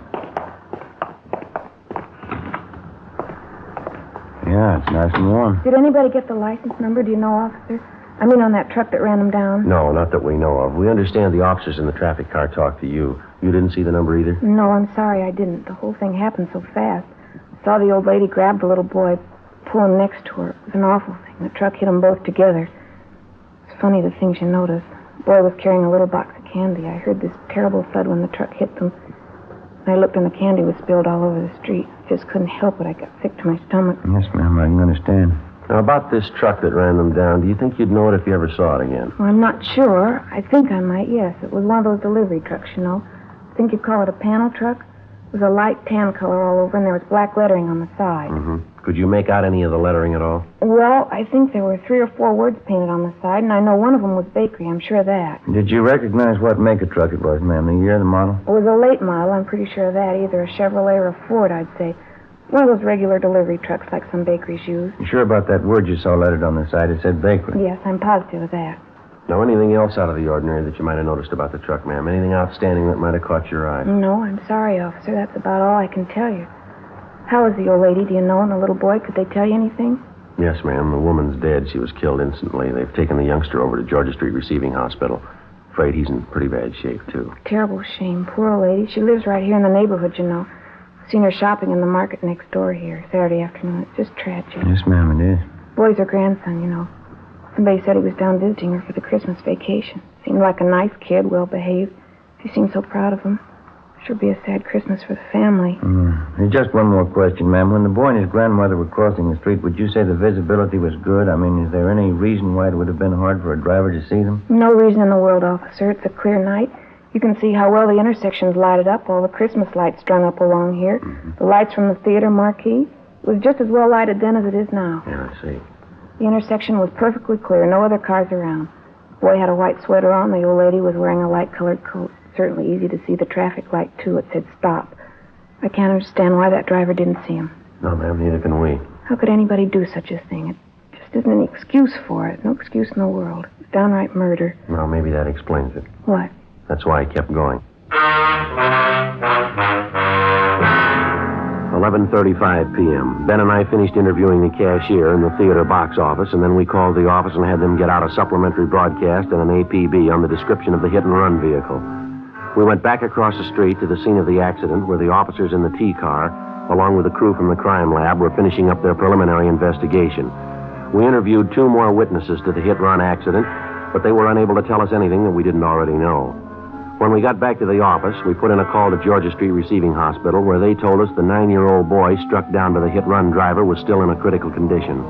Yeah, it's nice and warm. Did anybody get the license number? Do you know, officer? I mean, on that truck that ran them down? No, not that we know of. We understand the officers in the traffic car talked to you. You didn't see the number either? No, I'm sorry, I didn't. The whole thing happened so fast. I saw the old lady grab the little boy, pull him next to her. It was an awful thing. The truck hit them both together. It's funny the things you notice. The boy was carrying a little box of candy. I heard this terrible thud when the truck hit them. I looked and the candy was spilled all over the street. I just couldn't help it. I got sick to my stomach. Yes, ma'am, I can understand. Now, about this truck that ran them down, do you think you'd know it if you ever saw it again? Well, I'm not sure. I think I might, yes. It was one of those delivery trucks, you know. I think you'd call it a panel truck. It was a light tan color all over, and there was black lettering on the side. Mm-hmm. Could you make out any of the lettering at all? Well, I think there were 3 or 4 words painted on the side, and I know one of them was bakery. I'm sure of that. Did you recognize what make of truck it was, ma'am? The year, the model? It was a late model. I'm pretty sure of that. Either a Chevrolet or a Ford, I'd say. One of those regular delivery trucks like some bakeries use. You sure about that word you saw lettered on the side? It said bakery. Yes, I'm positive of that. Now, anything else out of the ordinary that you might have noticed about the truck, ma'am? Anything outstanding that might have caught your eye? No, I'm sorry, officer. That's about all I can tell you. How is the old lady? Do you know? And the little boy? Could they tell you anything? Yes, ma'am. The woman's dead. She was killed instantly. They've taken the youngster over to Georgia Street Receiving Hospital. Afraid he's in pretty bad shape, too. Terrible shame. Poor old lady. She lives right here in the neighborhood, you know. Seen her shopping in the market next door here Saturday afternoon. It's just tragic. Yes, ma'am, it is. Boy's her grandson, you know. Somebody said he was down visiting her for the Christmas vacation. Seemed like a nice kid, well behaved. She seemed so proud of him. Sure be a sad Christmas for the family. There's just one more question, ma'am. When the boy and his grandmother were crossing the street, would you say the visibility was good? I mean, is there any reason why it would have been hard for a driver to see them? No reason in the world, officer. It's a clear night. You can see how well the intersection's lighted up, all the Christmas lights strung up along here. Mm-hmm. The lights from the theater marquee. It was just as well lighted then as it is now. Yeah, I see. The intersection was perfectly clear, no other cars around. The boy had a white sweater on. The old lady was wearing a light-colored coat. Certainly easy to see the traffic light, too. It said stop. I can't understand why that driver didn't see him. No, ma'am, neither can we. How could anybody do such a thing? It just isn't any excuse for it. No excuse in the world. It's downright murder. Well, maybe that explains it. What? That's why he kept going. 11:35 p.m. Ben and I finished interviewing the cashier in the theater box office, and then we called the office and had them get out a supplementary broadcast and an APB on the description of the hit-and-run vehicle. We went back across the street to the scene of the accident where the officers in the T-car, along with the crew from the crime lab, were finishing up their preliminary investigation. We interviewed 2 more witnesses to the hit-run accident, but they were unable to tell us anything that we didn't already know. When we got back to the office, we put in a call to Georgia Street Receiving Hospital, where they told us the 9-year-old boy struck down by the hit-run driver was still in a critical condition.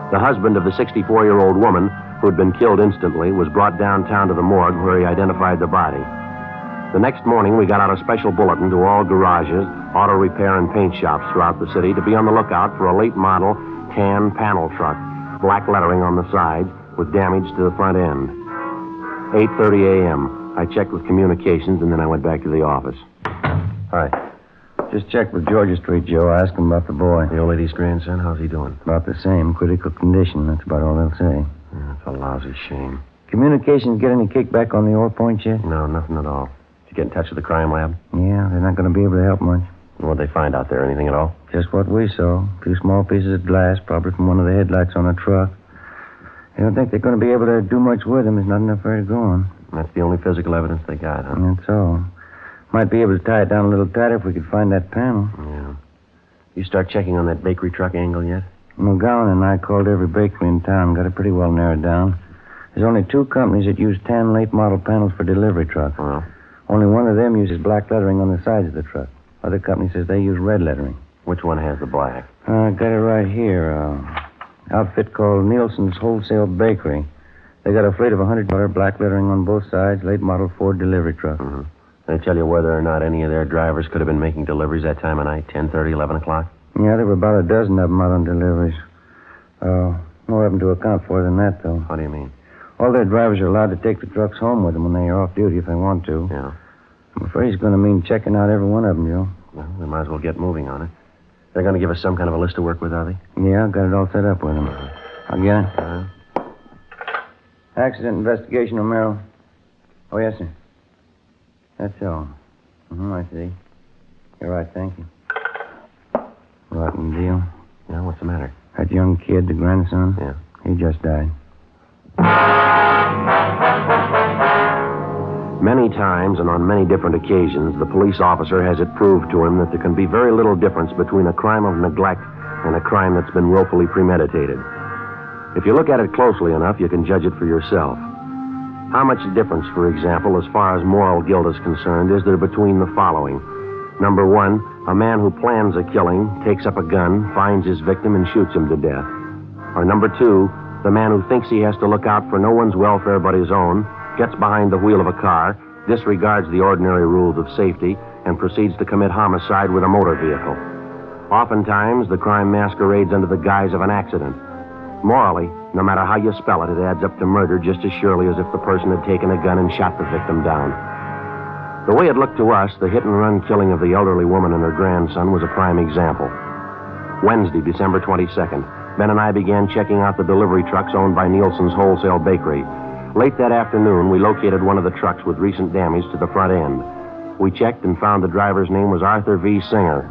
The husband of the 64-year-old woman, who had been killed instantly, was brought downtown to the morgue where he identified the body. The next morning, we got out a special bulletin to all garages, auto repair, and paint shops throughout the city to be on the lookout for a late-model tan panel truck, black lettering on the sides, with damage to the front end. 8:30 a.m. I checked with communications, and then I went back to the office. Hi. Just checked with Georgia Street, Joe. I asked him about the boy. The old lady's grandson, how's he doing? About the same. Critical condition. That's about all they'll say. That's a lousy shame. Communications get any kickback on the ore points yet? No, nothing at all. Did you get in touch with the crime lab? Yeah, they're not going to be able to help much. What'd they find out there? Anything at all? Just what we saw. A few small pieces of glass, probably from one of the headlights on a truck. They don't think they're going to be able to do much with them. There's not enough there to go on. That's the only physical evidence they got, huh? That's all. Might be able to tie it down a little tighter if we could find that panel. Yeah. You start checking on that bakery truck angle yet? McGowan and I called every bakery in town, got it pretty well narrowed down. There's only 2 companies that use tan late model panels for delivery trucks. Well? Only one of them uses black lettering on the sides of the truck. Other company says they use red lettering. Which one has the black? I got it right here. Outfit called Nielsen's Wholesale Bakery. They got a fleet of $100 black lettering on both sides, late model Ford delivery truck. Mm-hmm. They tell you whether or not any of their drivers could have been making deliveries that time of night, 10:30, 11 o'clock? Yeah, there were about a dozen of them out on deliveries. More of them to account for than that, though. How do you mean? All their drivers are allowed to take the trucks home with them when they are off duty if they want to. Yeah. I'm afraid it's going to mean checking out every one of them, Joe. Well, they might as well get moving on it. They're going to give us some kind of a list to work with, are they? Yeah, I've got it all set up with them. I'll get it. Uh-huh. Accident investigation, Romero. Oh, yes, sir. That's all. I see. You're right, thank you. Rotten deal. Yeah, what's the matter? That young kid, the grandson? Yeah. He just died. Many times and on many different occasions, the police officer has it proved to him that there can be very little difference between a crime of neglect and a crime that's been willfully premeditated. If you look at it closely enough, you can judge it for yourself. How much difference, for example, as far as moral guilt is concerned, is there between the following? Number 1, a man who plans a killing, takes up a gun, finds his victim, and shoots him to death. Or number 2, the man who thinks he has to look out for no one's welfare but his own, gets behind the wheel of a car, disregards the ordinary rules of safety, and proceeds to commit homicide with a motor vehicle. Oftentimes, the crime masquerades under the guise of an accident. Morally, no matter how you spell it, it adds up to murder just as surely as if the person had taken a gun and shot the victim down. The way it looked to us, the hit-and-run killing of the elderly woman and her grandson was a prime example. Wednesday, December 22nd, Ben and I began checking out the delivery trucks owned by Nielsen's Wholesale Bakery. Late that afternoon, we located one of the trucks with recent damage to the front end. We checked and found the driver's name was Arthur V. Singer.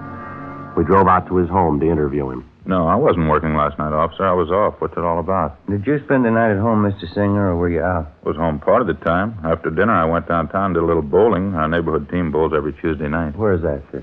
We drove out to his home to interview him. No, I wasn't working last night, officer. I was off. What's it all about? Did you spend the night at home, Mr. Singer, or were you out? Was home part of the time. After dinner, I went downtown, did a little bowling. Our neighborhood team bowls every Tuesday night. Where is that, sir?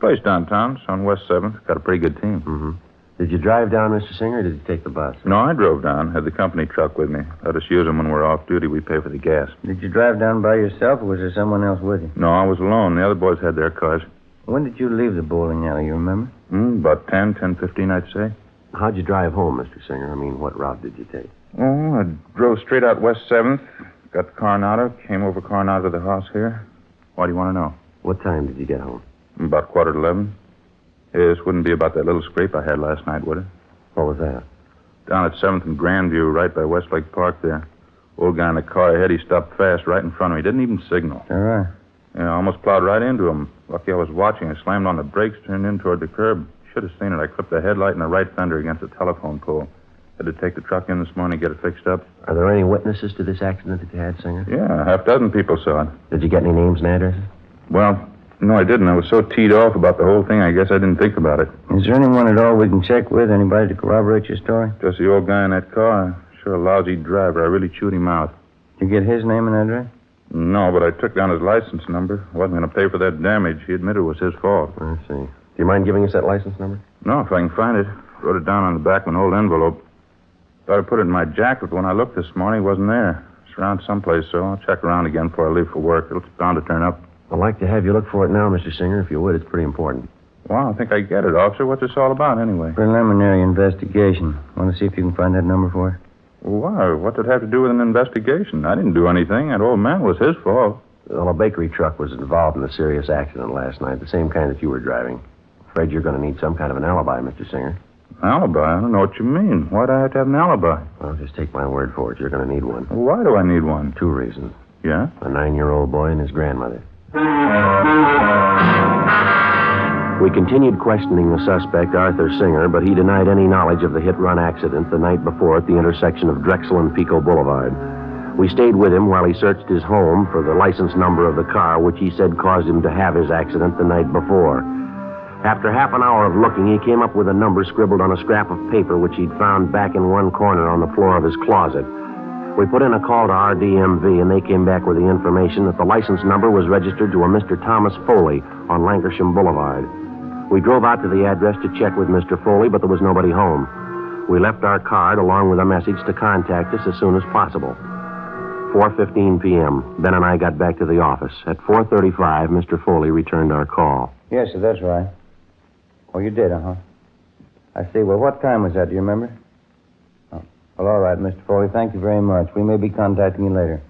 Place downtown. It's on West 7th. Got a pretty good team. Mm-hmm. Did you drive down, Mr. Singer, or did you take the bus? No, I drove down. Had the company truck with me. Let us use them when we're off duty. We pay for the gas. Did you drive down by yourself, or was there someone else with you? No, I was alone. The other boys had their cars. When did you leave the bowling alley, you remember? About 10:15, I'd say. How'd you drive home, Mr. Singer? I mean, what route did you take? Oh, I drove straight out West 7th, got the Coronado, came over Coronado to the house here. Why do you want to know? What time did you get home? About 11:15. This wouldn't be about that little scrape I had last night, would it? What was that? Down at 7th and Grandview, right by Westlake Park there. Old guy in the car ahead, he stopped fast right in front of me. Didn't even signal. All right. Yeah, I almost plowed right into him. Lucky I was watching. I slammed on the brakes, turned in toward the curb. Should have seen it. I clipped the headlight and the right fender against the telephone pole. Had to take the truck in this morning, get it fixed up. Are there any witnesses to this accident that you had, Singer? Yeah, half dozen people saw it. Did you get any names and addresses? Well, no, I didn't. I was so teed off about the whole thing, I guess I didn't think about it. Is there anyone at all we can check with? Anybody to corroborate your story? Just the old guy in that car. Sure a lousy driver. I really chewed him out. Did you get his name and address? No, but I took down his license number. Wasn't going to pay for that damage. He admitted it was his fault. I see. Do you mind giving us that license number? No, if I can find it. Wrote it down on the back of an old envelope. Thought I put it in my jacket, but when I looked this morning, it wasn't there. It's around someplace, so I'll check around again before I leave for work. It's bound to turn up. I'd like to have you look for it now, Mr. Singer, if you would. It's pretty important. Well, I think I get it, officer. What's this all about, anyway? Preliminary investigation. Want to see if you can find that number for us? Why? What's it have to do with an investigation? I didn't do anything. That old man was his fault. Well, a bakery truck was involved in a serious accident last night, the same kind that you were driving. Afraid you're going to need some kind of an alibi, Mr. Singer. Alibi? I don't know what you mean. Why'd I have to have an alibi? Well, just take my word for it. You're going to need one. Why do I need one? 2 reasons. Yeah? A 9-year-old boy and his grandmother. We continued questioning the suspect, Arthur Singer, but he denied any knowledge of the hit-run accident the night before at the intersection of Drexel and Pico Boulevard. We stayed with him while he searched his home for the license number of the car, which he said caused him to have his accident the night before. After half an hour of looking, he came up with a number scribbled on a scrap of paper which he'd found back in one corner on the floor of his closet. We put in a call to RDMV, and they came back with the information that the license number was registered to a Mr. Thomas Foley on Lancashire Boulevard. We drove out to the address to check with Mr. Foley, but there was nobody home. We left our card along with a message to contact us as soon as possible. 4:15 p.m. Ben and I got back to the office. At 4:35, Mr. Foley returned our call. Yes, sir, that's right. Oh, you did, huh? I see. Well, what time was that? Do you remember? Oh. Well, all right, Mr. Foley. Thank you very much. We may be contacting you later.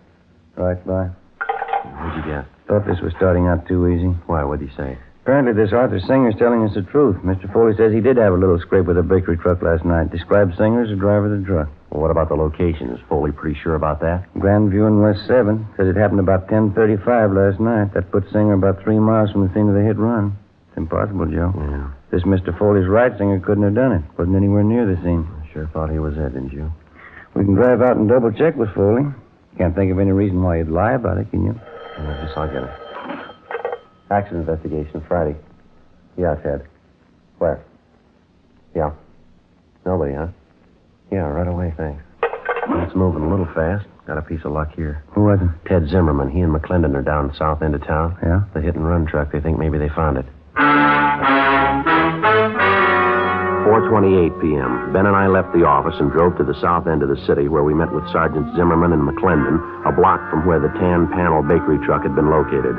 Right, bye. What'd you get? Thought this was starting out too easy. Why, what'd he say? Apparently, this Arthur Singer's telling us the truth. Mr. Foley says he did have a little scrape with a bakery truck last night. Described Singer as the driver of the truck. Well, what about the location? Is Foley pretty sure about that? Grandview and West 7. Said it happened about 10:35 last night. That put Singer about 3 miles from the scene of the hit run. It's impossible, Joe. Yeah. This Mr. Foley's right. Singer couldn't have done it. Wasn't anywhere near the scene. I sure thought he was it, didn't you? We can drive out and double check with Foley. Can't think of any reason why he'd lie about it, can you? I guess I'll get it. Accident investigation, Friday. Yeah, Ted. Where? Yeah. Nobody, huh? Yeah, right away, thanks. It's moving a little fast. Got a piece of luck here. Who was it? Ted Zimmerman. He and McClendon are down the south end of town. Yeah? The hit-and-run truck. They think maybe they found it. 4:28 p.m. Ben and I left the office and drove to the south end of the city where we met with Sergeants Zimmerman and McClendon, a block from where the tan panel bakery truck had been located.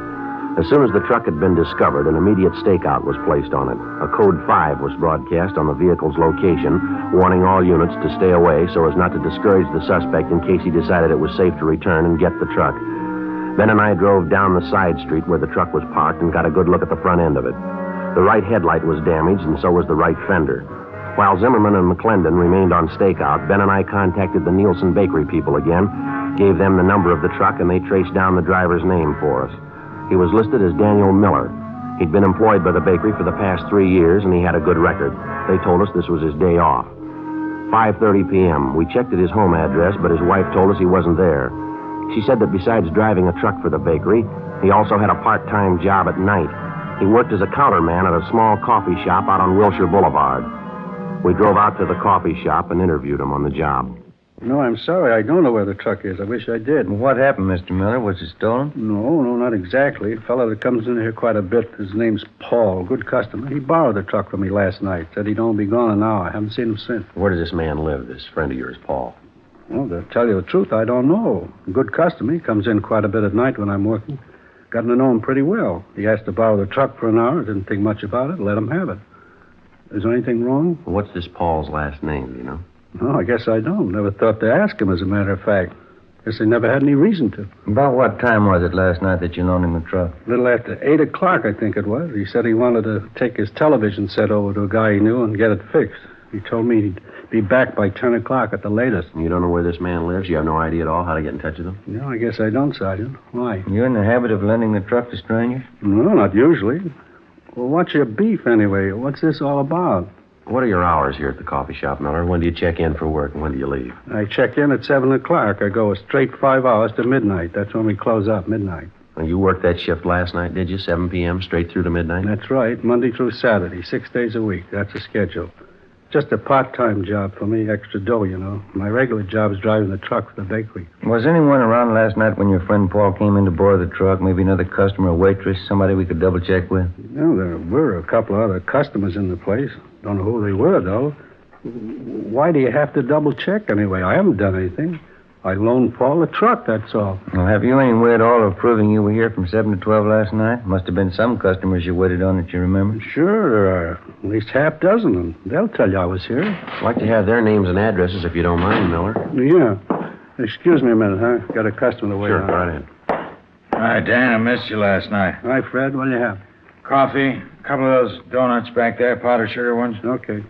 As soon as the truck had been discovered, an immediate stakeout was placed on it. A code 5 was broadcast on the vehicle's location, warning all units to stay away so as not to discourage the suspect in case he decided it was safe to return and get the truck. Ben and I drove down the side street where the truck was parked and got a good look at the front end of it. The right headlight was damaged, and so was the right fender. While Zimmerman and McClendon remained on stakeout, Ben and I contacted the Nielsen Bakery people again, gave them the number of the truck, and they traced down the driver's name for us. He was listed as Daniel Miller. He'd been employed by the bakery for the past 3 years, and he had a good record. They told us this was his day off. 5:30 p.m. We checked at his home address, but his wife told us he wasn't there. She said that besides driving a truck for the bakery, he also had a part-time job at night. He worked as a counterman at a small coffee shop out on Wilshire Boulevard. We drove out to the coffee shop and interviewed him on the job. No, I'm sorry. I don't know where the truck is. I wish I did. What happened, Mr. Miller? Was it stolen? No, not exactly. A fellow that comes in here quite a bit. His name's Paul. Good customer. He borrowed the truck from me last night. Said he'd only be gone an hour. I haven't seen him since. Where does this man live, this friend of yours, Paul? Well, to tell you the truth, I don't know. A good customer. He comes in quite a bit at night when I'm working. Gotten to know him pretty well. He asked to borrow the truck for an hour. Didn't think much about it. Let him have it. Is there anything wrong? What's this Paul's last name, do you know? No, I guess I don't. Never thought to ask him, as a matter of fact. Guess I never had any reason to. About what time was it last night that you loaned him the truck? A little after 8 o'clock, I think it was. He said he wanted to take his television set over to a guy he knew and get it fixed. He told me he'd be back by 10 o'clock at the latest. You don't know where this man lives? You have no idea at all how to get in touch with him? No, I guess I don't, Sergeant. Why? You in the habit of lending the truck to strangers? No, not usually. Well, what's your beef, anyway? What's this all about? What are your hours here at the coffee shop, Miller? When do you check in for work and when do you leave? I check in at 7 o'clock. I go a straight 5 hours to midnight. That's when we close up, midnight. Well, you worked that shift last night, did you? 7 p.m. straight through to midnight? That's right. Monday through Saturday, 6 days a week. That's the schedule. Just a part-time job for me, extra dough, you know. My regular job is driving the truck for the bakery. Was anyone around last night when your friend Paul came in to borrow the truck? Maybe another customer, a waitress, somebody we could double-check with? No, there were a couple of other customers in the place. Don't know who they were, though. Why do you have to double-check anyway? I haven't done anything. I loaned Paul a truck, that's all. Well, have you any way at all of proving you were here from 7 to 12 last night? Must have been some customers you waited on that you remember. Sure, there are at least half dozen, and they'll tell you I was here. I'd like to have their names and addresses if you don't mind, Miller. Yeah. Excuse me a minute, huh? Got a customer to wait on. Sure, right in. Hi, Dan. I missed you last night. Hi, Fred. What do you have? Coffee, a couple of those donuts back there, powdered sugar ones. Okay.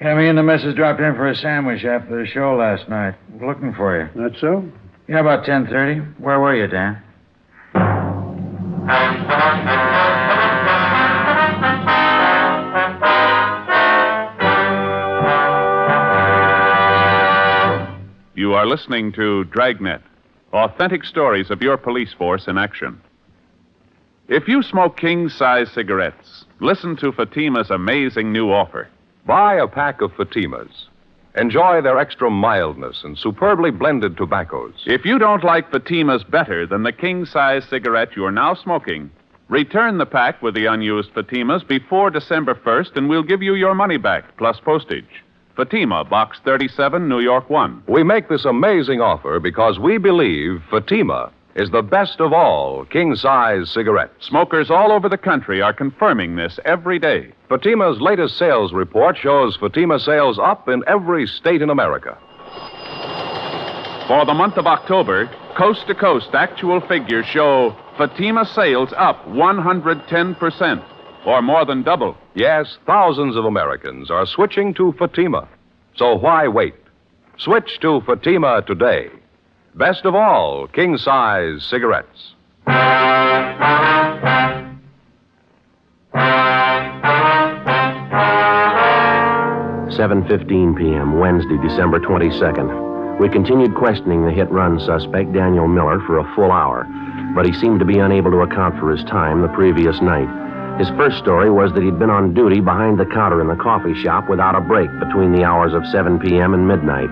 Yeah, me and the missus dropped in for a sandwich after the show last night. Looking for you. That's so? Yeah, about 10:30. Where were you, Dan? You are listening to Dragnet, authentic stories of your police force in action. If you smoke king-size cigarettes, listen to Fatima's amazing new offer. Buy a pack of Fatimas. Enjoy their extra mildness and superbly blended tobaccos. If you don't like Fatima's better than the king-size cigarette you're now smoking, return the pack with the unused Fatimas before December 1st, and we'll give you your money back, plus postage. Fatima, Box 37, New York 1. We make this amazing offer because we believe Fatima is the best of all king-size cigarettes. Smokers all over the country are confirming this every day. Fatima's latest sales report shows Fatima sales up in every state in America. For the month of October, coast-to-coast actual figures show Fatima sales up 110%, or more than double. Yes, thousands of Americans are switching to Fatima. So why wait? Switch to Fatima today. Best of all, king-size cigarettes. 7:15 p.m., Wednesday, December 22nd. We continued questioning the hit-run suspect, Daniel Miller, for a full hour, but he seemed to be unable to account for his time the previous night. His first story was that he'd been on duty behind the counter in the coffee shop without a break between the hours of 7 p.m. and midnight.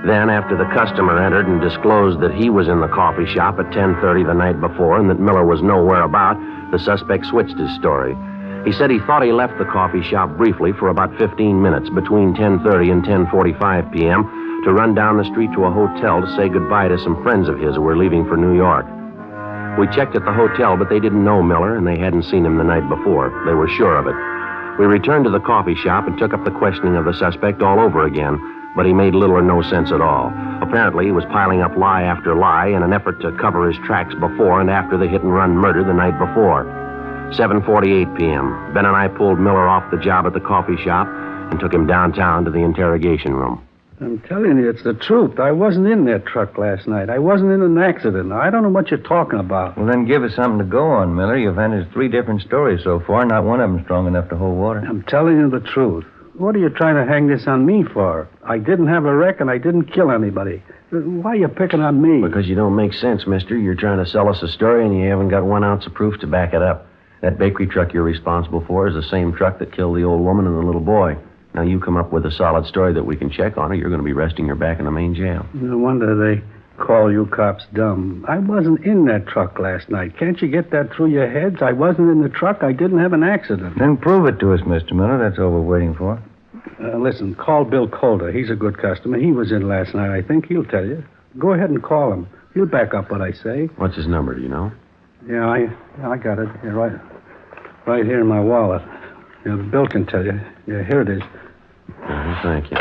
Then, after the customer entered and disclosed that he was in the coffee shop at 10:30 the night before and that Miller was nowhere about, the suspect switched his story. He said he thought he left the coffee shop briefly for about 15 minutes between 10:30 and 10:45 p.m. to run down the street to a hotel to say goodbye to some friends of his who were leaving for New York. We checked at the hotel, but they didn't know Miller, and they hadn't seen him the night before. They were sure of it. We returned to the coffee shop and took up the questioning of the suspect all over again, but he made little or no sense at all. Apparently, he was piling up lie after lie in an effort to cover his tracks before and after the hit-and-run murder the night before. 7:48 p.m., Ben and I pulled Miller off the job at the coffee shop and took him downtown to the interrogation room. I'm telling you, it's the truth. I wasn't in that truck last night. I wasn't in an accident. I don't know what you're talking about. Well, then give us something to go on, Miller. You've handed us 3 different stories so far. Not one of them strong enough to hold water. I'm telling you the truth. What are you trying to hang this on me for? I didn't have a wreck and I didn't kill anybody. Why are you picking on me? Because you don't make sense, mister. You're trying to sell us a story and you haven't got 1 ounce of proof to back it up. That bakery truck you're responsible for is the same truck that killed the old woman and the little boy. Now, you come up with a solid story that we can check on, or you're going to be resting your back in the main jail. No wonder they call you cops dumb. I wasn't in that truck last night. Can't you get that through your heads? I wasn't in the truck. I didn't have an accident. Then prove it to us, Mr. Miller. That's all we're waiting for. Listen, call Bill Calder. He's a good customer. He was in last night, I think. He'll tell you. Go ahead and call him. He'll back up what I say. What's his number, do you know? Yeah, I got it. Yeah, right here in my wallet. Yeah, Bill can tell you. Yeah, here it is. Thank you.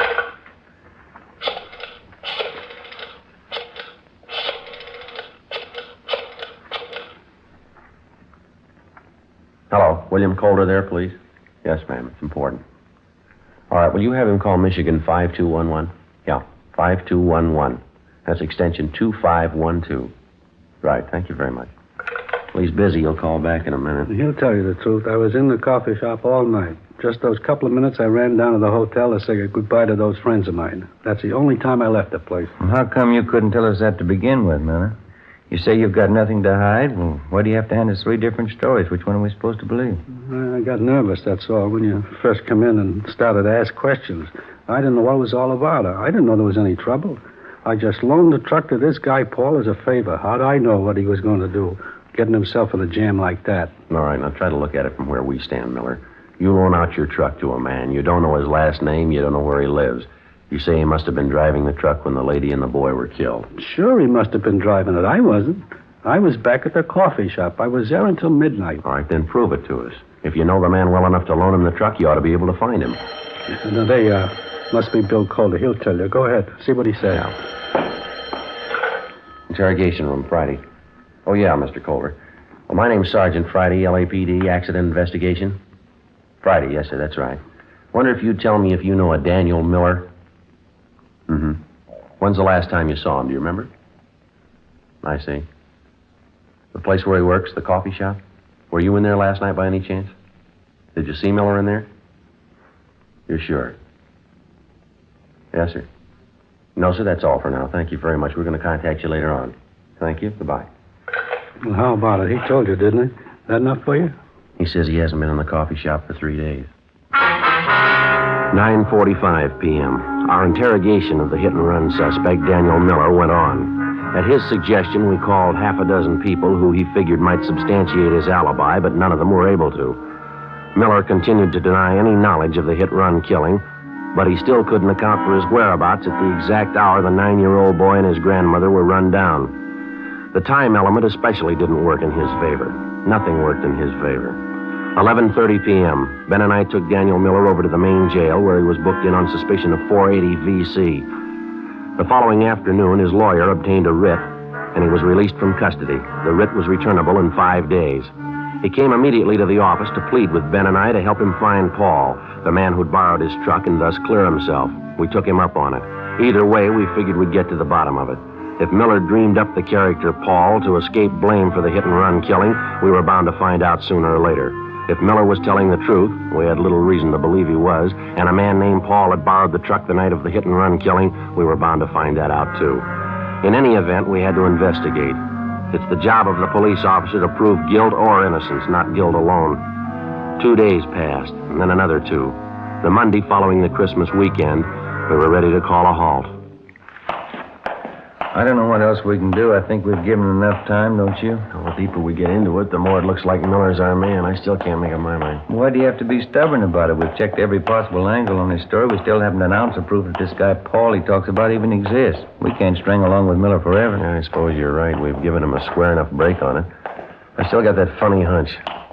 Hello, William Calder there, please? Yes, ma'am, it's important. All right, will you have him call Michigan 5211? Yeah, 5211. That's extension 2512. Right, thank you very much. Well, he's busy. He'll call back in a minute. He'll tell you the truth. I was in the coffee shop all night. Just those couple of minutes I ran down to the hotel to say goodbye to those friends of mine. That's the only time I left the place. Well, how come you couldn't tell us that to begin with, Miller? You say you've got nothing to hide? Well, why do you have to hand us 3 different stories? Which one are we supposed to believe? I got nervous, that's all, when you first come in and started to ask questions. I didn't know what it was all about. I didn't know there was any trouble. I just loaned the truck to this guy, Paul, as a favor. How'd I know what he was going to do, getting himself in a jam like that? All right, now try to look at it from where we stand, Miller. You loan out your truck to a man. You don't know his last name. You don't know where he lives. You say he must have been driving the truck when the lady and the boy were killed. Sure, he must have been driving it. I wasn't. I was back at the coffee shop. I was there until midnight. All right, then prove it to us. If you know the man well enough to loan him the truck, you ought to be able to find him. Now, they must be Bill Calder. He'll tell you. Go ahead. See what he says. Yeah. Interrogation room, Friday. Oh, yeah, Mr. Calder. Well, my name's Sergeant Friday, LAPD, Accident Investigation. Friday, yes, sir, that's right. Wonder if you'd tell me if you know a Daniel Miller? Mm-hmm. When's the last time you saw him? Do you remember? I see. The place where he works, the coffee shop? Were you in there last night by any chance? Did you see Miller in there? You're sure? Yes, sir. No, sir, that's all for now. Thank you very much. We're going to contact you later on. Thank you. Goodbye. Well, how about it? He told you, didn't he? That enough for you? He says he hasn't been in the coffee shop for 3 days. 9:45 p.m. Our interrogation of the hit-and-run suspect, Daniel Miller, went on. At his suggestion, we called half a dozen people who he figured might substantiate his alibi, but none of them were able to. Miller continued to deny any knowledge of the hit-run killing, but he still couldn't account for his whereabouts at the exact hour the 9-year-old boy and his grandmother were run down. The time element especially didn't work in his favor. Nothing worked in his favor. 11:30 p.m., Ben and I took Daniel Miller over to the main jail where he was booked in on suspicion of 480 V.C. The following afternoon, his lawyer obtained a writ, and he was released from custody. The writ was returnable in 5 days. He came immediately to the office to plead with Ben and I to help him find Paul, the man who'd borrowed his truck and thus clear himself. We took him up on it. Either way, we figured we'd get to the bottom of it. If Miller dreamed up the character Paul to escape blame for the hit-and-run killing, we were bound to find out sooner or later. If Miller was telling the truth, we had little reason to believe he was, and a man named Paul had borrowed the truck the night of the hit-and-run killing, we were bound to find that out, too. In any event, we had to investigate. It's the job of the police officer to prove guilt or innocence, not guilt alone. 2 days passed, and then another 2. The Monday following the Christmas weekend, we were ready to call a halt. I don't know what else we can do. I think we've given enough time, don't you? The deeper we get into it, the more it looks like Miller's our man. I still can't make up my mind. Why do you have to be stubborn about it? We've checked every possible angle on this story. We still haven't an ounce of proof that this guy Paul he talks about even exists. We can't string along with Miller forever. I suppose you're right. We've given him a square enough break on it. I still got that funny hunch.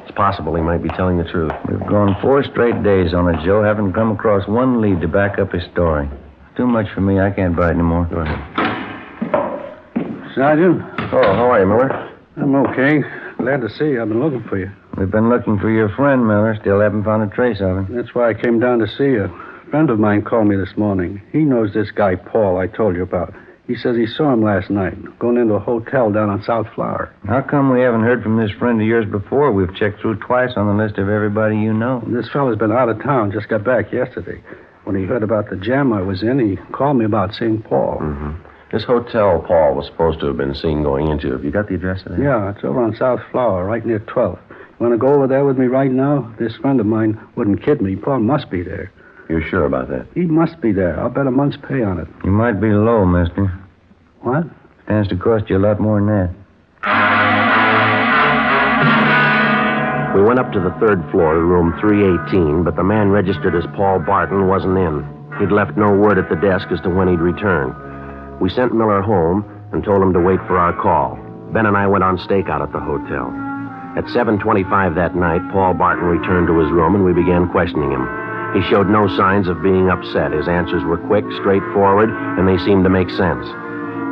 It's possible he might be telling the truth. We've gone 4 straight days on it, Joe. Haven't come across one lead to back up his story. Too much for me. I can't bite anymore. Go ahead. Sergeant? Oh, how are you, Miller? I'm okay. Glad to see you. I've been looking for you. We've been looking for your friend, Miller. Still haven't found a trace of him. That's why I came down to see you. A friend of mine called me this morning. He knows this guy, Paul, I told you about. He says he saw him last night, going into a hotel down on South Flower. How come we haven't heard from this friend of yours before? We've checked through twice on the list of everybody you know. This fella's been out of town, just got back yesterday. When he heard about the jam I was in, he called me about seeing Paul. Mm-hmm. This hotel Paul was supposed to have been seen going into. Have you got the address of that? Yeah, it's over on South Flower, right near 12th. You want to go over there with me right now? This friend of mine wouldn't kid me. Paul must be there. You're sure about that? He must be there. I'll bet a month's pay on it. You might be low, mister. What? Stands to cost you a lot more than that. We went up to the 3rd floor, room 318, but the man registered as Paul Barton wasn't in. He'd left no word at the desk as to when he'd return. We sent Miller home and told him to wait for our call. Ben and I went on stakeout at the hotel. At 7:25 that night, Paul Barton returned to his room and we began questioning him. He showed no signs of being upset. His answers were quick, straightforward, and they seemed to make sense.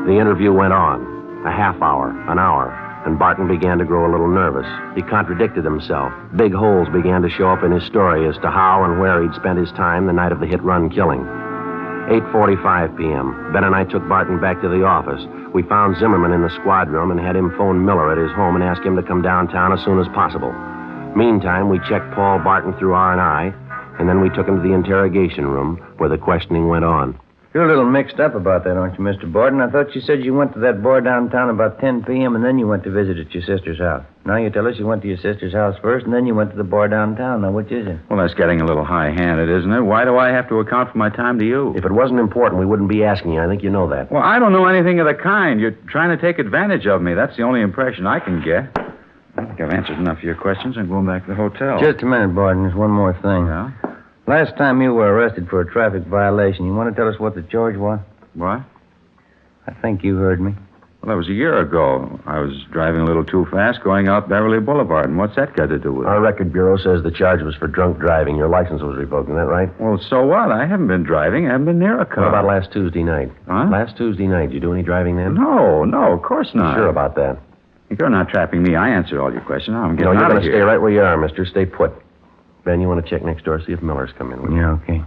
The interview went on, a half hour, an hour, and Barton began to grow a little nervous. He contradicted himself. Big holes began to show up in his story as to how and where he'd spent his time the night of the hit-run killing. 8:45 p.m. Ben and I took Barton back to the office. We found Zimmerman in the squad room and had him phone Miller at his home and ask him to come downtown as soon as possible. Meantime, we checked Paul Barton through R&I, and then we took him to the interrogation room where the questioning went on. You're a little mixed up about that, aren't you, Mr. Barton? I thought you said you went to that bar downtown about 10 p.m. and then you went to visit at your sister's house. Now you tell us you went to your sister's house first and then you went to the bar downtown. Now, which is it? Well, that's getting a little high-handed, isn't it? Why do I have to account for my time to you? If it wasn't important, we wouldn't be asking you. I think you know that. Well, I don't know anything of the kind. You're trying to take advantage of me. That's the only impression I can get. I think I've answered enough of your questions. I'm going back to the hotel. Just a minute, Barton. There's one more thing. Yeah? Last time you were arrested for a traffic violation, you want to tell us what the charge was? What? I think you heard me. Well, that was a year ago. I was driving a little too fast going out Beverly Boulevard. And what's that got to do with it? Our record bureau says the charge was for drunk driving. Your license was revoked. Isn't that right? Well, so what? I haven't been driving. I haven't been near a car. What about last Tuesday night? Huh? Last Tuesday night. Did you do any driving then? No, of course not. You sure about that? You're not trapping me. I answered all your questions. Now I'm getting you're out going of to here. stay right where you are, mister. Stay put. Ben, you want to check next door, see if Miller's come in with you? Yeah, okay.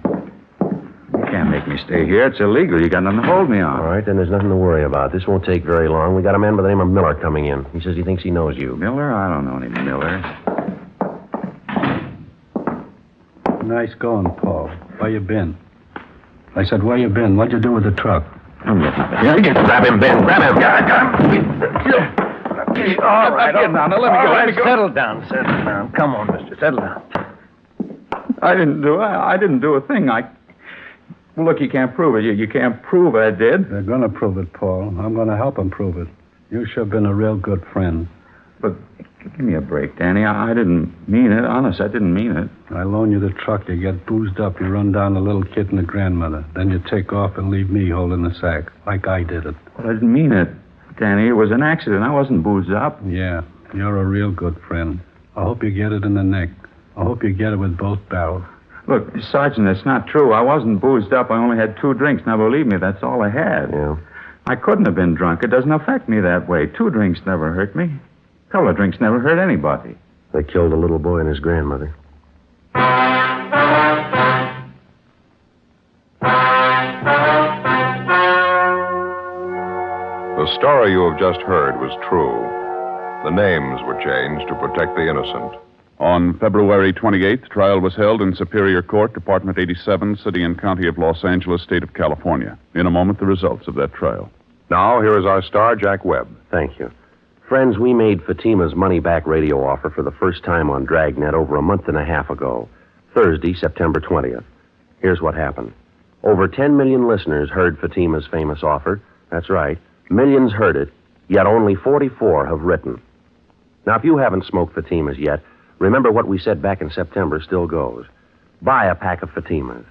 can't make me stay here. It's illegal. You got nothing to hold me on. All right, then there's nothing to worry about. This won't take very long. We got a man by the name of Miller coming in. He says he thinks he knows you. Miller? I don't know any Miller. Nice going, Paul. Where you been? I said, where you been? What'd you do with the truck? I'm getting up. Grab him, Ben. Grab him. All right, now. Let me go. Settle down. Come on, mister. Settle down. I didn't do a thing. Well, look, you can't prove it. You can't prove I did. They're going to prove it, Paul. I'm going to help them prove it. You sure been a real good friend. But give me a break, Danny. I didn't mean it. Honest, I didn't mean it. I loan you the truck. You get boozed up. You run down the little kid and the grandmother. Then you take off and leave me holding the sack, like I did it. But I didn't mean it, Danny. It was an accident. I wasn't boozed up. Yeah, you're a real good friend. I hope you get it in the neck. I hope you get it with both barrels. Look, Sergeant, it's not true. I wasn't boozed up. I only had 2 drinks. Now, believe me, that's all I had. Yeah. I couldn't have been drunk. It doesn't affect me that way. 2 drinks never hurt me. A couple of drinks never hurt anybody. They killed a little boy and his grandmother. The story you have just heard was true. The names were changed to protect the innocent. On February 28th, trial was held in Superior Court, Department 87, City and County of Los Angeles, State of California. In a moment, the results of that trial. Now, here is our star, Jack Webb. Thank you. Friends, we made Fatima's money-back radio offer for the first time on Dragnet over a month and a half ago, Thursday, September 20th. Here's what happened. Over 10 million listeners heard Fatima's famous offer. That's right. Millions heard it, yet only 44 have written. Now, if you haven't smoked Fatimas yet, remember what we said back in September still goes. Buy a pack of Fatimas.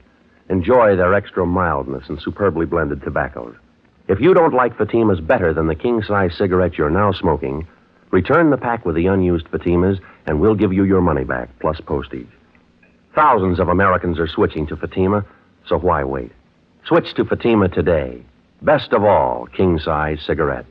Enjoy their extra mildness and superbly blended tobaccos. If you don't like Fatimas better than the king-size cigarette you're now smoking, return the pack with the unused Fatimas, and we'll give you your money back, plus postage. Thousands of Americans are switching to Fatima, so why wait? Switch to Fatima today. Best of all, king-size cigarettes.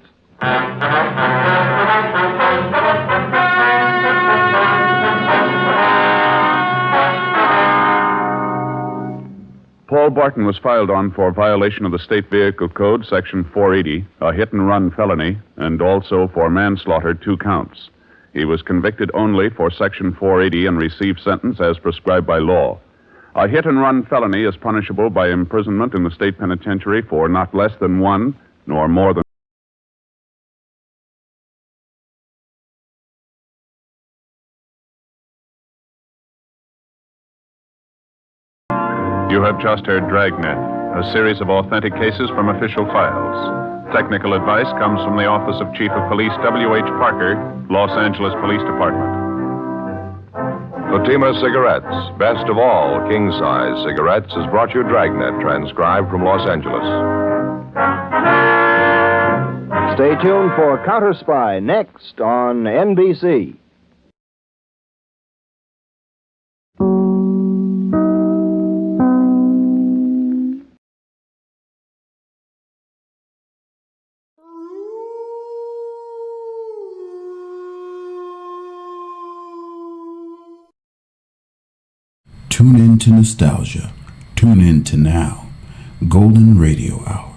Paul Barton was filed on for violation of the State Vehicle Code, Section 480, a hit-and-run felony, and also for manslaughter, 2 counts. He was convicted only for Section 480 and received sentence as prescribed by law. A hit-and-run felony is punishable by imprisonment in the state penitentiary for not less than 1, nor more than You have just heard Dragnet, a series of authentic cases from official files. Technical advice comes from the Office of Chief of Police W.H. Parker, Los Angeles Police Department. Fatima Cigarettes, best of all king-size cigarettes, has brought you Dragnet, transcribed from Los Angeles. Stay tuned for Counter Spy next on NBC. Tune in to nostalgia. Tune in to now. Golden Radio Hour.